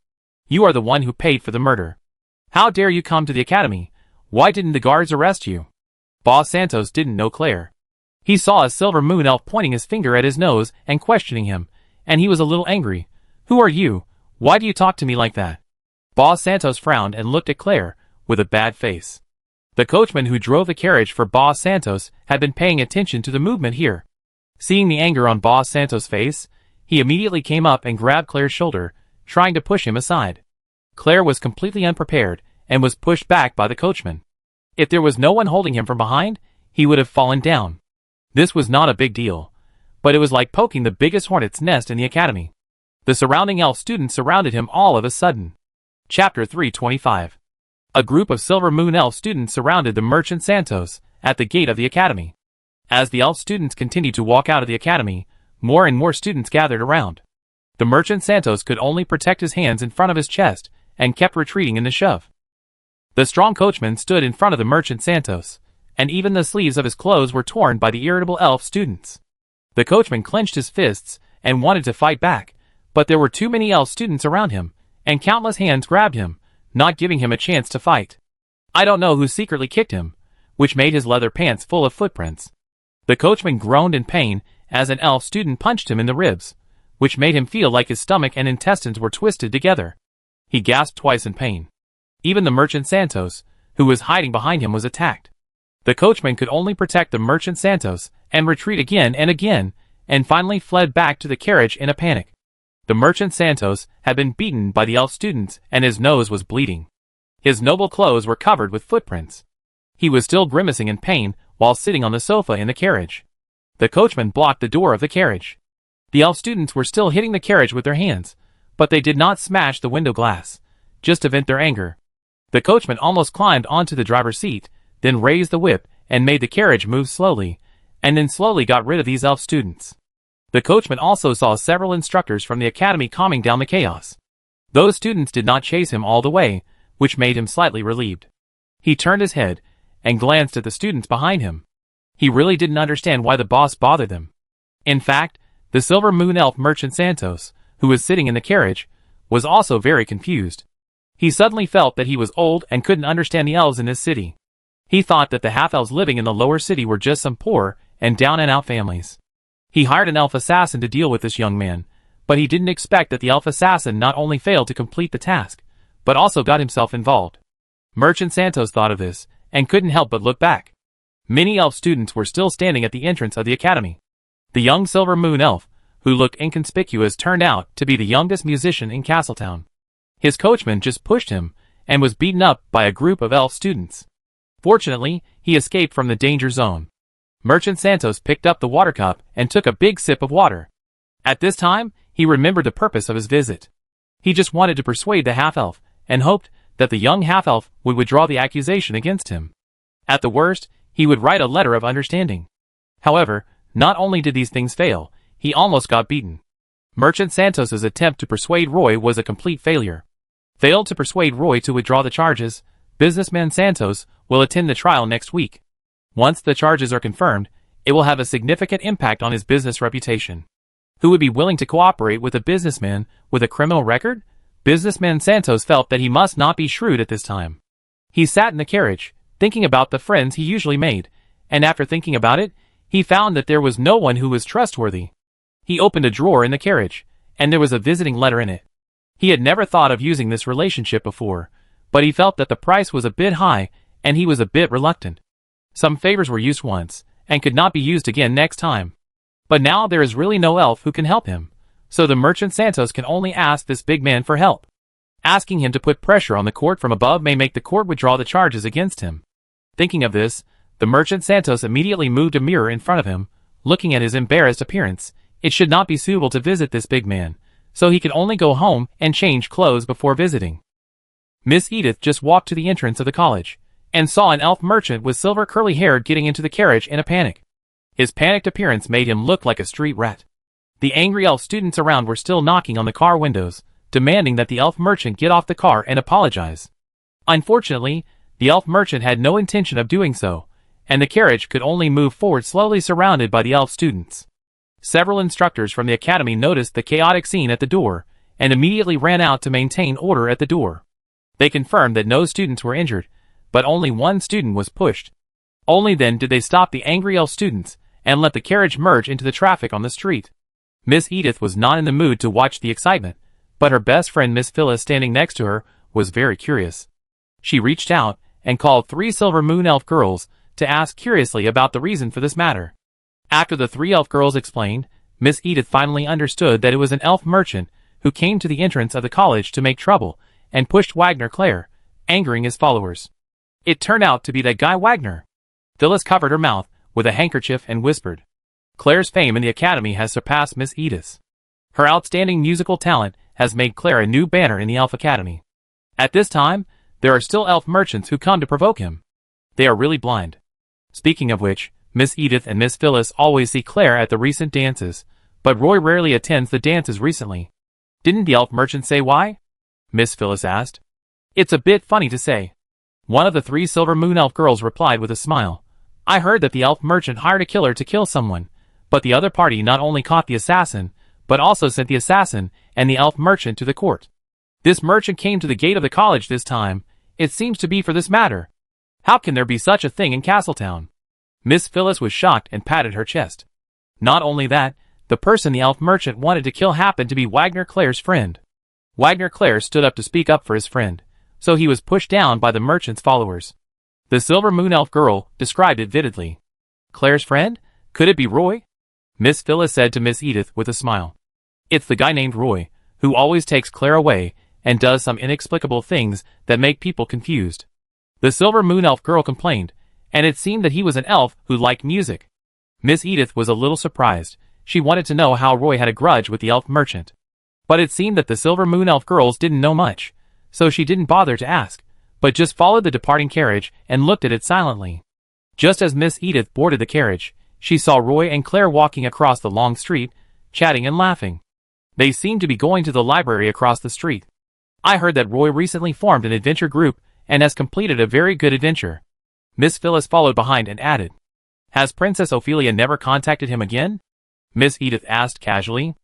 You are the one who paid for the murder. How dare you come to the academy? Why didn't the guards arrest you?" Boss Santos didn't know Claire. He saw a Silver Moon elf pointing his finger at his nose and questioning him, and he was a little angry. "Who are you? Why do you talk to me like that?" Boss Santos frowned and looked at Claire, with a bad face. The coachman who drove the carriage for Boss Santos had been paying attention to the movement here. Seeing the anger on Boss Santos' face, he immediately came up and grabbed Claire's shoulder, trying to push him aside. Claire was completely unprepared and was pushed back by the coachman. If there was no one holding him from behind, he would have fallen down. This was not a big deal, but it was like poking the biggest hornet's nest in the academy. The surrounding elf students surrounded him all of a sudden. Chapter 325. A group of Silver Moon elf students surrounded the merchant Santos at the gate of the academy. As the elf students continued to walk out of the academy, more and more students gathered around. The merchant Santos could only protect his hands in front of his chest and kept retreating in the shove. The strong coachman stood in front of the merchant Santos, and even the sleeves of his clothes were torn by the irritable elf students. The coachman clenched his fists and wanted to fight back, but there were too many elf students around him, and countless hands grabbed him, not giving him a chance to fight. I don't know who secretly kicked him, which made his leather pants full of footprints. The coachman groaned in pain as an elf student punched him in the ribs, which made him feel like his stomach and intestines were twisted together. He gasped twice in pain. Even the merchant Santos, who was hiding behind him, was attacked. The coachman could only protect the merchant Santos and retreat again and again, and finally fled back to the carriage in a panic. The merchant Santos had been beaten by the elf students and his nose was bleeding. His noble clothes were covered with footprints. He was still grimacing in pain while sitting on the sofa in the carriage. The coachman blocked the door of the carriage. The elf students were still hitting the carriage with their hands, but they did not smash the window glass, just to vent their anger. The coachman almost climbed onto the driver's seat, then raised the whip and made the carriage move slowly, and then slowly got rid of these elf students. The coachman also saw several instructors from the academy calming down the chaos. Those students did not chase him all the way, which made him slightly relieved. He turned his head and glanced at the students behind him. He really didn't understand why the boss bothered them. In fact, the Silver Moon elf merchant Santos, who was sitting in the carriage, was also very confused. He suddenly felt that he was old and couldn't understand the elves in this city. He thought that the half-elves living in the lower city were just some poor and down-and-out families. He hired an elf assassin to deal with this young man, but he didn't expect that the elf assassin not only failed to complete the task, but also got himself involved. Merchant Santos thought of this, and couldn't help but look back. Many elf students were still standing at the entrance of the academy. The young Silver Moon elf, who looked inconspicuous, turned out to be the youngest musician in Castletown. His coachman just pushed him, and was beaten up by a group of elf students. Fortunately, he escaped from the danger zone. Merchant Santos picked up the water cup and took a big sip of water. At this time, he remembered the purpose of his visit. He just wanted to persuade the half-elf, and hoped that the young half-elf would withdraw the accusation against him. At the worst, he would write a letter of understanding. However, not only did these things fail, he almost got beaten. Merchant Santos's attempt to persuade Roy was a complete failure. Failed to persuade Roy to withdraw the charges, businessman Santos will attend the trial next week. Once the charges are confirmed, it will have a significant impact on his business reputation. who would be willing to cooperate with a businessman with a criminal record? Businessman Santos felt that he must not be shrewd at this time. He sat in the carriage, thinking about the friends he usually made, and after thinking about it, he found that there was no one who was trustworthy. He opened a drawer in the carriage, and there was a visiting letter in it. He had never thought of using this relationship before, but he felt that the price was a bit high, and he was a bit reluctant. Some favors were used once, and could not be used again next time. But now there is really no elf who can help him, so the merchant Santos can only ask this big man for help. Asking him to put pressure on the court from above may make the court withdraw the charges against him. Thinking of this, the merchant Santos immediately moved a mirror in front of him, looking at his embarrassed appearance. It should not be suitable to visit this big man, so he could only go home and change clothes before visiting. Miss Edith just walked to the entrance of the college, and saw an elf merchant with silver curly hair getting into the carriage in a panic. His panicked appearance made him look like a street rat. The angry elf students around were still knocking on the car windows, demanding that the elf merchant get off the car and apologize. Unfortunately, the elf merchant had no intention of doing so, and the carriage could only move forward slowly surrounded by the elf students. Several instructors from the academy noticed the chaotic scene at the door, and immediately ran out to maintain order at the door. They confirmed that no students were injured, but only one student was pushed. Only then did they stop the angry elf students, and let the carriage merge into the traffic on the street. Miss Edith was not in the mood to watch the excitement, but her best friend Miss Phyllis standing next to her was very curious. She reached out and called 3 Silver Moon Elf girls to ask curiously about the reason for this matter. After the 3 elf girls explained, Miss Edith finally understood that it was an elf merchant who came to the entrance of the college to make trouble and pushed Wagner Claire, angering his followers. It turned out to be that guy Wagner. Phyllis covered her mouth with a handkerchief and whispered, "Claire's fame in the academy has surpassed Miss Edith's. Her outstanding musical talent has made Claire a new banner in the Elf Academy. At this time, there are still elf merchants who come to provoke him. They are really blind." Speaking of which, Miss Edith and Miss Phyllis always see Claire at the recent dances, but Roy rarely attends the dances recently. "Didn't the elf merchant say why?" Miss Phyllis asked. "It's a bit funny to say." One of the 3 Silver Moon Elf girls replied with a smile, "I heard that the elf merchant hired a killer to kill someone, but the other party not only caught the assassin, but also sent the assassin and the elf merchant to the court. This merchant came to the gate of the college this time. It seems to be for this matter. How can there be such a thing in Castletown?" Miss Phyllis was shocked and patted her chest. Not only that, the person the elf merchant wanted to kill happened to be Wagner Claire's friend. Wagner Claire stood up to speak up for his friend, so he was pushed down by the merchant's followers. The Silver Moon Elf girl described it vividly. "Claire's friend? Could it be Roy?" Miss Phyllis said to Miss Edith with a smile. "It's the guy named Roy, who always takes Claire away and does some inexplicable things that make people confused." The Silver Moon Elf girl complained, and it seemed that he was an elf who liked music. Miss Edith was a little surprised. She wanted to know how Roy had a grudge with the elf merchant. But it seemed that the Silver Moon Elf girls didn't know much, so she didn't bother to ask, but just followed the departing carriage and looked at it silently. Just as Miss Edith boarded the carriage, she saw Roy and Claire walking across the long street, chatting and laughing. They seemed to be going to the library across the street. "I heard that Roy recently formed an adventure group and has completed a very good adventure." Miss Phyllis followed behind and added, "Has Princess Ophelia never contacted him again?" Miss Edith asked casually.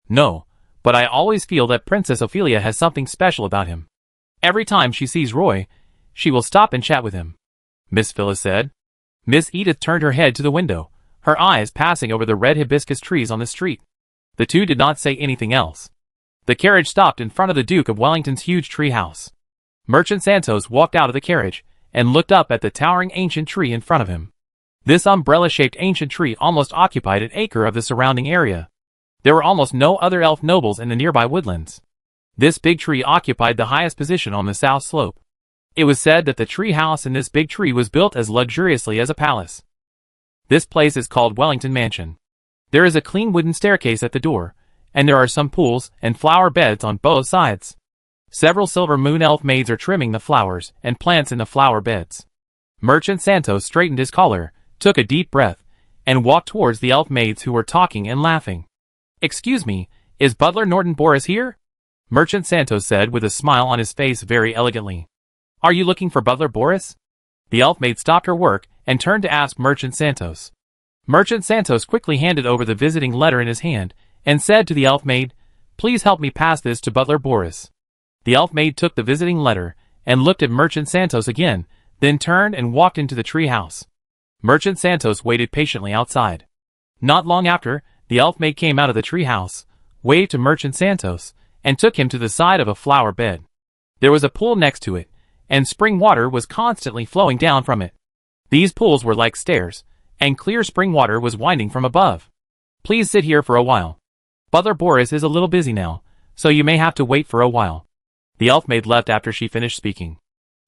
"No, but I always feel that Princess Ophelia has something special about him. Every time she sees Roy, she will stop and chat with him," Miss Phyllis said. Miss Edith turned her head to the window, her eyes passing over the red hibiscus trees on the street. The two did not say anything else. The carriage stopped in front of the Duke of Wellington's huge tree house. Merchant Santos walked out of the carriage and looked up at the towering ancient tree in front of him. This umbrella-shaped ancient tree almost occupied an acre of the surrounding area. There were almost no other elf nobles in the nearby woodlands. This big tree occupied the highest position on the south slope. It was said that the tree house in this big tree was built as luxuriously as a palace. This place is called Wellington Mansion. There is a clean wooden staircase at the door, and there are some pools and flower beds on both sides. Several Silver Moon Elf maids are trimming the flowers and plants in the flower beds. Merchant Santos straightened his collar, took a deep breath, and walked towards the elf maids who were talking and laughing. "Excuse me, is Butler Norton Boris here?" Merchant Santos said with a smile on his face very elegantly. "Are you looking for Butler Boris?" The elf maid stopped her work and turned to ask Merchant Santos. Merchant Santos quickly handed over the visiting letter in his hand and said to the elf maid, "Please help me pass this to Butler Boris." The elf maid took the visiting letter and looked at Merchant Santos again, then turned and walked into the tree house. Merchant Santos waited patiently outside. Not long after, the elf maid came out of the tree house, waved to Merchant Santos, and took him to the side of a flower bed. There was a pool next to it, and spring water was constantly flowing down from it. These pools were like stairs, and clear spring water was winding from above. "Please sit here for a while. Butler Boris is a little busy now, so you may have to wait for a while." The elf maid left after she finished speaking.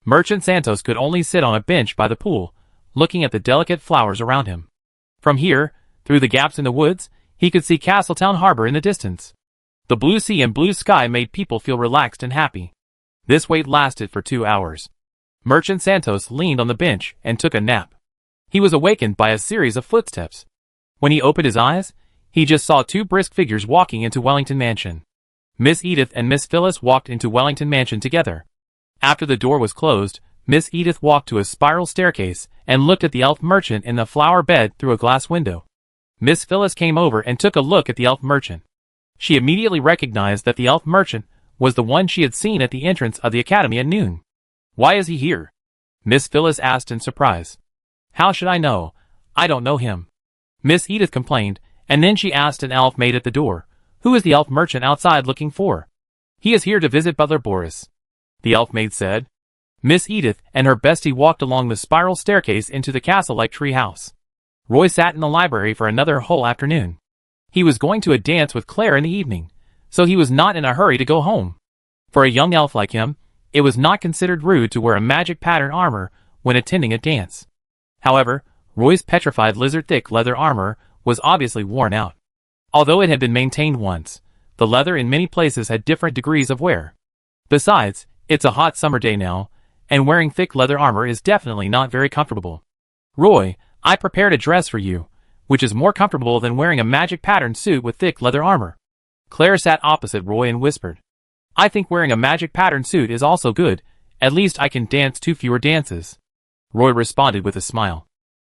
Merchant Santos could only sit on a bench by the pool, looking at the delicate flowers around him. From here, through the gaps in the woods, he could see Castletown Harbor in the distance. The blue sea and blue sky made people feel relaxed and happy. This wait lasted for 2 hours. Merchant Santos leaned on the bench and took a nap. He was awakened by a series of footsteps. When he opened his eyes, he just saw 2 brisk figures walking into Wellington Mansion. Miss Edith and Miss Phyllis walked into Wellington Mansion together. After the door was closed, Miss Edith walked to a spiral staircase and looked at the elf merchant in the flower bed through a glass window. Miss Phyllis came over and took a look at the elf merchant. She immediately recognized that the elf merchant was the one she had seen at the entrance of the academy at noon. "Why is he here?" Miss Phyllis asked in surprise. "How should I know? I don't know him," Miss Edith complained, and then she asked an elf maid at the door, "Who is the elf merchant outside looking for?" "He is here to visit Butler Boris," the elf maid said. Miss Edith and her bestie walked along the spiral staircase into the castle-like tree house. Roy sat in the library for another whole afternoon. He was going to a dance with Claire in the evening, so he was not in a hurry to go home. For a young elf like him, it was not considered rude to wear a magic pattern armor when attending a dance. However, Roy's petrified lizard-thick leather armor was obviously worn out. Although it had been maintained once, the leather in many places had different degrees of wear. Besides, it's a hot summer day now, and wearing thick leather armor is definitely not very comfortable. "Roy, I prepared a dress for you, which is more comfortable than wearing a magic pattern suit with thick leather armor." Claire sat opposite Roy and whispered, "I think wearing a magic pattern suit is also good, at least I can dance 2 fewer dances." Roy responded with a smile.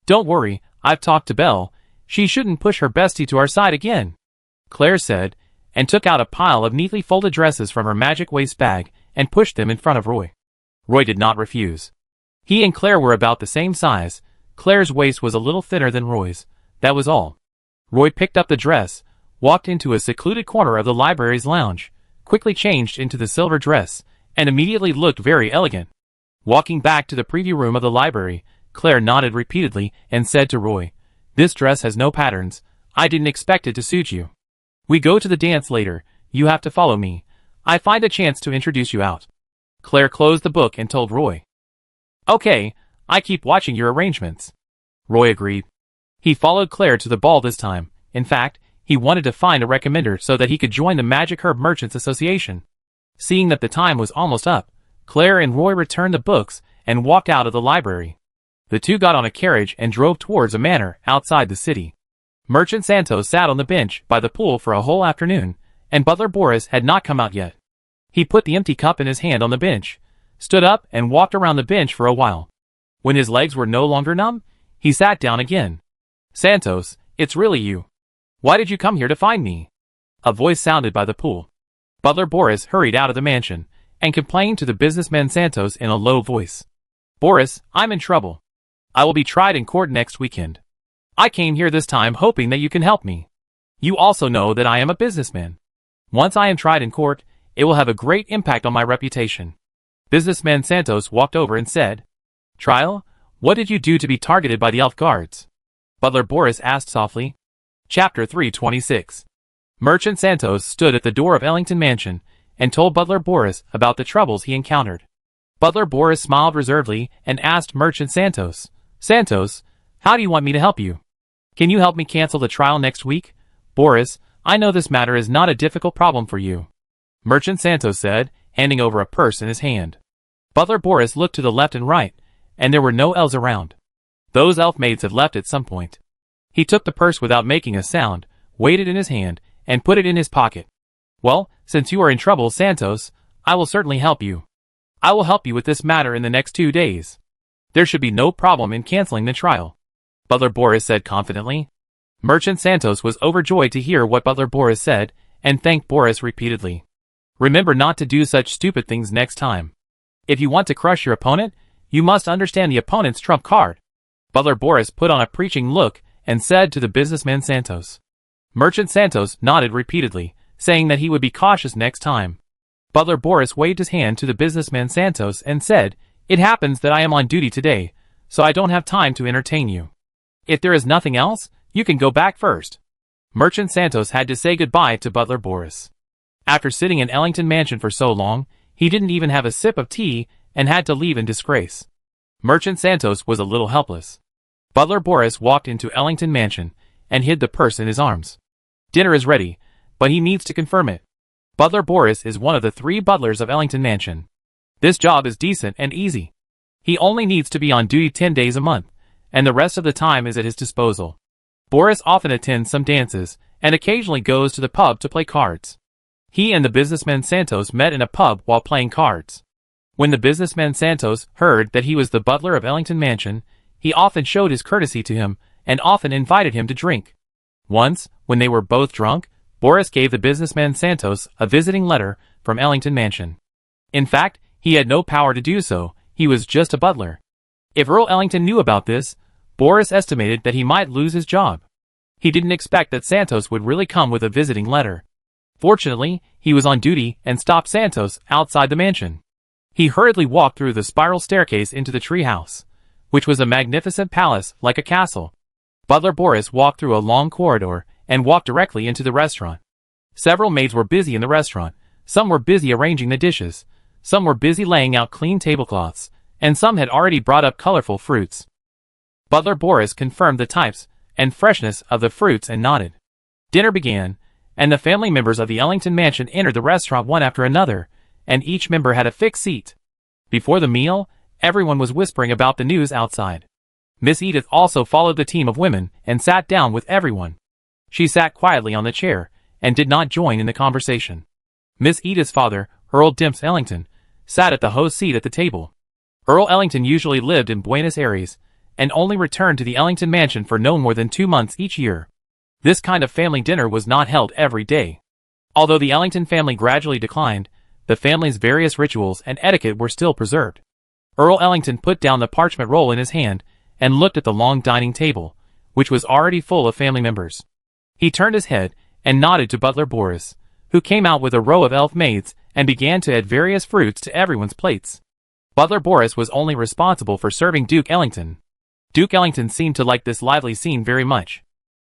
"Don't worry, I've talked to Belle, she shouldn't push her bestie to our side again," Claire said, and took out a pile of neatly folded dresses from her magic waist bag and pushed them in front of Roy. Roy did not refuse. He and Claire were about the same size. Claire's waist was a little thinner than Roy's, that was all. Roy picked up the dress, walked into a secluded corner of the library's lounge, quickly changed into the silver dress, and immediately looked very elegant. Walking back to the preview room of the library, Claire nodded repeatedly and said to Roy, "This dress has no patterns. I didn't expect it to suit you. We go to the dance later, you have to follow me. I find a chance to introduce you out." Claire closed the book and told Roy, "Okay, I keep watching your arrangements." Roy agreed. He followed Claire to the ball this time. In fact, he wanted to find a recommender so that he could join the Magic Herb Merchants Association. Seeing that the time was almost up, Claire and Roy returned the books and walked out of the library. The two got on a carriage and drove towards a manor outside the city. Merchant Santos sat on the bench by the pool for a whole afternoon, and Butler Boris had not come out yet. He put the empty cup in his hand on the bench, stood up and walked around the bench for a while. When his legs were no longer numb, he sat down again. "Santos, it's really you. Why did you come here to find me?" A voice sounded by the pool. Butler Boris hurried out of the mansion, and complained to the businessman Santos in a low voice. "Boris, I'm in trouble. I will be tried in court next weekend. I came here this time hoping that you can help me. You also know that I am a businessman. Once I am tried in court, it will have a great impact on my reputation." Businessman Santos walked over and said, "Trial? What did you do to be targeted by the elf guards?" Butler Boris asked softly. Chapter 326. Merchant Santos stood at the door of Ellington Mansion and told Butler Boris about the troubles he encountered. Butler Boris smiled reservedly and asked Merchant Santos, "Santos, how do you want me to help you? Can you help me cancel the trial next week? Boris, I know this matter is not a difficult problem for you," Merchant Santos said, handing over a purse in his hand. Butler Boris looked to the left and right, and there were no elves around. Those elf maids had left at some point. He took the purse without making a sound, weighed it in his hand, and put it in his pocket. "Well, since you are in trouble, Santos, I will certainly help you. I will help you with this matter in the next 2 days. There should be no problem in canceling the trial," Butler Boris said confidently. Merchant Santos was overjoyed to hear what Butler Boris said, and thanked Boris repeatedly. Remember not to do such stupid things next time. If you want to crush your opponent, you must understand the opponent's trump card. Butler Boris put on a preaching look and said to the businessman Santos. Merchant Santos nodded repeatedly, saying that he would be cautious next time. Butler Boris waved his hand to the businessman Santos and said, "It happens that I am on duty today, so I don't have time to entertain you. If there is nothing else, you can go back first." Merchant Santos had to say goodbye to Butler Boris. After sitting in Ellington Mansion for so long, he didn't even have a sip of tea and had to leave in disgrace. Merchant Santos was a little helpless. Butler Boris walked into Ellington Mansion and hid the purse in his arms. Dinner is ready, but he needs to confirm it. Butler Boris is one of the 3 butlers of Ellington Mansion. This job is decent and easy. He only needs to be on duty 10 days a month, and the rest of the time is at his disposal. Boris often attends some dances, and occasionally goes to the pub to play cards. He and the businessman Santos met in a pub while playing cards. When the businessman Santos heard that he was the butler of Ellington Mansion, he often showed his courtesy to him, and often invited him to drink. Once, when they were both drunk, Boris gave the businessman Santos a visiting letter from Ellington Mansion. In fact, he had no power to do so, he was just a butler. If Earl Ellington knew about this, Boris estimated that he might lose his job. He didn't expect that Santos would really come with a visiting letter. Fortunately, he was on duty and stopped Santos outside the mansion. He hurriedly walked through the spiral staircase into the treehouse, which was a magnificent palace like a castle. Butler Boris walked through a long corridor and walked directly into the restaurant. Several maids were busy in the restaurant, some were busy arranging the dishes, some were busy laying out clean tablecloths, and some had already brought up colorful fruits. Butler Boris confirmed the types and freshness of the fruits and nodded. Dinner began, and the family members of the Ellington Mansion entered the restaurant one after another, and each member had a fixed seat. Before the meal, everyone was whispering about the news outside. Miss Edith also followed the team of women and sat down with everyone. She sat quietly on the chair and did not join in the conversation. Miss Edith's father, Earl Dimps Ellington, sat at the host's seat at the table. Earl Ellington usually lived in Buenos Aires and only returned to the Ellington Mansion for no more than 2 months each year. This kind of family dinner was not held every day. Although the Ellington family gradually declined, the family's various rituals and etiquette were still preserved. Earl Ellington put down the parchment roll in his hand and looked at the long dining table, which was already full of family members. He turned his head and nodded to Butler Boris, who came out with a row of elf maids and began to add various fruits to everyone's plates. Butler Boris was only responsible for serving Duke Ellington. Duke Ellington seemed to like this lively scene very much.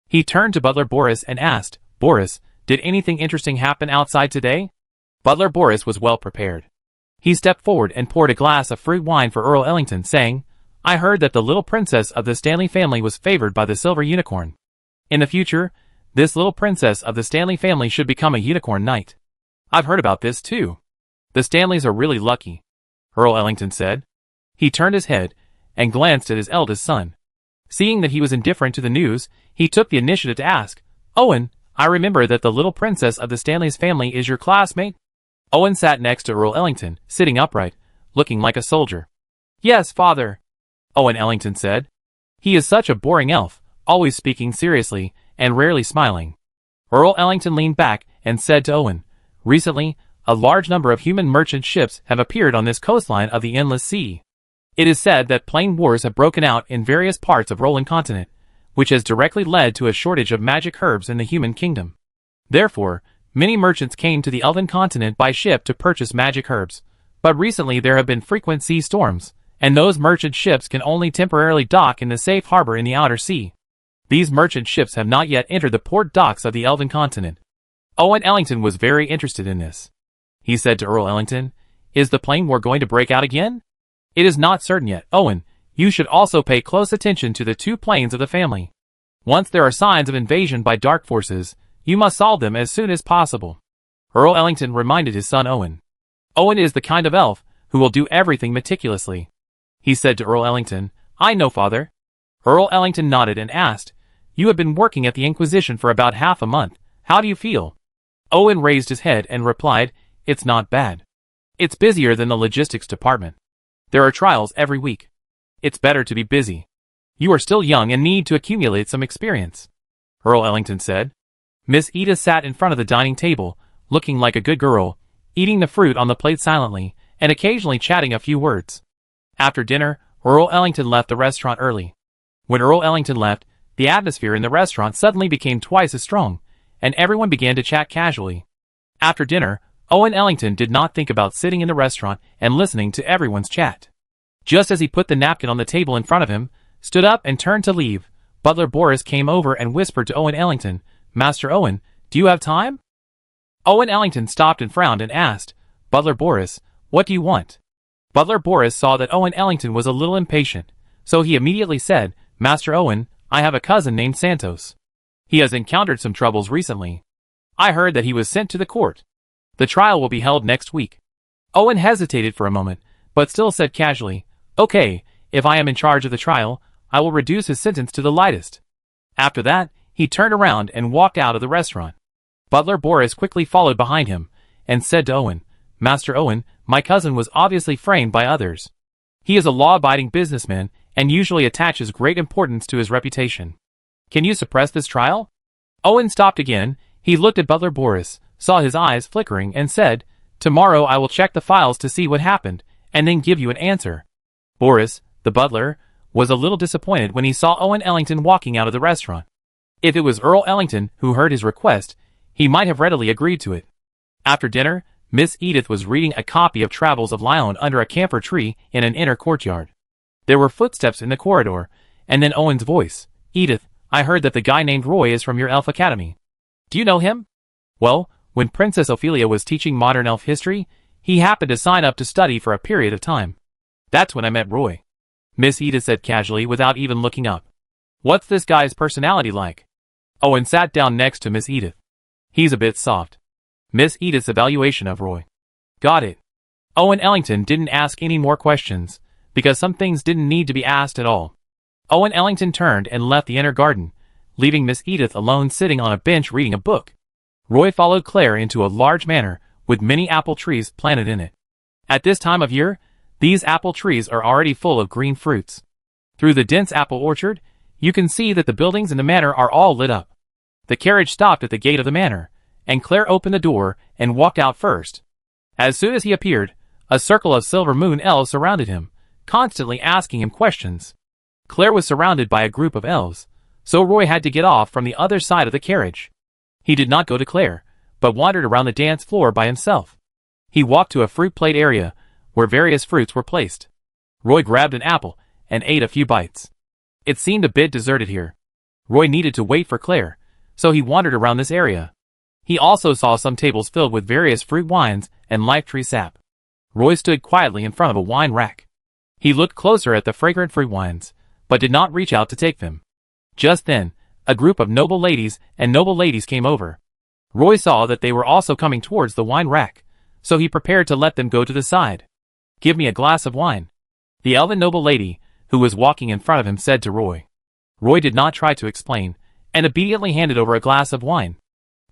He turned to Butler Boris and asked, "Boris, did anything interesting happen outside today?" Butler Boris was well prepared. He stepped forward and poured a glass of fruit wine for Earl Ellington, saying, "I heard that the little princess of the Stanley family was favored by the silver unicorn. In the future, this little princess of the Stanley family should become a unicorn knight." "I've heard about this too. The Stanleys are really lucky," Earl Ellington said. He turned his head and glanced at his eldest son. Seeing that he was indifferent to the news, he took the initiative to ask, "Owen, I remember that the little princess of the Stanley's family is your classmate?" Owen sat next to Earl Ellington, sitting upright, looking like a soldier. "Yes, father," Owen Ellington said. "He is such a boring elf, always speaking seriously and rarely smiling." Earl Ellington leaned back and said to Owen, "Recently, a large number of human merchant ships have appeared on this coastline of the Endless Sea. It is said that plain wars have broken out in various parts of Roland continent, which has directly led to a shortage of magic herbs in the human kingdom. Therefore, many merchants came to the Elven continent by ship to purchase magic herbs, but recently there have been frequent sea storms, and those merchant ships can only temporarily dock in the safe harbor in the outer sea. These merchant ships have not yet entered the port docks of the Elven continent." Owen Ellington was very interested in this. He said to Earl Ellington, "Is the plain war going to break out again?" "It is not certain yet, Owen. You should also pay close attention to the 2 planes of the family. Once there are signs of invasion by dark forces, you must solve them as soon as possible." Earl Ellington reminded his son Owen. "Owen is the kind of elf who will do everything meticulously." He said to Earl Ellington, "I know, father." Earl Ellington nodded and asked, "You have been working at the Inquisition for about half a month. How do you feel?" Owen raised his head and replied, "It's not bad. It's busier than the logistics department. There are trials every week. It's better to be busy. You are still young and need to accumulate some experience." Earl Ellington said. Miss Edith sat in front of the dining table, looking like a good girl, eating the fruit on the plate silently, and occasionally chatting a few words. After dinner, Earl Ellington left the restaurant early. When Earl Ellington left, the atmosphere in the restaurant suddenly became twice as strong, and everyone began to chat casually. After dinner, Owen Ellington did not think about sitting in the restaurant and listening to everyone's chat. Just as he put the napkin on the table in front of him, stood up and turned to leave, Butler Boris came over and whispered to Owen Ellington, "Master Owen, do you have time?" Owen Ellington stopped and frowned and asked, "Butler Boris, what do you want?" Butler Boris saw that Owen Ellington was a little impatient, so he immediately said, "Master Owen, I have a cousin named Santos. He has encountered some troubles recently. I heard that he was sent to the court. The trial will be held next week." Owen hesitated for a moment, but still said casually, "Okay, if I am in charge of the trial, I will reduce his sentence to the lightest." After that, he turned around and walked out of the restaurant. Butler Boris quickly followed behind him, and said to Owen, "Master Owen, my cousin was obviously framed by others. He is a law-abiding businessman, and usually attaches great importance to his reputation. Can you suppress this trial?" Owen stopped again. He looked at Butler Boris, saw his eyes flickering, and said, "Tomorrow I will check the files to see what happened, and then give you an answer." Boris, the butler, was a little disappointed when he saw Owen Ellington walking out of the restaurant. If it was Earl Ellington who heard his request, he might have readily agreed to it. After dinner, Miss Edith was reading a copy of Travels of Lyon under a camphor tree in an inner courtyard. There were footsteps in the corridor, and then Owen's voice, "Edith, I heard that the guy named Roy is from your elf academy. Do you know him?" "Well, when Princess Ophelia was teaching modern elf history, he happened to sign up to study for a period of time. That's when I met Roy," Miss Edith said casually without even looking up. "What's this guy's personality like?" Owen sat down next to Miss Edith. "He's a bit soft." Miss Edith's evaluation of Roy. "Got it." Owen Ellington didn't ask any more questions, because some things didn't need to be asked at all. Owen Ellington turned and left the inner garden, leaving Miss Edith alone sitting on a bench reading a book. Roy followed Claire into a large manor with many apple trees planted in it. At this time of year, these apple trees are already full of green fruits. Through the dense apple orchard, you can see that the buildings in the manor are all lit up. The carriage stopped at the gate of the manor, and Claire opened the door and walked out first. As soon as he appeared, a circle of silver moon elves surrounded him, constantly asking him questions. Claire was surrounded by a group of elves, so Roy had to get off from the other side of the carriage. He did not go to Claire, but wandered around the dance floor by himself. He walked to a fruit plate area, where various fruits were placed. Roy grabbed an apple and ate a few bites. It seemed a bit deserted here. Roy needed to wait for Claire, so he wandered around this area. He also saw some tables filled with various fruit wines and life tree sap. Roy stood quietly in front of a wine rack. He looked closer at the fragrant fruit wines, but did not reach out to take them. Just then, a group of noble ladies and noble ladies came over. Roy saw that they were also coming towards the wine rack, so he prepared to let them go to the side. "Give me a glass of wine," the elven noble lady, who was walking in front of him, said to Roy. Roy did not try to explain, and obediently handed over a glass of wine.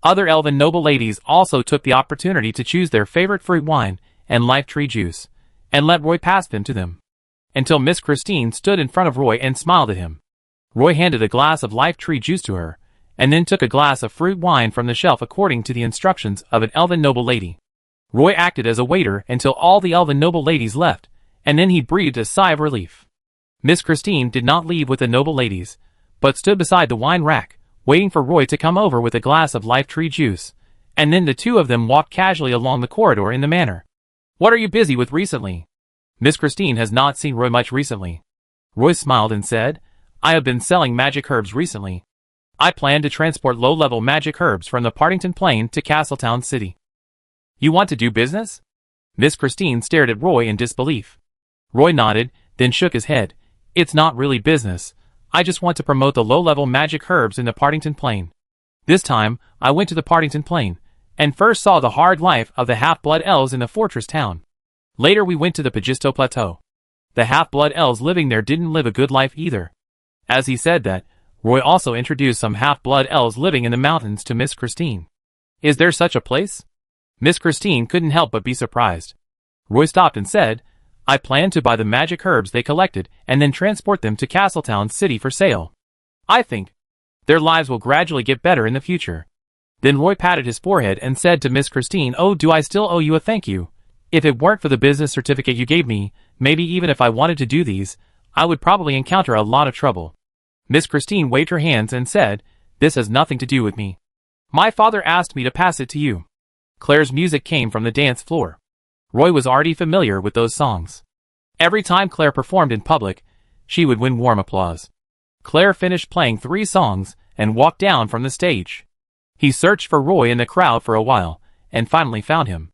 Other elven noble ladies also took the opportunity to choose their favorite fruit wine and life tree juice, and let Roy pass them to them. Until Miss Christine stood in front of Roy and smiled at him. Roy handed a glass of life tree juice to her, and then took a glass of fruit wine from the shelf according to the instructions of an elven noble lady. Roy acted as a waiter until all the elven noble ladies left, and then he breathed a sigh of relief. Miss Christine did not leave with the noble ladies, but stood beside the wine rack, waiting for Roy to come over with a glass of life tree juice, and then the two of them walked casually along the corridor in the manor. "What are you busy with recently?" Miss Christine has not seen Roy much recently. Roy smiled and said, "I have been selling magic herbs recently. I plan to transport low-level magic herbs from the Partington Plain to Castletown City." "You want to do business?" Miss Christine stared at Roy in disbelief. Roy nodded, then shook his head. "It's not really business. I just want to promote the low-level magic herbs in the Partington Plain. This time, I went to the Partington Plain, and first saw the hard life of the half-blood elves in the fortress town. Later we went to the Pagisto Plateau. The half-blood elves living there didn't live a good life either." As he said that, Roy also introduced some half-blood elves living in the mountains to Miss Christine. "Is there such a place?" Miss Christine couldn't help but be surprised. Roy stopped and said, "I plan to buy the magic herbs they collected and then transport them to Castletown City for sale. I think Their lives will gradually get better in the future. Then Roy patted his forehead and said to Miss Christine, "Oh, do I still owe you a thank you? If it weren't for the business certificate you gave me, maybe even if I wanted to do these, I would probably encounter a lot of trouble." Miss Christine waved her hands and said, "This has nothing to do with me. My father asked me to pass it to you." Claire's music came from the dance floor. Roy was already familiar with those songs. Every time Claire performed in public, she would win warm applause. Claire finished playing 3 songs and walked down from the stage. He searched for Roy in the crowd for a while, and finally found him.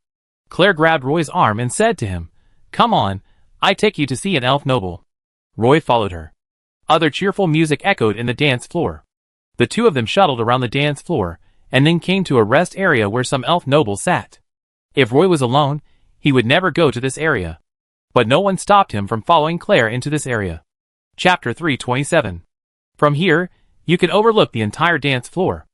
Claire grabbed Roy's arm and said to him, "Come on, I take you to see an elf noble." Roy followed her. Other cheerful music echoed in the dance floor. The two of them shuttled around the dance floor, and then came to a rest area where some elf nobles sat. If Roy was alone, he would never go to this area. But no one stopped him from following Claire into this area. Chapter 327. From here, you can overlook the entire dance floor.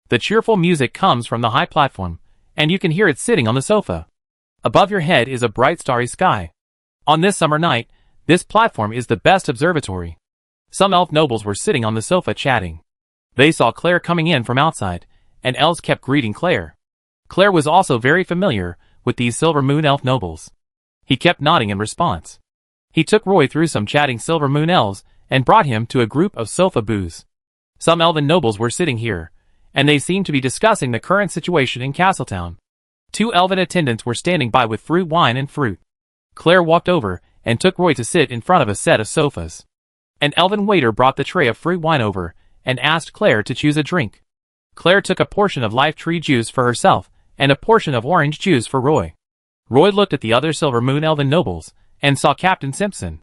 The cheerful music comes from the high platform, and you can hear it sitting on the sofa. Above your head is a bright starry sky. On this summer night, this platform is the best observatory. Some elf nobles were sitting on the sofa chatting. They saw Claire coming in from outside, and elves kept greeting Claire. Claire was also very familiar with these Silver Moon elf nobles. He kept nodding in response. He took Roy through some chatting Silver Moon elves and brought him to a group of sofa boos. Some elven nobles were sitting here, and they seemed to be discussing the current situation in Castletown. 2 elven attendants were standing by with fruit wine and fruit. Claire walked over and took Roy to sit in front of a set of sofas. An elven waiter brought the tray of fruit wine over and asked Claire to choose a drink. Claire took a portion of life tree juice for herself and a portion of orange juice for Roy. Roy looked at the other Silver Moon elven nobles and saw Captain Simpson.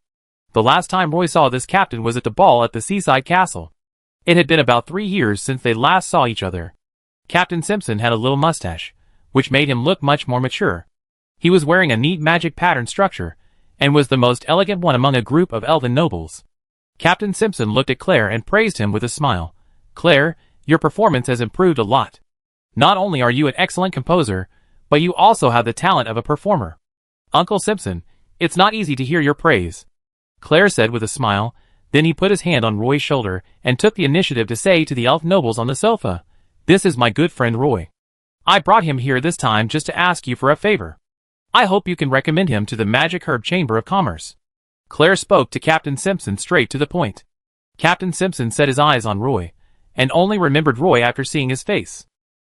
The last time Roy saw this captain was at the ball at the seaside castle. It had been about 3 years since they last saw each other. Captain Simpson had a little mustache, which made him look much more mature. He was wearing a neat magic pattern structure, and was the most elegant one among a group of elven nobles. Captain Simpson looked at Claire and praised him with a smile. "Claire, your performance has improved a lot. Not only are you an excellent composer, but you also have the talent of a performer. Uncle Simpson, it's not easy to hear your praise," Claire said with a smile. Then he put his hand on Roy's shoulder and took the initiative to say to the elf nobles on the sofa, "This is my good friend Roy. I brought him here this time just to ask you for a favor. I hope you can recommend him to the Magic Herb Chamber of Commerce." Claire spoke to Captain Simpson straight to the point. Captain Simpson set his eyes on Roy, and only remembered Roy after seeing his face.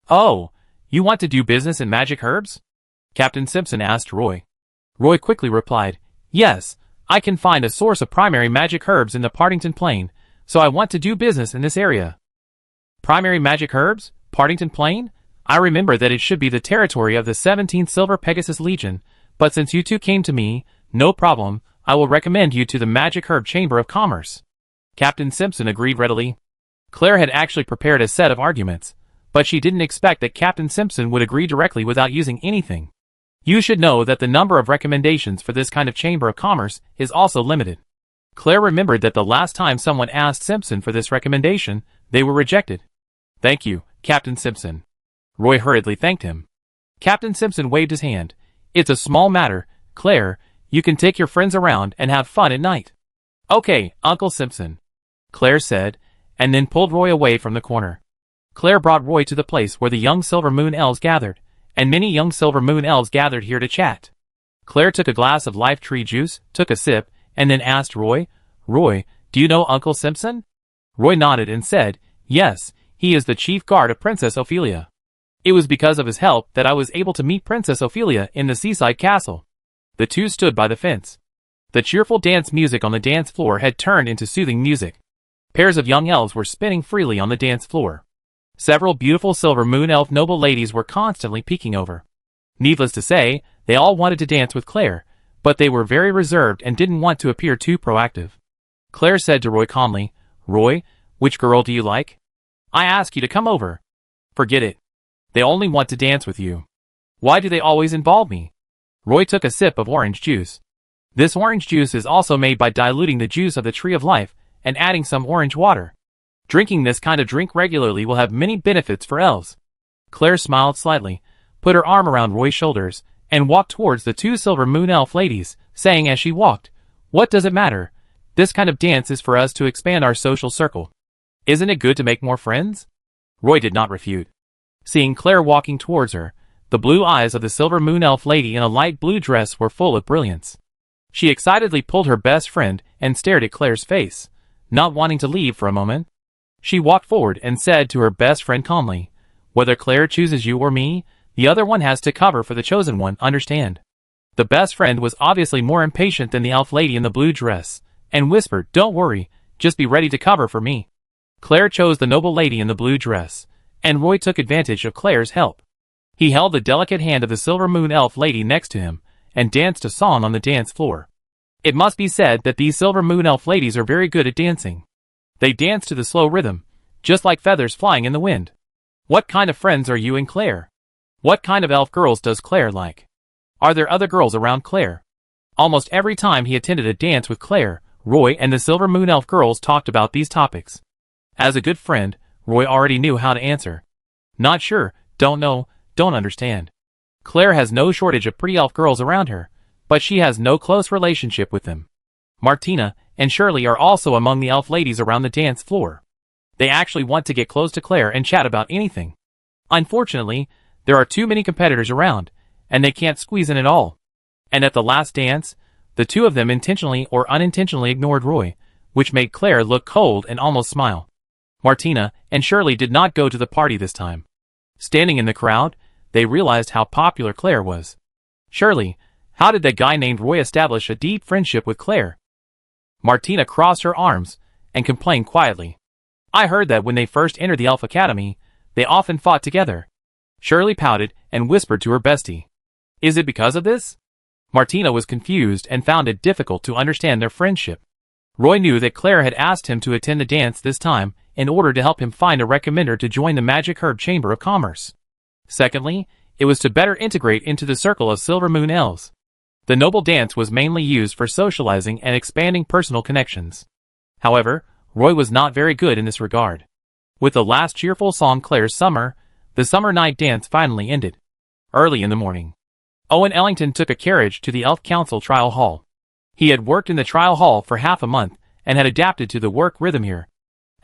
"Oh, you want to do business in magic herbs?" Captain Simpson asked Roy. Roy quickly replied, "Yes, I can find a source of primary magic herbs in the Partington Plain, so I want to do business in this area." "Primary magic herbs? Partington Plain? I remember that it should be the territory of the 17th Silver Pegasus Legion, but since you two came to me, no problem, I will recommend you to the Magic Herb Chamber of Commerce." Captain Simpson agreed readily. Claire had actually prepared a set of arguments, but she didn't expect that Captain Simpson would agree directly without using anything. You should know that the number of recommendations for this kind of Chamber of Commerce is also limited. Claire remembered that the last time someone asked Simpson for this recommendation, they were rejected. "Thank you, Captain Simpson." Roy hurriedly thanked him. Captain Simpson waved his hand. "It's a small matter, Claire. You can take your friends around and have fun at night." "Okay, Uncle Simpson," Claire said, and then pulled Roy away from the corner. Claire brought Roy to the place where the young Silver Moon elves gathered, and many young Silver Moon elves gathered here to chat. Claire took a glass of life tree juice, took a sip, and then asked Roy, "Roy, do you know Uncle Simpson?" Roy nodded and said, "Yes, he is the chief guard of Princess Ophelia. It was because of his help that I was able to meet Princess Ophelia in the seaside castle." The two stood by the fence. The cheerful dance music on the dance floor had turned into soothing music. Pairs of young elves were spinning freely on the dance floor. Several beautiful Silver Moon elf noble ladies were constantly peeking over. Needless to say, they all wanted to dance with Claire, but they were very reserved and didn't want to appear too proactive. Claire said to Roy calmly, "Roy, which girl do you like? I ask you to come over." "Forget it. They only want to dance with you. Why do they always involve me?" Roy took a sip of orange juice. This orange juice is also made by diluting the juice of the Tree of Life and adding some orange water. Drinking this kind of drink regularly will have many benefits for elves. Claire smiled slightly, put her arm around Roy's shoulders, and walked towards the 2 Silver Moon elf ladies, saying as she walked, "What does it matter? This kind of dance is for us to expand our social circle. Isn't it good to make more friends? Roy did not refute. Seeing Claire walking towards her, the blue eyes of the silver moon elf lady in a light blue dress were full of brilliance. She excitedly pulled her best friend and stared at Claire's face, not wanting to leave for a moment. She walked forward and said to her best friend calmly, "Whether Claire chooses you or me, the other one has to cover for the chosen one, understand?" The best friend was obviously more impatient than the elf lady in the blue dress, and whispered, "Don't worry, just be ready to cover for me." Claire chose the noble lady in the blue dress, and Roy took advantage of Claire's help. He held the delicate hand of the silver moon elf lady next to him, and danced a song on the dance floor. It must be said that these silver moon elf ladies are very good at dancing. They dance to the slow rhythm, just like feathers flying in the wind. What kind of friends are you and Claire? What kind of elf girls does Claire like? Are there other girls around Claire? Almost every time he attended a dance with Claire, Roy and the silver moon elf girls talked about these topics. As a good friend, Roy already knew how to answer. Not sure, don't know, don't understand. Claire has no shortage of pretty elf girls around her, but she has no close relationship with them. Martina and Shirley are also among the elf ladies around the dance floor. They actually want to get close to Claire and chat about anything. Unfortunately, there are too many competitors around, and they can't squeeze in at all. And at the last dance, the two of them intentionally or unintentionally ignored Roy, which made Claire look cold and almost smile. Martina and Shirley did not go to the party this time. Standing in the crowd, they realized how popular Claire was. "Shirley, how did that guy named Roy establish a deep friendship with Claire?" Martina crossed her arms and complained quietly. "I heard that when they first entered the Elf Academy, they often fought together." Shirley pouted and whispered to her bestie, "Is it because of this?" Martina was confused and found it difficult to understand their friendship. Roy knew that Claire had asked him to attend the dance this time in order to help him find a recommender to join the Magic Herb Chamber of Commerce. Secondly, it was to better integrate into the circle of Silver Moon Elves. The noble dance was mainly used for socializing and expanding personal connections. However, Roy was not very good in this regard. With the last cheerful song Claire's Summer, the summer night dance finally ended. Early in the morning, Owen Ellington took a carriage to the Elf Council Trial Hall. He had worked in the trial hall for half a month and had adapted to the work rhythm here.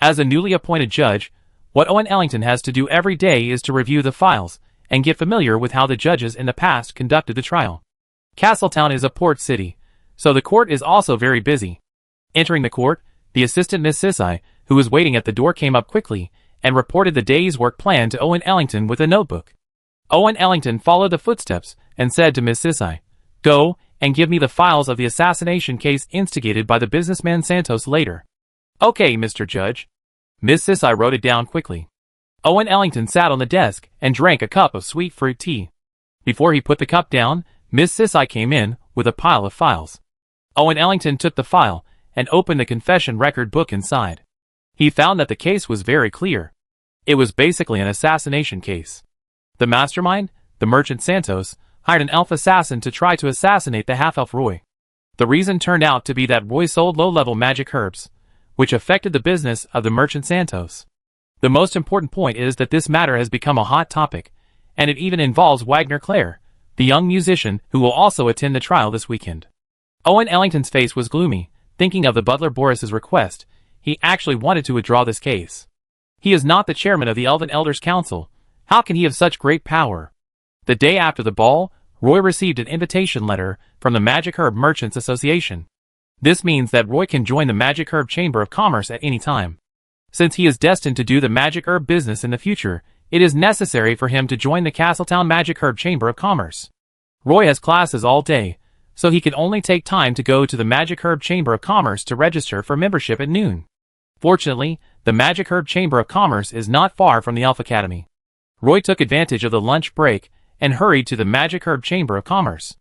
As a newly appointed judge, what Owen Ellington has to do every day is to review the files and get familiar with how the judges in the past conducted the trial. Castletown is a port city, so the court is also very busy. Entering the court, the assistant Miss Sissai, who was waiting at the door, came up quickly and reported the day's work plan to Owen Ellington with a notebook. Owen Ellington followed the footsteps and said to Miss Sissai, "Go and give me the files of the assassination case instigated by the businessman Santos later." "Okay, Mr. Judge." Miss Sissai wrote it down quickly. Owen Ellington sat on the desk and drank a cup of sweet fruit tea. Before he put the cup down, Miss Sissai came in with a pile of files. Owen Ellington took the file and opened the confession record book inside. He found that the case was very clear. It was basically an assassination case. The mastermind, the merchant Santos, hired an elf assassin to try to assassinate the half-elf Roy. The reason turned out to be that Roy sold low-level magic herbs, which affected the business of the merchant Santos. The most important point is that this matter has become a hot topic, and it even involves Wagner Clare, the young musician who will also attend the trial this weekend. Owen Ellington's face was gloomy, thinking of the butler Boris's request. He actually wanted to withdraw this case. He is not the chairman of the Elven Elders Council. How can he have such great power? The day after the ball, Roy received an invitation letter from the Magic Herb Merchants Association. This means that Roy can join the Magic Herb Chamber of Commerce at any time. Since he is destined to do the magic herb business in the future, it is necessary for him to join the Castletown Magic Herb Chamber of Commerce. Roy has classes all day, so he can only take time to go to the Magic Herb Chamber of Commerce to register for membership at noon. Fortunately, the Magic Herb Chamber of Commerce is not far from the Elf Academy. Roy took advantage of the lunch break and hurried to the Magic Herb Chamber of Commerce.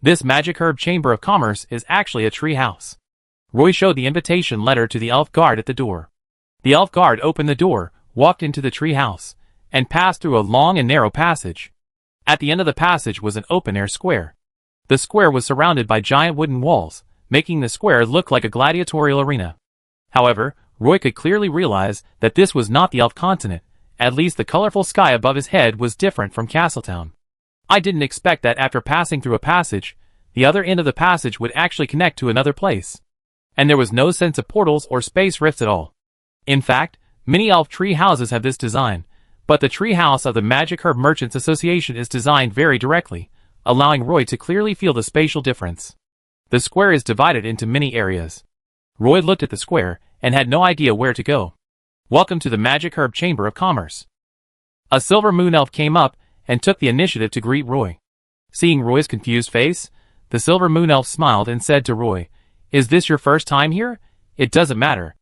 This Magic Herb Chamber of Commerce is actually a tree house. Roy showed the invitation letter to the elf guard at the door. The elf guard opened the door, walked into the tree house, and passed through a long and narrow passage. At the end of the passage was an open-air square. The square was surrounded by giant wooden walls, making the square look like a gladiatorial arena. However, Roy could clearly realize that this was not the elf continent. At least the colorful sky above his head was different from Castletown. I didn't expect that after passing through a passage, the other end of the passage would actually connect to another place. And there was no sense of portals or space rifts at all. In fact, Many elf tree houses have this design, but the tree house of the Magic Herb Merchants Association is designed very directly, allowing Roy to clearly feel the spatial difference. The square is divided into many areas. Roy looked at the square and had no idea where to go. Welcome to the Magic Herb Chamber of Commerce. A silver moon elf came up and took the initiative to greet Roy. Seeing Roy's confused face, the silver moon elf smiled and said to Roy, "Is this your first time here? It doesn't matter.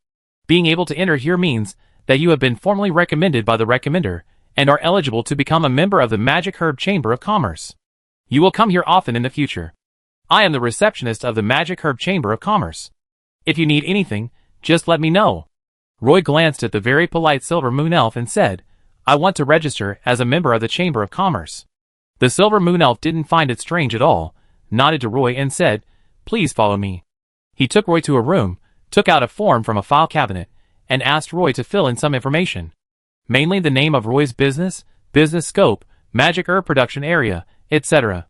Being able to enter here means that you have been formally recommended by the recommender and are eligible to become a member of the Magic Herb Chamber of Commerce. You will come here often in the future. I am the receptionist of the Magic Herb Chamber of Commerce. If you need anything, just let me know." Roy glanced at the very polite silver moon elf and said, "I want to register as a member of the Chamber of Commerce." The silver moon elf didn't find it strange at all, nodded to Roy and said, "Please follow me." He took Roy to a room, took out a form from a file cabinet, and asked Roy to fill in some information. Mainly the name of Roy's business, business scope, magic herb production area, etc.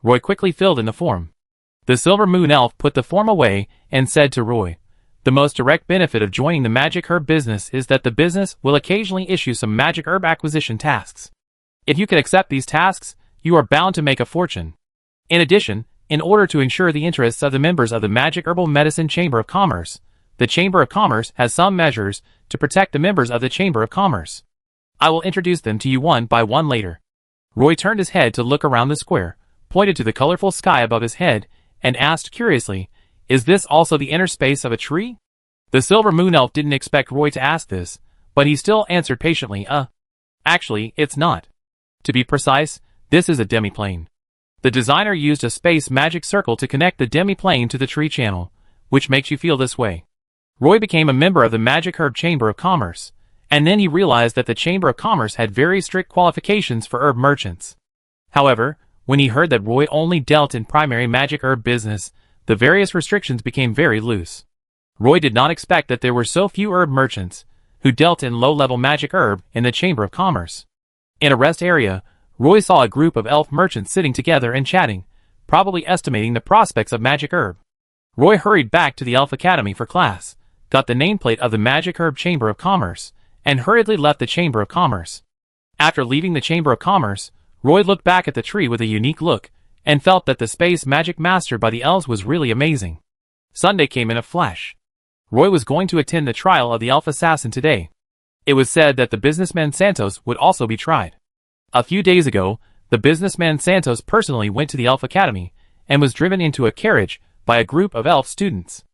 Roy quickly filled in the form. The silver moon elf put the form away and said to Roy, "The most direct benefit of joining the magic herb business is that the business will occasionally issue some magic herb acquisition tasks. If you can accept these tasks, you are bound to make a fortune. In addition, in order to ensure the interests of the members of the Magic Herbal Medicine Chamber of Commerce, the Chamber of Commerce has some measures to protect the members of the Chamber of Commerce. I will introduce them to you one by one later." Roy turned his head to look around the square, pointed to the colorful sky above his head, and asked curiously, "Is this also the inner space of a tree?" The silver moon elf didn't expect Roy to ask this, but he still answered patiently, Actually, it's not. To be precise, this is a demiplane. The designer used a space magic circle to connect the demiplane to the tree channel, which makes you feel this way." Roy became a member of the Magic Herb Chamber of Commerce, and then he realized that the Chamber of Commerce had very strict qualifications for herb merchants. However, when he heard that Roy only dealt in primary magic herb business, the various restrictions became very loose. Roy did not expect that there were so few herb merchants who dealt in low-level magic herb in the Chamber of Commerce. In a rest area, Roy saw a group of elf merchants sitting together and chatting, probably estimating the prospects of magic herb. Roy hurried back to the Elf Academy for class, got the nameplate of the Magic Herb Chamber of Commerce, and hurriedly left the Chamber of Commerce. After leaving the Chamber of Commerce, Roy looked back at the tree with a unique look, and felt that the space magic mastered by the elves was really amazing. Sunday came in a flash. Roy was going to attend the trial of the elf assassin today. It was said that the businessman Santos would also be tried. A few days ago, the businessman Santos personally went to the Elf Academy, and was driven into a carriage by a group of elf students.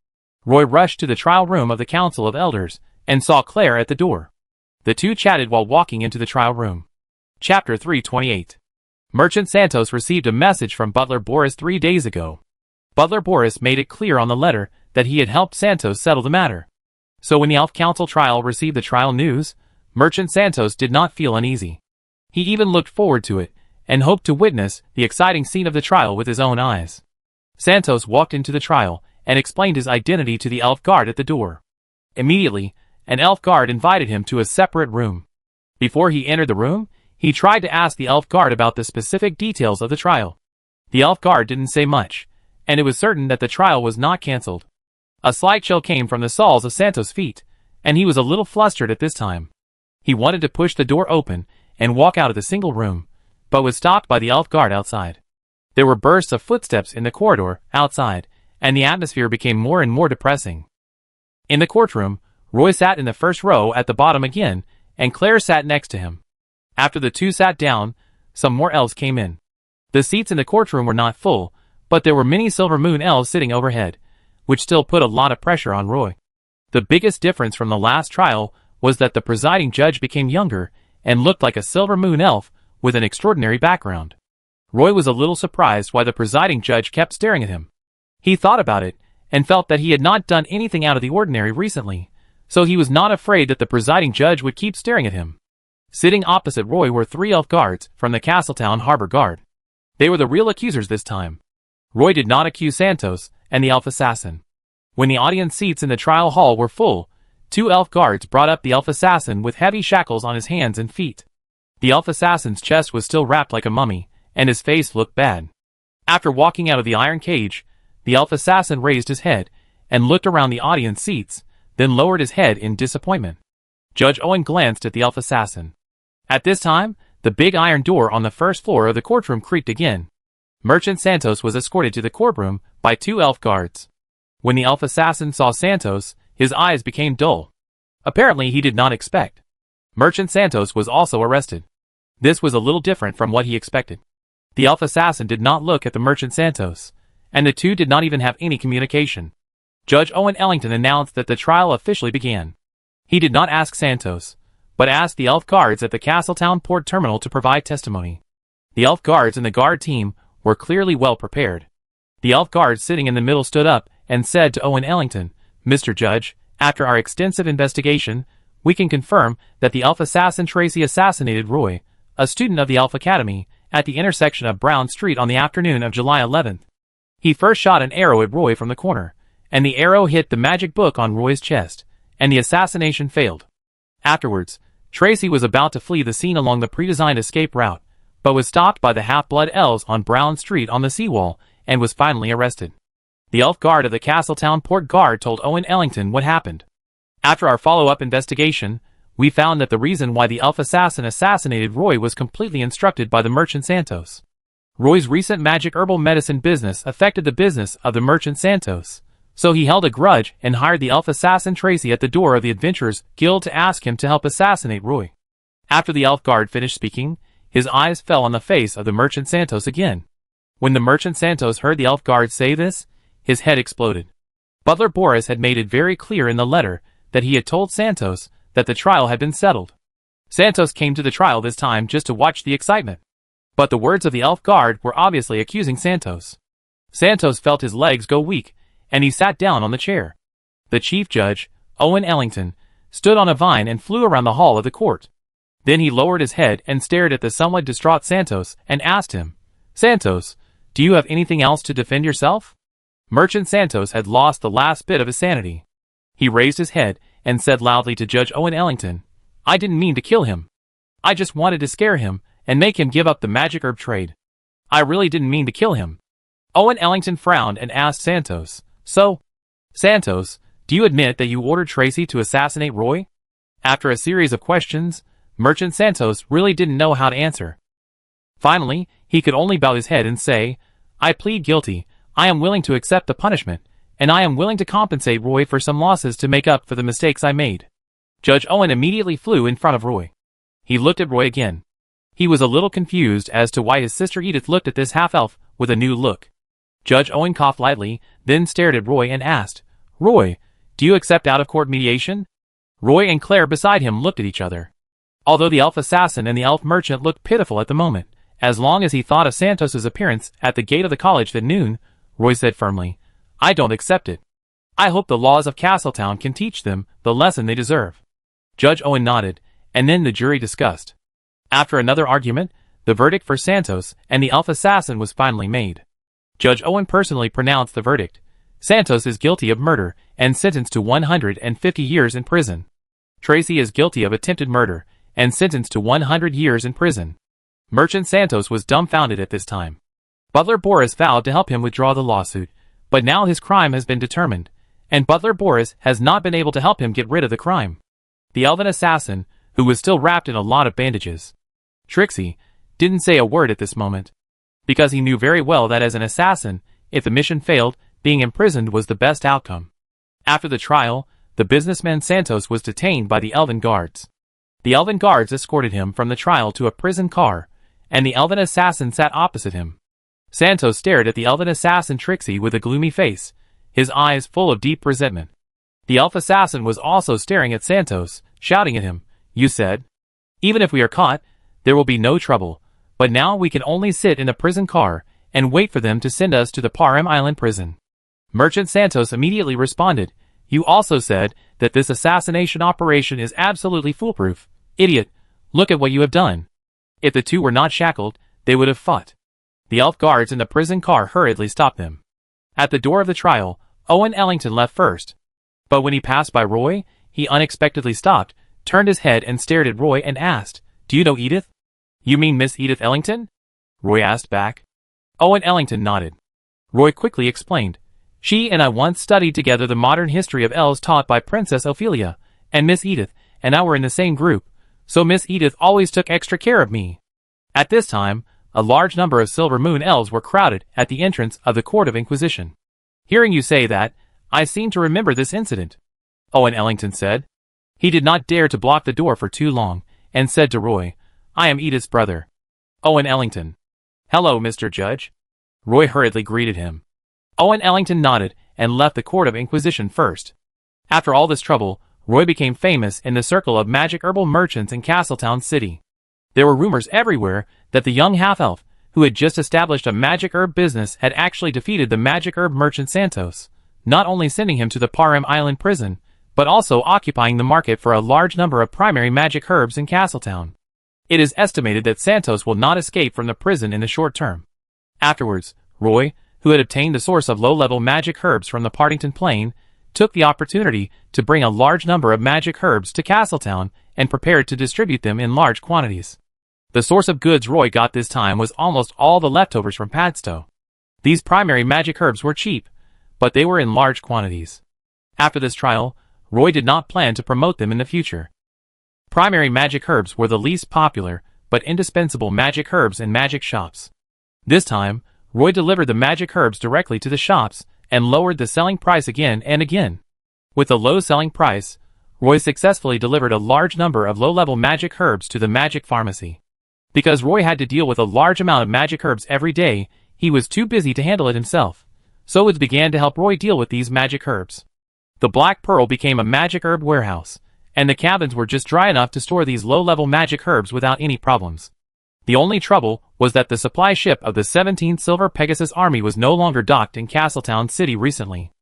Roy rushed to the trial room of the Council of Elders, and saw Claire at the door. The two chatted while walking into the trial room. Chapter 328. Merchant Santos received a message from Butler Boris 3 days ago. Butler Boris made it clear on the letter that he had helped Santos settle the matter. So when the Elf Council trial received the trial news, Merchant Santos did not feel uneasy. He even looked forward to it, and hoped to witness the exciting scene of the trial with his own eyes. Santos walked into the trial, and explained his identity to the elf guard at the door. Immediately, an elf guard invited him to a separate room. Before he entered the room, he tried to ask the elf guard about the specific details of the trial. The elf guard didn't say much, and it was certain that the trial was not cancelled. A slight chill came from the soles of Santos' feet, and he was a little flustered at this time. He wanted to push the door open and walk out of the single room, but was stopped by the elf guard outside. There were bursts of footsteps in the corridor outside, and the atmosphere became more and more depressing. In the courtroom, Roy sat in the first row at the bottom again, and Claire sat next to him. After the two sat down, some more elves came in. The seats in the courtroom were not full, but there were many silver moon elves sitting overhead, which still put a lot of pressure on Roy. The biggest difference from the last trial was that the presiding judge became younger, and looked like a silver moon elf with an extraordinary background. Roy was a little surprised why the presiding judge kept staring at him. He thought about it, and felt that he had not done anything out of the ordinary recently, so he was not afraid that the presiding judge would keep staring at him. Sitting opposite Roy were 3 elf guards from the Castletown Harbor Guard. They were the real accusers this time. Roy did not accuse Santos and the elf assassin. When the audience seats in the trial hall were full, 2 elf guards brought up the elf assassin with heavy shackles on his hands and feet. The elf assassin's chest was still wrapped like a mummy, and his face looked bad. After walking out of the iron cage, the elf assassin raised his head and looked around the audience seats, then lowered his head in disappointment. Judge Owen glanced at the elf assassin. At this time, the big iron door on the first floor of the courtroom creaked again. Merchant Santos was escorted to the courtroom by 2 elf guards. When the elf assassin saw Santos, his eyes became dull. Apparently he did not expect. Merchant Santos was also arrested. This was a little different from what he expected. The elf assassin did not look at the Merchant Santos, and the two did not even have any communication. Judge Owen Ellington announced that the trial officially began. He did not ask Santos, but asked the elf guards at the Castletown port terminal to provide testimony. The elf guards and the guard team were clearly well prepared. The elf guard sitting in the middle stood up and said to Owen Ellington, "Mr. Judge, after our extensive investigation, we can confirm that the elf assassin Tracy assassinated Roy, a student of the Elf Academy, at the intersection of Brown Street on the afternoon of July 11th. He first shot an arrow at Roy from the corner, and the arrow hit the magic book on Roy's chest, and the assassination failed. Afterwards, Tracy was about to flee the scene along the pre-designed escape route, but was stopped by the half-blood elves on Brown Street on the seawall, and was finally arrested." The elf guard of the Castletown Port Guard told Owen Ellington what happened. "After our follow-up investigation, we found that the reason why the elf assassin assassinated Roy was completely instructed by the Merchant Santos. Roy's recent magic herbal medicine business affected the business of the Merchant Santos, so he held a grudge and hired the elf assassin Tracy at the door of the Adventurers Guild to ask him to help assassinate Roy." After the elf guard finished speaking, his eyes fell on the face of the Merchant Santos again. When the Merchant Santos heard the elf guard say this, his head exploded. Butler Boris had made it very clear in the letter that he had told Santos that the trial had been settled. Santos came to the trial this time just to watch the excitement. But the words of the elf guard were obviously accusing Santos. Santos felt his legs go weak, and he sat down on the chair. The Chief Judge, Owen Ellington, stood on a vine and flew around the hall of the court. Then he lowered his head and stared at the somewhat distraught Santos and asked him, "Santos, do you have anything else to defend yourself?" Merchant Santos had lost the last bit of his sanity. He raised his head and said loudly to Judge Owen Ellington, "I didn't mean to kill him. I just wanted to scare him and make him give up the magic herb trade. I really didn't mean to kill him." Owen Ellington frowned and asked Santos, "So, Santos, do you admit that you ordered Tracy to assassinate Roy?" After a series of questions, Merchant Santos really didn't know how to answer. Finally, he could only bow his head and say, "I plead guilty. I am willing to accept the punishment, and I am willing to compensate Roy for some losses to make up for the mistakes I made." Judge Owen immediately flew in front of Roy. He looked at Roy again. He was a little confused as to why his sister Edith looked at this half-elf with a new look. Judge Owen coughed lightly, then stared at Roy and asked, "Roy, do you accept out-of-court mediation?" Roy and Claire beside him looked at each other. Although the elf assassin and the elf merchant looked pitiful at the moment, as long as he thought of Santos's appearance at the gate of the college at noon, Roy said firmly, "I don't accept it. I hope the laws of Castletown can teach them the lesson they deserve." Judge Owen nodded, and then the jury discussed. After another argument, the verdict for Santos and the elf assassin was finally made. Judge Owen personally pronounced the verdict. Santos is guilty of murder and sentenced to 150 years in prison. Tracy is guilty of attempted murder and sentenced to 100 years in prison. Merchant Santos was dumbfounded at this time. Butler Boris vowed to help him withdraw the lawsuit, but now his crime has been determined, and Butler Boris has not been able to help him get rid of the crime. The elven assassin, who was still wrapped in a lot of bandages, Trixie, didn't say a word at this moment, because he knew very well that as an assassin, if the mission failed, being imprisoned was the best outcome. After the trial, the businessman Santos was detained by the elven guards. The elven guards escorted him from the trial to a prison car, and the elven assassin sat opposite him. Santos stared at the elven assassin Trixie with a gloomy face, his eyes full of deep resentment. The elf assassin was also staring at Santos, shouting at him, "You said, even if we are caught, there will be no trouble, but now we can only sit in the prison car and wait for them to send us to the Param Island prison." Merchant Santos immediately responded, "You also said that this assassination operation is absolutely foolproof. Idiot, look at what you have done." If the two were not shackled, they would have fought. The elf guards in the prison car hurriedly stopped them. At the door of the trial, Owen Ellington left first. But when he passed by Roy, he unexpectedly stopped, turned his head and stared at Roy and asked, "Do you know Edith?" "You mean Miss Edith Ellington?" Roy asked back. Owen Ellington nodded. Roy quickly explained, "She and I once studied together the modern history of elves taught by Princess Ophelia, and Miss Edith and I were in the same group, so Miss Edith always took extra care of me. At this time, a large number of Silver Moon elves were crowded at the entrance of the Court of Inquisition. Hearing you say that, I seem to remember this incident, Owen Ellington said. He did not dare to block the door for too long, and said to Roy, I am Edith's brother, Owen Ellington. Hello, Mr. Judge. Roy hurriedly greeted him. Owen Ellington nodded and left the Court of Inquisition first. After all this trouble, Roy became famous in the circle of magic herbal merchants in Castletown City. There were rumors everywhere that the young half-elf, who had just established a magic herb business, had actually defeated the magic herb merchant Santos, not only sending him to the Parim Island prison, but also occupying the market for a large number of primary magic herbs in Castletown. It is estimated that Santos will not escape from the prison in the short term. Afterwards, Roy, who had obtained the source of low-level magic herbs from the Partington Plain, took the opportunity to bring a large number of magic herbs to Castletown and prepared to distribute them in large quantities. The source of goods Roy got this time was almost all the leftovers from Padstow. These primary magic herbs were cheap, but they were in large quantities. After this trial, Roy did not plan to promote them in the future. Primary magic herbs were the least popular, but indispensable magic herbs in magic shops. This time, Roy delivered the magic herbs directly to the shops and lowered the selling price again and again. With a low selling price, Roy successfully delivered a large number of low-level magic herbs to the magic pharmacy. Because Roy had to deal with a large amount of magic herbs every day, he was too busy to handle it himself, so Woods began to help Roy deal with these magic herbs. The Black Pearl became a magic herb warehouse, and the cabins were just dry enough to store these low-level magic herbs without any problems. The only trouble was that the supply ship of the 17th Silver Pegasus Army was no longer docked in Castletown City recently.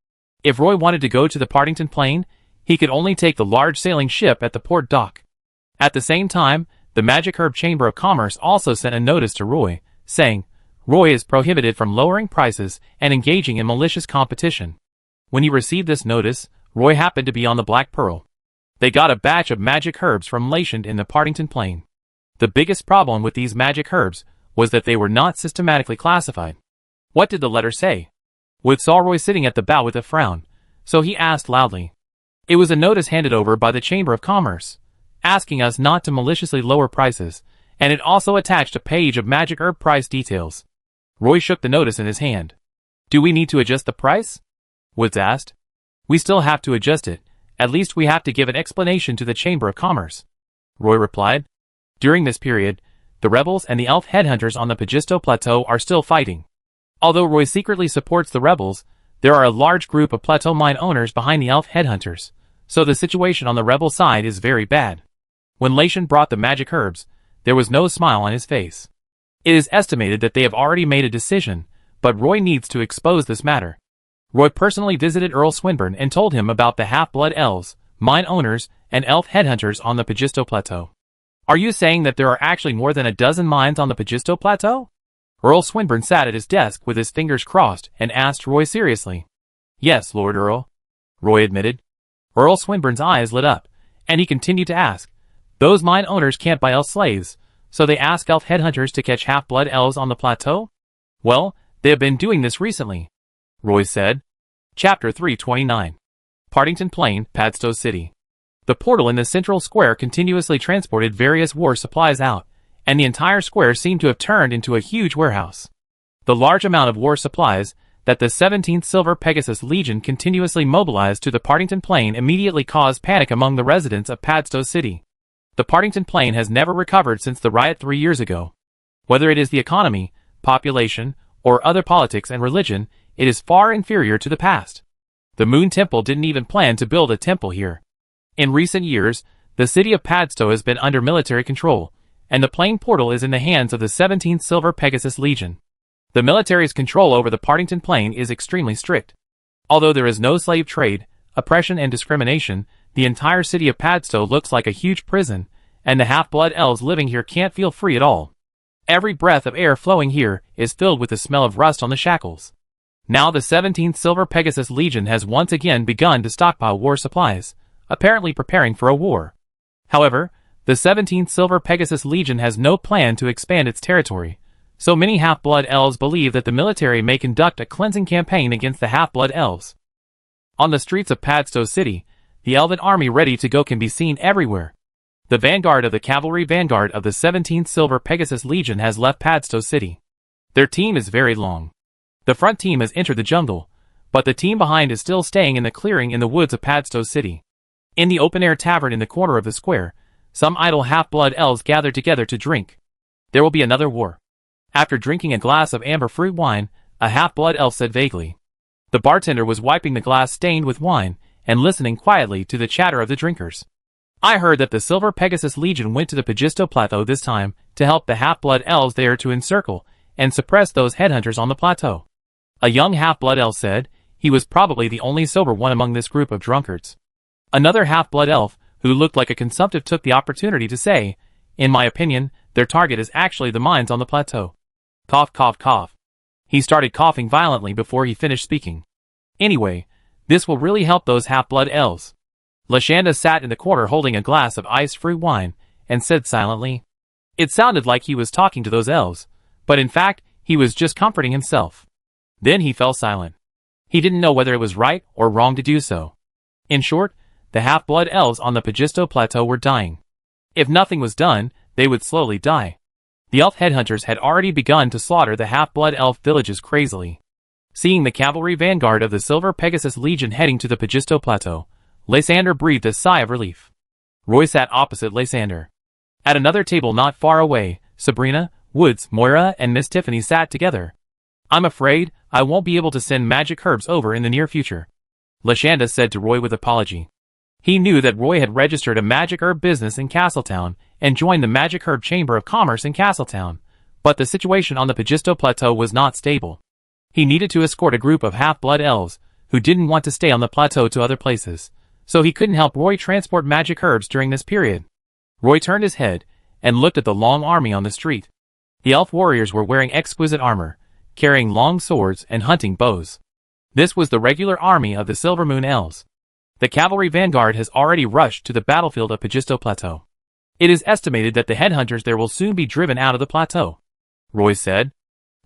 If Roy wanted to go to the Partington Plain, he could only take the large sailing ship at the port dock. At the same time, the Magic Herb Chamber of Commerce also sent a notice to Roy, saying, Roy is prohibited from lowering prices and engaging in malicious competition. When he received this notice, Roy happened to be on the Black Pearl. They got a batch of magic herbs from Latian in the Partington Plain. The biggest problem with these magic herbs was that they were not systematically classified. What did the letter say? Wood saw Roy sitting at the bow with a frown, so he asked loudly. It was a notice handed over by the Chamber of Commerce, asking us not to maliciously lower prices, and it also attached a page of magic herb price details. Roy shook the notice in his hand. Do we need to adjust the price? Woods asked. We still have to adjust it. At least we have to give an explanation to the Chamber of Commerce, Roy replied. During this period, the rebels and the elf headhunters on the Pagisto Plateau are still fighting. Although Roy secretly supports the rebels, there are a large group of plateau mine owners behind the elf headhunters, so the situation on the rebel side is very bad. When Latian brought the magic herbs, there was no smile on his face. It is estimated that they have already made a decision, but Roy needs to expose this matter. Roy personally visited Earl Swinburne and told him about the half-blood elves, mine owners, and elf headhunters on the Pagisto Plateau. Are you saying that there are actually more than a dozen mines on the Pagisto Plateau? Earl Swinburne sat at his desk with his fingers crossed and asked Roy seriously. Yes, Lord Earl, Roy admitted. Earl Swinburne's eyes lit up, and he continued to ask. Those mine owners can't buy elf slaves, so they ask elf headhunters to catch half-blood elves on the plateau? Well, they have been doing this recently, Roy said. Chapter 329. Partington Plain, Padstow City. The portal in the central square continuously transported various war supplies out, and the entire square seemed to have turned into a huge warehouse. The large amount of war supplies that the 17th Silver Pegasus Legion continuously mobilized to the Partington Plain immediately caused panic among the residents of Padstow City. The Partington Plain has never recovered since the riot 3 years ago. Whether it is the economy, population, or other politics and religion, it is far inferior to the past. The Moon Temple didn't even plan to build a temple here. In recent years, the city of Padstow has been under military control, and the Plain Portal is in the hands of the 17th Silver Pegasus Legion. The military's control over the Partington Plain is extremely strict. Although there is no slave trade, oppression and discrimination, the entire city of Padstow looks like a huge prison, and the half-blood elves living here can't feel free at all. Every breath of air flowing here is filled with the smell of rust on the shackles. Now the 17th Silver Pegasus Legion has once again begun to stockpile war supplies, apparently preparing for a war. However, the 17th Silver Pegasus Legion has no plan to expand its territory, so many half-blood elves believe that the military may conduct a cleansing campaign against the half-blood elves. On the streets of Padstow City, The elven army ready to go can be seen everywhere. The vanguard of the cavalry vanguard of the 17th Silver Pegasus Legion has left Padstow City. Their team is very long. The front team has entered the jungle, but the team behind is still staying in the clearing in the woods of Padstow City. In the open-air tavern in the corner of the square, some idle half-blood elves gather together to drink. There will be another war. After drinking a glass of amber fruit wine, a half-blood elf said vaguely. The bartender was wiping the glass stained with wine and listening quietly to the chatter of the drinkers. I heard that the Silver Pegasus Legion went to the Pagisto Plateau this time to help the half-blood elves there to encircle and suppress those headhunters on the plateau. A young half-blood elf said. He was probably the only sober one among this group of drunkards. Another half-blood elf, who looked like a consumptive, took the opportunity to say, in my opinion, their target is actually the mines on the plateau. Cough, cough, cough. He started coughing violently before he finished speaking. Anyway, this will really help those half-blood elves. Lashanda sat in the corner holding a glass of iced fruit wine, and said silently. It sounded like he was talking to those elves, but in fact, he was just comforting himself. Then he fell silent. He didn't know whether it was right or wrong to do so. In short, the half-blood elves on the Pagisto Plateau were dying. If nothing was done, they would slowly die. The elf headhunters had already begun to slaughter the half-blood elf villages crazily. Seeing the cavalry vanguard of the Silver Pegasus Legion heading to the Pagisto Plateau, Lysander breathed a sigh of relief. Roy sat opposite Lysander. At another table not far away, Sabrina, Woods, Moira, and Miss Tiffany sat together. I'm afraid I won't be able to send magic herbs over in the near future, Lashanda said to Roy with apology. He knew that Roy had registered a magic herb business in Castletown and joined the Magic Herb Chamber of Commerce in Castletown, but the situation on the Pagisto Plateau was not stable. He needed to escort a group of half-blood elves who didn't want to stay on the plateau to other places, so he couldn't help Roy transport magic herbs during this period. Roy turned his head and looked at the long army on the street. The elf warriors were wearing exquisite armor, carrying long swords and hunting bows. This was the regular army of the Silvermoon Elves. The cavalry vanguard has already rushed to the battlefield of Pagisto Plateau. It is estimated that the headhunters there will soon be driven out of the plateau, Roy said.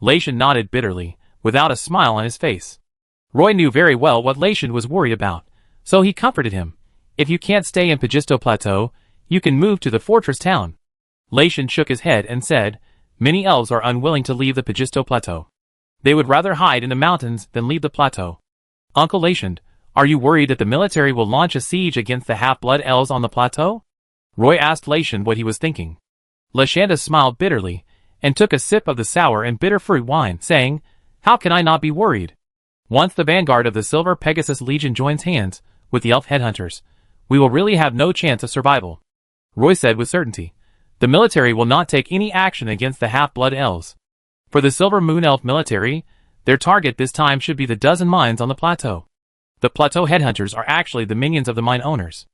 Lation nodded bitterly, without a smile on his face. Roy knew very well what Lation was worried about, so he comforted him. If you can't stay in Pagisto Plateau, you can move to the fortress town. Lation shook his head and said, many elves are unwilling to leave the Pagisto Plateau. They would rather hide in the mountains than leave the plateau. Uncle Lation, are you worried that the military will launch a siege against the half-blood elves on the plateau? Roy asked Lation what he was thinking. Lashanda smiled bitterly, and took a sip of the sour and bitter fruit wine, saying, how can I not be worried? Once the vanguard of the Silver Pegasus Legion joins hands with the elf headhunters, we will really have no chance of survival. Roy said with certainty. The military will not take any action against the half-blood elves. For the Silver Moon Elf military, their target this time should be the dozen mines on the plateau. The plateau headhunters are actually the minions of the mine owners.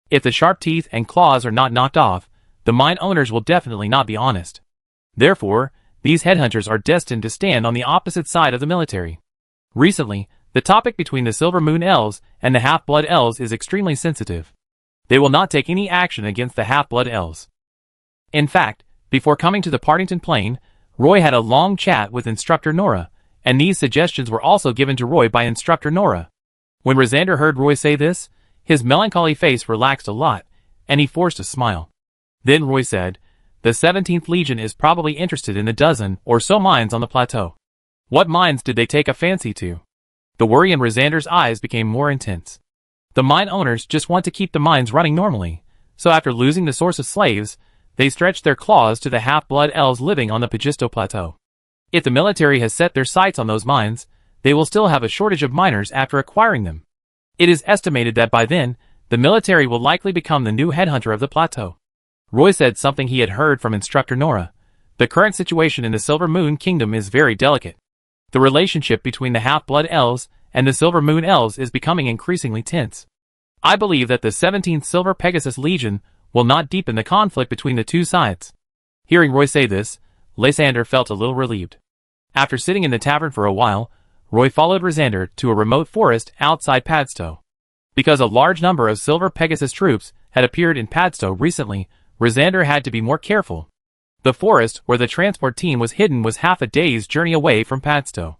If the sharp teeth and claws are not knocked off, the mine owners will definitely not be honest. Therefore, these headhunters are destined to stand on the opposite side of the military. Recently, the topic between the Silver Moon Elves and the Half-Blood Elves is extremely sensitive. They will not take any action against the Half-Blood Elves. In fact, before coming to the Partington Plain, Roy had a long chat with Instructor Nora, and these suggestions were also given to Roy by Instructor Nora. When Rosander heard Roy say this, his melancholy face relaxed a lot, and he forced a smile. Then Roy said, the 17th Legion is probably interested in the dozen or so mines on the plateau. What mines did they take a fancy to? The worry in Rosander's eyes became more intense. The mine owners just want to keep the mines running normally, so after losing the source of slaves, they stretched their claws to the half-blood elves living on the Pagisto Plateau. If the military has set their sights on those mines, they will still have a shortage of miners after acquiring them. It is estimated that by then, the military will likely become the new headhunter of the plateau. Roy said something he had heard from Instructor Nora. The current situation in the Silver Moon Kingdom is very delicate. The relationship between the Half-Blood Elves and the Silver Moon Elves is becoming increasingly tense. I believe that the 17th Silver Pegasus Legion will not deepen the conflict between the two sides. Hearing Roy say this, Lysander felt a little relieved. After sitting in the tavern for a while, Roy followed Rosander to a remote forest outside Padstow. Because a large number of Silver Pegasus troops had appeared in Padstow recently, Rosander had to be more careful. The forest where the transport team was hidden was half a day's journey away from Padstow.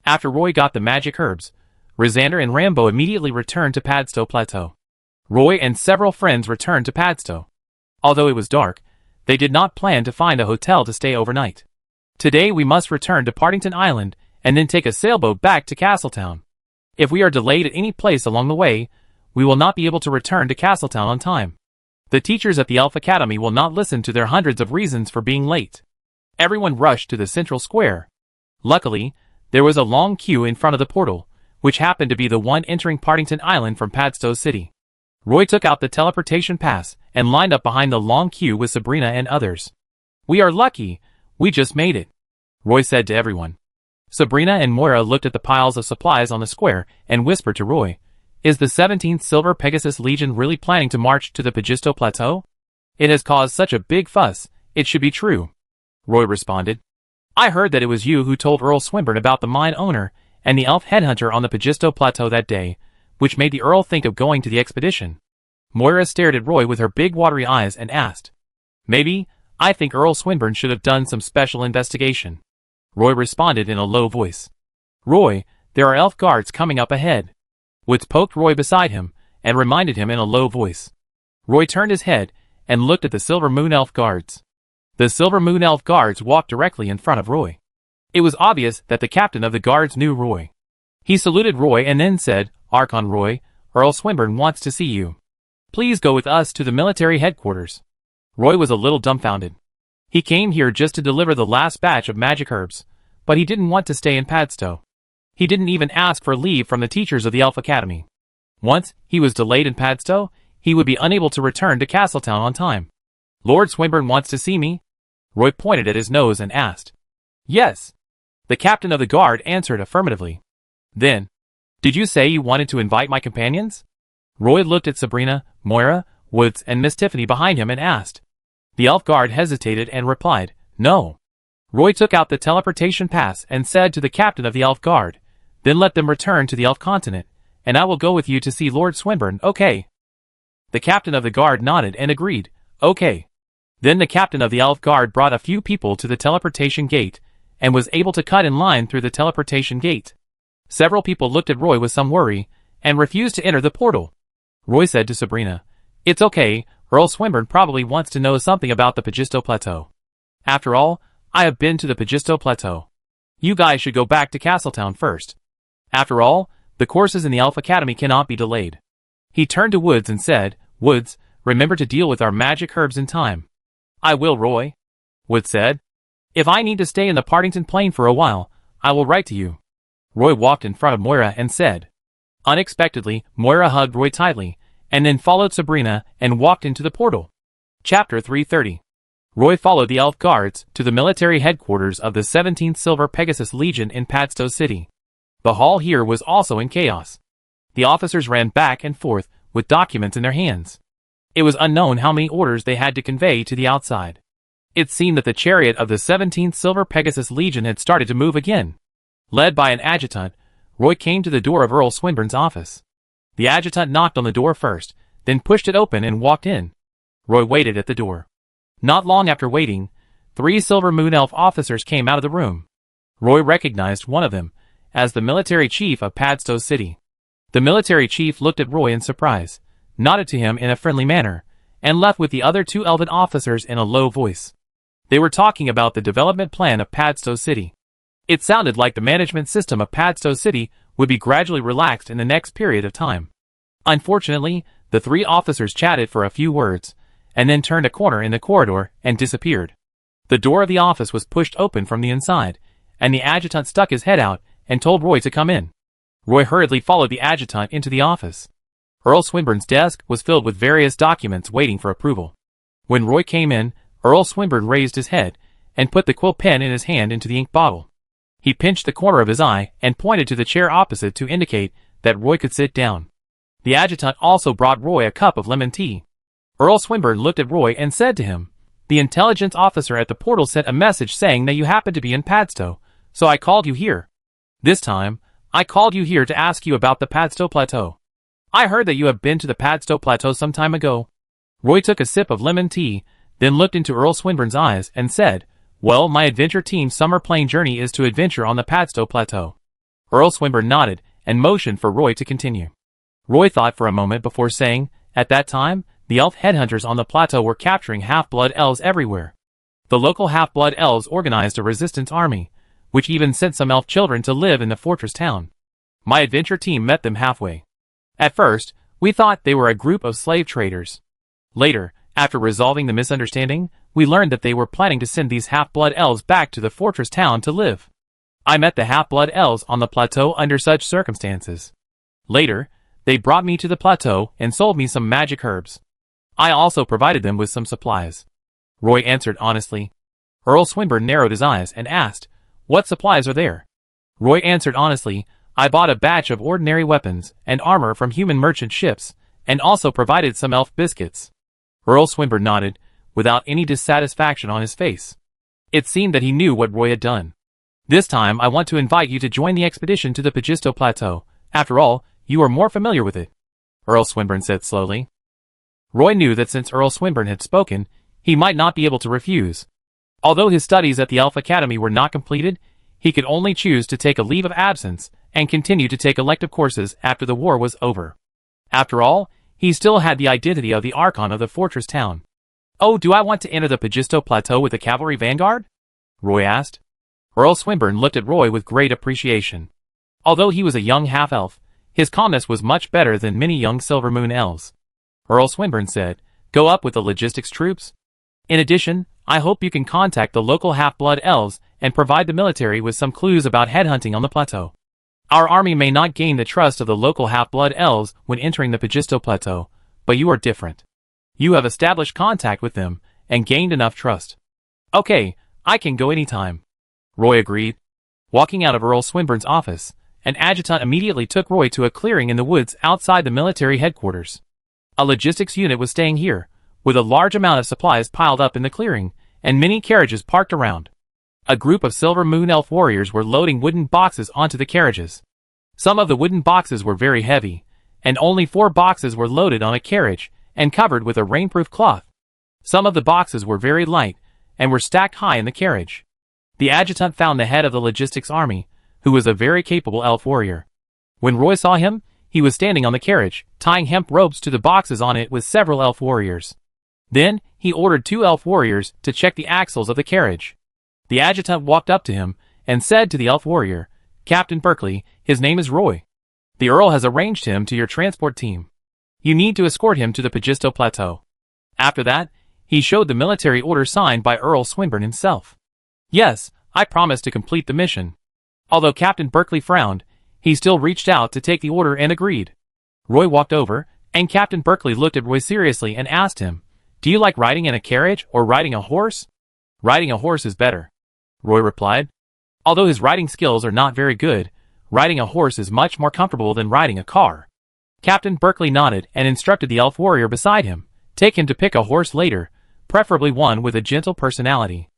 After Roy got the magic herbs, Rosander and Rambo immediately returned to Padstow Plateau. Roy and several friends returned to Padstow. Although it was dark, they did not plan to find a hotel to stay overnight. Today we must return to Partington Island and then take a sailboat back to Castletown. If we are delayed at any place along the way, we will not be able to return to Castletown on time. The teachers at the Elf Academy will not listen to their hundreds of reasons for being late. Everyone rushed to the central square. Luckily, there was a long queue in front of the portal, which happened to be the one entering Partington Island from Padstow City. Roy took out the teleportation pass and lined up behind the long queue with Sabrina and others. "We are lucky, we just made it," Roy said to everyone. Sabrina and Moira looked at the piles of supplies on the square and whispered to Roy, "Is the 17th Silver Pegasus Legion really planning to march to the Pagisto Plateau? It has caused such a big fuss, it should be true." Roy responded, "I heard that it was you who told Earl Swinburne about the mine owner and the elf headhunter on the Pagisto Plateau that day, which made the Earl think of going to the expedition." Moira stared at Roy with her big watery eyes and asked, "Maybe, I think Earl Swinburne should have done some special investigation." Roy responded in a low voice, "Roy, there are elf guards coming up ahead." Woods poked Roy beside him and reminded him in a low voice. Roy turned his head and looked at the Silver Moon Elf guards. The Silver Moon Elf guards walked directly in front of Roy. It was obvious that the captain of the guards knew Roy. He saluted Roy and then said, "Archon Roy, Earl Swinburne wants to see you. Please go with us to the military headquarters." Roy was a little dumbfounded. He came here just to deliver the last batch of magic herbs, but he didn't want to stay in Padstow. He didn't even ask for leave from the teachers of the Elf Academy. Once he was delayed in Padstow, he would be unable to return to Castletown on time. "Lord Swinburne wants to see me?" Roy pointed at his nose and asked. "Yes." The captain of the guard answered affirmatively. Then, "Did you say you wanted to invite my companions?" Roy looked at Sabrina, Moira, Woods, and Miss Tiffany behind him and asked. The elf guard hesitated and replied, "No." Roy took out the teleportation pass and said to the captain of the elf guard, "Then let them return to the elf continent, and I will go with you to see Lord Swinburne, okay?" The captain of the guard nodded and agreed, "Okay." Then the captain of the elf guard brought a few people to the teleportation gate, and was able to cut in line through the teleportation gate. Several people looked at Roy with some worry, and refused to enter the portal. Roy said to Sabrina, "It's okay, Earl Swinburne probably wants to know something about the Pagisto Plateau. After all, I have been to the Pagisto Plateau. You guys should go back to Castletown first. After all, the courses in the Elf Academy cannot be delayed." He turned to Woods and said, "Woods, remember to deal with our magic herbs in time." "I will, Roy," Woods said. "If I need to stay in the Partington Plain for a while, I will write to you." Roy walked in front of Moira and said. Unexpectedly, Moira hugged Roy tightly, and then followed Sabrina and walked into the portal. Chapter 330. Roy followed the elf guards to the military headquarters of the 17th Silver Pegasus Legion in Padstow City. The hall here was also in chaos. The officers ran back and forth with documents in their hands. It was unknown how many orders they had to convey to the outside. It seemed that the chariot of the 17th Silver Pegasus Legion had started to move again. Led by an adjutant, Roy came to the door of Earl Swinburne's office. The adjutant knocked on the door first, then pushed it open and walked in. Roy waited at the door. Not long after waiting, 3 Silver Moon Elf officers came out of the room. Roy recognized one of them as the military chief of Padstow City. The military chief looked at Roy in surprise, nodded to him in a friendly manner, and left with the other 2 elven officers in a low voice. They were talking about the development plan of Padstow City. It sounded like the management system of Padstow City would be gradually relaxed in the next period of time. Unfortunately, the 3 officers chatted for a few words, and then turned a corner in the corridor and disappeared. The door of the office was pushed open from the inside, and the adjutant stuck his head out and told Roy to come in. Roy hurriedly followed the adjutant into the office. Earl Swinburne's desk was filled with various documents waiting for approval. When Roy came in, Earl Swinburne raised his head and put the quill pen in his hand into the ink bottle. He pinched the corner of his eye and pointed to the chair opposite to indicate that Roy could sit down. The adjutant also brought Roy a cup of lemon tea. Earl Swinburne looked at Roy and said to him, "The intelligence officer at the portal sent a message saying that you happen to be in Padstow, so I called you here. This time, I called you here to ask you about the Padstow Plateau. I heard that you have been to the Padstow Plateau some time ago." Roy took a sip of lemon tea, then looked into Earl Swinburne's eyes and said, "Well, my adventure team's summer plane journey is to adventure on the Padstow Plateau." Earl Swinburne nodded and motioned for Roy to continue. Roy thought for a moment before saying, At that time, the elf headhunters on the plateau were capturing half-blood elves everywhere. The local half-blood elves organized a resistance army, which even sent some elf children to live in the fortress town. My adventure team met them halfway. At first, we thought they were a group of slave traders. Later, after resolving the misunderstanding, we learned that they were planning to send these half-blood elves back to the fortress town to live. I met the half-blood elves on the plateau under such circumstances. Later, they brought me to the plateau and sold me some magic herbs. I also provided them with some supplies. Roy answered honestly. Earl Swinburne narrowed his eyes and asked, "What supplies are there?" Roy answered honestly, "I bought a batch of ordinary weapons and armor from human merchant ships, and also provided some elf biscuits." Earl Swinburne nodded, without any dissatisfaction on his face. It seemed that he knew what Roy had done. "This time I want to invite you to join the expedition to the Pagisto Plateau. After all, you are more familiar with it," Earl Swinburne said slowly. Roy knew that since Earl Swinburne had spoken, he might not be able to refuse. Although his studies at the Elf Academy were not completed, he could only choose to take a leave of absence and continue to take elective courses after the war was over. After all, he still had the identity of the Archon of the fortress town. "Oh, do I want to enter the Pagisto Plateau with the cavalry vanguard?" Roy asked. Earl Swinburne looked at Roy with great appreciation. Although he was a young half-elf, his calmness was much better than many young Silver Moon elves. Earl Swinburne said, "Go up with the logistics troops? In addition, I hope you can contact the local half-blood elves and provide the military with some clues about headhunting on the plateau. Our army may not gain the trust of the local half-blood elves when entering the Pagisto Plateau, but you are different. You have established contact with them and gained enough trust." "Okay, I can go anytime," Roy agreed. Walking out of Earl Swinburne's office, an adjutant immediately took Roy to a clearing in the woods outside the military headquarters. A logistics unit was staying here, with a large amount of supplies piled up in the clearing, and many carriages parked around. A group of Silver Moon elf warriors were loading wooden boxes onto the carriages. Some of the wooden boxes were very heavy, and only 4 boxes were loaded on a carriage and covered with a rainproof cloth. Some of the boxes were very light and were stacked high in the carriage. The adjutant found the head of the logistics army, who was a very capable elf warrior. When Roy saw him, he was standing on the carriage, tying hemp ropes to the boxes on it with several elf warriors. Then, he ordered 2 elf warriors to check the axles of the carriage. The adjutant walked up to him and said to the elf warrior, "Captain Berkeley, his name is Roy. The Earl has arranged him to your transport team. You need to escort him to the Pagisto Plateau." After that, he showed the military order signed by Earl Swinburne himself. "Yes, I promised to complete the mission." Although Captain Berkeley frowned, he still reached out to take the order and agreed. Roy walked over, and Captain Berkeley looked at Roy seriously and asked him, "Do you like riding in a carriage or riding a horse?" "Riding a horse is better," Roy replied. Although his riding skills are not very good, riding a horse is much more comfortable than riding a car. Captain Berkeley nodded and instructed the elf warrior beside him, "Take him to pick a horse later, preferably one with a gentle personality.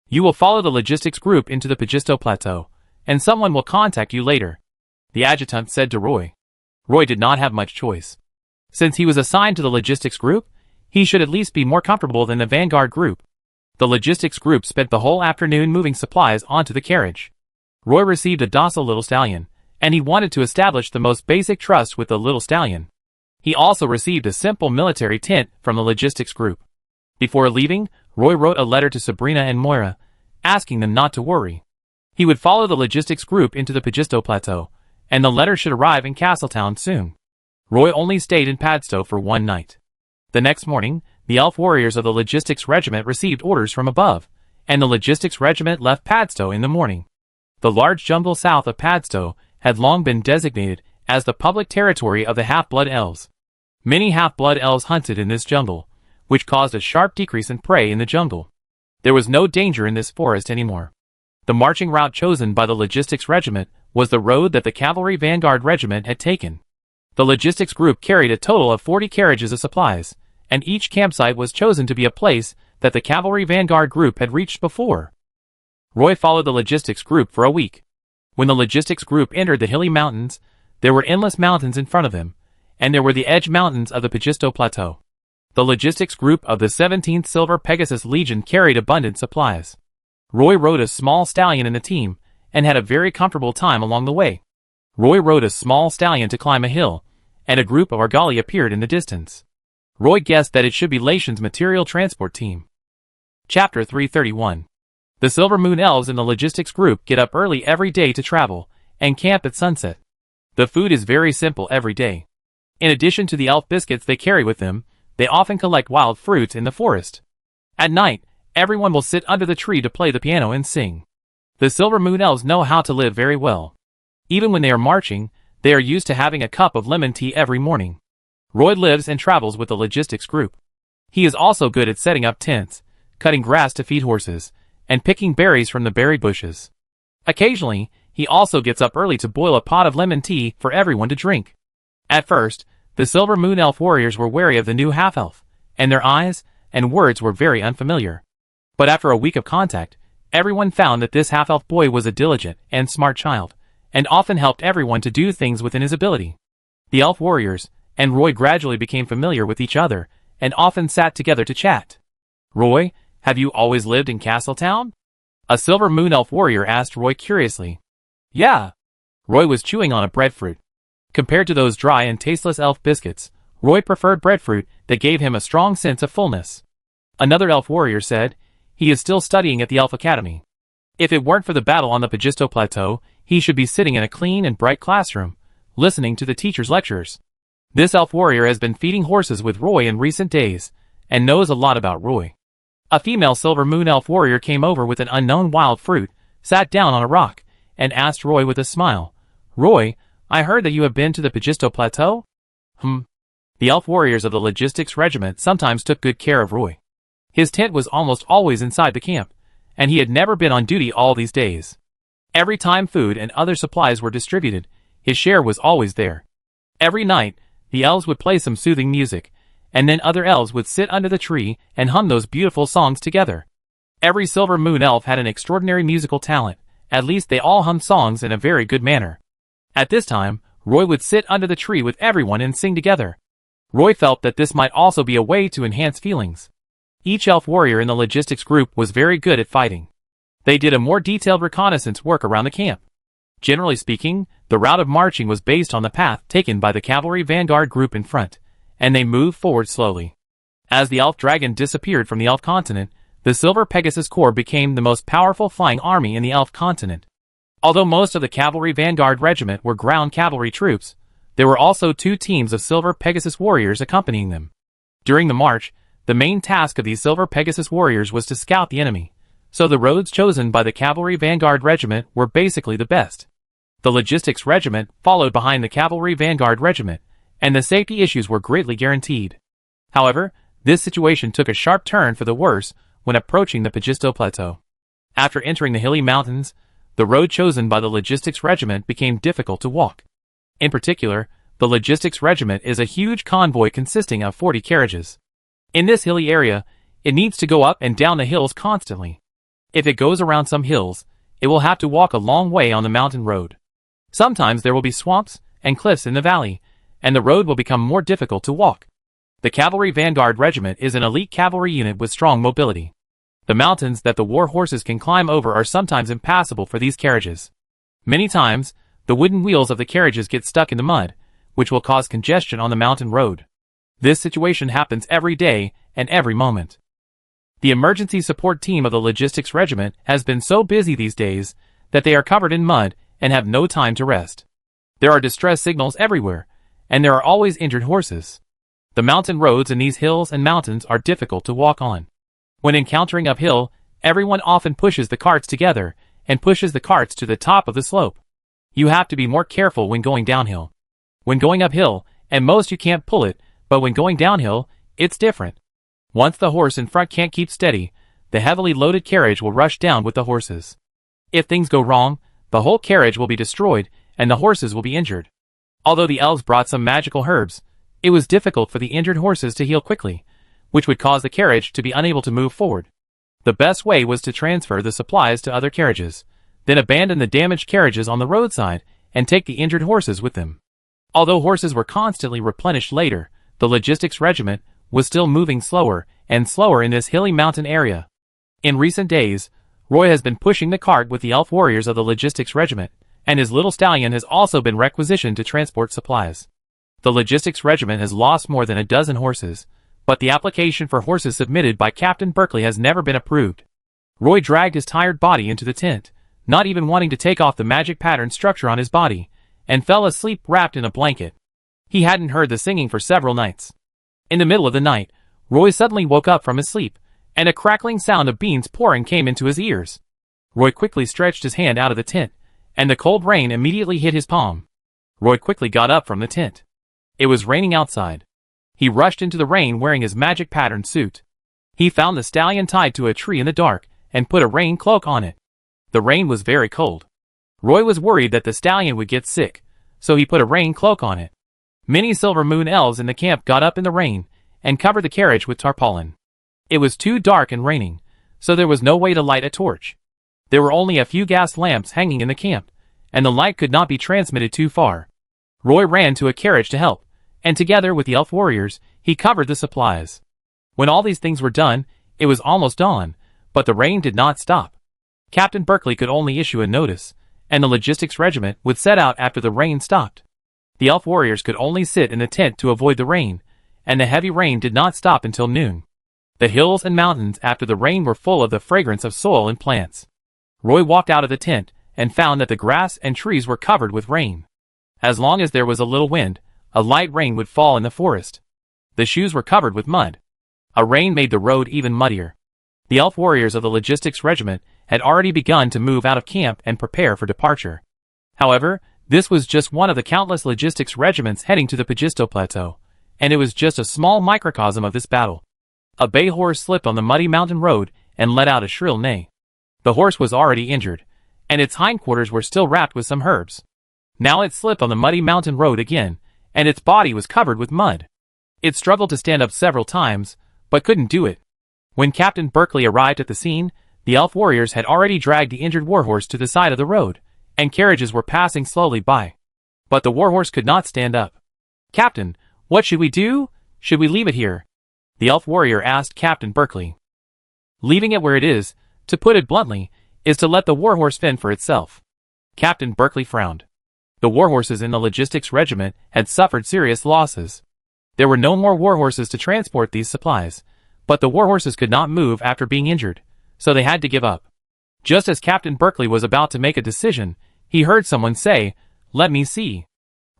You will follow the logistics group into the Pagisto Plateau, and someone will contact you later," the adjutant said to Roy. Roy did not have much choice. Since he was assigned to the logistics group, he should at least be more comfortable than the vanguard group. The logistics group spent the whole afternoon moving supplies onto the carriage. Roy received a docile little stallion, and he wanted to establish the most basic trust with the little stallion. He also received a simple military tent from the logistics group. Before leaving, Roy wrote a letter to Sabrina and Moira, asking them not to worry. He would follow the logistics group into the Pagisto Plateau, and the letter should arrive in Castletown soon. Roy only stayed in Padstow for 1 night. The next morning, the elf warriors of the logistics regiment received orders from above, and the logistics regiment left Padstow in the morning. The large jungle south of Padstow had long been designated as the public territory of the half-blood elves. Many half-blood elves hunted in this jungle, which caused a sharp decrease in prey in the jungle. There was no danger in this forest anymore. The marching route chosen by the logistics regiment was the road that the cavalry vanguard regiment had taken. The logistics group carried a total of 40 carriages of supplies, and each campsite was chosen to be a place that the cavalry vanguard group had reached before. Roy followed the logistics group for a week. When the logistics group entered the hilly mountains, there were endless mountains in front of them, and there were the edge mountains of the Pagisto Plateau. The logistics group of the 17th Silver Pegasus Legion carried abundant supplies. Roy rode a small stallion in the team, and had a very comfortable time along the way. Roy rode a small stallion to climb a hill, and a group of Argali appeared in the distance. Roy guessed that it should be Lation's material transport team. Chapter 331. The Silver Moon Elves in the logistics group get up early every day to travel, and camp at sunset. The food is very simple every day. In addition to the elf biscuits they carry with them, they often collect wild fruits in the forest. At night, everyone will sit under the tree to play the piano and sing. The Silver Moon Elves know how to live very well. Even when they are marching, they are used to having a cup of lemon tea every morning. Roy lives and travels with the logistics group. He is also good at setting up tents, cutting grass to feed horses, and picking berries from the berry bushes. Occasionally, he also gets up early to boil a pot of lemon tea for everyone to drink. At first, the Silver Moon Elf warriors were wary of the new half-elf, and their eyes and words were very unfamiliar. But after a week of contact, everyone found that this half-elf boy was a diligent and smart child, and often helped everyone to do things within his ability. The elf warriors and Roy gradually became familiar with each other, and often sat together to chat. "Roy, have you always lived in Castletown?" A Silver Moon Elf warrior asked Roy curiously. "Yeah." Roy was chewing on a breadfruit. Compared to those dry and tasteless elf biscuits, Roy preferred breadfruit that gave him a strong sense of fullness. Another elf warrior said, "He is still studying at the Elf Academy. If it weren't for the battle on the Pagisto Plateau, he should be sitting in a clean and bright classroom, listening to the teacher's lectures." This elf warrior has been feeding horses with Roy in recent days, and knows a lot about Roy. A female Silver Moon Elf warrior came over with an unknown wild fruit, sat down on a rock, and asked Roy with a smile, "Roy, I heard that you have been to the Pagisto Plateau?" The elf warriors of the logistics regiment sometimes took good care of Roy. His tent was almost always inside the camp, and he had never been on duty all these days. Every time food and other supplies were distributed, his share was always there. Every night, the elves would play some soothing music, and then other elves would sit under the tree and hum those beautiful songs together. Every Silver Moon Elf had an extraordinary musical talent, at least they all hummed songs in a very good manner. At this time, Roy would sit under the tree with everyone and sing together. Roy felt that this might also be a way to enhance feelings. Each elf warrior in the logistics group was very good at fighting. They did a more detailed reconnaissance work around the camp. Generally speaking, the route of marching was based on the path taken by the cavalry vanguard group in front, and they moved forward slowly. As the elf dragon disappeared from the elf continent, the Silver Pegasus Corps became the most powerful flying army in the elf continent. Although most of the cavalry vanguard regiment were ground cavalry troops, there were also 2 teams of Silver Pegasus warriors accompanying them. During the march, the main task of these Silver Pegasus warriors was to scout the enemy, so the roads chosen by the cavalry vanguard regiment were basically the best. The logistics regiment followed behind the cavalry vanguard regiment, and the safety issues were greatly guaranteed. However, this situation took a sharp turn for the worse when approaching the Pagisto Plateau. After entering the hilly mountains, the road chosen by the logistics regiment became difficult to walk. In particular, the logistics regiment is a huge convoy consisting of 40 carriages. In this hilly area, it needs to go up and down the hills constantly. If it goes around some hills, it will have to walk a long way on the mountain road. Sometimes there will be swamps and cliffs in the valley, and the road will become more difficult to walk. The Cavalry Vanguard Regiment is an elite cavalry unit with strong mobility. The mountains that the war horses can climb over are sometimes impassable for these carriages. Many times, the wooden wheels of the carriages get stuck in the mud, which will cause congestion on the mountain road. This situation happens every day and every moment. The emergency support team of the logistics regiment has been so busy these days that they are covered in mud and have no time to rest. There are distress signals everywhere, and there are always injured horses. The mountain roads in these hills and mountains are difficult to walk on. When encountering uphill, everyone often pushes the carts together and pushes the carts to the top of the slope. You have to be more careful when going downhill. When going uphill, at most you can't pull it, but when going downhill, it's different. Once the horse in front can't keep steady, the heavily loaded carriage will rush down with the horses. If things go wrong, the whole carriage will be destroyed and the horses will be injured. Although the elves brought some magical herbs, it was difficult for the injured horses to heal quickly, which would cause the carriage to be unable to move forward. The best way was to transfer the supplies to other carriages, then abandon the damaged carriages on the roadside and take the injured horses with them. Although horses were constantly replenished later, the logistics regiment was still moving slower and slower in this hilly mountain area. In recent days, Roy has been pushing the cart with the elf warriors of the logistics regiment, and his little stallion has also been requisitioned to transport supplies. The logistics regiment has lost more than a dozen horses, but the application for horses submitted by Captain Berkeley has never been approved. Roy dragged his tired body into the tent, not even wanting to take off the magic pattern structure on his body, and fell asleep wrapped in a blanket. He hadn't heard the singing for several nights. In the middle of the night, Roy suddenly woke up from his sleep, and a crackling sound of beans pouring came into his ears. Roy quickly stretched his hand out of the tent, and the cold rain immediately hit his palm. Roy quickly got up from the tent. It was raining outside. He rushed into the rain wearing his magic pattern suit. He found the stallion tied to a tree in the dark, and put a rain cloak on it. The rain was very cold. Roy was worried that the stallion would get sick, so he put a rain cloak on it. Many silver moon elves in the camp got up in the rain, and covered the carriage with tarpaulin. It was too dark and raining, so there was no way to light a torch. There were only a few gas lamps hanging in the camp, and the light could not be transmitted too far. Roy ran to a carriage to help, and together with the elf warriors, he covered the supplies. When all these things were done, it was almost dawn, but the rain did not stop. Captain Berkeley could only issue a notice, and the logistics regiment would set out after the rain stopped. The elf warriors could only sit in the tent to avoid the rain, and the heavy rain did not stop until noon. The hills and mountains after the rain were full of the fragrance of soil and plants. Roy walked out of the tent, and found that the grass and trees were covered with rain. As long as there was a little wind, a light rain would fall in the forest. The shoes were covered with mud. A rain made the road even muddier. The elf warriors of the logistics regiment had already begun to move out of camp and prepare for departure. However, this was just one of the countless logistics regiments heading to the Pagisto Plateau, and it was just a small microcosm of this battle. A bay horse slipped on the muddy mountain road and let out a shrill neigh. The horse was already injured, and its hindquarters were still wrapped with some herbs. Now it slipped on the muddy mountain road again, and its body was covered with mud. It struggled to stand up several times, but couldn't do it. When Captain Berkeley arrived at the scene, the elf warriors had already dragged the injured warhorse to the side of the road, and carriages were passing slowly by. But the warhorse could not stand up. "Captain, what should we do? Should we leave it here?" the elf warrior asked Captain Berkeley. "Leaving it where it is, to put it bluntly, is to let the warhorse fend for itself." Captain Berkeley frowned. The warhorses in the logistics regiment had suffered serious losses. There were no more warhorses to transport these supplies, but the warhorses could not move after being injured, so they had to give up. Just as Captain Berkeley was about to make a decision, he heard someone say, "Let me see."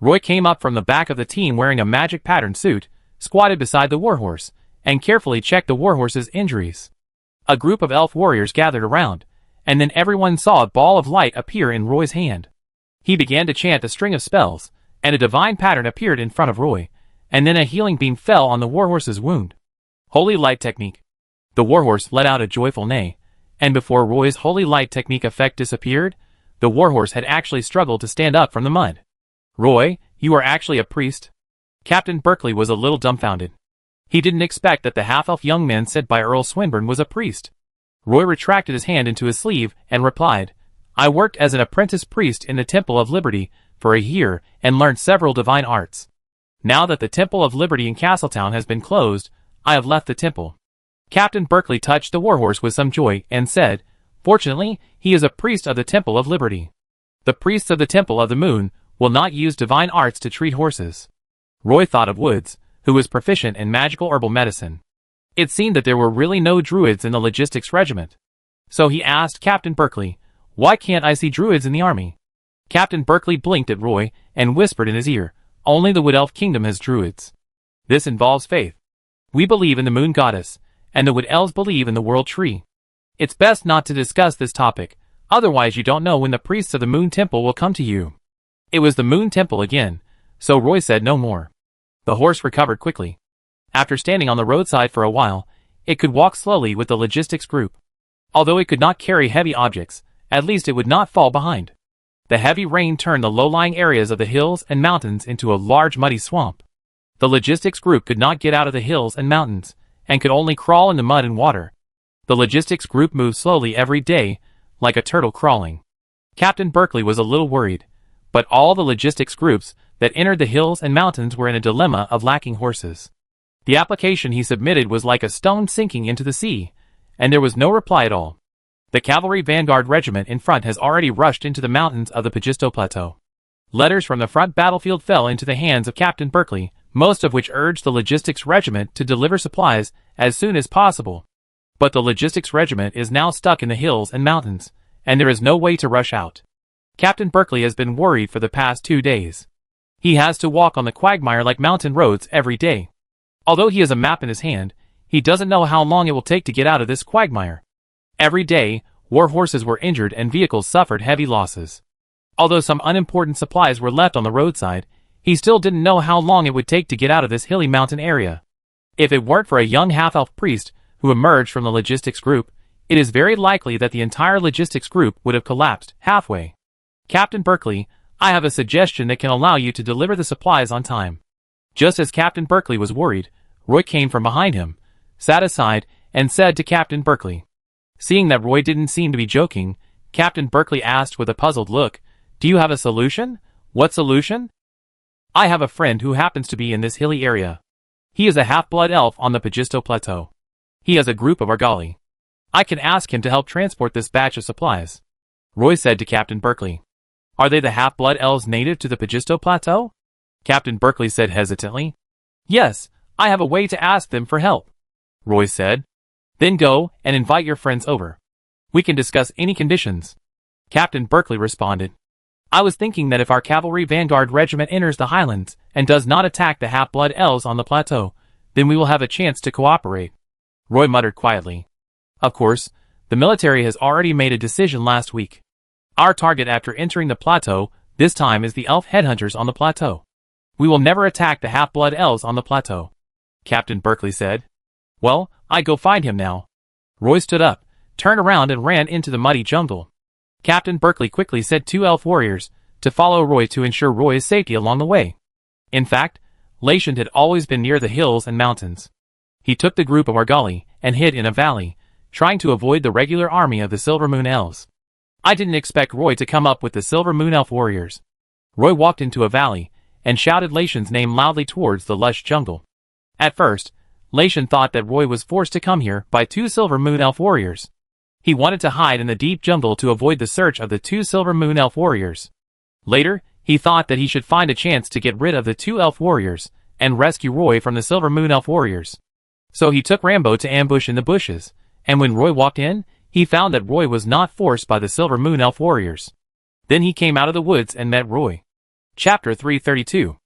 Roy came up from the back of the team wearing a magic pattern suit, squatted beside the warhorse, and carefully checked the warhorse's injuries. A group of elf warriors gathered around, and then everyone saw a ball of light appear in Roy's hand. He began to chant a string of spells, and a divine pattern appeared in front of Roy, and then a healing beam fell on the warhorse's wound. Holy light technique. The warhorse let out a joyful neigh, and before Roy's holy light technique effect disappeared, the warhorse had actually struggled to stand up from the mud. "Roy, you are actually a priest?" Captain Berkeley was a little dumbfounded. He didn't expect that the half-elf young man sent by Earl Swinburne was a priest. Roy retracted his hand into his sleeve and replied, "I worked as an apprentice priest in the Temple of Liberty for a year and learned several divine arts. Now that the Temple of Liberty in Castletown has been closed, I have left the temple." Captain Berkeley touched the warhorse with some joy and said, "Fortunately, he is a priest of the Temple of Liberty. The priests of the Temple of the Moon will not use divine arts to treat horses." Roy thought of Woods, who was proficient in magical herbal medicine. It seemed that there were really no druids in the logistics regiment. So he asked Captain Berkeley, "Why can't I see druids in the army?" Captain Berkeley blinked at Roy and whispered in his ear, "Only the Wood Elf Kingdom has druids. This involves faith. We believe in the Moon Goddess, and the Wood Elves believe in the World Tree. It's best not to discuss this topic, otherwise you don't know when the priests of the Moon Temple will come to you." It was the Moon Temple again, so Roy said no more. The horse recovered quickly. After standing on the roadside for a while, it could walk slowly with the logistics group. Although it could not carry heavy objects, at least it would not fall behind. The heavy rain turned the low-lying areas of the hills and mountains into a large muddy swamp. The logistics group could not get out of the hills and mountains, and could only crawl in the mud and water. The logistics group moved slowly every day, like a turtle crawling. Captain Berkeley was a little worried, but all the logistics groups that entered the hills and mountains were in a dilemma of lacking horses. The application he submitted was like a stone sinking into the sea, and there was no reply at all. The cavalry vanguard regiment in front has already rushed into the mountains of the Pagisto Plateau. Letters from the front battlefield fell into the hands of Captain Berkeley, most of which urged the Logistics Regiment to deliver supplies as soon as possible. But the Logistics Regiment is now stuck in the hills and mountains, and there is no way to rush out. Captain Berkeley has been worried for the past 2 days. He has to walk on the quagmire-like mountain roads every day. Although he has a map in his hand, he doesn't know how long it will take to get out of this quagmire. Every day, war horses were injured and vehicles suffered heavy losses. Although some unimportant supplies were left on the roadside, he still didn't know how long it would take to get out of this hilly mountain area. If it weren't for a young half-elf priest who emerged from the logistics group, it is very likely that the entire logistics group would have collapsed halfway. Captain Berkeley, I have a suggestion that can allow you to deliver the supplies on time. Just as Captain Berkeley was worried, Roy came from behind him, sat aside, and said to Captain Berkeley. Seeing that Roy didn't seem to be joking, Captain Berkeley asked with a puzzled look, "Do you have a solution?" "What solution?" "I have a friend who happens to be in this hilly area. He is a half-blood elf on the Pagisto Plateau. He has a group of Argali. I can ask him to help transport this batch of supplies." Roy said to Captain Berkeley. "Are they the half-blood elves native to the Pagisto Plateau?" Captain Berkeley said hesitantly. "Yes, I have a way to ask them for help," Roy said. "Then go and invite your friends over. We can discuss any conditions." Captain Berkeley responded. "I was thinking that if our cavalry vanguard regiment enters the highlands and does not attack the half-blood elves on the plateau, then we will have a chance to cooperate." Roy muttered quietly. "Of course, the military has already made a decision last week. Our target after entering the plateau this time is the elf headhunters on the plateau. We will never attack the half-blood elves on the plateau," Captain Berkeley said. "Well, I go find him now." Roy stood up, turned around and ran into the muddy jungle. Captain Berkeley quickly sent 2 elf warriors to follow Roy to ensure Roy's safety along the way. In fact, Lachand had always been near the hills and mountains. He took the group of Argali and hid in a valley, trying to avoid the regular army of the Silver Moon Elves. I didn't expect Roy to come up with the Silver Moon Elf warriors. Roy walked into a valley and shouted Lachand's name loudly towards the lush jungle. At first, Lachand thought that Roy was forced to come here by 2 Silver Moon Elf warriors. He wanted to hide in the deep jungle to avoid the search of the 2 Silver Moon Elf warriors. Later, he thought that he should find a chance to get rid of the 2 elf warriors and rescue Roy from the Silver Moon Elf warriors. So he took Rambo to ambush in the bushes, and when Roy walked in, he found that Roy was not forced by the Silver Moon Elf warriors. Then he came out of the woods and met Roy. Chapter 332.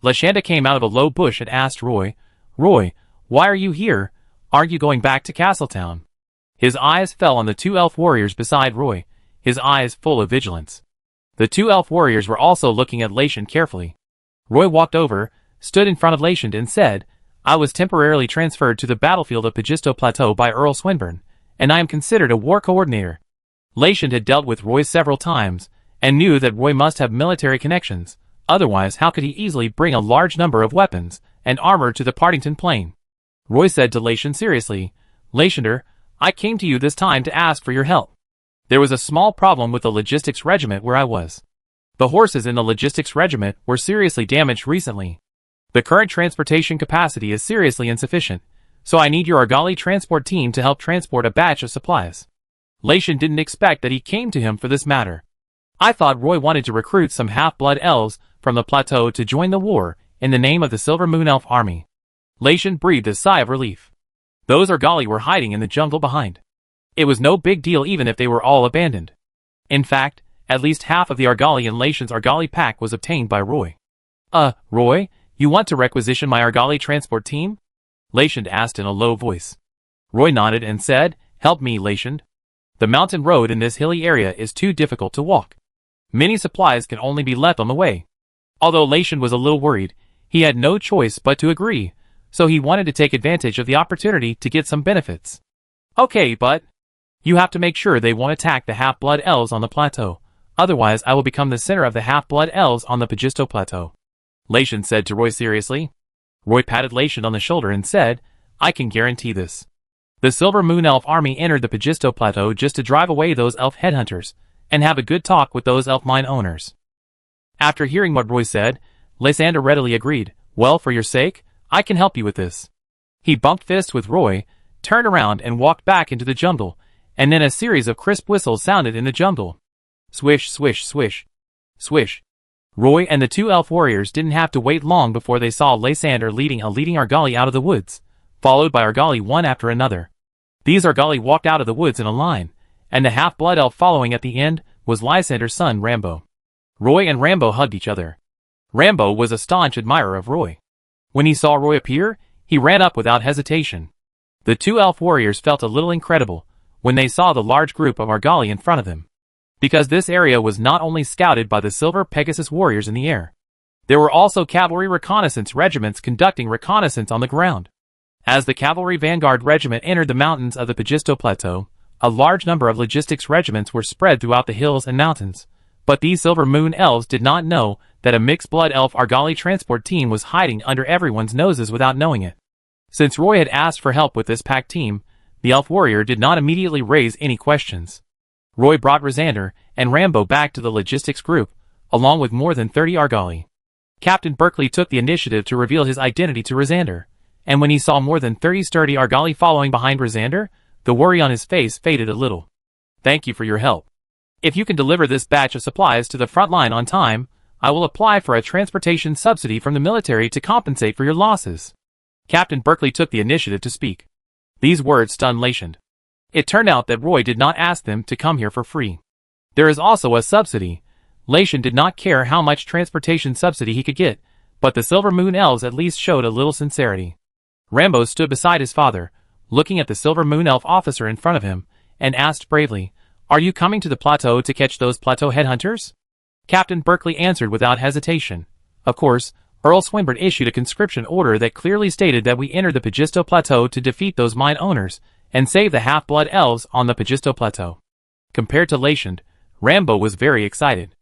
Lashanda came out of a low bush and asked Roy, "Roy, why are you here? Aren't you going back to Castletown?" His eyes fell on the 2 elf warriors beside Roy, his eyes full of vigilance. The 2 elf warriors were also looking at Lachand carefully. Roy walked over, stood in front of Lachand and said, "I was temporarily transferred to the battlefield of Pagisto Plateau by Earl Swinburne, and I am considered a war coordinator." Lachand had dealt with Roy several times, and knew that Roy must have military connections, otherwise how could he easily bring a large number of weapons and armor to the Partington Plain? Roy said to Lachand seriously, "Lachander, I came to you this time to ask for your help. There was a small problem with the logistics regiment where I was. The horses in the logistics regiment were seriously damaged recently. The current transportation capacity is seriously insufficient, so I need your Argali transport team to help transport a batch of supplies." Lachand didn't expect that he came to him for this matter. I thought Roy wanted to recruit some half-blood elves from the plateau to join the war in the name of the Silver Moon Elf army. Lachand breathed a sigh of relief. Those Argali were hiding in the jungle behind. It was no big deal even if they were all abandoned. In fact, at least half of the Argali in Lachand's Argali pack was obtained by Roy. Roy, you want to requisition my Argali transport team?" Lachand asked in a low voice. Roy nodded and said, "Help me, Lachand. The mountain road in this hilly area is too difficult to walk. Many supplies can only be left on the way." Although Lachand was a little worried, he had no choice but to agree, so he wanted to take advantage of the opportunity to get some benefits. "Okay, but you have to make sure they won't attack the half-blood elves on the plateau, otherwise I will become the center of the half-blood elves on the Pagisto Plateau," Lachand said to Roy seriously. Roy patted Lachand on the shoulder and said, "I can guarantee this. The Silver Moon Elf army entered the Pagisto Plateau just to drive away those elf headhunters and have a good talk with those elf mine owners." After hearing what Roy said, Lysander readily agreed, "Well, for your sake, I can help you with this." He bumped fists with Roy, turned around and walked back into the jungle, and then a series of crisp whistles sounded in the jungle. Swish, swish, swish. Swish. Roy and the two elf warriors didn't have to wait long before they saw Lysander leading Argali out of the woods, followed by Argali one after another. These Argali walked out of the woods in a line, and the half-blood elf following at the end was Lysander's son Rambo. Roy and Rambo hugged each other. Rambo was a staunch admirer of Roy. When he saw Roy appear, he ran up without hesitation. The two elf warriors felt a little incredible when they saw the large group of Argali in front of them, because this area was not only scouted by the Silver Pegasus warriors in the air. There were also cavalry reconnaissance regiments conducting reconnaissance on the ground. As the Cavalry Vanguard Regiment entered the mountains of the Pagisto Plateau, a large number of logistics regiments were spread throughout the hills and mountains, but these Silver Moon Elves did not know that a mixed-blood elf Argali transport team was hiding under everyone's noses without knowing it. Since Roy had asked for help with this pack team, the elf warrior did not immediately raise any questions. Roy brought Lysander and Rambo back to the logistics group, along with more than 30 Argali. Captain Berkeley took the initiative to reveal his identity to Lysander, and when he saw more than 30 sturdy Argali following behind Lysander, the worry on his face faded a little. "Thank you for your help. If you can deliver this batch of supplies to the front line on time, I will apply for a transportation subsidy from the military to compensate for your losses." Captain Berkeley took the initiative to speak. These words stunned Lysander. It turned out that Roy did not ask them to come here for free. There is also a subsidy. Lysander did not care how much transportation subsidy he could get, but the Silver Moon Elves at least showed a little sincerity. Rambo stood beside his father, looking at the Silver Moon Elf officer in front of him, and asked bravely, "Are you coming to the plateau to catch those plateau headhunters?" Captain Berkeley answered without hesitation. Of course, Earl Swinburne issued a conscription order that clearly stated that we entered the Pagisto Plateau to defeat those mine owners and save the half-blood elves on the Pagisto Plateau. Compared to Lysander, Rambo was very excited.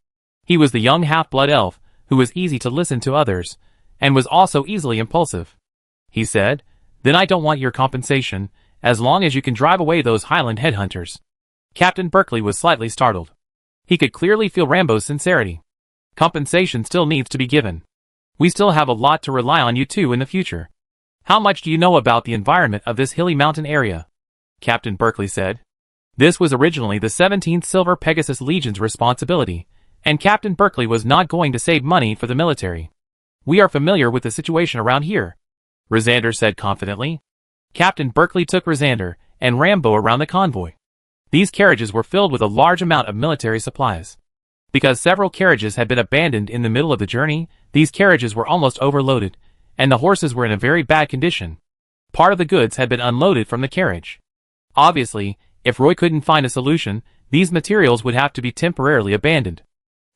He was the young half-blood elf who was easy to listen to others, and was also easily impulsive. He said, "Then I don't want your compensation, as long as you can drive away those Highland headhunters." Captain Berkeley was slightly startled. He could clearly feel Rambo's sincerity. "Compensation still needs to be given. We still have a lot to rely on you two in the future. How much do you know about the environment of this hilly mountain area?" Captain Berkeley said. This was originally the 17th Silver Pegasus Legion's responsibility, and Captain Berkeley was not going to save money for the military. "We are familiar with the situation around here," Lysander said confidently. Captain Berkeley took Lysander and Rambo around the convoy. These carriages were filled with a large amount of military supplies. Because several carriages had been abandoned in the middle of the journey, these carriages were almost overloaded, and the horses were in a very bad condition. Part of the goods had been unloaded from the carriage. Obviously, if Roy couldn't find a solution, these materials would have to be temporarily abandoned.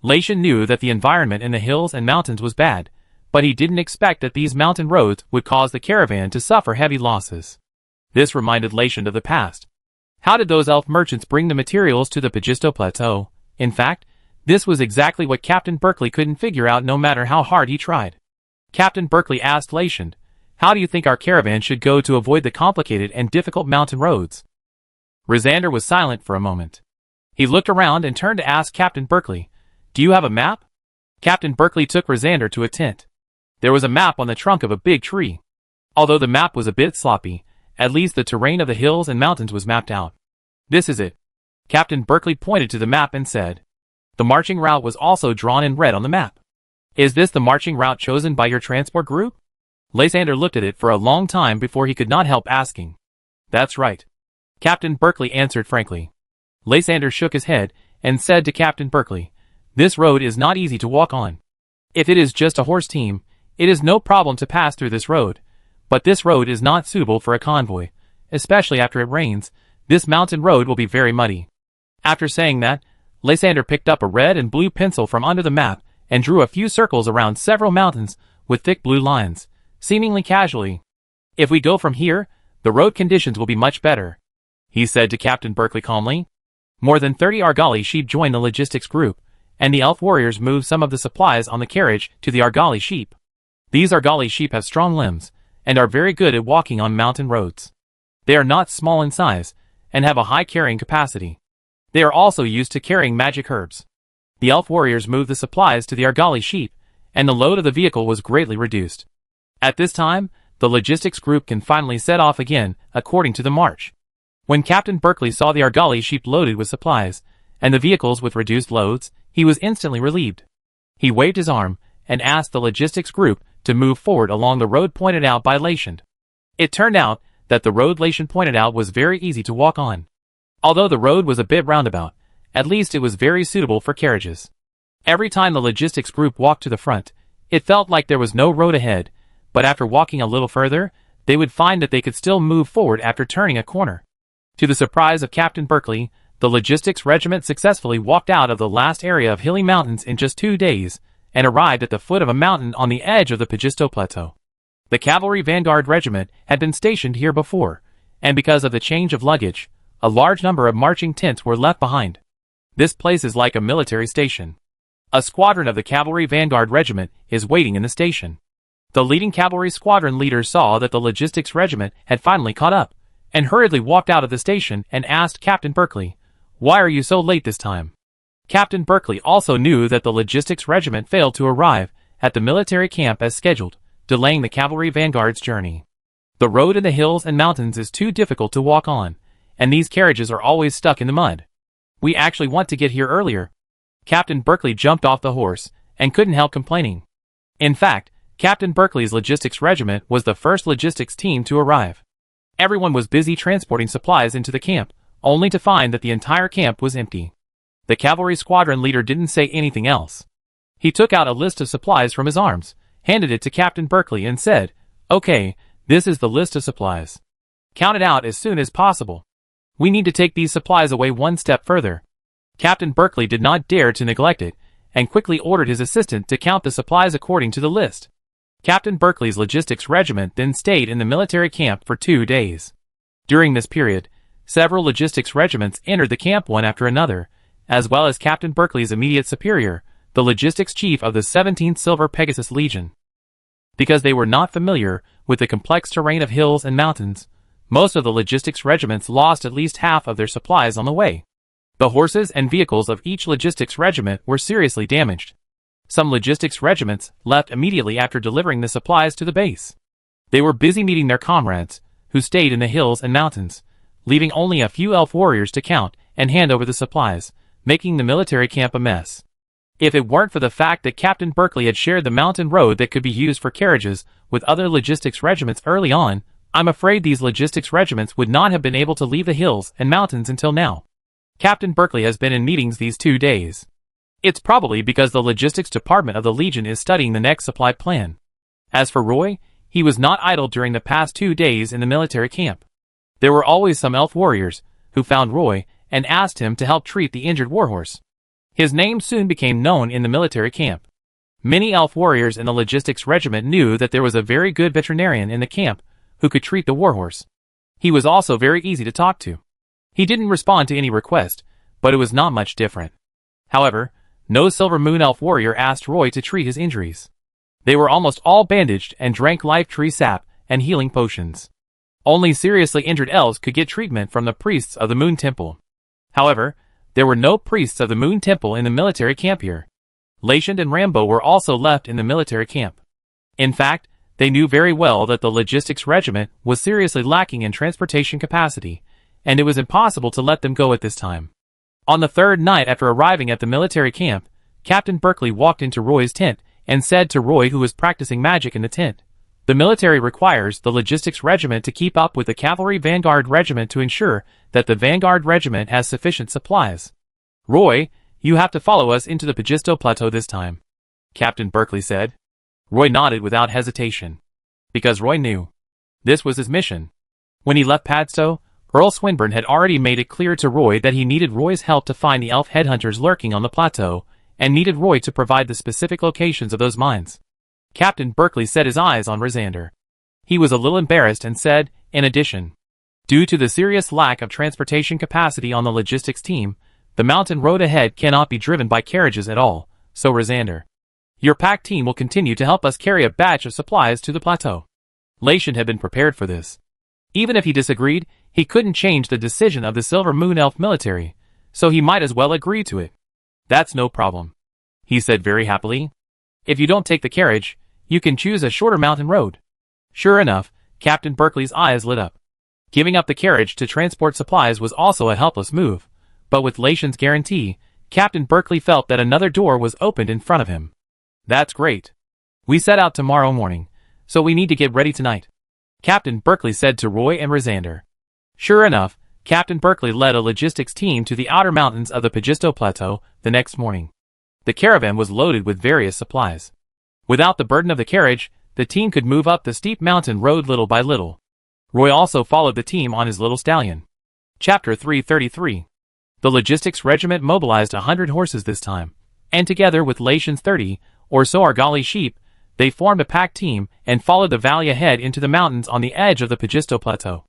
Lysander knew that the environment in the hills and mountains was bad, but he didn't expect that these mountain roads would cause the caravan to suffer heavy losses. This reminded Lysander of the past. How did those elf merchants bring the materials to the Pagisto Plateau? In fact, this was exactly what Captain Berkeley couldn't figure out no matter how hard he tried. Captain Berkeley asked Lysander, "How do you think our caravan should go to avoid the complicated and difficult mountain roads?" Lysander was silent for a moment. He looked around and turned to ask Captain Berkeley, "Do you have a map?" Captain Berkeley took Lysander to a tent. There was a map on the trunk of a big tree. Although the map was a bit sloppy, at least the terrain of the hills and mountains was mapped out. "This is it." Captain Berkeley pointed to the map and said. The marching route was also drawn in red on the map. "Is this the marching route chosen by your transport group?" Lysander looked at it for a long time before he could not help asking. "That's right," Captain Berkeley answered frankly. Lysander shook his head and said to Captain Berkeley, "This road is not easy to walk on. If it is just a horse team, it is no problem to pass through this road, but this road is not suitable for a convoy, especially after it rains. This mountain road will be very muddy." After saying that, Lysander picked up a red and blue pencil from under the map and drew a few circles around several mountains with thick blue lines, seemingly casually. "If we go from here, the road conditions will be much better," he said to Captain Berkeley calmly. More than 30 Argali sheep joined the logistics group, and the elf warriors moved some of the supplies on the carriage to the Argali sheep. These Argali sheep have strong limbs, and are very good at walking on mountain roads. They are not small in size, and have a high carrying capacity. They are also used to carrying magic herbs. The elf warriors moved the supplies to the Argali sheep, and the load of the vehicle was greatly reduced. At this time, the logistics group can finally set off again, according to the march. When Captain Berkeley saw the Argali sheep loaded with supplies, and the vehicles with reduced loads, he was instantly relieved. He waved his arm and asked the logistics group to move forward along the road pointed out by Lation. It turned out that the road Lation pointed out was very easy to walk on. Although the road was a bit roundabout, at least it was very suitable for carriages. Every time the logistics group walked to the front, it felt like there was no road ahead, but after walking a little further, they would find that they could still move forward after turning a corner. To the surprise of Captain Berkeley, the logistics regiment successfully walked out of the last area of hilly mountains in just 2 days, and arrived at the foot of a mountain on the edge of the Pagisto Plateau. The Cavalry Vanguard Regiment had been stationed here before, and because of the change of luggage, a large number of marching tents were left behind. This place is like a military station. A squadron of the Cavalry Vanguard Regiment is waiting in the station. The leading cavalry squadron leader saw that the logistics regiment had finally caught up, and hurriedly walked out of the station and asked Captain Berkeley, "Why are you so late this time?" Captain Berkeley also knew that the logistics regiment failed to arrive at the military camp as scheduled, delaying the cavalry vanguard's journey. The road in the hills and mountains is too difficult to walk on, and these carriages are always stuck in the mud. We actually want to get here earlier. Captain Berkeley jumped off the horse and couldn't help complaining. In fact, Captain Berkeley's logistics regiment was the first logistics team to arrive. Everyone was busy transporting supplies into the camp, only to find that the entire camp was empty. The cavalry squadron leader didn't say anything else. He took out a list of supplies from his arms, handed it to Captain Berkeley and said, "Okay, this is the list of supplies. Count it out as soon as possible. We need to take these supplies away one step further." Captain Berkeley did not dare to neglect it, and quickly ordered his assistant to count the supplies according to the list. Captain Berkeley's logistics regiment then stayed in the military camp for 2 days. During this period, several logistics regiments entered the camp one after another, as well as Captain Berkeley's immediate superior, the logistics chief of the 17th Silver Pegasus Legion. Because they were not familiar with the complex terrain of hills and mountains, most of the logistics regiments lost at least half of their supplies on the way. The horses and vehicles of each logistics regiment were seriously damaged. Some logistics regiments left immediately after delivering the supplies to the base. They were busy meeting their comrades, who stayed in the hills and mountains, leaving only a few elf warriors to count and hand over the supplies, making the military camp a mess. If it weren't for the fact that Captain Berkeley had shared the mountain road that could be used for carriages with other logistics regiments early on, I'm afraid these logistics regiments would not have been able to leave the hills and mountains until now. Captain Berkeley has been in meetings these 2 days. It's probably because the logistics department of the Legion is studying the next supply plan. As for Roy, he was not idle during the past 2 days in the military camp. There were always some elf warriors who found Roy and asked him to help treat the injured warhorse. His name soon became known in the military camp. Many elf warriors in the logistics regiment knew that there was a very good veterinarian in the camp who could treat the warhorse. He was also very easy to talk to. He didn't respond to any request, but it was not much different. However, no Silver Moon Elf warrior asked Roy to treat his injuries. They were almost all bandaged and drank life tree sap and healing potions. Only seriously injured elves could get treatment from the priests of the Moon Temple. However, there were no priests of the Moon Temple in the military camp here. Lation and Rambo were also left in the military camp. In fact, they knew very well that the logistics regiment was seriously lacking in transportation capacity, and it was impossible to let them go at this time. On the 3rd night after arriving at the military camp, Captain Berkeley walked into Roy's tent and said to Roy, who was practicing magic in the tent, "The military requires the logistics regiment to keep up with the cavalry vanguard regiment to ensure that the vanguard regiment has sufficient supplies. Roy, you have to follow us into the Pagisto Plateau this time," Captain Berkeley said. Roy nodded without hesitation, because Roy knew this was his mission. When he left Padstow, Earl Swinburne had already made it clear to Roy that he needed Roy's help to find the elf headhunters lurking on the plateau, and needed Roy to provide the specific locations of those mines. Captain Berkeley set his eyes on Rosander. He was a little embarrassed and said, in addition, "Due to the serious lack of transportation capacity on the logistics team, the mountain road ahead cannot be driven by carriages at all, so Rosander, your pack team will continue to help us carry a batch of supplies to the plateau." Lation had been prepared for this. Even if he disagreed, he couldn't change the decision of the Silver Moon Elf military, so he might as well agree to it. "That's no problem," he said very happily. "If you don't take the carriage, you can choose a shorter mountain road." Sure enough, Captain Berkeley's eyes lit up. Giving up the carriage to transport supplies was also a helpless move, but with Lation's guarantee, Captain Berkeley felt that another door was opened in front of him. That's great. We set out tomorrow morning, so we need to get ready tonight, Captain Berkeley said to Roy and Rosander. Sure enough, Captain Berkeley led a logistics team to the outer mountains of the Pagisto Plateau the next morning. The caravan was loaded with various supplies. Without the burden of the carriage, the team could move up the steep mountain road little by little. Roy also followed the team on his little stallion. Chapter 333. The logistics regiment mobilized 100 horses this time, and together with Lation's 30 or so Argali sheep, they formed a pack team and followed the valley ahead into the mountains on the edge of the Pagisto Plateau.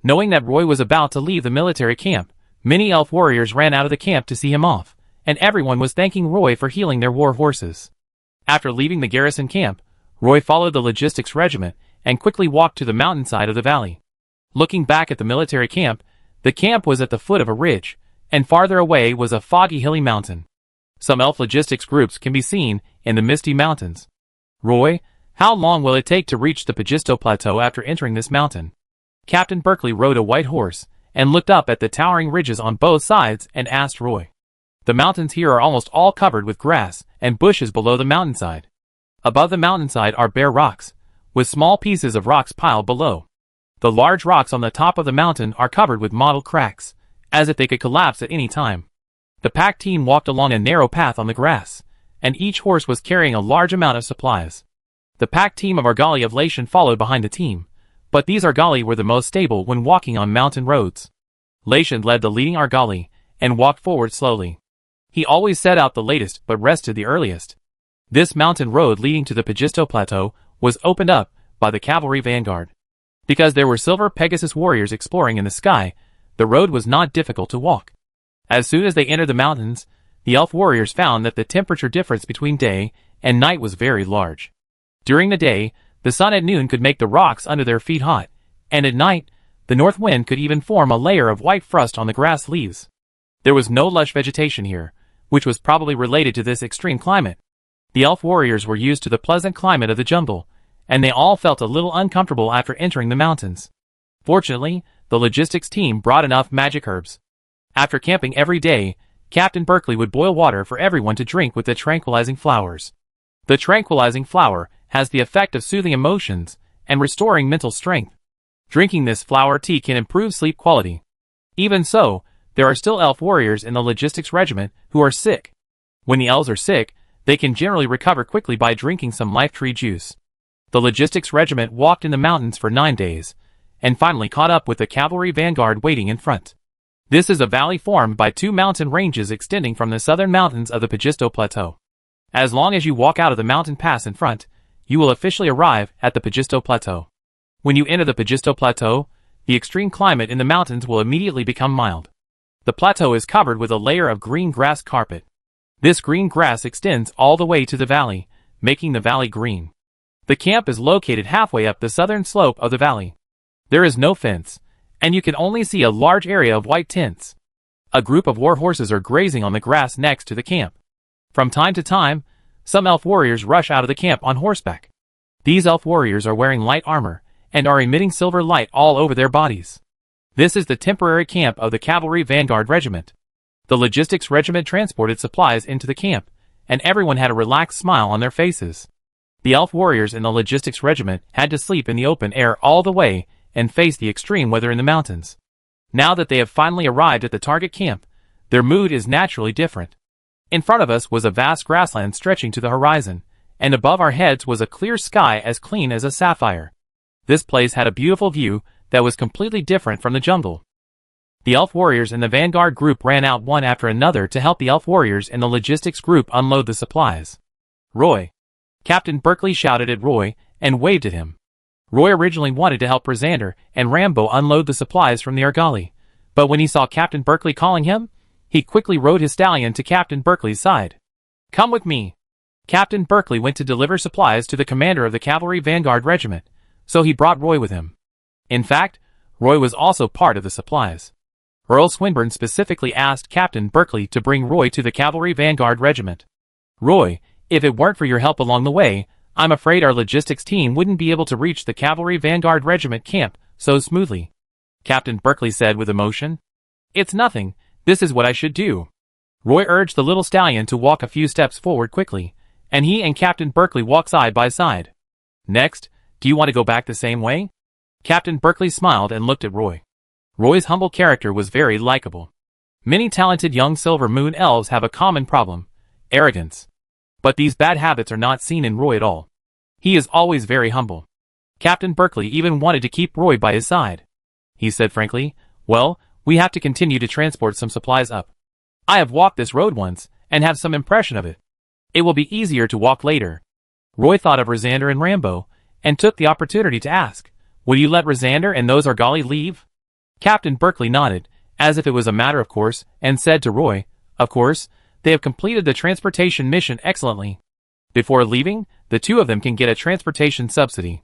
Knowing that Roy was about to leave the military camp, many elf warriors ran out of the camp to see him off, and everyone was thanking Roy for healing their war horses. After leaving the garrison camp, Roy followed the logistics regiment and quickly walked to the mountainside of the valley. Looking back at the military camp, the camp was at the foot of a ridge, and farther away was a foggy hilly mountain. Some elf logistics groups can be seen in the misty mountains. Roy, how long will it take to reach the Pagisto Plateau after entering this mountain? Captain Berkeley rode a white horse and looked up at the towering ridges on both sides and asked Roy. The mountains here are almost all covered with grass and bushes below the mountainside. Above the mountainside are bare rocks, with small pieces of rocks piled below. The large rocks on the top of the mountain are covered with mottled cracks, as if they could collapse at any time. The pack team walked along a narrow path on the grass, and each horse was carrying a large amount of supplies. The pack team of Argali of Lation followed behind the team, but these Argali were the most stable when walking on mountain roads. Lation led the leading Argali and walked forward slowly. He always set out the latest but rested the earliest. This mountain road leading to the Pagisto Plateau was opened up by the cavalry vanguard. Because there were silver Pegasus warriors exploring in the sky, the road was not difficult to walk. As soon as they entered the mountains, the elf warriors found that the temperature difference between day and night was very large. During the day, the sun at noon could make the rocks under their feet hot, and at night, the north wind could even form a layer of white frost on the grass leaves. There was no lush vegetation here, which was probably related to this extreme climate. The elf warriors were used to the pleasant climate of the jungle, and they all felt a little uncomfortable after entering the mountains. Fortunately, the logistics team brought enough magic herbs. After camping every day, Captain Berkeley would boil water for everyone to drink with the tranquilizing flowers. The tranquilizing flower has the effect of soothing emotions and restoring mental strength. Drinking this flower tea can improve sleep quality. Even so, there are still elf warriors in the logistics regiment who are sick. When the elves are sick, they can generally recover quickly by drinking some life tree juice. The logistics regiment walked in the mountains for 9 days, and finally caught up with the cavalry vanguard waiting in front. This is a valley formed by 2 mountain ranges extending from the southern mountains of the Pagisto Plateau. As long as you walk out of the mountain pass in front, you will officially arrive at the Pagisto Plateau. When you enter the Pagisto Plateau, the extreme climate in the mountains will immediately become mild. The plateau is covered with a layer of green grass carpet. This green grass extends all the way to the valley, making the valley green. The camp is located halfway up the southern slope of the valley. There is no fence, and you can only see a large area of white tents. A group of war horses are grazing on the grass next to the camp. From time to time, some elf warriors rush out of the camp on horseback. These elf warriors are wearing light armor, and are emitting silver light all over their bodies. This is the temporary camp of the Cavalry Vanguard Regiment. The Logistics Regiment transported supplies into the camp, and everyone had a relaxed smile on their faces. The elf warriors in the Logistics Regiment had to sleep in the open air all the way and face the extreme weather in the mountains. Now that they have finally arrived at the target camp, their mood is naturally different. In front of us was a vast grassland stretching to the horizon, and above our heads was a clear sky as clean as a sapphire. This place had a beautiful view that was completely different from the jungle. The elf warriors in the vanguard group ran out one after another to help the elf warriors in the logistics group unload the supplies. Roy! Captain Berkeley shouted at Roy and waved at him. Roy originally wanted to help Prasander and Rambo unload the supplies from the Argali, but when he saw Captain Berkeley calling him, he quickly rode his stallion to Captain Berkeley's side. Come with me. Captain Berkeley went to deliver supplies to the commander of the Cavalry Vanguard Regiment, so he brought Roy with him. In fact, Roy was also part of the supplies. Earl Swinburne specifically asked Captain Berkeley to bring Roy to the Cavalry Vanguard Regiment. Roy, if it weren't for your help along the way, I'm afraid our logistics team wouldn't be able to reach the Cavalry Vanguard Regiment camp so smoothly, Captain Berkeley said with emotion. It's nothing, this is what I should do. Roy urged the little stallion to walk a few steps forward quickly, and he and Captain Berkeley walked side by side. Next, do you want to go back the same way? Captain Berkeley smiled and looked at Roy. Roy's humble character was very likable. Many talented young Silver Moon elves have a common problem: arrogance. But these bad habits are not seen in Roy at all. He is always very humble. Captain Berkeley even wanted to keep Roy by his side. He said frankly, "Well, we have to continue to transport some supplies up. I have walked this road once, and have some impression of it. It will be easier to walk later." Roy thought of Rosander and Rambo, and took the opportunity to ask, "Will you let Rosander and those Argali leave?" Captain Berkeley nodded, as if it was a matter of course, and said to Roy, "Of course, they have completed the transportation mission excellently. Before leaving, the two of them can get a transportation subsidy.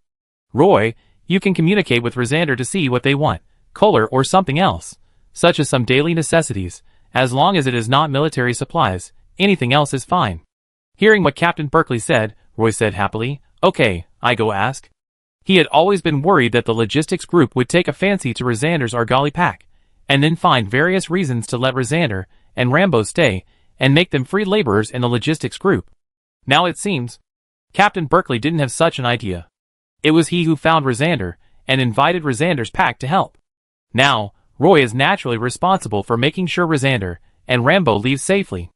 Roy, you can communicate with Rosander to see what they want, coal or something else, such as some daily necessities, as long as it is not military supplies, anything else is fine." Hearing what Captain Berkeley said, Roy said happily, "Okay, I go ask." He had always been worried that the logistics group would take a fancy to Rosander's Argali pack, and then find various reasons to let Rosander and Rambo stay, and make them free laborers in the logistics group. Now it seems, Captain Berkeley didn't have such an idea. It was he who found Rosander, and invited Rosander's pack to help. Now, Roy is naturally responsible for making sure Rosander and Rambo leave safely.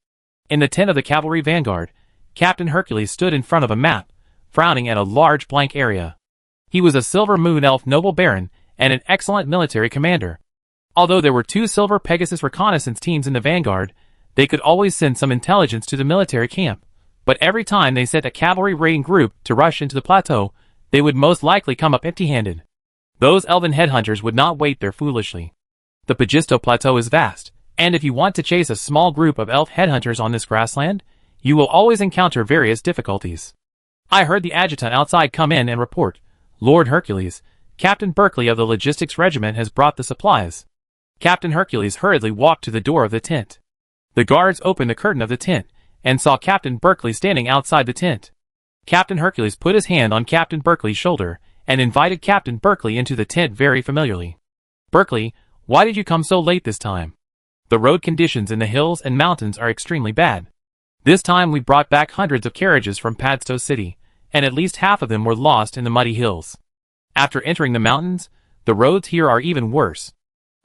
In the tent of the cavalry vanguard, Captain Hercules stood in front of a map, frowning at a large blank area. He was a Silver Moon Elf noble baron, and an excellent military commander. Although there were 2 Silver Pegasus reconnaissance teams in the vanguard, they could always send some intelligence to the military camp, but every time they sent a cavalry raiding group to rush into the plateau, they would most likely come up empty-handed. Those elven headhunters would not wait there foolishly. The Pagisto Plateau is vast, and if you want to chase a small group of elf headhunters on this grassland, you will always encounter various difficulties. I heard the adjutant outside come in and report, "Lord Hercules, Captain Berkeley of the Logistics Regiment has brought the supplies." Captain Hercules hurriedly walked to the door of the tent. The guards opened the curtain of the tent, and saw Captain Berkeley standing outside the tent. Captain Hercules put his hand on Captain Berkeley's shoulder, and invited Captain Berkeley into the tent very familiarly. "Berkeley, why did you come so late this time? The road conditions in the hills and mountains are extremely bad. This time we brought back hundreds of carriages from Padstow City, and at least half of them were lost in the muddy hills. After entering the mountains, the roads here are even worse.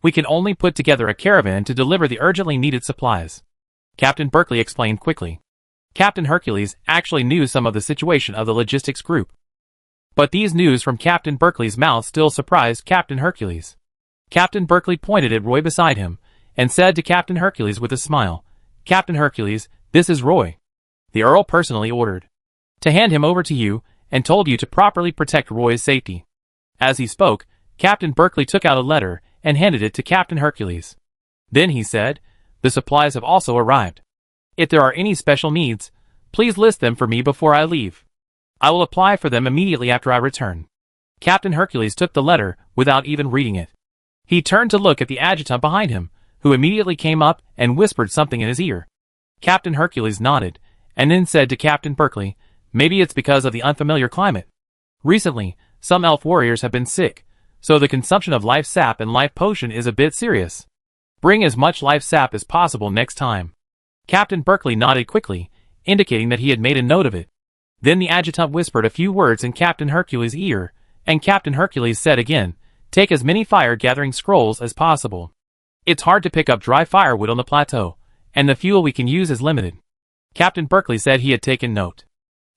We can only put together a caravan to deliver the urgently needed supplies." Captain Berkeley explained quickly. Captain Hercules actually knew some of the situation of the logistics group. But these news from Captain Berkeley's mouth still surprised Captain Hercules. Captain Berkeley pointed at Roy beside him, and said to Captain Hercules with a smile, "Captain Hercules, this is Roy. The Earl personally ordered to hand him over to you, and told you to properly protect Roy's safety." As he spoke, Captain Berkeley took out a letter, and handed it to Captain Hercules. Then he said, "The supplies have also arrived. If there are any special needs, please list them for me before I leave. I will apply for them immediately after I return." Captain Hercules took the letter, without even reading it. He turned to look at the adjutant behind him, who immediately came up and whispered something in his ear. Captain Hercules nodded, and then said to Captain Berkeley, "Maybe it's because of the unfamiliar climate. Recently, some elf warriors have been sick, so the consumption of life sap and life potion is a bit serious. Bring as much life sap as possible next time." Captain Berkeley nodded quickly, indicating that he had made a note of it. Then the adjutant whispered a few words in Captain Hercules' ear, and Captain Hercules said again, "Take as many fire-gathering scrolls as possible. It's hard to pick up dry firewood on the plateau, and the fuel we can use is limited." Captain Berkeley said he had taken note.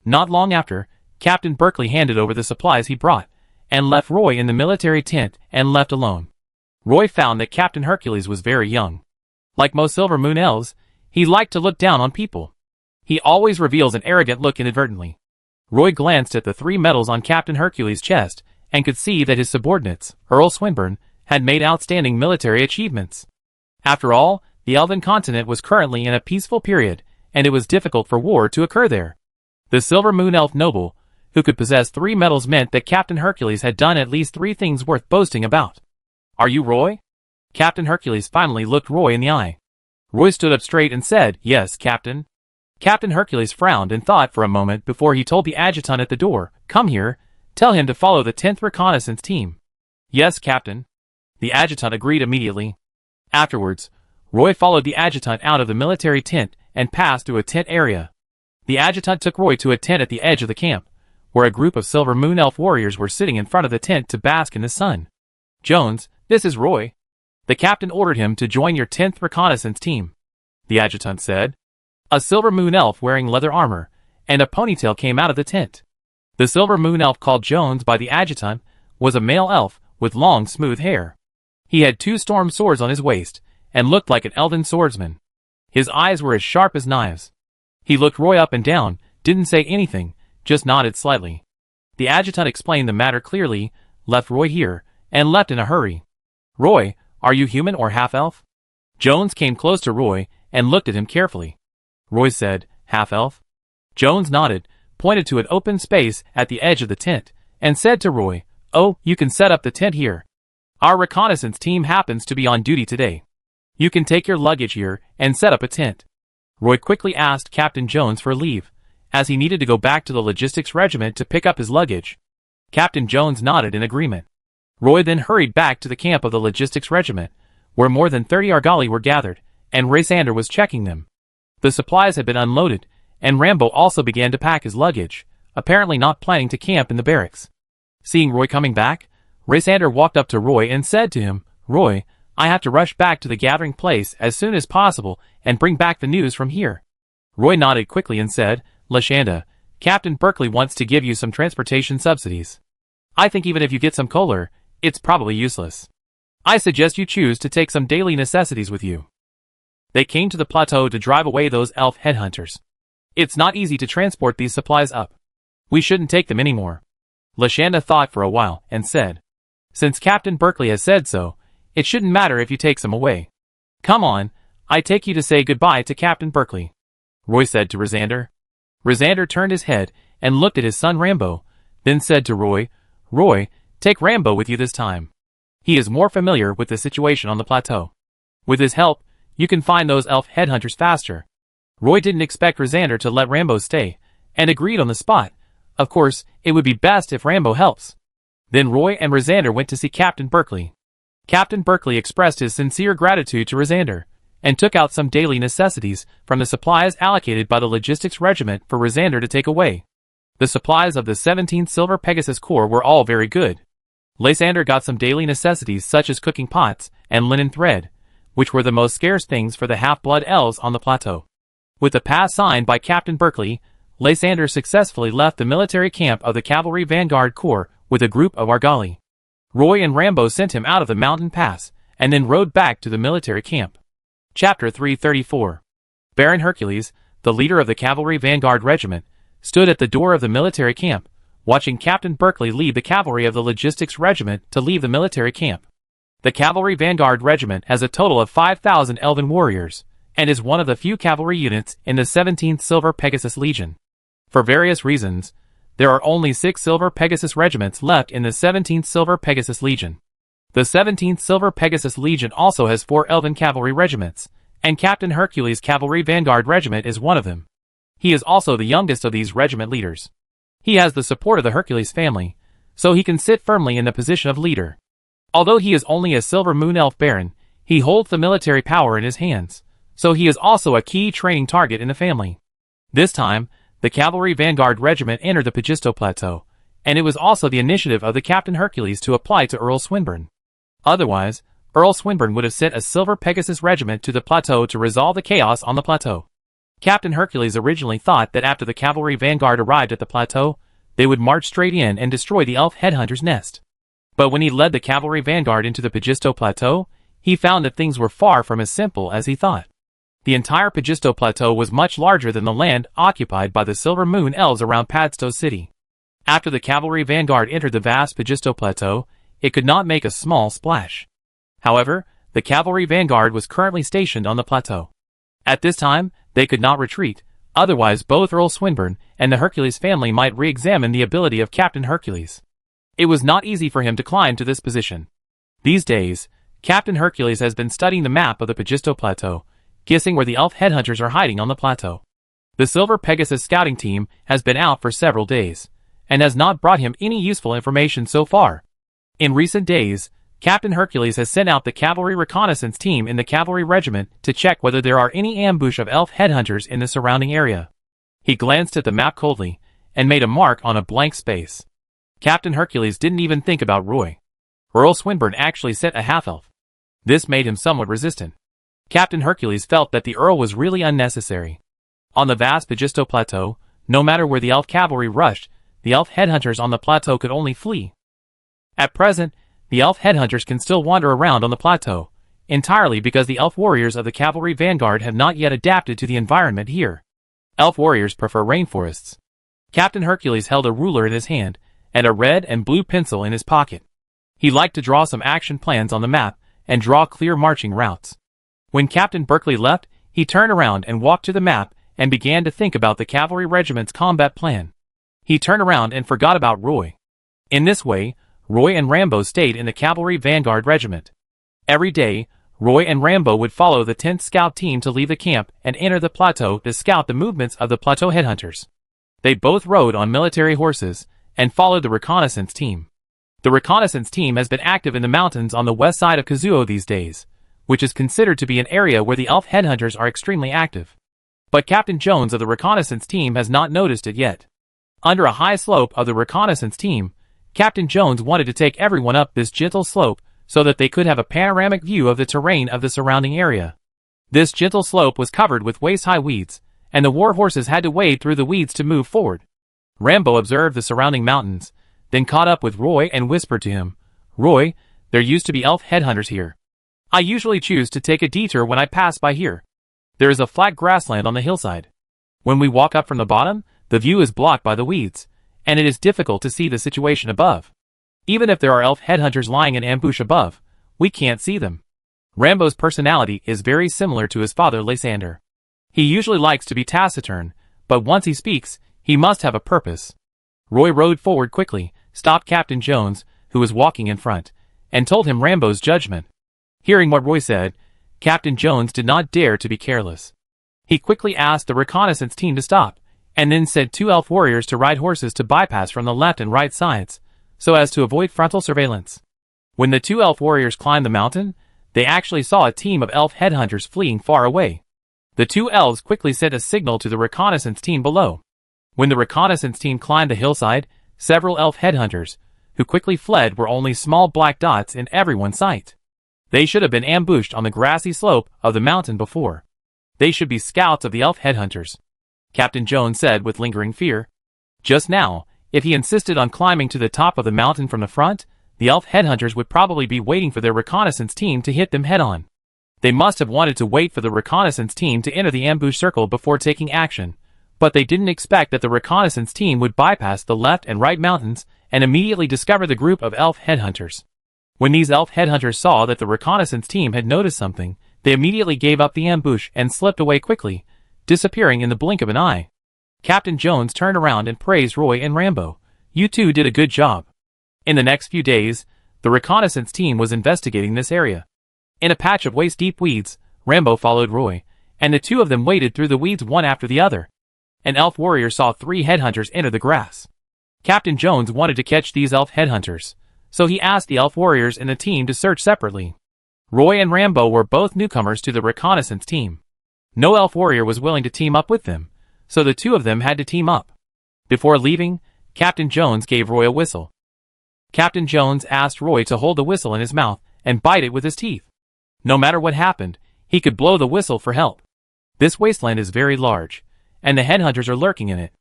Not long after, Captain Berkeley handed over the supplies he brought, and left Roy in the military tent and left alone. Roy found that Captain Hercules was very young. Like most Silver Moon elves, he liked to look down on people. He always reveals an arrogant look inadvertently. Roy glanced at the 3 medals on Captain Hercules' chest, and could see that his subordinates, Earl Swinburne, had made outstanding military achievements. After all, the Elven continent was currently in a peaceful period, and it was difficult for war to occur there. The Silver Moon Elf noble, who could possess 3 medals, meant that Captain Hercules had done at least 3 things worth boasting about. "Are you Roy?" Captain Hercules finally looked Roy in the eye. Roy stood up straight and said, "Yes, Captain." Captain Hercules frowned and thought for a moment before he told the adjutant at the door, "Come here, tell him to follow the 10th reconnaissance team." "Yes, Captain." The adjutant agreed immediately. Afterwards, Roy followed the adjutant out of the military tent and passed through a tent area. The adjutant took Roy to a tent at the edge of the camp, where a group of Silver Moon Elf warriors were sitting in front of the tent to bask in the sun. "Jones, this is Roy. The captain ordered him to join your 10th reconnaissance team," the adjutant said. A Silver Moon Elf wearing leather armor and a ponytail came out of the tent. The Silver Moon Elf called Jones by the adjutant was a male elf with long smooth hair. He had 2 storm swords on his waist and looked like an elven swordsman. His eyes were as sharp as knives. He looked Roy up and down, didn't say anything, just nodded slightly. The adjutant explained the matter clearly, left Roy here, and left in a hurry. "Roy, are you human or half-elf?" Jones came close to Roy and looked at him carefully. Roy said, "Half-elf?" Jones nodded, pointed to an open space at the edge of the tent, and said to Roy, "Oh, you can set up the tent here. Our reconnaissance team happens to be on duty today. You can take your luggage here and set up a tent." Roy quickly asked Captain Jones for leave, as he needed to go back to the logistics regiment to pick up his luggage. Captain Jones nodded in agreement. Roy then hurried back to the camp of the logistics regiment, where more than 30 Argali were gathered, and Raysander was checking them. The supplies had been unloaded, and Rambo also began to pack his luggage, apparently not planning to camp in the barracks. Seeing Roy coming back, Raysander walked up to Roy and said to him, "Roy, I have to rush back to the gathering place as soon as possible and bring back the news from here." Roy nodded quickly and said, "Lashanda, Captain Berkeley wants to give you some transportation subsidies. I think even if you get some Kohler, it's probably useless. I suggest you choose to take some daily necessities with you." They came to the plateau to drive away those elf headhunters. "It's not easy to transport these supplies up. We shouldn't take them anymore." Lashanda thought for a while and said, "Since Captain Berkeley has said so, it shouldn't matter if you take some away. Come on, I take you to say goodbye to Captain Berkeley," Roy said to Raysander. Raysander turned his head and looked at his son Rambo, then said to Roy, "Roy, take Rambo with you this time. He is more familiar with the situation on the plateau. With his help, you can find those elf headhunters faster." Roy didn't expect Raysander to let Rambo stay, and agreed on the spot. Of course, it would be best if Rambo helps. Then Roy and Raysander went to see Captain Berkeley. Captain Berkeley expressed his sincere gratitude to Raysander, and took out some daily necessities from the supplies allocated by the logistics regiment for Raysander to take away. The supplies of the 17th Silver Pegasus Corps were all very good. Lysander got some daily necessities such as cooking pots and linen thread, which were the most scarce things for the half-blood elves on the plateau. With the pass signed by Captain Berkeley, Lysander successfully left the military camp of the Cavalry Vanguard Corps with a group of Argali. Roy and Rambo sent him out of the mountain pass, and then rode back to the military camp. Chapter 334. Baron Hercules, the leader of the Cavalry Vanguard Regiment, stood at the door of the military camp, watching Captain Berkeley lead the cavalry of the Logistics Regiment to leave the military camp. The Cavalry Vanguard Regiment has a total of 5,000 elven warriors, and is one of the few cavalry units in the 17th Silver Pegasus Legion. For various reasons, there are only 6 Silver Pegasus regiments left in the 17th Silver Pegasus Legion. The 17th Silver Pegasus Legion also has 4 elven cavalry regiments, and Captain Hercules' Cavalry Vanguard Regiment is one of them. He is also the youngest of these regiment leaders. He has the support of the Hercules family, so he can sit firmly in the position of leader. Although he is only a Silver Moon Elf Baron, he holds the military power in his hands, so he is also a key training target in the family. This time, the Cavalry Vanguard Regiment entered the Pagisto Plateau, and it was also the initiative of the Captain Hercules to apply to Earl Swinburne. Otherwise, Earl Swinburne would have sent a Silver Pegasus regiment to the plateau to resolve the chaos on the plateau. Captain Hercules originally thought that after the Cavalry Vanguard arrived at the plateau, they would march straight in and destroy the elf headhunter's nest. But when he led the Cavalry Vanguard into the Pagisto Plateau, he found that things were far from as simple as he thought. The entire Pagisto Plateau was much larger than the land occupied by the Silver Moon Elves around Padstow City. After the Cavalry Vanguard entered the vast Pagisto Plateau, it could not make a small splash. However, the Cavalry Vanguard was currently stationed on the plateau. At this time, they could not retreat, otherwise both Earl Swinburne and the Hercules family might re-examine the ability of Captain Hercules. It was not easy for him to climb to this position. These days, Captain Hercules has been studying the map of the Pagisto Plateau, guessing where the elf headhunters are hiding on the plateau. The Silver Pegasus scouting team has been out for several days, and has not brought him any useful information so far. In recent days, Captain Hercules has sent out the cavalry reconnaissance team in the cavalry regiment to check whether there are any ambush of elf headhunters in the surrounding area. He glanced at the map coldly, and made a mark on a blank space. Captain Hercules didn't even think about Roy. Earl Swinburne actually sent a half-elf. This made him somewhat resistant. Captain Hercules felt that the Earl was really unnecessary. On the vast Pagisto Plateau, no matter where the elf cavalry rushed, the elf headhunters on the plateau could only flee. At present, the elf headhunters can still wander around on the plateau, entirely because the elf warriors of the cavalry vanguard have not yet adapted to the environment here. Elf warriors prefer rainforests. Captain Hercules held a ruler in his hand, and a red and blue pencil in his pocket. He liked to draw some action plans on the map, and draw clear marching routes. When Captain Berkeley left, he turned around and walked to the map, and began to think about the cavalry regiment's combat plan. He turned around and forgot about Roy. In this way, Roy and Rambo stayed in the cavalry vanguard regiment. Every day, Roy and Rambo would follow the 10th scout team to leave the camp and enter the plateau to scout the movements of the plateau headhunters. They both rode on military horses, and followed the reconnaissance team. The reconnaissance team has been active in the mountains on the west side of Kazuo these days, which is considered to be an area where the elf headhunters are extremely active. But Captain Jones of the reconnaissance team has not noticed it yet. Under a high slope of the reconnaissance team, Captain Jones wanted to take everyone up this gentle slope so that they could have a panoramic view of the terrain of the surrounding area. This gentle slope was covered with waist-high weeds, and the war horses had to wade through the weeds to move forward. Rambo observed the surrounding mountains, then caught up with Roy and whispered to him, "Roy, there used to be elf headhunters here. I usually choose to take a detour when I pass by here. There is a flat grassland on the hillside. When we walk up from the bottom, the view is blocked by the weeds, and it is difficult to see the situation above. Even if there are elf headhunters lying in ambush above, we can't see them." Rambo's personality is very similar to his father Lysander. He usually likes to be taciturn, but once he speaks, he must have a purpose. Roy rode forward quickly, stopped Captain Jones, who was walking in front, and told him Rambo's judgment. Hearing what Roy said, Captain Jones did not dare to be careless. He quickly asked the reconnaissance team to stop, and then sent 2 elf warriors to ride horses to bypass from the left and right sides, so as to avoid frontal surveillance. When the 2 elf warriors climbed the mountain, they actually saw a team of elf headhunters fleeing far away. The 2 elves quickly sent a signal to the reconnaissance team below. When the reconnaissance team climbed the hillside, several elf headhunters, who quickly fled, were only small black dots in everyone's sight. They should have been ambushed on the grassy slope of the mountain before. They should be scouts of the elf headhunters, Captain Jones said with lingering fear. Just now, if he insisted on climbing to the top of the mountain from the front, the elf headhunters would probably be waiting for their reconnaissance team to hit them head-on. They must have wanted to wait for the reconnaissance team to enter the ambush circle before taking action, but they didn't expect that the reconnaissance team would bypass the left and right mountains and immediately discover the group of elf headhunters. When these elf headhunters saw that the reconnaissance team had noticed something, they immediately gave up the ambush and slipped away quickly, disappearing in the blink of an eye. Captain Jones turned around and praised Roy and Rambo. "You two did a good job." In the next few days, the reconnaissance team was investigating this area. In a patch of waist-deep weeds, Rambo followed Roy, and the 2 of them waded through the weeds one after the other. An elf warrior saw 3 headhunters enter the grass. Captain Jones wanted to catch these elf headhunters, so he asked the elf warriors in the team to search separately. Roy and Rambo were both newcomers to the reconnaissance team. No elf warrior was willing to team up with them, so the 2 of them had to team up. Before leaving, Captain Jones gave Roy a whistle. Captain Jones asked Roy to hold the whistle in his mouth and bite it with his teeth. No matter what happened, he could blow the whistle for help. This wasteland is very large, and the headhunters are lurking in it.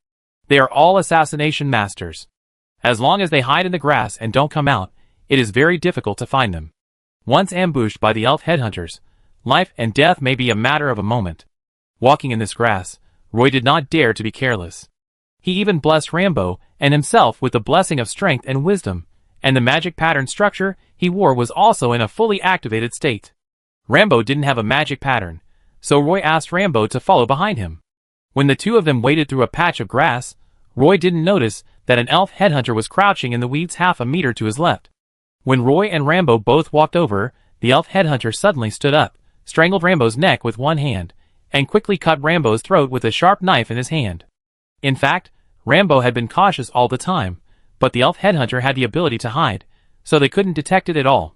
They are all assassination masters. As long as they hide in the grass and don't come out, it is very difficult to find them. Once ambushed by the elf headhunters, life and death may be a matter of a moment. Walking in this grass, Roy did not dare to be careless. He even blessed Rambo and himself with the blessing of strength and wisdom, and the magic pattern structure he wore was also in a fully activated state. Rambo didn't have a magic pattern, so Roy asked Rambo to follow behind him. When the 2 of them waded through a patch of grass, Roy didn't notice that an elf headhunter was crouching in the weeds half a meter to his left. When Roy and Rambo both walked over, the elf headhunter suddenly stood up, strangled Rambo's neck with one hand, and quickly cut Rambo's throat with a sharp knife in his hand. In fact, Rambo had been cautious all the time, but the elf headhunter had the ability to hide, so they couldn't detect it at all.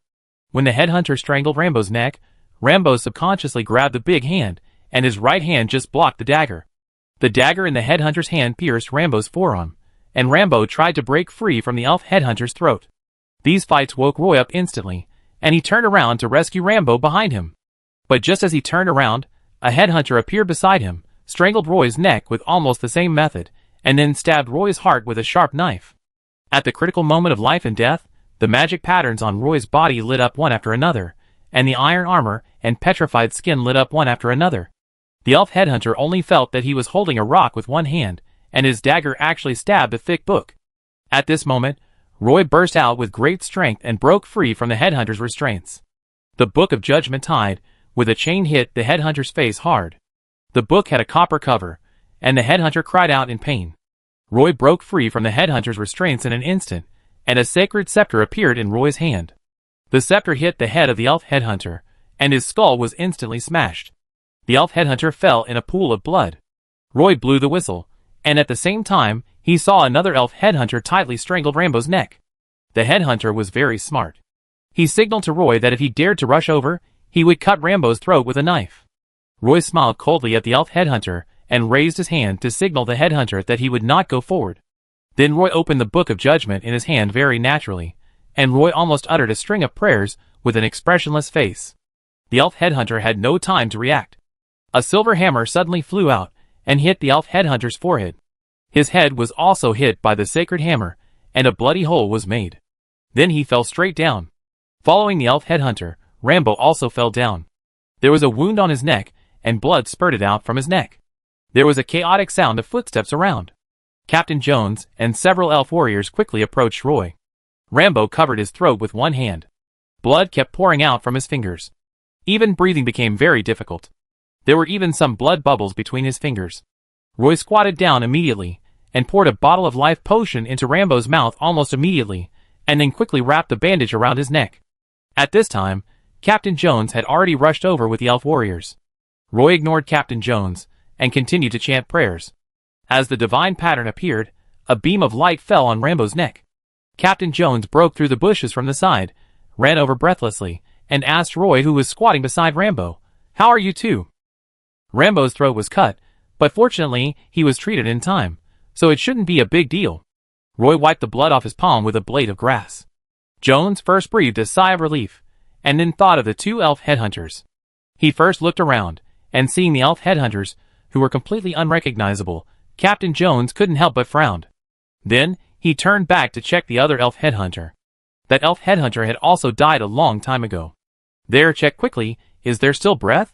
When the headhunter strangled Rambo's neck, Rambo subconsciously grabbed the big hand, and his right hand just blocked the dagger. The dagger in the headhunter's hand pierced Rambo's forearm, and Rambo tried to break free from the elf headhunter's throat. These fights woke Roy up instantly, and he turned around to rescue Rambo behind him. But just as he turned around, a headhunter appeared beside him, strangled Roy's neck with almost the same method, and then stabbed Roy's heart with a sharp knife. At the critical moment of life and death, the magic patterns on Roy's body lit up one after another, and the iron armor and petrified skin lit up one after another. The elf headhunter only felt that he was holding a rock with one hand, and his dagger actually stabbed a thick book. At this moment, Roy burst out with great strength and broke free from the headhunter's restraints. The Book of Judgment tied, with a chain hit the headhunter's face hard. The book had a copper cover, and the headhunter cried out in pain. Roy broke free from the headhunter's restraints in an instant, and a sacred scepter appeared in Roy's hand. The scepter hit the head of the elf headhunter, and his skull was instantly smashed. The elf headhunter fell in a pool of blood. Roy blew the whistle, and at the same time, he saw another elf headhunter tightly strangle Rambo's neck. The headhunter was very smart. He signaled to Roy that if he dared to rush over, he would cut Rambo's throat with a knife. Roy smiled coldly at the elf headhunter and raised his hand to signal the headhunter that he would not go forward. Then Roy opened the Book of Judgment in his hand very naturally, and Roy almost uttered a string of prayers with an expressionless face. The elf headhunter had no time to react. A silver hammer suddenly flew out and hit the elf headhunter's forehead. His head was also hit by the sacred hammer, and a bloody hole was made. Then he fell straight down. Following the elf headhunter, Rambo also fell down. There was a wound on his neck, and blood spurted out from his neck. There was a chaotic sound of footsteps around. Captain Jones and several elf warriors quickly approached Roy. Rambo covered his throat with one hand. Blood kept pouring out from his fingers. Even breathing became very difficult. There were even some blood bubbles between his fingers. Roy squatted down immediately, and poured a bottle of life potion into Rambo's mouth almost immediately, and then quickly wrapped a bandage around his neck. At this time, Captain Jones had already rushed over with the elf warriors. Roy ignored Captain Jones, and continued to chant prayers. As the divine pattern appeared, a beam of light fell on Rambo's neck. Captain Jones broke through the bushes from the side, ran over breathlessly, and asked Roy, who was squatting beside Rambo, "How are you two?" Rambo's throat was cut, but fortunately he was treated in time, so it shouldn't be a big deal. Roy wiped the blood off his palm with a blade of grass. Jones first breathed a sigh of relief, and then thought of the two elf headhunters. He first looked around, and seeing the elf headhunters, who were completely unrecognizable, Captain Jones couldn't help but frown. Then, he turned back to check the other elf headhunter. That elf headhunter had also died a long time ago. "There, check quickly, is there still breath?"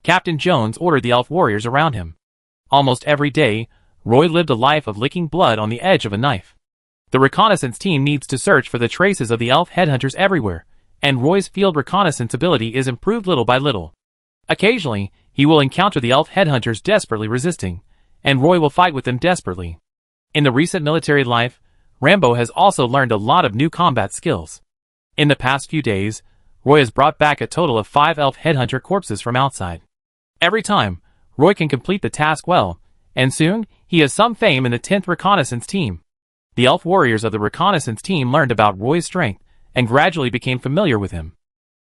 Captain Jones ordered the elf warriors around him. Almost every day, Roy lived a life of licking blood on the edge of a knife. The reconnaissance team needs to search for the traces of the elf headhunters everywhere, and Roy's field reconnaissance ability is improved little by little. Occasionally, he will encounter the elf headhunters desperately resisting, and Roy will fight with them desperately. In the recent military life, Rambo has also learned a lot of new combat skills. In the past few days, Roy has brought back a total of 5 elf headhunter corpses from outside. Every time, Roy can complete the task well, and soon, he has some fame in the 10th reconnaissance team. The elf warriors of the reconnaissance team learned about Roy's strength, and gradually became familiar with him.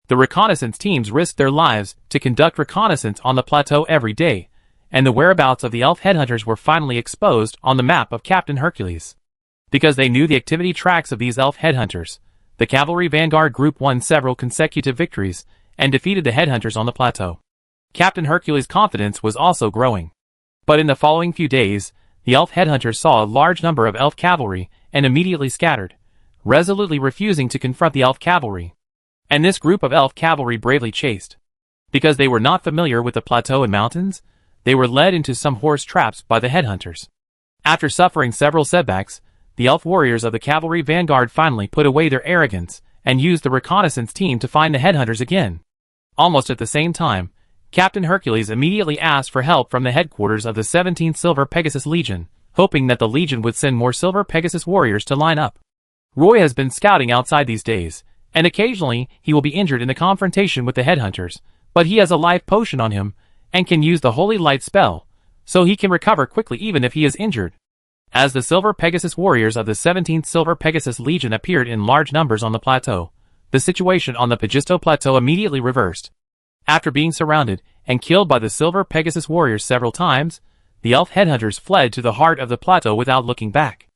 The reconnaissance teams risked their lives to conduct reconnaissance on the plateau every day, and the whereabouts of the elf headhunters were finally exposed on the map of Captain Hercules. Because they knew the activity tracks of these elf headhunters, the cavalry vanguard group won several consecutive victories, and defeated the headhunters on the plateau. Captain Hercules' confidence was also growing. But in the following few days, the elf headhunters saw a large number of elf cavalry, and immediately scattered, resolutely refusing to confront the elf cavalry. And this group of elf cavalry bravely chased. Because they were not familiar with the plateau and mountains, they were led into some horse traps by the headhunters. After suffering several setbacks, the elf warriors of the cavalry vanguard finally put away their arrogance, and used the reconnaissance team to find the headhunters again. Almost at the same time, Captain Hercules immediately asked for help from the headquarters of the 17th Silver Pegasus Legion, hoping that the Legion would send more Silver Pegasus warriors to line up. Roy has been scouting outside these days, and occasionally he will be injured in the confrontation with the headhunters, but he has a life potion on him, and can use the Holy Light spell, so he can recover quickly even if he is injured. As the Silver Pegasus warriors of the 17th Silver Pegasus Legion appeared in large numbers on the plateau, the situation on the Pagisto Plateau immediately reversed. After being surrounded and killed by the Silver Pegasus warriors several times, the elf headhunters fled to the heart of the plateau without looking back.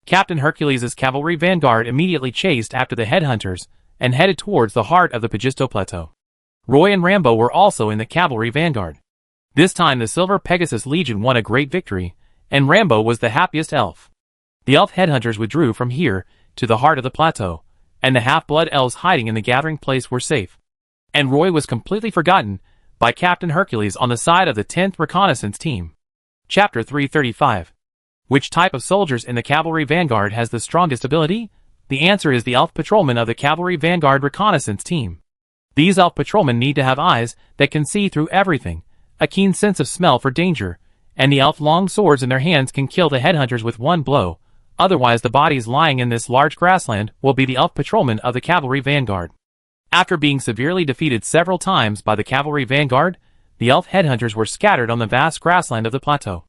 Captain Hercules' cavalry vanguard immediately chased after the headhunters and headed towards the heart of the Pagisto Plateau. Roy and Rambo were also in the cavalry vanguard. This time the Silver Pegasus Legion won a great victory, and Rambo was the happiest elf. The elf headhunters withdrew from here to the heart of the plateau, and the half-blood elves hiding in the gathering place were safe. And Roy was completely forgotten by Captain Hercules on the side of the 10th Reconnaissance Team. Chapter 335. Which type of soldiers in the cavalry vanguard has the strongest ability? The answer is the elf patrolmen of the cavalry vanguard reconnaissance team. These elf patrolmen need to have eyes that can see through everything, a keen sense of smell for danger, and the elf long swords in their hands can kill the headhunters with one blow. Otherwise the bodies lying in this large grassland will be the elf patrolmen of the cavalry vanguard. After being severely defeated several times by the cavalry vanguard, the elf headhunters were scattered on the vast grassland of the plateau.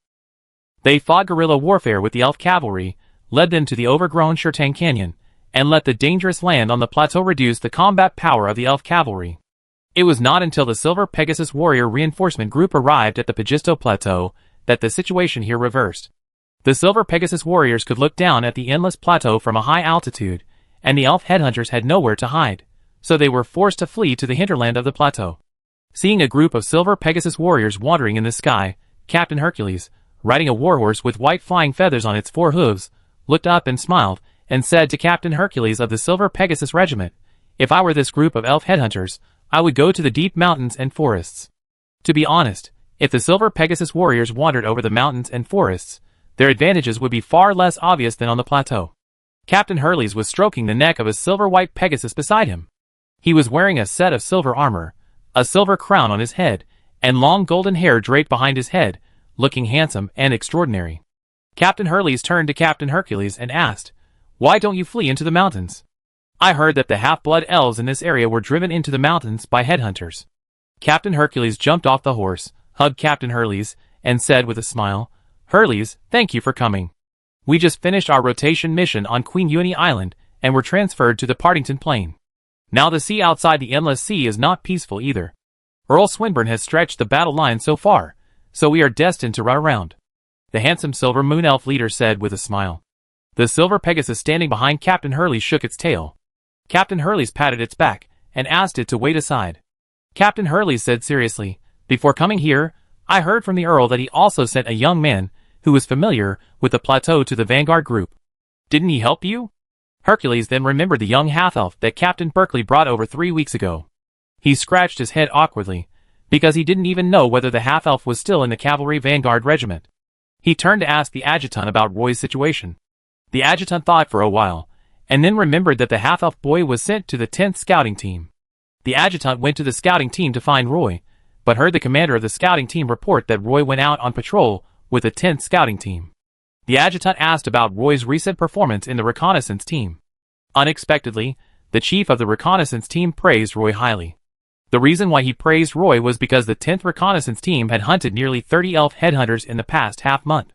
They fought guerrilla warfare with the elf cavalry, led them to the overgrown Shertang Canyon, and let the dangerous land on the plateau reduce the combat power of the elf cavalry. It was not until the Silver Pegasus warrior reinforcement group arrived at the Pagisto Plateau that the situation here reversed. The Silver Pegasus warriors could look down at the endless plateau from a high altitude, and the elf headhunters had nowhere to hide, so they were forced to flee to the hinterland of the plateau. Seeing a group of Silver Pegasus warriors wandering in the sky, Captain Hercules, riding a warhorse with white flying feathers on its 4 hooves, looked up and smiled, and said to Captain Hercules of the Silver Pegasus Regiment, "If I were this group of elf headhunters, I would go to the deep mountains and forests." To be honest, if the Silver Pegasus warriors wandered over the mountains and forests, their advantages would be far less obvious than on the plateau. Captain Hercules was stroking the neck of a silver-white Pegasus beside him. He was wearing a set of silver armor, a silver crown on his head, and long golden hair draped behind his head, looking handsome and extraordinary. Captain Hercules turned to Captain Hercules and asked, "Why don't you flee into the mountains? I heard that the half-blood elves in this area were driven into the mountains by headhunters." Captain Hercules jumped off the horse, hugged Captain Hercules, and said with a smile, "Hercules, thank you for coming. We just finished our rotation mission on Queen Uni Island and were transferred to the Partington Plain. Now the sea outside the Endless Sea is not peaceful either. Earl Swinburne has stretched the battle line so far, so we are destined to run around." The handsome Silver Moon Elf leader said with a smile. The Silver Pegasus standing behind Captain Hercules shook its tail. Captain Hercules patted its back and asked it to wait aside. Captain Hercules said seriously, "Before coming here, I heard from the Earl that he also sent a young man who was familiar with the plateau to the Vanguard group. Didn't he help you?" Hercules then remembered the young half-elf that Captain Berkeley brought over 3 weeks ago. He scratched his head awkwardly, because he didn't even know whether the half-elf was still in the Cavalry Vanguard Regiment. He turned to ask the adjutant about Roy's situation. The adjutant thought for a while, and then remembered that the half-elf boy was sent to the 10th Scouting Team. The adjutant went to the scouting team to find Roy, but heard the commander of the scouting team report that Roy went out on patrol with the 10th Scouting Team. The adjutant asked about Roy's recent performance in the reconnaissance team. Unexpectedly, the chief of the reconnaissance team praised Roy highly. The reason why he praised Roy was because the 10th reconnaissance team had hunted nearly 30 elf headhunters in the past half-month.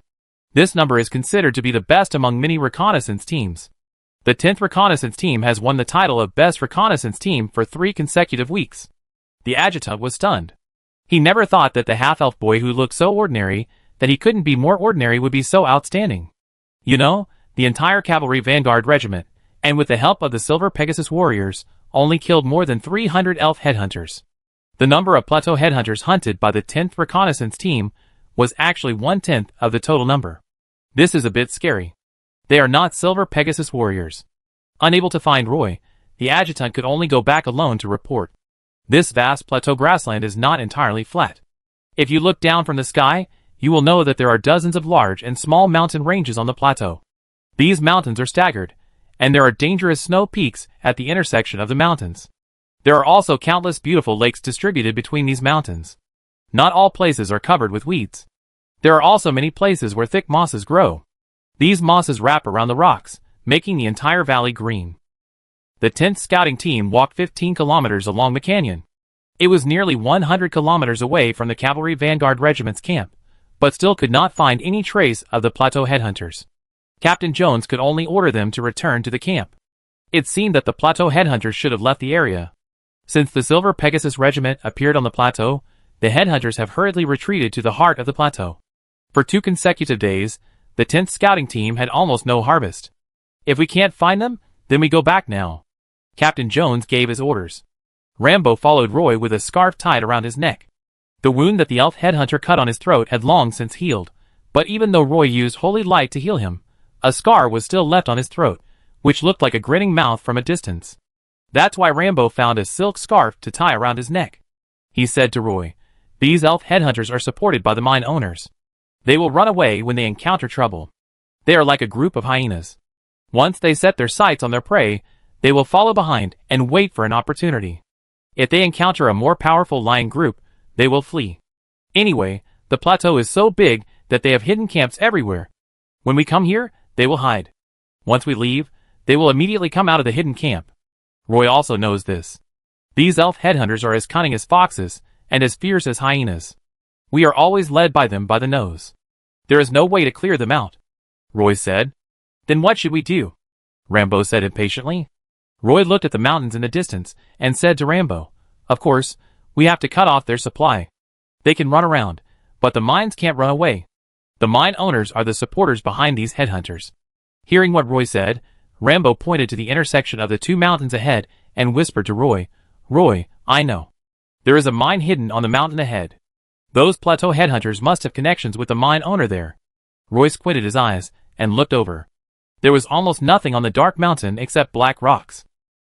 This number is considered to be the best among many reconnaissance teams. The 10th reconnaissance team has won the title of Best Reconnaissance Team for 3 consecutive weeks. The adjutant was stunned. He never thought that the half-elf boy who looked so ordinary that he couldn't be more ordinary would be so outstanding. You know, the entire Cavalry Vanguard Regiment, and with the help of the Silver Pegasus warriors, only killed more than 300 elf headhunters. The number of plateau headhunters hunted by the 10th reconnaissance team was actually 1/10 of the total number. This is a bit scary. They are not Silver Pegasus warriors. Unable to find Roy, the adjutant could only go back alone to report. This vast plateau grassland is not entirely flat. If you look down from the sky, you will know that there are dozens of large and small mountain ranges on the plateau. These mountains are staggered, and there are dangerous snow peaks at the intersection of the mountains. There are also countless beautiful lakes distributed between these mountains. Not all places are covered with weeds. There are also many places where thick mosses grow. These mosses wrap around the rocks, making the entire valley green. The 10th Scouting Team walked 15 kilometers along the canyon. It was nearly 100 kilometers away from the Cavalry Vanguard Regiment's camp, but still could not find any trace of the plateau headhunters. Captain Jones could only order them to return to the camp. It seemed that the plateau headhunters should have left the area. Since the Silver Pegasus Regiment appeared on the plateau, the headhunters have hurriedly retreated to the heart of the plateau. For 2 consecutive days, the 10th scouting team had almost no harvest. If we can't find them, then we go back now. Captain Jones gave his orders. Rambo followed Roy with a scarf tied around his neck. The wound that the elf headhunter cut on his throat had long since healed, but even though Roy used holy light to heal him, a scar was still left on his throat, which looked like a grinning mouth from a distance. That's why Rambo found a silk scarf to tie around his neck. He said to Roy, "These elf headhunters are supported by the mine owners. They will run away when they encounter trouble. They are like a group of hyenas. Once they set their sights on their prey, they will follow behind and wait for an opportunity. If they encounter a more powerful lion group, they will flee. Anyway, the plateau is so big that they have hidden camps everywhere. When we come here, they will hide. Once we leave, they will immediately come out of the hidden camp." Roy also knows this. These elf headhunters are as cunning as foxes and as fierce as hyenas. We are always led by them by the nose. There is no way to clear them out. Roy said. "Then what should we do?" Rambo said impatiently. Roy looked at the mountains in the distance and said to Rambo, "Of course, we have to cut off their supply. They can run around, but the mines can't run away. The mine owners are the supporters behind these headhunters." Hearing what Roy said, Rambo pointed to the intersection of the 2 mountains ahead and whispered to Roy, "Roy, I know. There is a mine hidden on the mountain ahead. Those plateau headhunters must have connections with the mine owner there." Roy squinted his eyes and looked over. There was almost nothing on the dark mountain except black rocks.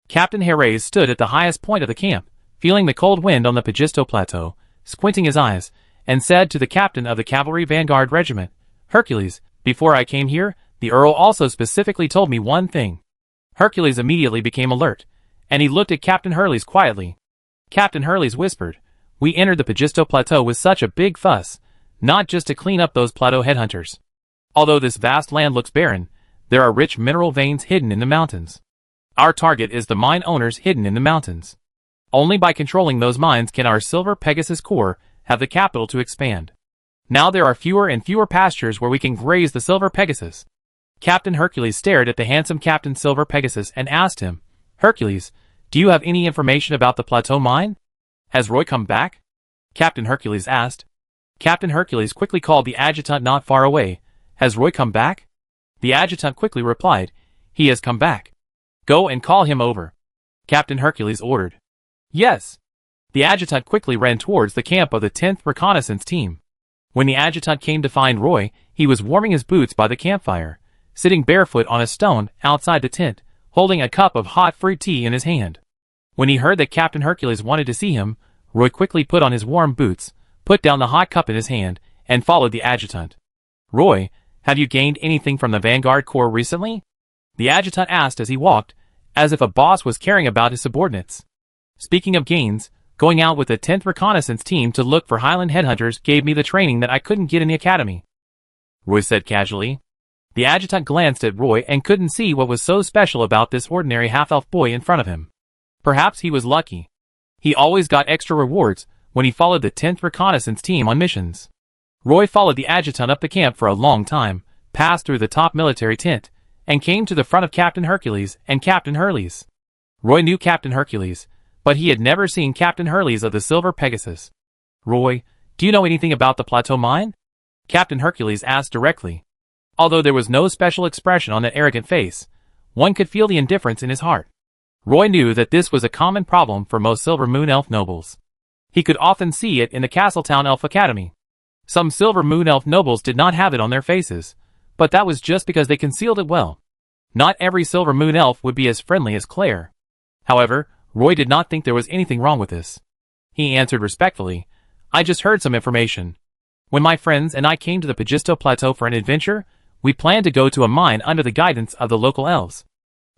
Captain Jerez stood at the highest point of the camp, feeling the cold wind on the Pajisto Plateau, squinting his eyes, and said to the captain of the Cavalry Vanguard Regiment, "Hercules, before I came here, the Earl also specifically told me one thing." Hercules immediately became alert, and he looked at Captain Hurley's quietly. Captain Hurley's whispered, "We entered the Pajisto Plateau with such a big fuss, not just to clean up those plateau headhunters. Although this vast land looks barren, there are rich mineral veins hidden in the mountains. Our target is the mine owners hidden in the mountains. Only by controlling those mines can our Silver Pegasus Corps have the capital to expand. Now there are fewer and fewer pastures where we can graze the Silver Pegasus." Captain Hercules stared at the handsome Captain Silver Pegasus and asked him, "Hercules, do you have any information about the plateau mine? Has Roy come back?" Captain Hercules asked. Captain Hercules quickly called the adjutant not far away. "Has Roy come back?" The adjutant quickly replied, "He has come back. Go and call him over." Captain Hercules ordered. "Yes." The adjutant quickly ran towards the camp of the 10th Reconnaissance Team. When the adjutant came to find Roy, he was warming his boots by the campfire, sitting barefoot on a stone outside the tent, holding a cup of hot fruit tea in his hand. When he heard that Captain Hercules wanted to see him, Roy quickly put on his warm boots, put down the hot cup in his hand, and followed the adjutant. "Roy, have you gained anything from the Vanguard Corps recently?" the adjutant asked as he walked, as if a boss was caring about his subordinates. "Speaking of gains, going out with the 10th Reconnaissance Team to look for Highland headhunters gave me the training that I couldn't get in the academy," Roy said casually. The adjutant glanced at Roy and couldn't see what was so special about this ordinary half-elf boy in front of him. Perhaps he was lucky. He always got extra rewards when he followed the 10th Reconnaissance Team on missions. Roy followed the adjutant up the camp for a long time, passed through the top military tent, and came to the front of Captain Hercules and Captain Hurley's. Roy knew Captain Hercules, but he had never seen Captain Hurley's of the Silver Pegasus. "Roy, do you know anything about the plateau mine?" Captain Hercules asked directly. Although there was no special expression on that arrogant face, one could feel the indifference in his heart. Roy knew that this was a common problem for most Silver Moon Elf nobles. He could often see it in the Castletown Elf Academy. Some Silver Moon Elf nobles did not have it on their faces, but that was just because they concealed it well. Not every Silver Moon Elf would be as friendly as Claire. However, Roy did not think there was anything wrong with this. He answered respectfully, "I just heard some information. When my friends and I came to the Pajisto Plateau for an adventure, we planned to go to a mine under the guidance of the local elves.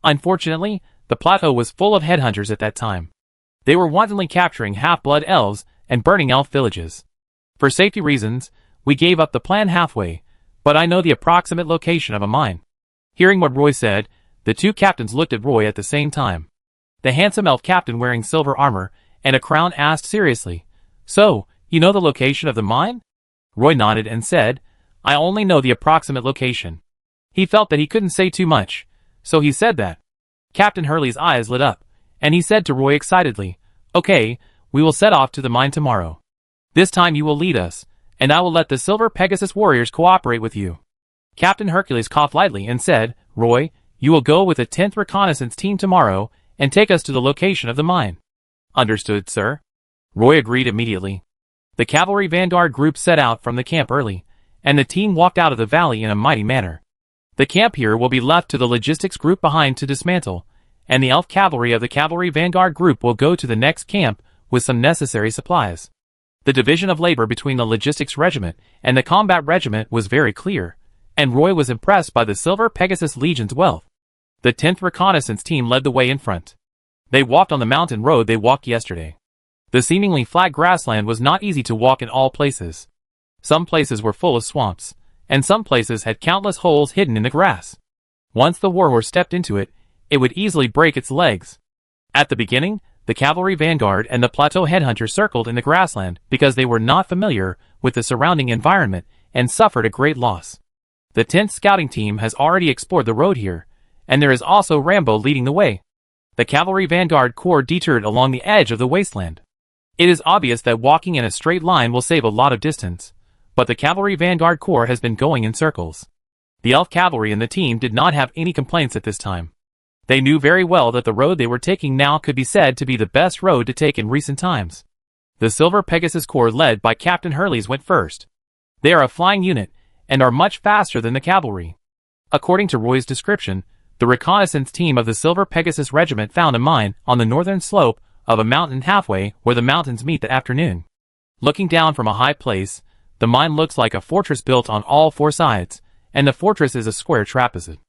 Unfortunately, the plateau was full of headhunters at that time. They were wantonly capturing half-blood elves and burning elf villages. For safety reasons, we gave up the plan halfway, but I know the approximate location of a mine." Hearing what Roy said, the 2 captains looked at Roy at the same time. The handsome elf captain wearing silver armor and a crown asked seriously, "So, you know the location of the mine?" Roy nodded and said, "I only know the approximate location." He felt that he couldn't say too much, so he said that. Captain Hurley's eyes lit up, and he said to Roy excitedly, "Okay, we will set off to the mine tomorrow. This time you will lead us, and I will let the Silver Pegasus warriors cooperate with you." Captain Hercules coughed lightly and said, "Roy, you will go with the 10th reconnaissance team tomorrow and take us to the location of the mine." "Understood, sir." Roy agreed immediately. The cavalry vanguard group set out from the camp early, and the team walked out of the valley in a mighty manner. The camp here will be left to the logistics group behind to dismantle, and the elf cavalry of the cavalry vanguard group will go to the next camp with some necessary supplies. The division of labor between the logistics regiment and the combat regiment was very clear, and Roy was impressed by the Silver Pegasus Legion's wealth. The 10th reconnaissance team led the way in front. They walked on the mountain road they walked yesterday. The seemingly flat grassland was not easy to walk in all places. Some places were full of swamps, and some places had countless holes hidden in the grass. Once the warhorse stepped into it, it would easily break its legs. At the beginning, the cavalry vanguard and the plateau headhunter circled in the grassland because they were not familiar with the surrounding environment and suffered a great loss. The 10th scouting team has already explored the road here, and there is also Rambo leading the way. The cavalry vanguard corps detoured along the edge of the wasteland. It is obvious that walking in a straight line will save a lot of distance, but the cavalry vanguard corps has been going in circles. The elf cavalry and the team did not have any complaints at this time. They knew very well that the road they were taking now could be said to be the best road to take in recent times. The Silver Pegasus Corps led by Captain Hercules went first. They are a flying unit, and are much faster than the cavalry. According to Roy's description, the reconnaissance team of the Silver Pegasus Regiment found a mine on the northern slope of a mountain halfway where the mountains meet that afternoon. Looking down from a high place, the mine looks like a fortress built on all four sides, and the fortress is a square trapezoid.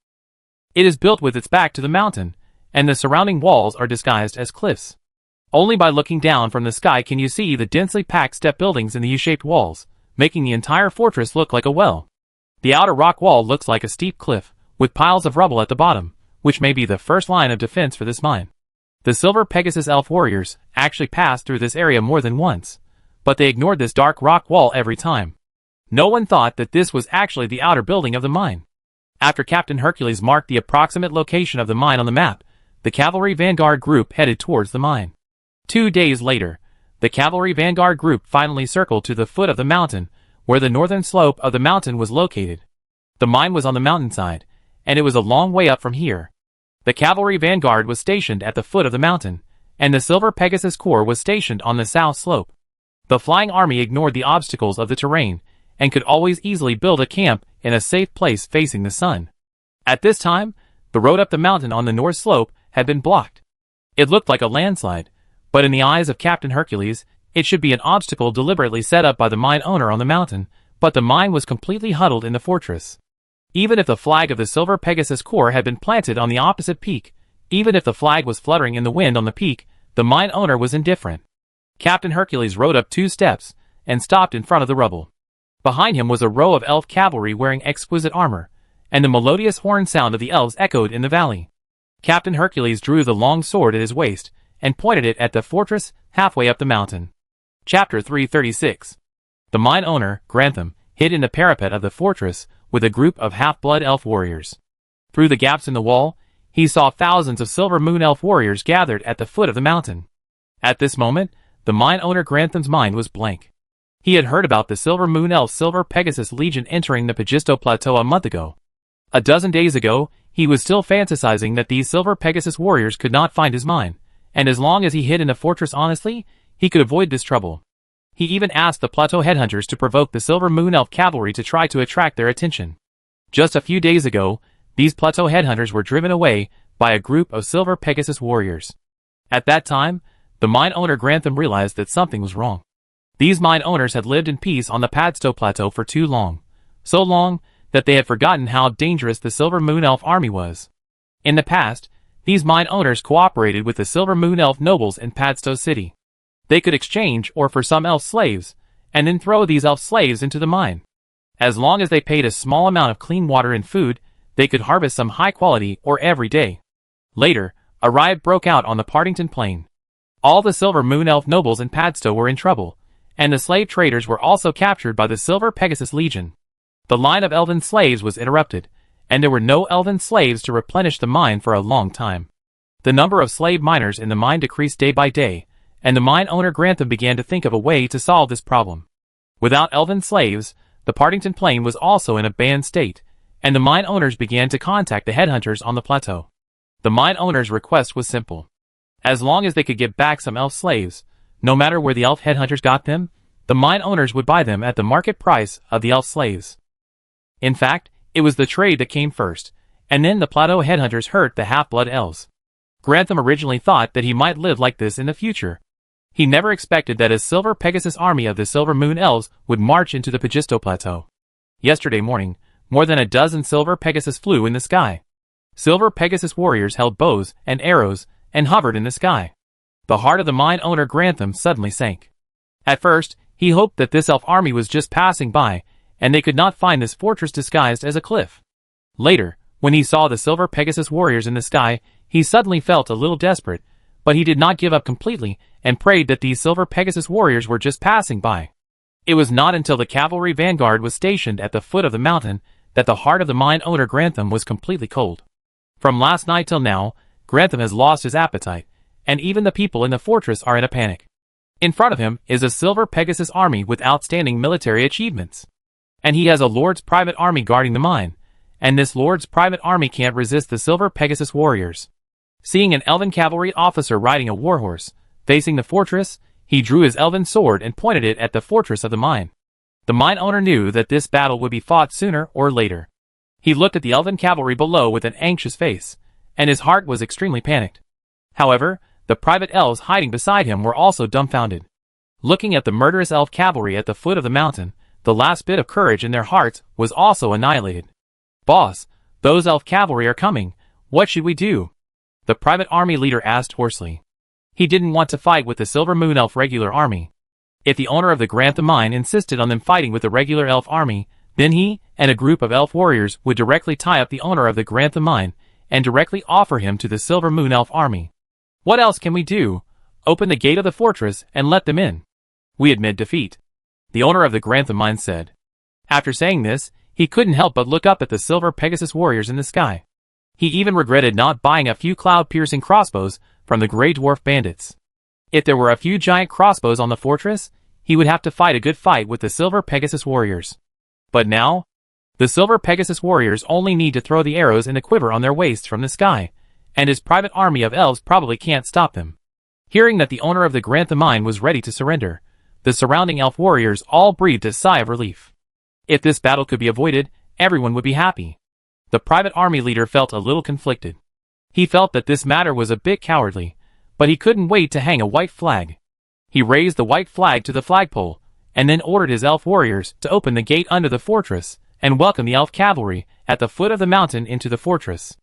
It is built with its back to the mountain, and the surrounding walls are disguised as cliffs. Only by looking down from the sky can you see the densely packed step buildings in the U-shaped walls, making the entire fortress look like a well. The outer rock wall looks like a steep cliff, with piles of rubble at the bottom, which may be the first line of defense for this mine. The Silver Pegasus elf warriors actually passed through this area more than once, but they ignored this dark rock wall every time. No one thought that this was actually the outer building of the mine. After Captain Hercules marked the approximate location of the mine on the map, the cavalry vanguard group headed towards the mine. 2 days later, the cavalry vanguard group finally circled to the foot of the mountain, where the northern slope of the mountain was located. The mine was on the mountainside, and it was a long way up from here. The cavalry vanguard was stationed at the foot of the mountain, and the Silver Pegasus Corps was stationed on the south slope. The flying army ignored the obstacles of the terrain, and could always easily build a camp in a safe place facing the sun. At this time, the road up the mountain on the north slope had been blocked. It looked like a landslide, but in the eyes of Captain Hercules, it should be an obstacle deliberately set up by the mine owner on the mountain, but the mine was completely huddled in the fortress. Even if the flag of the Silver Pegasus Corps had been planted on the opposite peak, even if the flag was fluttering in the wind on the peak, the mine owner was indifferent. Captain Hercules rode up 2 steps and stopped in front of the rubble. Behind him was a row of elf cavalry wearing exquisite armor, and the melodious horn sound of the elves echoed in the valley. Captain Hercules drew the long sword at his waist and pointed it at the fortress halfway up the mountain. Chapter 336. The mine owner, Grantham, hid in the parapet of the fortress with a group of half-blood elf warriors. Through the gaps in the wall, he saw thousands of Silver Moon elf warriors gathered at the foot of the mountain. At this moment, the mine owner Grantham's mind was blank. He had heard about the Silver Moon elf Silver Pegasus Legion entering the Pagisto Plateau a month ago. A dozen days ago, he was still fantasizing that these Silver Pegasus warriors could not find his mine, and as long as he hid in the fortress honestly, he could avoid this trouble. He even asked the plateau headhunters to provoke the Silver Moon elf cavalry to try to attract their attention. Just a few days ago, these plateau headhunters were driven away by a group of Silver Pegasus warriors. At that time, the mine owner Grantham realized that something was wrong. These mine owners had lived in peace on the Padstow Plateau for too long. So long, that they had forgotten how dangerous the Silver Moon elf army was. In the past, these mine owners cooperated with the Silver Moon elf nobles in Padstow City. They could exchange or for some elf slaves, and then throw these elf slaves into the mine. As long as they paid a small amount of clean water and food, they could harvest some high quality ore every day. Later, a riot broke out on the Partington Plain. All the Silver Moon elf nobles in Padstow were in trouble, and the slave traders were also captured by the Silver Pegasus Legion. The line of elven slaves was interrupted, and there were no elven slaves to replenish the mine for a long time. The number of slave miners in the mine decreased day by day, and the mine owner Grantham began to think of a way to solve this problem. Without elven slaves, the Partington Plain was also in a banned state, and the mine owners began to contact the headhunters on the plateau. The mine owners' request was simple. As long as they could get back some elf slaves, no matter where the elf headhunters got them, the mine owners would buy them at the market price of the elf slaves. In fact, it was the trade that came first, and then the plateau headhunters hurt the half-blood elves. Grantham originally thought that he might live like this in the future. He never expected that a Silver Pegasus army of the Silver Moon Elves would march into the Pagisto Plateau. Yesterday morning, more than a dozen Silver Pegasus flew in the sky. Silver Pegasus warriors held bows and arrows and hovered in the sky. The heart of the mine owner Grantham suddenly sank. At first, he hoped that this elf army was just passing by, and they could not find this fortress disguised as a cliff. Later, when he saw the Silver Pegasus warriors in the sky, he suddenly felt a little desperate, but he did not give up completely and prayed that these Silver Pegasus warriors were just passing by. It was not until the cavalry vanguard was stationed at the foot of the mountain that the heart of the mine owner Grantham was completely cold. From last night till now, Grantham has lost his appetite, and even the people in the fortress are in a panic. In front of him is a Silver Pegasus army with outstanding military achievements. And he has a Lord's private army guarding the mine, and this Lord's private army can't resist the Silver Pegasus warriors. Seeing an elven cavalry officer riding a warhorse, facing the fortress, he drew his elven sword and pointed it at the fortress of the mine. The mine owner knew that this battle would be fought sooner or later. He looked at the elven cavalry below with an anxious face, and his heart was extremely panicked. However, the private elves hiding beside him were also dumbfounded. Looking at the murderous elf cavalry at the foot of the mountain, the last bit of courage in their hearts was also annihilated. "Boss, those elf cavalry are coming. What should we do?" the private army leader asked hoarsely. He didn't want to fight with the Silver Moon Elf regular army. If the owner of the Grantham mine insisted on them fighting with the regular elf army, then he and a group of elf warriors would directly tie up the owner of the Grantham mine and directly offer him to the Silver Moon Elf army. "What else can we do? Open the gate of the fortress and let them in. We admit defeat," the owner of the Grantham mine said. After saying this, he couldn't help but look up at the Silver Pegasus warriors in the sky. He even regretted not buying a few cloud-piercing crossbows from the Grey Dwarf bandits. If there were a few giant crossbows on the fortress, he would have to fight a good fight with the Silver Pegasus warriors. But now, the Silver Pegasus warriors only need to throw the arrows in the quiver on their waists from the sky, and his private army of elves probably can't stop them. Hearing that the owner of the Grantham mine was ready to surrender, the surrounding elf warriors all breathed a sigh of relief. If this battle could be avoided, everyone would be happy. The private army leader felt a little conflicted. He felt that this matter was a bit cowardly, but he couldn't wait to hang a white flag. He raised the white flag to the flagpole, and then ordered his elf warriors to open the gate under the fortress and welcome the elf cavalry at the foot of the mountain into the fortress.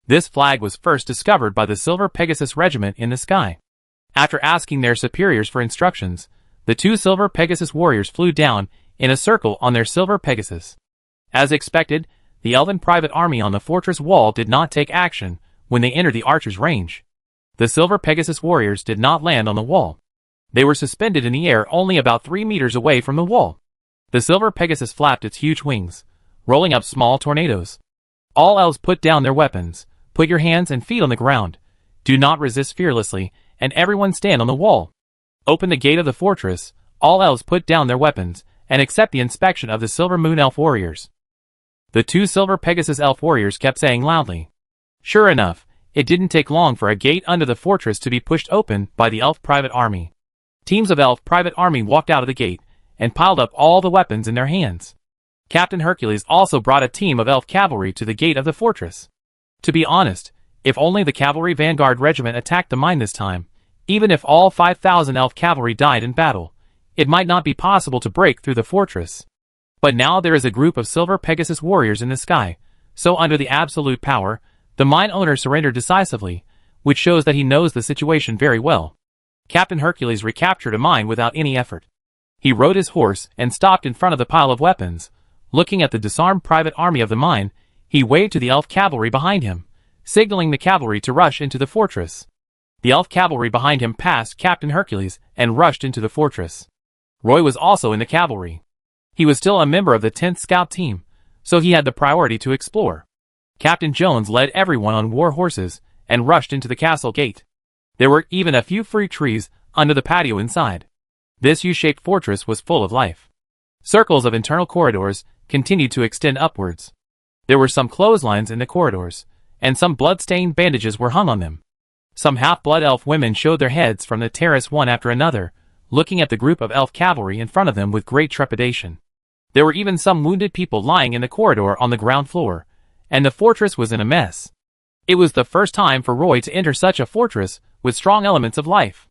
This flag was first discovered by the Silver Pegasus regiment in the sky. After asking their superiors for instructions, the two Silver Pegasus warriors flew down in a circle on their Silver Pegasus. As expected, the elven private army on the fortress wall did not take action when they entered the archer's range. The Silver Pegasus warriors did not land on the wall. They were suspended in the air only about 3 meters away from the wall. The Silver Pegasus flapped its huge wings, rolling up small tornadoes. All elves put down their weapons, put your hands and feet on the ground, do not resist fearlessly, and everyone stand on the wall. Open the gate of the fortress, all elves put down their weapons, and accept the inspection of the Silver Moon Elf warriors. The two Silver Pegasus elf warriors kept saying loudly. Sure enough, it didn't take long for a gate under the fortress to be pushed open by the elf private army. Teams of elf private army walked out of the gate and piled up all the weapons in their hands. Captain Hercules also brought a team of elf cavalry to the gate of the fortress. To be honest, if only the cavalry vanguard regiment attacked the mine this time, even if all 5,000 elf cavalry died in battle, it might not be possible to break through the fortress. But now there is a group of Silver Pegasus warriors in the sky, so under the absolute power, the mine owner surrendered decisively, which shows that he knows the situation very well. Captain Hercules recaptured a mine without any effort. He rode his horse and stopped in front of the pile of weapons. Looking at the disarmed private army of the mine, he waved to the elf cavalry behind him, signaling the cavalry to rush into the fortress. The elf cavalry behind him passed Captain Hercules and rushed into the fortress. Roy was also in the cavalry. He was still a member of the 10th Scout Team, so he had the priority to explore. Captain Jones led everyone on war horses and rushed into the castle gate. There were even a few fruit trees under the patio inside. This U-shaped fortress was full of life. Circles of internal corridors continued to extend upwards. There were some clotheslines in the corridors, and some blood-stained bandages were hung on them. Some half-blood elf women showed their heads from the terrace one after another, looking at the group of elf cavalry in front of them with great trepidation. There were even some wounded people lying in the corridor on the ground floor, and the fortress was in a mess. It was the first time for Roy to enter such a fortress with strong elements of life.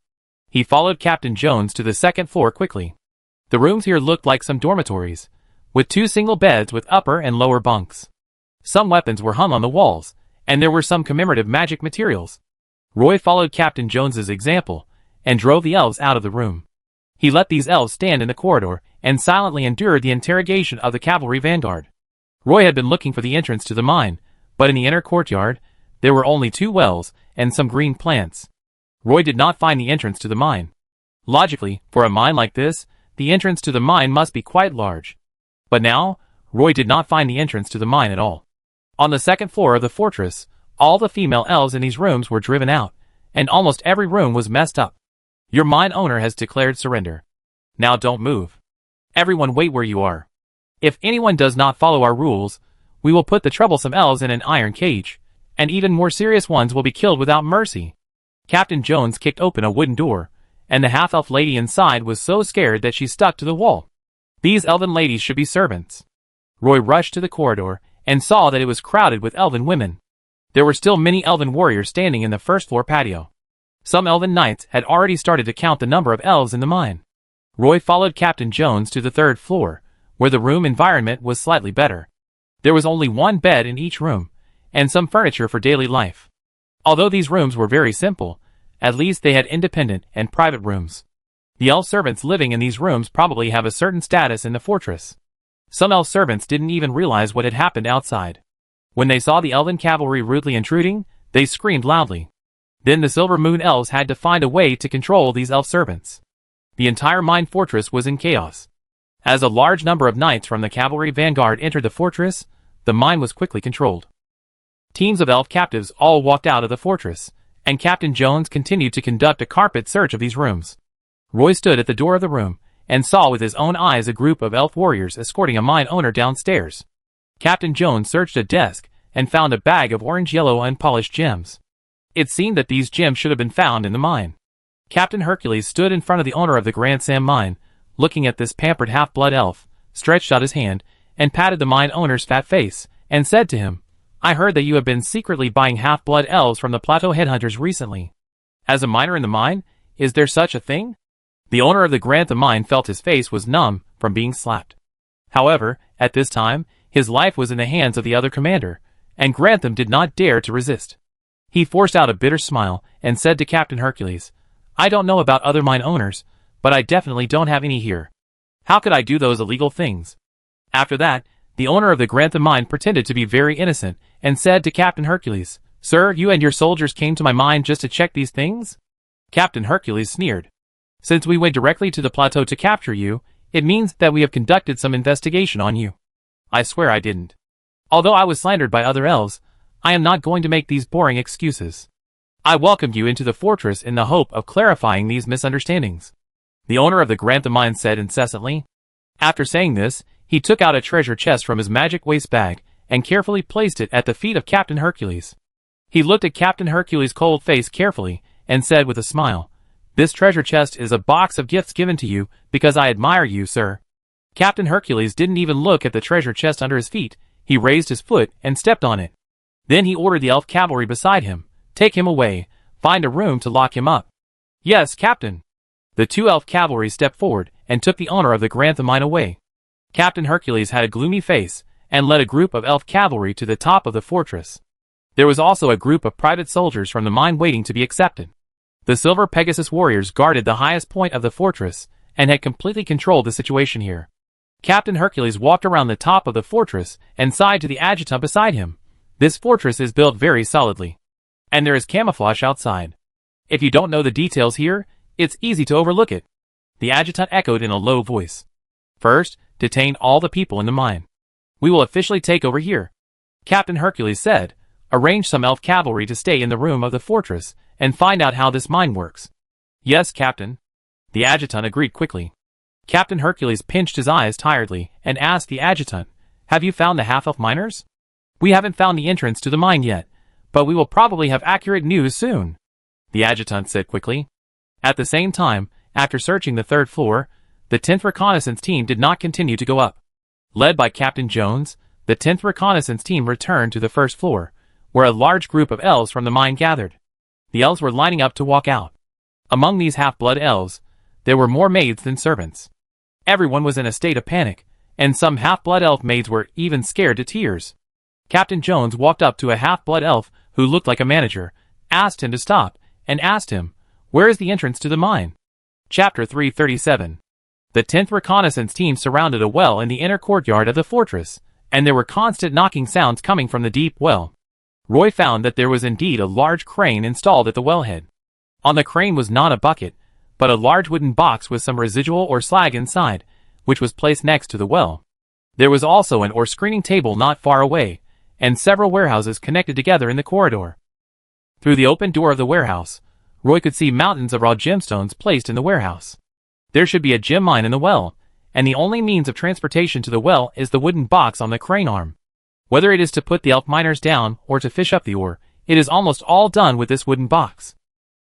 He followed Captain Jones to the second floor quickly. The rooms here looked like some dormitories, with 2 single beds with upper and lower bunks. Some weapons were hung on the walls, and there were some commemorative magic materials. Roy followed Captain Jones's example, and drove the elves out of the room. He let these elves stand in the corridor, and silently endured the interrogation of the cavalry vanguard. Roy had been looking for the entrance to the mine, but in the inner courtyard, there were only 2 wells, and some green plants. Roy did not find the entrance to the mine. Logically, for a mine like this, the entrance to the mine must be quite large. But now, Roy did not find the entrance to the mine at all. On the second floor of the fortress, all the female elves in these rooms were driven out, and almost every room was messed up. Your mine owner has declared surrender. Now don't move. Everyone wait where you are. If anyone does not follow our rules, we will put the troublesome elves in an iron cage, and even more serious ones will be killed without mercy. Captain Jones kicked open a wooden door, and the half-elf lady inside was so scared that she stuck to the wall. These elven ladies should be servants. Roy rushed to the corridor, and saw that it was crowded with elven women. There were still many elven warriors standing in the first floor patio. Some elven knights had already started to count the number of elves in the mine. Roy followed Captain Jones to the third floor, where the room environment was slightly better. There was only 1 bed in each room, and some furniture for daily life. Although these rooms were very simple, at least they had independent and private rooms. The elf servants living in these rooms probably have a certain status in the fortress. Some elf servants didn't even realize what had happened outside. When they saw the elven cavalry rudely intruding, they screamed loudly. Then the Silver Moon elves had to find a way to control these elf servants. The entire mine fortress was in chaos. As a large number of knights from the cavalry vanguard entered the fortress, the mine was quickly controlled. Teams of elf captives all walked out of the fortress, and Captain Jones continued to conduct a carpet search of these rooms. Roy stood at the door of the room, and saw with his own eyes a group of elf warriors escorting a mine owner downstairs. Captain Jones searched a desk, and found a bag of orange-yellow unpolished gems. It seemed that these gems should have been found in the mine. Captain Hercules stood in front of the owner of the Grand Sam mine, looking at this pampered half-blood elf, stretched out his hand, and patted the mine owner's fat face, and said to him, "I heard that you have been secretly buying half-blood elves from the Plateau headhunters recently. As a miner in the mine, is there such a thing?" The owner of the Grantham mine felt his face was numb from being slapped. However, at this time, his life was in the hands of the other commander, and Grantham did not dare to resist. He forced out a bitter smile, and said to Captain Hercules, "I don't know about other mine owners, but I definitely don't have any here. How could I do those illegal things?" After that, the owner of the Grantham mine pretended to be very innocent, and said to Captain Hercules, "Sir, you and your soldiers came to my mine just to check these things?" Captain Hercules sneered. "Since we went directly to the plateau to capture you, it means that we have conducted some investigation on you." "I swear I didn't. Although I was slandered by other elves, I am not going to make these boring excuses. I welcomed you into the fortress in the hope of clarifying these misunderstandings," the owner of the Grantham mine said incessantly. After saying this, he took out a treasure chest from his magic waste bag, and carefully placed it at the feet of Captain Hercules. He looked at Captain Hercules' cold face carefully, and said with a smile, "This treasure chest is a box of gifts given to you because I admire you, sir." Captain Hercules didn't even look at the treasure chest under his feet. He raised his foot and stepped on it. Then he ordered the elf cavalry beside him, "Take him away, find a room to lock him up." "Yes, Captain." The 2 elf cavalry stepped forward, and took the owner of the Grantham mine away. Captain Hercules had a gloomy face, and led a group of elf cavalry to the top of the fortress. There was also a group of private soldiers from the mine waiting to be accepted. The Silver Pegasus warriors guarded the highest point of the fortress, and had completely controlled the situation here. Captain Hercules walked around the top of the fortress, and sighed to the adjutant beside him. "This fortress is built very solidly. And there is camouflage outside. If you don't know the details here, it's easy to overlook it." The adjutant echoed in a low voice. "First, detain all the people in the mine. We will officially take over here," Captain Hercules said. "Arrange some elf cavalry to stay in the room of the fortress, and find out how this mine works." "Yes, Captain." The adjutant agreed quickly. Captain Hercules pinched his eyes tiredly and asked the adjutant, "Have you found the half-elf miners?" "We haven't found the entrance to the mine yet, but we will probably have accurate news soon," the adjutant said quickly. At the same time, after searching the third floor, the 10th Reconnaissance Team did not continue to go up. Led by Captain Jones, the 10th Reconnaissance Team returned to the first floor, where a large group of elves from the mine gathered. The elves were lining up to walk out. Among these half-blood elves, there were more maids than servants. Everyone was in a state of panic, and some half-blood elf maids were even scared to tears. Captain Jones walked up to a half-blood elf who looked like a manager, asked him to stop, and asked him, "Where is the entrance to the mine?" Chapter 337. The 10th Reconnaissance Team surrounded a well in the inner courtyard of the fortress, and there were constant knocking sounds coming from the deep well. Roy found that there was indeed a large crane installed at the wellhead. On the crane was not a bucket, but a large wooden box with some residual or slag inside, which was placed next to the well. There was also an ore screening table not far away, and several warehouses connected together in the corridor. Through the open door of the warehouse, Roy could see mountains of raw gemstones placed in the warehouse. There should be a gem mine in the well, and the only means of transportation to the well is the wooden box on the crane arm. Whether it is to put the elf miners down or to fish up the ore, it is almost all done with this wooden box.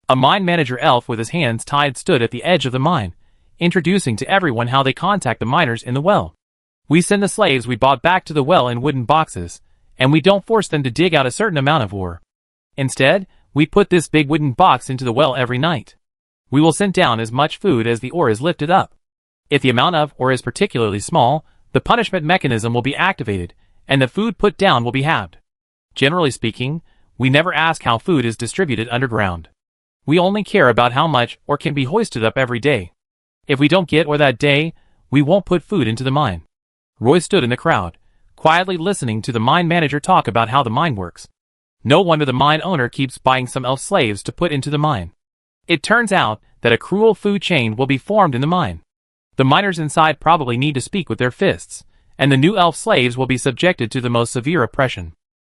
A mine manager elf with his hands tied stood at the edge of the mine, introducing to everyone how they contact the miners in the well. "We send the slaves we bought back to the well in wooden boxes, and we don't force them to dig out a certain amount of ore. Instead, we put this big wooden box into the well every night. We will send down as much food as the ore is lifted up. If the amount of ore is particularly small, the punishment mechanism will be activated, and the food put down will be halved. Generally speaking, we never ask how food is distributed underground. We only care about how much ore can be hoisted up every day. If we don't get ore that day, we won't put food into the mine." Roy stood in the crowd, quietly listening to the mine manager talk about how the mine works. No wonder the mine owner keeps buying some elf slaves to put into the mine. It turns out that a cruel food chain will be formed in the mine. The miners inside probably need to speak with their fists, and the new elf slaves will be subjected to the most severe oppression.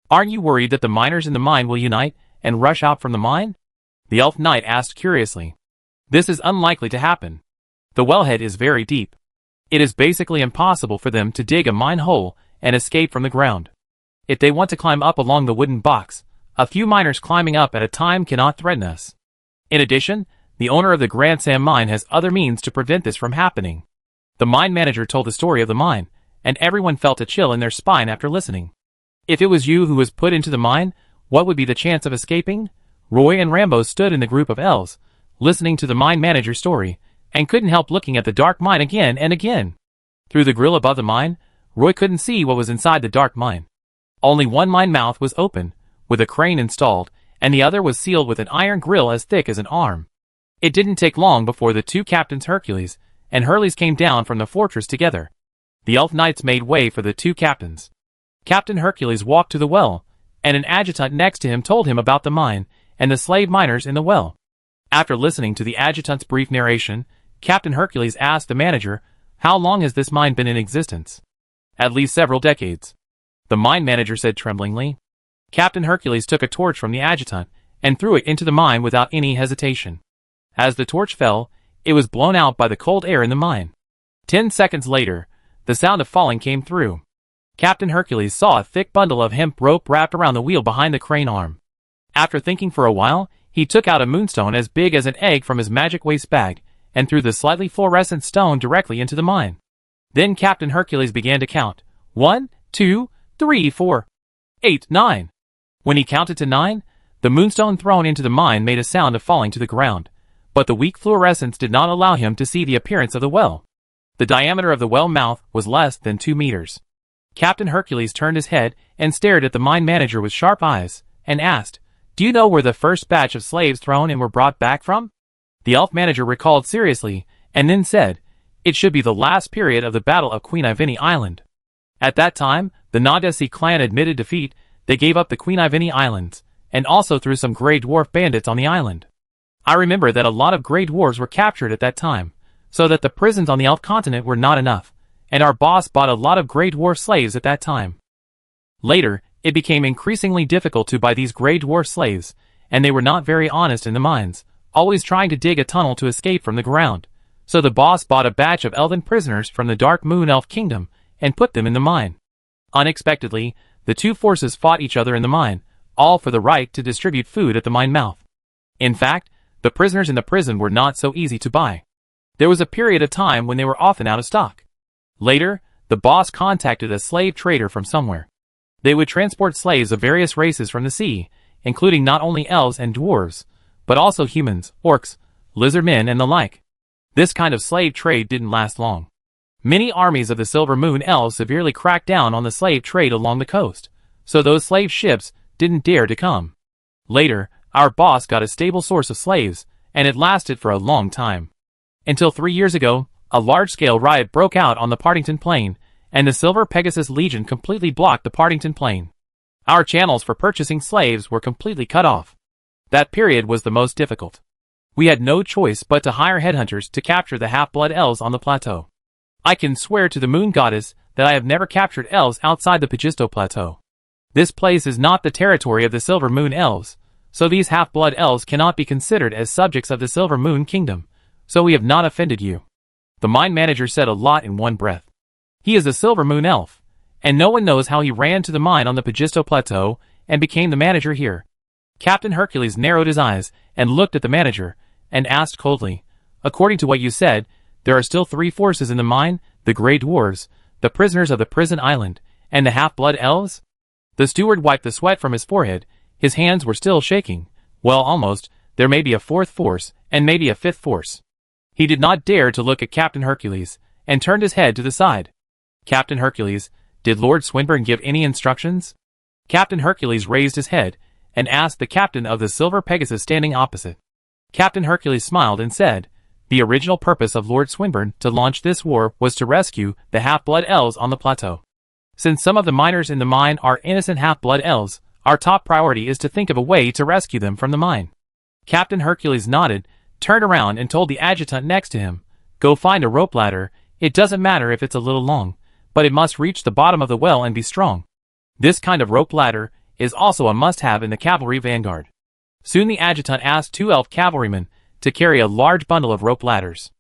"Aren't you worried that the miners in the mine will unite and rush out from the mine?" the elf knight asked curiously. "This is unlikely to happen. The wellhead is very deep. It is basically impossible for them to dig a mine hole and escape from the ground. If they want to climb up along the wooden box, a few miners climbing up at a time cannot threaten us. In addition, the owner of the Grand Sam mine has other means to prevent this from happening." The mine manager told the story of the mine, and everyone felt a chill in their spine after listening. "If it was you who was put into the mine, what would be the chance of escaping?" Roy and Rambo stood in the group of elves, listening to the mine manager's story, and couldn't help looking at the dark mine again and again. Through the grill above the mine, Roy couldn't see what was inside the dark mine. Only one mine mouth was open, with a crane installed, and the other was sealed with an iron grill as thick as an arm. It didn't take long before the two captains Hercules and Hurles came down from the fortress together. The elf knights made way for the two captains. Captain Hercules walked to the well, and an adjutant next to him told him about the mine and the slave miners in the well. After listening to the adjutant's brief narration, Captain Hercules asked the manager, "How long has this mine been in existence?" "At least several decades," the mine manager said tremblingly. Captain Hercules took a torch from the adjutant and threw it into the mine without any hesitation. As the torch fell, it was blown out by the cold air in the mine. 10 seconds later, the sound of falling came through. Captain Hercules saw a thick bundle of hemp rope wrapped around the wheel behind the crane arm. After thinking for a while, he took out a moonstone as big as an egg from his magic waste bag and threw the slightly fluorescent stone directly into the mine. Then Captain Hercules began to count. 1, 2, 3, 4, 8, 9. When he counted to 9, the moonstone thrown into the mine made a sound of falling to the ground, but the weak fluorescence did not allow him to see the appearance of the well. The diameter of the well mouth was less than 2 meters. Captain Hercules turned his head and stared at the mine manager with sharp eyes, and asked, "Do you know where the first batch of slaves thrown in were brought back from?" The elf manager recalled seriously, and then said, "It should be the last period of the Battle of Queen Ivini Island. At that time, the Nadesi clan admitted defeat. They gave up the Queen Ivini Islands, and also threw some Grey Dwarf bandits on the island. I remember that a lot of Grey Dwarves were captured at that time, so that the prisons on the elf continent were not enough, and our boss bought a lot of Grey Dwarf slaves at that time. Later, it became increasingly difficult to buy these Grey Dwarf slaves, and they were not very honest in the mines, always trying to dig a tunnel to escape from the ground, So the boss bought a batch of elven prisoners from the Dark Moon Elf Kingdom and put them in the mine. Unexpectedly, the two forces fought each other in the mine, all for the right to distribute food at the mine mouth. In fact, the prisoners in the prison were not so easy to buy. There was a period of time when they were often out of stock. Later, the boss contacted a slave trader from somewhere. They would transport slaves of various races from the sea, including not only elves and dwarves, but also humans, orcs, lizard men and the like. This kind of slave trade didn't last long. Many armies of the Silver Moon Elves severely cracked down on the slave trade along the coast, so those slave ships didn't dare to come. Later, our boss got a stable source of slaves, and it lasted for a long time. Until 3 years ago, a large-scale riot broke out on the Partington Plain, and the Silver Pegasus Legion completely blocked the Partington Plain. Our channels for purchasing slaves were completely cut off. That period was the most difficult. We had no choice but to hire headhunters to capture the half-blood elves on the plateau. I can swear to the Moon Goddess that I have never captured elves outside the Pagisto Plateau. This place is not the territory of the Silver Moon Elves, so these half-blood elves cannot be considered as subjects of the Silver Moon Kingdom, so we have not offended you. The mine manager said a lot in one breath. He is a Silver Moon Elf, and no one knows how he ran to the mine on the Pagisto Plateau and became the manager here. Captain Hercules narrowed his eyes and looked at the manager, and asked coldly, "According to what you said, there are still 3 forces in the mine, the Grey Dwarves, the prisoners of the prison island, and the half-blood elves?" The steward wiped the sweat from his forehead. His hands were still shaking. Well, almost. There may be a 4th force, and maybe a 5th force. He did not dare to look at Captain Hercules, and turned his head to the side. "Captain Hercules, did Lord Swinburne give any instructions?" Captain Hercules raised his head, and asked the captain of the Silver Pegasus standing opposite. Captain Hercules smiled and said, "The original purpose of Lord Swinburne to launch this war was to rescue the half-blood elves on the plateau. Since some of the miners in the mine are innocent half-blood elves, our top priority is to think of a way to rescue them from the mine." Captain Hercules nodded, turned around and told the adjutant next to him, "Go find a rope ladder. It doesn't matter if it's a little long, but it must reach the bottom of the well and be strong. This kind of rope ladder is also a must-have in the cavalry vanguard." Soon the adjutant asked 2 elf cavalrymen to carry a large bundle of rope ladders.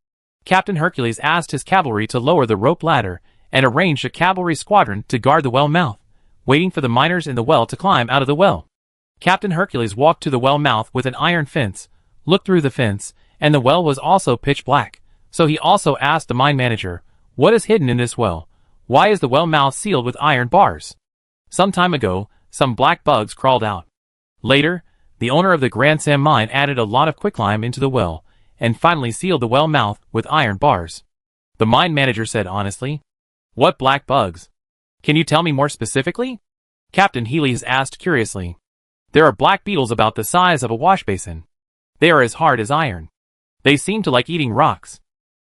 Captain Hercules asked his cavalry to lower the rope ladder and arranged a cavalry squadron to guard the well mouth, waiting for the miners in the well to climb out of the well. Captain Hercules walked to the well mouth with an iron fence, looked through the fence, and the well was also pitch black, so he also asked the mine manager, "What is hidden in this well? Why is the well mouth sealed with iron bars?" Some time ago, some black bugs crawled out. Later, the owner of the Grand Sam mine added a lot of quicklime into the well, and finally sealed the well mouth with iron bars. The mine manager said honestly, "What black bugs? Can you tell me more specifically?" Captain Healy asked curiously. "There are black beetles about the size of a wash basin. They are as hard as iron. They seem to like eating rocks.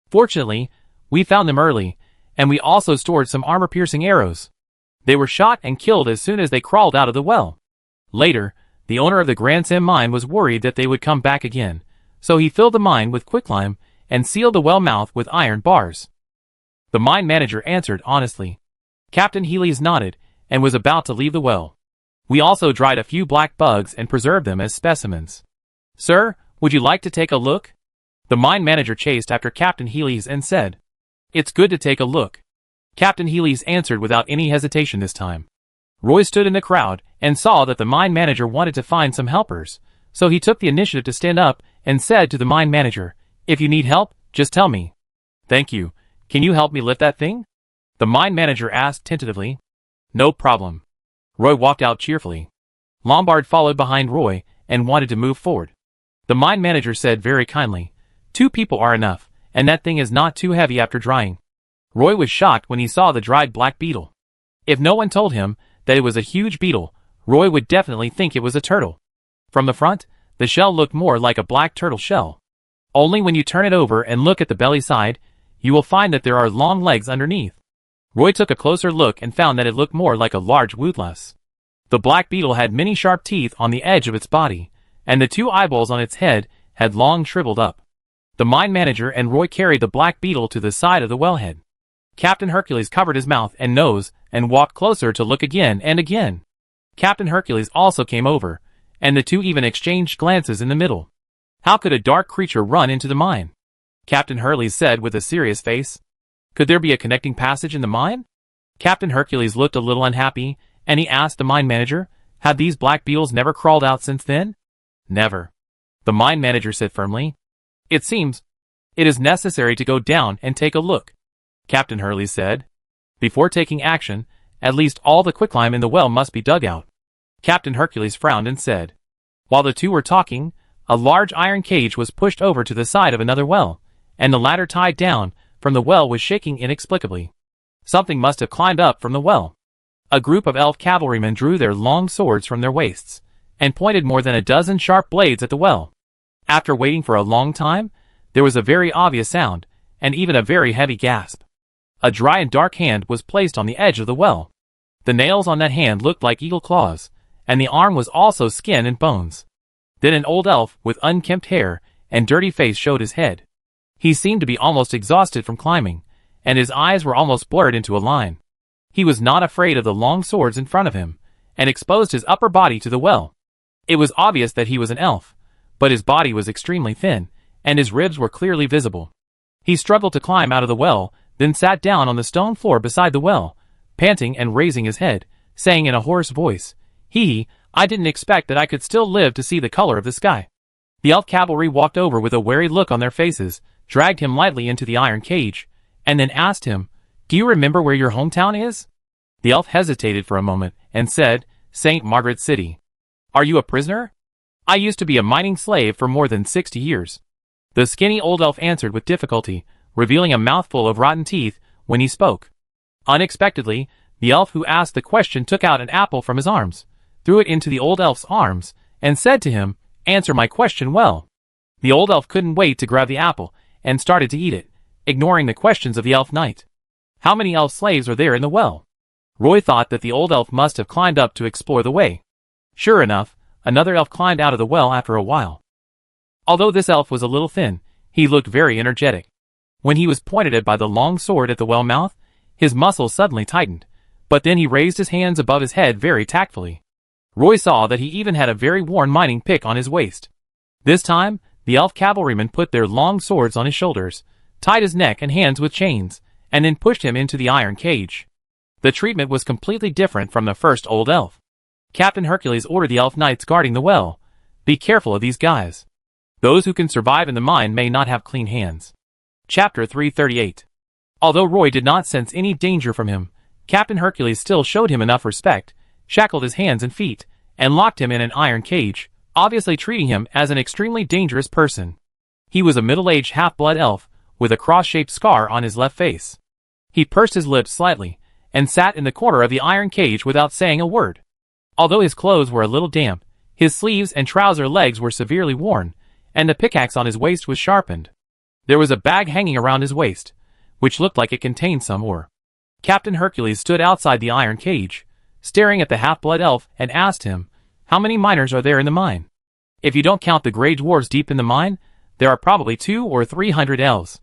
Fortunately, we found them early, and we also stored some armor-piercing arrows. They were shot and killed as soon as they crawled out of the well. Later, the owner of the Grand Sam mine was worried that they would come back again, so he filled the mine with quicklime and sealed the well mouth with iron bars." The mine manager answered honestly. Captain Healy nodded and was about to leave the well. "We also dried a few black bugs and preserved them as specimens. Sir, would you like to take a look?" The mine manager chased after Captain Healy and said, "It's good to take a look." Captain Healy answered without any hesitation this time. Roy stood in the crowd and saw that the mine manager wanted to find some helpers, so he took the initiative to stand up and said to the mine manager, "If you need help, just tell me." "Thank you. Can you help me lift that thing?" the mine manager asked tentatively. "No problem." Roy walked out cheerfully. Lombard followed behind Roy and wanted to move forward. The mine manager said very kindly, "2 people are enough, and that thing is not too heavy after drying." Roy was shocked when he saw the dried black beetle. If no one told him that it was a huge beetle, Roy would definitely think it was a turtle. From the front, the shell looked more like a black turtle shell. Only when you turn it over and look at the belly side, you will find that there are long legs underneath. Roy took a closer look and found that it looked more like a large woodlouse. The black beetle had many sharp teeth on the edge of its body, and the 2 eyeballs on its head had long shriveled up. The mine manager and Roy carried the black beetle to the side of the wellhead. Captain Hercules covered his mouth and nose and walked closer to look again and again. Captain Hercules also came over, and the 2 even exchanged glances in the middle. How could a dark creature run into the mine? Captain Hurley said with a serious face. Could there be a connecting passage in the mine? Captain Hercules looked a little unhappy, and he asked the mine manager, had these black beetles never crawled out since then? Never. The mine manager said firmly. It seems it is necessary to go down and take a look, Captain Hurley said. Before taking action, at least all the quicklime in the well must be dug out. Captain Hercules frowned and said. While the two were talking, a large iron cage was pushed over to the side of another well, and the ladder tied down from the well was shaking inexplicably. Something must have climbed up from the well. A group of elf cavalrymen drew their long swords from their waists, and pointed more than a dozen sharp blades at the well. After waiting for a long time, there was a very obvious sound, and even a very heavy gasp. A dry and dark hand was placed on the edge of the well. The nails on that hand looked like eagle claws, and the arm was also skin and bones. Then an old elf with unkempt hair and dirty face showed his head. He seemed to be almost exhausted from climbing, and his eyes were almost blurred into a line. He was not afraid of the long swords in front of him, and exposed his upper body to the well. It was obvious that he was an elf, but his body was extremely thin, and his ribs were clearly visible. He struggled to climb out of the well, then sat down on the stone floor beside the well, panting and raising his head, saying in a hoarse voice, I didn't expect that I could still live to see the color of the sky. The elf cavalry walked over with a wary look on their faces, dragged him lightly into the iron cage, and then asked him, Do you remember where your hometown is? The elf hesitated for a moment, and said, St. Margaret's City. Are you a prisoner? I used to be a mining slave for more than 60 years. The skinny old elf answered with difficulty, revealing a mouthful of rotten teeth when he spoke. Unexpectedly, the elf who asked the question took out an apple from his arms, threw it into the old elf's arms, and said to him, Answer my question well. The old elf couldn't wait to grab the apple, and started to eat it, ignoring the questions of the elf knight. How many elf slaves are there in the well? Roy thought that the old elf must have climbed up to explore the way. Sure enough, another elf climbed out of the well after a while. Although this elf was a little thin, he looked very energetic. When he was pointed at by the long sword at the well mouth, his muscles suddenly tightened, but then he raised his hands above his head very tactfully. Roy saw that he even had a very worn mining pick on his waist. This time, the elf cavalrymen put their long swords on his shoulders, tied his neck and hands with chains, and then pushed him into the iron cage. The treatment was completely different from the first old elf. Captain Hercules ordered the elf knights guarding the well, Be careful of these guys. Those who can survive in the mine may not have clean hands. Chapter 338. Although Roy did not sense any danger from him, Captain Hercules still showed him enough respect, shackled his hands and feet, and locked him in an iron cage, obviously treating him as an extremely dangerous person. He was a middle-aged half-blood elf, with a cross-shaped scar on his left face. He pursed his lips slightly, and sat in the corner of the iron cage without saying a word. Although his clothes were a little damp, his sleeves and trouser legs were severely worn, and the pickaxe on his waist was sharpened. There was a bag hanging around his waist, which looked like it contained some ore. Captain Hercules stood outside the iron cage, staring at the half-blood elf, and asked him, How many miners are there in the mine? If you don't count the gray dwarves deep in the mine, there are probably 200 or 300 elves.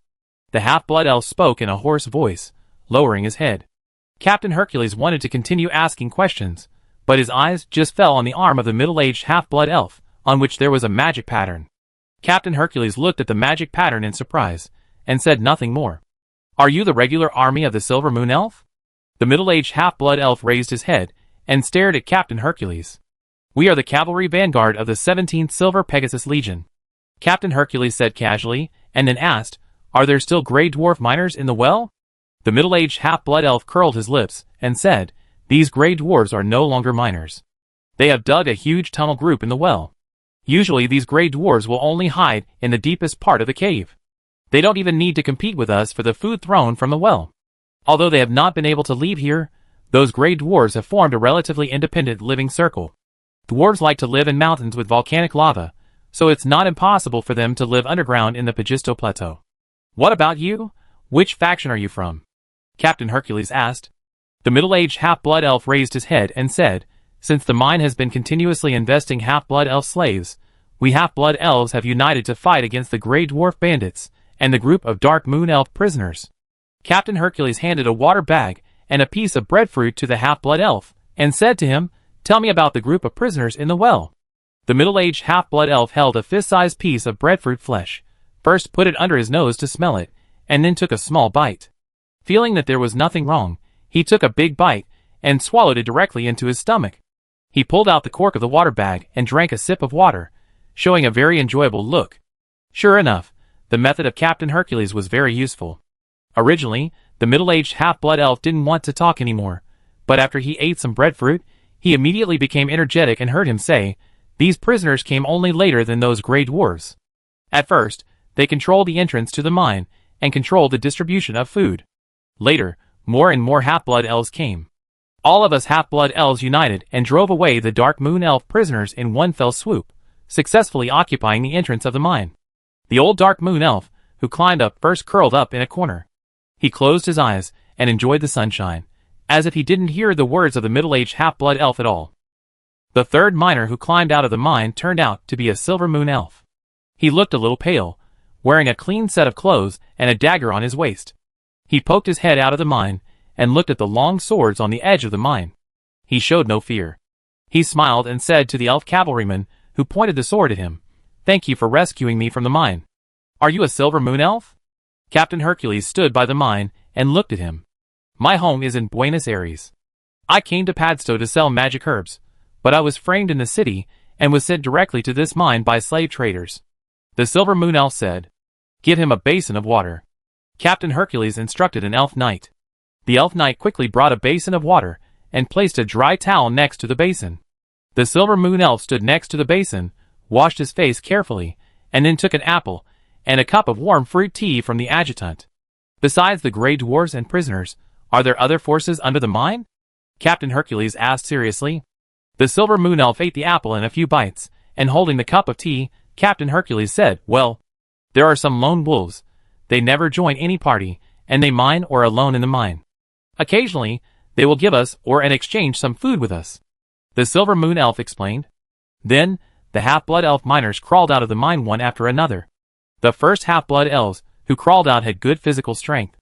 The half-blood elf spoke in a hoarse voice, lowering his head. Captain Hercules wanted to continue asking questions, but his eyes just fell on the arm of the middle-aged half-blood elf, on which there was a magic pattern. Captain Hercules looked at the magic pattern in surprise, and said nothing more. Are you the regular army of the Silver Moon Elf? The middle-aged half-blood elf raised his head, and stared at Captain Hercules. We are the cavalry vanguard of the 17th Silver Pegasus Legion. Captain Hercules said casually, and then asked, Are there still gray dwarf miners in the well? The middle-aged half-blood elf curled his lips, and said, These gray dwarves are no longer miners. They have dug a huge tunnel group in the well. Usually these gray dwarves will only hide in the deepest part of the cave. They don't even need to compete with us for the food thrown from the well. Although they have not been able to leave here, those gray dwarves have formed a relatively independent living circle. Dwarves like to live in mountains with volcanic lava, so it's not impossible for them to live underground in the Pagisto Plateau. What about you? Which faction are you from? Captain Hercules asked. The middle-aged half-blood elf raised his head and said, Since the mine has been continuously investing half-blood elf slaves, we half-blood elves have united to fight against the gray dwarf bandits and the group of dark moon elf prisoners. Captain Hercules handed a water bag and a piece of breadfruit to the half-blood elf, and said to him, Tell me about the group of prisoners in the well. The middle-aged half-blood elf held a fist-sized piece of breadfruit flesh, first put it under his nose to smell it, and then took a small bite. Feeling that there was nothing wrong, he took a big bite and swallowed it directly into his stomach. He pulled out the cork of the water bag and drank a sip of water, showing a very enjoyable look. Sure enough, the method of Captain Hercules was very useful. Originally, the middle-aged half-blood elf didn't want to talk anymore, but after he ate some breadfruit, he immediately became energetic and heard him say, "These prisoners came only later than those gray dwarves. At first, they controlled the entrance to the mine and controlled the distribution of food. Later, more and more half-blood elves came. All of us half-blood elves united and drove away the Dark Moon Elf prisoners in one fell swoop, successfully occupying the entrance of the mine." The old Dark Moon Elf, who climbed up first, curled up in a corner. He closed his eyes and enjoyed the sunshine, as if he didn't hear the words of the middle-aged half-blood elf at all. The third miner who climbed out of the mine turned out to be a Silver Moon Elf. He looked a little pale, wearing a clean set of clothes and a dagger on his waist. He poked his head out of the mine and looked at the long swords on the edge of the mine. He showed no fear. He smiled and said to the elf cavalryman, who pointed the sword at him, "Thank you for rescuing me from the mine. Are you a Silver Moon Elf?" Captain Hercules stood by the mine and looked at him. "My home is in Buenos Aires. I came to Padstow to sell magic herbs, but I was framed in the city and was sent directly to this mine by slave traders." The Silver Moon Elf said, "Give him a basin of water." Captain Hercules instructed an elf knight. The elf knight quickly brought a basin of water and placed a dry towel next to the basin. The Silver Moon Elf stood next to the basin, washed his face carefully, and then took an apple and a cup of warm fruit tea from the adjutant. "Besides the gray dwarves and prisoners, are there other forces under the mine?" Captain Hercules asked seriously. The Silver Moon Elf ate the apple in a few bites, and holding the cup of tea, Captain Hercules said, "Well, there are some lone wolves. They never join any party, and they mine or alone in the mine. Occasionally, they will give us or in exchange some food with us." The Silver Moon Elf explained. Then, the half-blood elf miners crawled out of the mine one after another. The first half-blood elves who crawled out had good physical strength.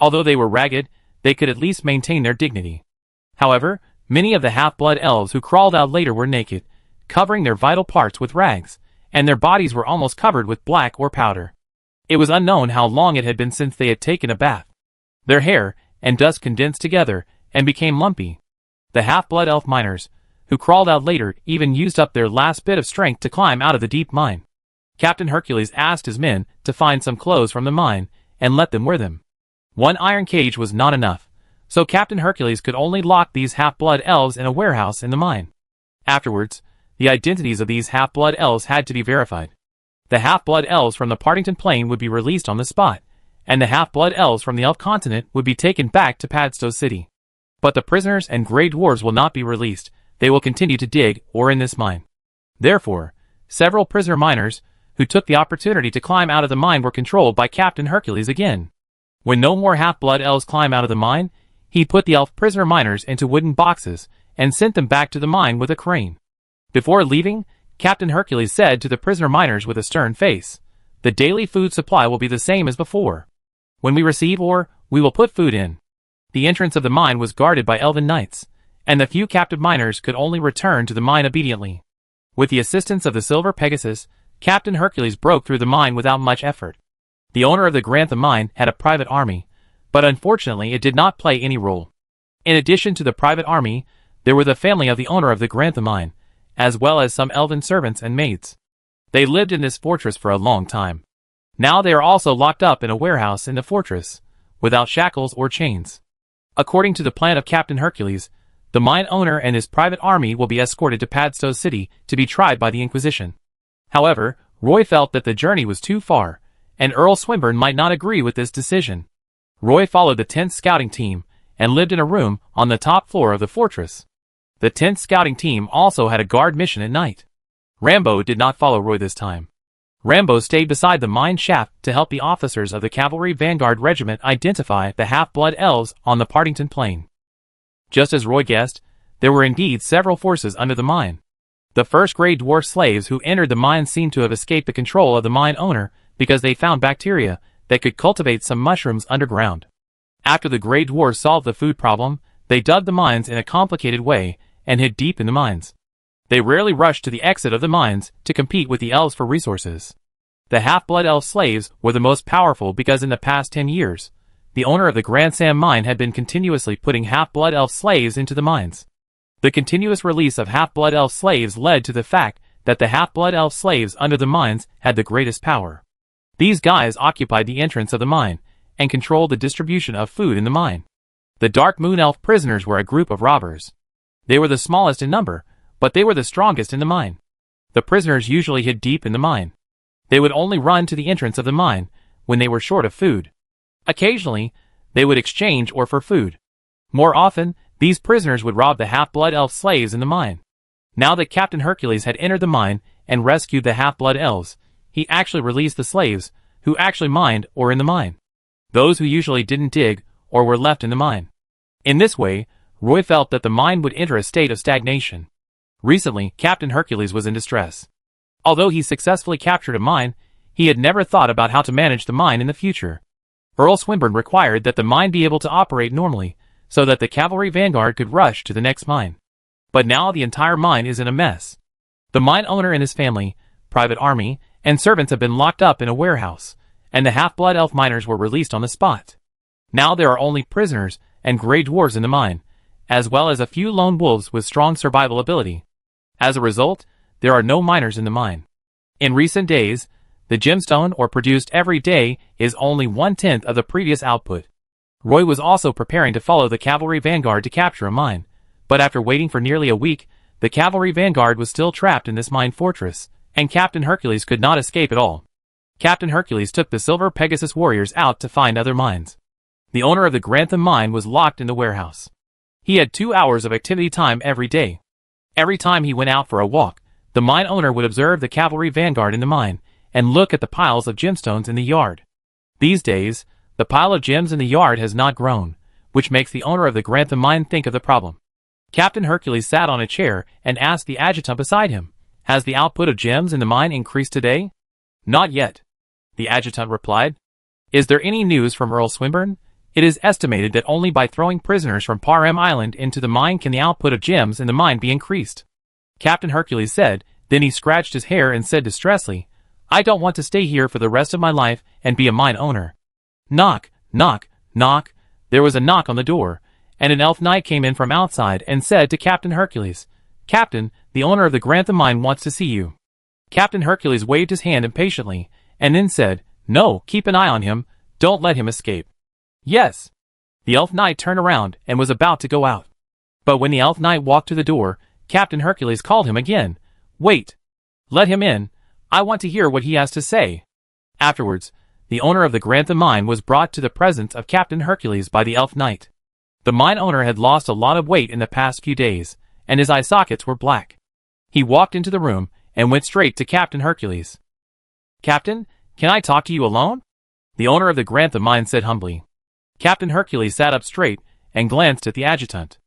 Although they were ragged, they could at least maintain their dignity. However, many of the half-blood elves who crawled out later were naked, covering their vital parts with rags, and their bodies were almost covered with black or powder. It was unknown how long it had been since they had taken a bath. Their hair and dust condensed together and became lumpy. The half-blood elf miners, who crawled out later, even used up their last bit of strength to climb out of the deep mine. Captain Hercules asked his men to find some clothes from the mine and let them wear them. One iron cage was not enough, so Captain Hercules could only lock these half-blood elves in a warehouse in the mine. Afterwards, the identities of these half-blood elves had to be verified. The half-blood elves from the Partington Plain would be released on the spot, and the half-blood elves from the Elf Continent would be taken back to Padstow City. But the prisoners and gray dwarves will not be released. They will continue to dig ore in this mine. Therefore, several prisoner miners who took the opportunity to climb out of the mine were controlled by Captain Hercules again. When no more half-blood elves climb out of the mine, he put the elf prisoner miners into wooden boxes and sent them back to the mine with a crane. Before leaving, Captain Hercules said to the prisoner miners with a stern face, "The daily food supply will be the same as before. When we receive ore, we will put food in." The entrance of the mine was guarded by elven knights, and the few captive miners could only return to the mine obediently. With the assistance of the Silver Pegasus, Captain Hercules broke through the mine without much effort. The owner of the Grantham mine had a private army, but unfortunately it did not play any role. In addition to the private army, there were the family of the owner of the Grantham mine, as well as some elven servants and maids. They lived in this fortress for a long time. Now they are also locked up in a warehouse in the fortress, without shackles or chains. According to the plan of Captain Hercules, the mine owner and his private army will be escorted to Padstow City to be tried by the Inquisition. However, Roy felt that the journey was too far, and Earl Swinburne might not agree with this decision. Roy followed the 10th scouting team and lived in a room on the top floor of the fortress. The 10th scouting team also had a guard mission at night. Rambo did not follow Roy this time. Rambo stayed beside the mine shaft to help the officers of the Cavalry Vanguard Regiment identify the half-blood elves on the Partington Plain. Just as Roy guessed, there were indeed several forces under the mine. The first gray dwarf slaves who entered the mine seemed to have escaped the control of the mine owner because they found bacteria that could cultivate some mushrooms underground. After the gray dwarves solved the food problem, they dug the mines in a complicated way and hid deep in the mines. They rarely rushed to the exit of the mines to compete with the elves for resources. The half-blood elf slaves were the most powerful because in the past 10 years, the owner of the Grand Sam mine had been continuously putting half-blood elf slaves into the mines. The continuous release of half-blood elf slaves led to the fact that the half-blood elf slaves under the mines had the greatest power. These guys occupied the entrance of the mine and controlled the distribution of food in the mine. The Dark Moon Elf prisoners were a group of robbers. They were the smallest in number, but they were the strongest in the mine. The prisoners usually hid deep in the mine. They would only run to the entrance of the mine when they were short of food. Occasionally, they would exchange or for food. More often, these prisoners would rob the half-blood elf slaves in the mine. Now that Captain Hercules had entered the mine and rescued the half-blood elves, he actually released the slaves who actually mined or in the mine. Those who usually didn't dig or were left in the mine. In this way, Roy felt that the mine would enter a state of stagnation. Recently, Captain Hercules was in distress. Although he successfully captured a mine, he had never thought about how to manage the mine in the future. Earl Swinburne required that the mine be able to operate normally, so that the cavalry vanguard could rush to the next mine. But now the entire mine is in a mess. The mine owner and his family, private army, and servants have been locked up in a warehouse, and the half-blood elf miners were released on the spot. Now there are only prisoners and gray dwarves in the mine, as well as a few lone wolves with strong survival ability. As a result, there are no miners in the mine. In recent days, the gemstone ore produced every day is only 1/10 of the previous output. Roy was also preparing to follow the cavalry vanguard to capture a mine, but after waiting for nearly a week, the cavalry vanguard was still trapped in this mine fortress, and Captain Hercules could not escape at all. Captain Hercules took the Silver Pegasus warriors out to find other mines. The owner of the Grantham mine was locked in the warehouse. He had 2 hours of activity time every day. Every time he went out for a walk, the mine owner would observe the cavalry vanguard in the mine and look at the piles of gemstones in the yard. These days, the pile of gems in the yard has not grown, which makes the owner of the Grantham mine think of the problem. Captain Hercules sat on a chair and asked the adjutant beside him, "Has the output of gems in the mine increased today?" "Not yet," the adjutant replied. "Is there any news from Earl Swinburne? It is estimated that only by throwing prisoners from Parham Island into the mine can the output of gems in the mine be increased." Captain Hercules said, then he scratched his hair and said distressfully, "I don't want to stay here for the rest of my life and be a mine owner." Knock, knock, knock. There was a knock on the door, and an elf knight came in from outside and said to Captain Hercules, "Captain, the owner of the Grantham mine wants to see you." Captain Hercules waved his hand impatiently, and then said, "No, keep an eye on him, don't let him escape." "Yes." The elf knight turned around and was about to go out. But when the elf knight walked to the door, Captain Hercules called him again. "Wait. Let him in. I want to hear what he has to say." Afterwards, the owner of the Grantham mine was brought to the presence of Captain Hercules by the elf knight. The mine owner had lost a lot of weight in the past few days, and his eye sockets were black. He walked into the room and went straight to Captain Hercules. "Captain, can I talk to you alone?" the owner of the Grantham mine said humbly. Captain Hercules sat up straight and glanced at the adjutant.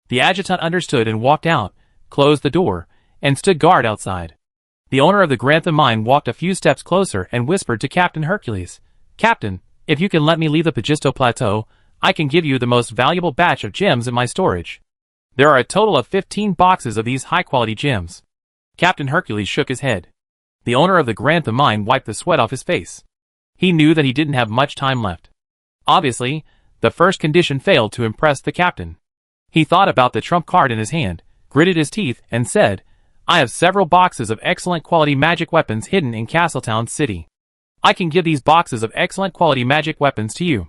The adjutant understood and walked out, closed the door, and stood guard outside. The owner of the Grantham mine walked a few steps closer and whispered to Captain Hercules, "Captain, if you can let me leave the Pagisto Plateau, I can give you the most valuable batch of gems in my storage. There are a total of 15 boxes of these high-quality gems." Captain Hercules shook his head. The owner of the Grantham mine wiped the sweat off his face. He knew that he didn't have much time left. Obviously, the first condition failed to impress the captain. He thought about the trump card in his hand, gritted his teeth, and said, "I have several boxes of excellent quality magic weapons hidden in Castletown City. I can give these boxes of excellent quality magic weapons to you."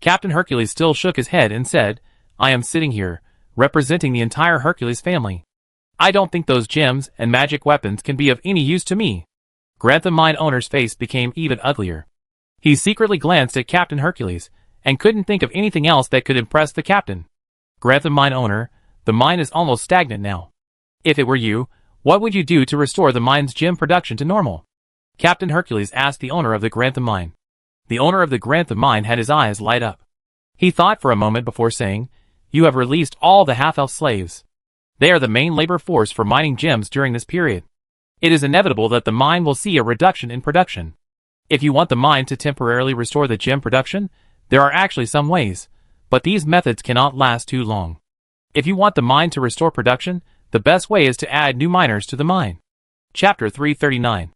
Captain Hercules still shook his head and said, "I am sitting here, representing the entire Hercules family. I don't think those gems and magic weapons can be of any use to me." Grantham mine owner's face became even uglier. He secretly glanced at Captain Hercules, and couldn't think of anything else that could impress the captain. "Grantham mine owner, the mine is almost stagnant now. If it were you, what would you do to restore the mine's gem production to normal?" Captain Hercules asked the owner of the Grantham mine. The owner of the Grantham mine had his eyes light up. He thought for a moment before saying, "You have released all the half-elf slaves. They are the main labor force for mining gems during this period. It is inevitable that the mine will see a reduction in production. If you want the mine to temporarily restore the gem production, there are actually some ways, but these methods cannot last too long. If you want the mine to restore production, the best way is to add new miners to the mine." Chapter 339.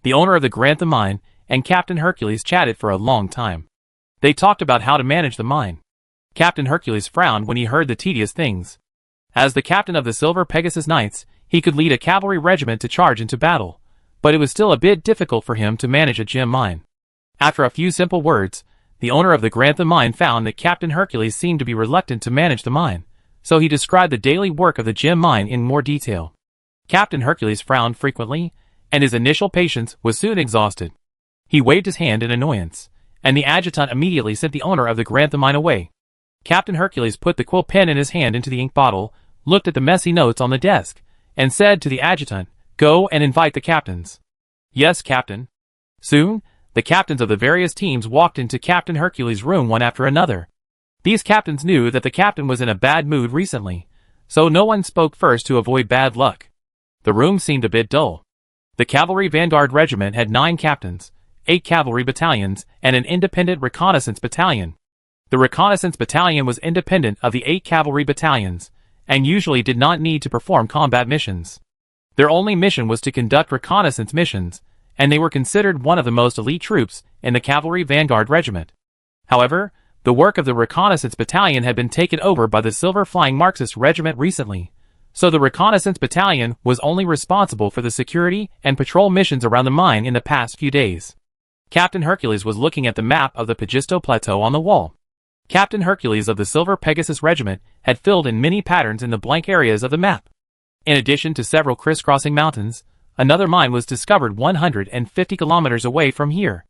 The owner of the Grantham mine and Captain Hercules chatted for a long time. They talked about how to manage the mine. Captain Hercules frowned when he heard the tedious things. As the captain of the Silver Pegasus Knights, he could lead a cavalry regiment to charge into battle, but it was still a bit difficult for him to manage a gem mine. After a few simple words, the owner of the Grantham mine found that Captain Hercules seemed to be reluctant to manage the mine, so he described the daily work of the gem mine in more detail. Captain Hercules frowned frequently, and his initial patience was soon exhausted. He waved his hand in annoyance, and the adjutant immediately sent the owner of the Grantham mine away. Captain Hercules put the quill pen in his hand into the ink bottle, looked at the messy notes on the desk, and said to the adjutant, "Go and invite the captains." "Yes, Captain." Soon, the captains of the various teams walked into Captain Hercules' room one after another. These captains knew that the captain was in a bad mood recently, so no one spoke first to avoid bad luck. The room seemed a bit dull. The Cavalry Vanguard Regiment had 9 captains, 8 cavalry battalions, and an independent reconnaissance battalion. The reconnaissance battalion was independent of the 8 cavalry battalions, and usually did not need to perform combat missions. Their only mission was to conduct reconnaissance missions, and they were considered one of the most elite troops in the Cavalry Vanguard Regiment. However, the work of the reconnaissance battalion had been taken over by the Silver Flying Marxist Regiment recently, so the reconnaissance battalion was only responsible for the security and patrol missions around the mine in the past few days. Captain Hercules was looking at the map of the Pagisto Plateau on the wall. Captain Hercules of the Silver Pegasus Regiment had filled in many patterns in the blank areas of the map. In addition to several crisscrossing mountains, another mine was discovered 150 kilometers away from here.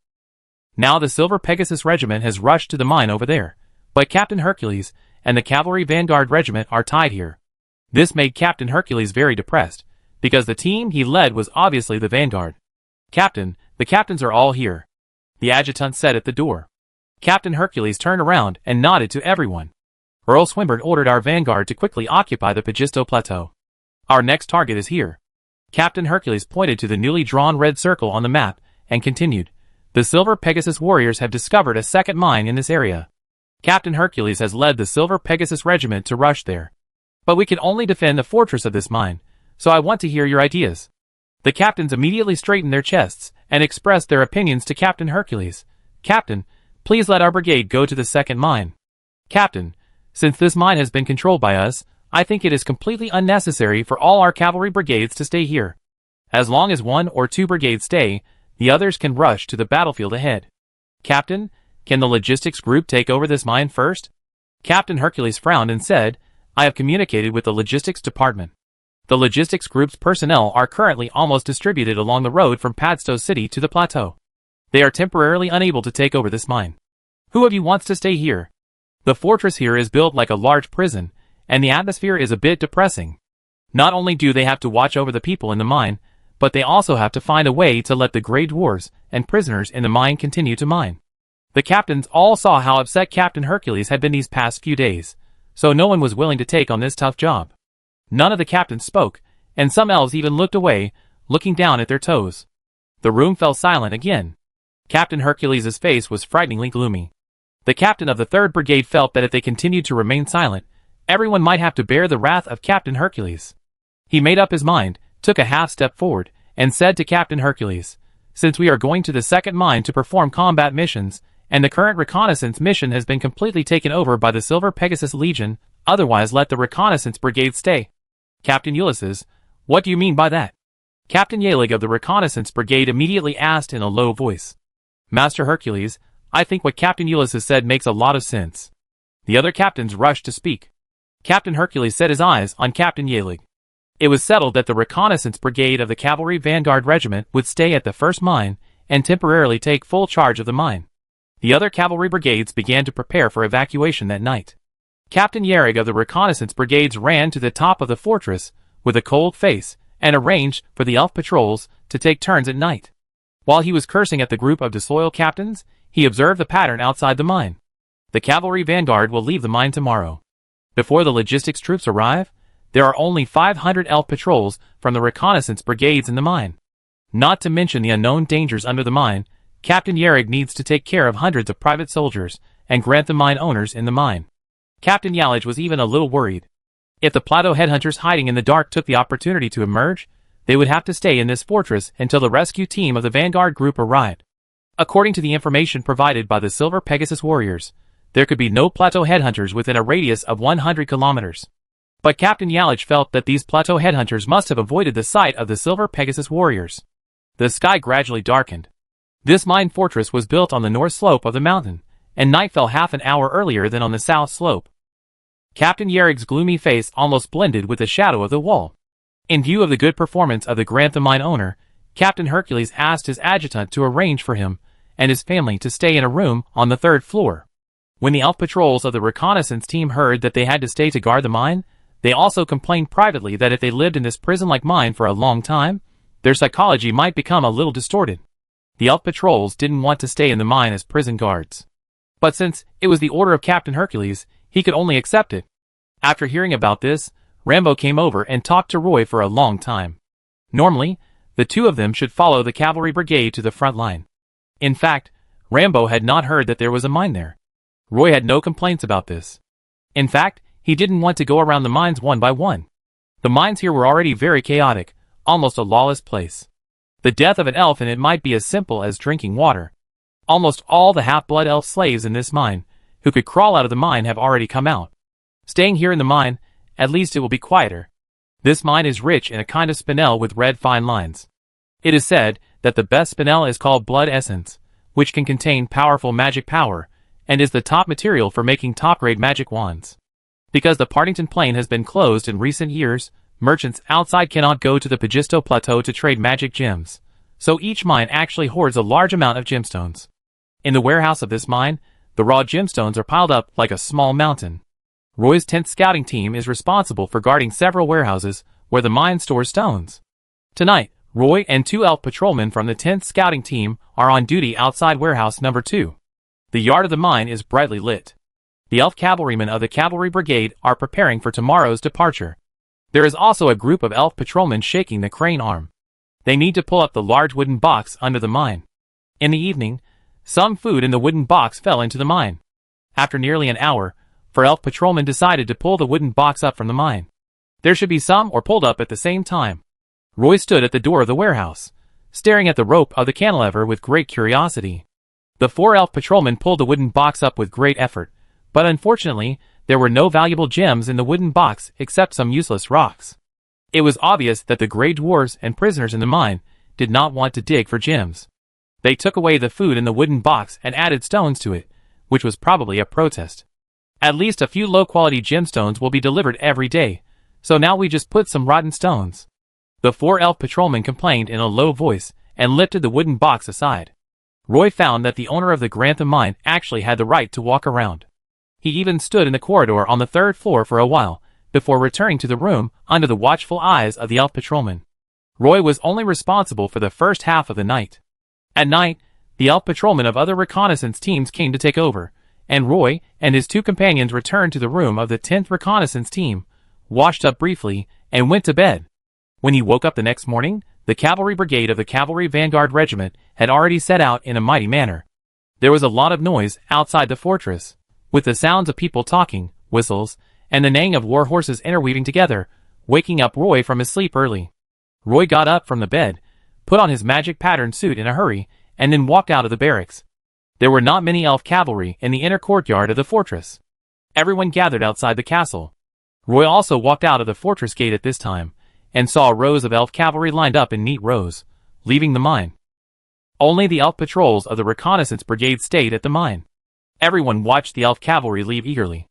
Now the Silver Pegasus Regiment has rushed to the mine over there, but Captain Hercules and the Cavalry Vanguard Regiment are tied here. This made Captain Hercules very depressed, because the team he led was obviously the Vanguard. "Captain, the captains are all here," the adjutant said at the door. Captain Hercules turned around and nodded to everyone. "Earl Swinburne ordered our vanguard to quickly occupy the Pagisto Plateau. Our next target is here." Captain Hercules pointed to the newly drawn red circle on the map and continued, "The Silver Pegasus warriors have discovered a second mine in this area. Captain Hercules has led the Silver Pegasus Regiment to rush there. But we can only defend the fortress of this mine, so I want to hear your ideas." The captains immediately straightened their chests and expressed their opinions to Captain Hercules. "Captain, please let our brigade go to the second mine." "Captain, since this mine has been controlled by us, I think it is completely unnecessary for all our cavalry brigades to stay here. As long as 1 or 2 brigades stay, the others can rush to the battlefield ahead." "Captain, can the logistics group take over this mine first?" Captain Hercules frowned and said, "I have communicated with the logistics department. The logistics group's personnel are currently almost distributed along the road from Padstow City to the plateau. They are temporarily unable to take over this mine. Who of you wants to stay here? The fortress here is built like a large prison, and the atmosphere is a bit depressing. Not only do they have to watch over the people in the mine, but they also have to find a way to let the Grey Dwarves and prisoners in the mine continue to mine." The captains all saw how upset Captain Hercules had been these past few days, so no one was willing to take on this tough job. None of the captains spoke, and some elves even looked away, looking down at their toes. The room fell silent again. Captain Hercules' face was frighteningly gloomy. The captain of the 3rd Brigade felt that if they continued to remain silent, everyone might have to bear the wrath of Captain Hercules. He made up his mind, took a half step forward, and said to Captain Hercules, "Since we are going to the second mine to perform combat missions, and the current reconnaissance mission has been completely taken over by the Silver Pegasus Legion, otherwise let the reconnaissance brigade stay." "Captain Ulysses, what do you mean by that?" Captain Yalig of the reconnaissance brigade immediately asked in a low voice. "Master Hercules, I think what Captain Ulysses said makes a lot of sense." The other captains rushed to speak. Captain Hercules set his eyes on Captain Yalig. It was settled that the reconnaissance brigade of the Cavalry Vanguard Regiment would stay at the first mine and temporarily take full charge of the mine. The other cavalry brigades began to prepare for evacuation that night. Captain Yarig of the reconnaissance brigades ran to the top of the fortress with a cold face and arranged for the elf patrols to take turns at night. While he was cursing at the group of disloyal captains, he observed the pattern outside the mine. The cavalry vanguard will leave the mine tomorrow. Before the logistics troops arrive, there are only 500 elf patrols from the reconnaissance brigades in the mine. Not to mention the unknown dangers under the mine, Captain Yarig needs to take care of hundreds of private soldiers and grant the mine owners in the mine. Captain Yalig was even a little worried. If the Plateau headhunters hiding in the dark took the opportunity to emerge, they would have to stay in this fortress until the rescue team of the Vanguard group arrived. According to the information provided by the Silver Pegasus warriors, there could be no plateau headhunters within a radius of 100 kilometers. But Captain Yalich felt that these plateau headhunters must have avoided the sight of the Silver Pegasus warriors. The sky gradually darkened. This mine fortress was built on the north slope of the mountain, and night fell half an hour earlier than on the south slope. Captain Yarrig's gloomy face almost blended with the shadow of the wall. In view of the good performance of the Grantham mine owner, Captain Hercules asked his adjutant to arrange for him and his family to stay in a room on the 3rd floor. When the elf patrols of the reconnaissance team heard that they had to stay to guard the mine, they also complained privately that if they lived in this prison-like mine for a long time, their psychology might become a little distorted. The elf patrols didn't want to stay in the mine as prison guards. But since it was the order of Captain Hercules, he could only accept it. After hearing about this, Rambo came over and talked to Roy for a long time. Normally, the two of them should follow the cavalry brigade to the front line. In fact, Rambo had not heard that there was a mine there. Roy had no complaints about this. In fact, he didn't want to go around the mines one by one. The mines here were already very chaotic, almost a lawless place. The death of an elf in it might be as simple as drinking water. Almost all the half-blood elf slaves in this mine, who could crawl out of the mine, have already come out. Staying here in the mine, at least it will be quieter. This mine is rich in a kind of spinel with red fine lines. It is said that the best spinel is called blood essence, which can contain powerful magic power, and is the top material for making top-grade magic wands. Because the Partington Plain has been closed in recent years, merchants outside cannot go to the Pagisto Plateau to trade magic gems, so each mine actually hoards a large amount of gemstones. In the warehouse of this mine, the raw gemstones are piled up like a small mountain. Roy's 10th scouting team is responsible for guarding several warehouses where the mine stores stones. Tonight, Roy and 2 elf patrolmen from the 10th scouting team are on duty outside warehouse number 2. The yard of the mine is brightly lit. The elf cavalrymen of the cavalry brigade are preparing for tomorrow's departure. There is also a group of elf patrolmen shaking the crane arm. They need to pull up the large wooden box under the mine. In the evening, some food in the wooden box fell into the mine. After nearly an hour, 4 elf patrolmen decided to pull the wooden box up from the mine. There should be some or pulled up at the same time. Roy stood at the door of the warehouse, staring at the rope of the cantilever with great curiosity. The 4 elf patrolmen pulled the wooden box up with great effort, but unfortunately, there were no valuable gems in the wooden box except some useless rocks. It was obvious that the Grey Dwarves and prisoners in the mine did not want to dig for gems. They took away the food in the wooden box and added stones to it, which was probably a protest. At least a few low-quality gemstones will be delivered every day, so now we just put some rotten stones. The 4 elf patrolmen complained in a low voice and lifted the wooden box aside. Roy found that the owner of the Grantham mine actually had the right to walk around. He even stood in the corridor on the 3rd floor for a while, before returning to the room under the watchful eyes of the elf patrolman. Roy was only responsible for the first half of the night. At night, the elf patrolmen of other reconnaissance teams came to take over, and Roy and his 2 companions returned to the room of the 10th reconnaissance team, washed up briefly, and went to bed. When he woke up the next morning, the cavalry brigade of the Cavalry Vanguard Regiment had already set out in a mighty manner. There was a lot of noise outside the fortress, with the sounds of people talking, whistles, and the neighing of war horses interweaving together, waking up Roy from his sleep early. Roy got up from the bed, put on his magic pattern suit in a hurry, and then walked out of the barracks. There were not many elf cavalry in the inner courtyard of the fortress. Everyone gathered outside the castle. Roy also walked out of the fortress gate at this time, and saw rows of elf cavalry lined up in neat rows, leaving the mine. Only the elf patrols of the reconnaissance brigade stayed at the mine. Everyone watched the elf cavalry leave eagerly.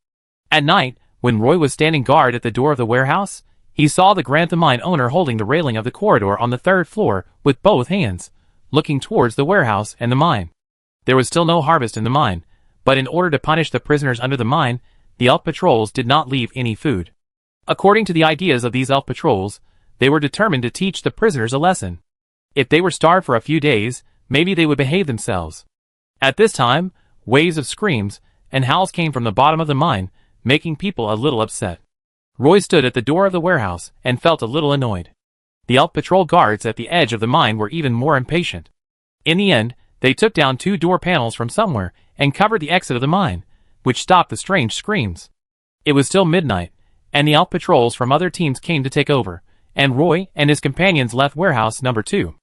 At night, when Roy was standing guard at the door of the warehouse, he saw the Grantham mine owner holding the railing of the corridor on the 3rd floor with both hands, looking towards the warehouse and the mine. There was still no harvest in the mine, but in order to punish the prisoners under the mine, the elf patrols did not leave any food. According to the ideas of these elf patrols, they were determined to teach the prisoners a lesson. If they were starved for a few days, maybe they would behave themselves. At this time, waves of screams and howls came from the bottom of the mine, making people a little upset. Roy stood at the door of the warehouse and felt a little annoyed. The elf patrol guards at the edge of the mine were even more impatient. In the end, they took down 2 door panels from somewhere and covered the exit of the mine, which stopped the strange screams. It was still midnight, and the elf patrols from other teams came to take over, and Roy and his companions left warehouse number 2.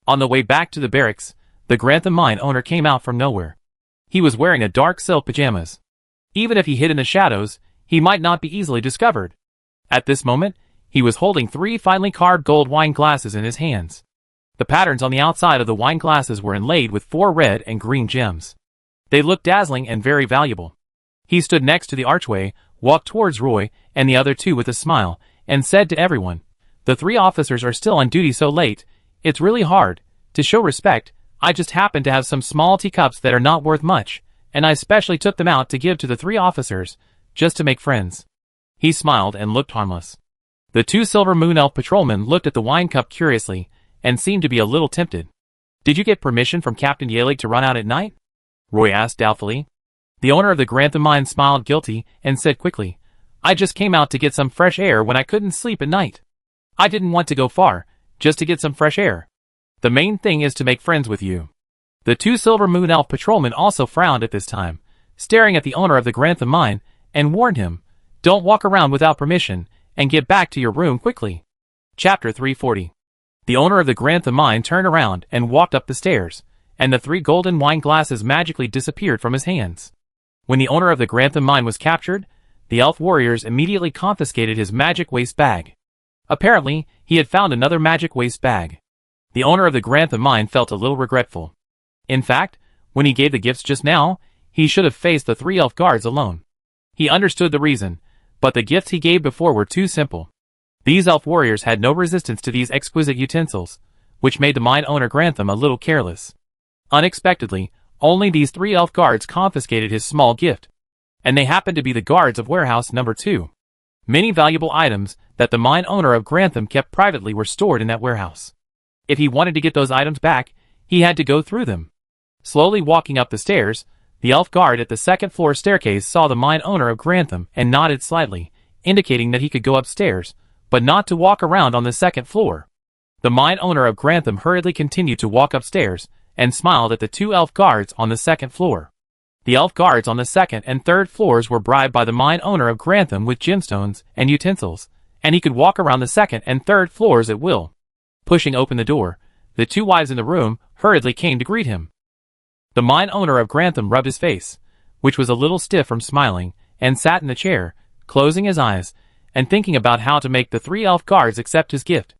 On the way back to the barracks, The Grantham mine owner came out from nowhere. He was wearing a dark silk pajamas. Even if he hid in the shadows, he might not be easily discovered. At this moment, he was holding 3 finely carved gold wine glasses in his hands. The patterns on the outside of the wine glasses were inlaid with 4 red and green gems. They looked dazzling and very valuable. He stood next to the archway, walked towards Roy and the other 2 with a smile, and said to everyone, "The 3 officers are still on duty so late. It's really hard. To show respect, I just happen to have some small teacups that are not worth much, and I specially took them out to give to the 3 officers, just to make friends." He smiled and looked harmless. The 2 Silver Moon Elf patrolmen looked at the wine cup curiously, and seemed to be a little tempted. "Did you get permission from Captain Yaelig to run out at night?" Roy asked doubtfully. The owner of the Grantham mine smiled guilty, and said quickly, "I just came out to get some fresh air when I couldn't sleep at night. I didn't want to go far, just to get some fresh air. The main thing is to make friends with you." The 2 Silver Moon Elf patrolmen also frowned at this time, staring at the owner of the Grantham mine, and warned him, "Don't walk around without permission, and get back to your room quickly." Chapter 340. The owner of the Grantham mine turned around and walked up the stairs, and the 3 golden wine glasses magically disappeared from his hands. When the owner of the Grantham mine was captured, the elf warriors immediately confiscated his magic waste bag. Apparently, he had found another magic waste bag. The owner of the Grantham mine felt a little regretful. In fact, when he gave the gifts just now, he should have faced the 3 elf guards alone. He understood the reason, but the gifts he gave before were too simple. These elf warriors had no resistance to these exquisite utensils, which made the mine owner Grantham a little careless. Unexpectedly, only these 3 elf guards confiscated his small gift. And they happened to be the guards of warehouse number 2. Many valuable items that the mine owner of Grantham kept privately were stored in that warehouse. If he wanted to get those items back, he had to go through them. Slowly walking up the stairs, the elf guard at the 2nd floor staircase saw the mine owner of Grantham and nodded slightly, indicating that he could go upstairs, but not to walk around on the 2nd floor. The mine owner of Grantham hurriedly continued to walk upstairs, and smiled at the 2 elf guards on the 2nd floor. The elf guards on the 2nd and 3rd floors were bribed by the mine owner of Grantham with gemstones and utensils, and he could walk around the 2nd and 3rd floors at will. Pushing open the door, the 2 wives in the room hurriedly came to greet him. The mine owner of Grantham rubbed his face, which was a little stiff from smiling, and sat in the chair, closing his eyes, and thinking about how to make the 3 elf guards accept his gift.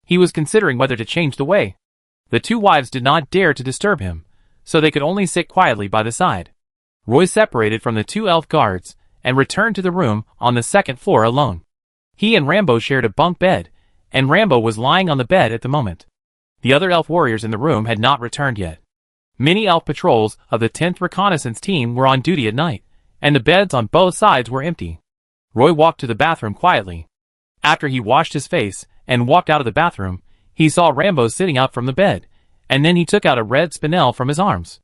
He was considering whether to change the way. The 2 wives did not dare to disturb him, so they could only sit quietly by the side. Roy separated from the 2 elf guards, and returned to the room on the 2nd floor alone. He and Rambo shared a bunk bed, and Rambo was lying on the bed at the moment. The other elf warriors in the room had not returned yet. Many elf patrols of the 10th Reconnaissance Team were on duty at night, and the beds on both sides were empty. Roy walked to the bathroom quietly. After he washed his face and walked out of the bathroom, he saw Rambo sitting up from the bed, and then he took out a red spinel from his arms.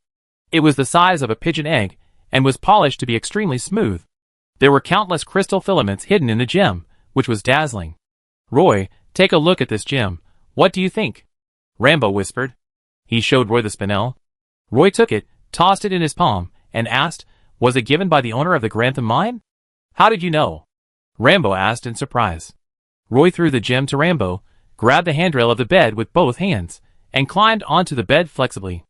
It was the size of a pigeon egg, and was polished to be extremely smooth. There were countless crystal filaments hidden in the gem, which was dazzling. "Roy, take a look at this gem. What do you think?" Rambo whispered. He showed Roy the spinel. Roy took it, tossed it in his palm, and asked, "Was it given by the owner of the Grantham mine?" "How did you know?" Rambo asked in surprise. Roy threw the gem to Rambo, grabbed the handrail of the bed with both hands, and climbed onto the bed flexibly.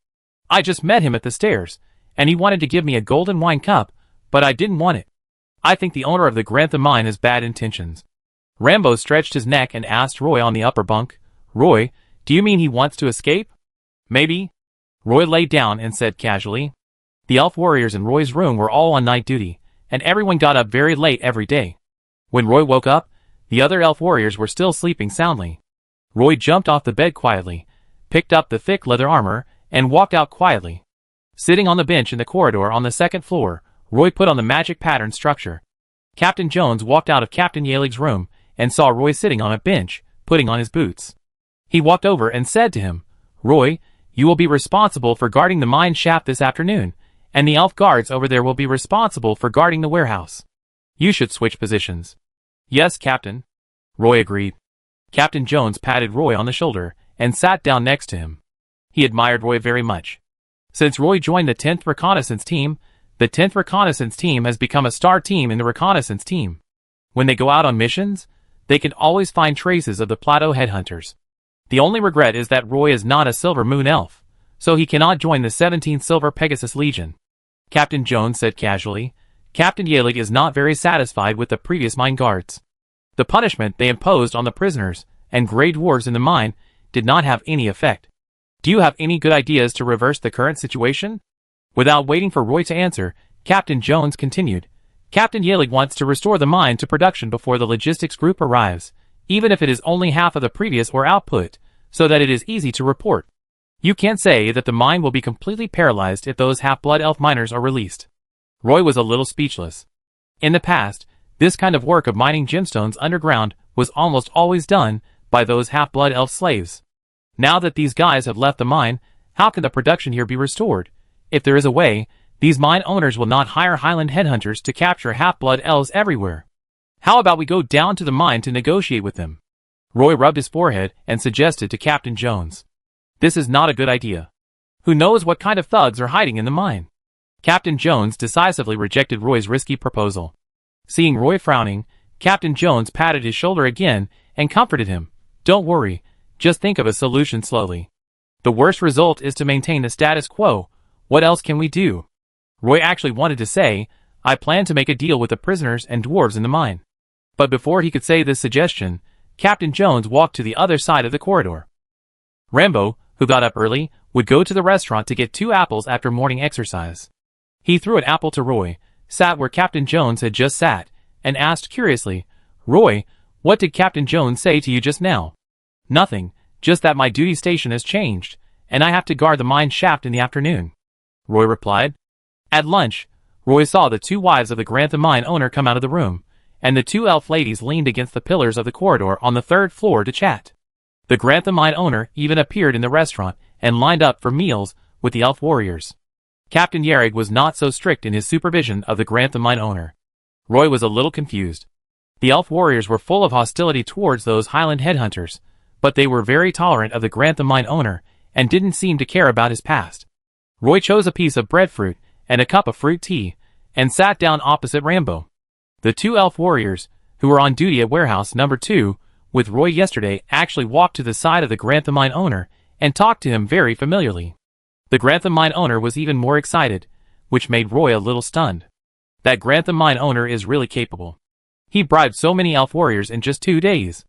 "I just met him at the stairs, and he wanted to give me a golden wine cup, but I didn't want it. I think the owner of the Grantham mine has bad intentions." Rambo stretched his neck and asked Roy on the upper bunk, "Roy, do you mean he wants to escape?" "Maybe." Roy lay down and said casually. The elf warriors in Roy's room were all on night duty, and everyone got up very late every day. When Roy woke up, the other elf warriors were still sleeping soundly. Roy jumped off the bed quietly, picked up the thick leather armor, and walked out quietly. Sitting on the bench in the corridor on the 2nd floor, Roy put on the magic pattern structure. Captain Jones walked out of Captain Yalig's room and saw Roy sitting on a bench, putting on his boots. He walked over and said to him, "Roy, you will be responsible for guarding the mine shaft this afternoon, and the elf guards over there will be responsible for guarding the warehouse. You should switch positions." "Yes, Captain," Roy agreed. Captain Jones patted Roy on the shoulder and sat down next to him. He admired Roy very much. Since Roy joined the 10th Reconnaissance Team, the 10th Reconnaissance Team has become a star team in the Reconnaissance Team. When they go out on missions, they can always find traces of the Plateau Headhunters. The only regret is that Roy is not a Silver Moon Elf, so he cannot join the 17th Silver Pegasus Legion. Captain Jones said casually. Captain Yalig is not very satisfied with the previous mine guards. The punishment they imposed on the prisoners and grey dwarves in the mine did not have any effect. Do you have any good ideas to reverse the current situation? Without waiting for Roy to answer, Captain Jones continued. Captain Yalig wants to restore the mine to production before the logistics group arrives, even if it is only half of the previous ore output, so that it is easy to report. You can't say that the mine will be completely paralyzed if those half-blood elf miners are released. Roy was a little speechless. In the past, this kind of work of mining gemstones underground was almost always done by those half-blood elf slaves. Now that these guys have left the mine, how can the production here be restored? If there is a way, these mine owners will not hire Highland headhunters to capture half-blood elves everywhere. How about we go down to the mine to negotiate with them? Roy rubbed his forehead and suggested to Captain Jones. This is not a good idea. Who knows what kind of thugs are hiding in the mine? Captain Jones decisively rejected Roy's risky proposal. Seeing Roy frowning, Captain Jones patted his shoulder again and comforted him. Don't worry, just think of a solution slowly. The worst result is to maintain the status quo. What else can we do? Roy actually wanted to say, I plan to make a deal with the prisoners and dwarves in the mine. But before he could say this suggestion, Captain Jones walked to the other side of the corridor. Rambo, who got up early, would go to the restaurant to get 2 apples after morning exercise. He threw an apple to Roy, sat where Captain Jones had just sat, and asked curiously, Roy, what did Captain Jones say to you just now? Nothing, just that my duty station has changed, and I have to guard the mine shaft in the afternoon. Roy replied. At lunch, Roy saw the 2 wives of the Grantham mine owner come out of the room, and the 2 elf ladies leaned against the pillars of the corridor on the 3rd floor to chat. The Grantham mine owner even appeared in the restaurant and lined up for meals with the elf warriors. Captain Yarig was not so strict in his supervision of the Grantham mine owner. Roy was a little confused. The elf warriors were full of hostility towards those Highland headhunters, but they were very tolerant of the Grantham mine owner and didn't seem to care about his past. Roy chose a piece of breadfruit and a cup of fruit tea, and sat down opposite Rambo. The 2 elf warriors, who were on duty at warehouse number 2, with Roy yesterday, actually walked to the side of the Grantham mine owner and talked to him very familiarly. The Grantham mine owner was even more excited, which made Roy a little stunned. That Grantham mine owner is really capable. He bribed so many elf warriors in just 2 days,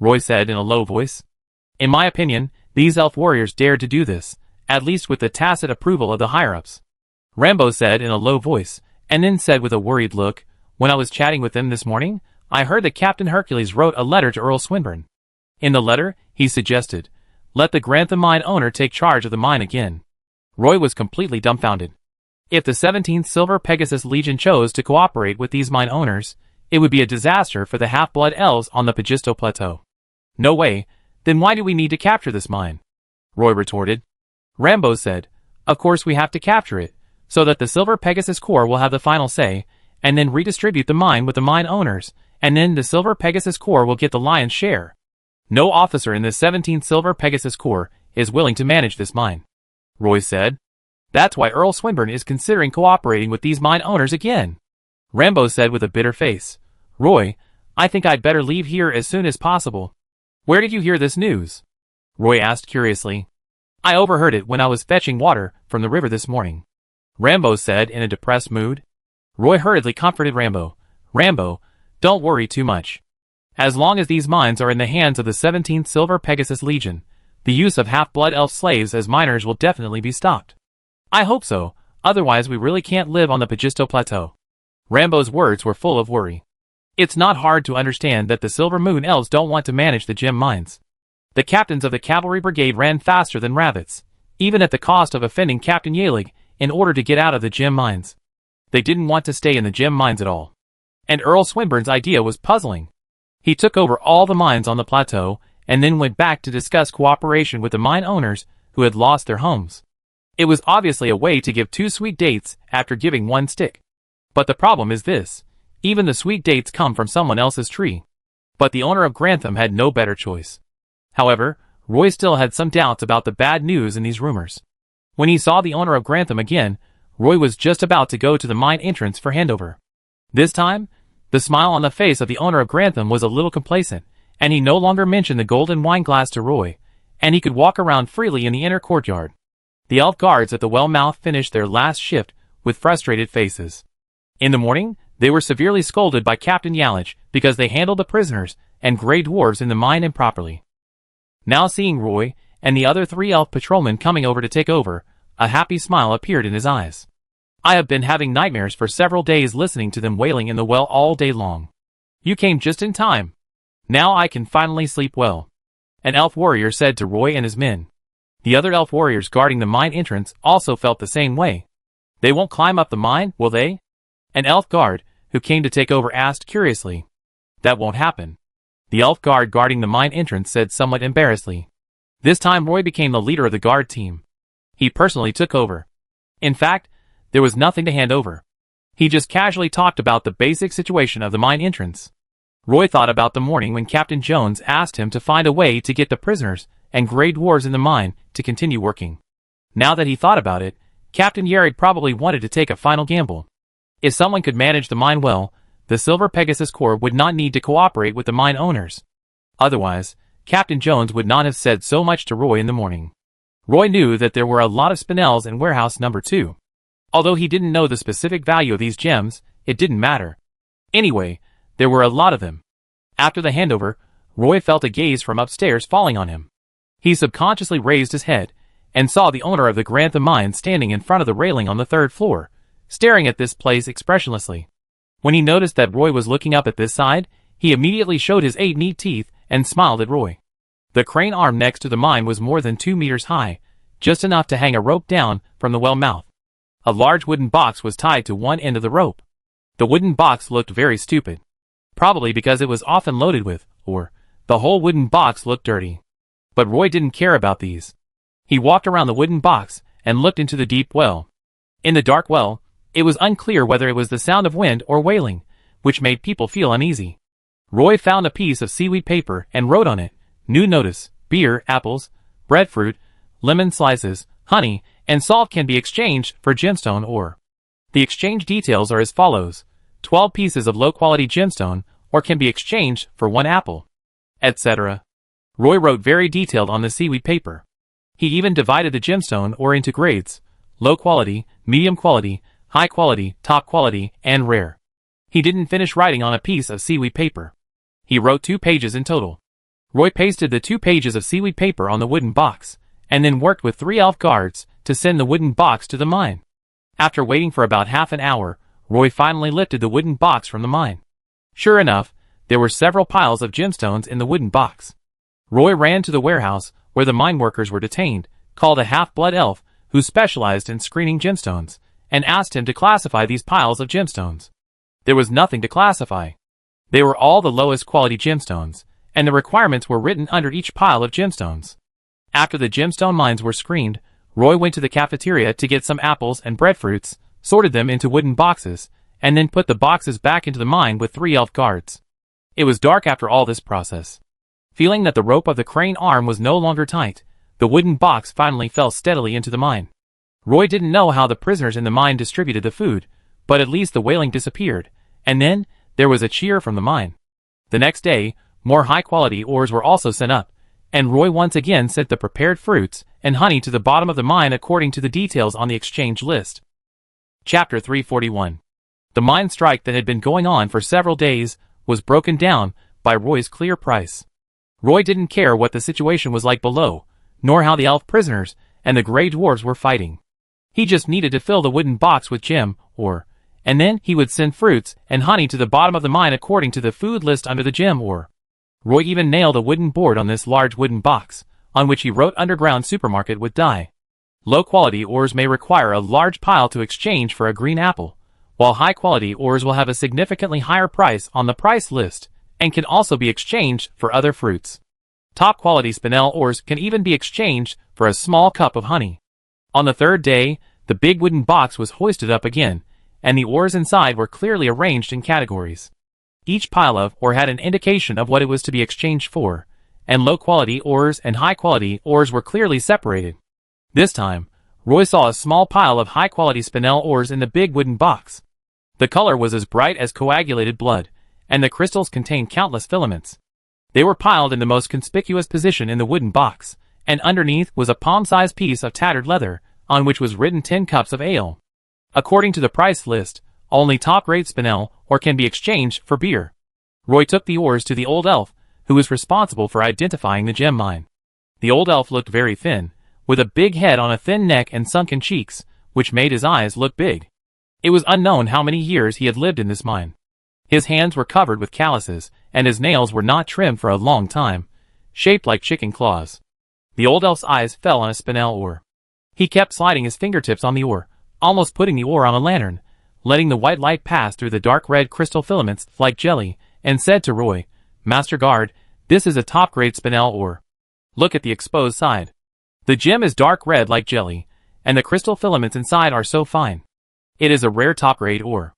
Roy said in a low voice. In my opinion, these elf warriors dared to do this, at least with the tacit approval of the higher-ups. Rambo said in a low voice, and then said with a worried look, when I was chatting with him this morning, I heard that Captain Hercules wrote a letter to Earl Swinburne. In the letter, he suggested, let the Grantham mine owner take charge of the mine again. Roy was completely dumbfounded. If the 17th Silver Pegasus Legion chose to cooperate with these mine owners, it would be a disaster for the half-blood elves on the Pagisto Plateau. No way, then why do we need to capture this mine? Roy retorted. Rambo said, of course we have to capture it, so that the Silver Pegasus Corps will have the final say, and then redistribute the mine with the mine owners, and then the Silver Pegasus Corps will get the lion's share. No officer in the 17th Silver Pegasus Corps is willing to manage this mine, Roy said. That's why Earl Swinburne is considering cooperating with these mine owners again. Rambo said with a bitter face, Roy, I think I'd better leave here as soon as possible. Where did you hear this news? Roy asked curiously. I overheard it when I was fetching water from the river this morning, Rambo said in a depressed mood. Roy hurriedly comforted Rambo. Rambo, don't worry too much. As long as these mines are in the hands of the 17th Silver Pegasus Legion, the use of half-blood elf slaves as miners will definitely be stopped. I hope so, otherwise we really can't live on the Pagisto Plateau. Rambo's words were full of worry. It's not hard to understand that the Silver Moon elves don't want to manage the gem mines. The captains of the cavalry brigade ran faster than rabbits, even at the cost of offending Captain Yalig, in order to get out of the gem mines. They didn't want to stay in the gem mines at all. And Earl Swinburne's idea was puzzling. He took over all the mines on the plateau, and then went back to discuss cooperation with the mine owners who had lost their homes. It was obviously a way to give 2 sweet dates after giving 1 stick. But the problem is this, even the sweet dates come from someone else's tree. But the owner of Grantham had no better choice. However, Roy still had some doubts about the bad news in these rumors. When he saw the owner of Grantham again, Roy was just about to go to the mine entrance for handover. This time, the smile on the face of the owner of Grantham was a little complacent, and he no longer mentioned the golden wine glass to Roy, and he could walk around freely in the inner courtyard. The elf guards at the well mouth finished their last shift with frustrated faces. In the morning, they were severely scolded by Captain Yallich because they handled the prisoners and gray dwarves in the mine improperly. Now seeing Roy and the other 3 elf patrolmen coming over to take over, a happy smile appeared in his eyes. I have been having nightmares for several days listening to them wailing in the well all day long. You came just in time. Now I can finally sleep well. An elf warrior said to Roy and his men. The other elf warriors guarding the mine entrance also felt the same way. They won't climb up the mine, will they? An elf guard, who came to take over, asked curiously. That won't happen. The elf guard guarding the mine entrance said somewhat embarrassedly. This time Roy became the leader of the guard team. He personally took over. In fact, there was nothing to hand over. He just casually talked about the basic situation of the mine entrance. Roy thought about the morning when Captain Jones asked him to find a way to get the prisoners and gray dwarves in the mine to continue working. Now that he thought about it, Captain Yared probably wanted to take a final gamble. If someone could manage the mine well, the Silver Pegasus Corps would not need to cooperate with the mine owners. Otherwise, Captain Jones would not have said so much to Roy in the morning. Roy knew that there were a lot of spinels in warehouse number 2. Although he didn't know the specific value of these gems, it didn't matter. Anyway, there were a lot of them. After the handover, Roy felt a gaze from upstairs falling on him. He subconsciously raised his head and saw the owner of the Grantham mine standing in front of the railing on the 3rd floor, staring at this place expressionlessly. When he noticed that Roy was looking up at this side, he immediately showed his 8 neat teeth and smiled at Roy. The crane arm next to the mine was more than 2 meters high, just enough to hang a rope down from the well mouth. A large wooden box was tied to one end of the rope. The wooden box looked very stupid. Probably because it was often loaded with, or the whole wooden box looked dirty. But Roy didn't care about these. He walked around the wooden box and looked into the deep well. In the dark well, it was unclear whether it was the sound of wind or wailing, which made people feel uneasy. Roy found a piece of seaweed paper and wrote on it, "New notice, beer, apples, breadfruit, lemon slices, honey, and salt can be exchanged for gemstone ore. The exchange details are as follows: 12 pieces of low-quality gemstone ore can be exchanged for 1 apple," etc. Roy wrote very detailed on the seaweed paper. He even divided the gemstone ore into grades: low quality, medium quality, high quality, top quality, and rare. He didn't finish writing on a piece of seaweed paper. He wrote 2 pages in total. Roy pasted the 2 pages of seaweed paper on the wooden box, and then worked with 3 elf guards to send the wooden box to the mine. After waiting for about half an hour, Roy finally lifted the wooden box from the mine. Sure enough, there were several piles of gemstones in the wooden box. Roy ran to the warehouse where the mine workers were detained, called a half-blood elf who specialized in screening gemstones, and asked him to classify these piles of gemstones. There was nothing to classify. They were all the lowest quality gemstones, and the requirements were written under each pile of gemstones. After the gemstone mines were screened, Roy went to the cafeteria to get some apples and breadfruits, sorted them into wooden boxes, and then put the boxes back into the mine with 3 elf guards. It was dark after all this process. Feeling that the rope of the crane arm was no longer tight, the wooden box finally fell steadily into the mine. Roy didn't know how the prisoners in the mine distributed the food, but at least the wailing disappeared, and then there was a cheer from the mine. The next day, more high-quality ores were also sent up, and Roy once again sent the prepared fruits and honey to the bottom of the mine according to the details on the exchange list. Chapter 341. The mine strike that had been going on for several days was broken down by Roy's clear price. Roy didn't care what the situation was like below, nor how the elf prisoners and the gray dwarves were fighting. He just needed to fill the wooden box with gem ore, and then he would send fruits and honey to the bottom of the mine according to the food list under the gem ore. Roy even nailed a wooden board on this large wooden box, on which he wrote "Underground Supermarket" with dye. Low-quality ores may require a large pile to exchange for a green apple, while high-quality ores will have a significantly higher price on the price list, and can also be exchanged for other fruits. Top-quality spinel ores can even be exchanged for a small cup of honey. On the 3rd day, the big wooden box was hoisted up again, and the ores inside were clearly arranged in categories. Each pile of ore had an indication of what it was to be exchanged for, and low-quality ores and high-quality ores were clearly separated. This time, Roy saw a small pile of high-quality spinel ores in the big wooden box. The color was as bright as coagulated blood, and the crystals contained countless filaments. They were piled in the most conspicuous position in the wooden box, and underneath was a palm-sized piece of tattered leather, on which was written 10 cups of ale. According to the price list, only top-grade spinel ore can be exchanged for beer. Roy took the ores to the old elf, who was responsible for identifying the gem mine. The old elf looked very thin, with a big head on a thin neck and sunken cheeks, which made his eyes look big. It was unknown how many years he had lived in this mine. His hands were covered with calluses, and his nails were not trimmed for a long time, shaped like chicken claws. The old elf's eyes fell on a spinel ore. He kept sliding his fingertips on the ore, almost putting the ore on a lantern, letting the white light pass through the dark red crystal filaments like jelly, and said to Roy, "Master Guard, this is a top-grade spinel ore. Look at the exposed side. The gem is dark red like jelly, and the crystal filaments inside are so fine. It is a rare top-grade ore."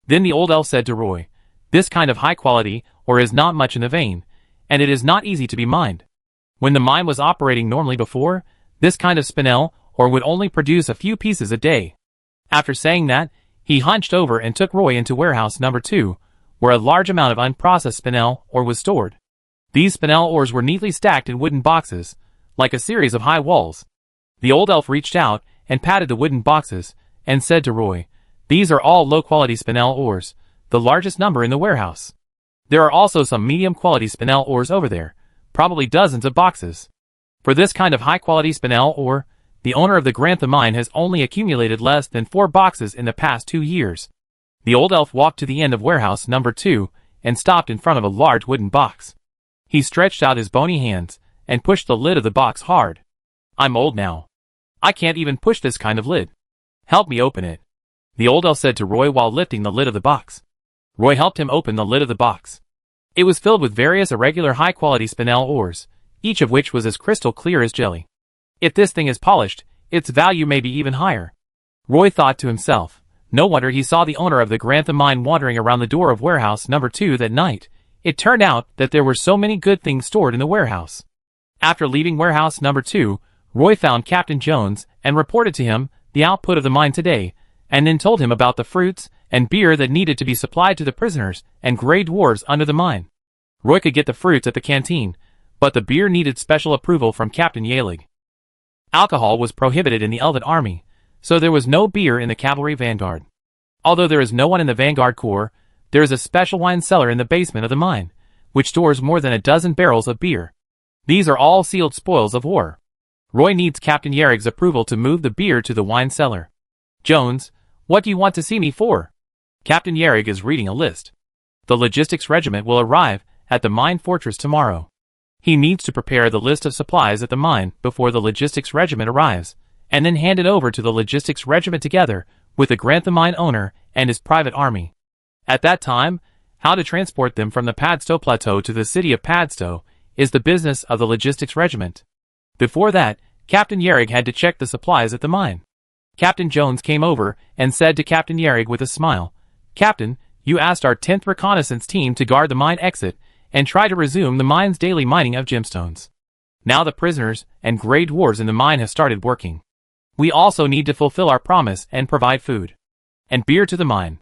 Then the old elf said to Roy, "This kind of high-quality ore is not much in the vein, and it is not easy to be mined. When the mine was operating normally before, this kind of spinel ore would only produce a few pieces a day." After saying that, he hunched over and took Roy into warehouse number 2, where a large amount of unprocessed spinel ore was stored. These spinel ores were neatly stacked in wooden boxes, like a series of high walls. The old elf reached out and patted the wooden boxes, and said to Roy, "These are all low-quality spinel ores, the largest number in the warehouse. There are also some medium-quality spinel ores over there, probably dozens of boxes. For this kind of high-quality spinel ore, the owner of the Grantha mine has only accumulated less than 4 boxes in the past 2 years." The old elf walked to the end of warehouse number 2 and stopped in front of a large wooden box. He stretched out his bony hands and pushed the lid of the box hard. "I'm old now. I can't even push this kind of lid. Help me open it," the old elf said to Roy while lifting the lid of the box. Roy helped him open the lid of the box. It was filled with various irregular high-quality spinel ores, each of which was as crystal clear as jelly. "If this thing is polished, its value may be even higher," Roy thought to himself. No wonder he saw the owner of the Grantha mine wandering around the door of warehouse number 2 that night. It turned out that there were so many good things stored in the warehouse. After leaving warehouse number 2, Roy found Captain Jones and reported to him the output of the mine today, and then told him about the fruits and beer that needed to be supplied to the prisoners and grey dwarves under the mine. Roy could get the fruits at the canteen, but the beer needed special approval from Captain Yaelig. Alcohol was prohibited in the Elven army, so there was no beer in the cavalry vanguard. Although there is no one in the vanguard corps, there is a special wine cellar in the basement of the mine, which stores more than a dozen barrels of beer. These are all sealed spoils of war. Roy needs Captain Yareg's approval to move the beer to the wine cellar. "Jones, what do you want to see me for?" Captain Yareg is reading a list. "The logistics regiment will arrive at the mine fortress tomorrow. He needs to prepare the list of supplies at the mine before the logistics regiment arrives, and then hand it over to the logistics regiment together with the Grantha mine owner and his private army. At that time, how to transport them from the Padstow Plateau to the city of Padstow is the business of the logistics regiment. Before that, Captain Yareg had to check the supplies at the mine." Captain Jones came over and said to Captain Yareg with a smile, "Captain, you asked our 10th reconnaissance team to guard the mine exit and try to resume the mine's daily mining of gemstones. Now the prisoners and grey dwarves in the mine have started working. We also need to fulfill our promise and provide food and beer to the mine."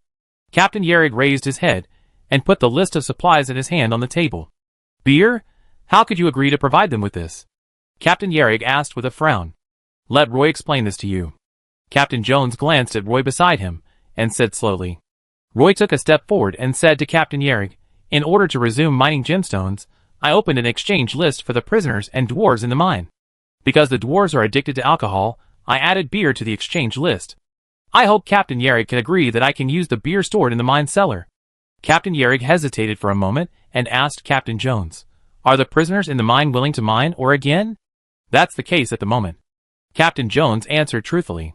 Captain Yareg raised his head and put the list of supplies in his hand on the table. "Beer? How could you agree to provide them with this?" Captain Yareg asked with a frown. "Let Roy explain this to you." Captain Jones glanced at Roy beside him and said slowly. Roy took a step forward and said to Captain Yareg, "In order to resume mining gemstones, I opened an exchange list for the prisoners and dwarves in the mine. Because the dwarves are addicted to alcohol, I added beer to the exchange list. I hope Captain Yareg can agree that I can use the beer stored in the mine cellar." Captain Yareg hesitated for a moment and asked Captain Jones, "Are the prisoners in the mine willing to mine ore again?" "That's the case at the moment." Captain Jones answered truthfully.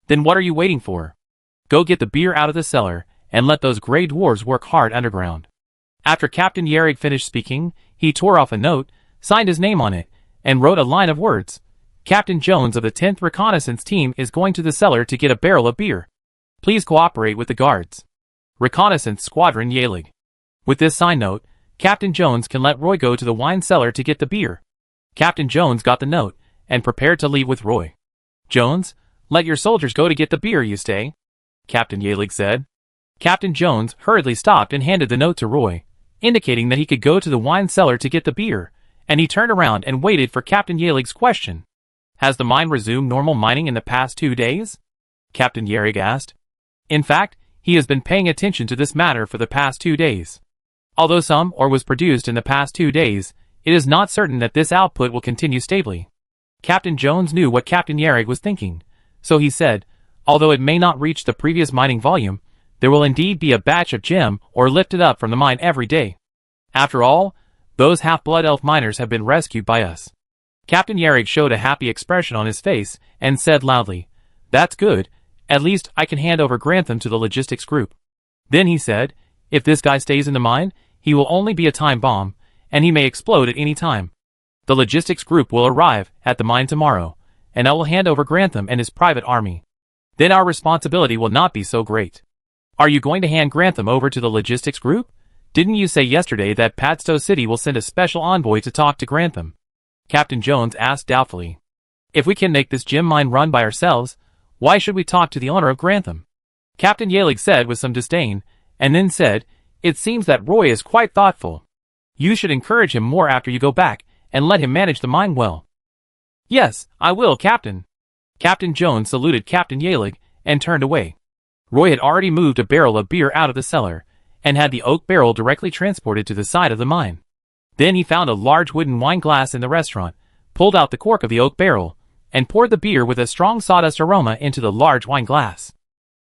"Then what are you waiting for? Go get the beer out of the cellar and let those grey dwarves work hard underground." After Captain Yareg finished speaking, he tore off a note, signed his name on it, and wrote a line of words. "Captain Jones of the 10th Reconnaissance Team is going to the cellar to get a barrel of beer. Please cooperate with the guards. Reconnaissance Squadron Yaelig." With this sign note, Captain Jones can let Roy go to the wine cellar to get the beer. Captain Jones got the note and prepared to leave with Roy. "Jones, let your soldiers go to get the beer, you stay," Captain Yaelig said. Captain Jones hurriedly stopped and handed the note to Roy, indicating that he could go to the wine cellar to get the beer, and he turned around and waited for Captain Yaelig's question. Has the mine resumed normal mining in the past 2 days? Captain Yerrig asked. In fact, he has been paying attention to this matter for the past 2 days. Although some ore was produced in the past 2 days, it is not certain that this output will continue stably. Captain Jones knew what Captain Yerrig was thinking, so he said, although it may not reach the previous mining volume, there will indeed be a batch of gem ore lifted up from the mine every day. After all, those half-blood elf miners have been rescued by us. Captain Yerrig showed a happy expression on his face and said loudly, That's good, at least I can hand over Grantham to the logistics group. Then he said, if this guy stays in the mine, he will only be a time bomb, and he may explode at any time. The logistics group will arrive at the mine tomorrow, and I will hand over Grantham and his private army. Then our responsibility will not be so great. Are you going to hand Grantham over to the logistics group? Didn't you say yesterday that Padstow City will send a special envoy to talk to Grantham? Captain Jones asked doubtfully. If we can make this gem mine run by ourselves, why should we talk to the owner of Grantham? Captain Yerrig said with some disdain, and then said, It seems that Roy is quite thoughtful. You should encourage him more after you go back, and let him manage the mine well. Yes, I will, Captain. Captain Jones saluted Captain Yerrig, and turned away. Roy had already moved a barrel of beer out of the cellar, and had the oak barrel directly transported to the side of the mine. Then he found a large wooden wine glass in the restaurant, pulled out the cork of the oak barrel, and poured the beer with a strong sawdust aroma into the large wine glass.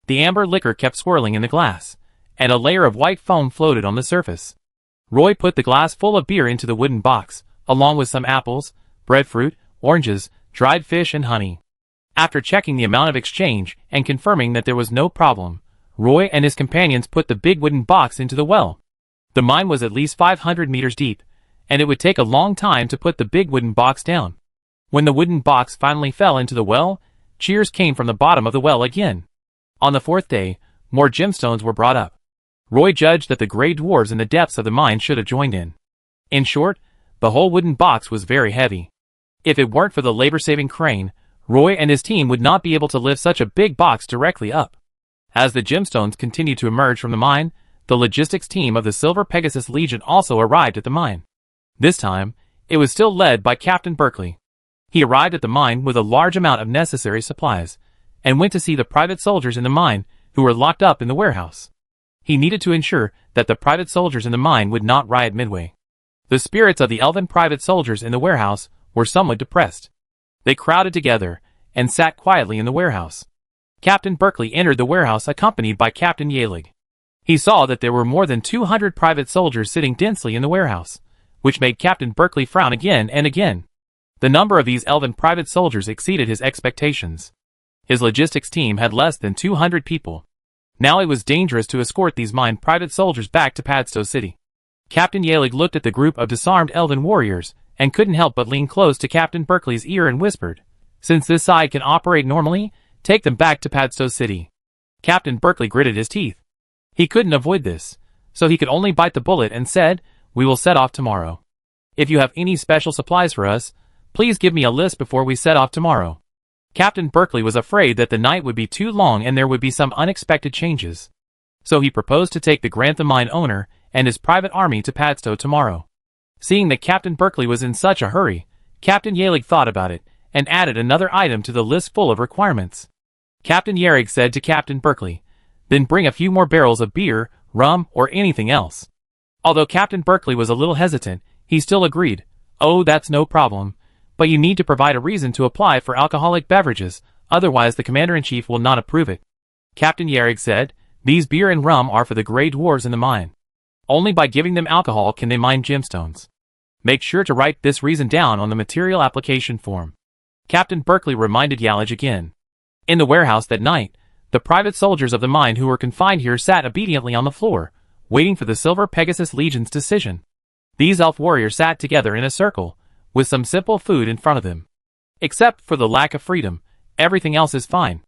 The amber liquor kept swirling in the glass, and a layer of white foam floated on the surface. Roy put the glass full of beer into the wooden box, along with some apples, breadfruit, oranges, dried fish and honey. After checking the amount of exchange and confirming that there was no problem, Roy and his companions put the big wooden box into the well. The mine was at least 500 meters deep, and it would take a long time to put the big wooden box down. When the wooden box finally fell into the well, cheers came from the bottom of the well again. On the 4th day, more gemstones were brought up. Roy judged that the gray dwarves in the depths of the mine should have joined in. In short, the whole wooden box was very heavy. If it weren't for the labor-saving crane, Roy and his team would not be able to lift such a big box directly up. As the gemstones continued to emerge from the mine, the logistics team of the Silver Pegasus Legion also arrived at the mine. This time, it was still led by Captain Berkeley. He arrived at the mine with a large amount of necessary supplies, and went to see the private soldiers in the mine who were locked up in the warehouse. He needed to ensure that the private soldiers in the mine would not riot midway. The spirits of the elven private soldiers in the warehouse were somewhat depressed. They crowded together and sat quietly in the warehouse. Captain Berkeley entered the warehouse accompanied by Captain Yerrig. He saw that there were more than 200 private soldiers sitting densely in the warehouse, which made Captain Berkeley frown again and again. The number of these elven private soldiers exceeded his expectations. His logistics team had less than 200 people. Now it was dangerous to escort these mine private soldiers back to Padstow City. Captain Yerrig looked at the group of disarmed elven warriors, and couldn't help but lean close to Captain Berkeley's ear and whispered, Since this side can operate normally, take them back to Padstow City. Captain Berkeley gritted his teeth. He couldn't avoid this, so he could only bite the bullet and said, We will set off tomorrow. If you have any special supplies for us, please give me a list before we set off tomorrow. Captain Berkeley was afraid that the night would be too long and there would be some unexpected changes. So he proposed to take the Grantham mine owner and his private army to Padstow tomorrow. Seeing that Captain Berkeley was in such a hurry, Captain Yerrig thought about it, and added another item to the list full of requirements. Captain Yerrig said to Captain Berkeley, Then bring a few more barrels of beer, rum, or anything else. Although Captain Berkeley was a little hesitant, he still agreed, Oh, that's no problem, but you need to provide a reason to apply for alcoholic beverages, otherwise the Commander-in-Chief will not approve it. Captain Yerrig said, These beer and rum are for the gray dwarves in the mine. Only by giving them alcohol can they mine gemstones. Make sure to write this reason down on the material application form. Captain Berkeley reminded Yalage again. In the warehouse that night, the private soldiers of the mine who were confined here sat obediently on the floor, waiting for the Silver Pegasus Legion's decision. These elf warriors sat together in a circle, with some simple food in front of them. Except for the lack of freedom, everything else is fine.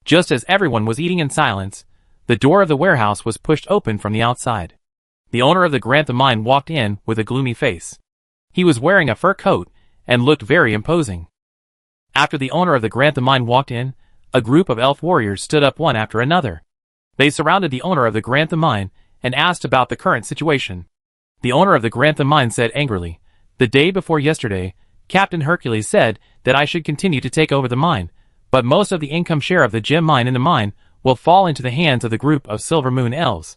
Just as everyone was eating in silence, the door of the warehouse was pushed open from the outside. The owner of the Grantham mine walked in with a gloomy face. He was wearing a fur coat and looked very imposing. After the owner of the Grantham mine walked in, a group of elf warriors stood up one after another. They surrounded the owner of the Grantham mine and asked about the current situation. The owner of the Grantham mine said angrily, The day before yesterday, Captain Hercules said that I should continue to take over the mine, but most of the income share of the gem mine in the mine will fall into the hands of the group of Silver Moon elves.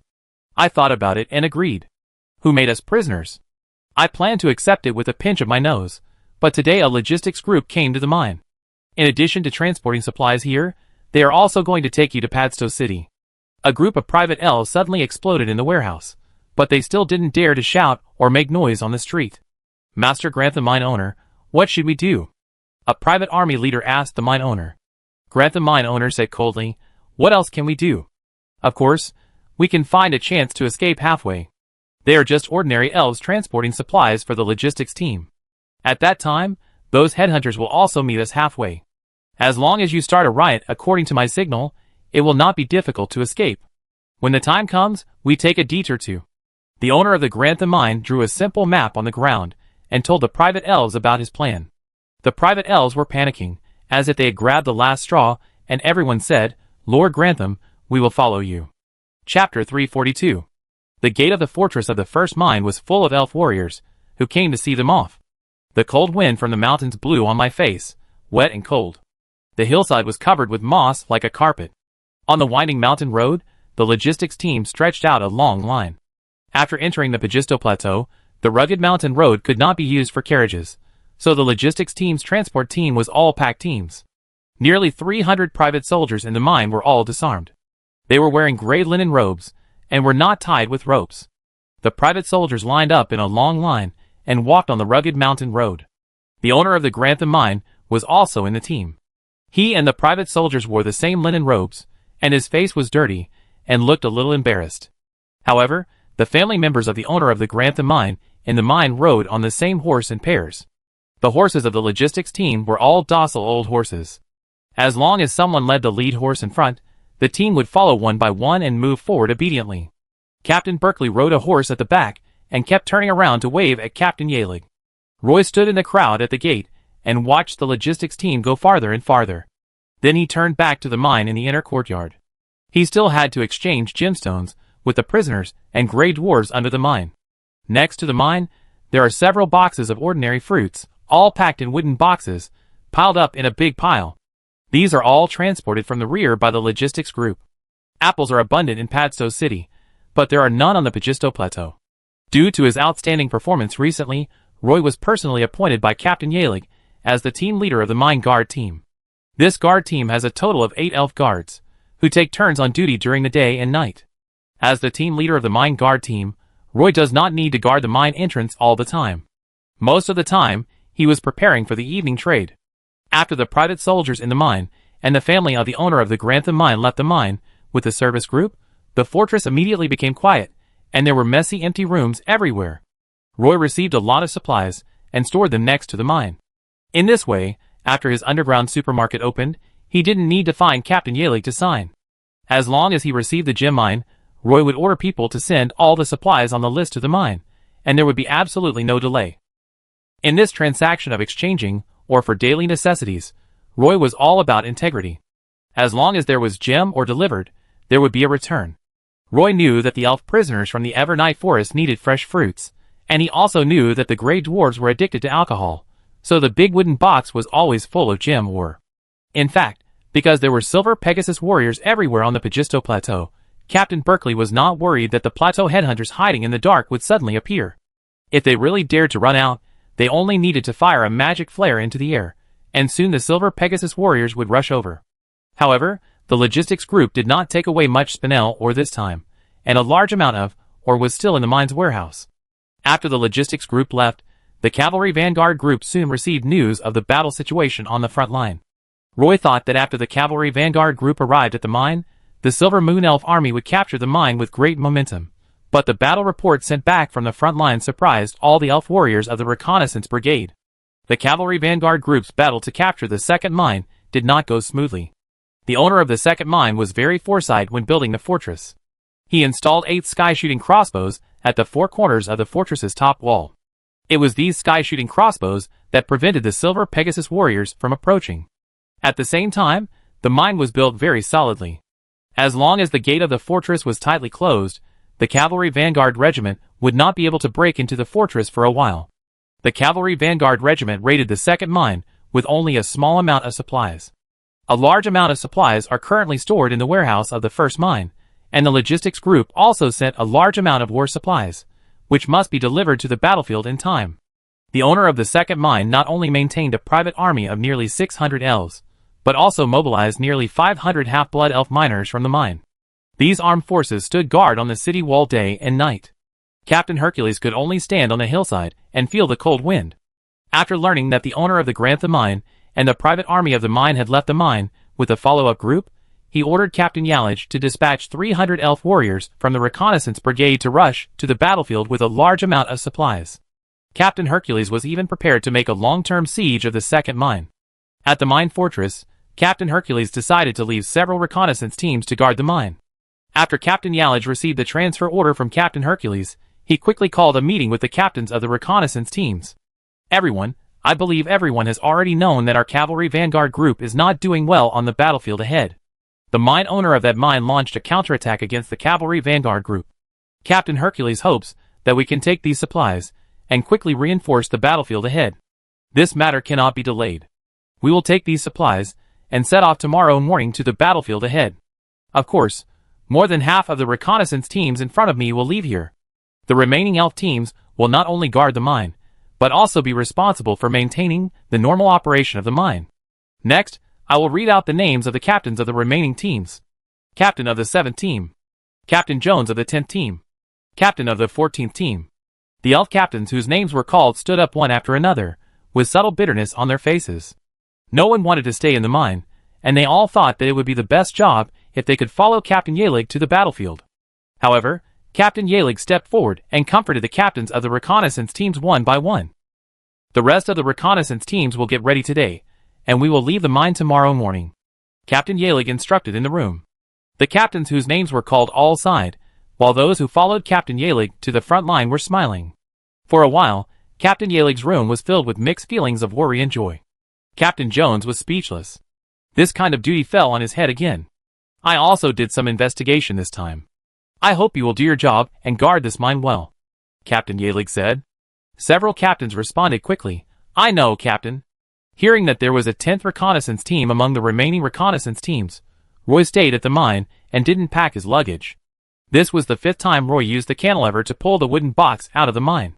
I thought about it and agreed. Who made us prisoners? I planned to accept it with a pinch of my nose, but today a logistics group came to the mine. In addition to transporting supplies here, they are also going to take you to Padstow City. A group of private elves suddenly exploded in the warehouse, but they still didn't dare to shout or make noise on the street. Master Grantham mine owner, what should we do? A private army leader asked the mine owner. Grantham mine owner said coldly, what else can we do? Of course, we can find a chance to escape halfway. They are just ordinary elves transporting supplies for the logistics team. At that time, those headhunters will also meet us halfway. As long as you start a riot according to my signal, it will not be difficult to escape. When the time comes, we take a detour to. The owner of the Grantham mine drew a simple map on the ground and told the private elves about his plan. The private elves were panicking, as if they had grabbed the last straw, and everyone said, Lord Grantham, we will follow you. Chapter 342. The gate of the fortress of the first mine was full of elf warriors, who came to see them off. The cold wind from the mountains blew on my face, wet and cold. The hillside was covered with moss like a carpet. On the winding mountain road, the logistics team stretched out a long line. After entering the Pagisto Plateau, the rugged mountain road could not be used for carriages, so the logistics team's transport team was all pack teams. Nearly 300 private soldiers in the mine were all disarmed. They were wearing gray linen robes, and were not tied with ropes. The private soldiers lined up in a long line and walked on the rugged mountain road. The owner of the Grantham mine was also in the team. He and the private soldiers wore the same linen robes, and his face was dirty and looked a little embarrassed. However, the family members of the owner of the Grantham mine in the mine rode on the same horse in pairs. The horses of the logistics team were all docile old horses. As long as someone led the lead horse in front, the team would follow one by one and move forward obediently. Captain Berkeley rode a horse at the back and kept turning around to wave at Captain Yaelig. Roy stood in the crowd at the gate and watched the logistics team go farther and farther. Then he turned back to the mine in the inner courtyard. He still had to exchange gemstones with the prisoners and gray dwarves under the mine. Next to the mine, there are several boxes of ordinary fruits, all packed in wooden boxes, piled up in a big pile. These are all transported from the rear by the logistics group. Apples are abundant in Padstow City, but there are none on the Pagisto Plateau. Due to his outstanding performance recently, Roy was personally appointed by Captain Yaelig as the team leader of the mine guard team. This guard team has a total of 8 elf guards, who take turns on duty during the day and night. As the team leader of the mine guard team, Roy does not need to guard the mine entrance all the time. Most of the time, he was preparing for the evening trade. After the private soldiers in the mine and the family of the owner of the Grantham mine left the mine with the service group, the fortress immediately became quiet, and there were messy empty rooms everywhere. Roy received a lot of supplies and stored them next to the mine. In this way, after his underground supermarket opened, he didn't need to find Captain Yaelig to sign. As long as he received the gem mine, Roy would order people to send all the supplies on the list to the mine, and there would be absolutely no delay. In this transaction of exchanging, or for daily necessities, Roy was all about integrity. As long as there was gem or delivered, there would be a return. Roy knew that the elf prisoners from the Evernight Forest needed fresh fruits, and he also knew that the gray dwarves were addicted to alcohol, so the big wooden box was always full of gem ore. In fact, because there were silver Pegasus warriors everywhere on the Pagisto Plateau, Captain Berkeley was not worried that the plateau headhunters hiding in the dark would suddenly appear. If they really dared to run out, they only needed to fire a magic flare into the air, and soon the silver Pegasus warriors would rush over. However, the logistics group did not take away much spinel ore this time, and a large amount of ore was still in the mine's warehouse. After the logistics group left, the cavalry vanguard group soon received news of the battle situation on the front line. Roy thought that after the cavalry vanguard group arrived at the mine, the Silver Moon Elf army would capture the mine with great momentum. But the battle report sent back from the front line surprised all the elf warriors of the reconnaissance brigade. The cavalry vanguard group's battle to capture the second mine did not go smoothly. The owner of the second mine was very foresight when building the fortress. He installed 8 sky-shooting crossbows at the 4 corners of the fortress's top wall. It was these sky-shooting crossbows that prevented the silver Pegasus warriors from approaching. At the same time, the mine was built very solidly. As long as the gate of the fortress was tightly closed, the cavalry vanguard regiment would not be able to break into the fortress for a while. The Cavalry Vanguard Regiment raided the second mine with only a small amount of supplies. A large amount of supplies are currently stored in the warehouse of the first mine, and the logistics group also sent a large amount of war supplies, which must be delivered to the battlefield in time. The owner of the second mine not only maintained a private army of nearly 600 elves, but also mobilized nearly 500 half-blood elf miners from the mine. These armed forces stood guard on the city wall day and night. Captain Hercules could only stand on the hillside and feel the cold wind. After learning that the owner of the Grantha mine and the private army of the mine had left the mine with a follow-up group, he ordered Captain Yalage to dispatch 300 elf warriors from the reconnaissance brigade to rush to the battlefield with a large amount of supplies. Captain Hercules was even prepared to make a long-term siege of the second mine. At the mine fortress, Captain Hercules decided to leave several reconnaissance teams to guard the mine. After Captain Yalage received the transfer order from Captain Hercules, he quickly called a meeting with the captains of the reconnaissance teams. I believe everyone has already known that our Cavalry Vanguard group is not doing well on the battlefield ahead. The mine owner of that mine launched a counterattack against the Cavalry Vanguard group. Captain Hercules hopes that we can take these supplies and quickly reinforce the battlefield ahead. This matter cannot be delayed. We will take these supplies and set off tomorrow morning to the battlefield ahead. Of course, more than half of the reconnaissance teams in front of me will leave here. The remaining elf teams will not only guard the mine, but also be responsible for maintaining the normal operation of the mine. Next, I will read out the names of the captains of the remaining teams. Captain of the 7th team. Captain Jones of the 10th team. Captain of the 14th team. The elf captains whose names were called stood up one after another, with subtle bitterness on their faces. No one wanted to stay in the mine, and they all thought that it would be the best job if they could follow Captain Yalig to the battlefield. However, Captain Yalig stepped forward and comforted the captains of the reconnaissance teams one by one. The rest of the reconnaissance teams will get ready today, and we will leave the mine tomorrow morning. Captain Yalig instructed in the room. The captains whose names were called all sighed, while those who followed Captain Yalig to the front line were smiling. For a while, Captain Yalig's room was filled with mixed feelings of worry and joy. Captain Jones was speechless. This kind of duty fell on his head again. I also did some investigation this time. I hope you will do your job and guard this mine well, Captain Yalig said. Several captains responded quickly. I know, Captain. Hearing that there was a 10th reconnaissance team among the remaining reconnaissance teams, Roy stayed at the mine and didn't pack his luggage. This was the 5th time Roy used the cantilever to pull the wooden box out of the mine.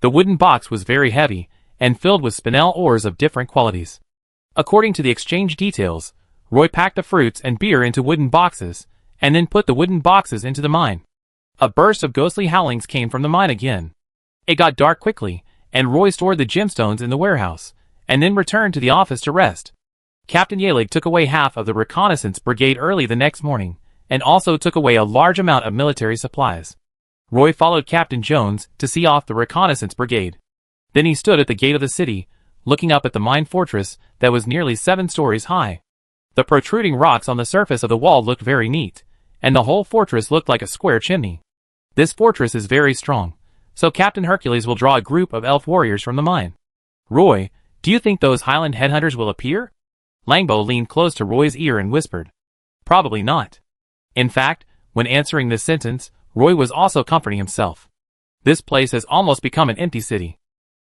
The wooden box was very heavy and filled with spinel ores of different qualities. According to the exchange details, Roy packed the fruits and beer into wooden boxes, and then put the wooden boxes into the mine. A burst of ghostly howlings came from the mine again. It got dark quickly, and Roy stored the gemstones in the warehouse, and then returned to the office to rest. Captain Yalig took away half of the reconnaissance brigade early the next morning, and also took away a large amount of military supplies. Roy followed Captain Jones to see off the reconnaissance brigade. Then he stood at the gate of the city, looking up at the mine fortress that was nearly 7 stories high. The protruding rocks on the surface of the wall looked very neat, and the whole fortress looked like a square chimney. This fortress is very strong, so Captain Hercules will draw a group of elf warriors from the mine. Roy, do you think those Highland headhunters will appear? Langbo leaned close to Roy's ear and whispered. Probably not. In fact, when answering this sentence, Roy was also comforting himself. This place has almost become an empty city.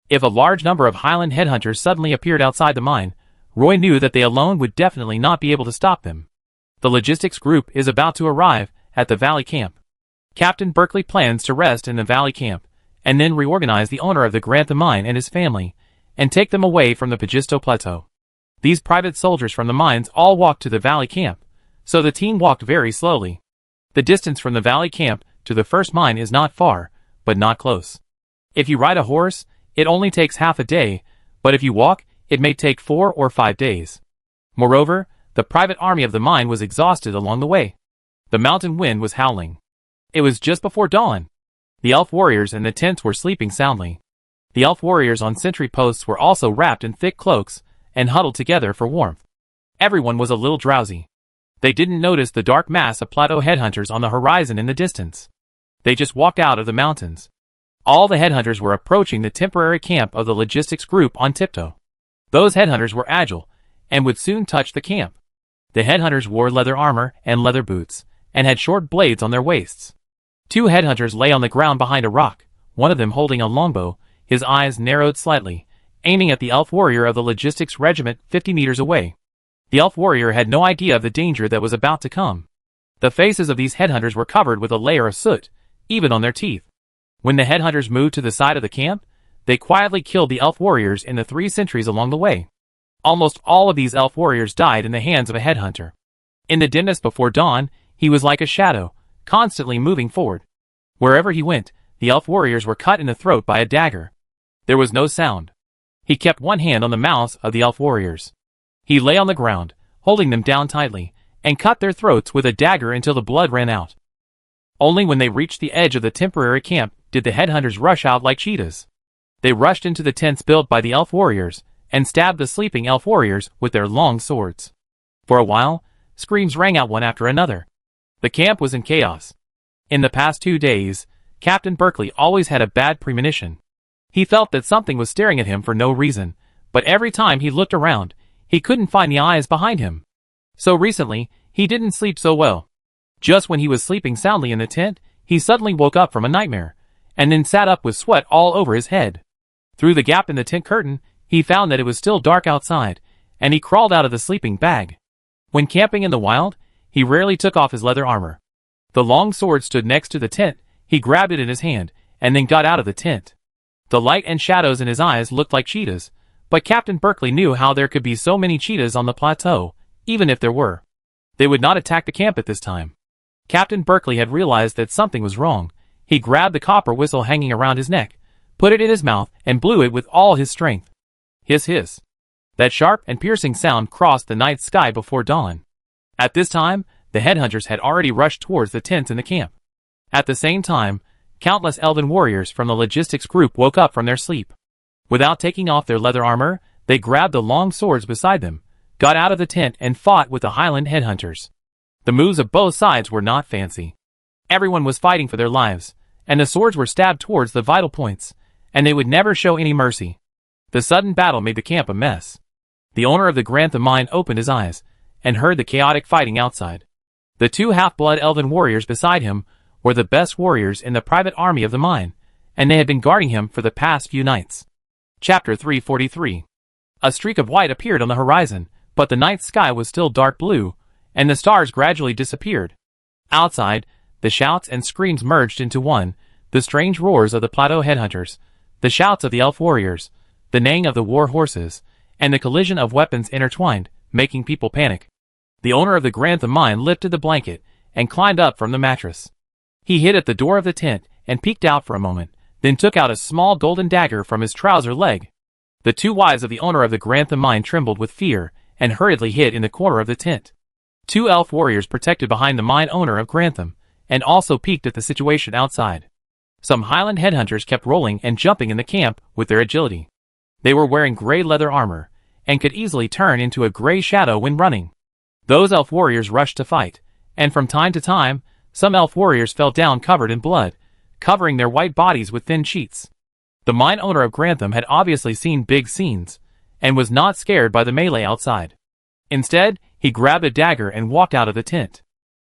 If a large number of Highland headhunters suddenly appeared outside the mine, Roy knew that they alone would definitely not be able to stop them. The logistics group is about to arrive at the Valley Camp. Captain Berkeley plans to rest in the Valley Camp, and then reorganize the owner of the Grantha mine and his family, and take them away from the Pagisto Plateau. These private soldiers from the mines all walked to the Valley Camp, so the team walked very slowly. The distance from the Valley Camp to the first mine is not far, but not close. If you ride a horse, it only takes half a day, but if you walk, it may take 4 or 5 days. Moreover, the private army of the mine was exhausted along the way. The mountain wind was howling. It was just before dawn. The elf warriors in the tents were sleeping soundly. The elf warriors on sentry posts were also wrapped in thick cloaks and huddled together for warmth. Everyone was a little drowsy. They didn't notice the dark mass of plateau headhunters on the horizon in the distance. They just walked out of the mountains. All the headhunters were approaching the temporary camp of the logistics group on tiptoe. Those headhunters were agile, and would soon touch the camp. The headhunters wore leather armor and leather boots, and had short blades on their waists. 2 headhunters lay on the ground behind a rock, one of them holding a longbow, his eyes narrowed slightly, aiming at the elf warrior of the logistics regiment 50 meters away. The elf warrior had no idea of the danger that was about to come. The faces of these headhunters were covered with a layer of soot, even on their teeth. When the headhunters moved to the side of the camp, they quietly killed the elf warriors in the 3 sentries along the way. Almost all of these elf warriors died in the hands of a headhunter. In the dimness before dawn, he was like a shadow, constantly moving forward. Wherever he went, the elf warriors were cut in the throat by a dagger. There was no sound. He kept one hand on the mouths of the elf warriors. He lay on the ground, holding them down tightly, and cut their throats with a dagger until the blood ran out. Only when they reached the edge of the temporary camp did the headhunters rush out like cheetahs. They rushed into the tents built by the elf warriors, and stabbed the sleeping elf warriors with their long swords. For a while, screams rang out one after another. The camp was in chaos. In the past 2 days, Captain Berkeley always had a bad premonition. He felt that something was staring at him for no reason, but every time he looked around, he couldn't find the eyes behind him. So recently, he didn't sleep so well. Just when he was sleeping soundly in the tent, he suddenly woke up from a nightmare, and then sat up with sweat all over his head. Through the gap in the tent curtain, he found that it was still dark outside, and he crawled out of the sleeping bag. When camping in the wild, he rarely took off his leather armor. The long sword stood next to the tent. He grabbed it in his hand, and then got out of the tent. The light and shadows in his eyes looked like cheetahs, but Captain Berkeley knew how there could be so many cheetahs on the plateau, even if there were. They would not attack the camp at this time. Captain Berkeley had realized that something was wrong. He grabbed the copper whistle hanging around his neck, put it in his mouth, and blew it with all his strength. Hiss hiss. That sharp and piercing sound crossed the night sky before dawn. At this time, the headhunters had already rushed towards the tents in the camp. At the same time, countless elven warriors from the logistics group woke up from their sleep. Without taking off their leather armor, they grabbed the long swords beside them, got out of the tent, and fought with the Highland headhunters. The moves of both sides were not fancy. Everyone was fighting for their lives, and the swords were stabbed towards the vital points, and they would never show any mercy. The sudden battle made the camp a mess. The owner of the Grantham mine opened his eyes, and heard the chaotic fighting outside. The 2 half-blood elven warriors beside him were the best warriors in the private army of the mine, and they had been guarding him for the past few nights. Chapter 343. A streak of white appeared on the horizon, but the night sky was still dark blue, and the stars gradually disappeared. Outside, the shouts and screams merged into one, the strange roars of the plateau headhunters, the shouts of the elf warriors, the neighing of the war horses, and the collision of weapons intertwined, making people panic. The owner of the Grantham mine lifted the blanket and climbed up from the mattress. He hid at the door of the tent and peeked out for a moment, then took out a small golden dagger from his trouser leg. The 2 wives of the owner of the Grantham mine trembled with fear and hurriedly hid in the corner of the tent. 2 elf warriors protected behind the mine owner of Grantham, and also peeked at the situation outside. Some Highland headhunters kept rolling and jumping in the camp with their agility. They were wearing gray leather armor, and could easily turn into a gray shadow when running. Those elf warriors rushed to fight, and from time to time, some elf warriors fell down covered in blood, covering their white bodies with thin sheets. The mine owner of Grantham had obviously seen big scenes, and was not scared by the melee outside. Instead, he grabbed a dagger and walked out of the tent.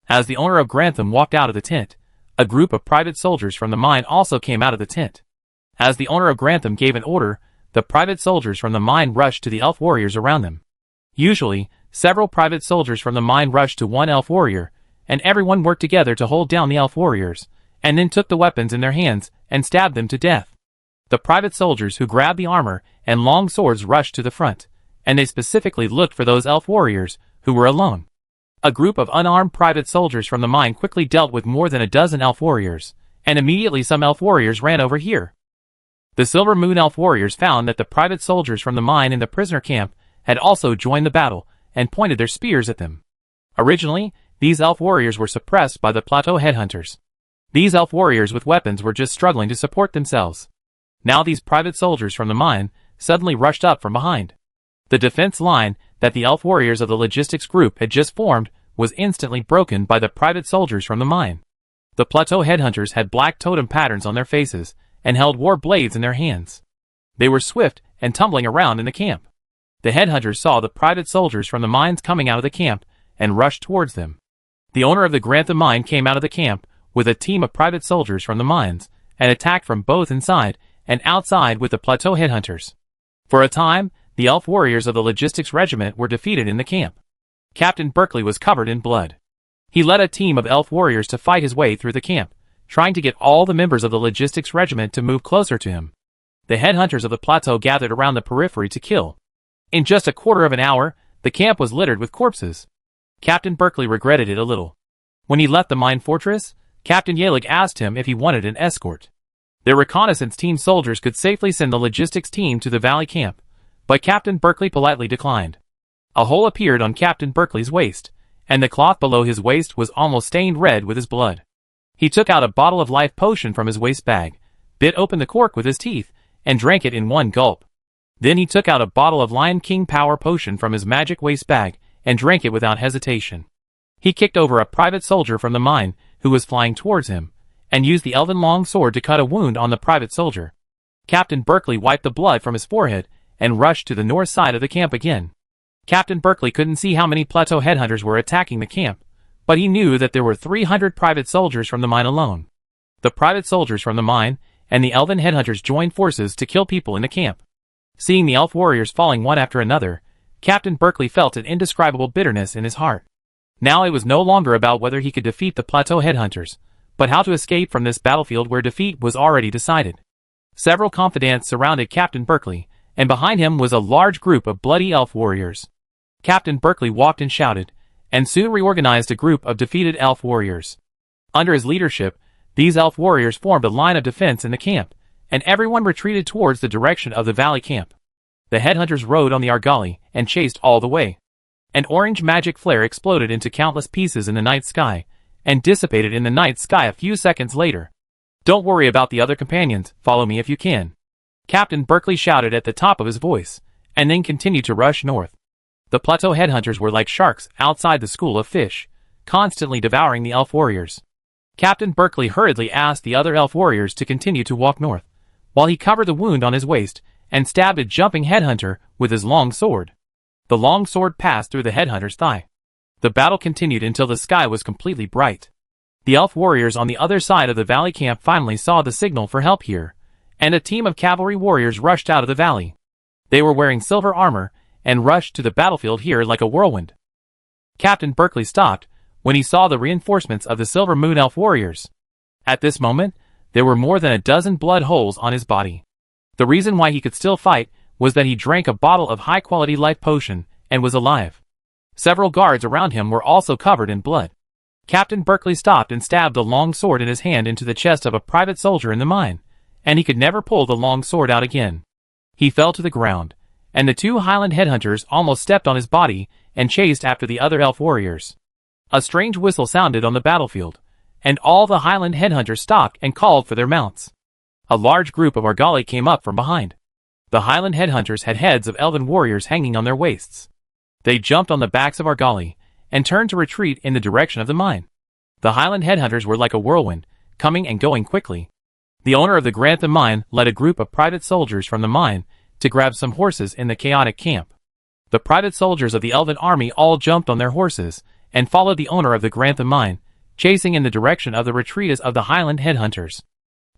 As the owner of Grantham walked out of the tent, a group of private soldiers from the mine also came out of the tent. As the owner of Grantham gave an order, the private soldiers from the mine rushed to the elf warriors around them. Usually, several private soldiers from the mine rushed to one elf warrior, and everyone worked together to hold down the elf warriors, and then took the weapons in their hands and stabbed them to death. The private soldiers who grabbed the armor and long swords rushed to the front, and they specifically looked for those elf warriors who were alone. A group of unarmed private soldiers from the mine quickly dealt with more than a dozen elf warriors, and immediately some elf warriors ran over here. The Silver Moon elf warriors found that the private soldiers from the mine in the prisoner camp had also joined the battle and pointed their spears at them. Originally, these elf warriors were suppressed by the plateau headhunters. These elf warriors with weapons were just struggling to support themselves. Now these private soldiers from the mine suddenly rushed up from behind. The defense line that the elf warriors of the logistics group had just formed was instantly broken by the private soldiers from the mine. The plateau headhunters had black totem patterns on their faces and held war blades in their hands. They were swift and tumbling around in the camp. The headhunters saw the private soldiers from the mines coming out of the camp and rushed towards them. The owner of the Grantham mine came out of the camp with a team of private soldiers from the mines and attacked from both inside and outside with the plateau headhunters. For a time, the elf warriors of the logistics regiment were defeated in the camp. Captain Berkeley was covered in blood. He led a team of elf warriors to fight his way through the camp, trying to get all the members of the logistics regiment to move closer to him. The headhunters of the plateau gathered around the periphery to kill. In just a quarter of an hour, the camp was littered with corpses. Captain Berkeley regretted it a little. When he left the mine fortress, Captain Yalig asked him if he wanted an escort. Their reconnaissance team soldiers could safely send the logistics team to the valley camp, but Captain Berkeley politely declined. A hole appeared on Captain Berkeley's waist, and the cloth below his waist was almost stained red with his blood. He took out a bottle of life potion from his waist bag, bit open the cork with his teeth, and drank it in one gulp. Then he took out a bottle of Lion King Power potion from his magic waist bag, and drank it without hesitation. He kicked over a private soldier from the mine, who was flying towards him, and used the elven long sword to cut a wound on the private soldier. Captain Berkeley wiped the blood from his forehead, and rushed to the north side of the camp again. Captain Berkeley couldn't see how many plateau headhunters were attacking the camp, but he knew that there were 300 private soldiers from the mine alone. The private soldiers from the mine and the elven headhunters joined forces to kill people in the camp. Seeing the elf warriors falling one after another, Captain Berkeley felt an indescribable bitterness in his heart. Now it was no longer about whether he could defeat the plateau headhunters, but how to escape from this battlefield where defeat was already decided. Several confidants surrounded Captain Berkeley, and behind him was a large group of bloody elf warriors. Captain Berkeley walked and shouted, and soon reorganized a group of defeated elf warriors. Under his leadership, these elf warriors formed a line of defense in the camp, and everyone retreated towards the direction of the valley camp. The headhunters rode on the Argali and chased all the way. An orange magic flare exploded into countless pieces in the night sky, and dissipated in the night sky a few seconds later. "Don't worry about the other companions, follow me if you can," Captain Berkeley shouted at the top of his voice, and then continued to rush north. The plateau headhunters were like sharks outside the school of fish, constantly devouring the elf warriors. Captain Berkeley hurriedly asked the other elf warriors to continue to walk north, while he covered the wound on his waist, and stabbed a jumping headhunter with his long sword. The long sword passed through the headhunter's thigh. The battle continued until the sky was completely bright. The elf warriors on the other side of the valley camp finally saw the signal for help here, and a team of cavalry warriors rushed out of the valley. They were wearing silver armor, and rushed to the battlefield here like a whirlwind. Captain Berkeley stopped when he saw the reinforcements of the Silver Moon Elf warriors. At this moment, there were more than a dozen blood holes on his body. The reason why he could still fight was that he drank a bottle of high-quality life potion and was alive. Several guards around him were also covered in blood. Captain Berkeley stopped and stabbed a long sword in his hand into the chest of a private soldier in the mine, and he could never pull the long sword out again. He fell to the ground, and the two Highland headhunters almost stepped on his body and chased after the other elf warriors. A strange whistle sounded on the battlefield, and all the Highland headhunters stopped and called for their mounts. A large group of Argali came up from behind. The Highland headhunters had heads of elven warriors hanging on their waists. They jumped on the backs of Argali and turned to retreat in the direction of the mine. The Highland headhunters were like a whirlwind, coming and going quickly. The owner of the Grantham mine led a group of private soldiers from the mine to grab some horses in the chaotic camp. The private soldiers of the elven army all jumped on their horses and followed the owner of the Grantham mine, chasing in the direction of the retreats of the Highland headhunters.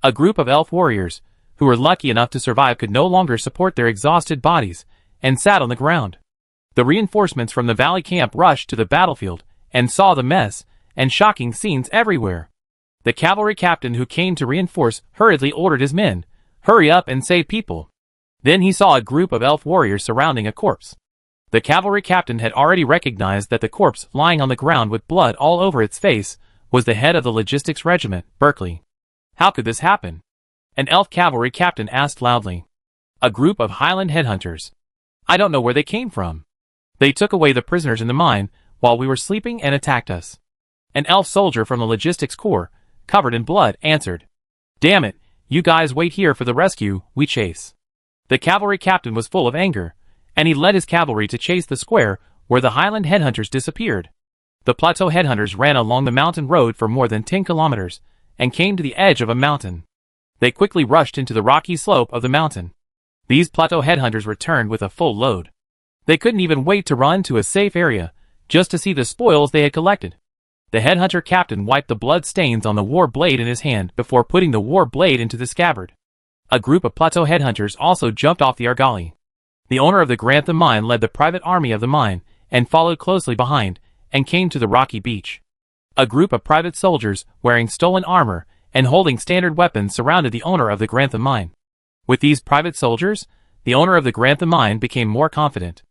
A group of elf warriors, who were lucky enough to survive, could no longer support their exhausted bodies, and sat on the ground. The reinforcements from the valley camp rushed to the battlefield, and saw the mess, and shocking scenes everywhere. The cavalry captain who came to reinforce hurriedly ordered his men, "Hurry up and save people." Then he saw a group of elf warriors surrounding a corpse. The cavalry captain had already recognized that the corpse lying on the ground with blood all over its face was the head of the logistics regiment, Berkeley. How could this happen? An elf cavalry captain asked loudly. "A group of Highland headhunters. I don't know where they came from. They took away the prisoners in the mine while we were sleeping and attacked us." An elf soldier from the logistics corps, covered in blood, answered. "Damn it, you guys wait here for the rescue, we chase." The cavalry captain was full of anger, and he led his cavalry to chase the square where the Highland headhunters disappeared. The plateau headhunters ran along the mountain road for more than 10 kilometers, and came to the edge of a mountain. They quickly rushed into the rocky slope of the mountain. These plateau headhunters returned with a full load. They couldn't even wait to run to a safe area, just to see the spoils they had collected. The headhunter captain wiped the blood stains on the war blade in his hand before putting the war blade into the scabbard. A group of plateau headhunters also jumped off the Argali. The owner of the Grantham mine led the private army of the mine, and followed closely behind, and came to the rocky beach. A group of private soldiers, wearing stolen armor, and holding standard weapons surrounded the owner of the Grantham mine. With these private soldiers, the owner of the Grantham mine became more confident.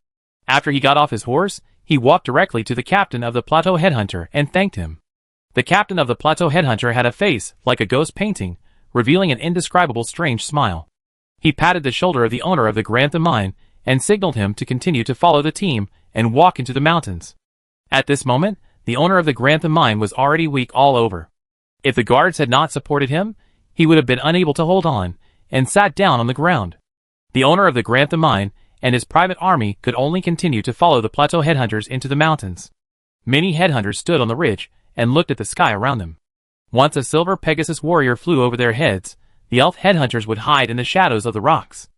After he got off his horse, he walked directly to the captain of the plateau headhunter and thanked him. The captain of the plateau headhunter had a face like a ghost painting, revealing an indescribable strange smile. He patted the shoulder of the owner of the Grantham mine and signaled him to continue to follow the team and walk into the mountains. At this moment, the owner of the Grantham mine was already weak all over. If the guards had not supported him, he would have been unable to hold on, and sat down on the ground. The owner of the Grantham mine and his private army could only continue to follow the plateau headhunters into the mountains. Many headhunters stood on the ridge and looked at the sky around them. Once a silver Pegasus warrior flew over their heads, the elf headhunters would hide in the shadows of the rocks.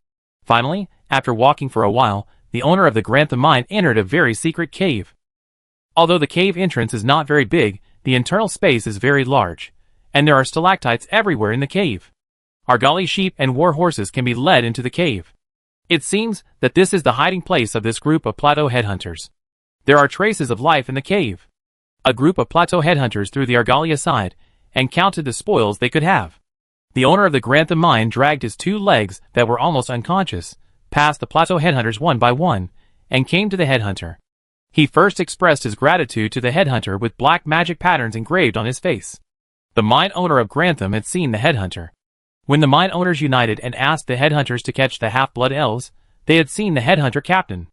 Finally, after walking for a while, the owner of the Grantham mine entered a very secret cave. Although the cave entrance is not very big, the internal space is very large, and there are stalactites everywhere in the cave. Argali sheep and war horses can be led into the cave. It seems that this is the hiding place of this group of plateau headhunters. There are traces of life in the cave. A group of plateau headhunters threw the Argali aside and counted the spoils they could have. The owner of the Grantham mine dragged his 2 legs that were almost unconscious, past the plateau headhunters one by one, and came to the headhunter. He first expressed his gratitude to the headhunter with black magic patterns engraved on his face. The mine owner of Grantham had seen the headhunter. When the mine owners united and asked the headhunters to catch the half-blood elves, they had seen the headhunter captain.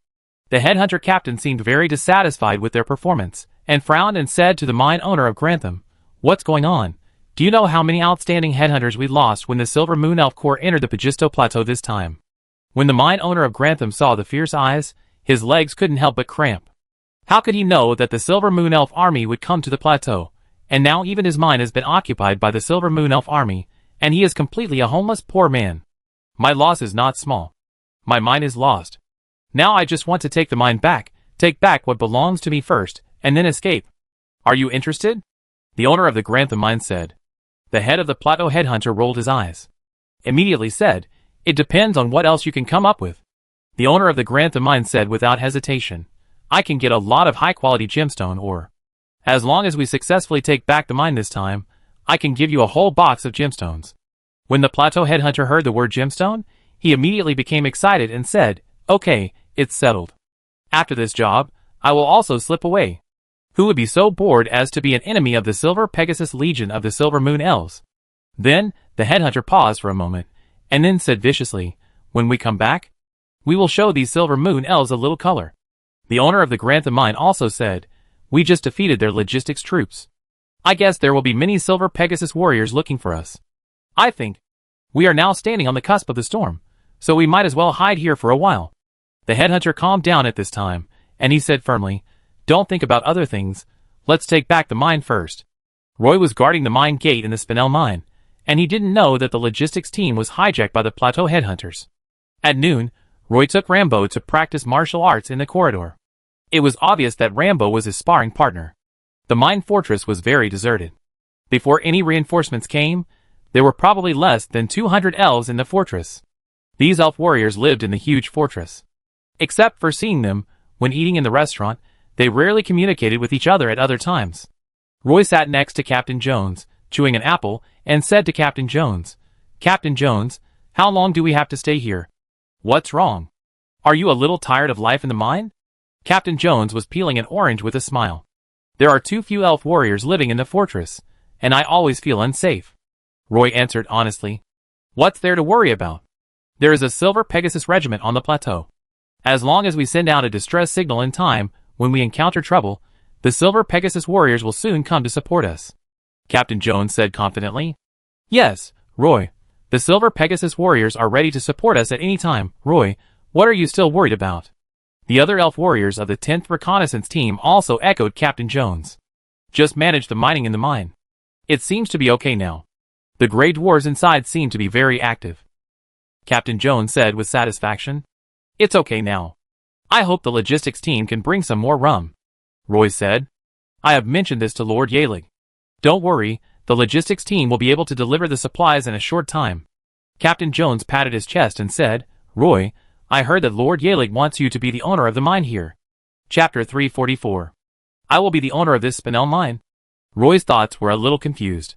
The headhunter captain seemed very dissatisfied with their performance, and frowned and said to the mine owner of Grantham, "What's going on? Do you know how many outstanding headhunters we lost when the Silver Moon Elf Corps entered the Pagisto Plateau this time?" When the mine owner of Grantham saw the fierce eyes, his legs couldn't help but cramp. How could he know that the Silver Moon Elf army would come to the plateau? And now even his mine has been occupied by the Silver Moon Elf army, and he is completely a homeless poor man. My loss is not small. My mine is lost. Now I just want to take the mine back, take back what belongs to me first, and then escape. Are you interested? The owner of the Grantham mine said. The head of the plateau headhunter rolled his eyes. Immediately said, "It depends on what else you can come up with." The owner of the Grantham mine said without hesitation, "I can get a lot of high-quality gemstone ore. As long as we successfully take back the mine this time, I can give you a whole box of gemstones." When the plateau headhunter heard the word gemstone, he immediately became excited and said, "Okay, it's settled. After this job, I will also slip away. Who would be so bored as to be an enemy of the Silver Pegasus Legion of the Silver Moon Elves?" Then, the headhunter paused for a moment, and then said viciously, "When we come back, we will show these Silver Moon Elves a little color." The owner of the Grantham mine also said, "We just defeated their logistics troops. I guess there will be many Silver Pegasus warriors looking for us. I think we are now standing on the cusp of the storm, so we might as well hide here for a while." The headhunter calmed down at this time, and he said firmly, "Don't think about other things, let's take back the mine first." Roy was guarding the mine gate in the Spinel mine, and he didn't know that the logistics team was hijacked by the plateau headhunters. At noon, Roy took Rambo to practice martial arts in the corridor. It was obvious that Rambo was his sparring partner. The mine fortress was very deserted. Before any reinforcements came, there were probably less than 200 elves in the fortress. These elf warriors lived in the huge fortress. Except for seeing them, when eating in the restaurant, they rarely communicated with each other at other times. Roy sat next to Captain Jones, chewing an apple, and said to Captain Jones, "Captain Jones, how long do we have to stay here? What's wrong? Are you a little tired of life in the mine?" Captain Jones was peeling an orange with a smile. "There are too few elf warriors living in the fortress, and I always feel unsafe," Roy answered honestly. "What's there to worry about? There is a Silver Pegasus regiment on the plateau. As long as we send out a distress signal in time when we encounter trouble, the Silver Pegasus warriors will soon come to support us," Captain Jones said confidently. "Yes, Roy, the Silver Pegasus warriors are ready to support us at any time. Roy, what are you still worried about?" The other elf warriors of the 10th Reconnaissance Team also echoed Captain Jones. "Just manage the mining in the mine. It seems to be okay now. The Grey Dwarves inside seem to be very active," Captain Jones said with satisfaction. "It's okay now. I hope the logistics team can bring some more rum," Roy said. "I have mentioned this to Lord Yaelig. Don't worry, the logistics team will be able to deliver the supplies in a short time." Captain Jones patted his chest and said, "Roy, I heard that Lord Yalig wants you to be the owner of the mine here." Chapter 344. I will be the owner of this Spinel mine? Roy's thoughts were a little confused.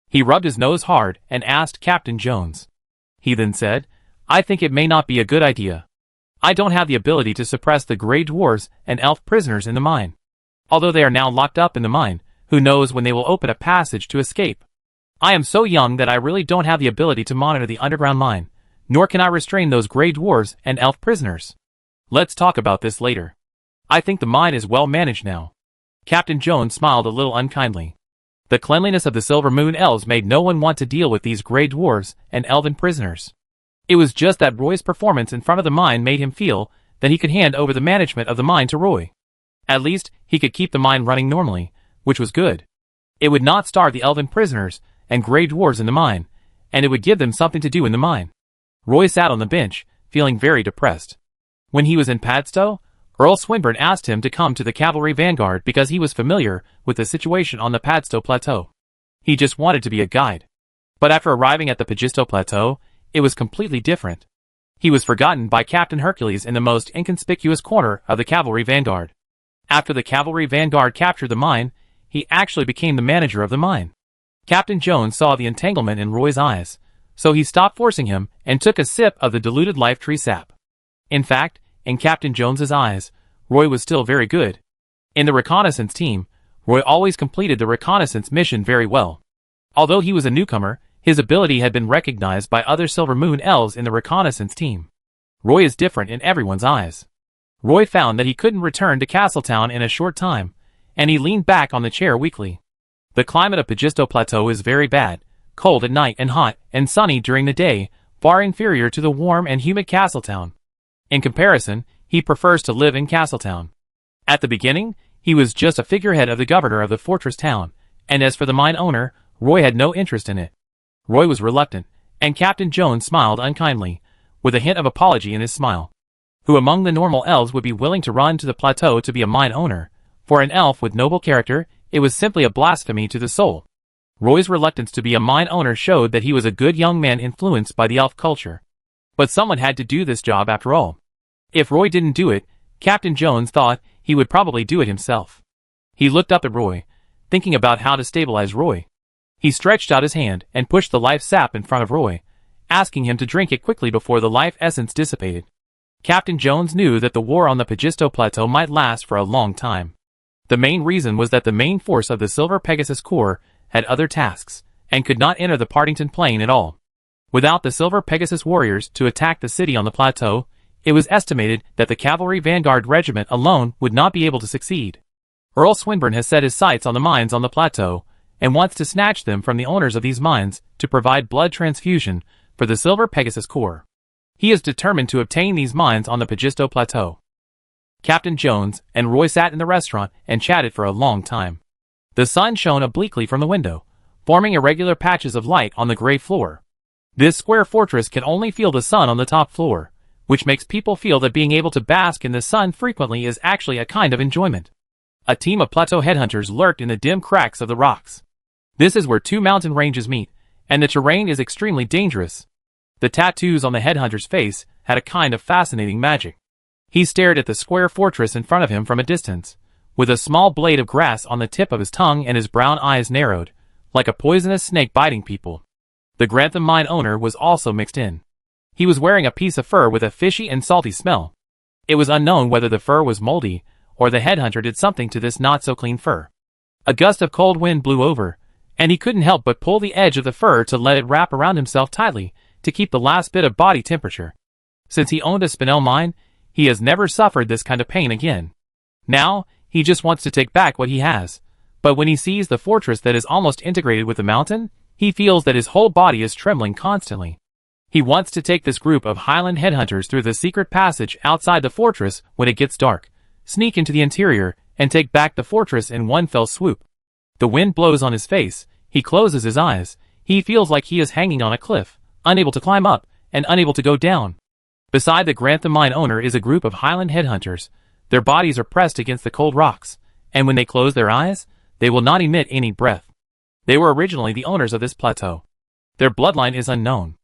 He rubbed his nose hard and asked Captain Jones. He then said, "I think it may not be a good idea. I don't have the ability to suppress the Grey Dwarves and elf prisoners in the mine. Although they are now locked up in the mine, who knows when they will open a passage to escape. I am so young that I really don't have the ability to monitor the underground mine, nor can I restrain those Grey Dwarves and elf prisoners. Let's talk about this later. I think the mine is well managed now." Captain Jones smiled a little unkindly. The cleanliness of the Silver Moon Elves made no one want to deal with these Grey Dwarves and elven prisoners. It was just that Roy's performance in front of the mine made him feel that he could hand over the management of the mine to Roy. At least, he could keep the mine running normally, which was good. It would not starve the elven prisoners and Grey Dwarves in the mine, and it would give them something to do in the mine. Roy sat on the bench, feeling very depressed. When he was in Padstow, Earl Swinburne asked him to come to the cavalry vanguard because he was familiar with the situation on the Padstow Plateau. He just wanted to be a guide. But after arriving at the Pagisto Plateau, it was completely different. He was forgotten by Captain Hercules in the most inconspicuous corner of the cavalry vanguard. After the cavalry vanguard captured the mine, he actually became the manager of the mine. Captain Jones saw the entanglement in Roy's eyes, so he stopped forcing him and took a sip of the diluted life tree sap. In fact, in Captain Jones's eyes, Roy was still very good. In the reconnaissance team, Roy always completed the reconnaissance mission very well. Although he was a newcomer, his ability had been recognized by other Silver Moon Elves in the reconnaissance team. Roy is different in everyone's eyes. Roy found that he couldn't return to Castletown in a short time, and he leaned back on the chair weakly. The climate of Pagisto Plateau is very bad, cold at night and hot and sunny during the day, far inferior to the warm and humid Castletown. In comparison, he prefers to live in Castletown. At the beginning, he was just a figurehead of the governor of the fortress town, and as for the mine owner, Roy had no interest in it. Roy was reluctant, and Captain Jones smiled unkindly, with a hint of apology in his smile. Who among the normal elves would be willing to run to the plateau to be a mine owner? For an elf with noble character, it was simply a blasphemy to the soul. Roy's reluctance to be a mine owner showed that he was a good young man influenced by the elf culture. But someone had to do this job after all. If Roy didn't do it, Captain Jones thought he would probably do it himself. He looked up at Roy, thinking about how to stabilize Roy. He stretched out his hand and pushed the life sap in front of Roy, asking him to drink it quickly before the life essence dissipated. Captain Jones knew that the war on the Pagisto Plateau might last for a long time. The main reason was that the main force of the Silver Pegasus Corps had other tasks, and could not enter the Partington Plain at all. Without the Silver Pegasus warriors to attack the city on the plateau, it was estimated that the Cavalry Vanguard Regiment alone would not be able to succeed. Earl Swinburne has set his sights on the mines on the plateau, and wants to snatch them from the owners of these mines to provide blood transfusion for the Silver Pegasus Corps. He is determined to obtain these mines on the Pagisto Plateau. Captain Jones and Roy sat in the restaurant and chatted for a long time. The sun shone obliquely from the window, forming irregular patches of light on the gray floor. This square fortress can only feel the sun on the top floor, which makes people feel that being able to bask in the sun frequently is actually a kind of enjoyment. A team of plateau headhunters lurked in the dim cracks of the rocks. This is where two mountain ranges meet, and the terrain is extremely dangerous. The tattoos on the headhunter's face had a kind of fascinating magic. He stared at the square fortress in front of him from a distance, with a small blade of grass on the tip of his tongue and his brown eyes narrowed, like a poisonous snake biting people. The Grantham mine owner was also mixed in. He was wearing a piece of fur with a fishy and salty smell. It was unknown whether the fur was moldy, or the headhunter did something to this not-so-clean fur. A gust of cold wind blew over, and he couldn't help but pull the edge of the fur to let it wrap around himself tightly to keep the last bit of body temperature. Since he owned a Spinel mine, he has never suffered this kind of pain again. Now, he just wants to take back what he has. But when he sees the fortress that is almost integrated with the mountain, he feels that his whole body is trembling constantly. He wants to take this group of Highland headhunters through the secret passage outside the fortress when it gets dark, sneak into the interior, and take back the fortress in one fell swoop. The wind blows on his face, he closes his eyes, he feels like he is hanging on a cliff, unable to climb up, and unable to go down. Beside the Grantham mine owner is a group of Highland headhunters. Their bodies are pressed against the cold rocks, and when they close their eyes, they will not emit any breath. They were originally the owners of this plateau. Their bloodline is unknown.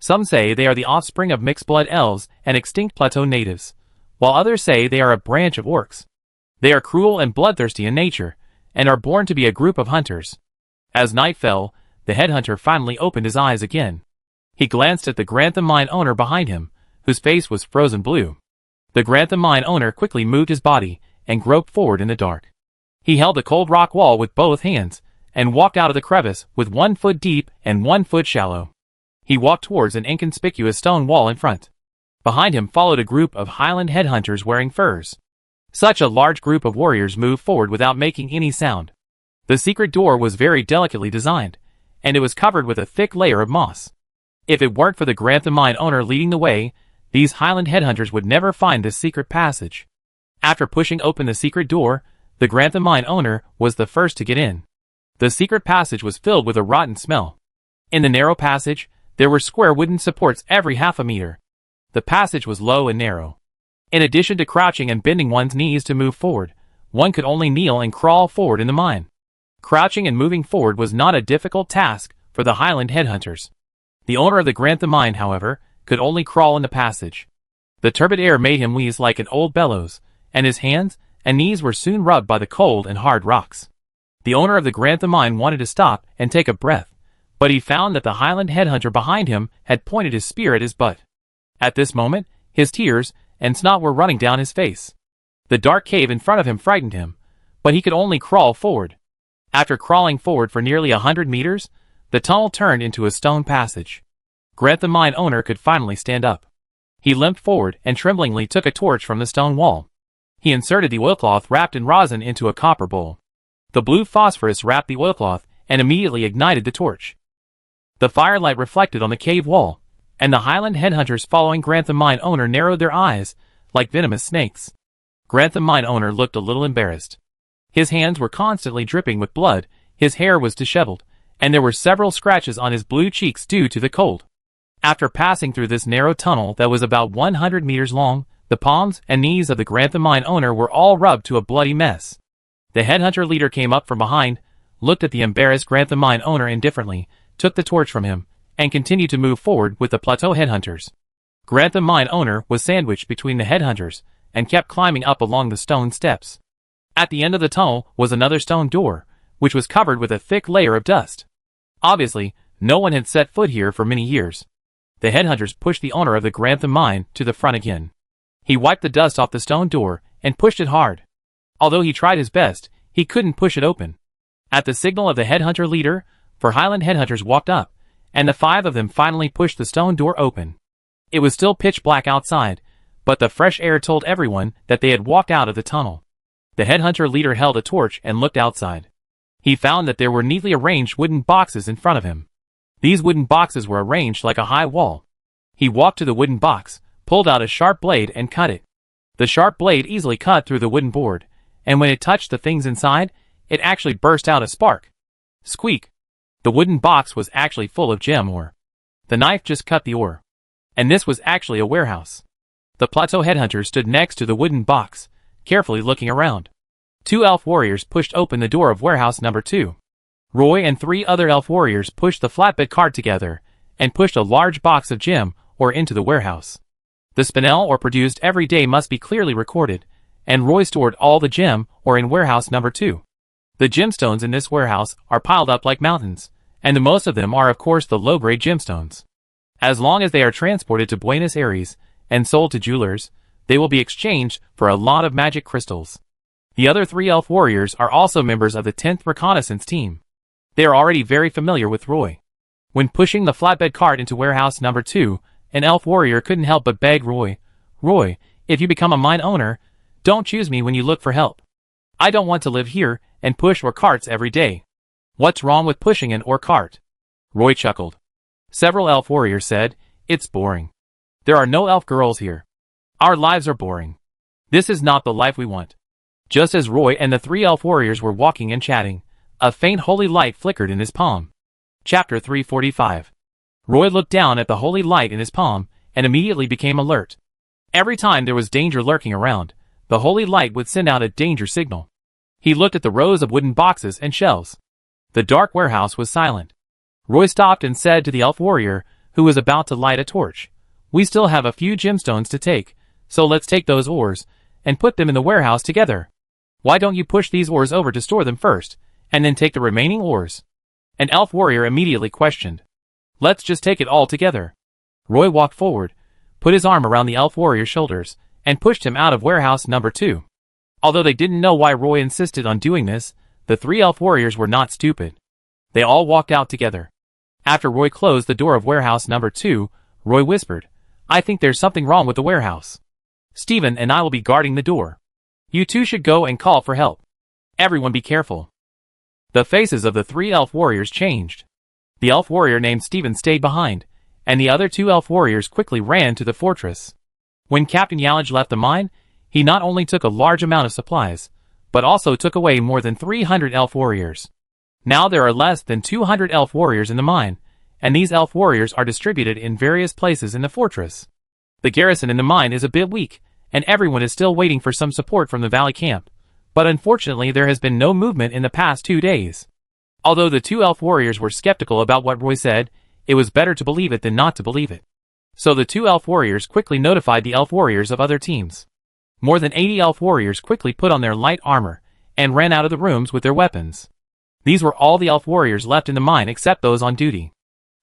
Some say they are the offspring of mixed-blood elves and extinct plateau natives, while others say they are a branch of orcs. They are cruel and bloodthirsty in nature, and are born to be a group of hunters. As night fell, the headhunter finally opened his eyes again. He glanced at the Grantham mine owner behind him, whose face was frozen blue. The Grantham mine owner quickly moved his body and groped forward in the dark. He held the cold rock wall with both hands, and walked out of the crevice with 1 foot deep and 1 foot shallow. He walked towards an inconspicuous stone wall in front. Behind him followed a group of Highland headhunters wearing furs. Such a large group of warriors moved forward without making any sound. The secret door was very delicately designed, and it was covered with a thick layer of moss. If it weren't for the Grantham mine owner leading the way, these Highland headhunters would never find this secret passage. After pushing open the secret door, the Grantham mine owner was the first to get in. The secret passage was filled with a rotten smell. In the narrow passage, there were square wooden supports every half a meter. The passage was low and narrow. In addition to crouching and bending one's knees to move forward, one could only kneel and crawl forward in the mine. Crouching and moving forward was not a difficult task for the Highland headhunters. The owner of the Grantham mine, however, could only crawl in the passage. The turbid air made him wheeze like an old bellows, and his hands and knees were soon rubbed by the cold and hard rocks. The owner of the Grantham mine wanted to stop and take a breath, but he found that the Highland headhunter behind him had pointed his spear at his butt. At this moment, his tears and snot were running down his face. The dark cave in front of him frightened him, but he could only crawl forward. After crawling forward for nearly 100 meters, the tunnel turned into a stone passage. Grantham mine owner could finally stand up. He limped forward and tremblingly took a torch from the stone wall. He inserted the oilcloth wrapped in rosin into a copper bowl. The blue phosphorus wrapped the oilcloth and immediately ignited the torch. The firelight reflected on the cave wall, and the Highland headhunters following Grantham mine owner narrowed their eyes like venomous snakes. Grantham mine owner looked a little embarrassed. His hands were constantly dripping with blood, his hair was disheveled, and there were several scratches on his blue cheeks due to the cold. After passing through this narrow tunnel that was about 100 meters long, the palms and knees of the Grantham mine owner were all rubbed to a bloody mess. The headhunter leader came up from behind, looked at the embarrassed Grantham mine owner indifferently, took the torch from him, and continued to move forward with the plateau headhunters. Grantham mine owner was sandwiched between the headhunters and kept climbing up along the stone steps. At the end of the tunnel was another stone door, which was covered with a thick layer of dust. Obviously, no one had set foot here for many years. The headhunters pushed the owner of the Grantham mine to the front again. He wiped the dust off the stone door and pushed it hard. Although he tried his best, he couldn't push it open. At the signal of the headhunter leader, 4 Highland headhunters walked up, and the 5 of them finally pushed the stone door open. It was still pitch black outside, but the fresh air told everyone that they had walked out of the tunnel. The headhunter leader held a torch and looked outside. He found that there were neatly arranged wooden boxes in front of him. These wooden boxes were arranged like a high wall. He walked to the wooden box, pulled out a sharp blade and cut it. The sharp blade easily cut through the wooden board, and when it touched the things inside, it actually burst out a spark. Squeak! The wooden box was actually full of gem ore. The knife just cut the ore. And this was actually a warehouse. The plateau headhunter stood next to the wooden box, carefully looking around. 2 elf warriors pushed open the door of warehouse number 2. Roy and 3 other elf warriors pushed the flatbed cart together and pushed a large box of gem ore into the warehouse. The spinel ore produced every day must be clearly recorded, and Roy stored all the gem ore in warehouse number 2. The gemstones in this warehouse are piled up like mountains, and the most of them are of course the low-grade gemstones. As long as they are transported to Buenos Aires and sold to jewelers, they will be exchanged for a lot of magic crystals. The other 3 elf warriors are also members of the 10th reconnaissance team. They are already very familiar with Roy. When pushing the flatbed cart into warehouse number 2, an elf warrior couldn't help but beg Roy, "Roy, if you become a mine owner, don't choose me when you look for help. I don't want to live here and push ore carts every day." "What's wrong with pushing an ore cart?" Roy chuckled. Several elf warriors said, "It's boring. There are no elf girls here. Our lives are boring. This is not the life we want." Just as Roy and the 3 elf warriors were walking and chatting, a faint holy light flickered in his palm. Chapter 345. Roy looked down at the holy light in his palm and immediately became alert. Every time there was danger lurking around, the holy light would send out a danger signal. He looked at the rows of wooden boxes and shelves. The dark warehouse was silent. Roy stopped and said to the elf warrior, who was about to light a torch. "We still have a few gemstones to take, so let's take those ores and put them in the warehouse together. Why don't you push these ores over to store them first, and then take the remaining ores?" An elf warrior immediately questioned. "Let's just take it all together." Roy walked forward, put his arm around the elf warrior's shoulders, and pushed him out of warehouse number 2. Although they didn't know why Roy insisted on doing this, the 3 elf warriors were not stupid. They all walked out together. After Roy closed the door of warehouse number 2, Roy whispered, "I think there's something wrong with the warehouse. Steven and I will be guarding the door. You two should go and call for help. Everyone be careful." The faces of the 3 elf warriors changed. The elf warrior named Steven stayed behind, and the other 2 elf warriors quickly ran to the fortress. When Captain Yalaj left the mine, he not only took a large amount of supplies, but also took away more than 300 elf warriors. Now there are less than 200 elf warriors in the mine, and these elf warriors are distributed in various places in the fortress. The garrison in the mine is a bit weak, and everyone is still waiting for some support from the valley camp, but unfortunately there has been no movement in the past 2 days. Although the 2 elf warriors were skeptical about what Roy said, it was better to believe it than not to believe it. So the 2 elf warriors quickly notified the elf warriors of other teams. More than 80 elf warriors quickly put on their light armor, and ran out of the rooms with their weapons. These were all the elf warriors left in the mine except those on duty.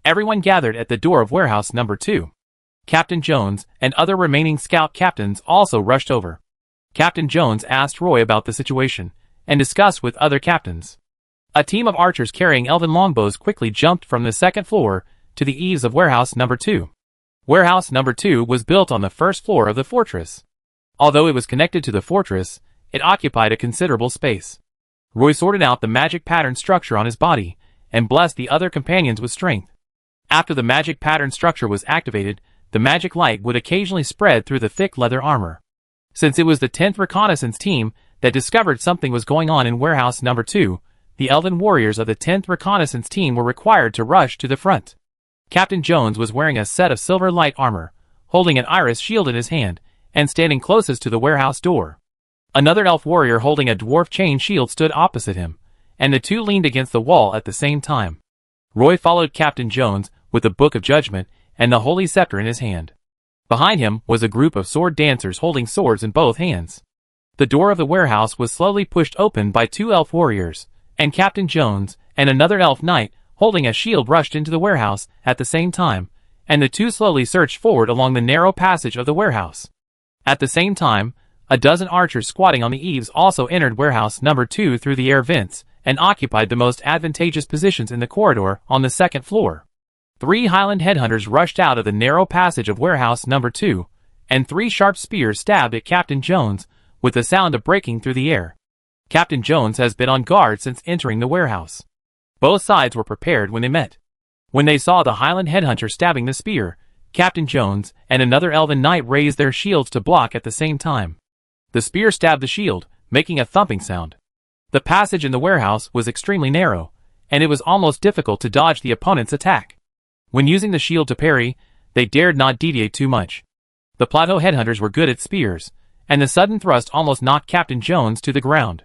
Everyone gathered at the door of warehouse number 2. Captain Jones and other remaining scout captains also rushed over. Captain Jones asked Roy about the situation, and discussed with other captains. A team of archers carrying elven longbows quickly jumped from the 2nd floor to the eaves of warehouse number 2. Warehouse number 2 was built on the 1st floor of the fortress. Although it was connected to the fortress, it occupied a considerable space. Roy sorted out the magic pattern structure on his body, and blessed the other companions with strength. After the magic pattern structure was activated, the magic light would occasionally spread through the thick leather armor. Since it was the 10th reconnaissance team that discovered something was going on in warehouse number 2, the elven warriors of the 10th reconnaissance team were required to rush to the front. Captain Jones was wearing a set of silver light armor, holding an iris shield in his hand, and standing closest to the warehouse door. Another elf warrior holding a dwarf chain shield stood opposite him, and the 2 leaned against the wall at the same time. Roy followed Captain Jones with the Book of Judgment and the Holy Scepter in his hand. Behind him was a group of sword dancers holding swords in both hands. The door of the warehouse was slowly pushed open by 2 elf warriors, and Captain Jones and another elf knight holding a shield rushed into the warehouse at the same time, and the 2 slowly searched forward along the narrow passage of the warehouse. At the same time, a dozen archers squatting on the eaves also entered warehouse number 2 through the air vents, and occupied the most advantageous positions in the corridor on the 2nd floor. 3 Highland headhunters rushed out of the narrow passage of warehouse number 2, and 3 sharp spears stabbed at Captain Jones, with the sound of breaking through the air. Captain Jones has been on guard since entering the warehouse. Both sides were prepared when they met. When they saw the Highland headhunter stabbing the spear, Captain Jones and another elven knight raised their shields to block at the same time. The spear stabbed the shield, making a thumping sound. The passage in the warehouse was extremely narrow, and it was almost difficult to dodge the opponent's attack. When using the shield to parry, they dared not deviate too much. The plateau headhunters were good at spears, and the sudden thrust almost knocked Captain Jones to the ground.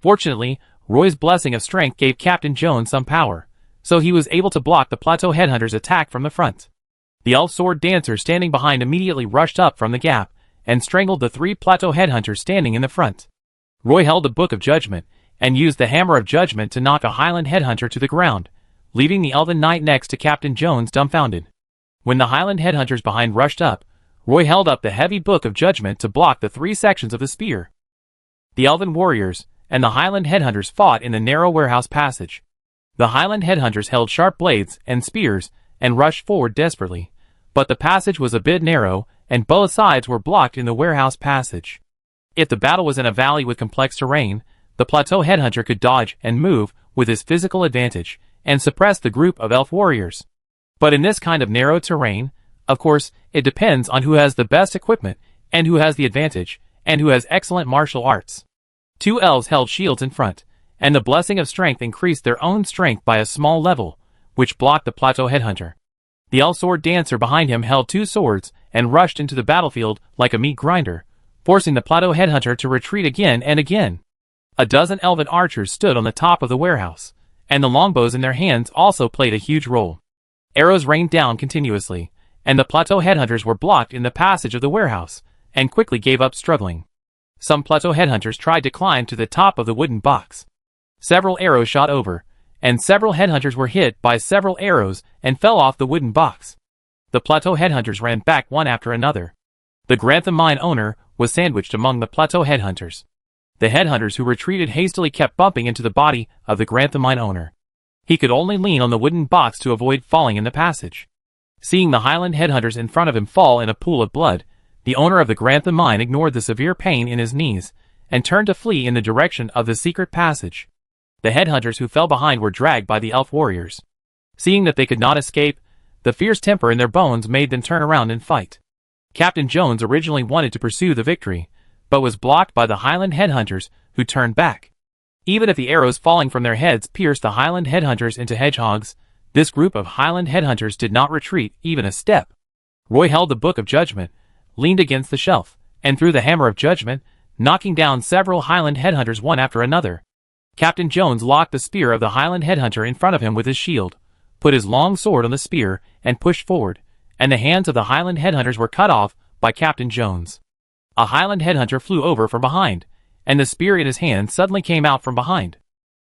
Fortunately, Roy's blessing of strength gave Captain Jones some power, so he was able to block the plateau headhunters' attack from the front. The elf sword dancer standing behind immediately rushed up from the gap, and strangled the 3 plateau headhunters standing in the front. Roy held the Book of Judgment, and used the Hammer of Judgment to knock a Highland headhunter to the ground, leaving the elven knight next to Captain Jones dumbfounded. When the Highland headhunters behind rushed up, Roy held up the heavy Book of Judgment to block the 3 sections of the spear. The elven warriors and the Highland headhunters fought in the narrow warehouse passage. The Highland headhunters held sharp blades and spears and rushed forward desperately, but the passage was a bit narrow, and both sides were blocked in the warehouse passage. If the battle was in a valley with complex terrain, the plateau headhunter could dodge and move with his physical advantage, and suppress the group of elf warriors. But in this kind of narrow terrain, of course, it depends on who has the best equipment, and who has the advantage, and who has excellent martial arts. 2 elves held shields in front, and the blessing of strength increased their own strength by a small level, which blocked the plateau headhunter. The elf sword dancer behind him held 2 swords, and rushed into the battlefield like a meat grinder, forcing the plateau headhunter to retreat again and again. A dozen elven archers stood on the top of the warehouse, and the longbows in their hands also played a huge role. Arrows rained down continuously, and the plateau headhunters were blocked in the passage of the warehouse, and quickly gave up struggling. Some plateau headhunters tried to climb to the top of the wooden box. Several arrows shot over, and several headhunters were hit by several arrows and fell off the wooden box. The plateau headhunters ran back one after another. The Grantham mine owner was sandwiched among the plateau headhunters. The headhunters who retreated hastily kept bumping into the body of the Grantham mine owner. He could only lean on the wooden box to avoid falling in the passage. Seeing the Highland headhunters in front of him fall in a pool of blood, the owner of the Grantham mine ignored the severe pain in his knees and turned to flee in the direction of the secret passage. The headhunters who fell behind were dragged by the elf warriors. Seeing that they could not escape, the fierce temper in their bones made them turn around and fight. Captain Jones originally wanted to pursue the victory, but was blocked by the Highland headhunters who turned back. Even if the arrows falling from their heads pierced the Highland headhunters into hedgehogs, this group of Highland headhunters did not retreat even a step. Roy held the Book of Judgment, leaned against the shelf, and threw the Hammer of Judgment, knocking down several Highland headhunters one after another. Captain Jones locked the spear of the Highland headhunter in front of him with his shield, put his long sword on the spear, and pushed forward, and the hands of the Highland headhunters were cut off by Captain Jones. A Highland headhunter flew over from behind, and the spear in his hand suddenly came out from behind.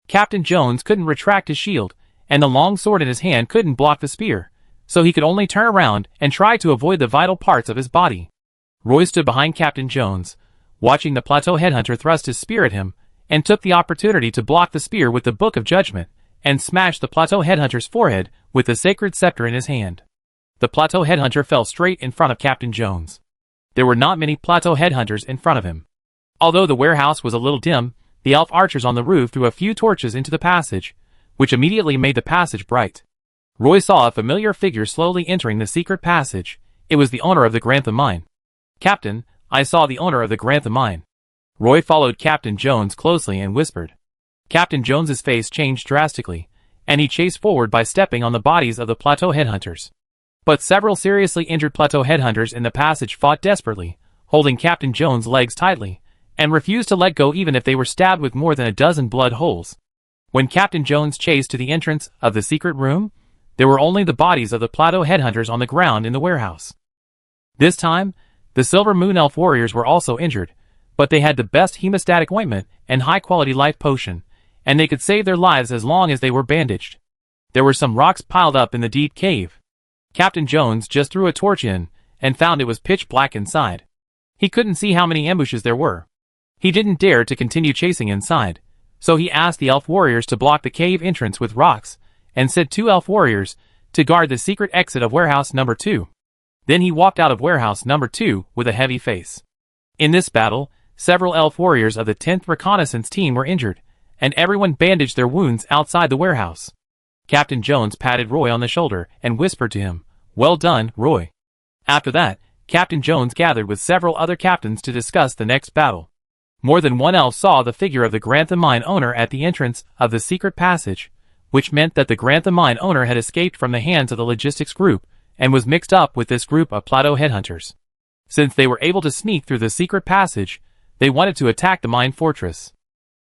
Captain Jones couldn't retract his shield, and the long sword in his hand couldn't block the spear, so he could only turn around and try to avoid the vital parts of his body. Roy stood behind Captain Jones, watching the plateau headhunter thrust his spear at him, and took the opportunity to block the spear with the Book of Judgment, and smash the plateau headhunter's forehead with the sacred scepter in his hand. The plateau headhunter fell straight in front of Captain Jones. There were not many plateau headhunters in front of him. Although the warehouse was a little dim, the elf archers on the roof threw a few torches into the passage, which immediately made the passage bright. Roy saw a familiar figure slowly entering the secret passage. It was the owner of the Grantham mine. "Captain, I saw the owner of the Grantham mine." Roy followed Captain Jones closely and whispered. Captain Jones's face changed drastically, and he chased forward by stepping on the bodies of the plateau headhunters. But several seriously injured plateau headhunters in the passage fought desperately, holding Captain Jones' legs tightly, and refused to let go even if they were stabbed with more than a dozen blood holes. When Captain Jones chased to the entrance of the secret room, there were only the bodies of the plateau headhunters on the ground in the warehouse. This time, the Silver Moon Elf warriors were also injured, but they had the best hemostatic ointment and high-quality life potion, and they could save their lives as long as they were bandaged. There were some rocks piled up in the deep cave. Captain Jones just threw a torch in, and found it was pitch black inside. He couldn't see how many ambushes there were. He didn't dare to continue chasing inside, so he asked the elf warriors to block the cave entrance with rocks, and sent 2 elf warriors to guard the secret exit of warehouse number 2. Then he walked out of warehouse number 2 with a heavy face. In this battle, several elf warriors of the 10th reconnaissance team were injured, and everyone bandaged their wounds outside the warehouse. Captain Jones patted Roy on the shoulder and whispered to him, "Well done, Roy." After that, Captain Jones gathered with several other captains to discuss the next battle. More than one elf saw the figure of the Grantham mine owner at the entrance of the secret passage, which meant that the Grantham mine owner had escaped from the hands of the logistics group and was mixed up with this group of plateau headhunters. Since they were able to sneak through the secret passage, they wanted to attack the mine fortress.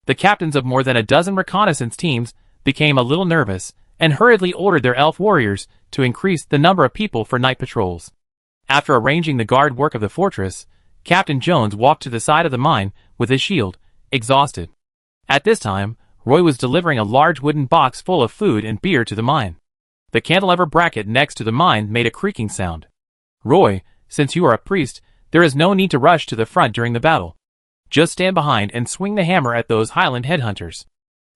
The captains of more than a dozen reconnaissance teams became a little nervous and hurriedly ordered their elf warriors to increase the number of people for night patrols. After arranging the guard work of the fortress, Captain Jones walked to the side of the mine with his shield, exhausted. At this time, Roy was delivering a large wooden box full of food and beer to the mine. The cantilever bracket next to the mine made a creaking sound. "Roy, since you are a priest, there is no need to rush to the front during the battle. Just stand behind and swing the hammer at those Highland headhunters."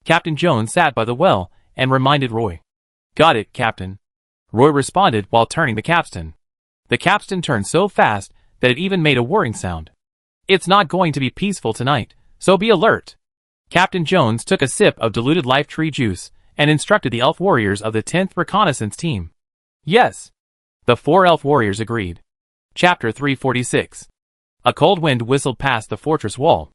Captain Jones sat by the well and reminded Roy. "Got it, Captain," Roy responded while turning the capstan. The capstan turned so fast that it even made a whirring sound. "It's not going to be peaceful tonight, so be alert." Captain Jones took a sip of diluted life tree juice and instructed the elf warriors of the 10th reconnaissance team. "Yes." The 4 elf warriors agreed. Chapter 346. A cold wind whistled past the fortress wall.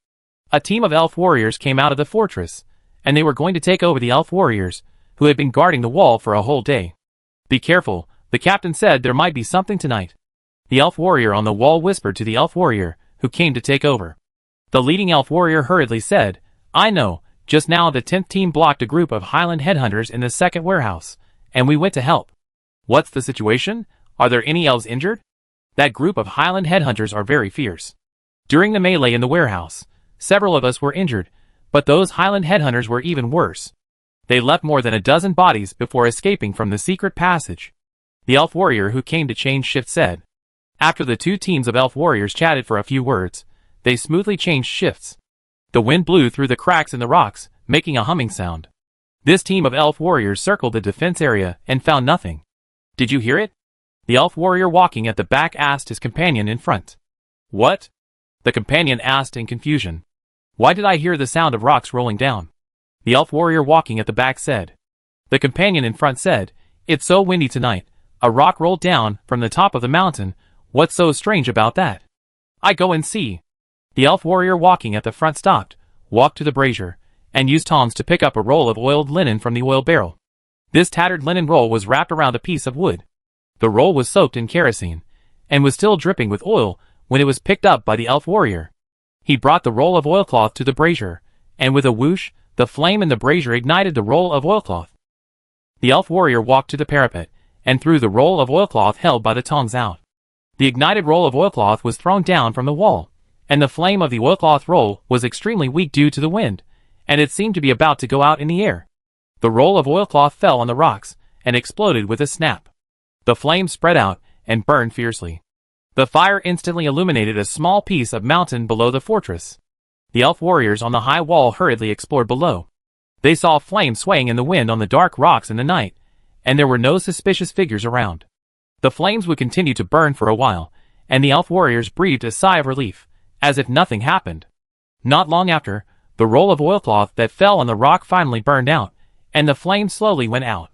A team of elf warriors came out of the fortress, and they were going to take over the elf warriors, who had been guarding the wall for a whole day. "Be careful," the captain said, "there might be something tonight." The elf warrior on the wall whispered to the elf warrior, who came to take over. The leading elf warrior hurriedly said, "I know, just now the 10th team blocked a group of Highland headhunters in the second warehouse, and we went to help." What's the situation? Are there any elves injured? That group of Highland headhunters are very fierce. During the melee in the warehouse, several of us were injured, but those Highland headhunters were even worse. They left more than a dozen bodies before escaping from the secret passage. The elf warrior who came to change shift said. After the two teams of elf warriors chatted for a few words, they smoothly changed shifts. The wind blew through the cracks in the rocks, making a humming sound. This team of elf warriors circled the defense area and found nothing. Did you hear it? The elf warrior walking at the back asked his companion in front. What? The companion asked in confusion. Why did I hear the sound of rocks rolling down? The elf warrior walking at the back said. The companion in front said, It's so windy tonight. A rock rolled down from the top of the mountain. What's so strange about that? I go and see. The elf warrior walking at the front stopped, walked to the brazier, and used tongs to pick up a roll of oiled linen from the oil barrel. This tattered linen roll was wrapped around a piece of wood. The roll was soaked in kerosene, and was still dripping with oil when it was picked up by the elf warrior. He brought the roll of oilcloth to the brazier, and with a whoosh, the flame in the brazier ignited the roll of oilcloth. The elf warrior walked to the parapet, and threw the roll of oilcloth held by the tongs out. The ignited roll of oilcloth was thrown down from the wall, and the flame of the oilcloth roll was extremely weak due to the wind, and it seemed to be about to go out in the air. The roll of oilcloth fell on the rocks, and exploded with a snap. The flame spread out, and burned fiercely. The fire instantly illuminated a small piece of mountain below the fortress. The elf warriors on the high wall hurriedly explored below. They saw flames swaying in the wind on the dark rocks in the night, and there were no suspicious figures around. The flames would continue to burn for a while, and the elf warriors breathed a sigh of relief, as if nothing happened. Not long after, the roll of oilcloth that fell on the rock finally burned out, and the flame slowly went out.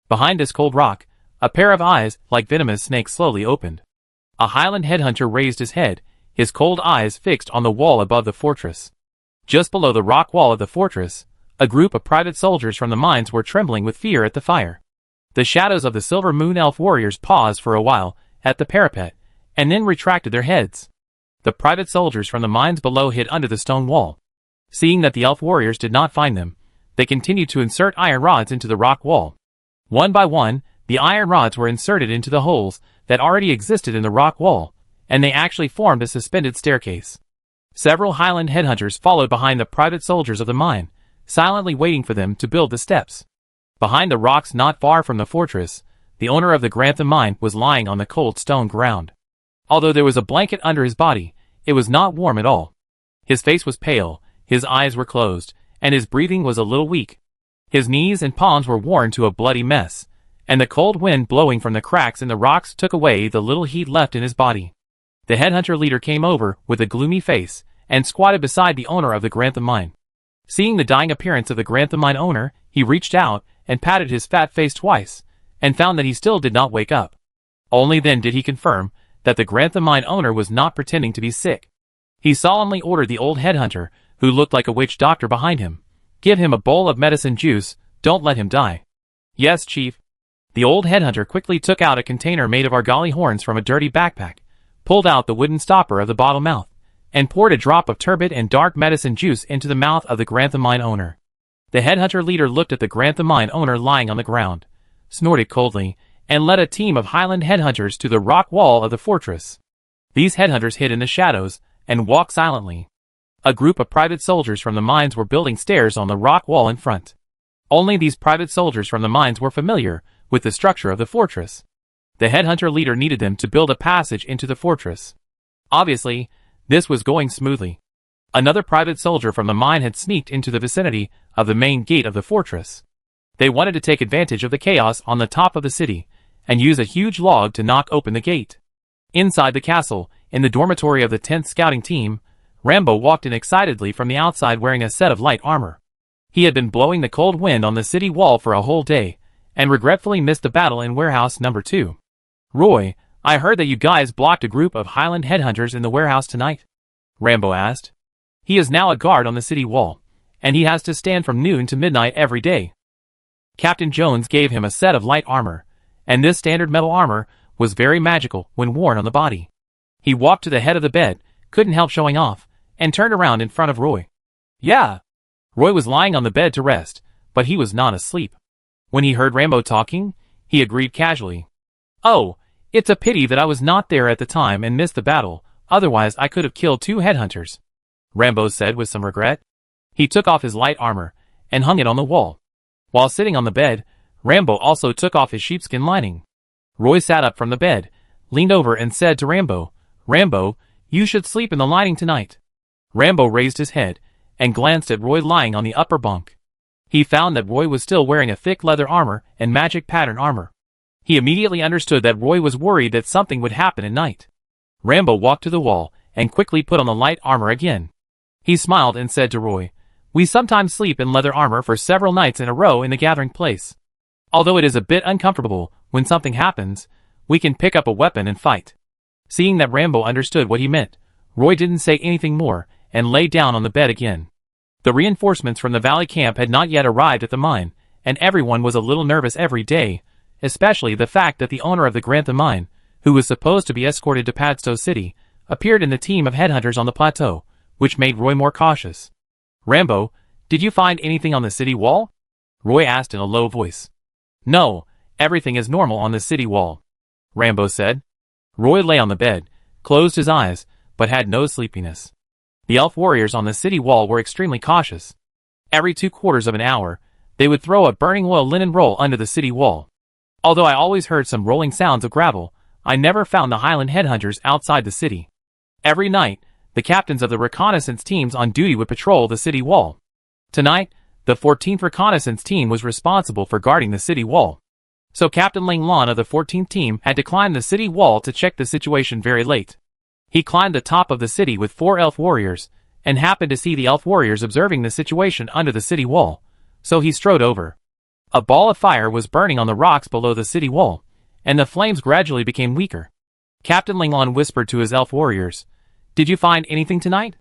Behind this cold rock, a pair of eyes, like venomous snakes, slowly opened. A Highland headhunter raised his head, his cold eyes fixed on the wall above the fortress. Just below the rock wall of the fortress, a group of private soldiers from the mines were trembling with fear at the fire. The shadows of the Silver Moon Elf warriors paused for a while at the parapet, and then retracted their heads. The private soldiers from the mines below hid under the stone wall. Seeing that the elf warriors did not find them, they continued to insert iron rods into the rock wall. One by one, the iron rods were inserted into the holes that already existed in the rock wall, and they actually formed a suspended staircase. Several Highland headhunters followed behind the private soldiers of the mine, silently waiting for them to build the steps. Behind the rocks not far from the fortress, the owner of the Grantham mine was lying on the cold stone ground. Although there was a blanket under his body, it was not warm at all. His face was pale, his eyes were closed, and his breathing was a little weak. His knees and palms were worn to a bloody mess, and the cold wind blowing from the cracks in the rocks took away the little heat left in his body. The headhunter leader came over with a gloomy face, and squatted beside the owner of the Grantham mine. Seeing the dying appearance of the Grantham mine owner, he reached out and patted his fat face twice, and found that he still did not wake up. Only then did he confirm that the Grantham mine owner was not pretending to be sick. He solemnly ordered the old headhunter, who looked like a witch doctor behind him, "Give him a bowl of medicine juice, don't let him die." "Yes, chief." The old headhunter quickly took out a container made of argali horns from a dirty backpack, pulled out the wooden stopper of the bottle mouth, and poured a drop of turbid and dark medicine juice into the mouth of the Grantham mine owner. The headhunter leader looked at the Grantham mine owner lying on the ground, snorted coldly, and led a team of Highland headhunters to the rock wall of the fortress. These headhunters hid in the shadows and walked silently. A group of private soldiers from the mines were building stairs on the rock wall in front. Only these private soldiers from the mines were familiar with the structure of the fortress. The headhunter leader needed them to build a passage into the fortress. Obviously, this was going smoothly. Another private soldier from the mine had sneaked into the vicinity of the main gate of the fortress. They wanted to take advantage of the chaos on the top of the city, and use a huge log to knock open the gate. Inside the castle, in the dormitory of the 10th scouting team, Rambo walked in excitedly from the outside wearing a set of light armor. He had been blowing the cold wind on the city wall for a whole day, and regretfully missed the battle in warehouse number 2. "Roy, I heard that you guys blocked a group of Highland headhunters in the warehouse tonight?" Rambo asked. "He is now a guard on the city wall, and he has to stand from noon to midnight every day." Captain Jones gave him a set of light armor, and this standard metal armor was very magical when worn on the body. He walked to the head of the bed, couldn't help showing off, and turned around in front of Roy. "Yeah." Roy was lying on the bed to rest, but he was not asleep. When he heard Rambo talking, he agreed casually. Oh, it's a pity that I was not there at the time and missed the battle, otherwise I could have killed 2 headhunters, Rambo said with some regret. He took off his light armor and hung it on the wall. While sitting on the bed, Rambo also took off his sheepskin lining. Roy sat up from the bed, leaned over and said to Rambo, "Rambo, you should sleep in the lining tonight." Rambo raised his head and glanced at Roy lying on the upper bunk. He found that Roy was still wearing a thick leather armor and magic pattern armor. He immediately understood that Roy was worried that something would happen at night. Rambo walked to the wall and quickly put on the light armor again. He smiled and said to Roy, "We sometimes sleep in leather armor for several nights in a row in the gathering place. Although it is a bit uncomfortable when something happens, we can pick up a weapon and fight." Seeing that Rambo understood what he meant, Roy didn't say anything more and lay down on the bed again. The reinforcements from the valley camp had not yet arrived at the mine, and everyone was a little nervous every day, especially the fact that the owner of the Grantham mine, who was supposed to be escorted to Padstow City, appeared in the team of headhunters on the plateau, which made Roy more cautious. "Rambo, did you find anything on the city wall?" Roy asked in a low voice. "No, everything is normal on the city wall," Rambo said. Roy lay on the bed, closed his eyes, but had no sleepiness. The elf warriors on the city wall were extremely cautious. Every 2/4 of an hour, they would throw a burning oil linen roll under the city wall. Although I always heard some rolling sounds of gravel, I never found the Highland headhunters outside the city. Every night, the captains of the reconnaissance teams on duty would patrol the city wall. Tonight, the 14th reconnaissance team was responsible for guarding the city wall. So Captain Ling Lon of the 14th team had to climb the city wall to check the situation very late. He climbed the top of the city with 4 elf warriors, and happened to see the elf warriors observing the situation under the city wall, so he strode over. A ball of fire was burning on the rocks below the city wall, and the flames gradually became weaker. Captain Linglon whispered to his elf warriors, "Did you find anything tonight?"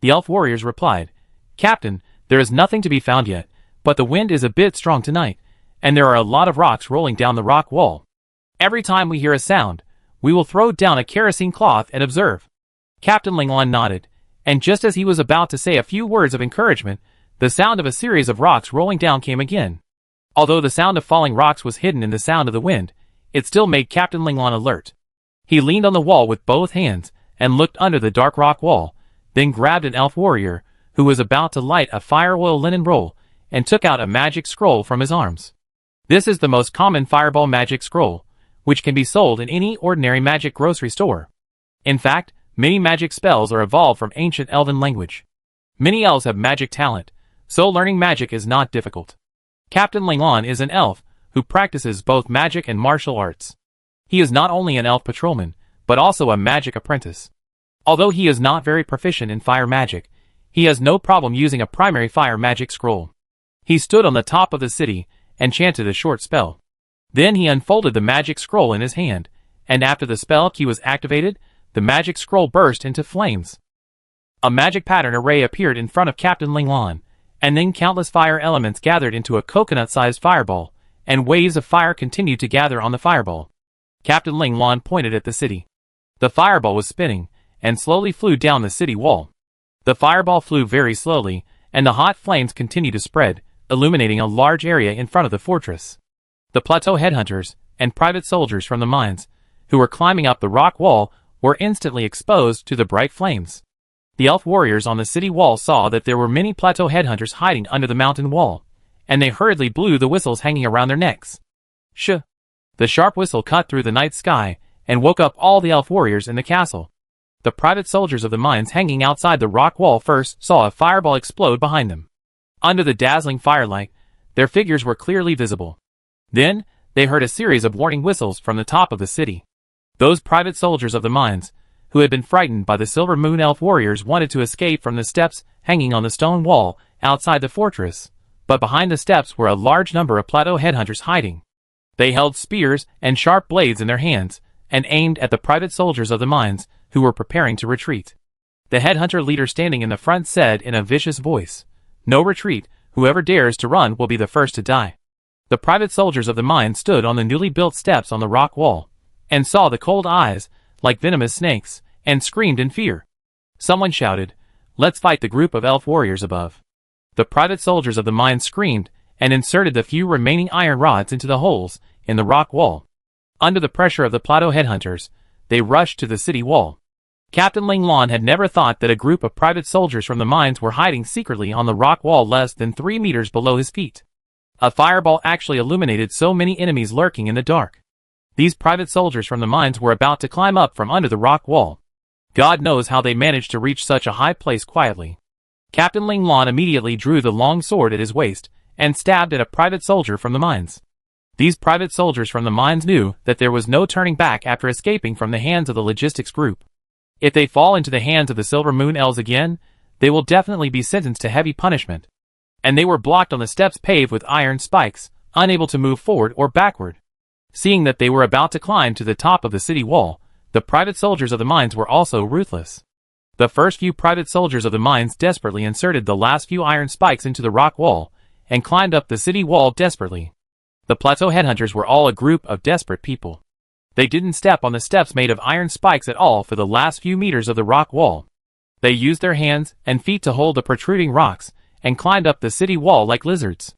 The elf warriors replied, "Captain, there is nothing to be found yet, but the wind is a bit strong tonight, and there are a lot of rocks rolling down the rock wall. Every time we hear a sound, we will throw down a kerosene cloth and observe." Captain Linglon nodded, and just as he was about to say a few words of encouragement, the sound of a series of rocks rolling down came again. Although the sound of falling rocks was hidden in the sound of the wind, it still made Captain Linglon alert. He leaned on the wall with both hands and looked under the dark rock wall, then grabbed an elf warrior, who was about to light a fire oil linen roll, and took out a magic scroll from his arms. This is the most common fireball magic scroll, which can be sold in any ordinary magic grocery store. In fact, many magic spells are evolved from ancient elven language. Many elves have magic talent, so learning magic is not difficult. Captain Linglon is an elf who practices both magic and martial arts. He is not only an elf patrolman, but also a magic apprentice. Although he is not very proficient in fire magic, he has no problem using a primary fire magic scroll. He stood on the top of the city and chanted a short spell. Then he unfolded the magic scroll in his hand, and after the spell key was activated, the magic scroll burst into flames. A magic pattern array appeared in front of Captain Linglon, and then countless fire elements gathered into a coconut-sized fireball, and waves of fire continued to gather on the fireball. Captain Linglon pointed at the city. The fireball was spinning, and slowly flew down the city wall. The fireball flew very slowly, and the hot flames continued to spread, illuminating a large area in front of the fortress. The plateau headhunters and private soldiers from the mines, who were climbing up the rock wall, were instantly exposed to the bright flames. The elf warriors on the city wall saw that there were many plateau headhunters hiding under the mountain wall, and they hurriedly blew the whistles hanging around their necks. Shh! The sharp whistle cut through the night sky and woke up all the elf warriors in the castle. The private soldiers of the mines hanging outside the rock wall first saw a fireball explode behind them. Under the dazzling firelight, their figures were clearly visible. Then, they heard a series of warning whistles from the top of the city. Those private soldiers of the mines, who had been frightened by the Silver Moon elf warriors, wanted to escape from the steps hanging on the stone wall outside the fortress, but behind the steps were a large number of plateau headhunters hiding. They held spears and sharp blades in their hands, and aimed at the private soldiers of the mines, who were preparing to retreat. The headhunter leader standing in the front said in a vicious voice, "No retreat, whoever dares to run will be the first to die." The private soldiers of the mine stood on the newly built steps on the rock wall, and saw the cold eyes, like venomous snakes, and screamed in fear. Someone shouted, "Let's fight the group of elf warriors above." The private soldiers of the mine screamed, and inserted the few remaining iron rods into the holes in the rock wall. Under the pressure of the Plateau headhunters, they rushed to the city wall. Captain Ling Lon had never thought that a group of private soldiers from the mines were hiding secretly on the rock wall less than 3 meters below his feet. A fireball actually illuminated so many enemies lurking in the dark. These private soldiers from the mines were about to climb up from under the rock wall. God knows how they managed to reach such a high place quietly. Captain Ling Lon immediately drew the long sword at his waist and stabbed at a private soldier from the mines. These private soldiers from the mines knew that there was no turning back after escaping from the hands of the logistics group. If they fall into the hands of the Silver Moon Elves again, they will definitely be sentenced to heavy punishment. And they were blocked on the steps paved with iron spikes, unable to move forward or backward. Seeing that they were about to climb to the top of the city wall, the private soldiers of the mines were also ruthless. The first few private soldiers of the mines desperately inserted the last few iron spikes into the rock wall, and climbed up the city wall desperately. The Plateau headhunters were all a group of desperate people. They didn't step on the steps made of iron spikes at all for the last few meters of the rock wall. They used their hands and feet to hold the protruding rocks, and climbed up the city wall like lizards.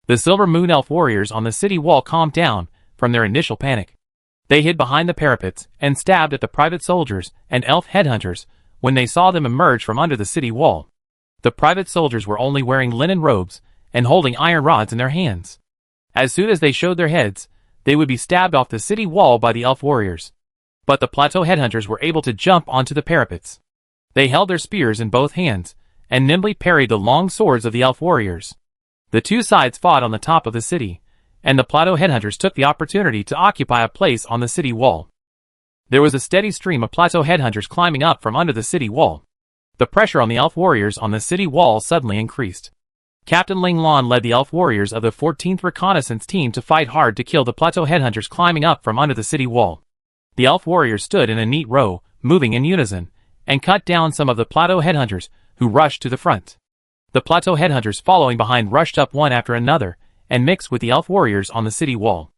The Silver Moon Elf warriors on the city wall calmed down from their initial panic. They hid behind the parapets and stabbed at the private soldiers and elf headhunters when they saw them emerge from under the city wall. The private soldiers were only wearing linen robes and holding iron rods in their hands. As soon as they showed their heads, they would be stabbed off the city wall by the elf warriors. But the Plateau headhunters were able to jump onto the parapets. They held their spears in both hands, and nimbly parried the long swords of the elf warriors. The two sides fought on the top of the city, and the Plateau headhunters took the opportunity to occupy a place on the city wall. There was a steady stream of Plateau headhunters climbing up from under the city wall. The pressure on the elf warriors on the city wall suddenly increased. Captain Ling Lon led the elf warriors of the 14th Reconnaissance Team to fight hard to kill the Plateau headhunters climbing up from under the city wall. The elf warriors stood in a neat row, moving in unison, and cut down some of the Plateau headhunters, who rushed to the front. The Plateau headhunters following behind rushed up one after another, and mixed with the elf warriors on the city wall.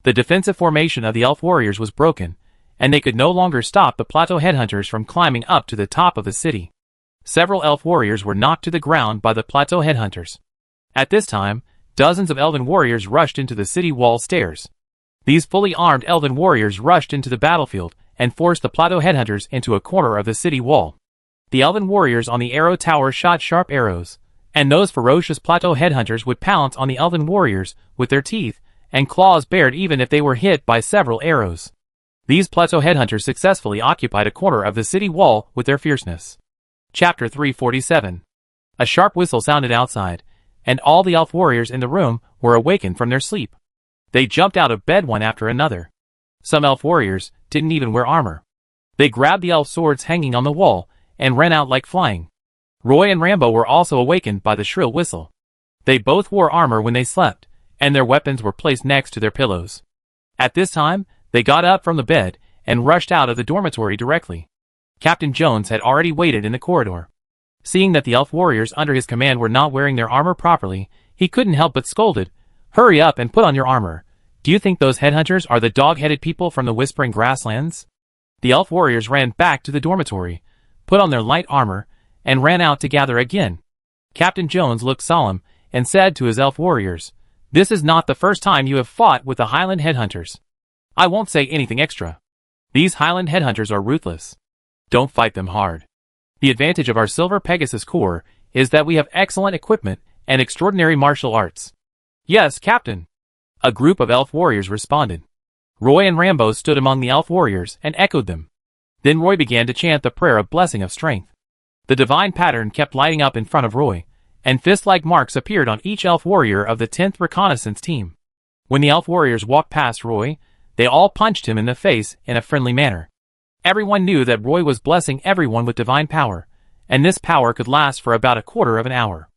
The defensive formation of the elf warriors was broken, and they could no longer stop the Plateau headhunters from climbing up to the top of the city. Several elf warriors were knocked to the ground by the Plateau headhunters. At this time, dozens of elven warriors rushed into the city wall stairs. These fully armed elven warriors rushed into the battlefield and forced the Plateau headhunters into a corner of the city wall. The elven warriors on the arrow tower shot sharp arrows, and those ferocious Plateau headhunters would pounce on the elven warriors with their teeth and claws bared even if they were hit by several arrows. These Plateau headhunters successfully occupied a corner of the city wall with their fierceness. Chapter 347. A sharp whistle sounded outside, and all the elf warriors in the room were awakened from their sleep. They jumped out of bed one after another. Some elf warriors didn't even wear armor. They grabbed the elf swords hanging on the wall and ran out like flying. Roy and Rambo were also awakened by the shrill whistle. They both wore armor when they slept, and their weapons were placed next to their pillows. At this time, they got up from the bed and rushed out of the dormitory directly. Captain Jones had already waited in the corridor. Seeing that the elf warriors under his command were not wearing their armor properly, he couldn't help but scolded, "Hurry up and put on your armor. Do you think those headhunters are the dog-headed people from the Whispering Grasslands?" The elf warriors ran back to the dormitory, put on their light armor, and ran out to gather again. Captain Jones looked solemn and said to his elf warriors, "This is not the first time you have fought with the Highland headhunters. I won't say anything extra. These Highland headhunters are ruthless. Don't fight them hard. The advantage of our Silver Pegasus Corps is that we have excellent equipment and extraordinary martial arts." "Yes, Captain," a group of elf warriors responded. Roy and Rambo stood among the elf warriors and echoed them. Then Roy began to chant the prayer of blessing of strength. The divine pattern kept lighting up in front of Roy, and fist-like marks appeared on each elf warrior of the 10th Reconnaissance Team. When the elf warriors walked past Roy, they all punched him in the face in a friendly manner. Everyone knew that Roy was blessing everyone with divine power, and this power could last for about a quarter of an hour.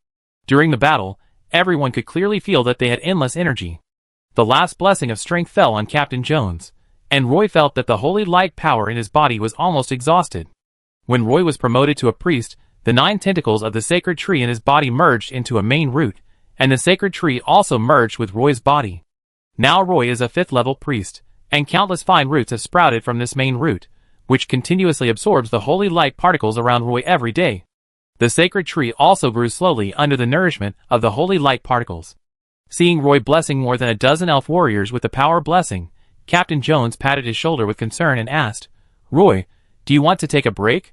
During the battle, everyone could clearly feel that they had endless energy. The last blessing of strength fell on Captain Jones, and Roy felt that the holy light power in his body was almost exhausted. When Roy was promoted to a priest, the 9 tentacles of the sacred tree in his body merged into a main root, and the sacred tree also merged with Roy's body. Now Roy is a 5th-level priest, and countless fine roots have sprouted from this main root, which continuously absorbs the holy light particles around Roy every day. The sacred tree also grew slowly under the nourishment of the holy light particles. Seeing Roy blessing more than a dozen elf warriors with the power blessing, Captain Jones patted his shoulder with concern and asked, "Roy, do you want to take a break?"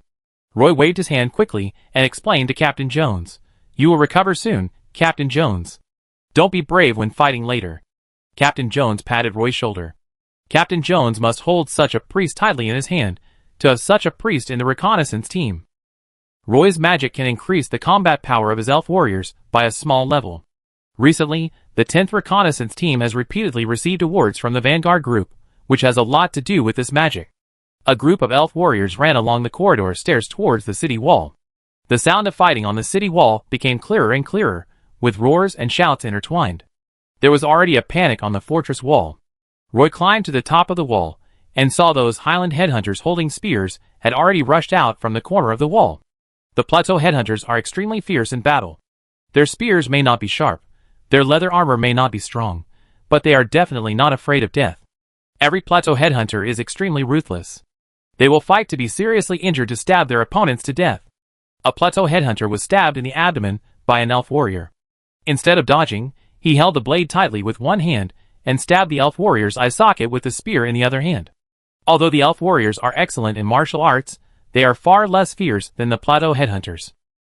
Roy waved his hand quickly and explained to Captain Jones, "You will recover soon, Captain Jones. Don't be brave when fighting later." Captain Jones patted Roy's shoulder. Captain Jones must hold such a priest tightly in his hand to have such a priest in the reconnaissance team. Roy's magic can increase the combat power of his elf warriors by a small level. Recently, the 10th Reconnaissance Team has repeatedly received awards from the Vanguard Group, which has a lot to do with this magic. A group of elf warriors ran along the corridor stairs towards the city wall. The sound of fighting on the city wall became clearer and clearer, with roars and shouts intertwined. There was already a panic on the fortress wall. Roy climbed to the top of the wall, and saw those Highland headhunters holding spears had already rushed out from the corner of the wall. The plateau headhunters are extremely fierce in battle. Their spears may not be sharp, their leather armor may not be strong, but they are definitely not afraid of death. Every plateau headhunter is extremely ruthless. They will fight to be seriously injured to stab their opponents to death. A plateau headhunter was stabbed in the abdomen by an elf warrior. Instead of dodging, he held the blade tightly with one hand and stabbed the elf warrior's eye socket with the spear in the other hand. Although the elf warriors are excellent in martial arts, they are far less fierce than the plateau headhunters.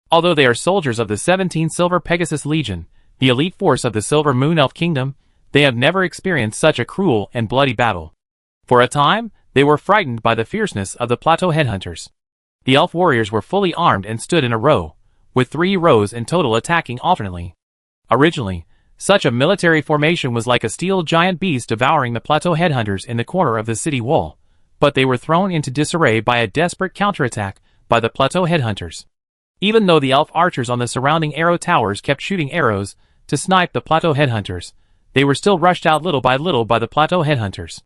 Although they are soldiers of the 17th Silver Pegasus Legion, the elite force of the Silver Moon Elf Kingdom, they have never experienced such a cruel and bloody battle. For a time, they were frightened by the fierceness of the plateau headhunters. The elf warriors were fully armed and stood in a row, with 3 rows in total attacking alternately. Originally, such a military formation was like a steel giant beast devouring the plateau headhunters in the corner of the city wall, but they were thrown into disarray by a desperate counterattack by the plateau headhunters. Even though the elf archers on the surrounding arrow towers kept shooting arrows to snipe the plateau headhunters, they were still rushed out little by the plateau headhunters.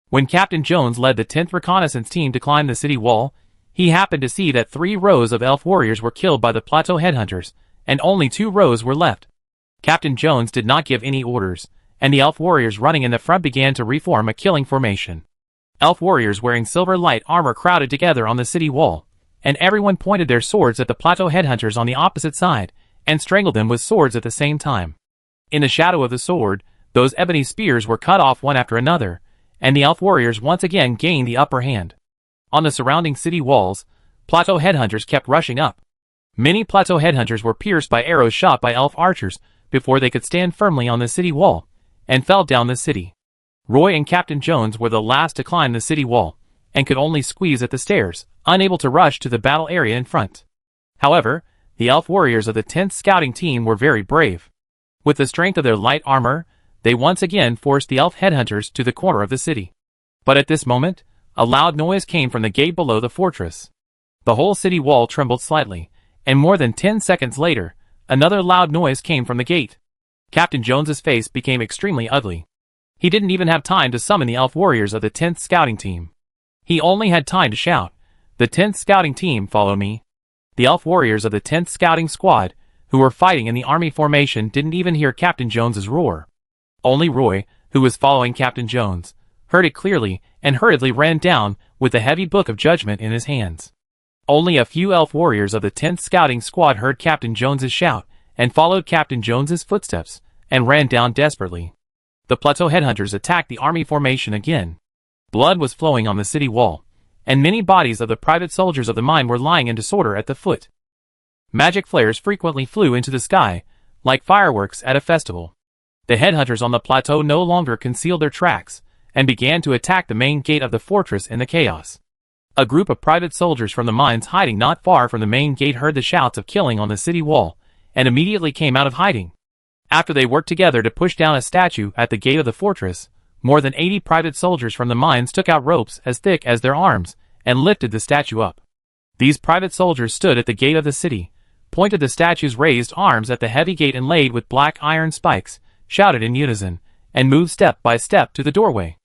When Captain Jones led the 10th Reconnaissance Team to climb the city wall, he happened to see that 3 rows of elf warriors were killed by the plateau headhunters, and only 2 rows were left. Captain Jones did not give any orders, and the elf warriors running in the front began to reform a killing formation. Elf warriors wearing silver light armor crowded together on the city wall, and everyone pointed their swords at the plateau headhunters on the opposite side, and strangled them with swords at the same time. In the shadow of the sword, those ebony spears were cut off one after another, and the elf warriors once again gained the upper hand. On the surrounding city walls, plateau headhunters kept rushing up. Many plateau headhunters were pierced by arrows shot by elf archers before they could stand firmly on the city wall, and fell down the city. Roy and Captain Jones were the last to climb the city wall, and could only squeeze at the stairs, unable to rush to the battle area in front. However, the elf warriors of the 10th Scouting Team were very brave. With the strength of their light armor, they once again forced the elf headhunters to the corner of the city. But at this moment, a loud noise came from the gate below the fortress. The whole city wall trembled slightly, and more than 10 seconds later, another loud noise came from the gate. Captain Jones's face became extremely ugly. He didn't even have time to summon the elf warriors of the 10th Scouting Team. He only had time to shout, "The 10th Scouting Team, follow me." The elf warriors of the 10th Scouting Squad, who were fighting in the army formation, didn't even hear Captain Jones's roar. Only Roy, who was following Captain Jones, heard it clearly and hurriedly ran down with the heavy book of judgment in his hands. Only a few elf warriors of the 10th Scouting Squad heard Captain Jones's shout and followed Captain Jones's footsteps and ran down desperately. The plateau headhunters attacked the army formation again. Blood was flowing on the city wall, and many bodies of the private soldiers of the mine were lying in disorder at the foot. Magic flares frequently flew into the sky, like fireworks at a festival. The headhunters on the plateau no longer concealed their tracks, and began to attack the main gate of the fortress in the chaos. A group of private soldiers from the mines hiding not far from the main gate heard the shouts of killing on the city wall, and immediately came out of hiding. After they worked together to push down a statue at the gate of the fortress, more than 80 private soldiers from the mines took out ropes as thick as their arms, and lifted the statue up. These private soldiers stood at the gate of the city, pointed the statue's raised arms at the heavy gate inlaid with black iron spikes, shouted in unison, and moved step by step to the doorway.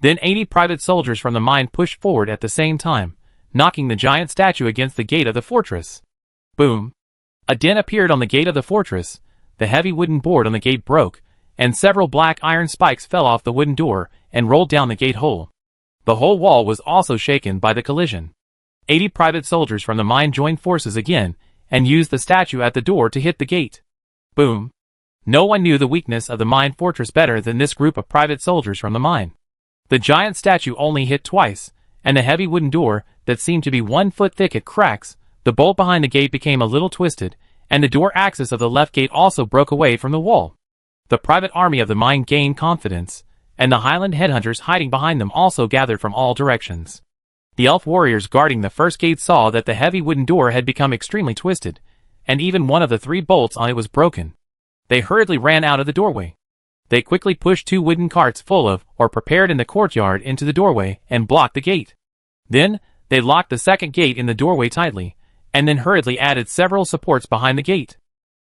Then 80 private soldiers from the mine pushed forward at the same time, knocking the giant statue against the gate of the fortress. Boom! A dent appeared on the gate of the fortress, the heavy wooden board on the gate broke, and several black iron spikes fell off the wooden door and rolled down the gate hole. The whole wall was also shaken by the collision. 80 private soldiers from the mine joined forces again, and used the statue at the door to hit the gate. Boom! No one knew the weakness of the mine fortress better than this group of private soldiers from the mine. The giant statue only hit twice, and the heavy wooden door, that seemed to be 1 foot thick at cracks, the bolt behind the gate became a little twisted, and the door axis of the left gate also broke away from the wall. The private army of the mine gained confidence, and the Highland headhunters hiding behind them also gathered from all directions. The elf warriors guarding the first gate saw that the heavy wooden door had become extremely twisted, and even one of the 3 bolts on it was broken. They hurriedly ran out of the doorway. They quickly pushed 2 wooden carts full of, or prepared in the courtyard into the doorway, and blocked the gate. Then, they locked the second gate in the doorway tightly, and then hurriedly added several supports behind the gate.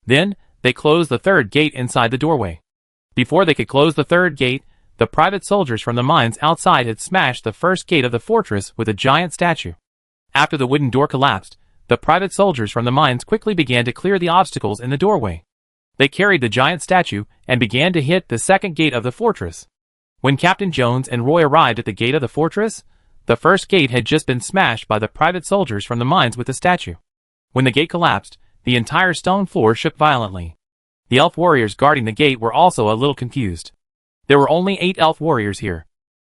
Then, they closed the third gate inside the doorway. Before they could close the third gate, the private soldiers from the mines outside had smashed the first gate of the fortress with a giant statue. After the wooden door collapsed, the private soldiers from the mines quickly began to clear the obstacles in the doorway. They carried the giant statue and began to hit the second gate of the fortress. When Captain Jones and Roy arrived at the gate of the fortress, the first gate had just been smashed by the private soldiers from the mines with the statue. When the gate collapsed, the entire stone floor shook violently. The elf warriors guarding the gate were also a little confused. There were only 8 elf warriors here.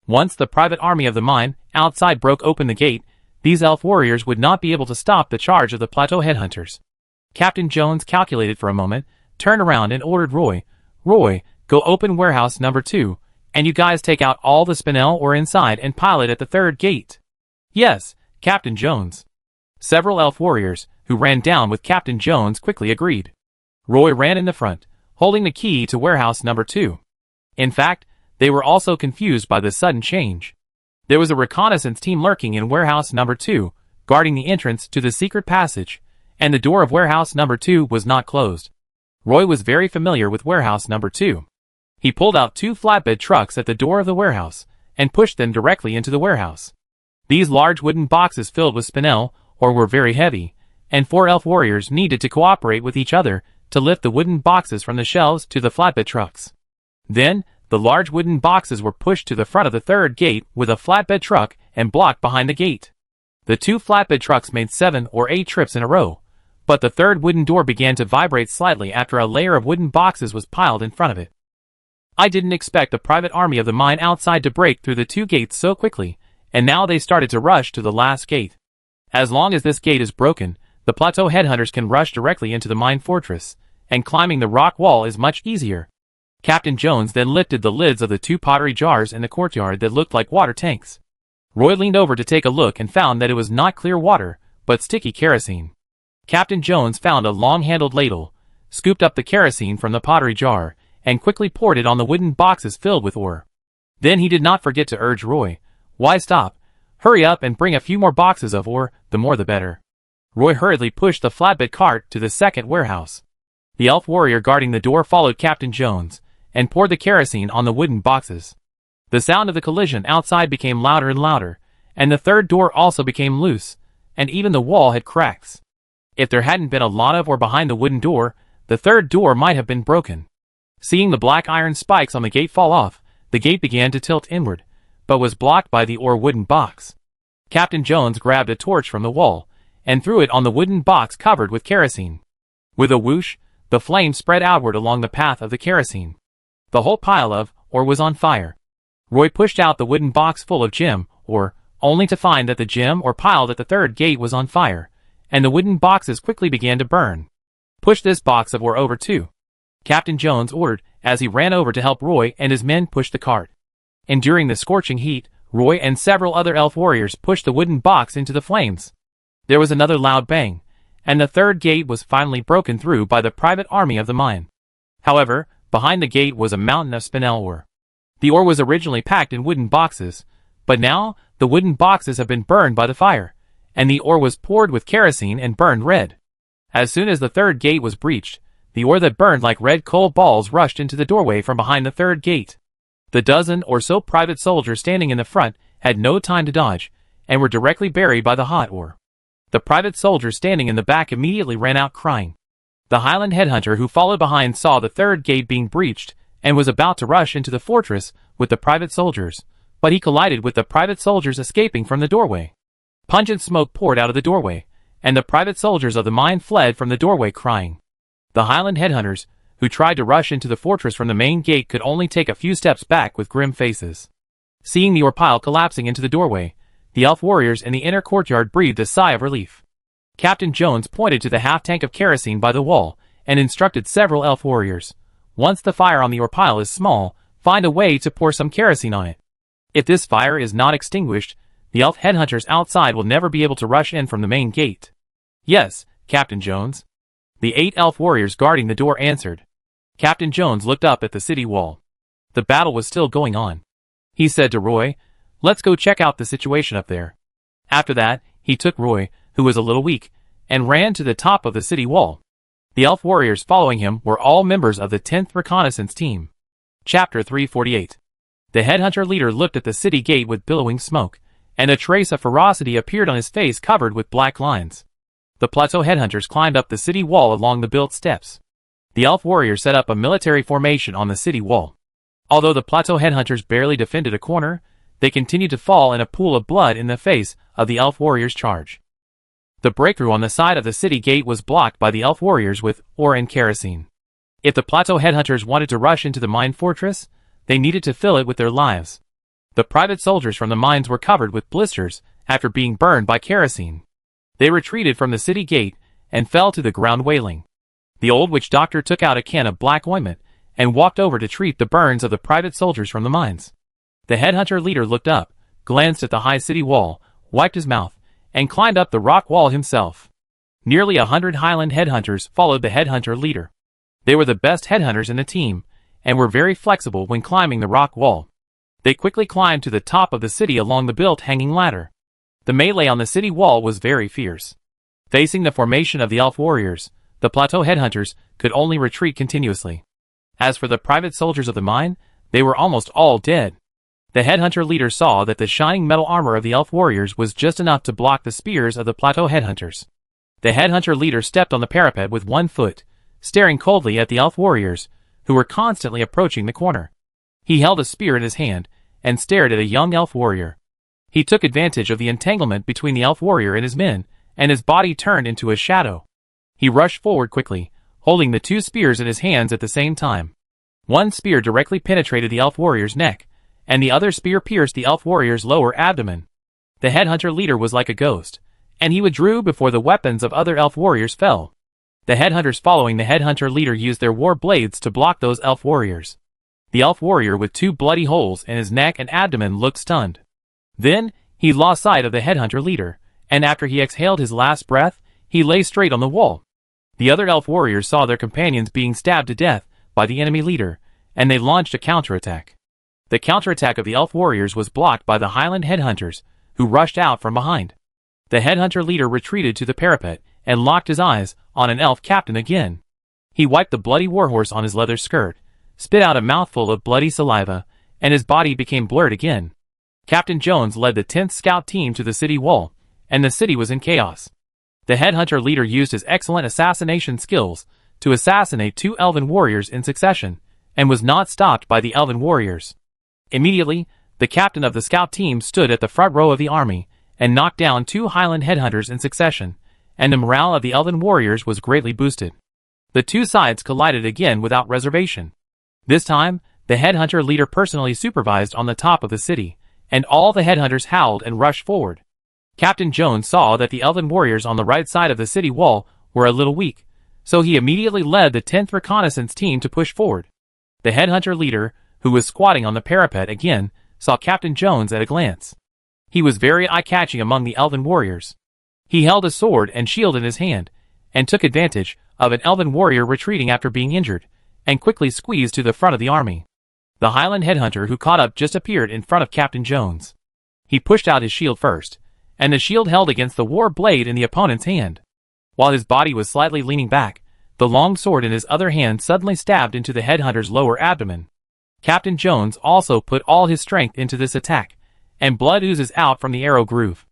Once the private army of the mine outside broke open the gate, these elf warriors would not be able to stop the charge of the plateau headhunters. Captain Jones calculated for a moment, turned around and ordered Roy, go open warehouse number 2, and you guys take out all the spinel ore inside and pile it at the third gate. Yes, Captain Jones. Several elf warriors, who ran down with Captain Jones, quickly agreed. Roy ran in the front, holding the key to warehouse number 2. In fact, they were also confused by the sudden change. There was a reconnaissance team lurking in warehouse number 2, guarding the entrance to the secret passage, and the door of warehouse number 2 was not closed. Roy was very familiar with warehouse number 2. He pulled out 2 flatbed trucks at the door of the warehouse, and pushed them directly into the warehouse. These large wooden boxes filled with spinel ore were very heavy, and 4 elf warriors needed to cooperate with each other to lift the wooden boxes from the shelves to the flatbed trucks. Then, the large wooden boxes were pushed to the front of the third gate with a flatbed truck and blocked behind the gate. The 2 flatbed trucks made 7 or 8 trips in a row, but the third wooden door began to vibrate slightly after a layer of wooden boxes was piled in front of it. I didn't expect the private army of the mine outside to break through the 2 gates so quickly, and now they started to rush to the last gate. As long as this gate is broken, the plateau headhunters can rush directly into the mine fortress, and climbing the rock wall is much easier. Captain Jones then lifted the lids of the 2 pottery jars in the courtyard that looked like water tanks. Roy leaned over to take a look and found that it was not clear water, but sticky kerosene. Captain Jones found a long-handled ladle, scooped up the kerosene from the pottery jar, and quickly poured it on the wooden boxes filled with ore. Then he did not forget to urge Roy, "Why stop? Hurry up and bring a few more boxes of ore, the more the better." Roy hurriedly pushed the flatbed cart to the second warehouse. The elf warrior guarding the door followed Captain Jones, and poured the kerosene on the wooden boxes. The sound of the collision outside became louder and louder, and the third door also became loose, and even the wall had cracks. If there hadn't been a lot of ore behind the wooden door, the third door might have been broken. Seeing the black iron spikes on the gate fall off, the gate began to tilt inward, but was blocked by the ore wooden box. Captain Jones grabbed a torch from the wall, and threw it on the wooden box covered with kerosene. With a whoosh, the flame spread outward along the path of the kerosene. The whole pile of ore was on fire. Roy pushed out the wooden box full of gem ore, only to find that the gem ore piled at the third gate was on fire, and the wooden boxes quickly began to burn. "Push this box of ore over too," Captain Jones ordered as he ran over to help Roy and his men push the cart. And during the scorching heat, Roy and several other elf warriors pushed the wooden box into the flames. There was another loud bang, and the third gate was finally broken through by the private army of the mine. However, behind the gate was a mountain of spinel ore. The ore was originally packed in wooden boxes, but now the wooden boxes have been burned by the fire, and the ore was poured with kerosene and burned red. As soon as the third gate was breached, the ore that burned like red coal balls rushed into the doorway from behind the third gate. The dozen or so private soldiers standing in the front had no time to dodge, and were directly buried by the hot ore. The private soldiers standing in the back immediately ran out crying. The Highland headhunter who followed behind saw the third gate being breached, and was about to rush into the fortress with the private soldiers, but he collided with the private soldiers escaping from the doorway. Pungent smoke poured out of the doorway, and the private soldiers of the mine fled from the doorway crying. The Highland headhunters, who tried to rush into the fortress from the main gate, could only take a few steps back with grim faces. Seeing the ore pile collapsing into the doorway, the elf warriors in the inner courtyard breathed a sigh of relief. Captain Jones pointed to the half-tank of kerosene by the wall and instructed several elf warriors. Once the fire on the ore pile is small, find a way to pour some kerosene on it. If this fire is not extinguished, the elf headhunters outside will never be able to rush in from the main gate. Yes, Captain Jones. The 8 elf warriors guarding the door answered. Captain Jones looked up at the city wall. The battle was still going on. He said to Roy, "Let's go check out the situation up there." After that, he took Roy, who was a little weak, and ran to the top of the city wall. The elf warriors following him were all members of the 10th Reconnaissance Team. Chapter 348. The headhunter leader looked at the city gate with billowing smoke, and a trace of ferocity appeared on his face covered with black lines. The plateau headhunters climbed up the city wall along the built steps. The elf warriors set up a military formation on the city wall. Although the plateau headhunters barely defended a corner, they continued to fall in a pool of blood in the face of the elf warriors' charge. The breakthrough on the side of the city gate was blocked by the elf warriors with ore and kerosene. If the plateau headhunters wanted to rush into the mine fortress, they needed to fill it with their lives. The private soldiers from the mines were covered with blisters after being burned by kerosene. They retreated from the city gate and fell to the ground wailing. The old witch doctor took out a can of black ointment and walked over to treat the burns of the private soldiers from the mines. The headhunter leader looked up, glanced at the high city wall, wiped his mouth, and climbed up the rock wall himself. Nearly 100 Highland headhunters followed the headhunter leader. They were the best headhunters in the team, and were very flexible when climbing the rock wall. They quickly climbed to the top of the city along the built hanging ladder. The melee on the city wall was very fierce. Facing the formation of the elf warriors, the plateau headhunters could only retreat continuously. As for the private soldiers of the mine, they were almost all dead. The headhunter leader saw that the shining metal armor of the elf warriors was just enough to block the spears of the plateau headhunters. The headhunter leader stepped on the parapet with one foot, staring coldly at the elf warriors, who were constantly approaching the corner. He held a spear in his hand and stared at a young elf warrior. He took advantage of the entanglement between the elf warrior and his men, and his body turned into a shadow. He rushed forward quickly, holding the 2 spears in his hands at the same time. One spear directly penetrated the elf warrior's neck, and the other spear pierced the elf warrior's lower abdomen. The headhunter leader was like a ghost, and he withdrew before the weapons of other elf warriors fell. The headhunters following the headhunter leader used their war blades to block those elf warriors. The elf warrior with 2 bloody holes in his neck and abdomen looked stunned. Then, he lost sight of the headhunter leader, and after he exhaled his last breath, he lay straight on the wall. The other elf warriors saw their companions being stabbed to death by the enemy leader, and they launched a counterattack. The counterattack of the elf warriors was blocked by the Highland headhunters, who rushed out from behind. The headhunter leader retreated to the parapet and locked his eyes on an elf captain again. He wiped the bloody warhorse on his leather skirt, spit out a mouthful of bloody saliva, and his body became blurred again. Captain Jones led the 10th Scout Team to the city wall, and the city was in chaos. The headhunter leader used his excellent assassination skills to assassinate 2 elven warriors in succession, and was not stopped by the elven warriors. Immediately, the captain of the scout team stood at the front row of the army, and knocked down 2 Highland headhunters in succession, and the morale of the elven warriors was greatly boosted. The 2 sides collided again without reservation. This time, the headhunter leader personally supervised on the top of the city, and all the headhunters howled and rushed forward. Captain Jones saw that the elven warriors on the right side of the city wall were a little weak, so he immediately led the 10th Reconnaissance Team to push forward. The headhunter leader, who was squatting on the parapet again, saw Captain Jones at a glance. He was very eye-catching among the elven warriors. He held a sword and shield in his hand, and took advantage of an elven warrior retreating after being injured, and quickly squeezed to the front of the army. The Highland headhunter who caught up just appeared in front of Captain Jones. He pushed out his shield first, and the shield held against the war blade in the opponent's hand. While his body was slightly leaning back, the long sword in his other hand suddenly stabbed into the headhunter's lower abdomen. Captain Jones also put all his strength into this attack, and blood oozes out from the arrow groove.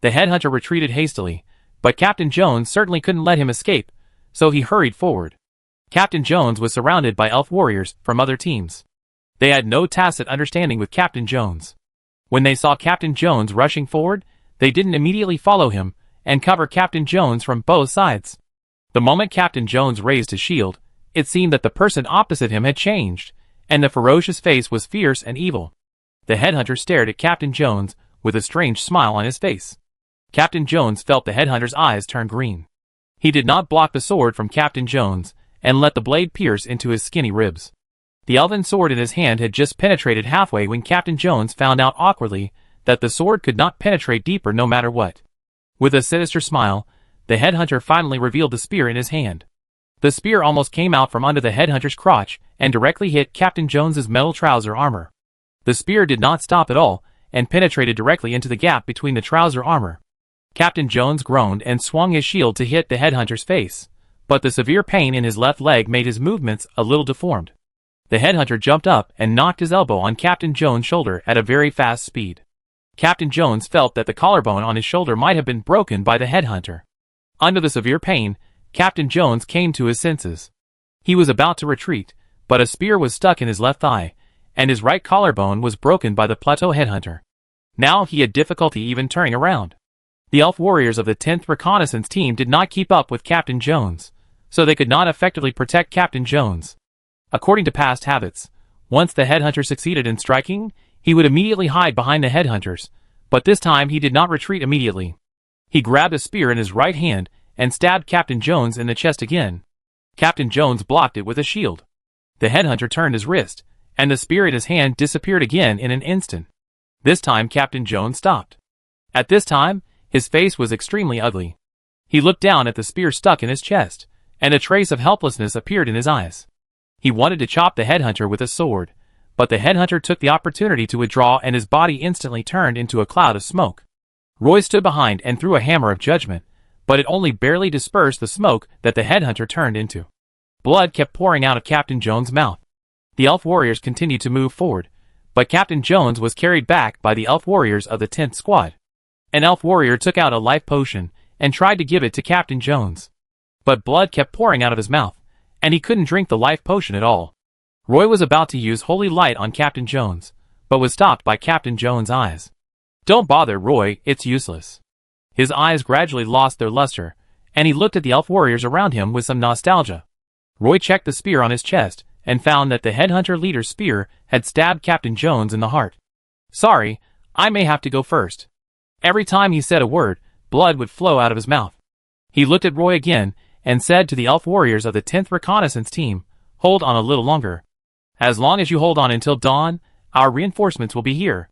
The headhunter retreated hastily, but Captain Jones certainly couldn't let him escape, so he hurried forward. Captain Jones was surrounded by elf warriors from other teams. They had no tacit understanding with Captain Jones. When they saw Captain Jones rushing forward, they didn't immediately follow him and cover Captain Jones from both sides. The moment Captain Jones raised his shield, it seemed that the person opposite him had changed, and the ferocious face was fierce and evil. The headhunter stared at Captain Jones with a strange smile on his face. Captain Jones felt the headhunter's eyes turn green. He did not block the sword from Captain Jones and let the blade pierce into his skinny ribs. The elven sword in his hand had just penetrated halfway when Captain Jones found out awkwardly that the sword could not penetrate deeper no matter what. With a sinister smile, the headhunter finally revealed the spear in his hand. The spear almost came out from under the headhunter's crotch and directly hit Captain Jones's metal trouser armor. The spear did not stop at all and penetrated directly into the gap between the trouser armor. Captain Jones groaned and swung his shield to hit the headhunter's face, but the severe pain in his left leg made his movements a little deformed. The headhunter jumped up and knocked his elbow on Captain Jones' shoulder at a very fast speed. Captain Jones felt that the collarbone on his shoulder might have been broken by the headhunter. Under the severe pain, Captain Jones came to his senses. He was about to retreat, but a spear was stuck in his left thigh, and his right collarbone was broken by the plateau headhunter. Now he had difficulty even turning around. The elf warriors of the 10th Reconnaissance Team did not keep up with Captain Jones, so they could not effectively protect Captain Jones. According to past habits, once the headhunter succeeded in striking, he would immediately hide behind the headhunters, but this time he did not retreat immediately. He grabbed a spear in his right hand and stabbed Captain Jones in the chest again. Captain Jones blocked it with a shield. The headhunter turned his wrist, and the spear in his hand disappeared again in an instant. This time Captain Jones stopped. At this time, his face was extremely ugly. He looked down at the spear stuck in his chest, and a trace of helplessness appeared in his eyes. He wanted to chop the headhunter with a sword, but the headhunter took the opportunity to withdraw and his body instantly turned into a cloud of smoke. Roy stood behind and threw a hammer of judgment, but it only barely dispersed the smoke that the headhunter turned into. Blood kept pouring out of Captain Jones' mouth. The elf warriors continued to move forward, but Captain Jones was carried back by the elf warriors of the 10th Squad. An elf warrior took out a life potion and tried to give it to Captain Jones. But blood kept pouring out of his mouth, and he couldn't drink the life potion at all. Roy was about to use holy light on Captain Jones, but was stopped by Captain Jones' eyes. "Don't bother, Roy, it's useless." His eyes gradually lost their luster, and he looked at the elf warriors around him with some nostalgia. Roy checked the spear on his chest and found that the headhunter leader's spear had stabbed Captain Jones in the heart. "Sorry, I may have to go first." Every time he said a word, blood would flow out of his mouth. He looked at Roy again and said to the elf warriors of the 10th Reconnaissance Team, "Hold on a little longer. As long as you hold on until dawn, our reinforcements will be here."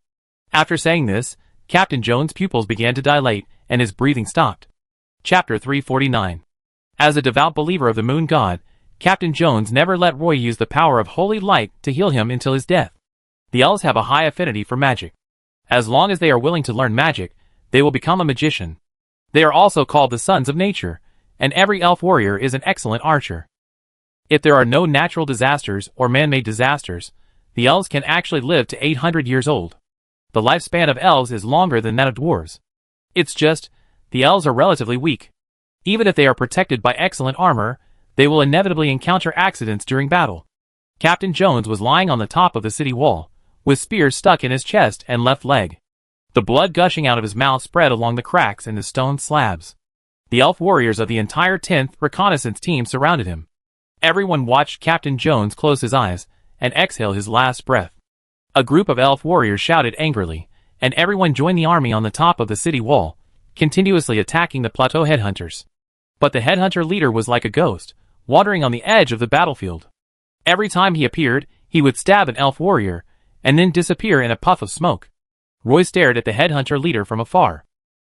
After saying this, Captain Jones' pupils began to dilate and his breathing stopped. Chapter 349. As a devout believer of the moon god, Captain Jones never let Roy use the power of holy light to heal him until his death. The elves have a high affinity for magic. As long as they are willing to learn magic, they will become a magician. They are also called the sons of nature, and every elf warrior is an excellent archer. If there are no natural disasters or man-made disasters, the elves can actually live to 800 years old. The lifespan of elves is longer than that of dwarves. It's just, the elves are relatively weak. Even if they are protected by excellent armor, they will inevitably encounter accidents during battle. Captain Jones was lying on the top of the city wall, with spears stuck in his chest and left leg. The blood gushing out of his mouth spread along the cracks in the stone slabs. The elf warriors of the entire 10th Reconnaissance Team surrounded him. Everyone watched Captain Jones close his eyes and exhale his last breath. A group of elf warriors shouted angrily, and everyone joined the army on the top of the city wall, continuously attacking the plateau headhunters. But the headhunter leader was like a ghost, wandering on the edge of the battlefield. Every time he appeared, he would stab an elf warrior, and then disappear in a puff of smoke. Roy stared at the headhunter leader from afar.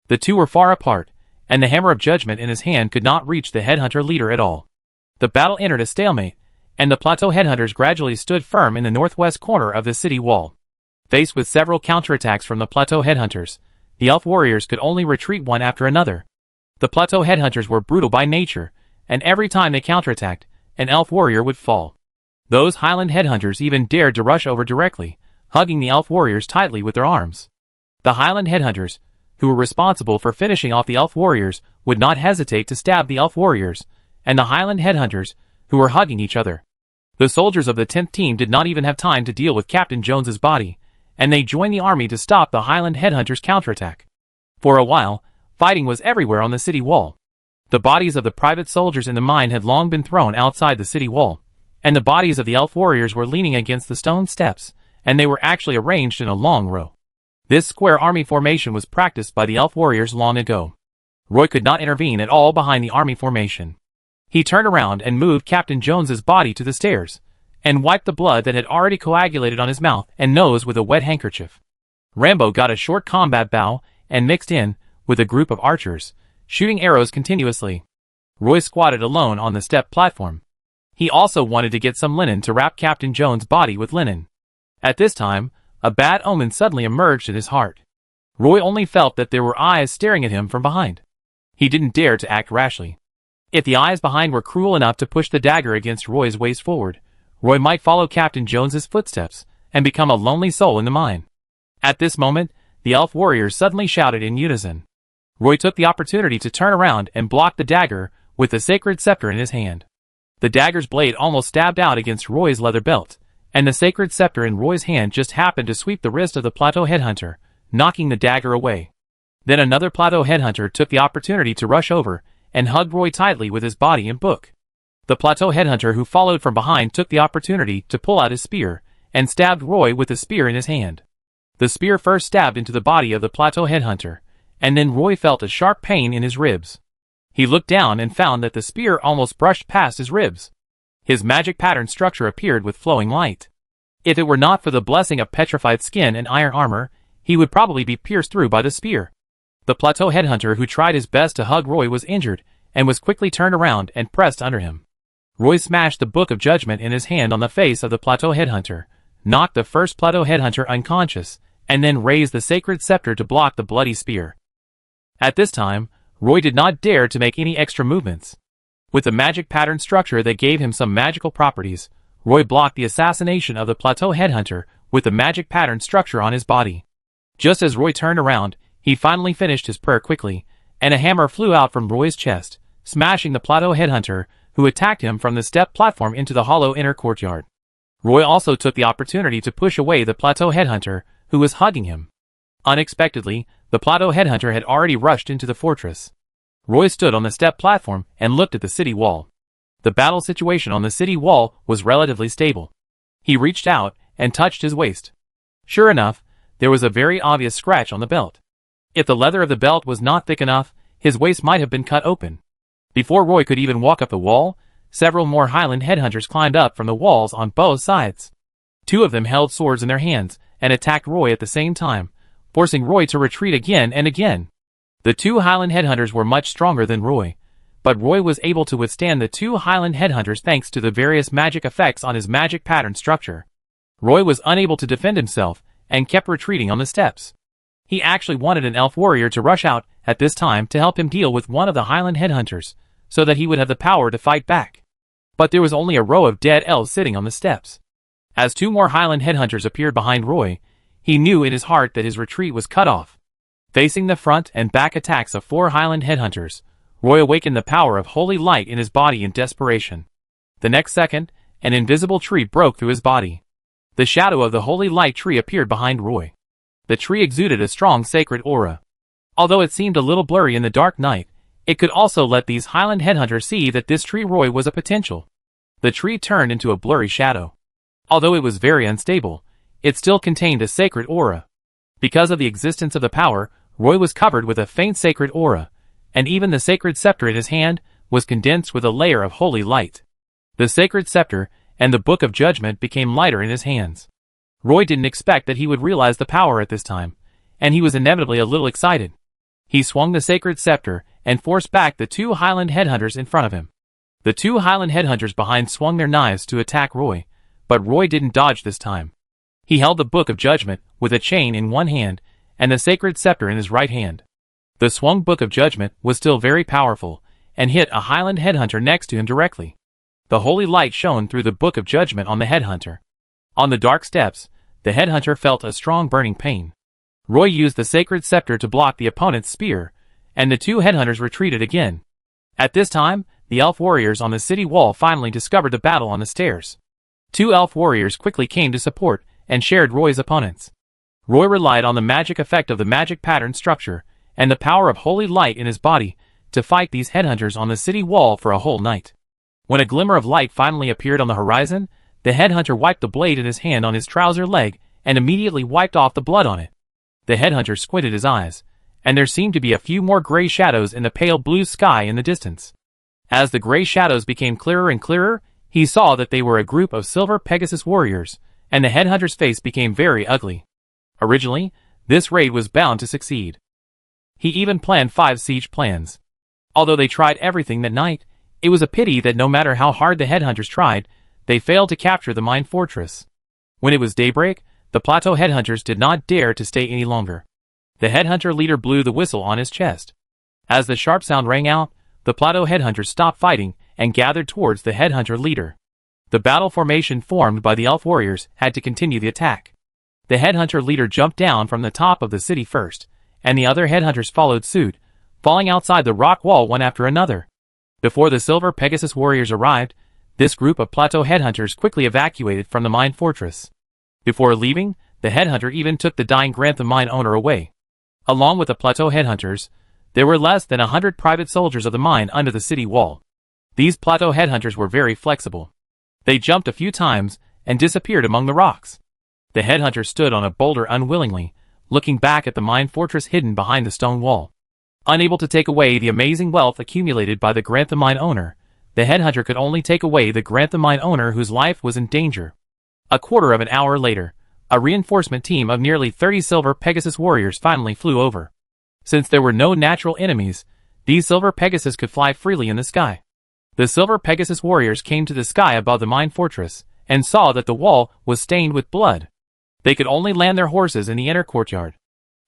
The two were far apart, and the hammer of judgment in his hand could not reach the headhunter leader at all. The battle entered a stalemate, and the plateau headhunters gradually stood firm in the northwest corner of the city wall. Faced with several counterattacks from the plateau headhunters, the elf warriors could only retreat one after another. The plateau headhunters were brutal by nature, and every time they counterattacked, an elf warrior would fall. Those highland headhunters even dared to rush over directly, hugging the elf warriors tightly with their arms. The highland headhunters, who were responsible for finishing off the elf warriors, would not hesitate to stab the elf warriors, and the highland headhunters, who were hugging each other. The soldiers of the 10th team did not even have time to deal with Captain Jones's body, and they joined the army to stop the highland headhunters' counterattack. For a while, fighting was everywhere on the city wall. The bodies of the private soldiers in the mine had long been thrown outside the city wall, and the bodies of the elf warriors were leaning against the stone steps and they were actually arranged in a long row. This square army formation was practiced by the elf warriors long ago. Roy could not intervene at all behind the army formation. He turned around and moved Captain Jones's body to the stairs, and wiped the blood that had already coagulated on his mouth and nose with a wet handkerchief. Rambo got a short combat bow and mixed in with a group of archers, shooting arrows continuously. Roy squatted alone on the step platform. He also wanted to get some linen to wrap Captain Jones' body with linen. At this time, a bad omen suddenly emerged in his heart. Roy only felt that there were eyes staring at him from behind. He didn't dare to act rashly. If the eyes behind were cruel enough to push the dagger against Roy's waist forward, Roy might follow Captain Jones's footsteps and become a lonely soul in the mine. At this moment, the elf warriors suddenly shouted in unison. Roy took the opportunity to turn around and block the dagger with the sacred scepter in his hand. The dagger's blade almost stabbed out against Roy's leather belt, and the sacred scepter in Roy's hand just happened to sweep the wrist of the plateau headhunter, knocking the dagger away. Then another plateau headhunter took the opportunity to rush over and hug Roy tightly with his body and book. The plateau headhunter who followed from behind took the opportunity to pull out his spear and stabbed Roy with the spear in his hand. The spear first stabbed into the body of the plateau headhunter, and then Roy felt a sharp pain in his ribs. He looked down and found that the spear almost brushed past his ribs. His magic pattern structure appeared with flowing light. If it were not for the blessing of petrified skin and iron armor, he would probably be pierced through by the spear. The plateau headhunter who tried his best to hug Roy was injured and was quickly turned around and pressed under him. Roy smashed the Book of Judgment in his hand on the face of the plateau headhunter, knocked the first plateau headhunter unconscious, and then raised the sacred scepter to block the bloody spear. At this time, Roy did not dare to make any extra movements. With the magic pattern structure that gave him some magical properties, Roy blocked the assassination of the plateau headhunter with the magic pattern structure on his body. Just as Roy turned around, he finally finished his prayer quickly, and a hammer flew out from Roy's chest, smashing the plateau headhunter, who attacked him from the step platform into the hollow inner courtyard. Roy also took the opportunity to push away the plateau headhunter, who was hugging him. Unexpectedly, the plateau headhunter had already rushed into the fortress. Roy stood on the step platform and looked at the city wall. The battle situation on the city wall was relatively stable. He reached out and touched his waist. Sure enough, there was a very obvious scratch on the belt. If the leather of the belt was not thick enough, his waist might have been cut open. Before Roy could even walk up the wall, several more Highland headhunters climbed up from the walls on both sides. Two of them held swords in their hands and attacked Roy at the same time, forcing Roy to retreat again and again. The two Highland headhunters were much stronger than Roy, but Roy was able to withstand the two Highland headhunters thanks to the various magic effects on his magic pattern structure. Roy was unable to defend himself and kept retreating on the steps. He actually wanted an elf warrior to rush out at this time to help him deal with one of the Highland headhunters, so that he would have the power to fight back. But there was only a row of dead elves sitting on the steps. As two more Highland headhunters appeared behind Roy, he knew in his heart that his retreat was cut off. Facing the front and back attacks of four Highland headhunters, Roy awakened the power of holy light in his body in desperation. The next second, an invisible tree broke through his body. The shadow of the holy light tree appeared behind Roy. The tree exuded a strong sacred aura. Although it seemed a little blurry in the dark night, it could also let these Highland headhunters see that this tree Roy was a potential. The tree turned into a blurry shadow. Although it was very unstable, it still contained a sacred aura. Because of the existence of the power, Roy was covered with a faint sacred aura, and even the sacred scepter in his hand was condensed with a layer of holy light. The sacred scepter and the Book of Judgment became lighter in his hands. Roy didn't expect that he would realize the power at this time, and he was inevitably a little excited. He swung the sacred scepter and forced back the two Highland headhunters in front of him. The two Highland headhunters behind swung their knives to attack Roy, but Roy didn't dodge this time. He held the Book of Judgment with a chain in one hand and the sacred scepter in his right hand. The swung Book of Judgment was still very powerful and hit a Highland headhunter next to him directly. The holy light shone through the Book of Judgment on the headhunter. On the dark steps, the headhunter felt a strong burning pain. Roy used the sacred scepter to block the opponent's spear, and the two headhunters retreated again. At this time, the elf warriors on the city wall finally discovered the battle on the stairs. Two elf warriors quickly came to support and shared Roy's opponents. Roy relied on the magic effect of the magic pattern structure and the power of holy light in his body to fight these headhunters on the city wall for a whole night. When a glimmer of light finally appeared on the horizon, the headhunter wiped the blade in his hand on his trouser leg and immediately wiped off the blood on it. The headhunter squinted his eyes, and there seemed to be a few more gray shadows in the pale blue sky in the distance. As the gray shadows became clearer and clearer, he saw that they were a group of silver Pegasus warriors, and the headhunter's face became very ugly. Originally, this raid was bound to succeed. He even planned 5 siege plans. Although they tried everything that night, it was a pity that no matter how hard the headhunters tried, they failed to capture the mine fortress. When it was daybreak, the plateau headhunters did not dare to stay any longer. The headhunter leader blew the whistle on his chest. As the sharp sound rang out, the plateau headhunters stopped fighting and gathered towards the headhunter leader. The battle formation formed by the elf warriors had to continue the attack. The headhunter leader jumped down from the top of the city first, and the other headhunters followed suit, falling outside the rock wall one after another. Before the silver Pegasus warriors arrived, this group of plateau headhunters quickly evacuated from the mine fortress. Before leaving, the headhunter even took the dying Grantham mine owner away. Along with the plateau headhunters, there were less than 100 private soldiers of the mine under the city wall. These plateau headhunters were very flexible. They jumped a few times and disappeared among the rocks. The headhunter stood on a boulder unwillingly, looking back at the mine fortress hidden behind the stone wall. Unable to take away the amazing wealth accumulated by the Grantham mine owner, the headhunter could only take away the Grantham mine owner whose life was in danger. A quarter of an hour later, a reinforcement team of nearly 30 silver Pegasus warriors finally flew over. Since there were no natural enemies, these silver Pegasus could fly freely in the sky. The silver Pegasus warriors came to the sky above the mine fortress and saw that the wall was stained with blood. They could only land their horses in the inner courtyard.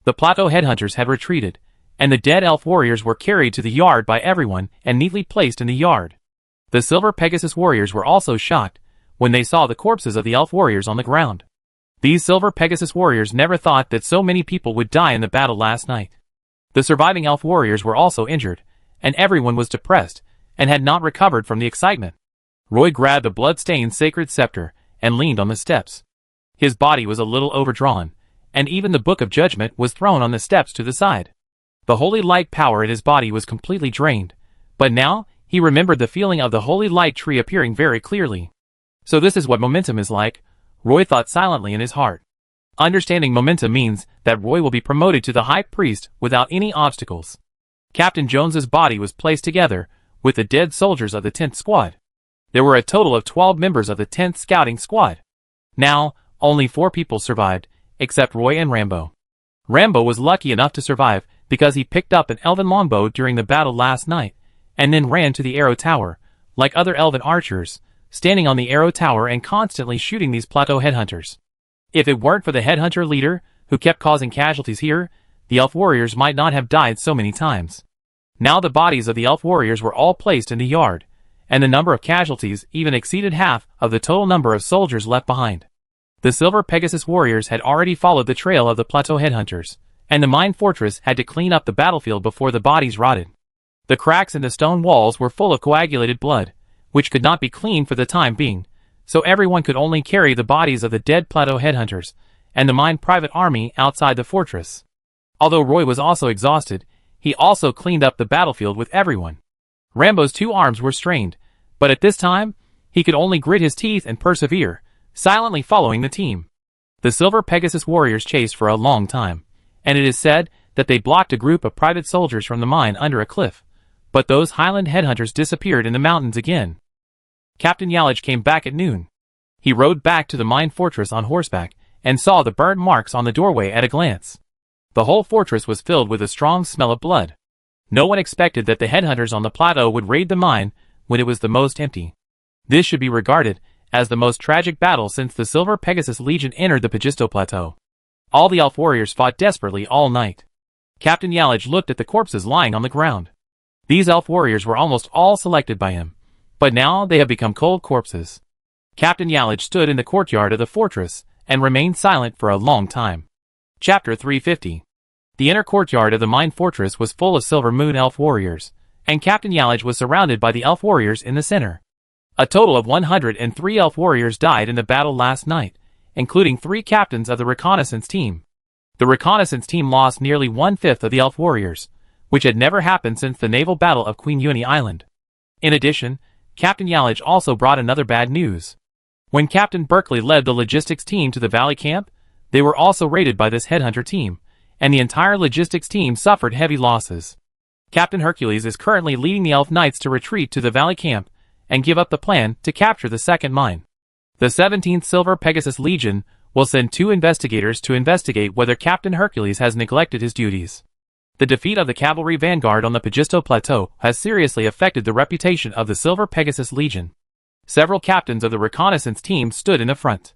The plateau headhunters had retreated, and the dead elf warriors were carried to the yard by everyone and neatly placed in the yard. The silver Pegasus warriors were also shocked when they saw the corpses of the elf warriors on the ground. These silver Pegasus warriors never thought that so many people would die in the battle last night. The surviving elf warriors were also injured, and everyone was depressed and had not recovered from the excitement. Roy grabbed the blood-stained sacred scepter and leaned on the steps. His body was a little overdrawn, and even the Book of Judgment was thrown on the steps to the side. The holy light power in his body was completely drained, but now he remembered the feeling of the holy light tree appearing very clearly. So this is what momentum is like, Roy thought silently in his heart. Understanding momentum means that Roy will be promoted to the High Priest without any obstacles. Captain Jones's body was placed together with the dead soldiers of the 10th Squad. There were a total of 12 members of the 10th Scouting Squad. Now, only 4 people survived, except Roy and Rambo. Rambo was lucky enough to survive because he picked up an elven longbow during the battle last night, and then ran to the arrow tower, like other elven archers, standing on the arrow tower and constantly shooting these plateau headhunters. If it weren't for the headhunter leader, who kept causing casualties here, the elf warriors might not have died so many times. Now the bodies of the elf warriors were all placed in the yard, and the number of casualties even exceeded half of the total number of soldiers left behind. The silver Pegasus warriors had already followed the trail of the plateau headhunters, and the mine fortress had to clean up the battlefield before the bodies rotted. The cracks in the stone walls were full of coagulated blood, which could not be cleaned for the time being, so everyone could only carry the bodies of the dead plateau headhunters and the mine private army outside the fortress. Although Roy was also exhausted, he also cleaned up the battlefield with everyone. Rambo's 2 arms were strained, but at this time, he could only grit his teeth and persevere, silently following the team. The silver Pegasus warriors chased for a long time, and it is said that they blocked a group of private soldiers from the mine under a cliff, but those Highland headhunters disappeared in the mountains again. Captain Yalage came back at noon. He rode back to the mine fortress on horseback and saw the burnt marks on the doorway at a glance. The whole fortress was filled with a strong smell of blood. No one expected that the headhunters on the plateau would raid the mine when it was the most empty. This should be regarded as the most tragic battle since the Silver Pegasus Legion entered the Pagisto Plateau. All the elf warriors fought desperately all night. Captain Yalage looked at the corpses lying on the ground. These elf warriors were almost all selected by him, but now they have become cold corpses. Captain Yalage stood in the courtyard of the fortress and remained silent for a long time. Chapter 350. The inner courtyard of the mine fortress was full of Silver Moon elf warriors, and Captain Yalage was surrounded by the elf warriors in the center. A total of 103 elf warriors died in the battle last night, including 3 captains of the reconnaissance team. The reconnaissance team lost nearly 1/5 of the elf warriors, which had never happened since the naval battle of Queen Uni Island. In addition, Captain Yalage also brought another bad news. When Captain Berkeley led the logistics team to the valley camp, They were also raided by this headhunter team, and the entire logistics team suffered heavy losses. Captain Hercules is currently leading the Elf Knights to retreat to the Valley Camp and give up the plan to capture the second mine. The 17th Silver Pegasus Legion will send 2 investigators to investigate whether Captain Hercules has neglected his duties. The defeat of the cavalry vanguard on the Pagisto Plateau has seriously affected the reputation of the Silver Pegasus Legion. Several captains of the reconnaissance team stood in the front.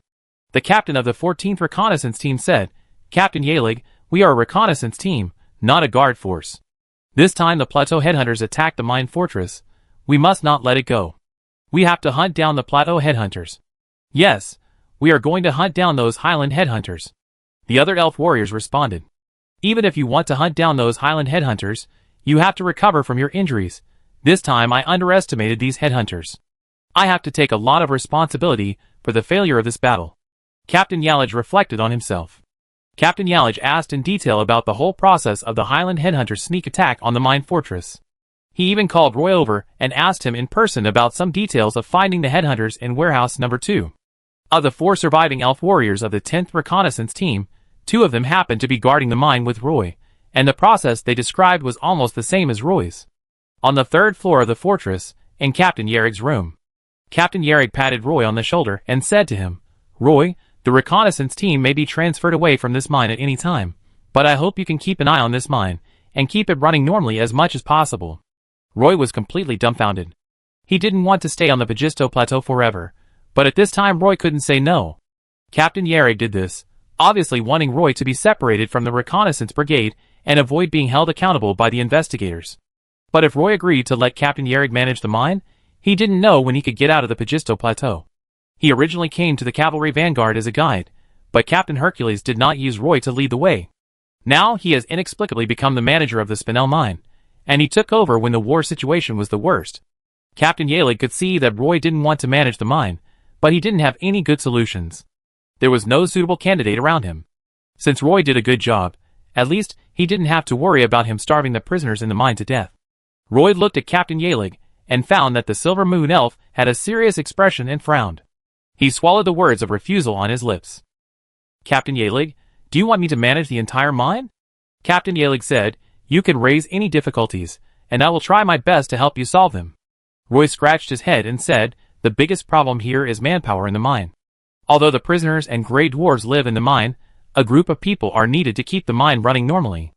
The captain of the 14th Reconnaissance Team said, "Captain Yalig, we are a reconnaissance team, not a guard force. This time the Plateau headhunters attacked the mine fortress. We must not let it go. We have to hunt down the Plateau headhunters." "Yes, we are going to hunt down those Highland headhunters," the other elf warriors responded. "Even if you want to hunt down those Highland headhunters, you have to recover from your injuries. This time I underestimated these headhunters. I have to take a lot of responsibility for the failure of this battle." Captain Yalig reflected on himself. Captain Yalig asked in detail about the whole process of the Highland headhunters' sneak attack on the mine fortress. He even called Roy over and asked him in person about some details of finding the headhunters in warehouse number 2. Of the 4 surviving elf warriors of the 10th Reconnaissance Team, 2 of them happened to be guarding the mine with Roy, and the process they described was almost the same as Roy's. On the 3rd floor of the fortress, in Captain Yarig's room, Captain Yarig patted Roy on the shoulder and said to him, "Roy, the reconnaissance team may be transferred away from this mine at any time, but I hope you can keep an eye on this mine, and keep it running normally as much as possible." Roy was completely dumbfounded. He didn't want to stay on the Pagisto Plateau forever, but at this time Roy couldn't say no. Captain Yarig did this, obviously wanting Roy to be separated from the reconnaissance brigade and avoid being held accountable by the investigators. But if Roy agreed to let Captain Yarig manage the mine, he didn't know when he could get out of the Pagisto Plateau. He originally came to the cavalry vanguard as a guide, but Captain Hercules did not use Roy to lead the way. Now he has inexplicably become the manager of the Spinel mine, and he took over when the war situation was the worst. Captain Yalig could see that Roy didn't want to manage the mine, but he didn't have any good solutions. There was no suitable candidate around him. Since Roy did a good job, at least he didn't have to worry about him starving the prisoners in the mine to death. Roy looked at Captain Yalig and found that the Silver Moon Elf had a serious expression and frowned. He swallowed the words of refusal on his lips. "Captain Yalig, do you want me to manage the entire mine?" Captain Yalig said, "You can raise any difficulties, and I will try my best to help you solve them." Roy scratched his head and said, "The biggest problem here is manpower in the mine. Although the prisoners and grey dwarves live in the mine, a group of people are needed to keep the mine running normally."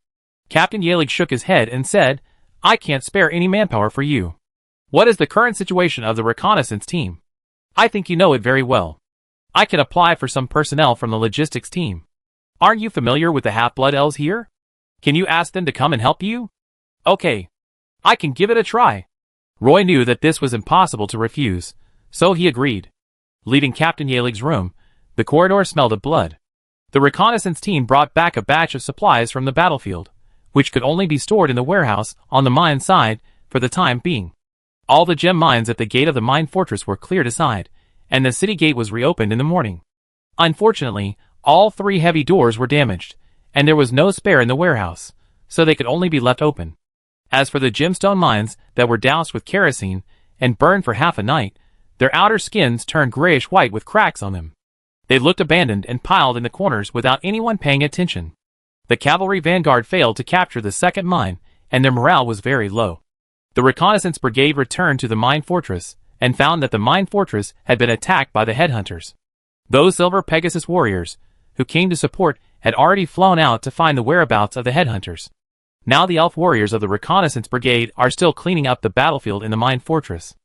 Captain Yalig shook his head and said, "I can't spare any manpower for you. What is the current situation of the reconnaissance team? I think you know it very well. I can apply for some personnel from the logistics team. Aren't you familiar with the half-blood elves here? Can you ask them to come and help you?" "Okay. I can give it a try." Roy knew that this was impossible to refuse, so he agreed. Leaving Captain Yalig's room, the corridor smelled of blood. The reconnaissance team brought back a batch of supplies from the battlefield, which could only be stored in the warehouse on the mine side for the time being. All the gem mines at the gate of the mine fortress were cleared aside, and the city gate was reopened in the morning. Unfortunately, all 3 heavy doors were damaged, and there was no spare in the warehouse, so they could only be left open. As for the gemstone mines that were doused with kerosene and burned for half a night, their outer skins turned grayish-white with cracks on them. They looked abandoned and piled in the corners without anyone paying attention. The cavalry vanguard failed to capture the second mine, and their morale was very low. The reconnaissance brigade returned to the mine fortress, and found that the mine fortress had been attacked by the headhunters. Those Silver Pegasus warriors, who came to support, had already flown out to find the whereabouts of the headhunters. Now the elf warriors of the reconnaissance brigade are still cleaning up the battlefield in the mine fortress.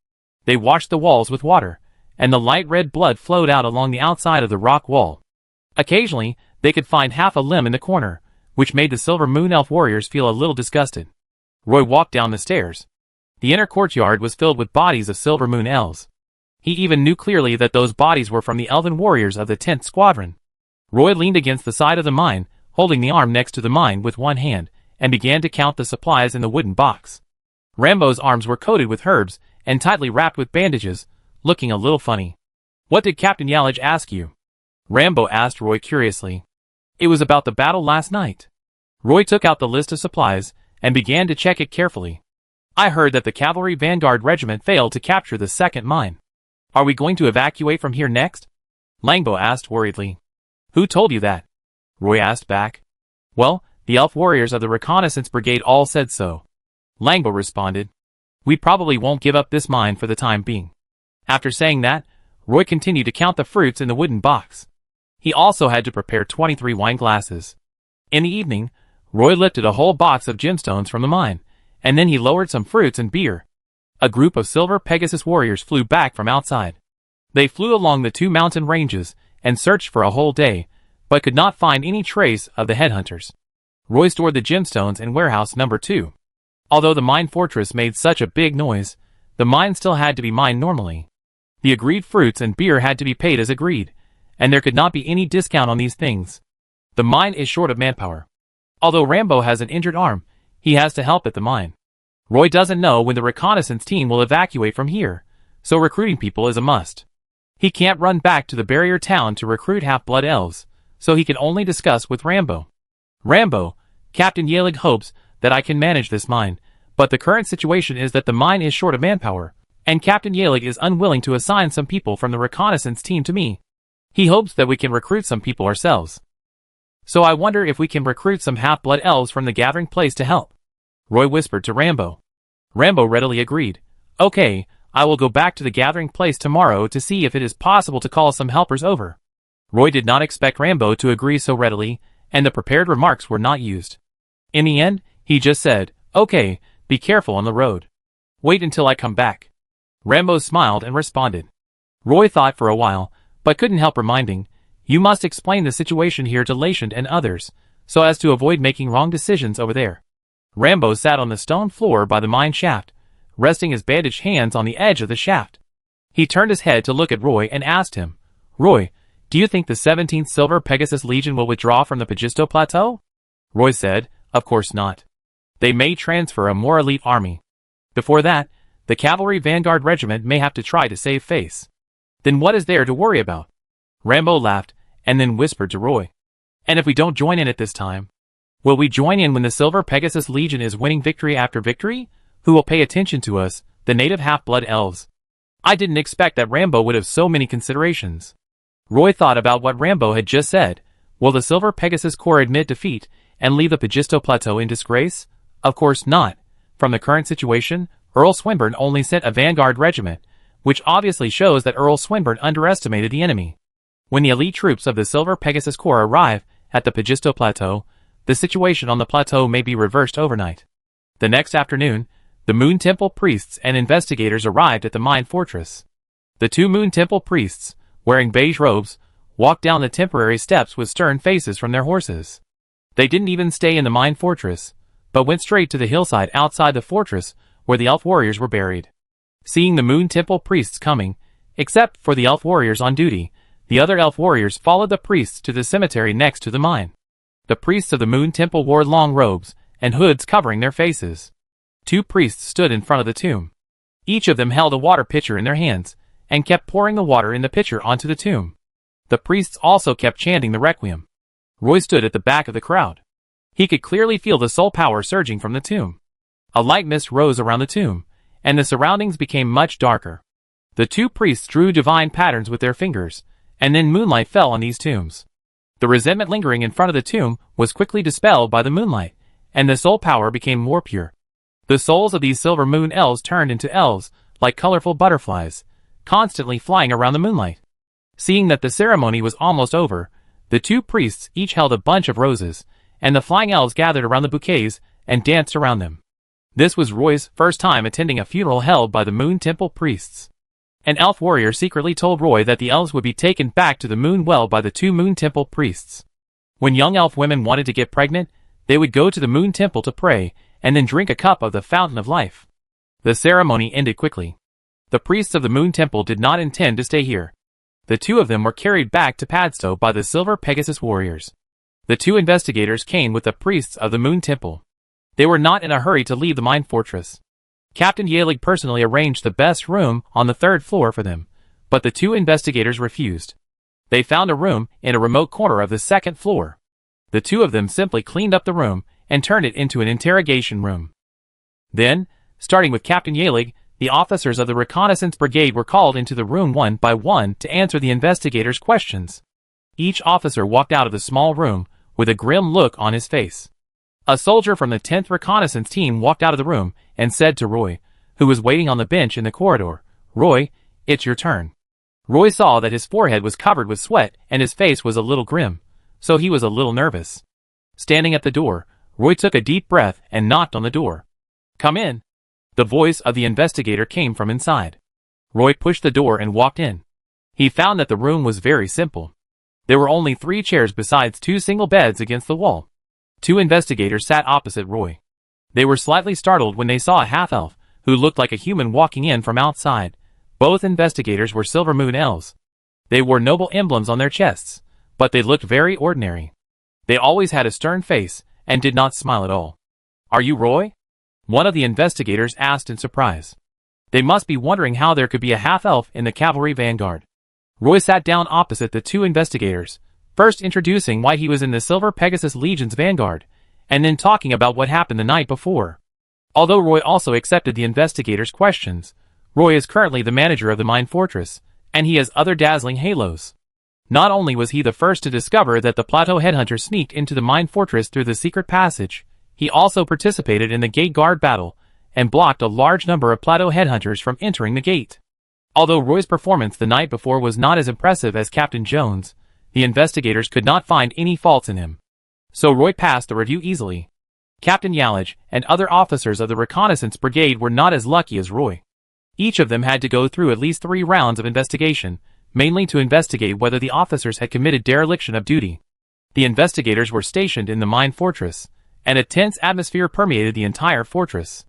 They washed the walls with water, and the light red blood flowed out along the outside of the rock wall. Occasionally, they could find half a limb in the corner, which made the Silver Moon Elf warriors feel a little disgusted. Roy walked down the stairs. The inner courtyard was filled with bodies of Silver Moon Elves. He even knew clearly that those bodies were from the elven warriors of the 10th Squadron. Roy leaned against the side of the mine, holding the arm next to the mine with one hand, and began to count the supplies in the wooden box. Rambo's arms were coated with herbs and tightly wrapped with bandages, looking a little funny. "What did Captain Yalig ask you?" Rambo asked Roy curiously. "It was about the battle last night." Roy took out the list of supplies and began to check it carefully. "I heard that the Cavalry Vanguard Regiment failed to capture the second mine. Are we going to evacuate from here next?" Langbo asked worriedly. "Who told you that?" Roy asked back. Well, the elf warriors of the reconnaissance brigade all said so. Langbo responded. We probably won't give up this mine for the time being. After saying that, Roy continued to count the fruits in the wooden box. He also had to prepare 23 wine glasses. In the evening, Roy lifted a whole box of gemstones from the mine, and then he lowered some fruits and beer. A group of silver Pegasus warriors flew back from outside. They flew along the 2 mountain ranges and searched for a whole day, but could not find any trace of the headhunters. Roy stored the gemstones in warehouse number 2. Although the mine fortress made such a big noise, the mine still had to be mined normally. The agreed fruits and beer had to be paid as agreed, and there could not be any discount on these things. The mine is short of manpower. Although Rambo has an injured arm, he has to help at the mine. Roy doesn't know when the reconnaissance team will evacuate from here, so recruiting people is a must. He can't run back to the barrier town to recruit half-blood elves, so he can only discuss with Rambo. Rambo, Captain Yelig hopes that I can manage this mine, but the current situation is that the mine is short of manpower, and Captain Yelig is unwilling to assign some people from the reconnaissance team to me. He hopes that we can recruit some people ourselves. So I wonder if we can recruit some half-blood elves from the gathering place to help. Roy whispered to Rambo. Rambo readily agreed. Okay, I will go back to the gathering place tomorrow to see if it is possible to call some helpers over. Roy did not expect Rambo to agree so readily, and the prepared remarks were not used. In the end, he just said, Okay, be careful on the road. Wait until I come back. Rambo smiled and responded. Roy thought for a while, but couldn't help reminding, You must explain the situation here to Latian and others, so as to avoid making wrong decisions over there. Rambo sat on the stone floor by the mine shaft, resting his bandaged hands on the edge of the shaft. He turned his head to look at Roy and asked him, Roy, do you think the 17th Silver Pegasus Legion will withdraw from the Pagisto Plateau? Roy said, Of course not. They may transfer a more elite army. Before that, the Cavalry Vanguard Regiment may have to try to save face. Then what is there to worry about? Rambo laughed, and then whispered to Roy. And if we don't join in at this time? Will we join in when the Silver Pegasus Legion is winning victory after victory? Who will pay attention to us, the native half-blood elves? I didn't expect that Rambo would have so many considerations. Roy thought about what Rambo had just said. Will the Silver Pegasus Corps admit defeat and leave the Pagisto Plateau in disgrace? Of course not. From the current situation, Earl Swinburne only sent a vanguard regiment, which obviously shows that Earl Swinburne underestimated the enemy. When the elite troops of the Silver Pegasus Corps arrive at the Pagisto Plateau, the situation on the plateau may be reversed overnight. The next afternoon, the Moon Temple priests and investigators arrived at the mine fortress. The 2 Moon Temple priests, wearing beige robes, walked down the temporary steps with stern faces from their horses. They didn't even stay in the mine fortress, but went straight to the hillside outside the fortress where the elf warriors were buried. Seeing the Moon Temple priests coming, except for the elf warriors on duty, the other elf warriors followed the priests to the cemetery next to the mine. The priests of the Moon Temple wore long robes and hoods covering their faces. 2 priests stood in front of the tomb. Each of them held a water pitcher in their hands and kept pouring the water in the pitcher onto the tomb. The priests also kept chanting the requiem. Roy stood at the back of the crowd. He could clearly feel the soul power surging from the tomb. A light mist rose around the tomb, and the surroundings became much darker. The 2 priests drew divine patterns with their fingers, and then moonlight fell on these tombs. The resentment lingering in front of the tomb was quickly dispelled by the moonlight, and the soul power became more pure. The souls of these silver moon elves turned into elves, like colorful butterflies, constantly flying around the moonlight. Seeing that the ceremony was almost over, the 2 priests each held a bunch of roses, and the flying elves gathered around the bouquets and danced around them. This was Roy's first time attending a funeral held by the Moon Temple priests. An elf warrior secretly told Roy that the elves would be taken back to the Moon Well by the 2 Moon Temple priests. When young elf women wanted to get pregnant, they would go to the Moon Temple to pray, and then drink a cup of the Fountain of Life. The ceremony ended quickly. The priests of the Moon Temple did not intend to stay here. The 2 of them were carried back to Padstow by the Silver Pegasus warriors. The 2 investigators came with the priests of the Moon Temple. They were not in a hurry to leave the mine fortress. Captain Yelig personally arranged the best room on the 3rd floor for them, but the 2 investigators refused. They found a room in a remote corner of the 2nd floor. The 2 of them simply cleaned up the room and turned it into an interrogation room. Then, starting with Captain Yelig, the officers of the reconnaissance brigade were called into the room one by one to answer the investigators' questions. Each officer walked out of the small room with a grim look on his face. A soldier from the 10th Reconnaissance Team walked out of the room and said to Roy, who was waiting on the bench in the corridor, "Roy, it's your turn." Roy saw that his forehead was covered with sweat and his face was a little grim, so he was a little nervous. Standing at the door, Roy took a deep breath and knocked on the door. "Come in." The voice of the investigator came from inside. Roy pushed the door and walked in. He found that the room was very simple. There were only 3 chairs besides 2 single beds against the wall. 2 investigators sat opposite Roy. They were slightly startled when they saw a half-elf, who looked like a human walking in from outside. Both investigators were Silver Moon elves. They wore noble emblems on their chests, but they looked very ordinary. They always had a stern face, and did not smile at all. "Are you Roy?" one of the investigators asked in surprise. They must be wondering how there could be a half-elf in the cavalry vanguard. Roy sat down opposite the 2 investigators, first introducing why he was in the Silver Pegasus Legion's vanguard, and then talking about what happened the night before. Although Roy also accepted the investigators' questions, Roy is currently the manager of the mine fortress, and he has other dazzling halos. Not only was he the first to discover that the Plateau Headhunter sneaked into the mine fortress through the secret passage, he also participated in the gate guard battle, and blocked a large number of Plateau Headhunters from entering the gate. Although Roy's performance the night before was not as impressive as Captain Jones, the investigators could not find any faults in him. So Roy passed the review easily. Captain Yalage and other officers of the reconnaissance brigade were not as lucky as Roy. Each of them had to go through at least 3 rounds of investigation, mainly to investigate whether the officers had committed dereliction of duty. The investigators were stationed in the mine fortress, and a tense atmosphere permeated the entire fortress.